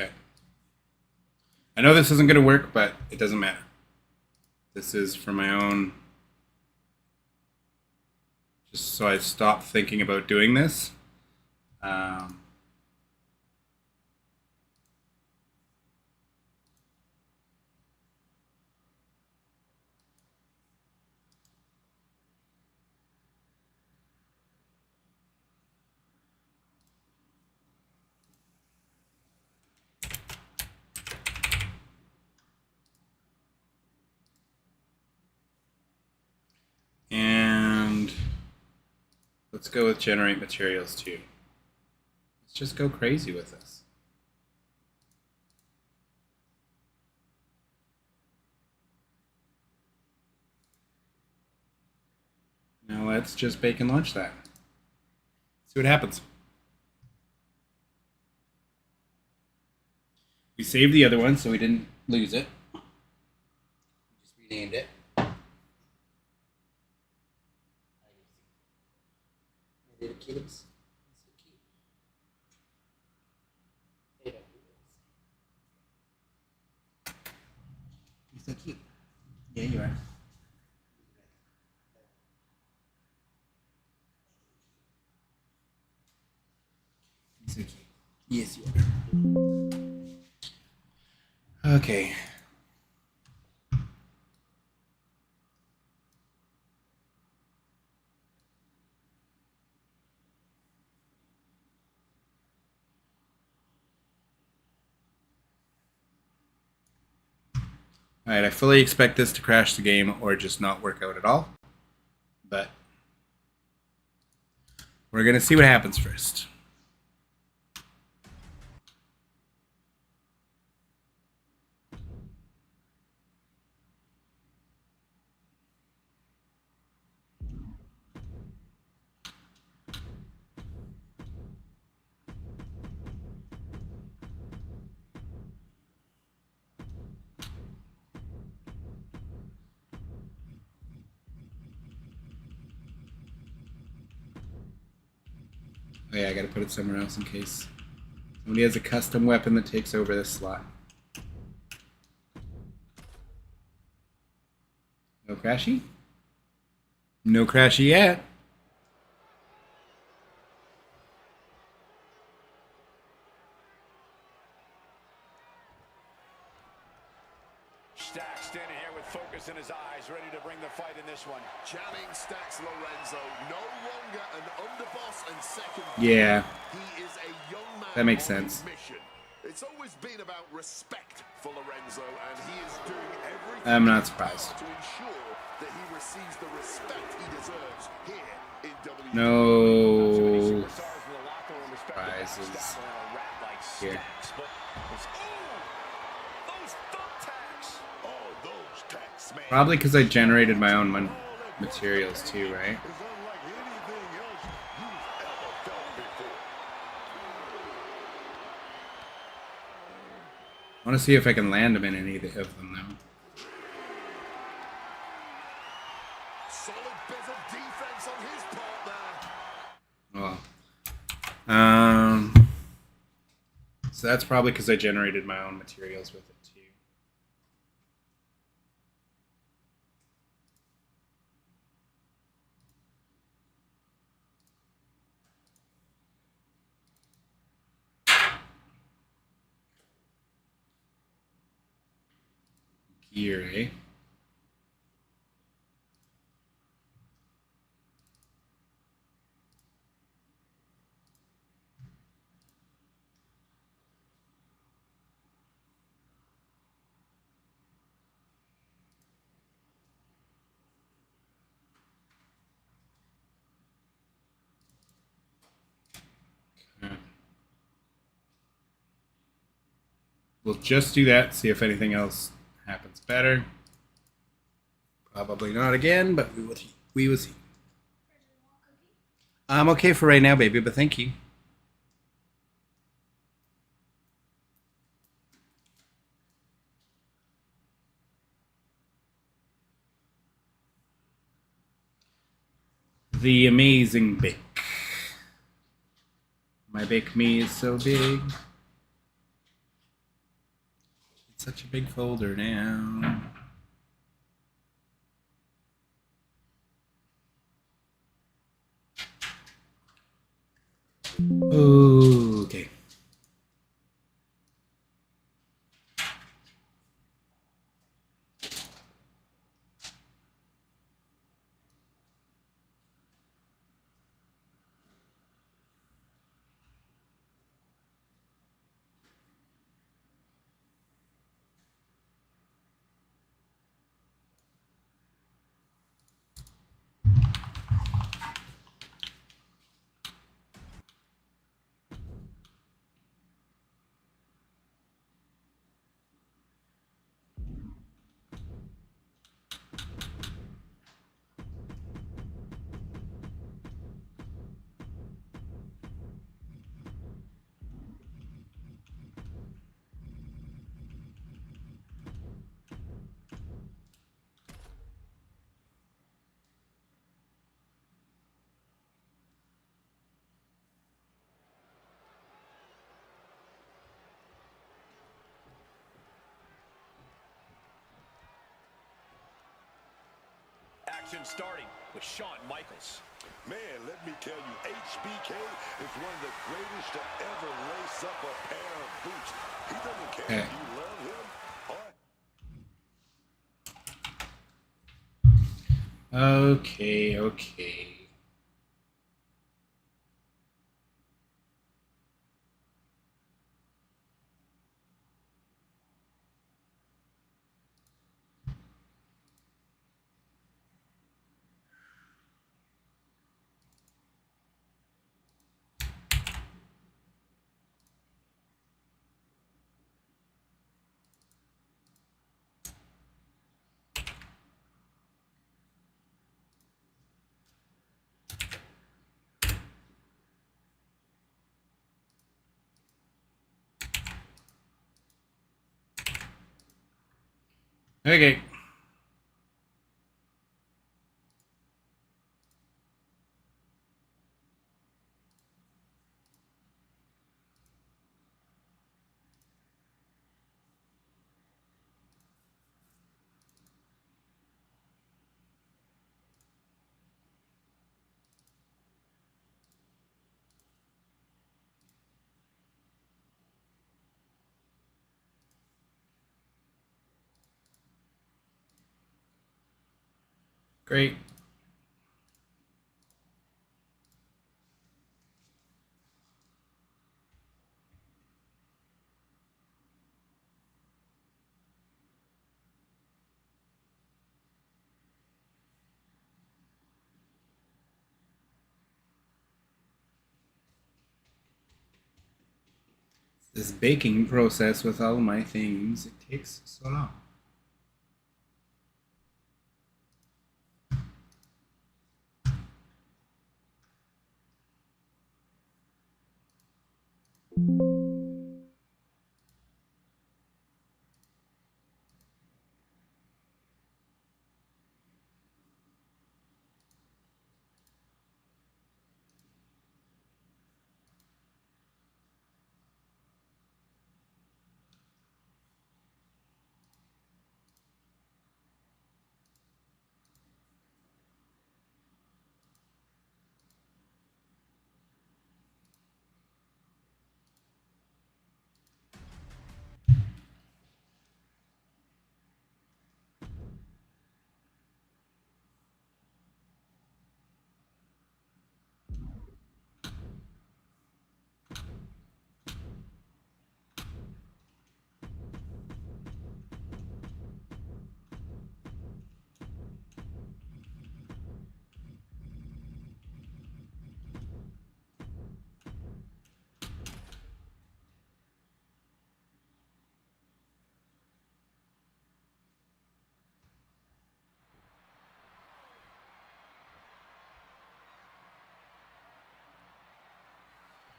Okay. I know this isn't going to work, but it doesn't matter. This is for my own, just so I stop thinking about doing this. And let's go with generate materials too. Let's just go crazy with this. Now let's just bake and launch that. See what happens. We saved the other one so we didn't lose it. Just renamed it. Little kitties. So cute. They don't do this. You're so cute. Yeah, you are. You're so cute. Yes, you are. Okay. Alright, I fully expect this to crash the game or just not work out at all. But we're going to see what happens first. Oh yeah, I gotta put it somewhere else in case somebody has a custom weapon that takes over this slot. No crashy? No crashy yet. Stack standing here with focus in his eyes, ready to bring the fight in this one. Jamming Stacks Lorenzo, no longer an underboss and second. Yeah. He is a young man. That makes on his sense. mission. It's always been about respect for Lorenzo, and he is doing everything I'm not surprised. to ensure that he receives the respect he deserves here in WWE. No surprises here. Probably because I generated my own materials too, right? I want to see if I can land them in any of them though. Solid bit of defense on his part there. Well, so that's probably because I generated my own materials with it too. Gear, eh? We'll just do that, see if anything else happens better. Probably not again, but we will see. We will see. I'm okay for right now, baby, but thank you. The amazing Bake. My Bake Me is so big. It's such a big folder now. Okay. Action starting with Shawn Michaels. Man, let me tell you, HBK is one of the greatest to ever lace up a pair of boots. He doesn't care if you love him or... Okay, okay. Okay. Great. This baking process with all my things, it takes so long.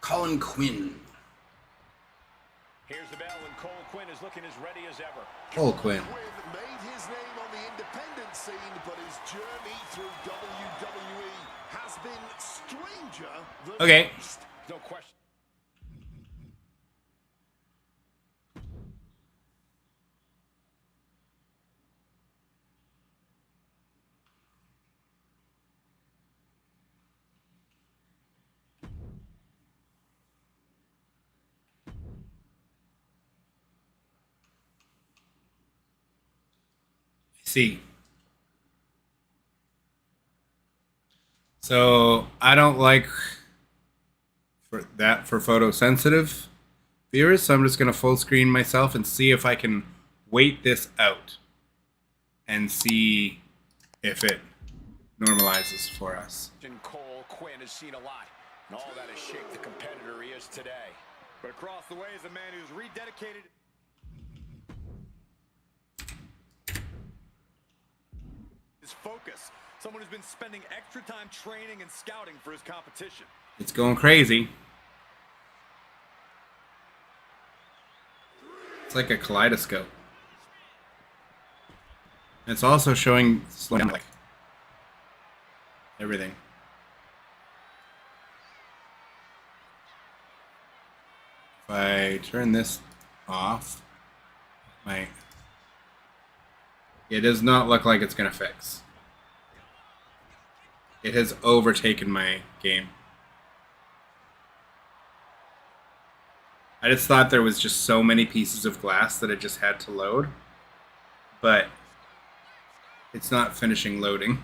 Colin Quinn. Here's the bell, and Cole Quinn is looking as ready as ever. Cole Quinn. Made his name on the independent scene, but his journey through WWE has been stranger than Okay. most. No question. See. So I don't like for photosensitive viewers, so I'm just gonna full screen myself and see if I can wait this out and see if it normalizes for us. And Cole Quinn has seen a lot, and all that has shaped the competitor he is today. But across the way is a man who's rededicated his focus. Someone who's been spending extra time training and scouting for his competition. It's going crazy. It's like a kaleidoscope. It's also showing slow down like everything. If I turn this off, it does not look like it's gonna fix. It has overtaken my game. I just thought there was just so many pieces of glass that it just had to load, but it's not finishing loading.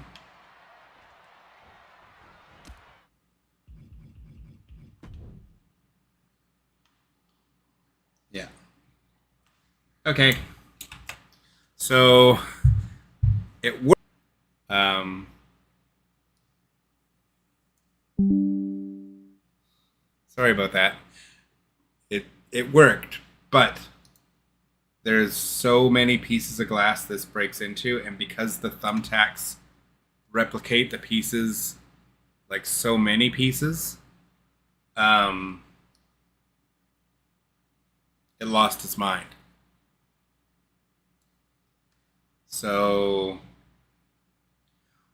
Yeah. Okay. So it worked. Sorry about that. It worked, but there's so many pieces of glass this breaks into, and because the thumbtacks replicate the pieces, like so many pieces, it lost its mind. So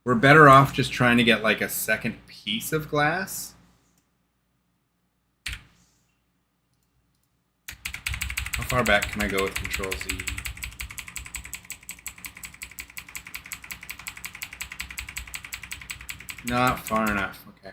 we're better off just trying to get like a second piece of glass. How far back can I go with Control Z? Not far enough. Okay.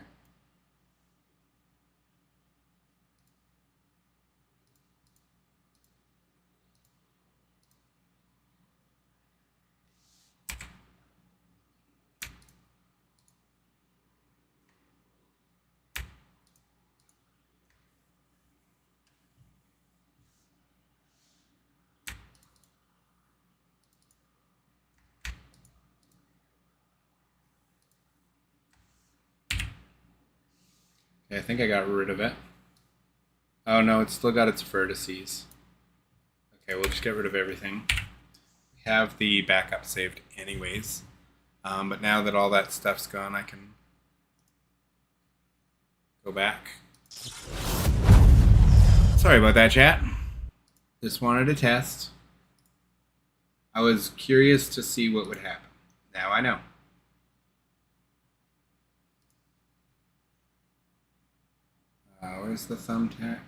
I think I got rid of it. Oh no, it's still got its vertices. Okay, we'll just get rid of everything. We have the backup saved anyways. But now that all that stuff's gone, I can go back. Sorry about that, chat. Just wanted to test. I was curious to see what would happen. Now I know. Where's the thumbtack?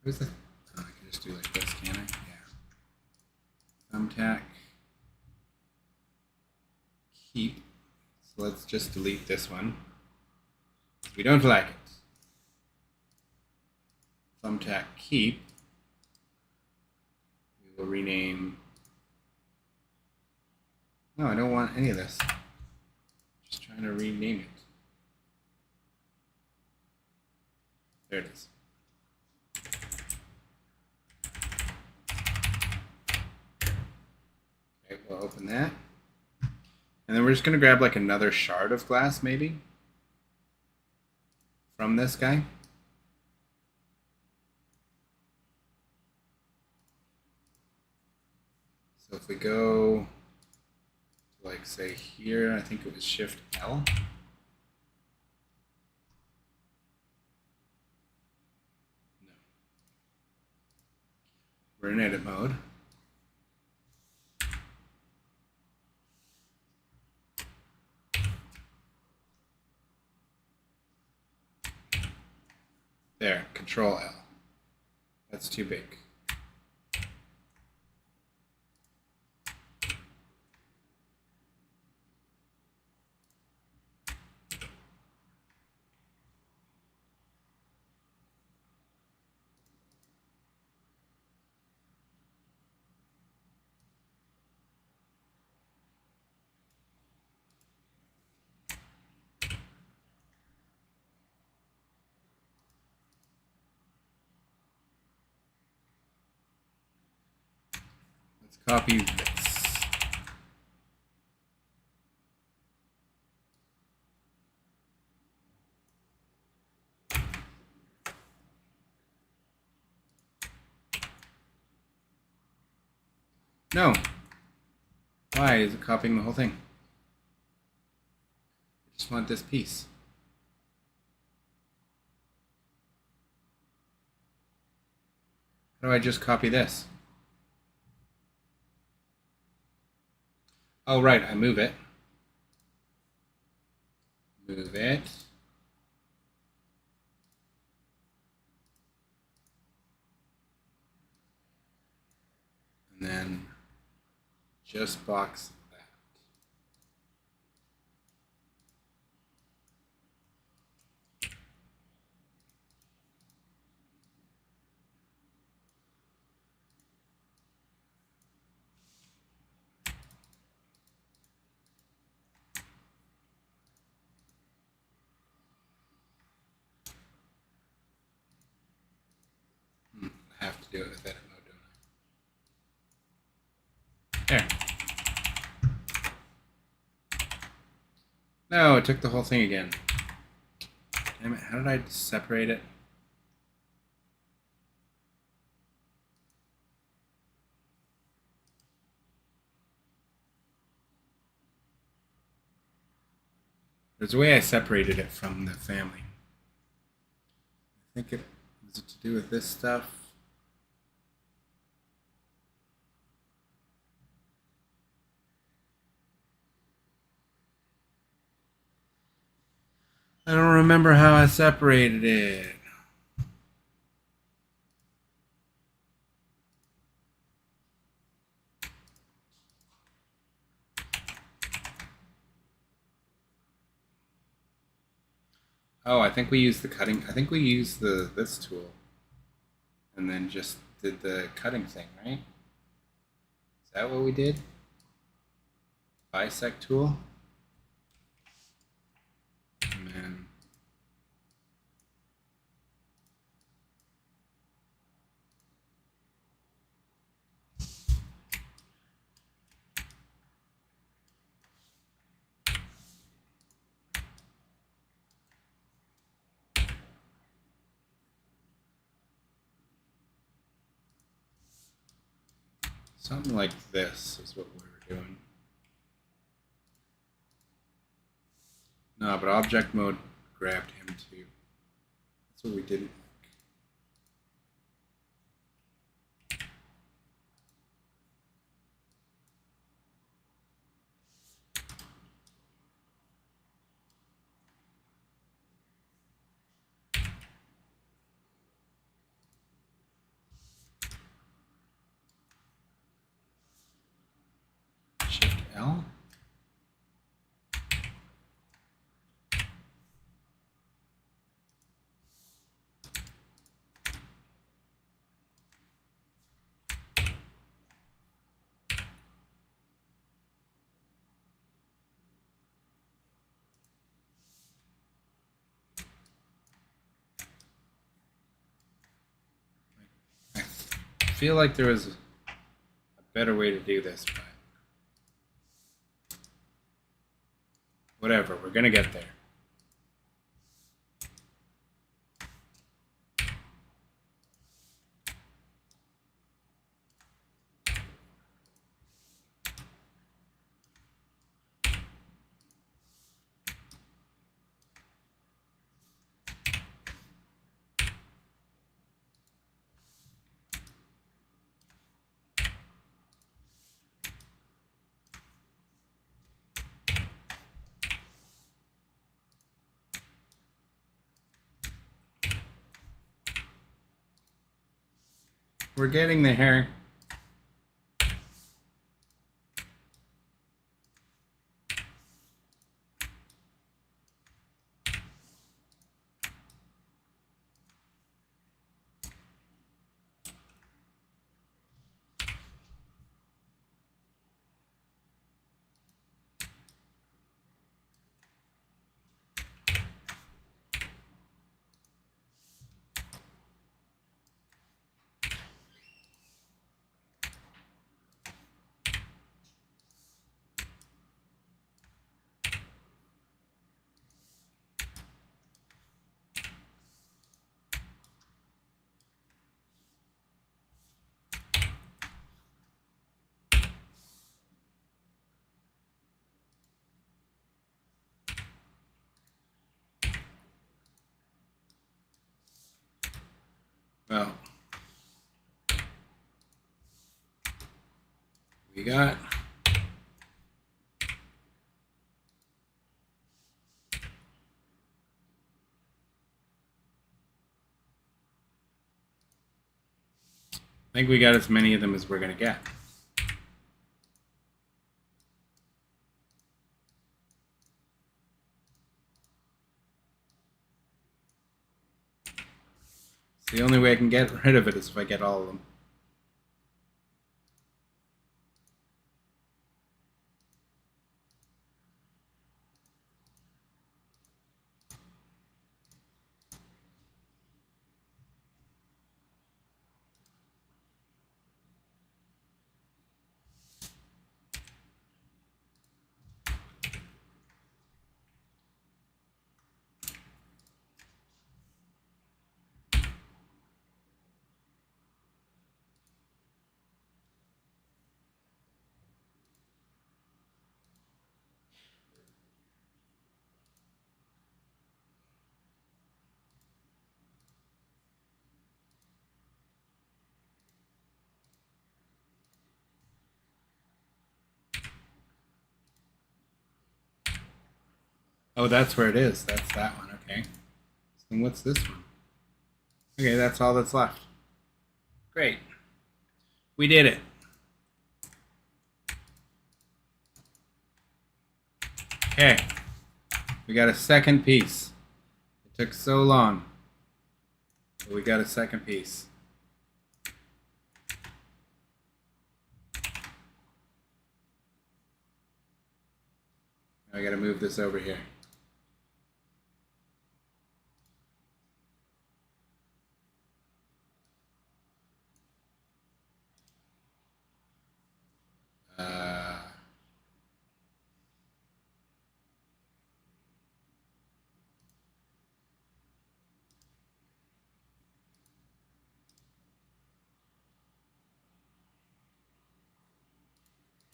Where's the... Oh, I can just do like this, can I? Yeah. Thumbtack. Keep. So let's just delete this one. We don't like it. Thumbtack keep. We will rename... No, I don't want any of this. Just trying to rename it. There it is. Okay, we'll open that. And then we're just going to grab like another shard of glass, maybe, from this guy. So if we go to like like say here, I think it was Shift L. No. We're in edit mode. There, Control L. That's too big. Let's copy this. No. Why is it copying the whole thing? I just want this piece. How do I just copy this? Oh, right, I move it. Move it. And then just box that. I have to do it with edit mode, don't I? There. No, it took the whole thing again. Damn it, how did I separate it? There's a way I separated it from the family. I think it was to do with this stuff. I don't remember how I separated it. Oh, I think we used the cutting. I think we used this tool, and then just did the cutting thing, right? Is that what we did? Bisect tool, and then something like this is what we were doing. No, but object mode grabbed him too. That's what we didn't. Shift L. I feel like there was a better way to do this, but whatever, we're gonna get there. We're getting there. Well, we got I think we got as many of them as we're gonna get. The only way I can get rid of it is if I get all of them. Oh, that's where it is. That's that one. Okay. So what's this one? Okay, that's all that's left. Great. We did it. Okay. We got a second piece. It took so long. But we got a second piece. Now I gotta move this over here.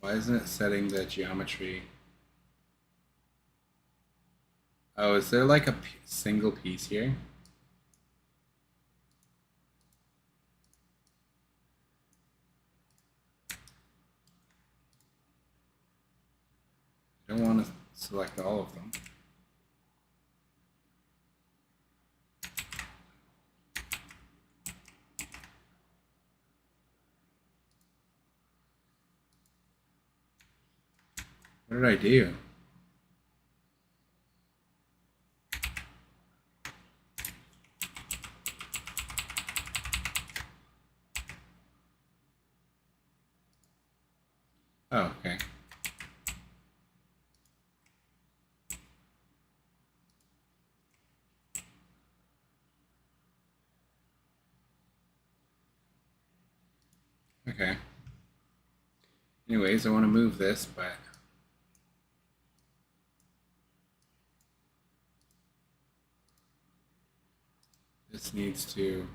Why isn't it setting the geometry? Oh, is there like a single piece here? I don't want to select all of them. What did I do? Oh, okay. Okay. Anyways, I want to move this, but this needs to...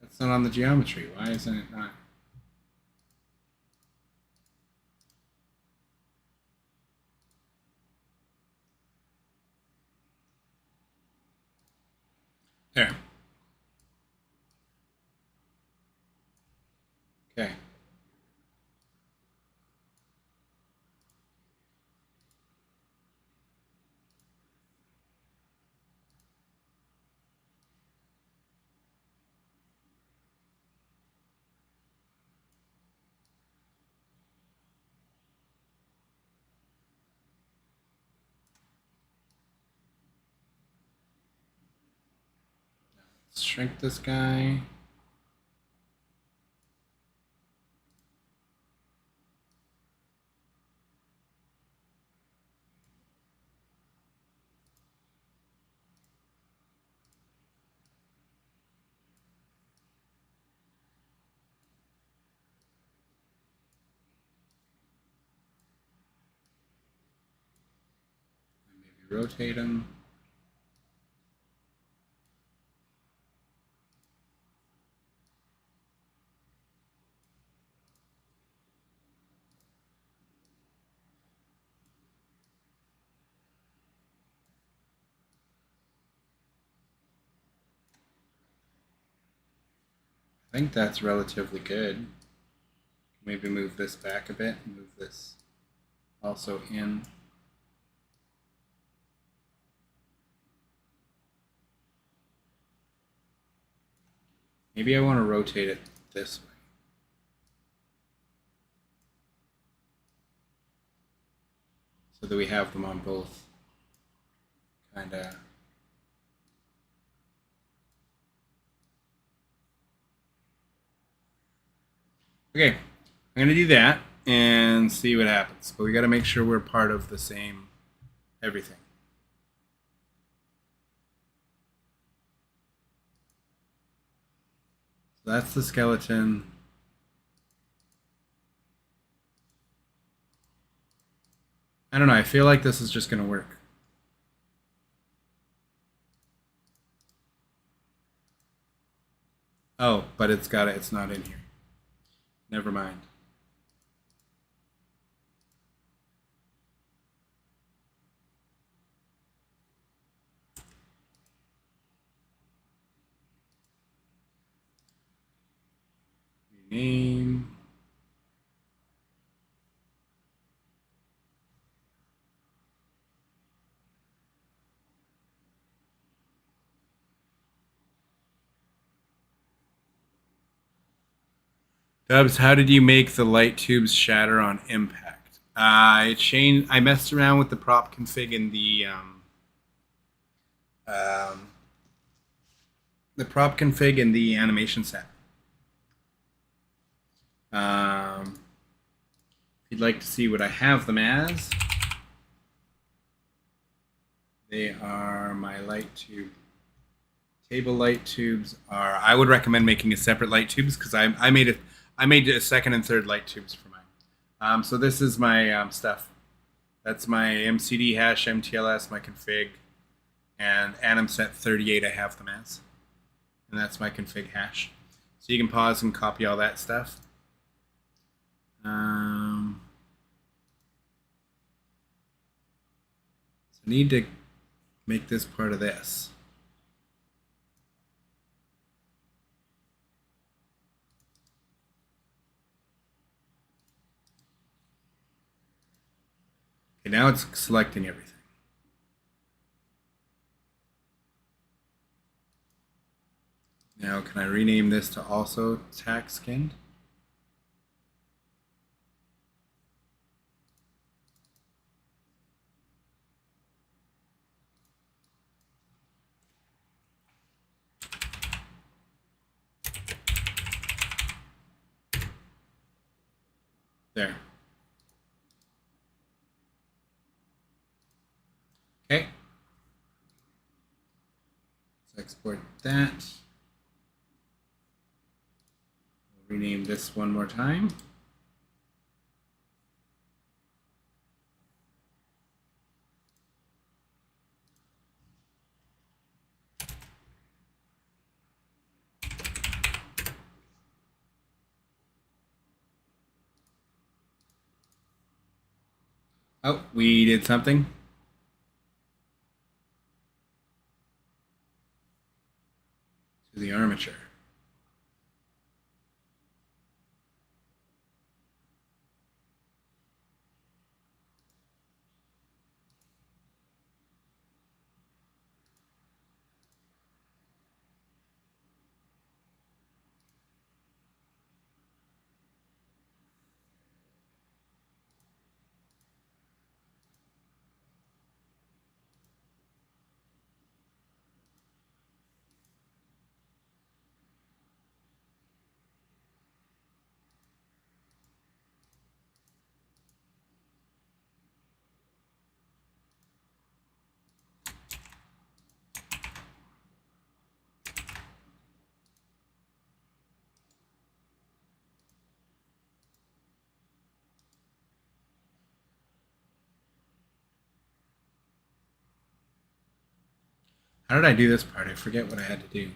That's not on the geometry. Why isn't it not? There. Okay. Let's shrink this guy. Maybe rotate him. I think that's relatively good. Maybe move this back a bit, move this also in. Maybe I want to rotate it this way. So that we have them on both. Kind of. Okay, I'm going to do that and see what happens. But we got to make sure we're part of the same everything. So that's the skeleton. I don't know, I feel like this is just going to work. Oh, but it's not in here. Never mind. Rename. Dubs, how did you make the light tubes shatter on impact? I messed around with the prop config in the animation set. If you'd like to see what I have them as, they are my light tube. Table light tubes are. I would recommend making a separate light tubes because I made a second and third light tubes for mine. So this is my stuff. That's my MCD hash, MTLS, my config, and anim set 38 I have them as. And that's my config hash. So you can pause and copy all that stuff. So I need to make this part of this. Okay, now it's selecting everything. Now, can I rename this to also tack skinned? There. Okay. Let's export that. We'll rename this one more time. Oh, we did something. To the armature. How did I do this part? I forget what I had to do.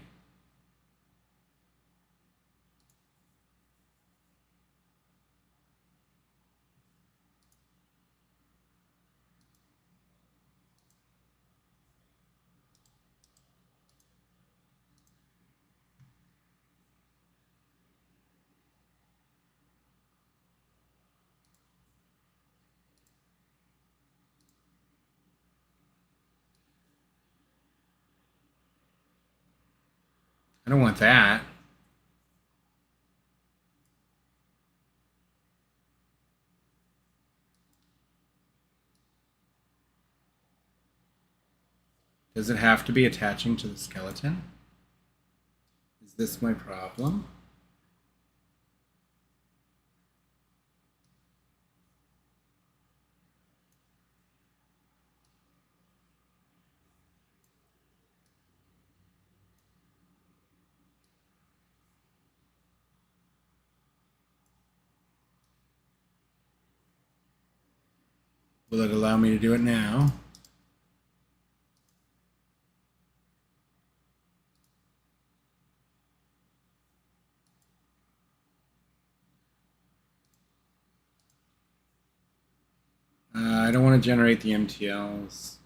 I don't want that. Does it have to be attaching to the skeleton? Is this my problem? Will it allow me to do it now? I don't want to generate the MTLs.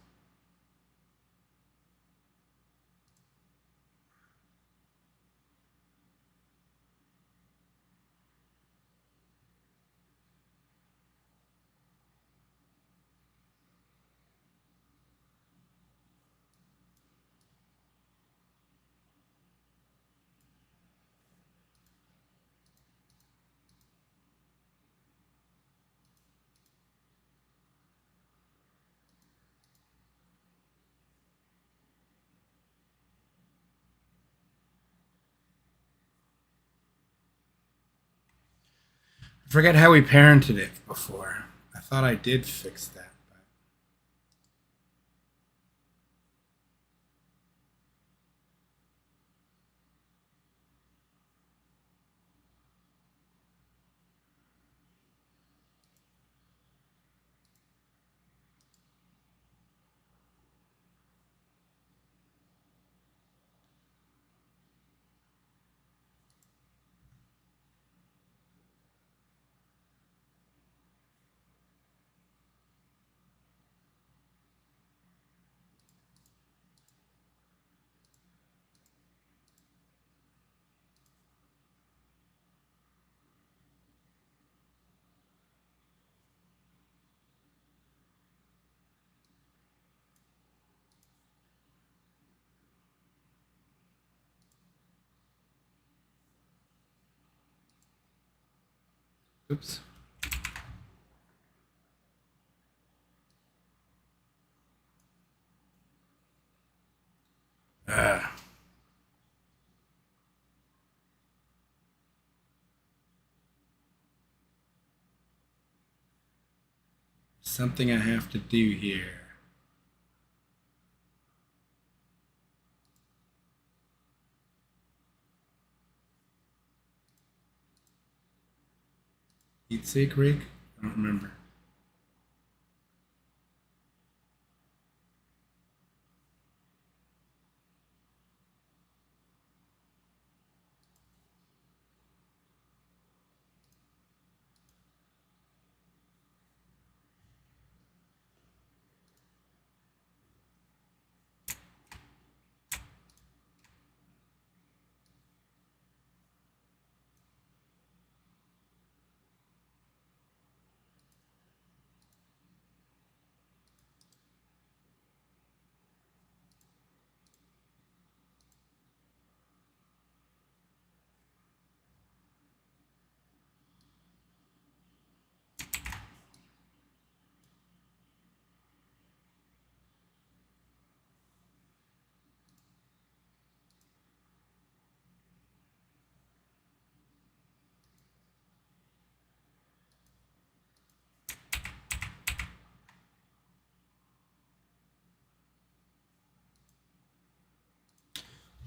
I forget how we parented it before. I thought I did fix that. Oops. Something I have to do here. Heat sink rig? I don't remember.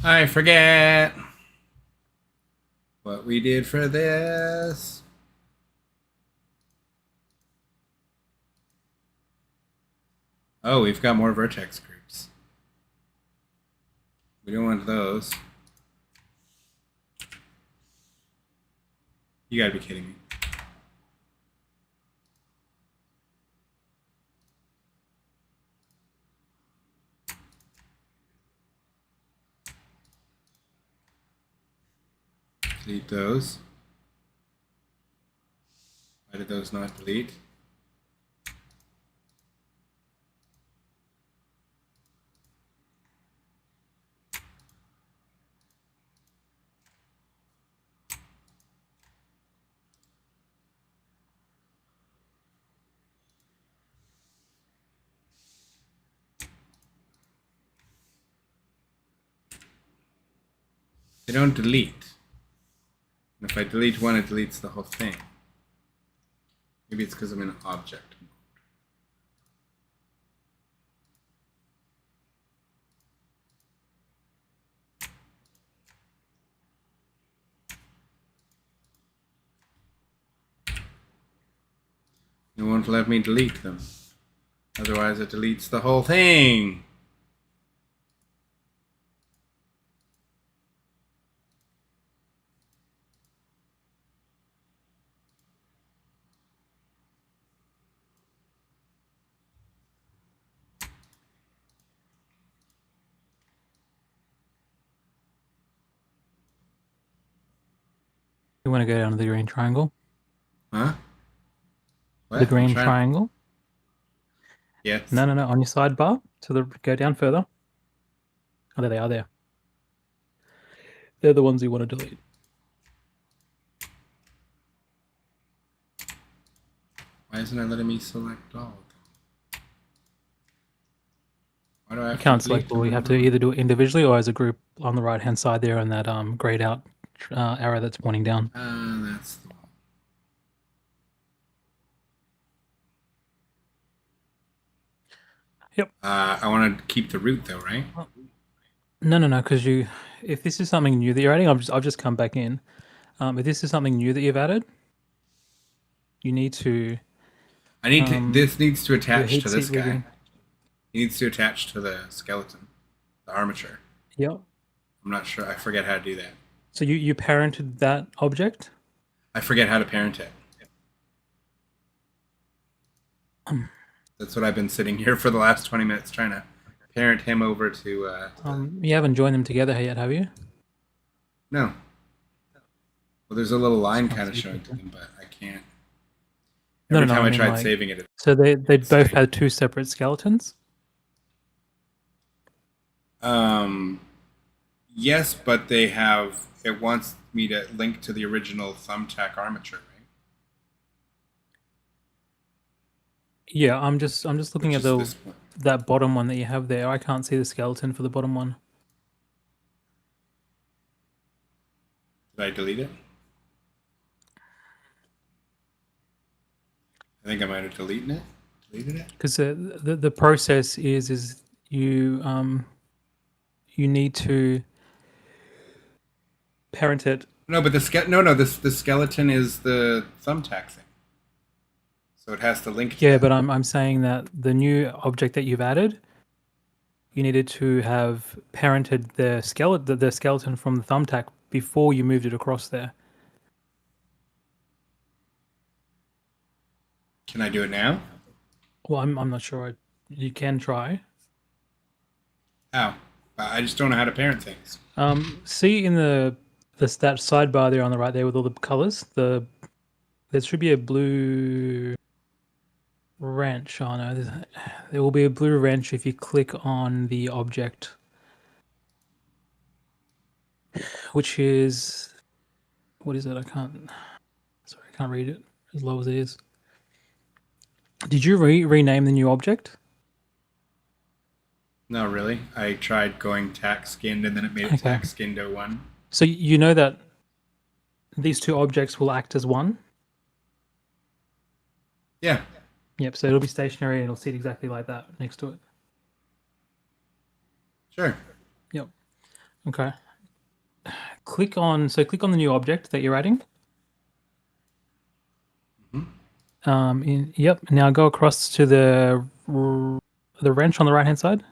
I forget what we did for this. Oh, we've got more vertex groups. We don't want those. You gotta be kidding me. Delete those. Why did those not delete? They don't delete. And if I delete one, it deletes the whole thing. Maybe it's because I'm in object mode. It won't let me delete them. Otherwise it deletes the whole thing. You want to go down to the green triangle? Huh? What? The green I'm trying- triangle? Yes. No, on your sidebar. Go down further. Oh, there they are there. They're the ones you want to delete. Why isn't it letting me select all of them? Why do I have You can't to delete select all. You them have to either do it individually or as a group on the right hand side there, and that grayed out arrow that's pointing down. That's the one. Yep. I want to keep the root though, right? No, because if this is something new that you're adding, I've just come back in. If this is something new that you've added, you need to. I need to. This needs to the attach heat to this seat guy. rigging. He needs to attach to the skeleton, the armature. Yep. I'm not sure. I forget how to do that. So you parented that object. I forget how to parent it. That's what I've been sitting here for the last 20 minutes trying to parent him over to. You haven't joined them together yet, have you? No. Well, there's a little line Sounds kind of like showing it. to them, but I can't. No, Every no, time I I mean, tried like- saving it. So they both had two separate skeletons. Yes, but they have. It wants me to link to the original thumbtack armature, right? Yeah, I'm just looking Which at is this one. that bottom one that you have there. I can't see the skeleton for the bottom one. Did I delete it? I think I might have deleted it. Because the process is you need to parent it. No, but the skeleton is the thumbtack thing. So it has to link to Yeah, that. but I'm saying that the new object that you've added, you needed to have parented the skeleton from the thumbtack before you moved it across there. Can I do it now? Well, I'm not sure. You can try. How? I just don't know how to parent things. See in that sidebar there on the right there with all the colors. There should be a blue wrench. Oh no, there will be a blue wrench if you click on the object, which is what is it? I can't read it as low as it is. Did you rename the new object? No, really. I tried going tack skinned and then it made it Okay. tack skinned 01. So you know that these two objects will act as one? Yeah. Yep, so it'll be stationary and it'll sit exactly like that next to it. Sure. Yep. Okay. Click on the new object that you're adding. Now go across to the wrench on the right hand side.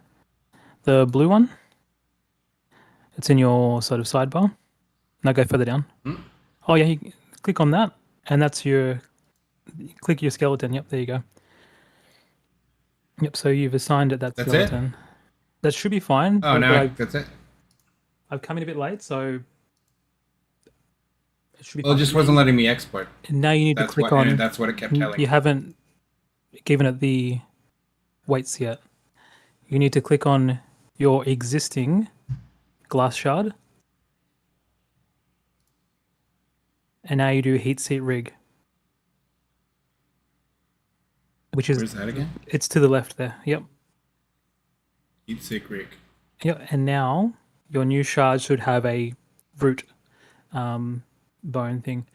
The blue one. It's in your sort of sidebar. Now go further down. Hmm? Oh yeah, you click on that, and that's your. Click your skeleton. Yep, there you go. Yep. So you've assigned it that That's it? skeleton. That should be fine. Oh, but no, that's it. I've come in a bit late, so it should be Well, it fine. just wasn't letting me export. And now you need to That's click what, on. and that's what it kept telling You me. haven't given it the weights yet. You need to click on your existing glass shard. And now you do heat seat rig. Which is Where's that again? It's to the left there. Yep. Heat sick rig. Yep. And now your new shard should have a root bone thing,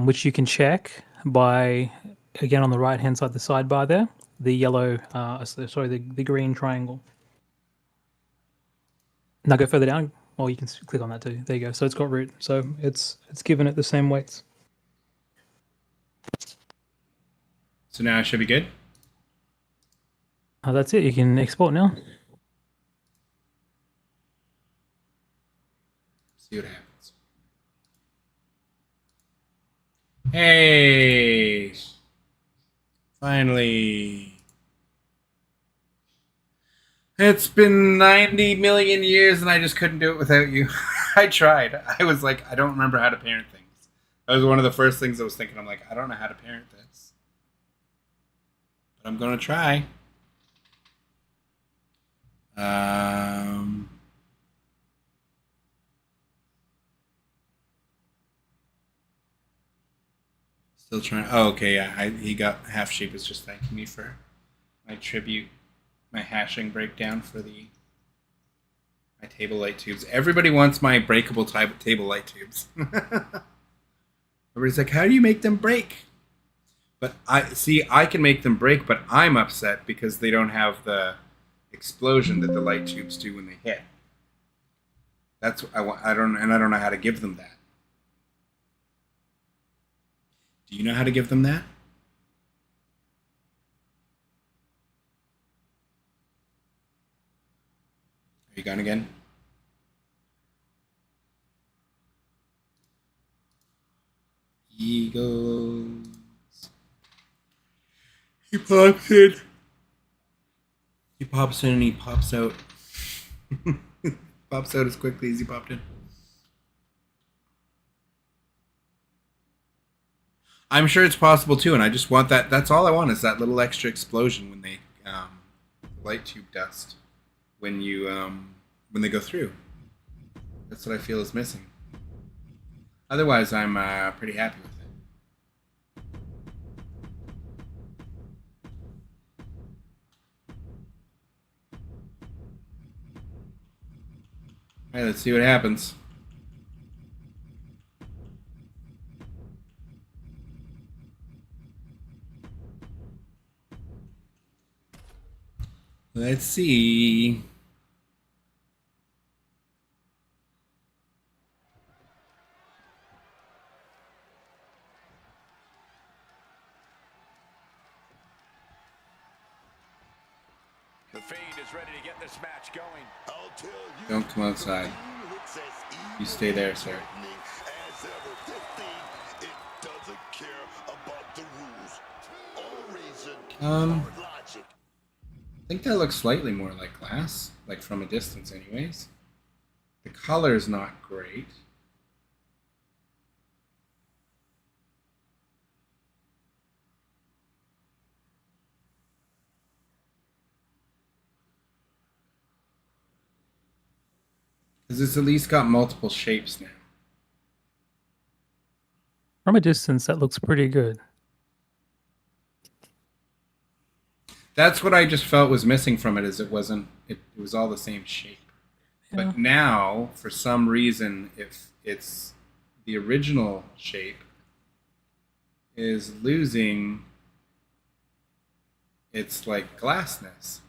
which you can check by, again, on the right hand side, the sidebar there, the yellow, the green triangle. Now go further down. Well, you can click on that too. There you go. So it's got root. So it's given it the same weights. So now it should be good. Oh, that's it. You can export now. See what happens. Hey! Finally. It's been 90 million years and I just couldn't do it without you. I tried. I was like, I don't remember how to parent things. That was one of the first things I was thinking. I'm like, I don't know how to parent this. But I'm going to try. Still trying. Oh, okay, yeah. He got Half Sheep is just thanking me for my tribute, my hashing breakdown for my table light tubes. Everybody wants my breakable table light tubes. Everybody's like, how do you make them break? But I can make them break, but I'm upset because they don't have the explosion that the light tubes do when they hit. That's I don't know how to give them that. Do you know how to give them that? Are you gone again? Eagles. He pops in. He pops in and he pops out. Pops out as quickly as he popped in. I'm sure it's possible too, and I just want that. That's all I want is that little extra explosion when they light tube dust when you when they go through. That's what I feel is missing. Otherwise, I'm pretty happy with it. All right, let's see what happens. Let's see. The Fiend is ready to get this match going. I'll tell you, Don't come outside. You stay there, sir. As ever, this thing, it doesn't care about the rules. All reason, or logic. I think that looks slightly more like glass, like from a distance anyways. The color's not great. Because it's at least got multiple shapes now. From a distance, that looks pretty good. That's what I just felt was missing from it, is it wasn't, it was all the same shape. Yeah. But now, for some reason, if it's the original shape is losing its like glassness.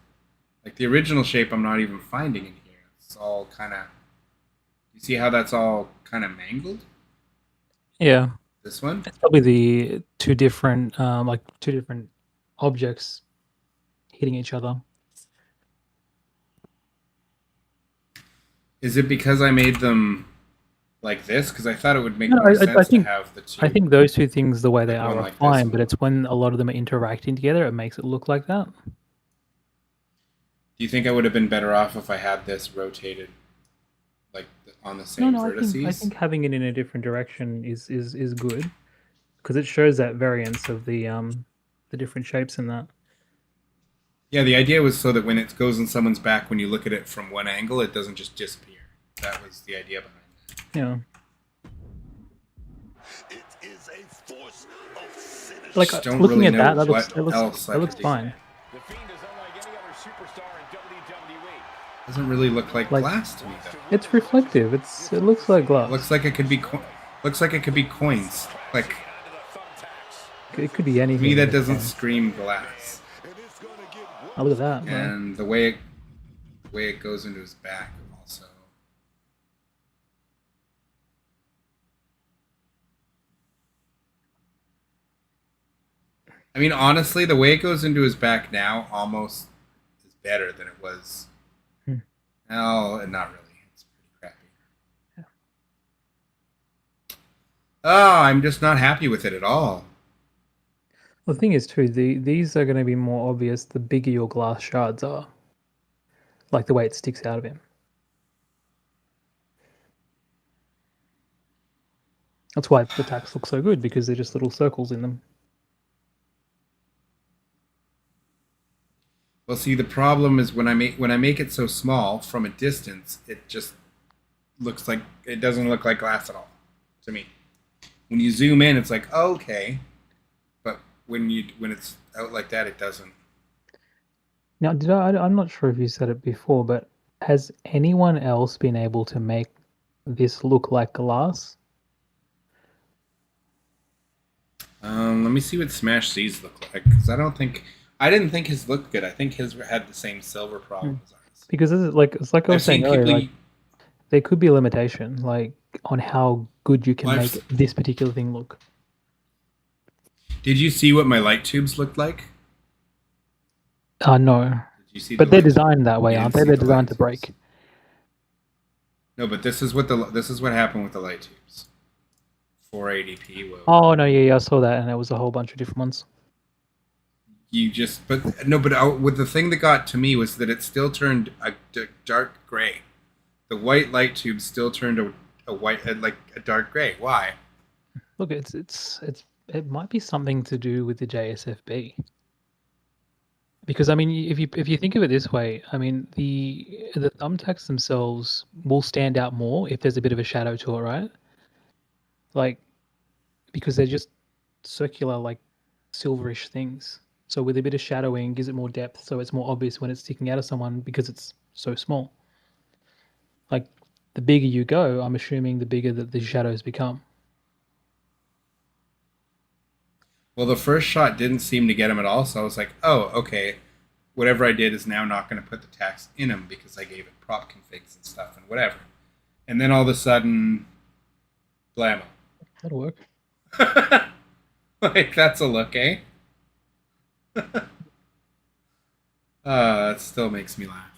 Like the original shape I'm not even finding in here. It's all kind of, you see how that's all kind of mangled? Yeah. This one? It's probably the two different objects hitting each other. Is it because I made them like this? Because I thought it would make No, more I sense to think have the two. I think those two things, the way they Like one are like this fine, and but one it's when a lot of them are interacting together, it makes it look like that. Do you think I would have been better off if I had this rotated, like on the No, same no, I vertices? think having it in a different direction is good because it shows that variance of the different shapes in that. Yeah, the idea was so that when it goes in someone's back, when you look at it from one angle, it doesn't just disappear. That was the idea behind it. Yeah. It is a force of synergy. Like Just don't looking really at know that, that what looks else I that could looks do. fine. The Fiend is unlike any other superstar in WWE. Doesn't really look like Like- glass to me though. It's reflective. It looks like glass. Looks like it could be coins. Like It could be to anything. me, that at this doesn't point. scream glass. And it's gonna get Oh, look at that. bro. And the way it goes into his back also. I mean, honestly, the way it goes into his back now almost is better than it was. Hmm. No, not really. It's pretty crappy. Yeah. Oh, I'm just not happy with it at all. The thing is, too, these are going to be more obvious the bigger your glass shards are. Like the way it sticks out of him. That's why the tacks look so good, because they're just little circles in them. Well, see, the problem is when I make it so small from a distance, it just looks like it doesn't look like glass at all to me. When you zoom in, it's like okay, but when it's out like that, it doesn't. Now, I'm not sure if you said it before, but has anyone else been able to make this look like glass? Let me see what Smash C's look like, because I didn't think his looked good. I think his had the same silver problem as ours. Because this is it's like I was I've saying seen earlier, people. like, there could be a limitation, like on how good you can Well, make this particular thing look. Did you see what my light tubes looked like? No, Did you see? but the they're light- designed that way, You aren't didn't they? see They're the light designed to break. tubes. No, but this is what happened with the light tubes. 480p. Whoa. Oh no, yeah, I saw that, and it was a whole bunch of different ones. With the thing that got to me was that it still turned a dark gray. The white light tube still turned a white, like a dark gray. Why? Look, it might be something to do with the JSFB. Because I mean, if you think of it this way, I mean the thumbtacks themselves will stand out more if there's a bit of a shadow to it, right? Like, because they're just circular, like silverish things. So with a bit of shadowing, gives it more depth, so it's more obvious when it's sticking out of someone because it's so small. Like, the bigger you go, I'm assuming the bigger that the shadows become. Well, the first shot didn't seem to get him at all, so I was like, oh, okay. Whatever I did is now not going to put the tax in him because I gave it prop configs and stuff and whatever. And then all of a sudden, blammo. That'll work. Like, that's a look, eh? That still makes me laugh.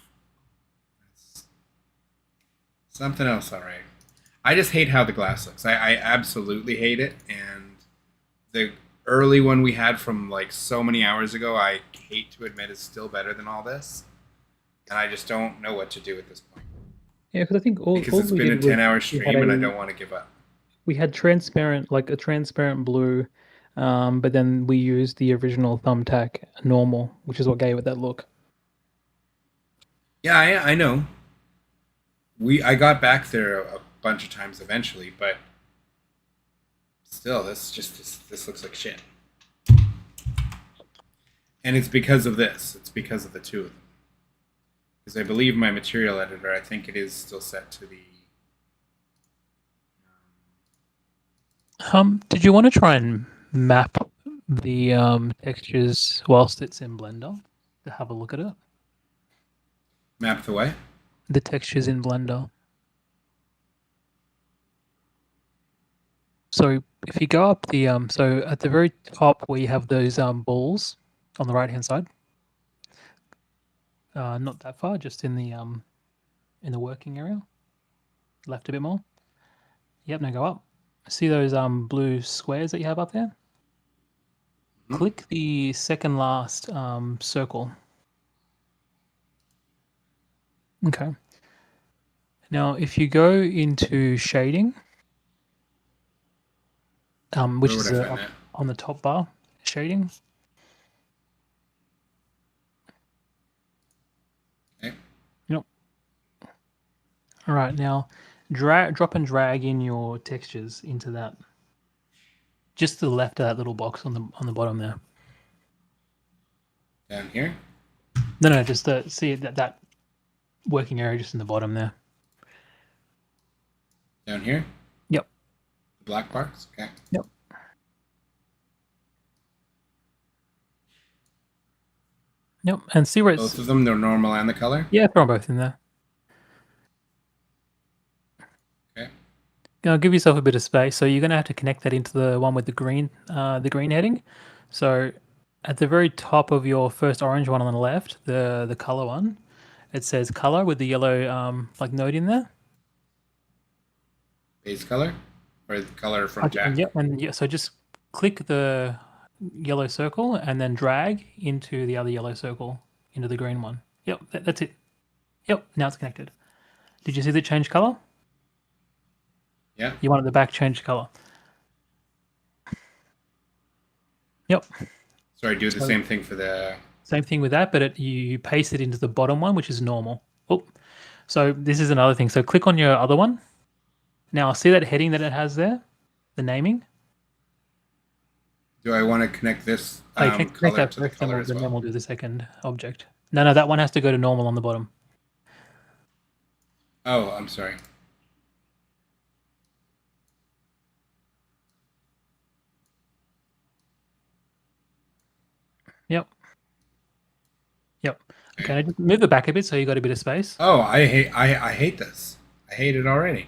That's something else, all right. I just hate how the glass looks. I absolutely hate it. And the early one we had from like so many hours ago, I hate to admit is still better than all this. And I just don't know what to do at this point. Yeah, because I think all Because it's we been a did was 10-hour we stream had and I a- don't want to give up. We had transparent, like a transparent blue, but then we used the original thumbtack normal, which is what gave it that look. Yeah, I know. I got back there a bunch of times eventually, but still, this looks like shit. And it's because of this. It's because of the two of them. Because I believe my material editor, I think it is still set to the. Did you want to try and map the textures whilst it's in Blender to have a look at it? Map the way? The textures in Blender. So if you go up the so at the very top where you have those balls on the right hand side, not that far, just in the working area. Left a bit more. Yep, now go up. See those blue squares that you have up there? Mhm. Click the second last circle. Okay. Now, if you go into shading, which Where would is I find that? on the top bar, shading. Okay. Yep. All right, now drop and drag in your textures into that. Just to the left of that little box on the bottom there. Down here? No, just see that working area just in the bottom there. Down here? Yep. The black box? Okay. Yep. Yep, and see where it's... Both of them, the normal and the color? Yeah, throw them both in there. Okay. Now give yourself a bit of space. So you're going to have to connect that into the one with the green heading. So at the very top of your first orange one on the left, the color one, it says color with the yellow like note in there. Base color? Or the color from Jack? Yep, so just click the yellow circle and then drag into the other yellow circle into the green one. Yep, that's it. Yep, now it's connected. Did you see the change color? Yeah. You wanted the back change color. Yep. Sorry, do the same thing for the... Same thing with that, but you paste it into the bottom one, which is normal. Oh, so this is another thing. So click on your other one. Now, see that heading that it has there? The naming? Do I want to connect this Connect color that to the first, color as then well? we'll do the second object. No, that one has to go to normal on the bottom. Oh, I'm sorry. Yep. Okay, now just move it back a bit so you got a bit of space. Oh, I hate this. I hate it already.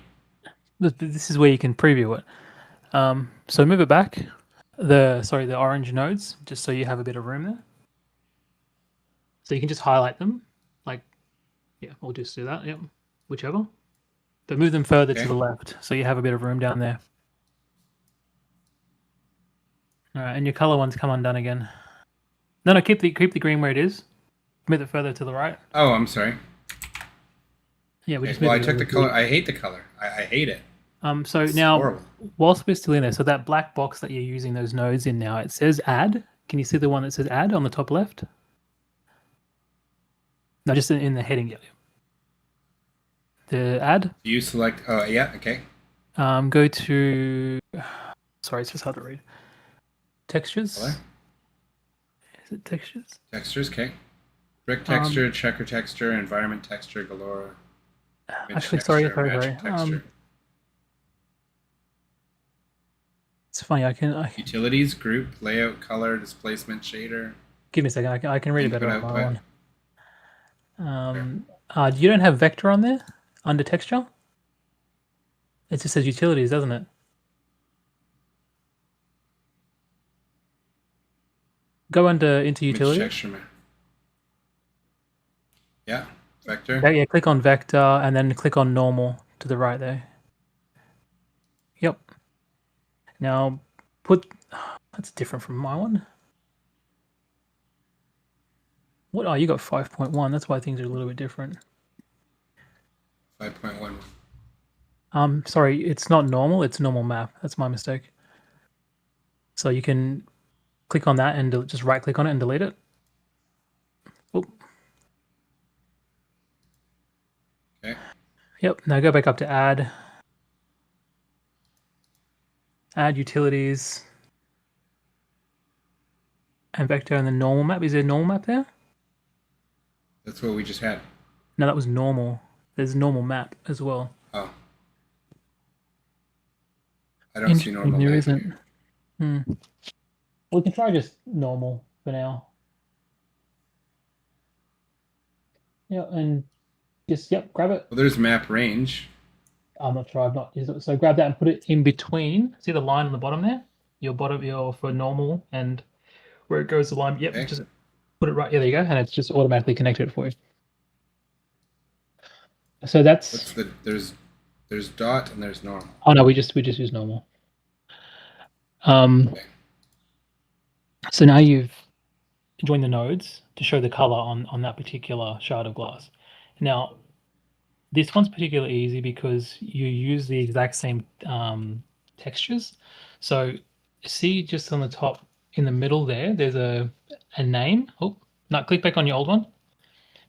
This is where you can preview it. So move it back. The orange nodes, just so you have a bit of room there. So you can just highlight them. We'll just do that. Yep, whichever. But move them further to the left, so you have a bit of room down there. All right, and your color ones come undone again. No, keep the green where it is. Move it further to the right. Oh, I'm sorry. Yeah, we Okay, just. Well, I took the color. I hate the color. I hate it. So It's now, horrible. whilst we're still in there, so that black box that you're using those nodes in now, it says add. Can you see the one that says add on the top left? No, just in the heading. Yeah. The add. Do you select? Oh, yeah. Okay. Go to. Sorry, it's just hard to read. Textures. Color? Is it textures? Textures. Okay. Brick texture, checker texture, environment texture, galore. Actually, sorry. Texture. It's funny. I can. Utilities, group, layout, color, displacement, shader. Give me a second. I can read it better on Input, my one. You don't have vector on there under texture. It just says utilities, doesn't it? Go into utilities. Texture. Yeah, vector. Yeah, click on vector and then click on normal to the right there. Yep. Now that's different from my one. What? Oh, you got 5.1. That's why things are a little bit different. 5.1. Sorry, it's not normal. It's normal map. That's my mistake. So you can click on that and just right click on it and delete it. Oop. Okay. Yep. Now go back up to add utilities and vector and the normal map. Is there a normal map there? That's what we just had. No, that was normal. There's normal map as well. Oh. I don't see normal. There isn't. We can try just normal for now. Yeah, and just grab it. Well, there's map range. I'm not sure. I've not used it. So grab that and put it in between. See the line on the bottom there? Your for normal and where it goes the line. Yep. Okay. Just put it right. Yeah, there you go. And it's just automatically connected for you. So that's. There's There's dot and there's normal. Oh no, we just use normal. So now you've joined the nodes to show the color on that particular shard of glass. Now, this one's particularly easy because you use the exact same textures. So see just on the top in the middle there, there's a name. Oh, no, click back on your old one.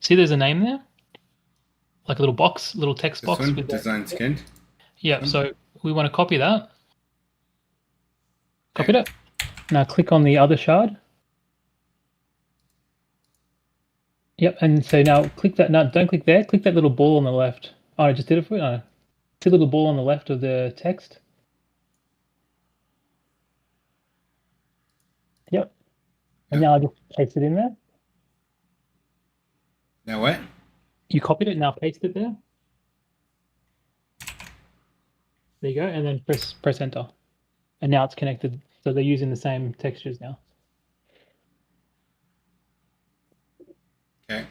See there's a name there? Like a little box, little text This box. one, With design skinned. Yeah, so we want to copy that. Copied it. Now click on the other shard. Yep, and so now click that. No, don't click there. Click that little ball on the left. Oh, I just did it for you. No. See the little ball on the left of the text? Yep. And now I just paste it in there. Now what? You copied it, now paste it there. There you go, and then press enter. And now it's connected. So they're using the same textures now. Okay.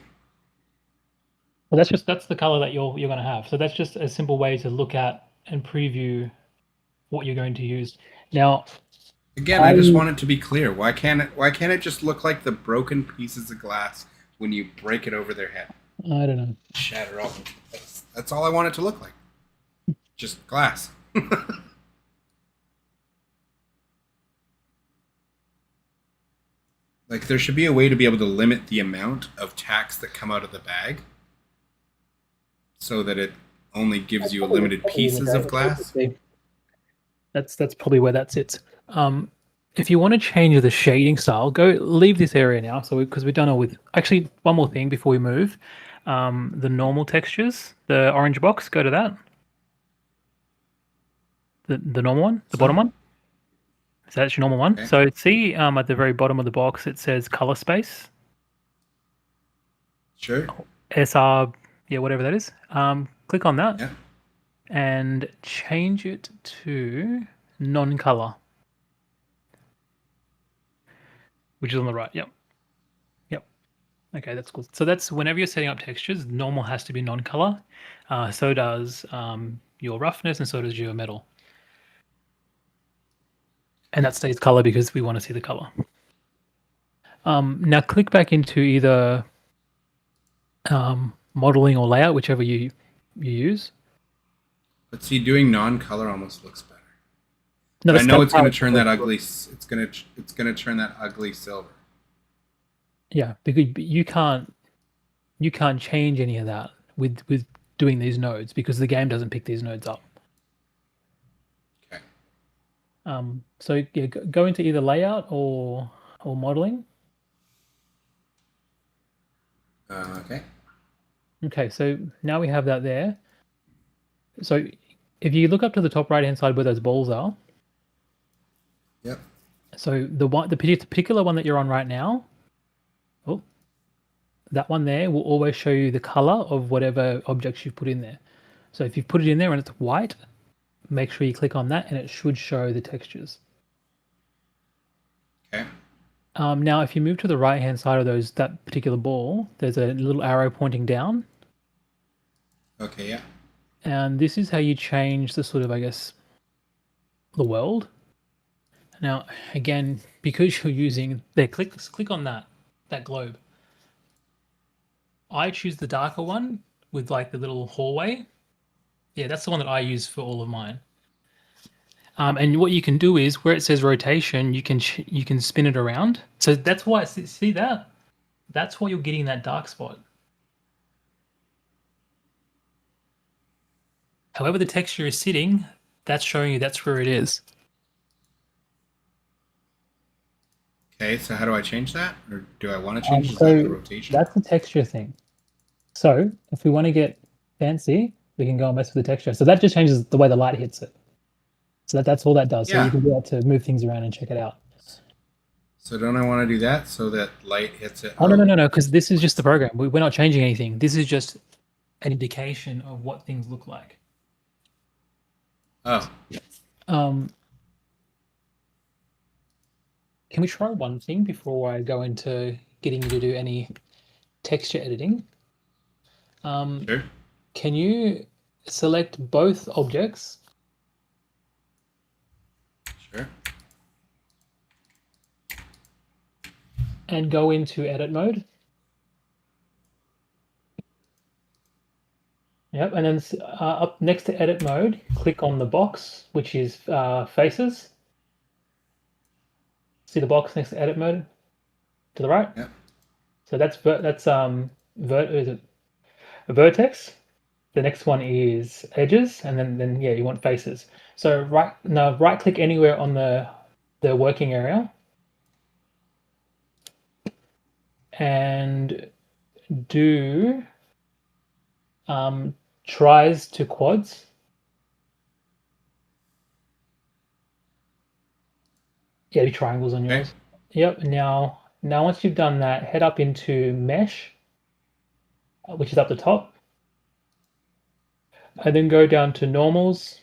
Well, that's the color that you're going to have. So that's just a simple way to look at and preview what you're going to use. Now, again, I just want it to be clear. Why can't it just look like the broken pieces of glass when you break it over their head? I don't know. Shatter all. That's all I want it to look like. Just glass. Like, there should be a way to be able to limit the amount of tacks that come out of the bag so that it only gives you a limited pieces of glass. That's probably where that sits. If you want to change the shading style, leave this area now. So because we're done with, actually, one more thing before we move, the normal textures, the orange box, go to that. The normal one, the bottom one. So that's your normal one. Okay. So see at the very bottom of the box, it says color space. Sure. SR, yeah, whatever that is. Click on that. Yeah. And change it to non-color. Which is on the right. Yep. Okay, that's cool. So that's whenever you're setting up textures, normal has to be non-color. So does your roughness, and so does your metal. And that stays color because we want to see the color. Now click back into either modeling or layout, whichever you use. But see, doing non-color almost looks better. No, I know it's going to turn that ugly. It's going to turn that ugly silver. Yeah, because you can't change any of that with doing these nodes because the game doesn't pick these nodes up. Okay. So yeah, go into either layout or modeling. Okay. Okay, so now we have that there. So if you look up to the top right hand side where those balls are. Yep. So the particular one that you're on right now. Oh, that one there will always show you the color of whatever objects you've put in there. So if you've put it in there and it's white, make sure you click on that and it should show the textures. Okay. Now, if you move to the right-hand side of that particular ball, there's a little arrow pointing down. Okay, yeah. And this is how you change the sort of, I guess, the world. Now, again, because you're using there, click on that globe. I choose the darker one with like the little hallway. Yeah, that's the one that I use for all of mine. And what you can do is where it says rotation, you can spin it around. So that's why, see that? That's why you're getting that dark spot. However the texture is sitting, that's showing you that's where it is. Okay, so how do I change that? Or do I want to change So the rotation? that's the texture thing. So if we want to get fancy, we can go and mess with the texture. So that just changes the way the light hits it. So that's all that does. Yeah. So you can be able to move things around and check it out. So don't I want to do that so that light hits it? Oh, no, because this is just the program. We're not changing anything. This is just an indication of what things look like. Oh. Can we try one thing before I go into getting you to do any texture editing? Sure. Can you select both objects. Sure. And go into edit mode. Yep, and then up next to edit mode, click on the box, which is faces. See the box next to edit mode to the right? Yep. So that's a vertex. The next one is edges, and then yeah, you want faces. So right click anywhere on the working area and do tries to quads. Yeah, triangles on yours. Yep. Now once you've done that, head up into mesh, which is up the top, and then go down to normals.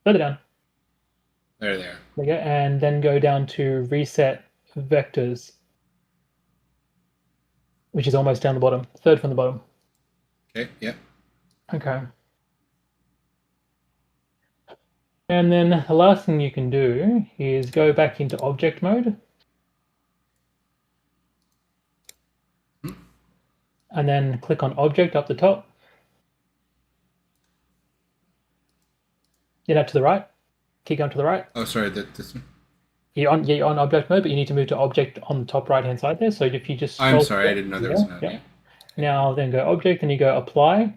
Further down. There. There you go, and then go down to reset vectors, which is almost down the bottom, third from the bottom. Okay. Yep. Okay. And then the last thing you can do is go back into object mode. And then click on object up the top. Get up to the right. Keep going to the right. Oh, sorry. This one. You're on object mode, but you need to move to object on the top right hand side there. So if you just I'm sorry, I didn't know there was an yeah. Now then go object and you go apply.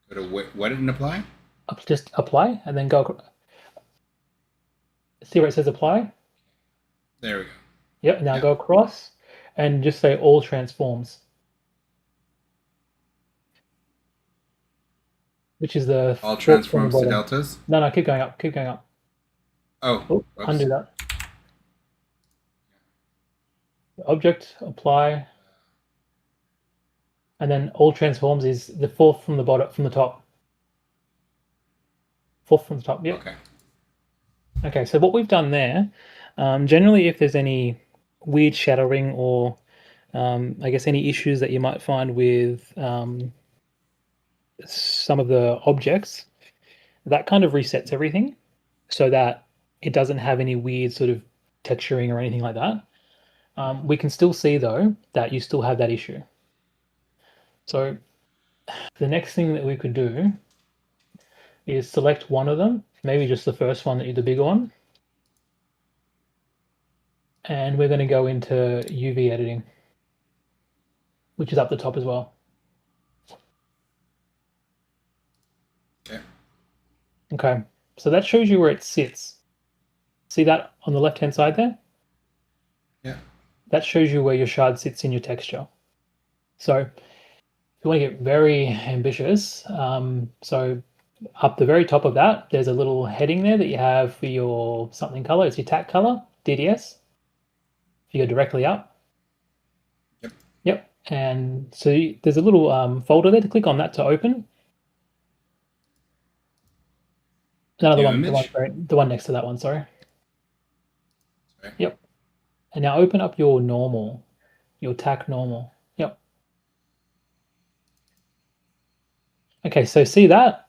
Go to what didn't apply? Just apply and then go. See where it says apply? There we go. Yep. Now go across and just say all transforms, which is the all transforms to deltas. No, keep going up. Keep going up. Oh, undo that. Object apply, and then all transforms is the fourth from the bottom, from the top. Fourth from the top. Yep. Okay. Okay. So what we've done there, generally, if there's any weird shadowing or I guess any issues that you might find with some of the objects, that kind of resets everything so that it doesn't have any weird sort of texturing or anything like that. We can still see though that you still have that issue. So the next thing that we could do is select one of them, maybe just the first one, the bigger one. And we're going to go into UV editing, which is up the top as well. Okay, so that shows you where it sits. See that on the left-hand side there? Yeah. That shows you where your shard sits in your texture. So if you want to get very ambitious, so up the very top of that, there's a little heading there that you have for your something color. It's your tack color, DDS. If you go directly up. Yep. And so there's a little folder there to click on that to open. No, the one next to that one, sorry. Yep. And now open up your normal, your tack normal. Yep. Okay, so see that?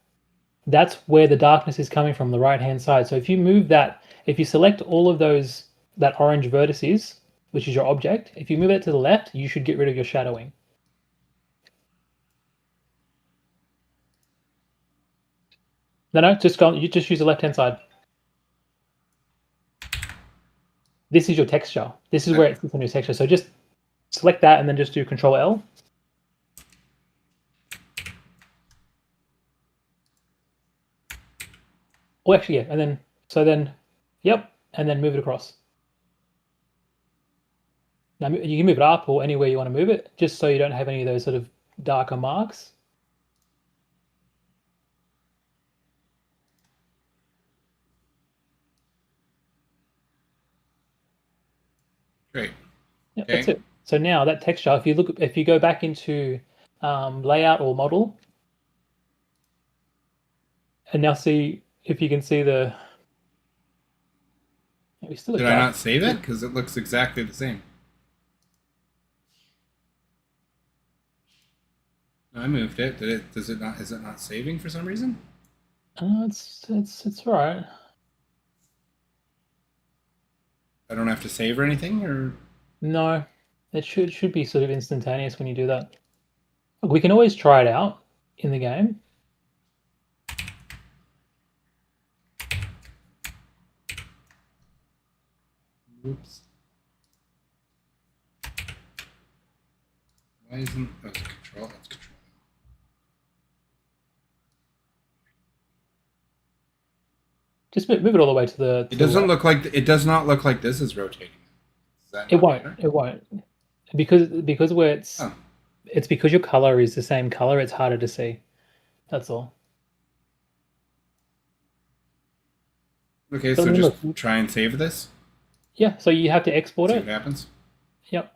That's where the darkness is coming from, the right-hand side. So if you move that, if you select all of those, that orange vertices, which is your object, if you move it to the left, you should get rid of your shadowing. No, just go. You just use the left-hand side. This is your texture. This is where it sits on your texture. So just select that and then just do Control L. Oh, actually, yeah. And then, yep. And then move it across. Now you can move it up or anywhere you want to move it, just so you don't have any of those sort of darker marks. Great. Yeah, okay. That's it. So now that texture, if you go back into layout or model, and now see if you can see Did I not save it? Because it looks exactly the same. I moved it. Did it? Does it not? Is it not saving for some reason? It's alright. I don't have to save or anything, or No, it should be sort of instantaneous when you do that. Look, we can always try it out in the game. oops. Why isn't? Oh, it's control. That's control. Just move it all the way to the. It doesn't look like. It does not look like this is rotating. Is that It not won't. better? It won't. Because where Oh. it's because your color is the same color. It's harder to see. That's all. Okay, So so then just look- try and save this. Yeah. So you have to export See it. what happens. Yep.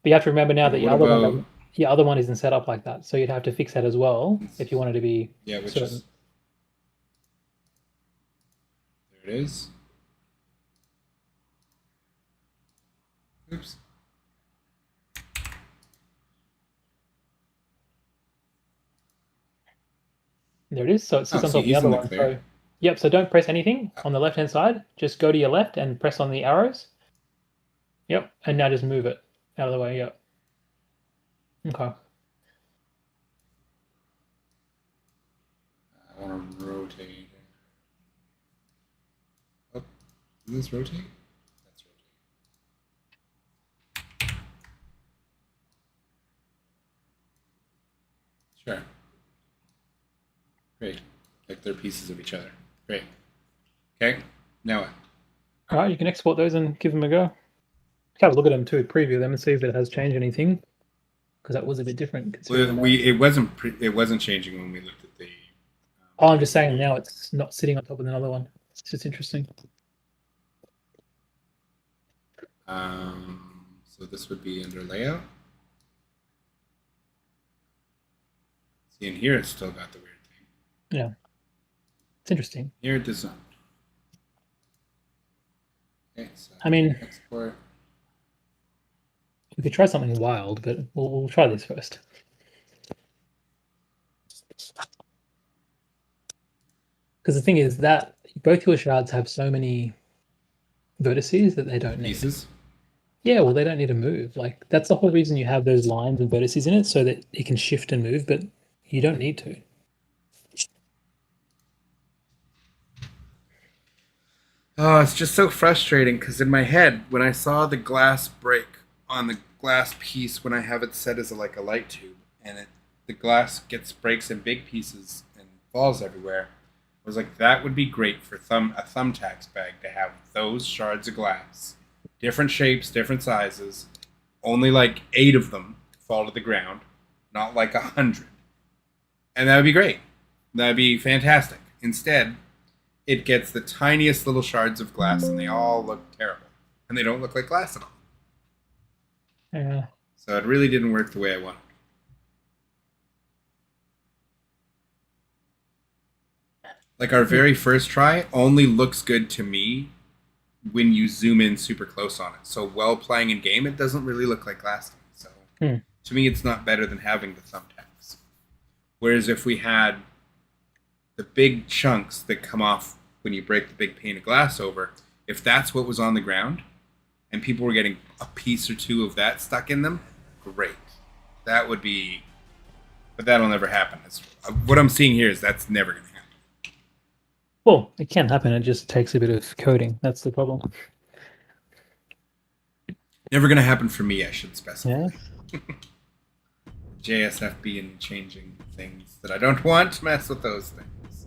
But you have to remember now that What about? your other one isn't set up like that. So you'd have to fix that as well if you wanted to be Yeah, which certain. is. There it is. Oops. There it is. So it sits Oh, on so top of the he's other in the one. clear. So yep. So don't press anything on the left-hand side. Just go to your left and press on the arrows. Yep. And now just move it out of the way. Yep. Okay. I want to rotate. Oh, does this rotate? That's rotate. Sure. Great. Like they're pieces of each other. Great. Okay. Now what? All right. You can export those and give them a go. Have a look at them too. Preview them and see if it has changed anything. Because that was a bit different. It wasn't changing when we looked at the. Oh, I'm just saying now it's not sitting on top of another one. It's just interesting. So this would be under layout. See, in here it's still got the weird thing. Yeah. It's interesting. Here it does not. Okay, so I mean, export. we could try something wild, but we'll try this first. Because the thing is that both your shards have so many vertices that they don't need. Pieces. Yeah, well, they don't need to move. Like that's the whole reason you have those lines and vertices in it, so that it can shift and move, but you don't need to. Oh, it's just so frustrating because in my head, when I saw the glass break on the glass piece, when I have it set as like a light tube, and the glass breaks in big pieces and falls everywhere, I was like, that would be great for a thumbtacks bag to have those shards of glass, different shapes, different sizes, only like 8 of them fall to the ground, not like 100, and that would be great. That'd be fantastic. Instead, it gets the tiniest little shards of glass, and they all look terrible. And they don't look like glass at all. Yeah. So it really didn't work the way I wanted. Like our very first try only looks good to me when you zoom in super close on it. So while playing in game, it doesn't really look like glass to me. So to me, it's not better than having the thumbtacks. Whereas if we had the big chunks that come off when you break the big pane of glass over, if that's what was on the ground and people were getting a piece or two of that stuck in them, great. That would be, but that'll never happen. What I'm seeing here is that's never going to happen. Well, it can happen. It just takes a bit of coding. That's the problem. Never going to happen for me, I should specify. Yeah. JSF being changing things that I don't want to mess with those things.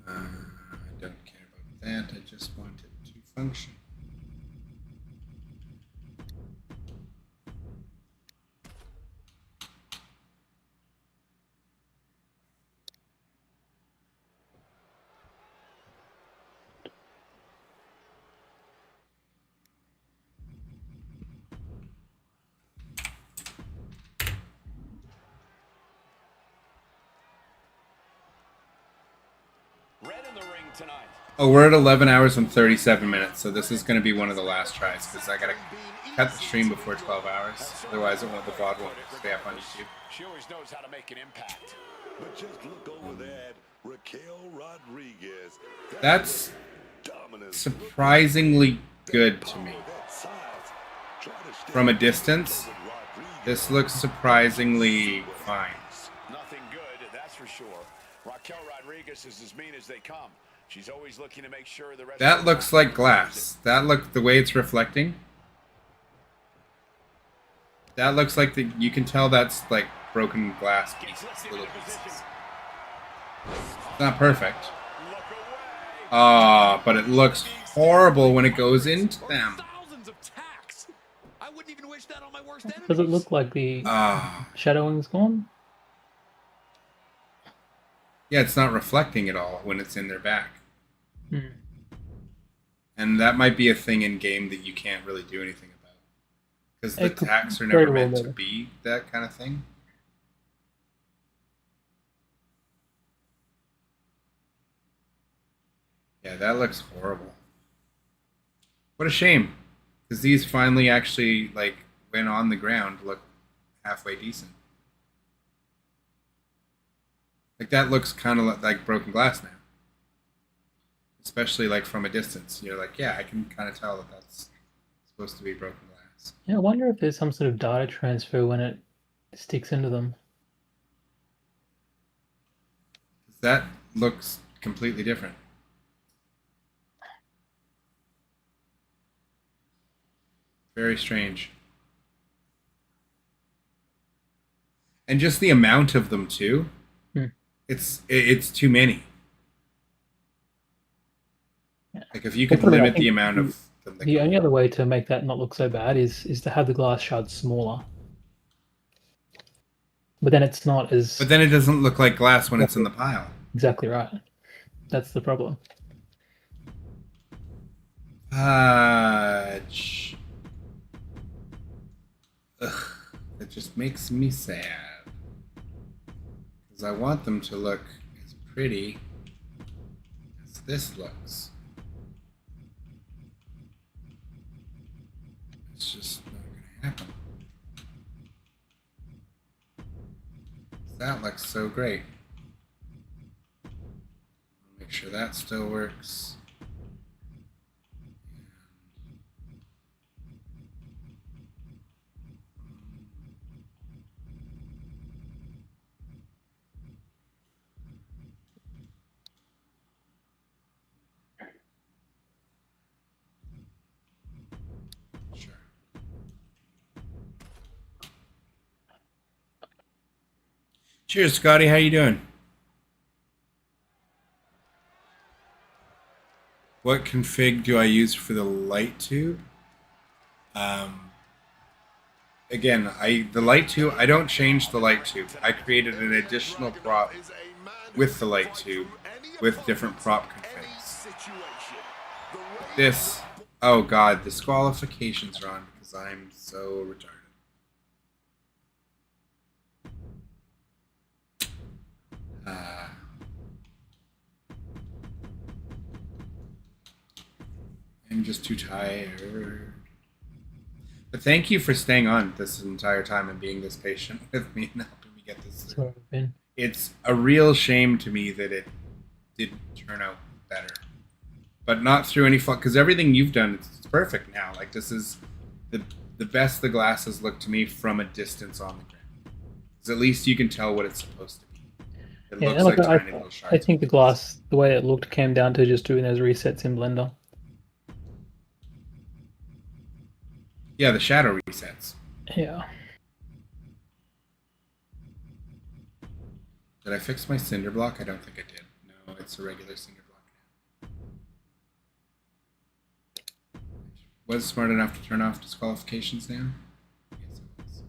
I don't care about that. I just want it to function. Red in the ring tonight. Oh, we're at 11 hours and 37 minutes, so this is going to be one of the last tries, because I got to cut the stream before 12 hours. Otherwise, the VOD won't stay up on YouTube. She always knows how to make an impact. But just look over that. Raquel Rodriguez. That's surprisingly good to me. From a distance, this looks surprisingly fine. Nothing good, that's for sure. Raquel Rodriguez is as mean as they come. She's always looking to make sure the rest That looks like glass. That look, the way it's reflecting. That looks like you can tell that's like broken glass pieces, little pieces. It's not perfect. But it looks horrible when it goes into them. I wouldn't even wish that on my worst enemy. Does it look like the shadowing's gone? Yeah, it's not reflecting at all when it's in their back. Hmm. And that might be a thing in game that you can't really do anything about. Because the attacks are never meant to be that kind of thing. Yeah, that looks horrible. What a shame. Because these finally actually, like, when on the ground, look halfway decent. Like, that looks kind of like broken glass now. Especially, like, from a distance. You're like, yeah, I can kind of tell that that's supposed to be broken glass. Yeah, I wonder if there's some sort of data transfer when it sticks into them. That looks completely different. Very strange. And just the amount of them, too. It's too many. Like, if you could limit the amount of them. The only other way to make that not look so bad is to have the glass shards smaller. But then it's not as... But then it doesn't look like glass when it's in the pile. Exactly right. That's the problem. Ugh. That just makes me sad. Because I want them to look as pretty as this looks. It's just not going to happen. That looks so great. Make sure that still works. Sure. Cheers, Scotty. How you doing? What config do I use for the light tube? Again, the light tube, I don't change the light tube. I created an additional prop with the light tube with different prop configs. This, oh god, disqualifications are on because I'm so retarded. I'm just too tired. But thank you for staying on this entire time and being this patient with me and helping me get this through. Sorry, Ben. It's a real shame to me that it didn't turn out better. But not through any fault, because everything you've done, it's perfect now. Like, this is the best the glasses look to me from a distance on the ground. Because at least you can tell what it's supposed to be. It looks like tiny little shards. I think the glass, the way it looked, came down to just doing those resets in Blender. Yeah, the shadow resets. Yeah. Did I fix my cinder block? I don't think I did. No, it's a regular cinder block now. Was smart enough to turn off disqualifications now? Yes, it was.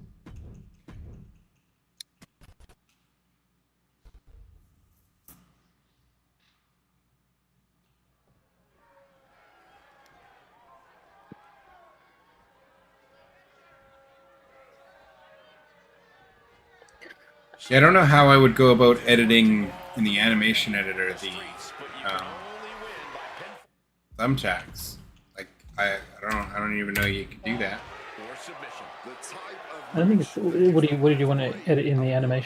Yeah, I don't know how I would go about editing in the animation editor thumbtacks. Like I don't even know you could do that. Or submission. The type I don't think it's. What did you want to edit in the animation?